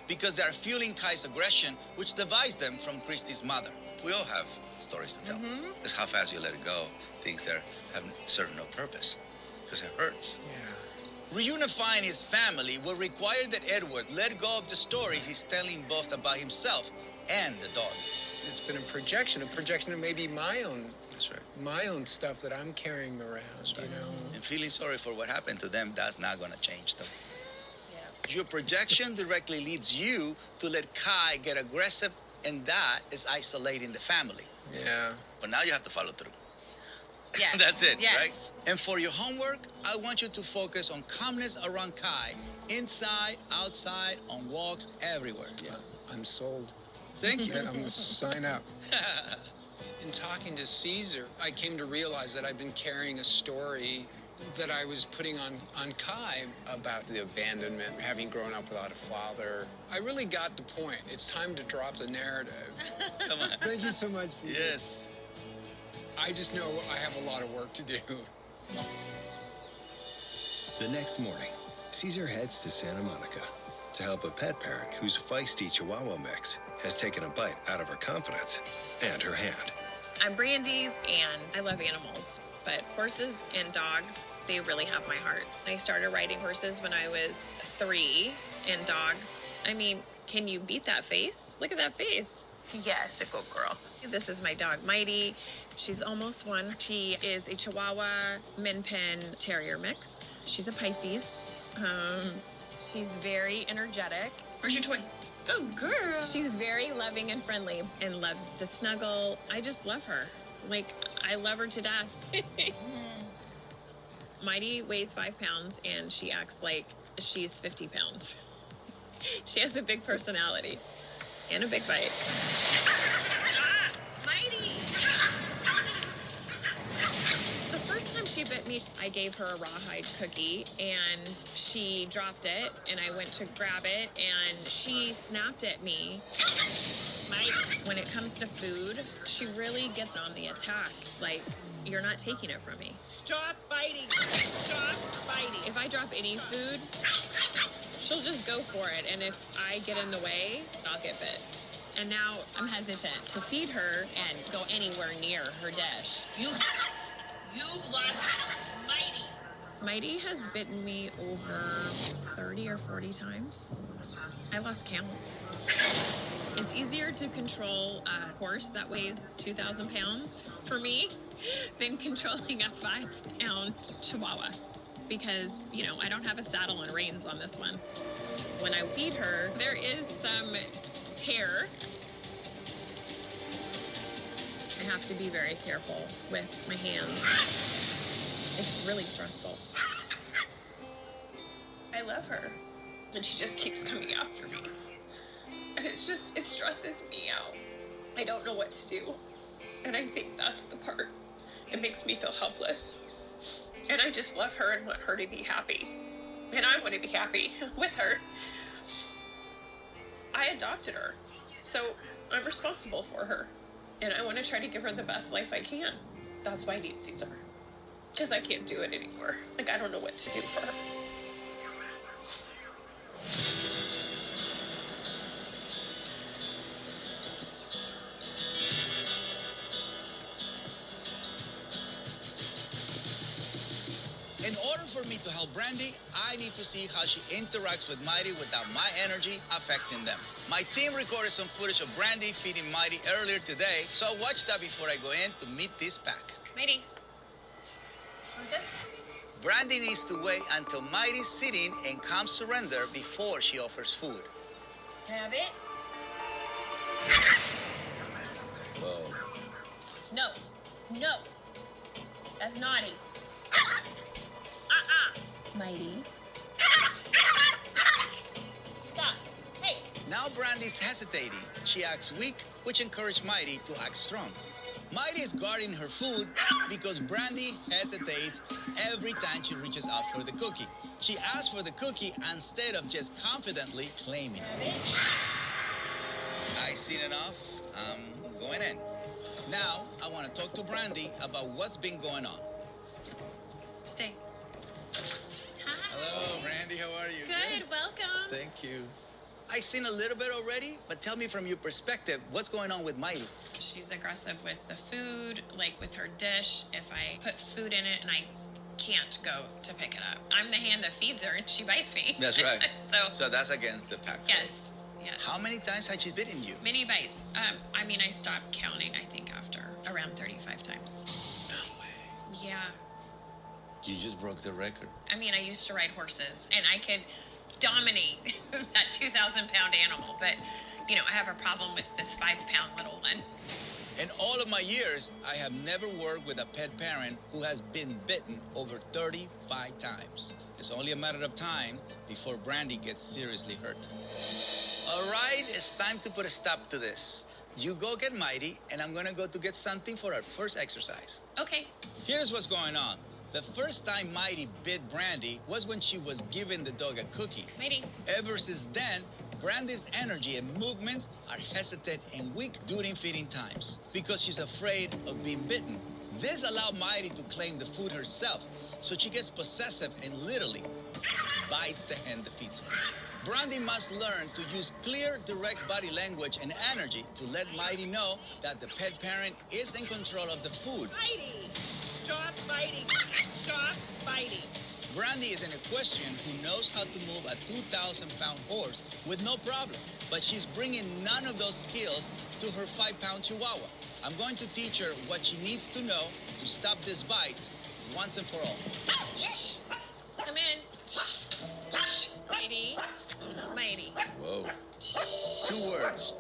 because they are fueling Kai's aggression, which divides them from Christy's mother. We all have stories to tell. It's how fast you let it go, things that have serve no purpose, because it hurts. Yeah. Reunifying his family will require that Edward let go of the story he's telling both about himself and the dog. It's been a projection of maybe my own. That's right. My own stuff that I'm carrying around, you know. And feeling sorry for what happened to them, that's not going to change them. Yeah. Your projection directly leads you to let Kai get aggressive, and that is isolating the family. Yeah. But now you have to follow through. Yes. That's it, Yes. right? And for your homework, I want you to focus on calmness around Kai, inside, outside, on walks, everywhere. Yeah. I'm sold. Thank you. I'm going to sign up. In talking to Caesar, I came to realize that I've been carrying a story that I was putting on Kai about the abandonment, having grown up without a father. I really got the point. It's time to drop the narrative. Come on. Thank you so much, Caesar. Yes. I just know I have a lot of work to do. The next morning, Caesar heads to Santa Monica to help a pet parent whose feisty Chihuahua mix has taken a bite out of her confidence and her hand. I'm Brandy, and I love animals, but horses and dogs, they really have my heart. I started riding horses when I was 3, and dogs, can you beat that face? Look at that face. Yes, a good girl. This is my dog, Mighty. She's almost 1. She is a Chihuahua Min Pin Terrier mix. She's a Pisces. She's very energetic. Where's your toy? Good girl. She's very loving and friendly and loves to snuggle. I just love her. I love her to death. Mighty weighs 5 pounds, and she acts like she's 50 pounds. She has a big personality and a big bite. Mighty! The first time she bit me, I gave her a rawhide cookie, and she dropped it, and I went to grab it, and she snapped at me. When it comes to food, she really gets on the attack. You're not taking it from me. Stop biting. Stop biting. If I drop any food, she'll just go for it, and if I get in the way, I'll get bit. And now I'm hesitant to feed her and go anywhere near her dish. You've lost Mighty. Mighty has bitten me over 30 or 40 times. I lost count. It's easier to control a horse that weighs 2,000 pounds for me than controlling a 5-pound Chihuahua because, I don't have a saddle and reins on this one. When I feed her, there is some tear. I have to be very careful with my hands. It's really stressful. I love her, and she just keeps coming after me. And it stresses me out. I don't know what to do. And I think that's the part. It makes me feel helpless. And I just love her and want her to be happy. And I want to be happy with her. I adopted her. So I'm responsible for her. And I want to try to give her the best life I can. That's why I need Caesar. Because I can't do it anymore. I don't know what to do for her. for me to help Brandy, I need to see how she interacts with Mighty without my energy affecting them. My team recorded some footage of Brandy feeding Mighty earlier today, so I'll watch that before I go in to meet this pack. Mighty. Want this? Brandy needs to wait until Mighty's sitting and calm surrender before she offers food. Can I have it? Whoa. No. No. That's naughty. Mighty. Stop. Hey. Now Brandy's hesitating. She acts weak, which encouraged Mighty to act strong. Mighty is guarding her food because Brandy hesitates every time she reaches out for the cookie. She asks for the cookie instead of just confidently claiming it. I've seen enough. I'm going in. Now, I want to talk to Brandy about what's been going on. Stay. Hello, Brandy. How are you? Good. Welcome. Thank you. I've seen a little bit already, but tell me from your perspective, what's going on with Mighty? She's aggressive with the food, like with her dish. If I put food in it and I can't go to pick it up, I'm the hand that feeds her and she bites me. That's right. So that's against the pack. Yes. Yes. How many times has she bitten you? Many bites. I mean, I stopped counting, I think, after around 35 times. No way. Yeah. You just broke the record. I mean, I used to ride horses, and I could dominate that 2,000-pound animal, but, you know, I have a problem with this 5-pound little one. In all of my years, I have never worked with a pet parent who has been bitten over 35 times. It's only a matter of time before Brandy gets seriously hurt. All right, it's time to put a stop to this. You go get Mighty, and I'm gonna go to get something for our first exercise. Okay. Here's what's going on. The first time Mighty bit Brandy was when she was giving the dog a cookie. Mighty. Ever since then, Brandy's energy and movements are hesitant and weak during feeding times because she's afraid of being bitten. This allowed Mighty to claim the food herself, so she gets possessive and literally bites the hand that feeds her. Brandy must learn to use clear, direct body language and energy to let Mighty know that the pet parent is in control of the food. Mighty! Stop biting! Stop biting! Brandy is an equestrian who knows how to move a 2,000-pound horse with no problem, but she's bringing none of those skills to her 5-pound Chihuahua. I'm going to teach her what she needs to know to stop these bites once and for all. Come in. Mighty. Mighty. Whoa. 2 words.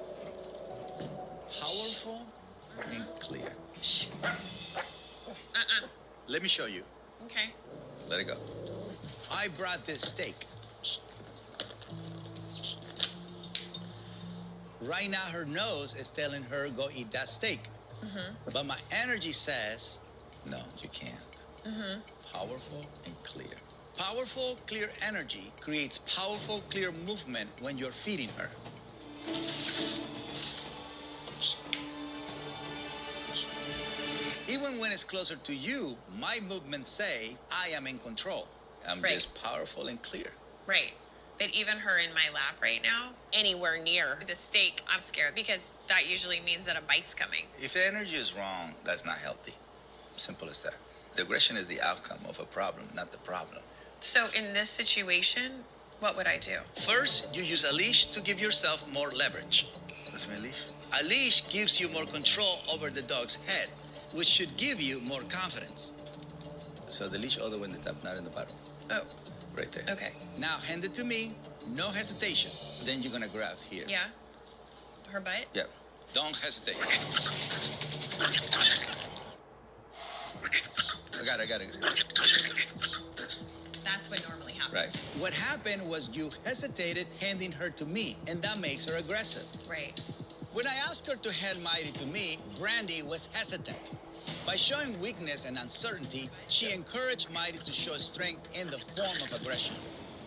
Powerful and clear. Let me show you. Okay. Let it go. I brought this steak. Right now, her nose is telling her, go eat that steak. But my energy says, no, you can't. Powerful and clear. Powerful, clear energy creates powerful, clear movement when you're feeding her. Even when it's closer to you, my movements say I am in control. I'm just powerful and clear. Right. But even her in my lap right now, anywhere near the steak, I'm scared because that usually means that a bite's coming. If the energy is wrong, that's not healthy. Simple as that. The aggression is the outcome of a problem, not the problem. So in this situation, what would I do? First, you use a leash to give yourself more leverage. What's my leash? A leash gives you more control over the dog's head, which should give you more confidence. So the leash all the way in the top, not in the bottom. Oh. Right there. Okay. Now hand it to me, no hesitation. Then you're gonna grab here. Yeah. Her butt? Yeah. Don't hesitate. I got it. That's what normally happens. Right. What happened was you hesitated handing her to me, and that makes her aggressive. Right. When I asked her to hand Mighty to me, Brandy was hesitant. By showing weakness and uncertainty, she encouraged Mighty to show strength in the form of aggression.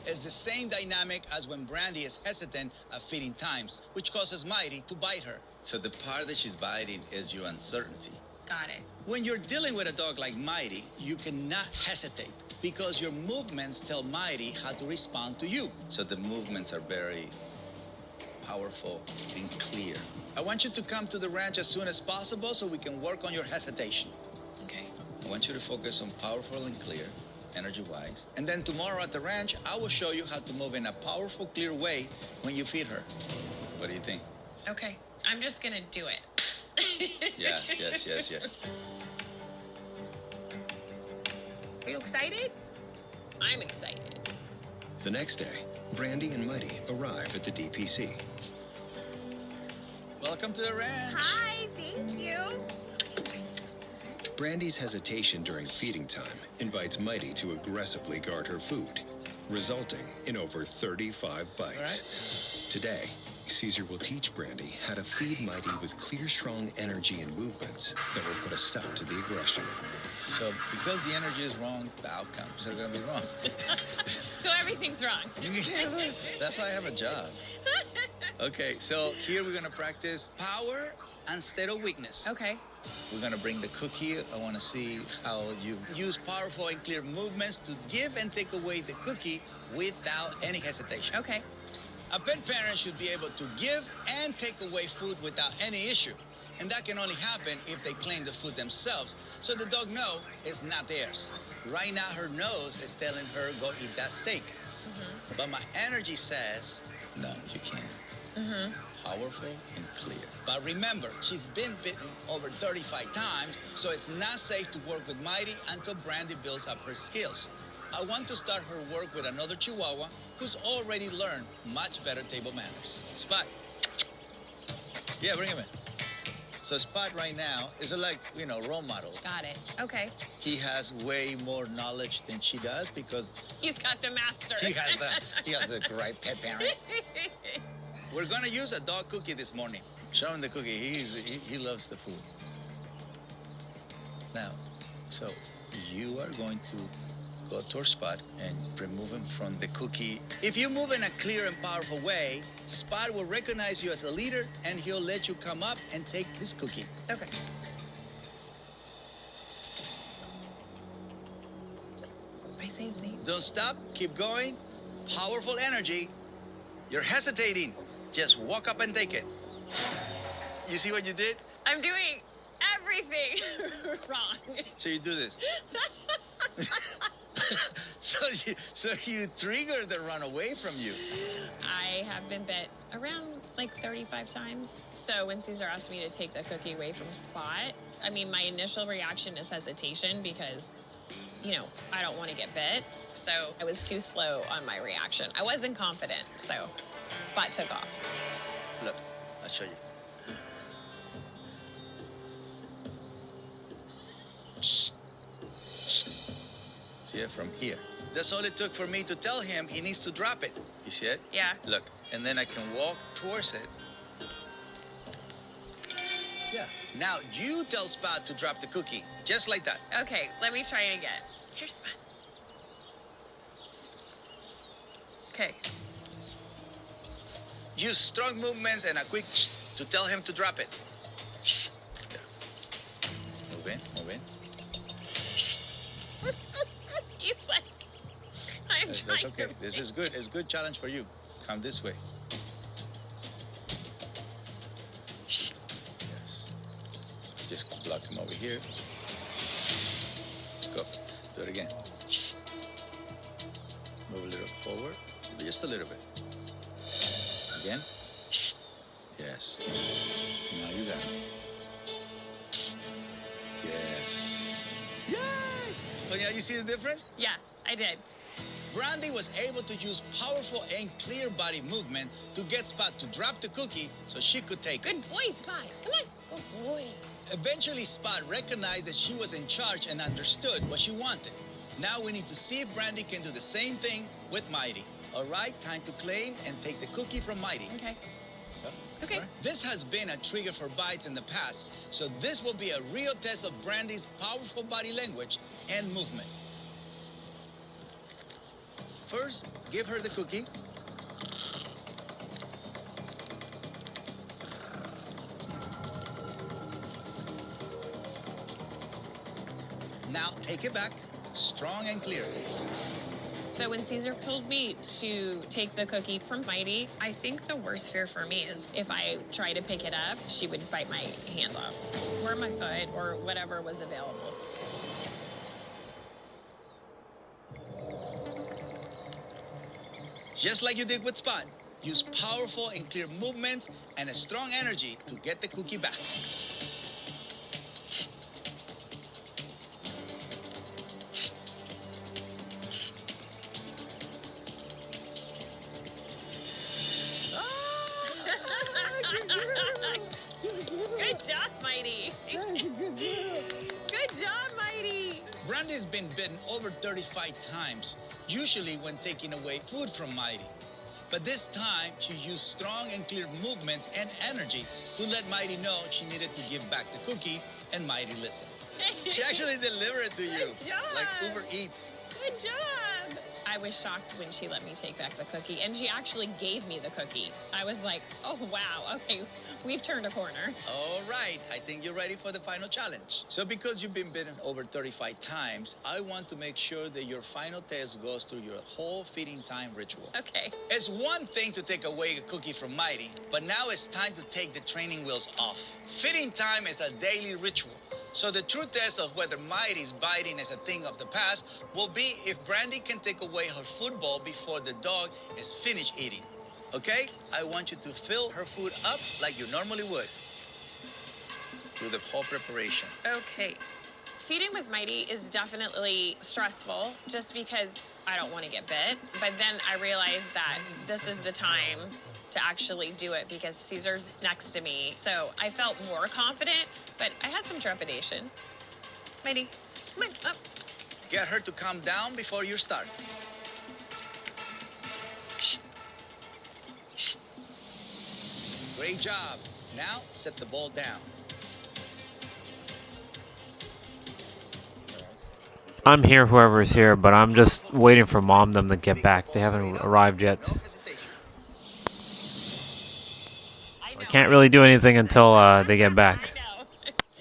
It's the same dynamic as when Brandy is hesitant at feeding times, which causes Mighty to bite her. So the part that she's biting is your uncertainty. Got it. When you're dealing with a dog like Mighty, you cannot hesitate because your movements tell Mighty how to respond to you. So the movements are very powerful and clear. I want you to come to the ranch as soon as possible so we can work on your hesitation. Okay. I want you to focus on powerful and clear energy-wise. And then tomorrow at the ranch, I will show you how to move in a powerful, clear way when you feed her. What do you think? Okay, I'm just gonna do it. Yes. Are you excited? I'm excited. The next day, Brandy and Mighty arrive at the DPC. Welcome to the ranch. Hi, thank you. Brandy's hesitation during feeding time invites Mighty to aggressively guard her food, resulting in over 35 bites. Today, Caesar will teach Brandy how to feed Mighty with clear, strong energy and movements that will put a stop to the aggression. So, because the energy is wrong, the outcomes are going to be wrong. So everything's wrong. That's why I have a job. Okay, so here we're going to practice power instead of weakness. Okay. We're going to bring the cookie. I want to see how you use powerful and clear movements to give and take away the cookie without any hesitation. Okay. A pet parent should be able to give and take away food without any issue. And that can only happen if they claim the food themselves, so the dog knows it's not theirs. Right now, her nose is telling her, go eat that steak. But my energy says, no, you can't. Powerful and clear. But remember, she's been bitten over 35 times, so it's not safe to work with Mighty until Brandy builds up her skills. I want to start her work with another Chihuahua who's already learned much better table manners. Spot. Yeah, bring him in. So Spot right now is a role model. Got it. Okay. He has way more knowledge than she does because He's got the master. he has the right pet parent. We're gonna use a dog cookie this morning. Show him the cookie. He loves the food. Now, so you are going to go to our Spot and remove him from the cookie. If you move in a clear and powerful way, Spot will recognize you as a leader and he'll let you come up and take his cookie. Okay. I say same. Don't stop. Keep going. Powerful energy. You're hesitating. Just walk up and take it. You see what you did? I'm doing everything wrong. So you do this. So you trigger the run away from you. I have been bit around like 35 times. So when Caesar asked me to take the cookie away from Spot, I mean, my initial reaction is hesitation because, I don't want to get bit. So I was too slow on my reaction. I wasn't confident, so Spot took off. Look, I'll show you. See it from here. That's all it took for me to tell him he needs to drop it. You see it? Yeah. Look, and then I can walk towards it. Yeah. Now you tell Spot to drop the cookie, just like that. Okay, let me try it again. Here's Spot. Okay. Use strong movements and a quick to tell him to drop it. Yeah. Move in. He's like, I'm trying. That's okay. This is good. It's a good challenge for you. Come this way. Yes. Just block him over here. Go. Do it again. Move a little forward. Just a little bit. Again. Yes. Now you got it. Yes. Yay! Well, yeah, you see the difference? Yeah, I did. Brandy was able to use powerful and clear body movement to get Spot to drop the cookie so she could take it. Good boy, Spot. Come on. Good boy. Eventually, Spot recognized that she was in charge and understood what she wanted. Now we need to see if Brandy can do the same thing with Mighty. All right, time to claim and take the cookie from Mighty. Okay. Okay. Right. This has been a trigger for bites in the past, so this will be a real test of Brandy's powerful body language and movement. First, give her the cookie. Now, take it back, strong and clear. So when Caesar told me to take the cookie from Mighty, I think the worst fear for me is if I try to pick it up, she would bite my hand off or my foot or whatever was available. Just like you did with Spot, use powerful and clear movements and a strong energy to get the cookie back. Good job, Mighty. Good job, Mighty. Brandy's been bitten over 35 times, usually when taking away food from Mighty. But this time, she used strong and clear movements and energy to let Mighty know she needed to give back the cookie, and Mighty listened. She actually delivered it to you, Good job. like Uber Eats. Good job. I was shocked when she let me take back the cookie, and she actually gave me the cookie. I was like, oh, wow, okay, we've turned a corner. All right, I think you're ready for the final challenge. So because you've been bitten over 35 times, I want to make sure that your final test goes through your whole feeding time ritual. Okay. It's one thing to take away a cookie from Mighty, but now it's time to take the training wheels off. Feeding time is a daily ritual. So the true test of whether Mighty's biting is a thing of the past will be if Brandy can take away her food bowl before the dog is finished eating. Okay? I want you to fill her food up like you normally would. Do the whole preparation. Okay. Feeding with Mighty is definitely stressful just because I don't want to get bit. But then I realized that this is the time to actually do it because Caesar's next to me. So I felt more confident, but I had some trepidation. Mighty, come on, up. Get her to calm down before you start. Great job. Now set the ball down. I'm here, whoever's here, but I'm just waiting for Mom them to get back. They haven't arrived yet. I can't really do anything until they get back.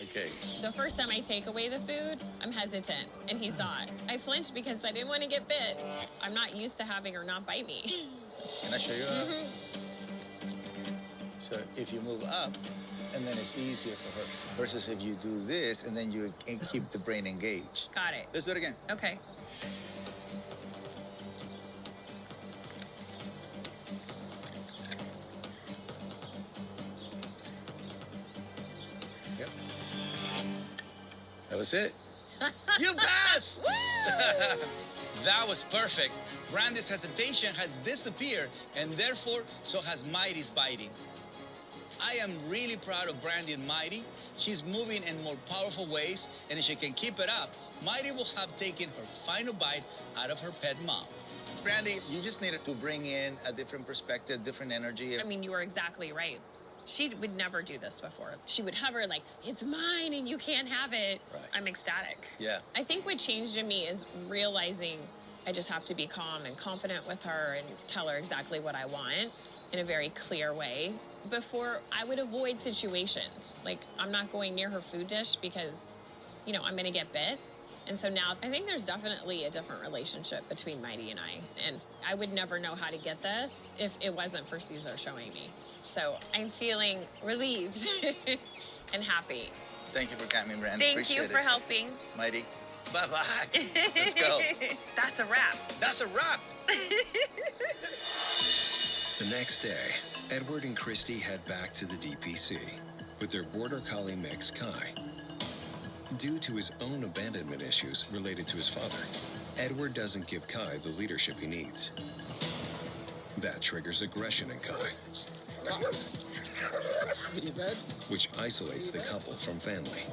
Okay. The first time I take away the food, I'm hesitant, and he saw it. I flinched because I didn't want to get bit. I'm not used to having her not bite me. Can I show you? So if you move up, and then it's easier for her. Versus if you do this, and then you keep the brain engaged. Got it. Let's do it again. Okay. Yep. That was it. You passed! That was perfect. Brandy's hesitation has disappeared, and therefore, so has Mighty's biting. I am really proud of Brandy and Mighty. She's moving in more powerful ways, and if she can keep it up, Mighty will have taken her final bite out of her pet mom. Brandy, you just needed to bring in a different perspective, different energy. I mean, you were exactly right. She would never do this before. She would hover like, it's mine and you can't have it. Right. I'm ecstatic. Yeah. I think what changed in me is realizing I just have to be calm and confident with her and tell her exactly what I want in a very clear way. Before, I would avoid situations. Like, I'm not going near her food dish because, you know, I'm going to get bit. And so now I think there's definitely a different relationship between Mighty and I. And I would never know how to get this if it wasn't for Caesar showing me. So I'm feeling relieved and happy. Thank you for coming, Brandy. Thank you for helping. Mighty, bye-bye. Let's go. That's a wrap. That's a wrap. The next day, Edward and Christy head back to the DPC with their border collie mix, Kai. Due to his own abandonment issues related to his father, Edward doesn't give Kai the leadership he needs. That triggers aggression in Kai, which isolates the couple from family.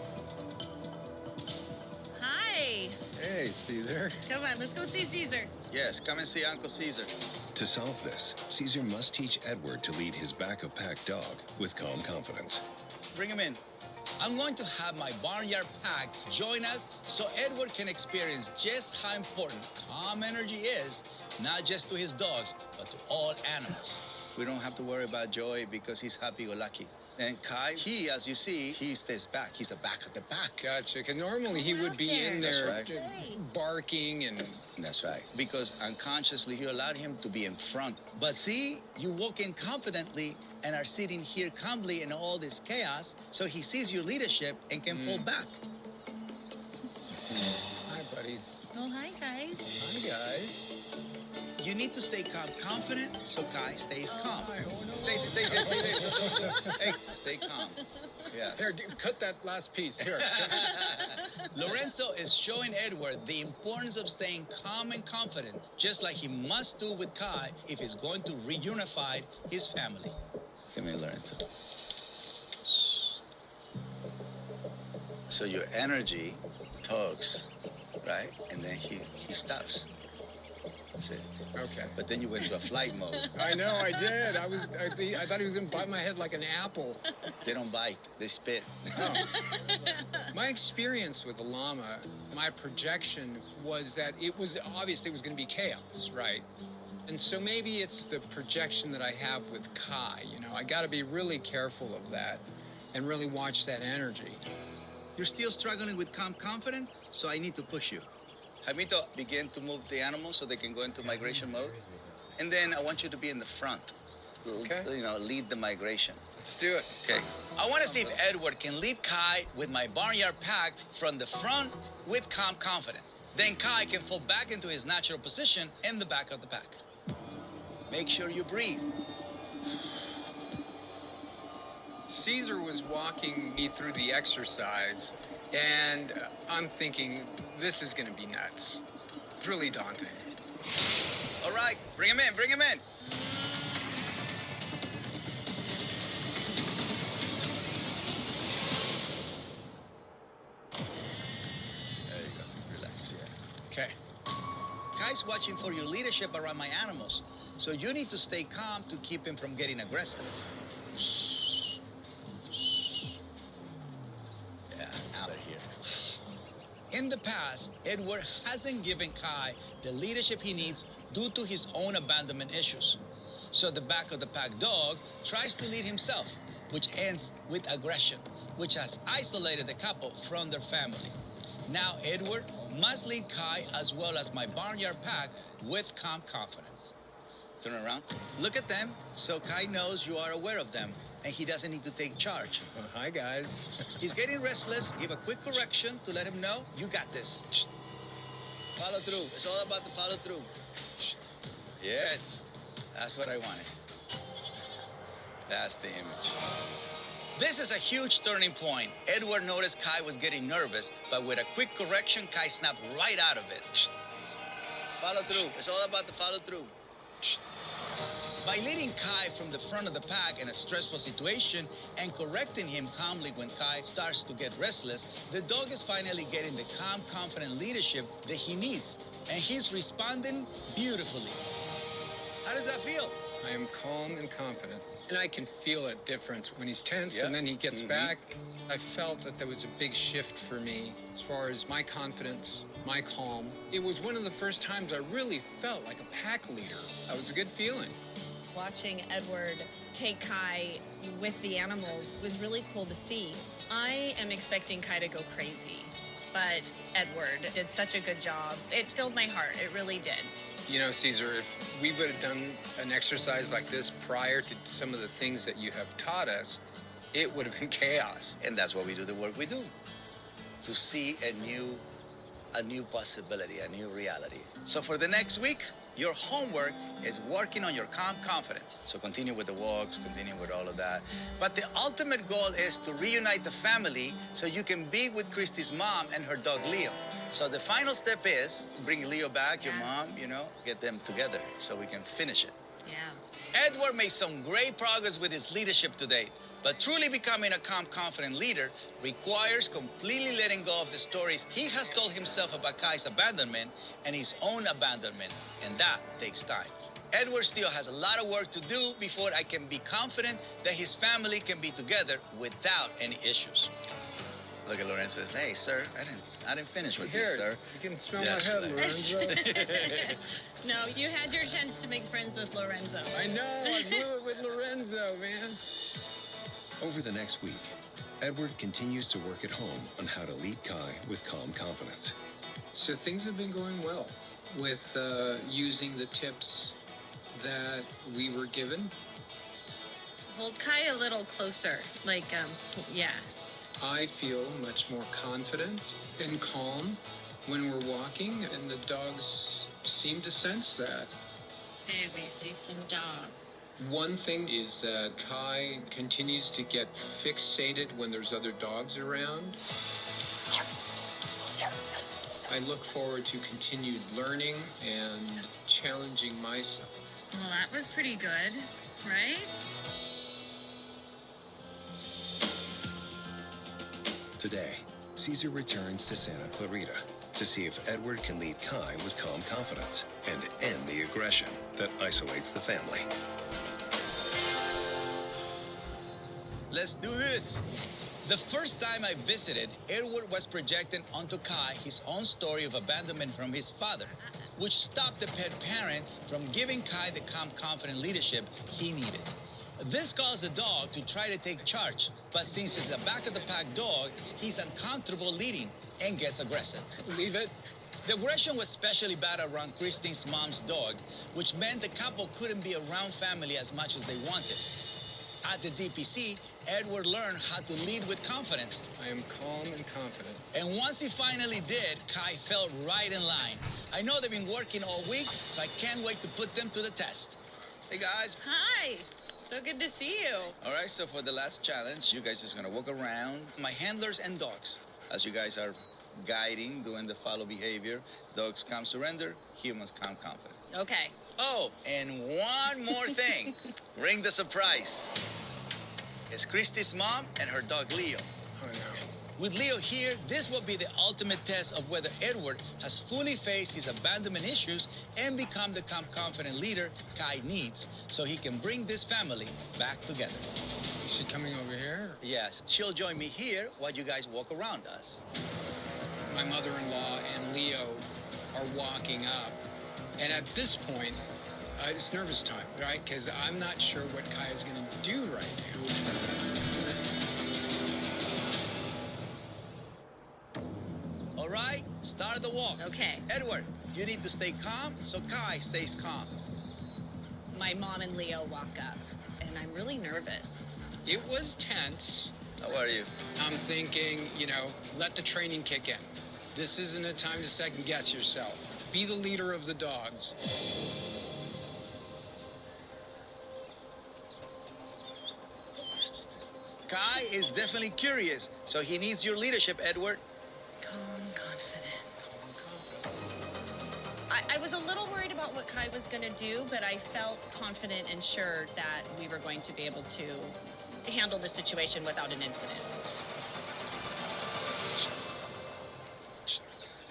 Hi. Hey, Caesar. Come on, let's go see Caesar. Yes, come and see Uncle Caesar. To solve this, Caesar must teach Edward to lead his back-of-pack dog with calm confidence. Bring him in. I'm going to have my barnyard pack join us so Edward can experience just how important calm energy is, not just to his dogs, but to all animals. We don't have to worry about Joy because he's happy-go-lucky. And Kai, he, as you see, he stays back. He's the back of the pack. Gotcha. Because normally he would be in there That's right. barking and... That's right. Because unconsciously, you allowed him to be in front. But see, you walk in confidently and are sitting here calmly in all this chaos, so he sees your leadership and can fall back. Hi, buddies. Oh, hi, guys. Hi, guys. you need to stay calm, confident, so Kai stays calm. Stay. Hey, stay calm. Yeah. Here, cut that last piece. Here. Lorenzo is showing Edward the importance of staying calm and confident, just like he must do with Kai if he's going to reunify his family. Come here, Lorenzo. So your energy tugs, right? And then he stops. That's it. Okay. But then you went into a flight mode. I know, I did. I thought he was going to bite my head like an apple. They don't bite, they spit. Oh. My experience with the llama, my projection was that it was obvious it was going to be chaos, right? And so maybe it's the projection that I have with Kai. You know, I got to be really careful of that and really watch that energy. You're still struggling with calm confidence, so I need to push you. Jaimito, begin to move the animals so they can go into migration mode. And then I want you to be in the front. Okay. You know, lead the migration. Let's do it. Okay. I want to see if Edward can lead Kai with my barnyard pack from the front with calm confidence. Then Kai can fall back into his natural position in the back of the pack. Make sure you breathe. Caesar was walking me through the exercise, and I'm thinking, this is going to be nuts. It's really daunting. All right, bring him in, bring him in. There you go, relax, yeah. Okay. Kai's watching for your leadership around my animals, so you need to stay calm to keep him from getting aggressive. Out of here. In the past, Edward hasn't given Kai the leadership he needs due to his own abandonment issues. So the back of the pack dog tries to lead himself, which ends with aggression, which has isolated the couple from their family. Now Edward must lead Kai as well as my barnyard pack with calm confidence. Turn around. Look at them so Kai knows you are aware of them and he doesn't need to take charge. Hi, guys. He's getting restless. Give a quick correction to let him know you got this. Follow through. It's all about the follow through. Yes, that's what I wanted. That's the image. This is a huge turning point. Edward noticed Kai was getting nervous, but with a quick correction, Kai snapped right out of it. Follow through. It's all about the follow through. By leading Kai from the front of the pack in a stressful situation and correcting him calmly when Kai starts to get restless, the dog is finally getting the calm, confident leadership that he needs. And he's responding beautifully. How does that feel? I am calm and confident. And I can feel a difference when he's tense and then he gets back. I felt that there was a big shift for me as far as my confidence, my calm. It was one of the first times I really felt like a pack leader. That was a good feeling. Watching Edward take Kai with the animals was really cool to see. I am expecting Kai to go crazy, but Edward did such a good job. It filled my heart. It really did. You know, Caesar, if we would have done an exercise like this prior to some of the things that you have taught us, it would have been chaos. And that's why we do the work we do. To see a new possibility, a new reality. So for the next week, your homework is working on your calm confidence. So continue with the walks, continue with all of that. But the ultimate goal is to reunite the family so you can be with Christy's mom and her dog Leo. So the final step is bring Leo back, your mom, you know, get them together so we can finish it. Yeah. Edward made some great progress with his leadership today, but truly becoming a calm, confident leader requires completely letting go of the stories he has told himself about Kai's abandonment and his own abandonment, and that takes time. Edward still has a lot of work to do before I can be confident that his family can be together without any issues. Look at Lorenzo. Hey, sir, I didn't finish with this, sir. You can smell my head, Lorenzo. No, you had your chance to make friends with Lorenzo. I know. I blew it with Lorenzo, man. Over the next week, Edward continues to work at home on how to lead Kai with calm confidence. So things have been going well with using the tips that we were given. Hold Kai a little closer. Yeah. I feel much more confident and calm when we're walking, and the dogs seem to sense that. Hey, we see some dogs. One thing is Kai continues to get fixated when there's other dogs around. I look forward to continued learning and challenging myself. Well, that was pretty good, right? Today, Caesar returns to Santa Clarita to see if Edward can lead Kai with calm confidence and end the aggression that isolates the family. Let's do this. The first time I visited, Edward was projecting onto Kai his own story of abandonment from his father, which stopped the pet parent from giving Kai the calm, confident leadership he needed. This caused the dog to try to take charge, but since he's a back-of-the-pack dog, he's uncomfortable leading and gets aggressive. Leave it. The aggression was especially bad around Christine's mom's dog, which meant the couple couldn't be around family as much as they wanted. At the DPC, Edward learned how to lead with confidence. I am calm and confident. And once he finally did, Kai fell right in line. I know they've been working all week, so I can't wait to put them to the test. Hey, guys. Hi. So good to see you. All right, so for the last challenge, you guys are going to walk around my handlers and dogs. As you guys are guiding, doing the follow behavior, dogs calm surrender, humans calm confident. Okay. Oh, and one more thing. Ring the surprise. It's Christy's mom and her dog Leo. Oh, no. With Leo here, this will be the ultimate test of whether Edward has fully faced his abandonment issues and become the calm, confident leader Kai needs so he can bring this family back together. Is she coming over here? Yes, she'll join me here while you guys walk around us. My mother-in-law and Leo are walking up. And at this point, it's nervous time, right? Because I'm not sure what Kai is going to do right now. All right, start the walk. Okay. Edward, you need to stay calm so Kai stays calm. My mom and Leo walk up, and I'm really nervous. It was tense. How are you? I'm thinking, let the training kick in. This isn't a time to second guess yourself. Be the leader of the dogs. Kai is definitely curious, so he needs your leadership, Edward. Calm, confident. I was a little worried about what Kai was going to do, but I felt confident and sure that we were going to be able to handle the situation without an incident.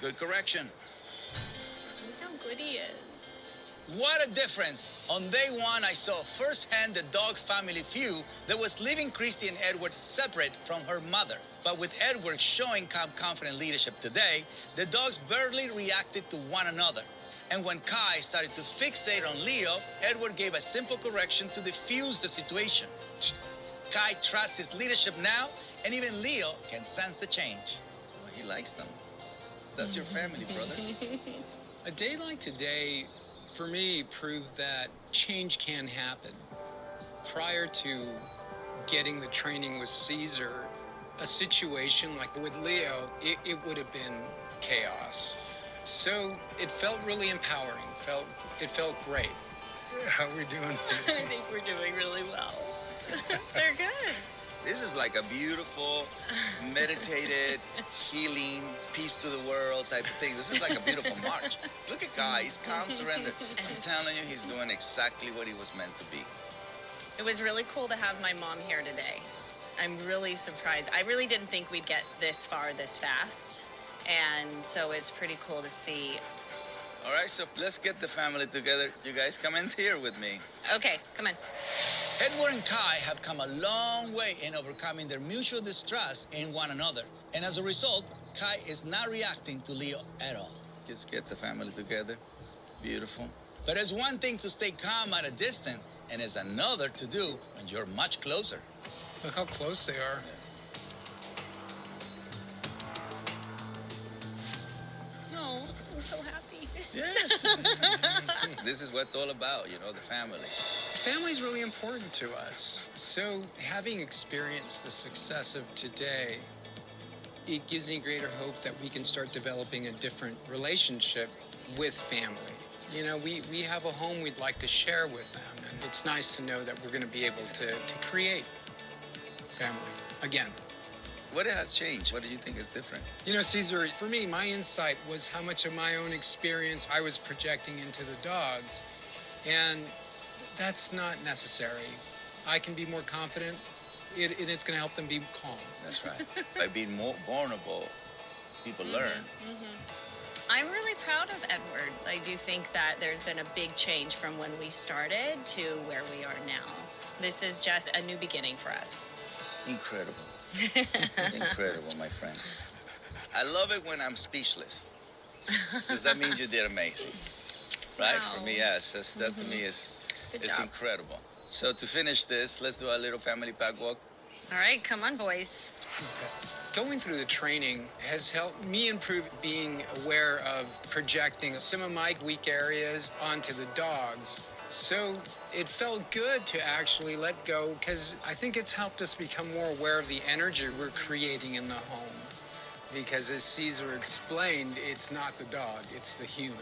Good correction. Look how good he is. What a difference. On day one, I saw firsthand the dog family feud that was leaving Christy and Edward separate from her mother. But with Edward showing calm, confident leadership today, the dogs barely reacted to one another. And when Kai started to fixate on Leo, Edward gave a simple correction to diffuse the situation. Kai trusts his leadership now, and even Leo can sense the change. Well, he likes them. That's your family, brother. A day like today, for me, proved that change can happen. Prior to getting the training with Caesar, a situation like with Leo, it would have been chaos. So it felt really empowering. It felt great. How are we doing? I think we're doing really well. They're good. This is like a beautiful, meditated, healing, peace to the world type of thing. This is like a beautiful march. Look at Kai, he's calm, surrender. I'm telling you, he's doing exactly what he was meant to be. It was really cool to have my mom here today. I'm really surprised. I really didn't think we'd get this far this fast. And so it's pretty cool to see. All right, so let's get the family together. You guys come in here with me. Okay, come on. Edward and Kai have come a long way in overcoming their mutual distrust in one another. And as a result, Kai is not reacting to Leo at all. Just get the family together. Beautiful. But it's one thing to stay calm at a distance, and it's another to do when you're much closer. Look how close they are. Oh, I'm so happy. Yes. This is what it's all about, the family. Family's really important to us. So having experienced the success of today, it gives me greater hope that we can start developing a different relationship with family. You know, we have a home we'd like to share with them. And it's nice to know that we're going to be able to create family again. What has changed? What do you think is different? You know, Caesar, for me, my insight was how much of my own experience I was projecting into the dogs. And that's not necessary. I can be more confident, and it's going to help them be calm. That's right. By being more vulnerable, people learn. I'm really proud of Edward. I do think that there's been a big change from when we started to where we are now. This is just a new beginning for us. Incredible. Incredible, my friend. I love it when I'm speechless, because that means you did amazing, right? Wow. For me, yes. That to me is incredible. So to finish this, let's do a little family pack walk. All right, come on, boys. Going through the training has helped me improve being aware of projecting some of my weak areas onto the dogs. So it felt good to actually let go, because I think it's helped us become more aware of the energy we're creating in the home. Because as Caesar explained, it's not the dog, it's the human.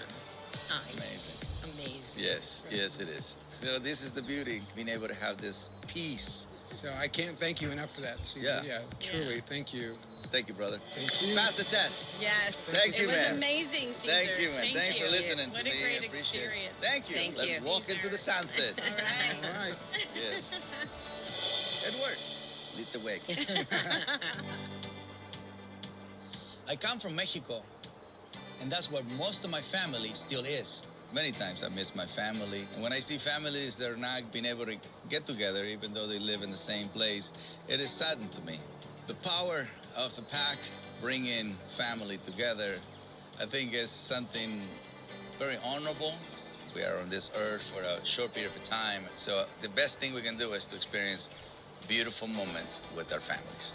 Amazing. Amazing. Yes, yes it is. So this is the beauty, being able to have this peace. So I can't thank you enough for that, Caesar. Yeah, truly, thank you. Thank you, brother. Thank you. Pass the test. Yes. Thank you, man. It was amazing, Caesar. Thank you, man. Thanks for listening what to me. a great I appreciate experience. it. Thank you. Thank Let's you. walk into the sunset. All right. Yes. Edward, lead the way. I come from Mexico, and that's where most of my family still is. Many times I miss my family. And when I see families that are not being able to get together, even though they live in the same place, it is saddening to me. The power of the pack bringing family together, I think is something very honorable. We are on this earth for a short period of time. So the best thing we can do is to experience beautiful moments with our families.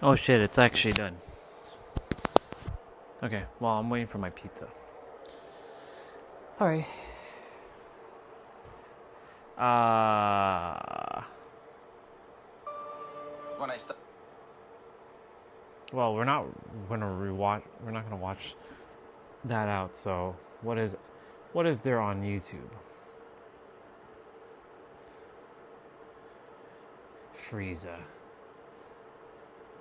Oh shit, it's actually done. Okay, well, I'm waiting for my pizza. Alright. When I start. Well, we're not gonna watch that out, so what is there on YouTube? Frieza.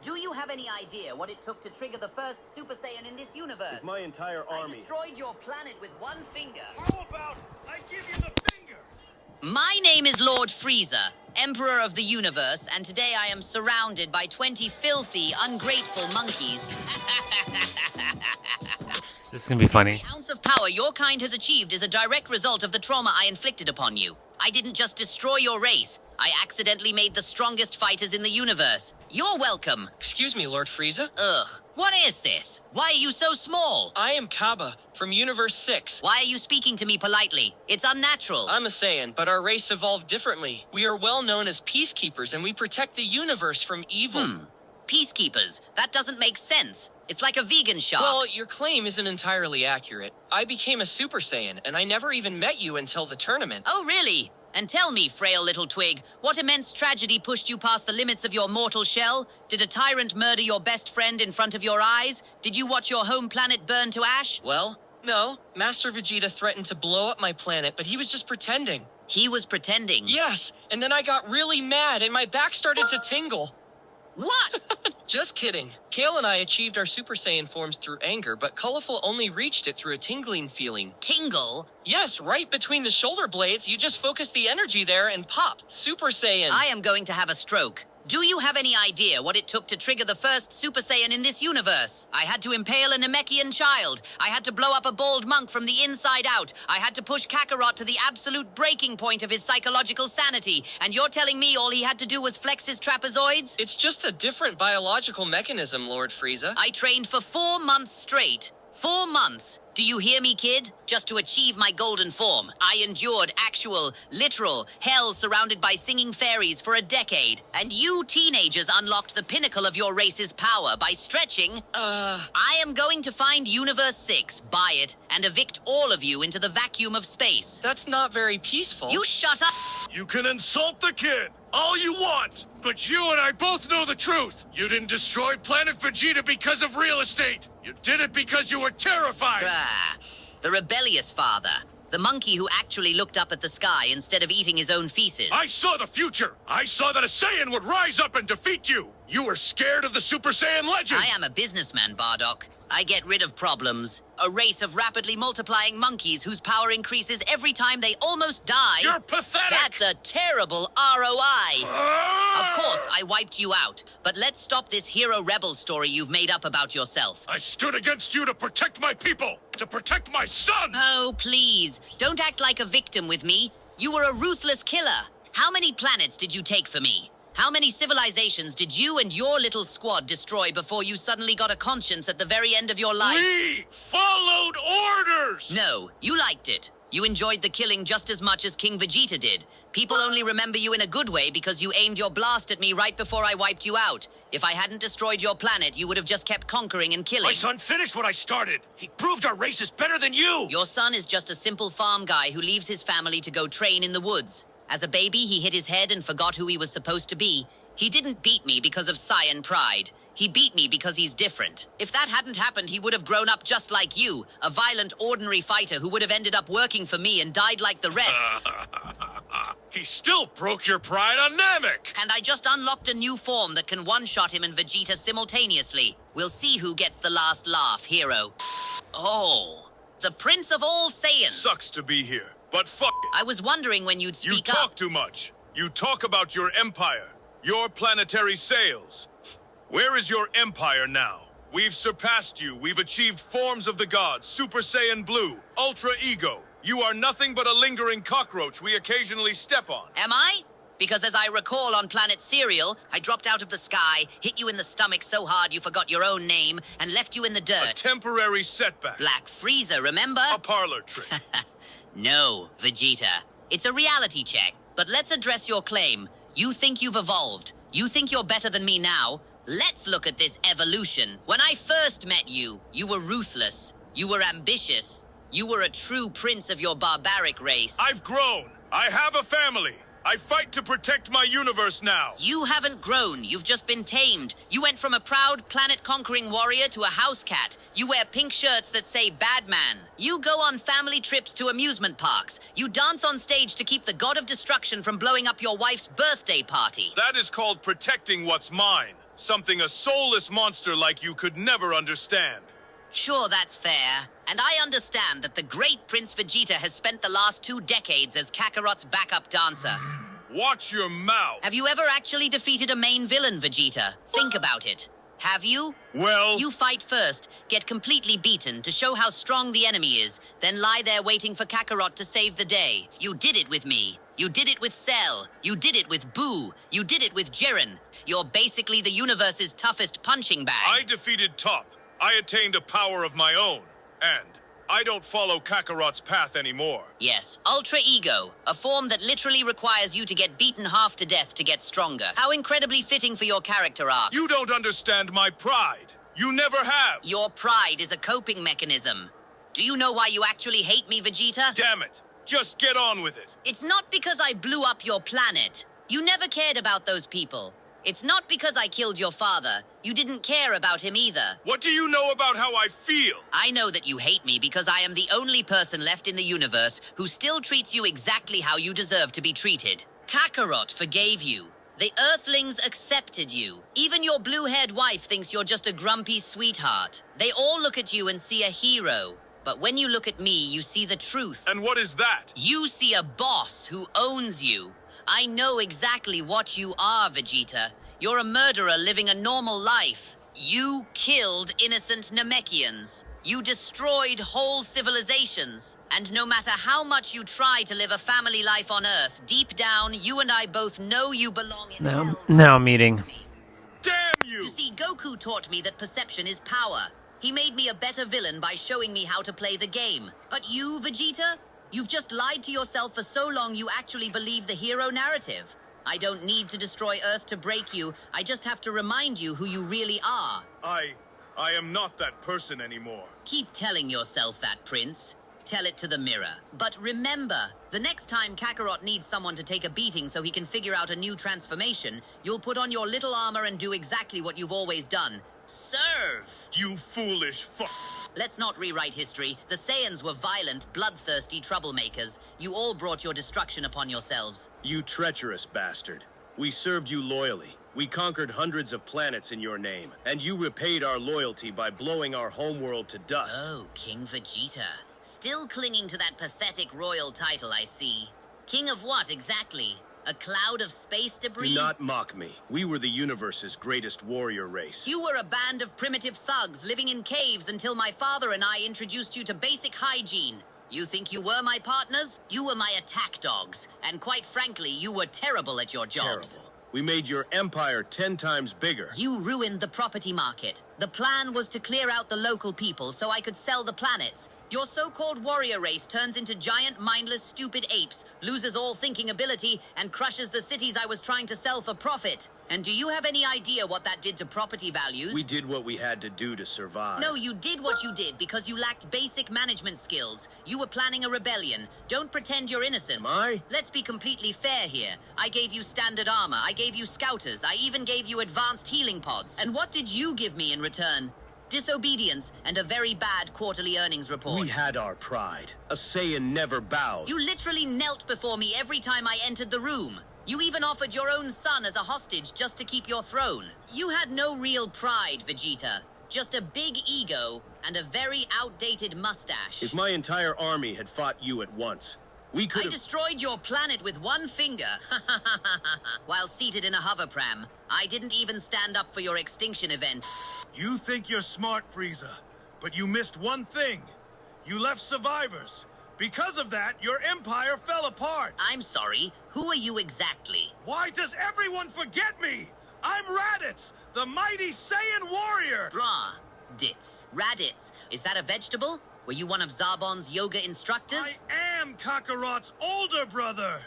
Do you have any idea what it took to trigger the first Super Saiyan in this universe? With my entire I army. destroyed your planet with one finger. How about I give you the finger? My name is Lord Frieza, Emperor of the Universe, and today I am surrounded by 20 filthy, ungrateful monkeys. This is gonna be funny. The ounce of power your kind has achieved is a direct result of the trauma I inflicted upon you. I didn't just destroy your race. I accidentally made the strongest fighters in the universe. You're welcome. Excuse me, Lord Frieza. Ugh. What is this? Why are you so small? I am Kaba, from Universe 6. Why are you speaking to me politely? It's unnatural. I'm a Saiyan, but our race evolved differently. We are well known as peacekeepers, and we protect the universe from evil. Peacekeepers? That doesn't make sense. It's like a vegan shop. Well, your claim isn't entirely accurate. I became a Super Saiyan, and I never even met you until the tournament. Oh, really? And tell me, frail little twig, what immense tragedy pushed you past the limits of your mortal shell? Did a tyrant murder your best friend in front of your eyes? Did you watch your home planet burn to ash? Well, No, Master Vegeta threatened to blow up my planet, but he was just pretending. He was pretending? Yes, and then I got really mad and my back started to tingle. What? Just kidding. Kale and I achieved our Super Saiyan forms through anger, but Colorful only reached it through a tingling feeling. Tingle? Yes, right between the shoulder blades, you just focus the energy there and pop. Super Saiyan. I am going to have a stroke. Do you have any idea what it took to trigger the first Super Saiyan in this universe? I had to impale a Namekian child. I had to blow up a bald monk from the inside out. I had to push Kakarot to the absolute breaking point of his psychological sanity. And you're telling me all he had to do was flex his trapezoids? It's just a different biological mechanism, Lord Frieza. I trained for 4 months straight. 4 months. Do you hear me, kid? Just to achieve my golden form. I endured actual, literal hell surrounded by singing fairies for a decade. And you teenagers unlocked the pinnacle of your race's power by stretching. I am going to find Universe 6, buy it, and evict all of you into the vacuum of space. That's not very peaceful. You shut up! You can insult the kid all you want, but you and I both know the truth. You didn't destroy Planet Vegeta because of real estate. You did it because you were terrified. The rebellious father. The monkey who actually looked up at the sky instead of eating his own feces. I saw the future. I saw that a Saiyan would rise up and defeat you. You were scared of the Super Saiyan legend. I am a businessman, Bardock. I get rid of problems. A race of rapidly multiplying monkeys whose power increases every time they almost die. You're pathetic! That's a terrible ROI. Of course, I wiped you out. But let's stop this hero rebel story you've made up about yourself. I stood against you to protect my people, to protect my son! Oh, please. Don't act like a victim with me. You were a ruthless killer. How many planets did you take for me? How many civilizations did you and your little squad destroy before you suddenly got a conscience at the very end of your life? We followed orders! No, you liked it. You enjoyed the killing just as much as King Vegeta did. People only remember you in a good way because you aimed your blast at me right before I wiped you out. If I hadn't destroyed your planet, you would have just kept conquering and killing. My son finished what I started. He proved our race is better than you! Your son is just a simple farm guy who leaves his family to go train in the woods. As a baby, he hit his head and forgot who he was supposed to be. He didn't beat me because of Saiyan pride. He beat me because he's different. If that hadn't happened, he would have grown up just like you, a violent, ordinary fighter who would have ended up working for me and died like the rest. He still broke your pride on Namek! And I just unlocked a new form that can one-shot him and Vegeta simultaneously. We'll see who gets the last laugh, hero. Oh, the Prince of all Saiyans. Sucks to be here, but fuck it. I was wondering when you'd speak up. You talk too much. You talk about your empire, your planetary sails. Where is your empire now? We've surpassed you. We've achieved forms of the gods, Super Saiyan Blue, Ultra Ego. You are nothing but a lingering cockroach we occasionally step on. Am I? Because as I recall on Planet Cereal, I dropped out of the sky, hit you in the stomach so hard you forgot your own name, and left you in the dirt. A temporary setback. Black Frieza, remember? A parlor trick. No, Vegeta. It's a reality check. But let's address your claim. You think you've evolved. You think you're better than me now. Let's look at this evolution. When I first met you, you were ruthless. You were ambitious. You were a true prince of your barbaric race. I've grown. I have a family. I fight to protect my universe now. You haven't grown. You've just been tamed. You went from a proud planet-conquering warrior to a house cat. You wear pink shirts that say bad man. You go on family trips to amusement parks. You dance on stage to keep the god of destruction from blowing up your wife's birthday party. That is called protecting what's mine. Something a soulless monster like you could never understand. Sure, that's fair. And I understand that the great Prince Vegeta has spent the last 2 decades as Kakarot's backup dancer. Watch your mouth. Have you ever actually defeated a main villain, Vegeta? Think about it. Have you? Well... You fight first, get completely beaten to show how strong the enemy is, then lie there waiting for Kakarot to save the day. You did it with me. You did it with Cell. You did it with Boo. You did it with Jiren. You're basically the universe's toughest punching bag. I defeated Top. I attained a power of my own. And I don't follow Kakarot's path anymore. Yes, Ultra Ego, a form that literally requires you to get beaten half to death to get stronger. How incredibly fitting for your character arc. You don't understand my pride. You never have. Your pride is a coping mechanism. Do you know why you actually hate me, Vegeta? Damn it. Just get on with it. It's not because I blew up your planet. You never cared about those people. It's not because I killed your father. You didn't care about him either. What do you know about how I feel? I know that you hate me because I am the only person left in the universe who still treats you exactly how you deserve to be treated. Kakarot forgave you. The Earthlings accepted you. Even your blue-haired wife thinks you're just a grumpy sweetheart. They all look at you and see a hero. But when you look at me, you see the truth. And what is that? You see a boss who owns you. I know exactly what you are, Vegeta. You're a murderer living a normal life. You killed innocent Namekians. You destroyed whole civilizations. And no matter how much you try to live a family life on Earth, deep down, you and I both know you belong in hell. Now I'm eating. Damn you! You see, Goku taught me that perception is power. He made me a better villain by showing me how to play the game. But you, Vegeta? You've just lied to yourself for so long you actually believe the hero narrative. I don't need to destroy Earth to break you. I just have to remind you who you really are. I am not that person anymore. Keep telling yourself that, Prince. Tell it to the mirror. But remember, the next time Kakarot needs someone to take a beating so he can figure out a new transformation, you'll put on your little armor and do exactly what you've always done. Serve! You foolish fuck. Let's not rewrite history. The Saiyans were violent, bloodthirsty troublemakers. You all brought your destruction upon yourselves. You treacherous bastard. We served you loyally. We conquered hundreds of planets in your name, and you repaid our loyalty by blowing our homeworld to dust. Oh, King Vegeta. Still clinging to that pathetic royal title, I see. King of what, exactly? A cloud of space debris? Do not mock me. We were the universe's greatest warrior race. You were a band of primitive thugs living in caves until my father and I introduced you to basic hygiene. You think you were my partners? You were my attack dogs. And quite frankly, you were terrible at your jobs. Terrible. We made your empire 10 times bigger. You ruined the property market. The plan was to clear out the local people so I could sell the planets. Your so-called warrior race turns into giant, mindless, stupid apes, loses all thinking ability, and crushes the cities I was trying to sell for profit. And do you have any idea what that did to property values? We did what we had to do to survive. No, you did what you did because you lacked basic management skills. You were planning a rebellion. Don't pretend you're innocent. Am I? Let's be completely fair here. I gave you standard armor. I gave you scouters. I even gave you advanced healing pods. And what did you give me in return? Disobedience and a very bad quarterly earnings report. We had our pride. A Saiyan never bowed. You literally knelt before me every time I entered the room. You even offered your own son as a hostage just to keep your throne. You had no real pride, Vegeta. Just a big ego and a very outdated mustache. If my entire army had fought you at once, we could have... I destroyed your planet with one finger. While seated in a hoverpram. I didn't even stand up for your extinction event. You think you're smart, Frieza, but you missed one thing. You left survivors. Because of that, your empire fell apart. I'm sorry. Who are you exactly? Why does everyone forget me? I'm Raditz, the mighty Saiyan warrior. Raditz. Is that a vegetable? Were you one of Zarbon's yoga instructors? I am Kakarot's older brother.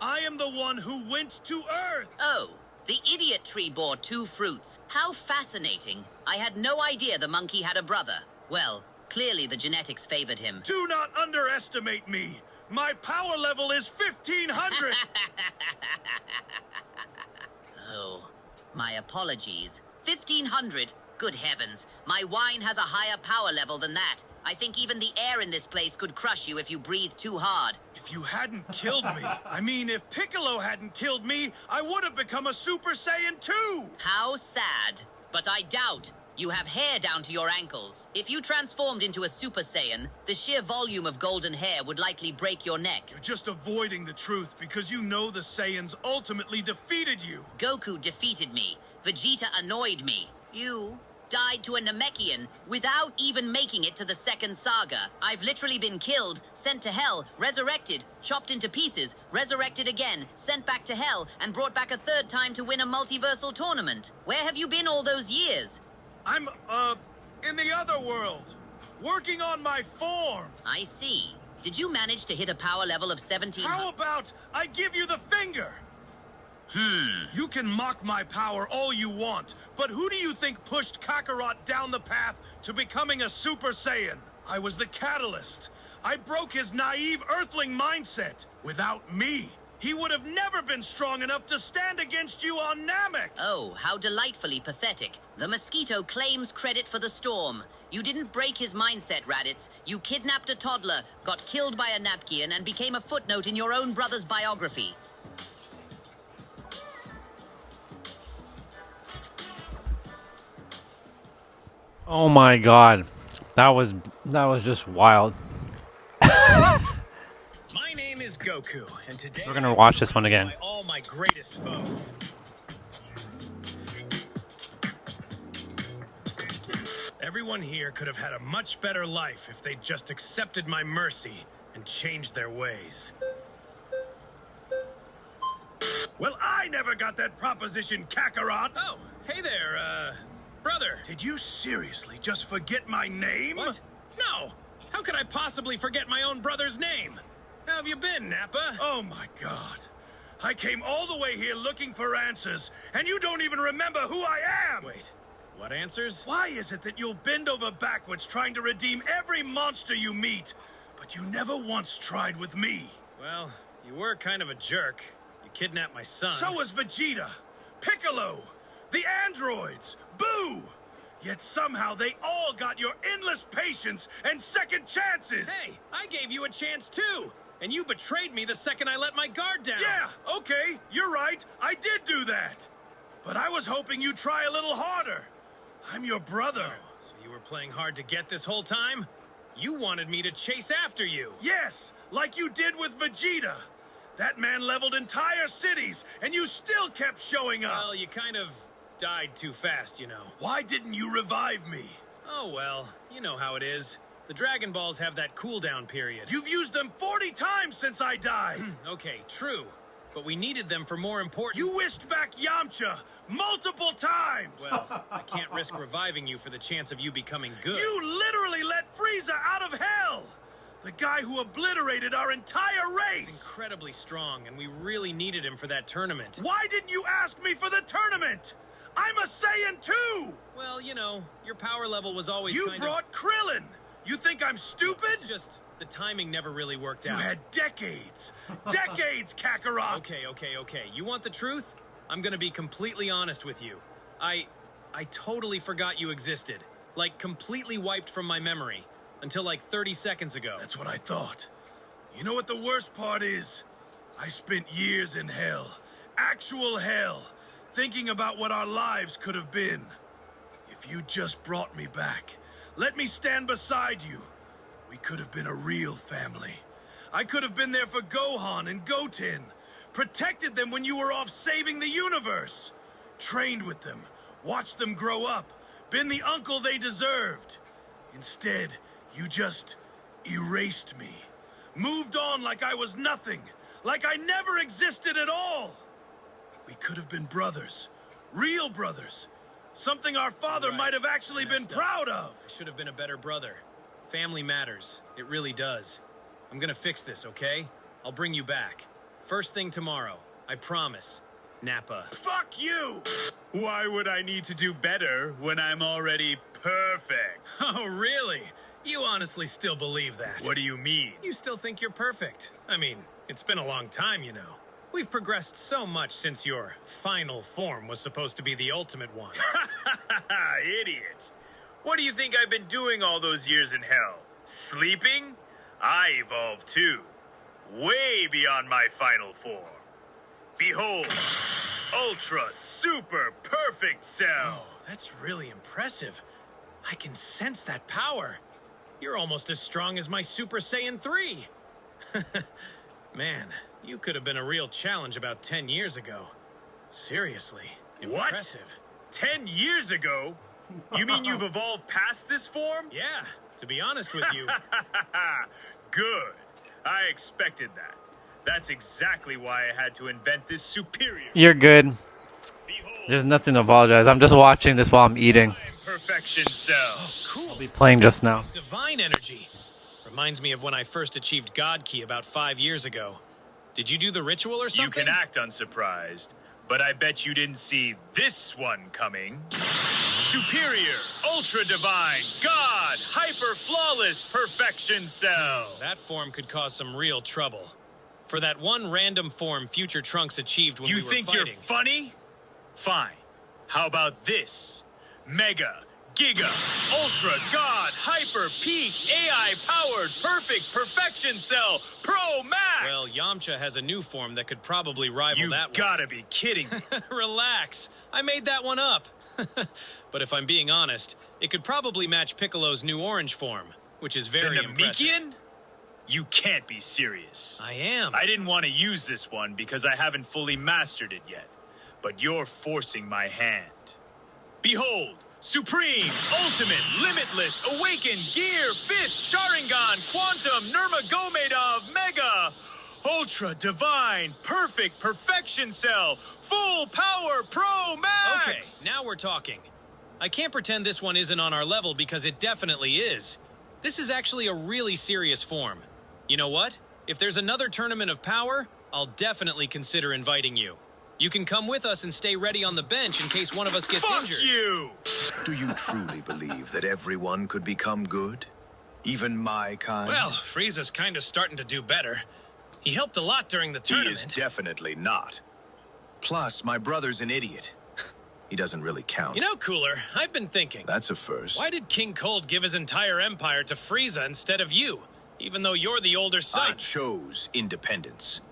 I am the one who went to Earth. Oh, the idiot tree bore 2 fruits. How fascinating. I had no idea the monkey had a brother. Well, clearly the genetics favored him. Do not underestimate me. My power level is 1500. Oh, my apologies. 1500? Good heavens. My wine has a higher power level than that. I think even the air in this place could crush you if you breathe too hard. If you hadn't killed me, I mean, if Piccolo hadn't killed me, I would have become a Super Saiyan 2! How sad. But I doubt. You have hair down to your ankles. If you transformed into a Super Saiyan, the sheer volume of golden hair would likely break your neck. You're just avoiding the truth because you know the Saiyans ultimately defeated you. Goku defeated me. Vegeta annoyed me. You died to a Namekian without even making it to the second saga. I've literally been killed, sent to hell, resurrected, chopped into pieces, resurrected again, sent back to hell, and brought back a third time to win a multiversal tournament. Where have you been all those years? I'm, in the other world, working on my form. I see. Did you manage to hit a power level of 17? How about I give you the finger? You can mock my power all you want, but who do you think pushed Kakarot down the path to becoming a Super Saiyan? I was the catalyst. I broke his naive Earthling mindset. Without me, he would have never been strong enough to stand against you on Namek! Oh, how delightfully pathetic. The mosquito claims credit for the storm. You didn't break his mindset, Raditz. You kidnapped a toddler, got killed by a Napkian, and became a footnote in your own brother's biography. Oh my god. That was just wild. My name is Goku, and today We're gonna watch this one again. by all my greatest foes. Everyone here could have had a much better life if they just accepted my mercy and changed their ways. Well, I never got that proposition, Kakarot! Oh, hey there, brother. Did you seriously just forget my name? What? No! How could I possibly forget my own brother's name? How have you been, Nappa? Oh my god. I came all the way here looking for answers, and you don't even remember who I am! Wait, what answers? Why is it that you'll bend over backwards trying to redeem every monster you meet, but you never once tried with me? Well, you were kind of a jerk. You kidnapped my son. So was Vegeta, Piccolo, the androids, Boo! Yet somehow they all got your endless patience and second chances! Hey, I gave you a chance too! And you betrayed me the second I let my guard down! Yeah, okay, you're right, I did do that! But I was hoping you'd try a little harder. I'm your brother. Oh, so you were playing hard to get this whole time? You wanted me to chase after you! Yes, like you did with Vegeta! That man leveled entire cities, and you still kept showing up! Well, you kind of died too fast, you know. Why didn't you revive me? Oh, well, you know how it is. The Dragon Balls have that cooldown period. You've used them 40 times since I died! Okay, true. But we needed them for more important... You wished back Yamcha multiple times! Well, I can't risk reviving you for the chance of you becoming good. You literally let Frieza out of hell! The guy who obliterated our entire race! He's incredibly strong, and we really needed him for that tournament. Why didn't you ask me for the tournament? I'm a Saiyan too! Well, you know, your power level was always You brought Krillin! You think I'm stupid? It's just, the timing never really worked out. You had decades! Decades, Kakarot! Okay. You want the truth? I'm gonna be completely honest with you. I totally forgot you existed. Like, completely wiped from my memory. Until like 30 seconds ago. That's what I thought. You know what the worst part is? I spent years in hell. Actual hell. Thinking about what our lives could have been. If you just brought me back, let me stand beside you, we could have been a real family. I could have been there for Gohan and Goten, protected them when you were off saving the universe, trained with them, watched them grow up, been the uncle they deserved. Instead, you just erased me, moved on like I was nothing, like I never existed at all. We could have been brothers, real brothers. Something our father might have actually been proud of. I should have been a better brother. Family matters. It really does. I'm gonna fix this, okay? I'll bring you back. First thing tomorrow. I promise. Nappa. Fuck you! Why would I need to do better when I'm already perfect? Oh, really? You honestly still believe that? What do you mean? You still think you're perfect. I mean, it's been a long time, you know. We've progressed so much since your final form was supposed to be the ultimate one. Idiot. What do you think I've been doing all those years in hell? Sleeping? I evolved too. Way beyond my final form. Behold, Ultra Super Perfect Cell. Oh, that's really impressive. I can sense that power. You're almost as strong as my Super Saiyan 3. Man, you could have been a real challenge about 10 years ago. Seriously, impressive. What? 10 years ago? You mean you've evolved past this form? Yeah, to be honest with you. Good. I expected that. That's exactly why I had to invent this superior... You're good. There's nothing to apologize. I'm just watching this while I'm eating. Perfection Cell. Oh, cool. I'll be playing just now. Divine energy. Reminds me of when I first achieved God Key about 5 years ago. Did you do the ritual or something? You can act unsurprised, but I bet you didn't see this one coming. Superior, Ultra Divine, God, Hyper Flawless Perfection Cell. That form could cause some real trouble. for that one random form future Trunks achieved when we were fighting. You think you're funny? Fine. How about this? Mega, Giga, Ultra, God, Hyper, Peak, AI-powered, Perfect, Perfection Cell, Pro Max! Well, Yamcha has a new form that could probably rival that one. You've gotta be kidding me. Relax. I made that one up. But if I'm being honest, it could probably match Piccolo's new orange form, which is very impressive. Namekian? You can't be serious. I am. I didn't want to use this one because I haven't fully mastered it yet. But you're forcing my hand. Behold, Supreme, Ultimate, Limitless, Awaken, Gear, Fifth, Sharingan, Quantum, Nurmagomedov, Mega, Ultra, Divine, Perfect, Perfection Cell, Full Power, Pro Max! Okay, now we're talking. I can't pretend this one isn't on our level because it definitely is. This is actually a really serious form. You know what? If there's another tournament of power, I'll definitely consider inviting you. You can come with us and stay ready on the bench in case one of us gets injured. Fuck you! Do you truly believe that everyone could become good? Even my kind? Well, Frieza's kind of starting to do better. He helped a lot during the tournament. He is definitely not. Plus, my brother's an idiot. He doesn't really count. You know, Cooler, I've been thinking. That's a first. Why did King Cold give his entire empire to Frieza instead of you? Even though you're the older son. I chose independence.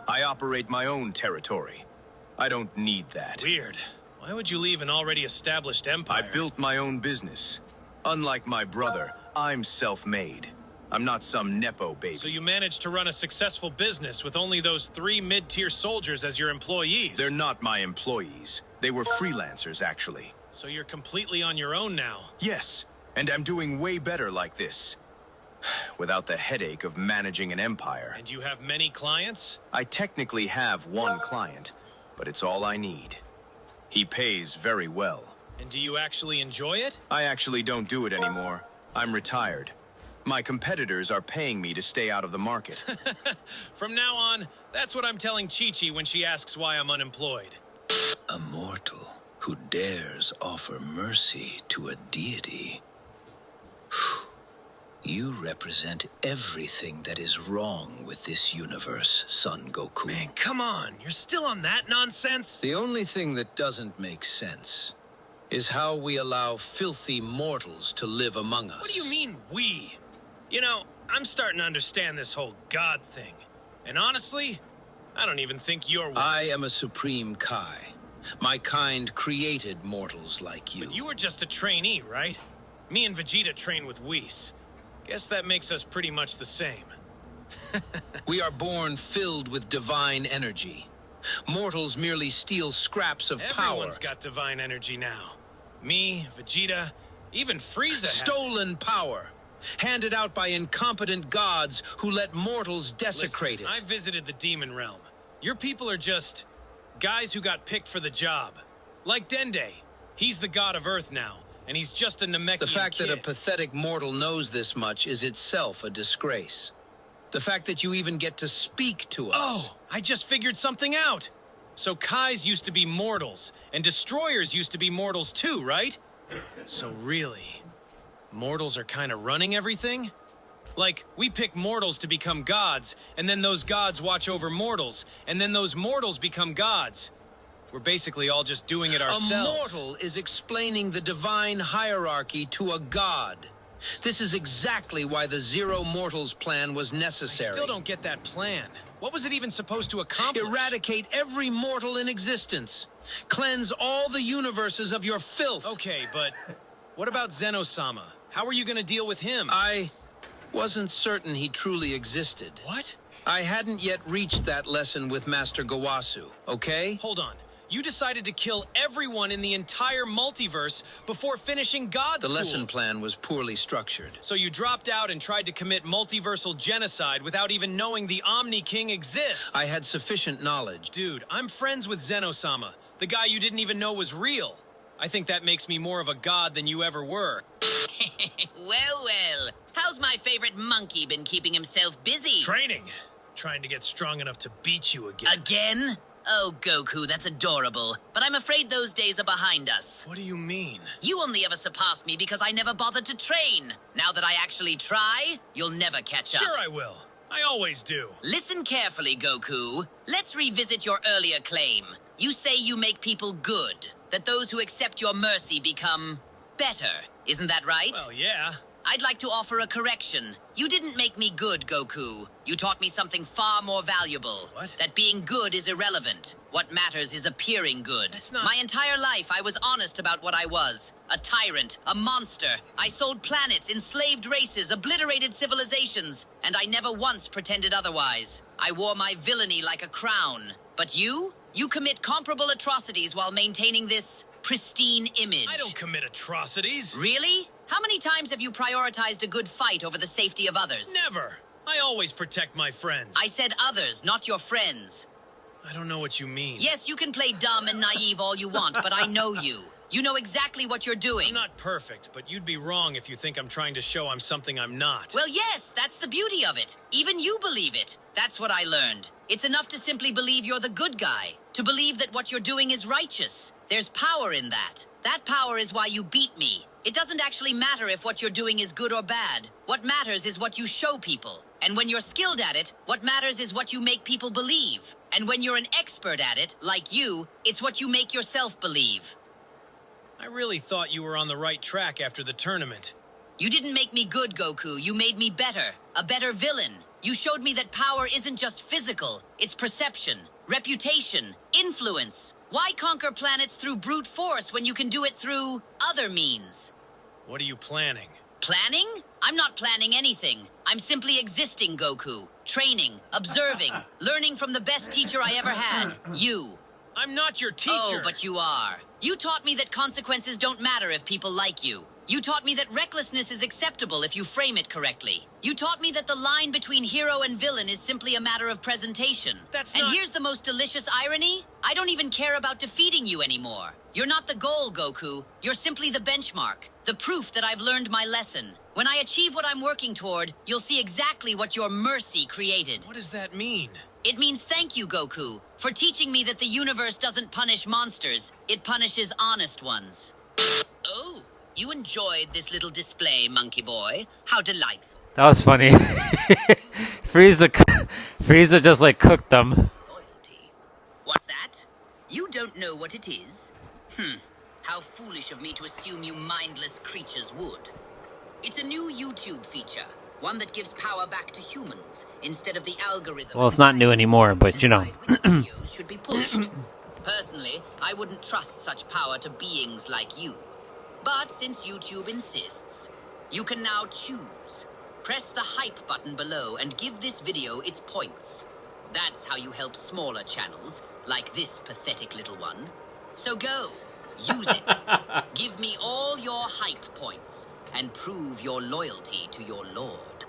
I operate my own territory. I don't need that. Weird. Why would you leave an already established empire? I built my own business. Unlike my brother, I'm self-made. I'm not some Nepo baby. So you managed to run a successful business with only those 3 mid-tier soldiers as your employees? They're not my employees. They were freelancers, actually. So you're completely on your own now? Yes, and I'm doing way better like this. Without the headache of managing an empire. And you have many clients? I technically have one client, but it's all I need. He pays very well. And do you actually enjoy it? I actually don't do it anymore. I'm retired. My competitors are paying me to stay out of the market. From now on, that's what I'm telling Chi-Chi when she asks why I'm unemployed. A mortal who dares offer mercy to a deity. You represent everything that is wrong with this universe, Son Goku. Man, come on. You're still on that nonsense? The only thing that doesn't make sense is how we allow filthy mortals to live among us. What do you mean, we? You know, I'm starting to understand this whole God thing. And honestly, I don't even think you're one. I am a Supreme Kai. My kind created mortals like you. But you were just a trainee, right? Me and Vegeta train with Whis. Guess that makes us pretty much the same. We are born filled with divine energy. Mortals merely steal scraps of power. Everyone's got divine energy now. Me, Vegeta, even Frieza Stolen power. Handed out by incompetent gods who let mortals desecrate it. I visited the demon realm. Your people are just guys who got picked for the job. Like Dende. He's the god of Earth now, and he's just a Namekian The fact kid. that a pathetic mortal knows this much is itself a disgrace. The fact that you even get to speak to us. Oh, I just figured something out. So Kais used to be mortals, and destroyers used to be mortals too, right? So really, mortals are kind of running everything? Like, we pick mortals to become gods, and then those gods watch over mortals, and then those mortals become gods. We're basically all just doing it ourselves. A mortal is explaining the divine hierarchy to a god. This is exactly why the Zero Mortals plan was necessary. I still don't get that plan. What was it even supposed to accomplish? Eradicate every mortal in existence. Cleanse all the universes of your filth. Okay, but what about Zeno-sama? How are you going to deal with him? I wasn't certain he truly existed. What? I hadn't yet reached that lesson with Master Gawasu, okay? Hold on. You decided to kill everyone in the entire multiverse before finishing God School. The lesson plan was poorly structured. So you dropped out and tried to commit multiversal genocide without even knowing the Omni King exists. I had sufficient knowledge. Dude, I'm friends with Zeno-sama, the guy you didn't even know was real. I think that makes me more of a god than you ever were. Well. How's my favorite monkey been keeping himself busy? Training. Trying to get strong enough to beat you again. Again? Oh, Goku, that's adorable. But I'm afraid those days are behind us. What do you mean? You only ever surpassed me because I never bothered to train. Now that I actually try, you'll never catch up. Sure I will. I always do. Listen carefully, Goku. Let's revisit your earlier claim. You say you make people good, that those who accept your mercy become better. Isn't that right? Well, yeah. I'd like to offer a correction. You didn't make me good, Goku. You taught me something far more valuable. What? That being good is irrelevant. What matters is appearing good. That's not... My entire life, I was honest about what I was. A tyrant, a monster. I sold planets, enslaved races, obliterated civilizations, and I never once pretended otherwise. I wore my villainy like a crown. But you? You commit comparable atrocities while maintaining this pristine image. I don't commit atrocities. Really? How many times have you prioritized a good fight over the safety of others? Never. I always protect my friends. I said others, not your friends. I don't know what you mean. Yes, you can play dumb and naive all you want, but I know you. You know exactly what you're doing. I'm not perfect, but you'd be wrong if you think I'm trying to show I'm something I'm not. Well, yes, that's the beauty of it. Even you believe it. That's what I learned. It's enough to simply believe you're the good guy. To believe that what you're doing is righteous. There's power in that. That power is why you beat me. It doesn't actually matter if what you're doing is good or bad. What matters is what you show people. And when you're skilled at it, what matters is what you make people believe. And when you're an expert at it, like you, it's what you make yourself believe. I really thought you were on the right track after the tournament. You didn't make me good, Goku. You made me better. A better villain. You showed me that power isn't just physical. It's perception, reputation, influence. Why conquer planets through brute force when you can do it through other means? What are you planning? Planning? I'm not planning anything. I'm simply existing, Goku. Training, observing, learning from the best teacher I ever had. You. I'm not your teacher. Oh, but you are. You taught me that consequences don't matter if people like you. You taught me that recklessness is acceptable if you frame it correctly. You taught me that the line between hero and villain is simply a matter of presentation. And here's the most delicious irony. I don't even care about defeating you anymore. You're not the goal, Goku. You're simply the benchmark. The proof that I've learned my lesson. When I achieve what I'm working toward, you'll see exactly what your mercy created. What does that mean? It means thank you, Goku, for teaching me that the universe doesn't punish monsters. It punishes honest ones. Oh. You enjoyed this little display, Monkey Boy. How delightful. That was funny. Frieza just like cooked them. Loyalty. What's that? You don't know what it is? How foolish of me to assume you mindless creatures would. It's a new YouTube feature. One that gives power back to humans instead of the algorithm. Well, it's not new anymore, but you know. Videos should be pushed. Personally, I wouldn't trust such power to beings like you. But since YouTube insists, you can now choose. Press the hype button below and give this video its points. That's how you help smaller channels, like this pathetic little one. So go, use it. Give me all your hype points and prove your loyalty to your lord.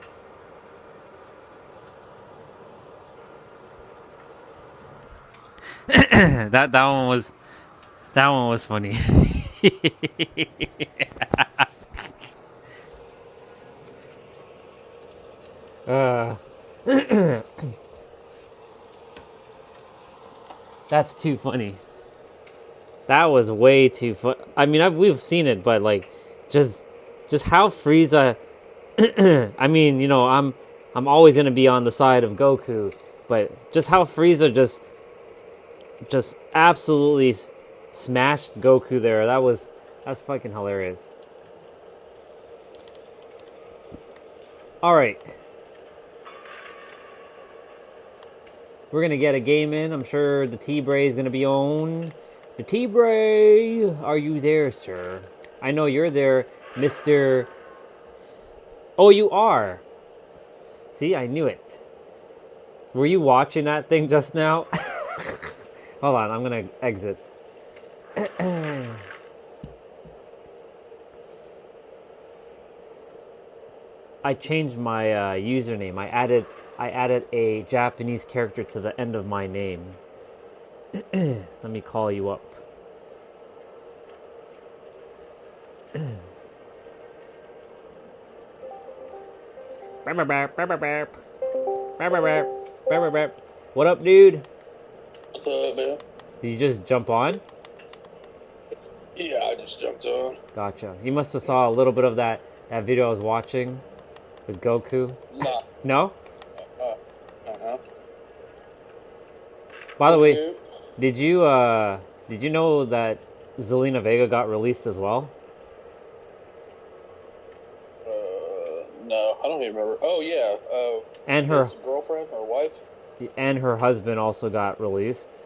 that one was funny. That's too funny. That was way too fun. I mean, we've seen it, but like, just how Frieza. I mean, you know, I'm always gonna be on the side of Goku, but just how Frieza just absolutely smashed Goku there. That's fucking hilarious. Alright. We're gonna get a game in. I'm sure the T-Bray is gonna be on. The T-Bray! Are you there, sir? I know you're there, Mr. Oh, you are. See, I knew it. Were you watching that thing just now? Hold on, I'm gonna exit. I changed my username. I added a Japanese character to the end of my name. Let me call you up. What up, dude? What's up, man? Did you just jump on? Yeah, I just jumped on. Gotcha. You must have saw a little bit of that video I was watching with Goku. Nah. No? By the way, did you know that Zelina Vega got released as well? No, I don't even remember. Oh yeah, And her his girlfriend or wife. and her husband also got released.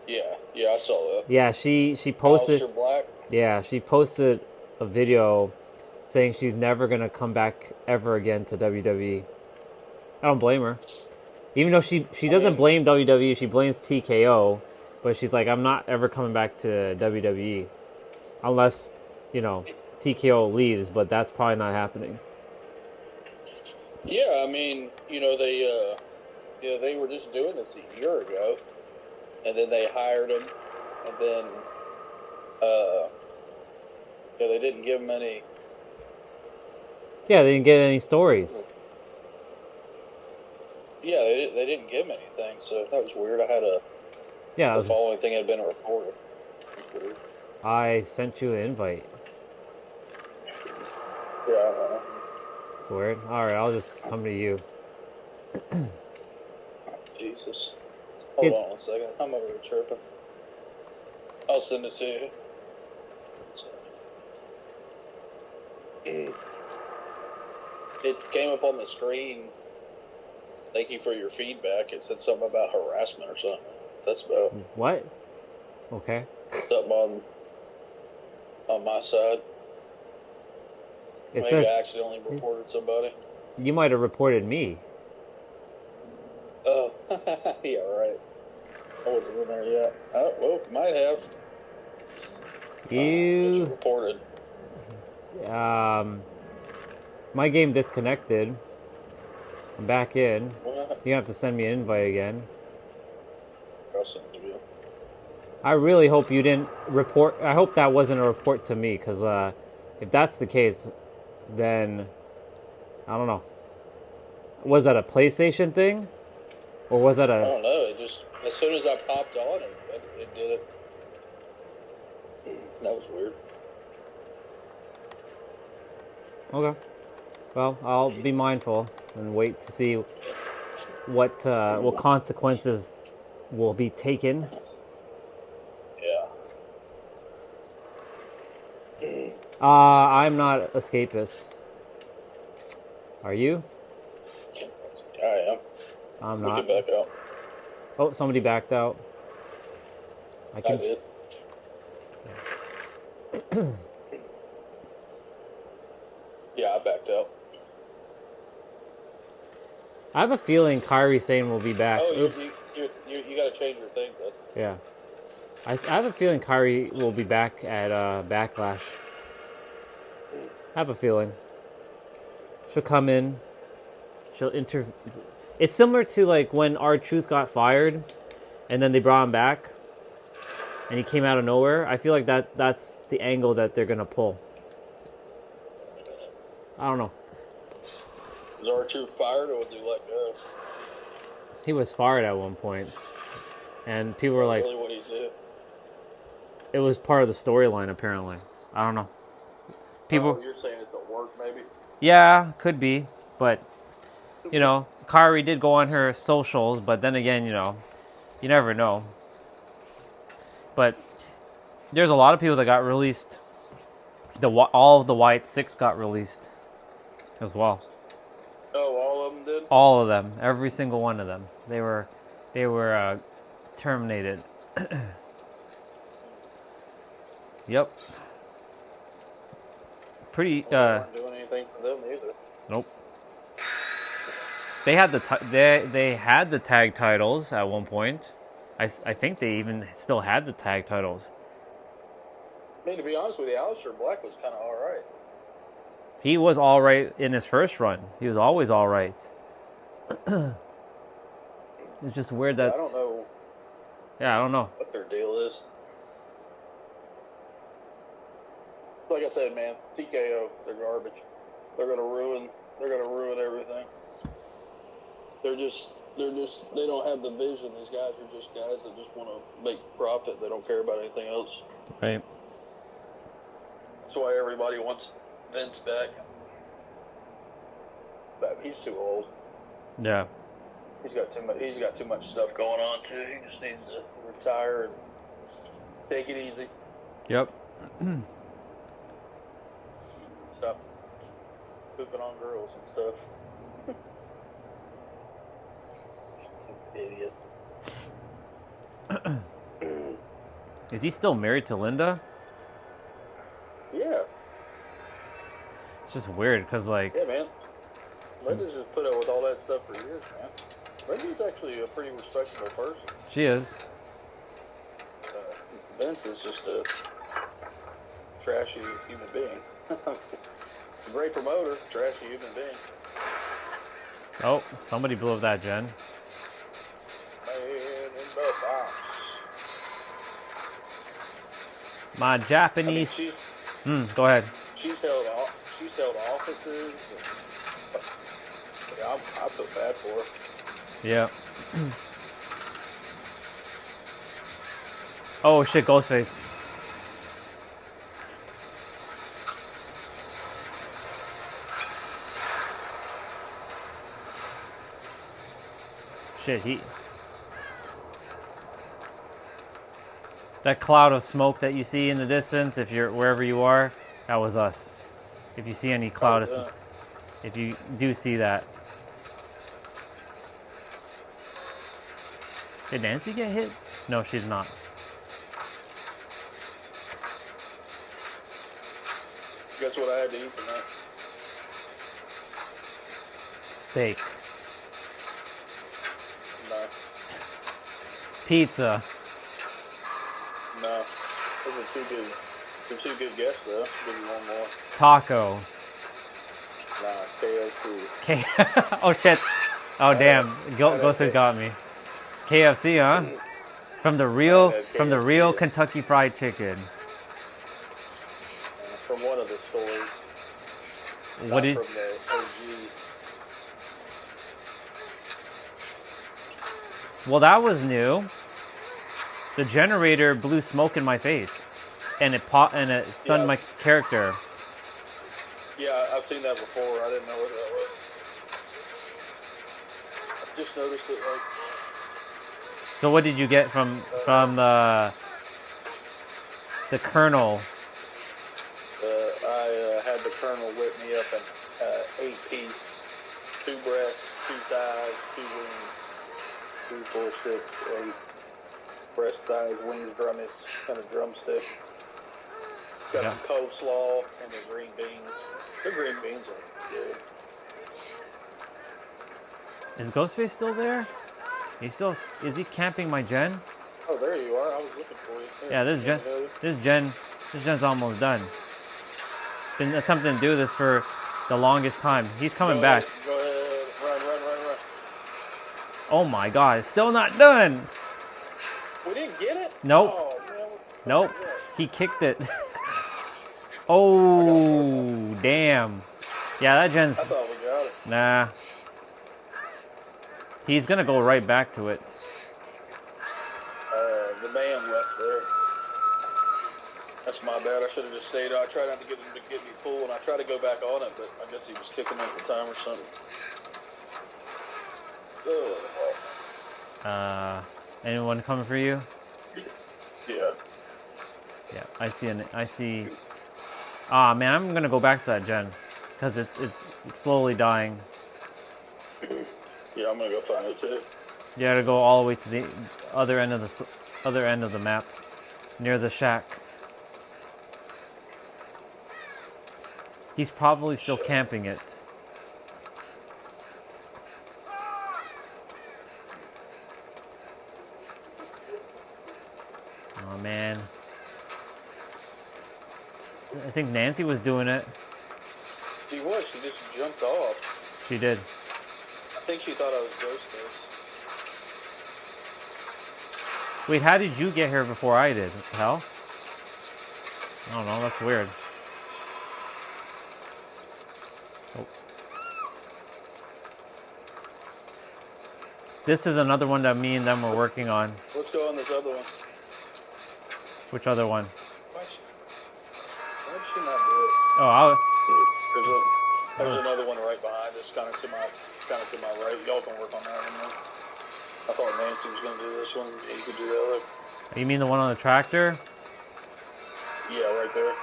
Yeah, I saw that. Yeah, she posted. Aleister Black. Yeah, she posted a video saying she's never gonna come back ever again to WWE. I don't blame her. Even though she doesn't blame WWE, she blames TKO, but she's like, I'm not ever coming back to WWE unless, TKO leaves, but that's probably not happening. Yeah, I mean, they were just doing this a year ago, and then they hired him, and then, they didn't give him any. Yeah, they didn't get any stories. Yeah, they didn't give him anything, so that was weird. I had the following thing had been recorded. I sent you an invite. Yeah, I don't know. It's weird. Alright, I'll just come to you. Jesus. Hold on 1 second. I'm over here chirping. I'll send it to you. It came up on the screen. Thank you for your feedback. It said something about harassment or something. That's about what? Okay. Something on my side. It Maybe says I accidentally reported somebody. you might have reported me. Oh, yeah, right. I wasn't in there yet. Oh, well, might have. You reported. My game disconnected. I'm back in. You have to send me an invite again. I'll send it to you. I really hope you didn't report. I hope that wasn't a report to me, because if that's the case, then I don't know. Was that a PlayStation thing, or was that a? I don't know. It just as soon as I popped on it did it. That was weird. Okay. Well, I'll be mindful and wait to see what consequences will be taken. Yeah. I'm not escapist. Are you? I am. I'm We not. can back out. Oh, somebody backed out. I can. did. Yeah, I backed out. I have a feeling Kairi Sane will be back. Oh, Oops. you got to change your thing, bud. Yeah. I have a feeling Kairi will be back at Backlash. I have a feeling. She'll come in. She'll It's similar to like when R-Truth got fired, and then they brought him back, and he came out of nowhere. I feel like that's the angle that they're gonna pull. I don't know. Was R-Truth fired or was he let go? He was fired at one point, and people were like, Really, what he did? it was part of the storyline. Apparently, I don't know. People. Oh, you're saying it's a work, maybe? Yeah, could be, but Kairi did go on her socials, but then again, you never know. But there's a lot of people that got released. All of the White Six got released as well. Oh, all of them did? All of them, every single one of them. They were terminated. Yep. Pretty. Weren't doing anything for them either. Nope. They had they had the tag titles at one point. I think they even still had the tag titles. I mean, to be honest with you, Aleister Black was kind of all right. He was all right in his first run. He was always all right. It's just weird that. I don't know. Yeah, I don't know. What their deal is. Like I said, man, TKO, they're garbage. They're gonna ruin everything. They don't have the vision. These guys are just guys that just want to make profit. They don't care about anything else. Right. That's why everybody wants Vince back. But he's too old. Yeah. He's got too much stuff going on too. He just needs to retire and take it easy. Yep. Stop pooping on girls and stuff. Idiot. Is he still married to Linda? Yeah. It's just weird because, like, Yeah, man. Linda's just put up with all that stuff for years, man. Linda's actually a pretty respectable person. she is. Vince is just a trashy human being. A great promoter, trashy human being. Oh, somebody blew up that gen. Man in the box. My Japanese. I mean, she's Go ahead. she's held offices. And, yeah, I feel bad for her. Yeah. Oh shit, Ghostface. Shit, that cloud of smoke that you see in the distance, if you're wherever you are, that was us. If you see any cloud of smoke, if you do see that. Did Nancy get hit? No, she's not. Guess what I had to eat tonight? Steak. No. Pizza. No. Those are too good. Some too good guests, though. Give me one more. Taco. Nah, KFC. Oh shit. Oh damn. Ghostface got me. KFC, huh? From the real Kentucky Fried Chicken. From one of the stores. What did? From the OG. Well, that was new. The generator blew smoke in my face, and it stunned my character. Yeah, I've seen that before. I didn't know what that was. I just noticed it like. So what did you get from the Colonel? I had the Colonel whip me up an 8-piece, 2 breasts, 2 thighs, 2 wings, 2, 4, 6, 8 breast, thighs, wings, drummies, and a drumstick. Got some coleslaw and the green beans. The green beans are good. Is Ghostface still there? Is he camping my gen? Oh, there you are. I was looking for you. Yeah, this gen's almost done. Been attempting to do this for the longest time. He's coming back. Go ahead. Run. Oh my god, it's still not done. We didn't get it? Nope. Oh, man, Nope. He kicked it. Oh, damn. Yeah, that gen's... I thought we got it. Nah. He's gonna go right back to it. The man left there. That's my bad. I should have just stayed. I tried not to get him to get me pulled, and I tried to go back on it, but I guess he was kicking at the time or something. Anyone coming for you? Yeah. Yeah, I see. Ah, man, I'm gonna go back to that gen because it's slowly dying. Yeah, I'm gonna go find it too. You gotta go all the way to the other end of the map, near the shack. He's probably still camping it. Oh man. I think Nancy was doing it. She was. She just jumped off. She did. I think she thought I was Ghostface. Wait, how did you get here before I did? What the hell? I don't know, that's weird. Oh. This is another one that me and them were working on. Let's go on this other one. Which other one? Why'd she not do it? Oh, There's another one right behind us, kind of to my right. Y'all can work on that one. I thought Nancy was going to do this one. You could do the other. You mean the one on the tractor? Yeah, right there.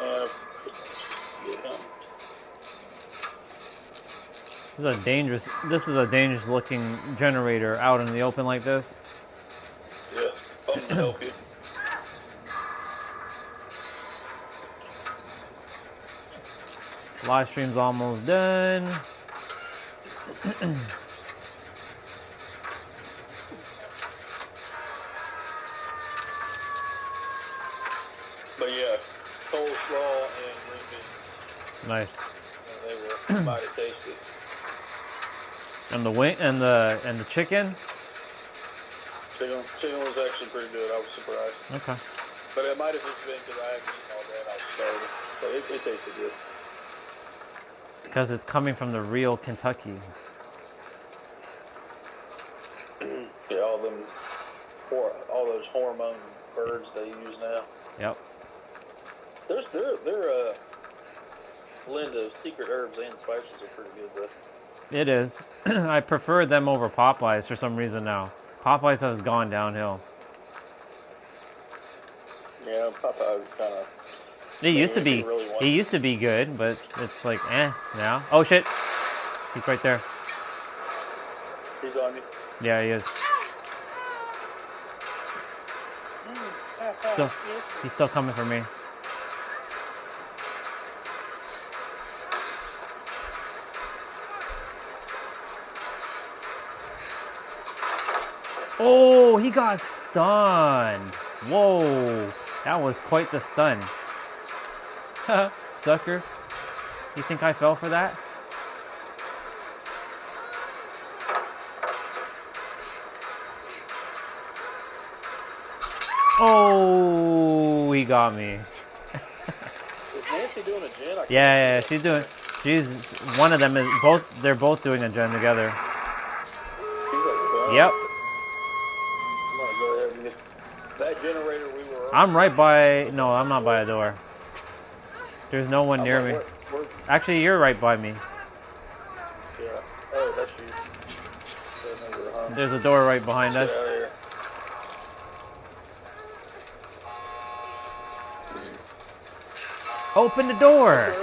And yeah. This is a dangerous looking generator out in the open like this. Yeah, I'm to help you. Live stream's almost done. But yeah, coleslaw and green beans. Nice. And they were mighty tasty. And the wing and the chicken. Chicken was actually pretty good. I was surprised. Okay. But it might have just been because I hadn't eaten all day and I was starving. But it tasted good. Because it's coming from the real Kentucky. Yeah, all those hormone birds they use now. Yep. Their blend of secret herbs and spices are pretty good though. It is. I prefer them over Popeyes for some reason now. Popeyes has gone downhill. Yeah, Popeyes kind of. It used to be. It used to be good, but it's like now. Oh shit! He's right there. He's on you. Yeah, he is. He's still coming for me. Oh, he got stunned. Whoa, that was quite the stun. Sucker. You think I fell for that? Oh, he got me. Is Nancy doing a gen? Yeah, she's doing. She's one of them is both. They're both doing a gen together. Yep. I'm gonna go ahead and get that generator we were. I'm right by. No, I'm not by a door. There's no one near me. Actually, you're right by me. Yeah. Oh, that's you. There's a door right behind us. Open the door.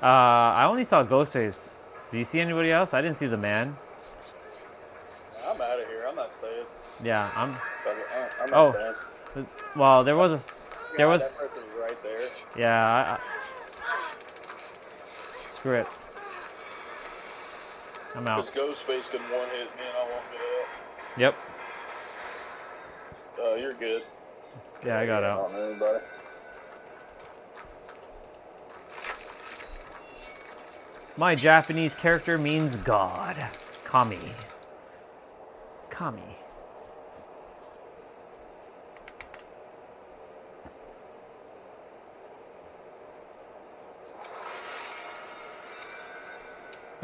I only saw Ghostface. Do you see anybody else? I didn't see the man. I'm out of here. I'm not staying. Yeah, I'm not staying. Well, there was. That person was right there. Yeah. Screw it. I'm out. Because Ghostface can one hit me and I won't get up. Yep. You're good. Yeah, I got out. Anybody. My Japanese character means God. Kami. Kami.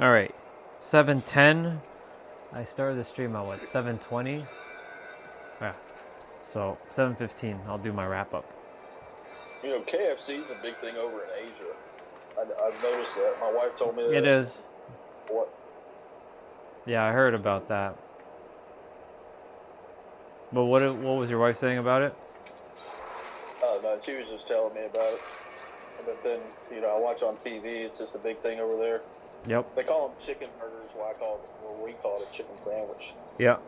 All right, 7:10. I started the stream at what? 7:20. Yeah. So 7:15. I'll do my wrap up. You know, KFC is a big thing over in Asia. I've noticed that. My wife told me that. It is. What? Yeah, I heard about that. But what was your wife saying about it? Oh, no, she was just telling me about it. But then, you know, I watch on TV. It's just a big thing over there. Yep. They call them chicken burgers. We call it a chicken sandwich. Yeah.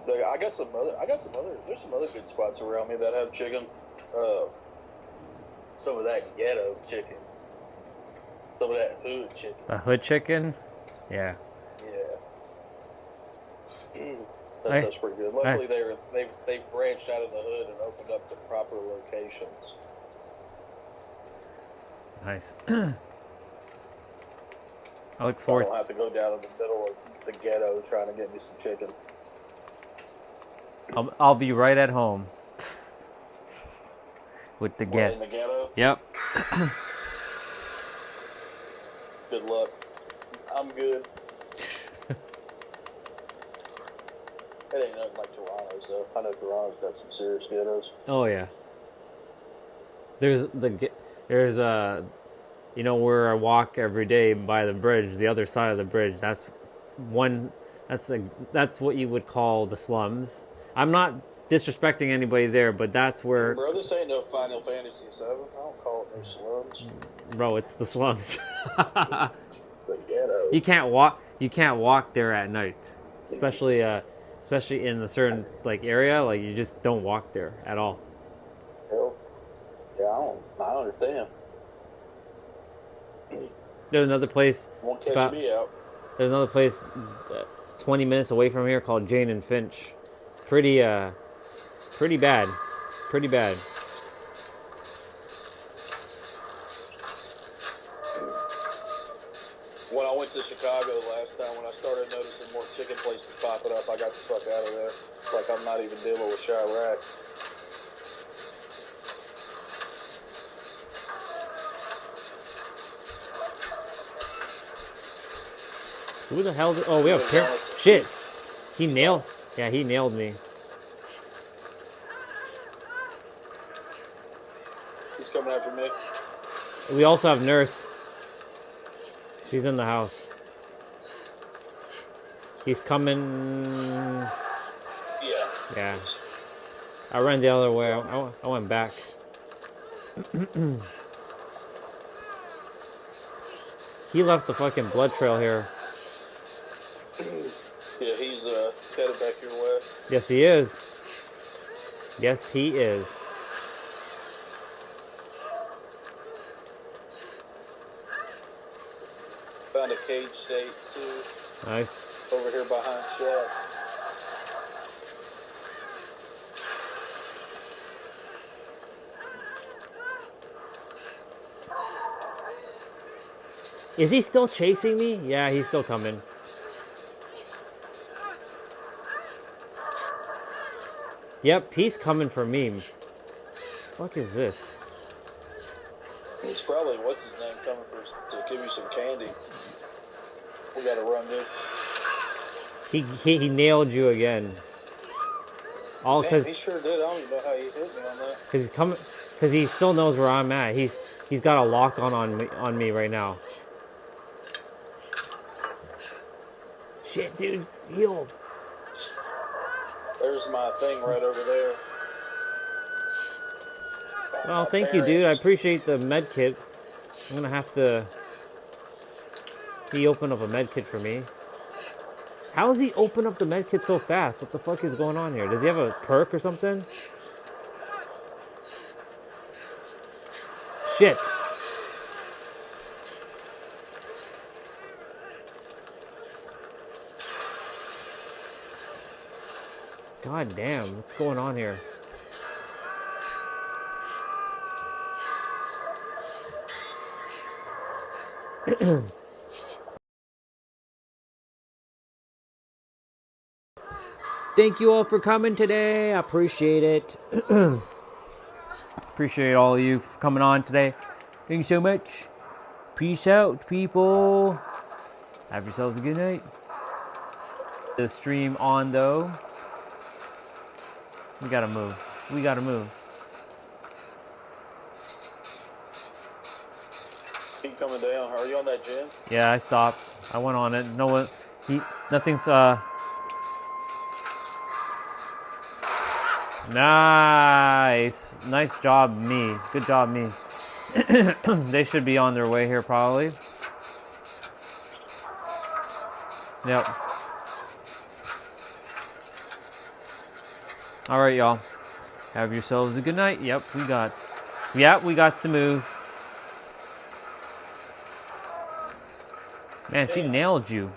I got some other. There's some other good spots around me that have chicken. Some of that ghetto chicken. Some of that hood chicken. The hood chicken? Yeah. Yeah. That's pretty good. Luckily, they've branched out of the hood and opened up to proper locations. Nice. I look forward. So I don't have to go down in the middle of the ghetto trying to get me some chicken. I'll be right at home with the In the ghetto? Yep. Good luck. I'm good. It ain't nothing like Toronto's, though. I know Toronto's got some serious ghettos. Oh yeah. There's you know, where I walk every day by the bridge, the other side of the bridge. That's what you would call the slums. I'm not disrespecting anybody there, but that's where. Bro, this ain't no Final Fantasy VII. I don't call it no slums. Bro, it's the slums. The ghetto. You can't walk there at night, especially in a certain like area. Like you just don't walk there at all. Hell, yeah, I don't understand. There's another place. Won't catch me out. There's another place 20 minutes away from here called Jane and Finch. Pretty bad. Pretty bad. When I went to Chicago last time, when I started noticing more chicken places popping up, I got the fuck out of there. Like I'm not even dealing with Chirac. Who the hell? Oh, we have shit. He nailed me. He's coming after me. We also have Nurse. She's in the house. He's coming. Yeah. I ran the other way. I went back. He left the fucking blood trail here. Yeah, he's headed back your way. Yes, he is. Yes, he is. Found a cage state too. Nice. Over here behind Shaq. Is he still chasing me? Yeah, he's still coming. Yep, he's coming for me. Fuck is this? It's probably what's his name coming to give you some candy. We gotta run, dude. He nailed you again. All because he sure did. I don't even know how he hit me on that. Because he's coming. Because he still knows where I'm at. He's got a lock on me right now. Shit, dude, heal. There's my thing right over there. Well, thank you, dude. I appreciate the med kit. I'm gonna have to. He opened up a med kit for me. How does he open up the med kit so fast? What the fuck is going on here? Does he have a perk or something? Shit. God damn, what's going on here? Thank you all for coming today. I appreciate it. Appreciate all of you for coming on today. Thank you so much. Peace out, people. Have yourselves a good night. The stream on, though. We gotta move. We gotta move. Keep coming down. Are you on that gym? Yeah, I stopped. I went on it. No one. Nothing's. Nice. Nice job, me. Good job, me. They should be on their way here, probably. Yep. All right, y'all. Have yourselves a good night. Yep, we got to move. Man, she nailed you.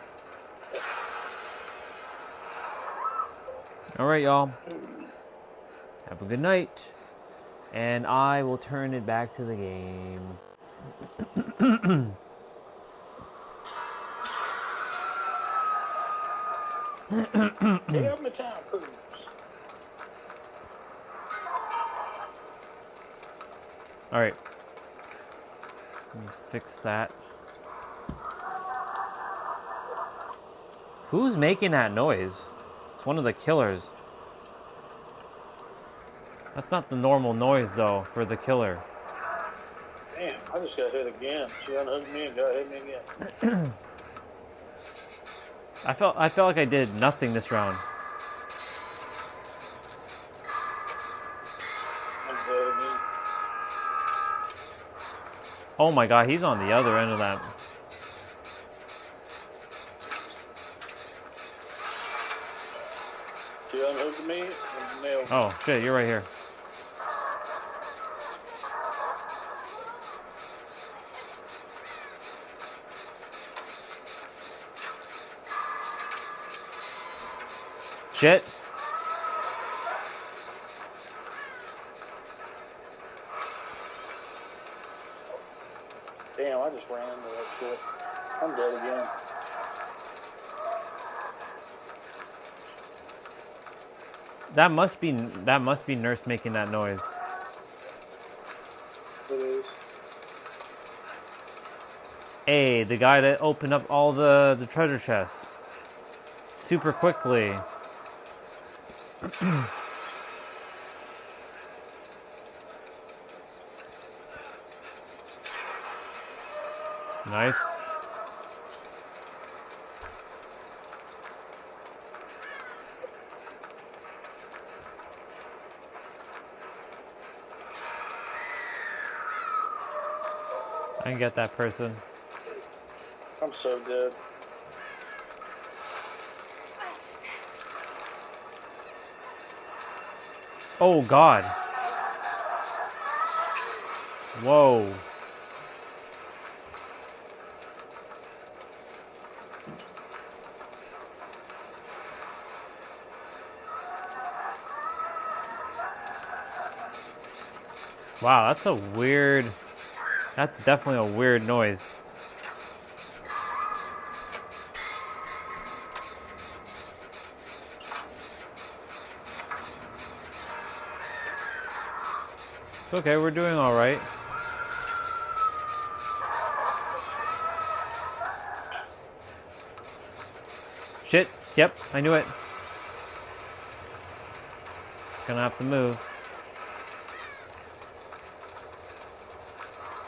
All right, y'all. Have a good night. And I will turn it back to the game. Get up my time, Cruz. All right. Let me fix that. Who's making that noise? It's one of the killers. That's not the normal noise, though, for the killer. Damn, I just got hit again. She unhooked me and got hit me again. I felt like I did nothing this round. I'm dead again. Oh my god, he's on the other end of that. She unhooked me and nailed me. Oh shit, you're right here. Shit. Damn, I just ran into that shit. I'm dead again. That must be Nurse making that noise. It is. Hey, the guy that opened up all the treasure chests super quickly. Nice. I can get that person. I'm so dead. Oh god. Whoa. Wow, that's a weird... That's definitely a weird noise. It's okay, we're doing alright. Shit, yep, I knew it. Gonna have to move.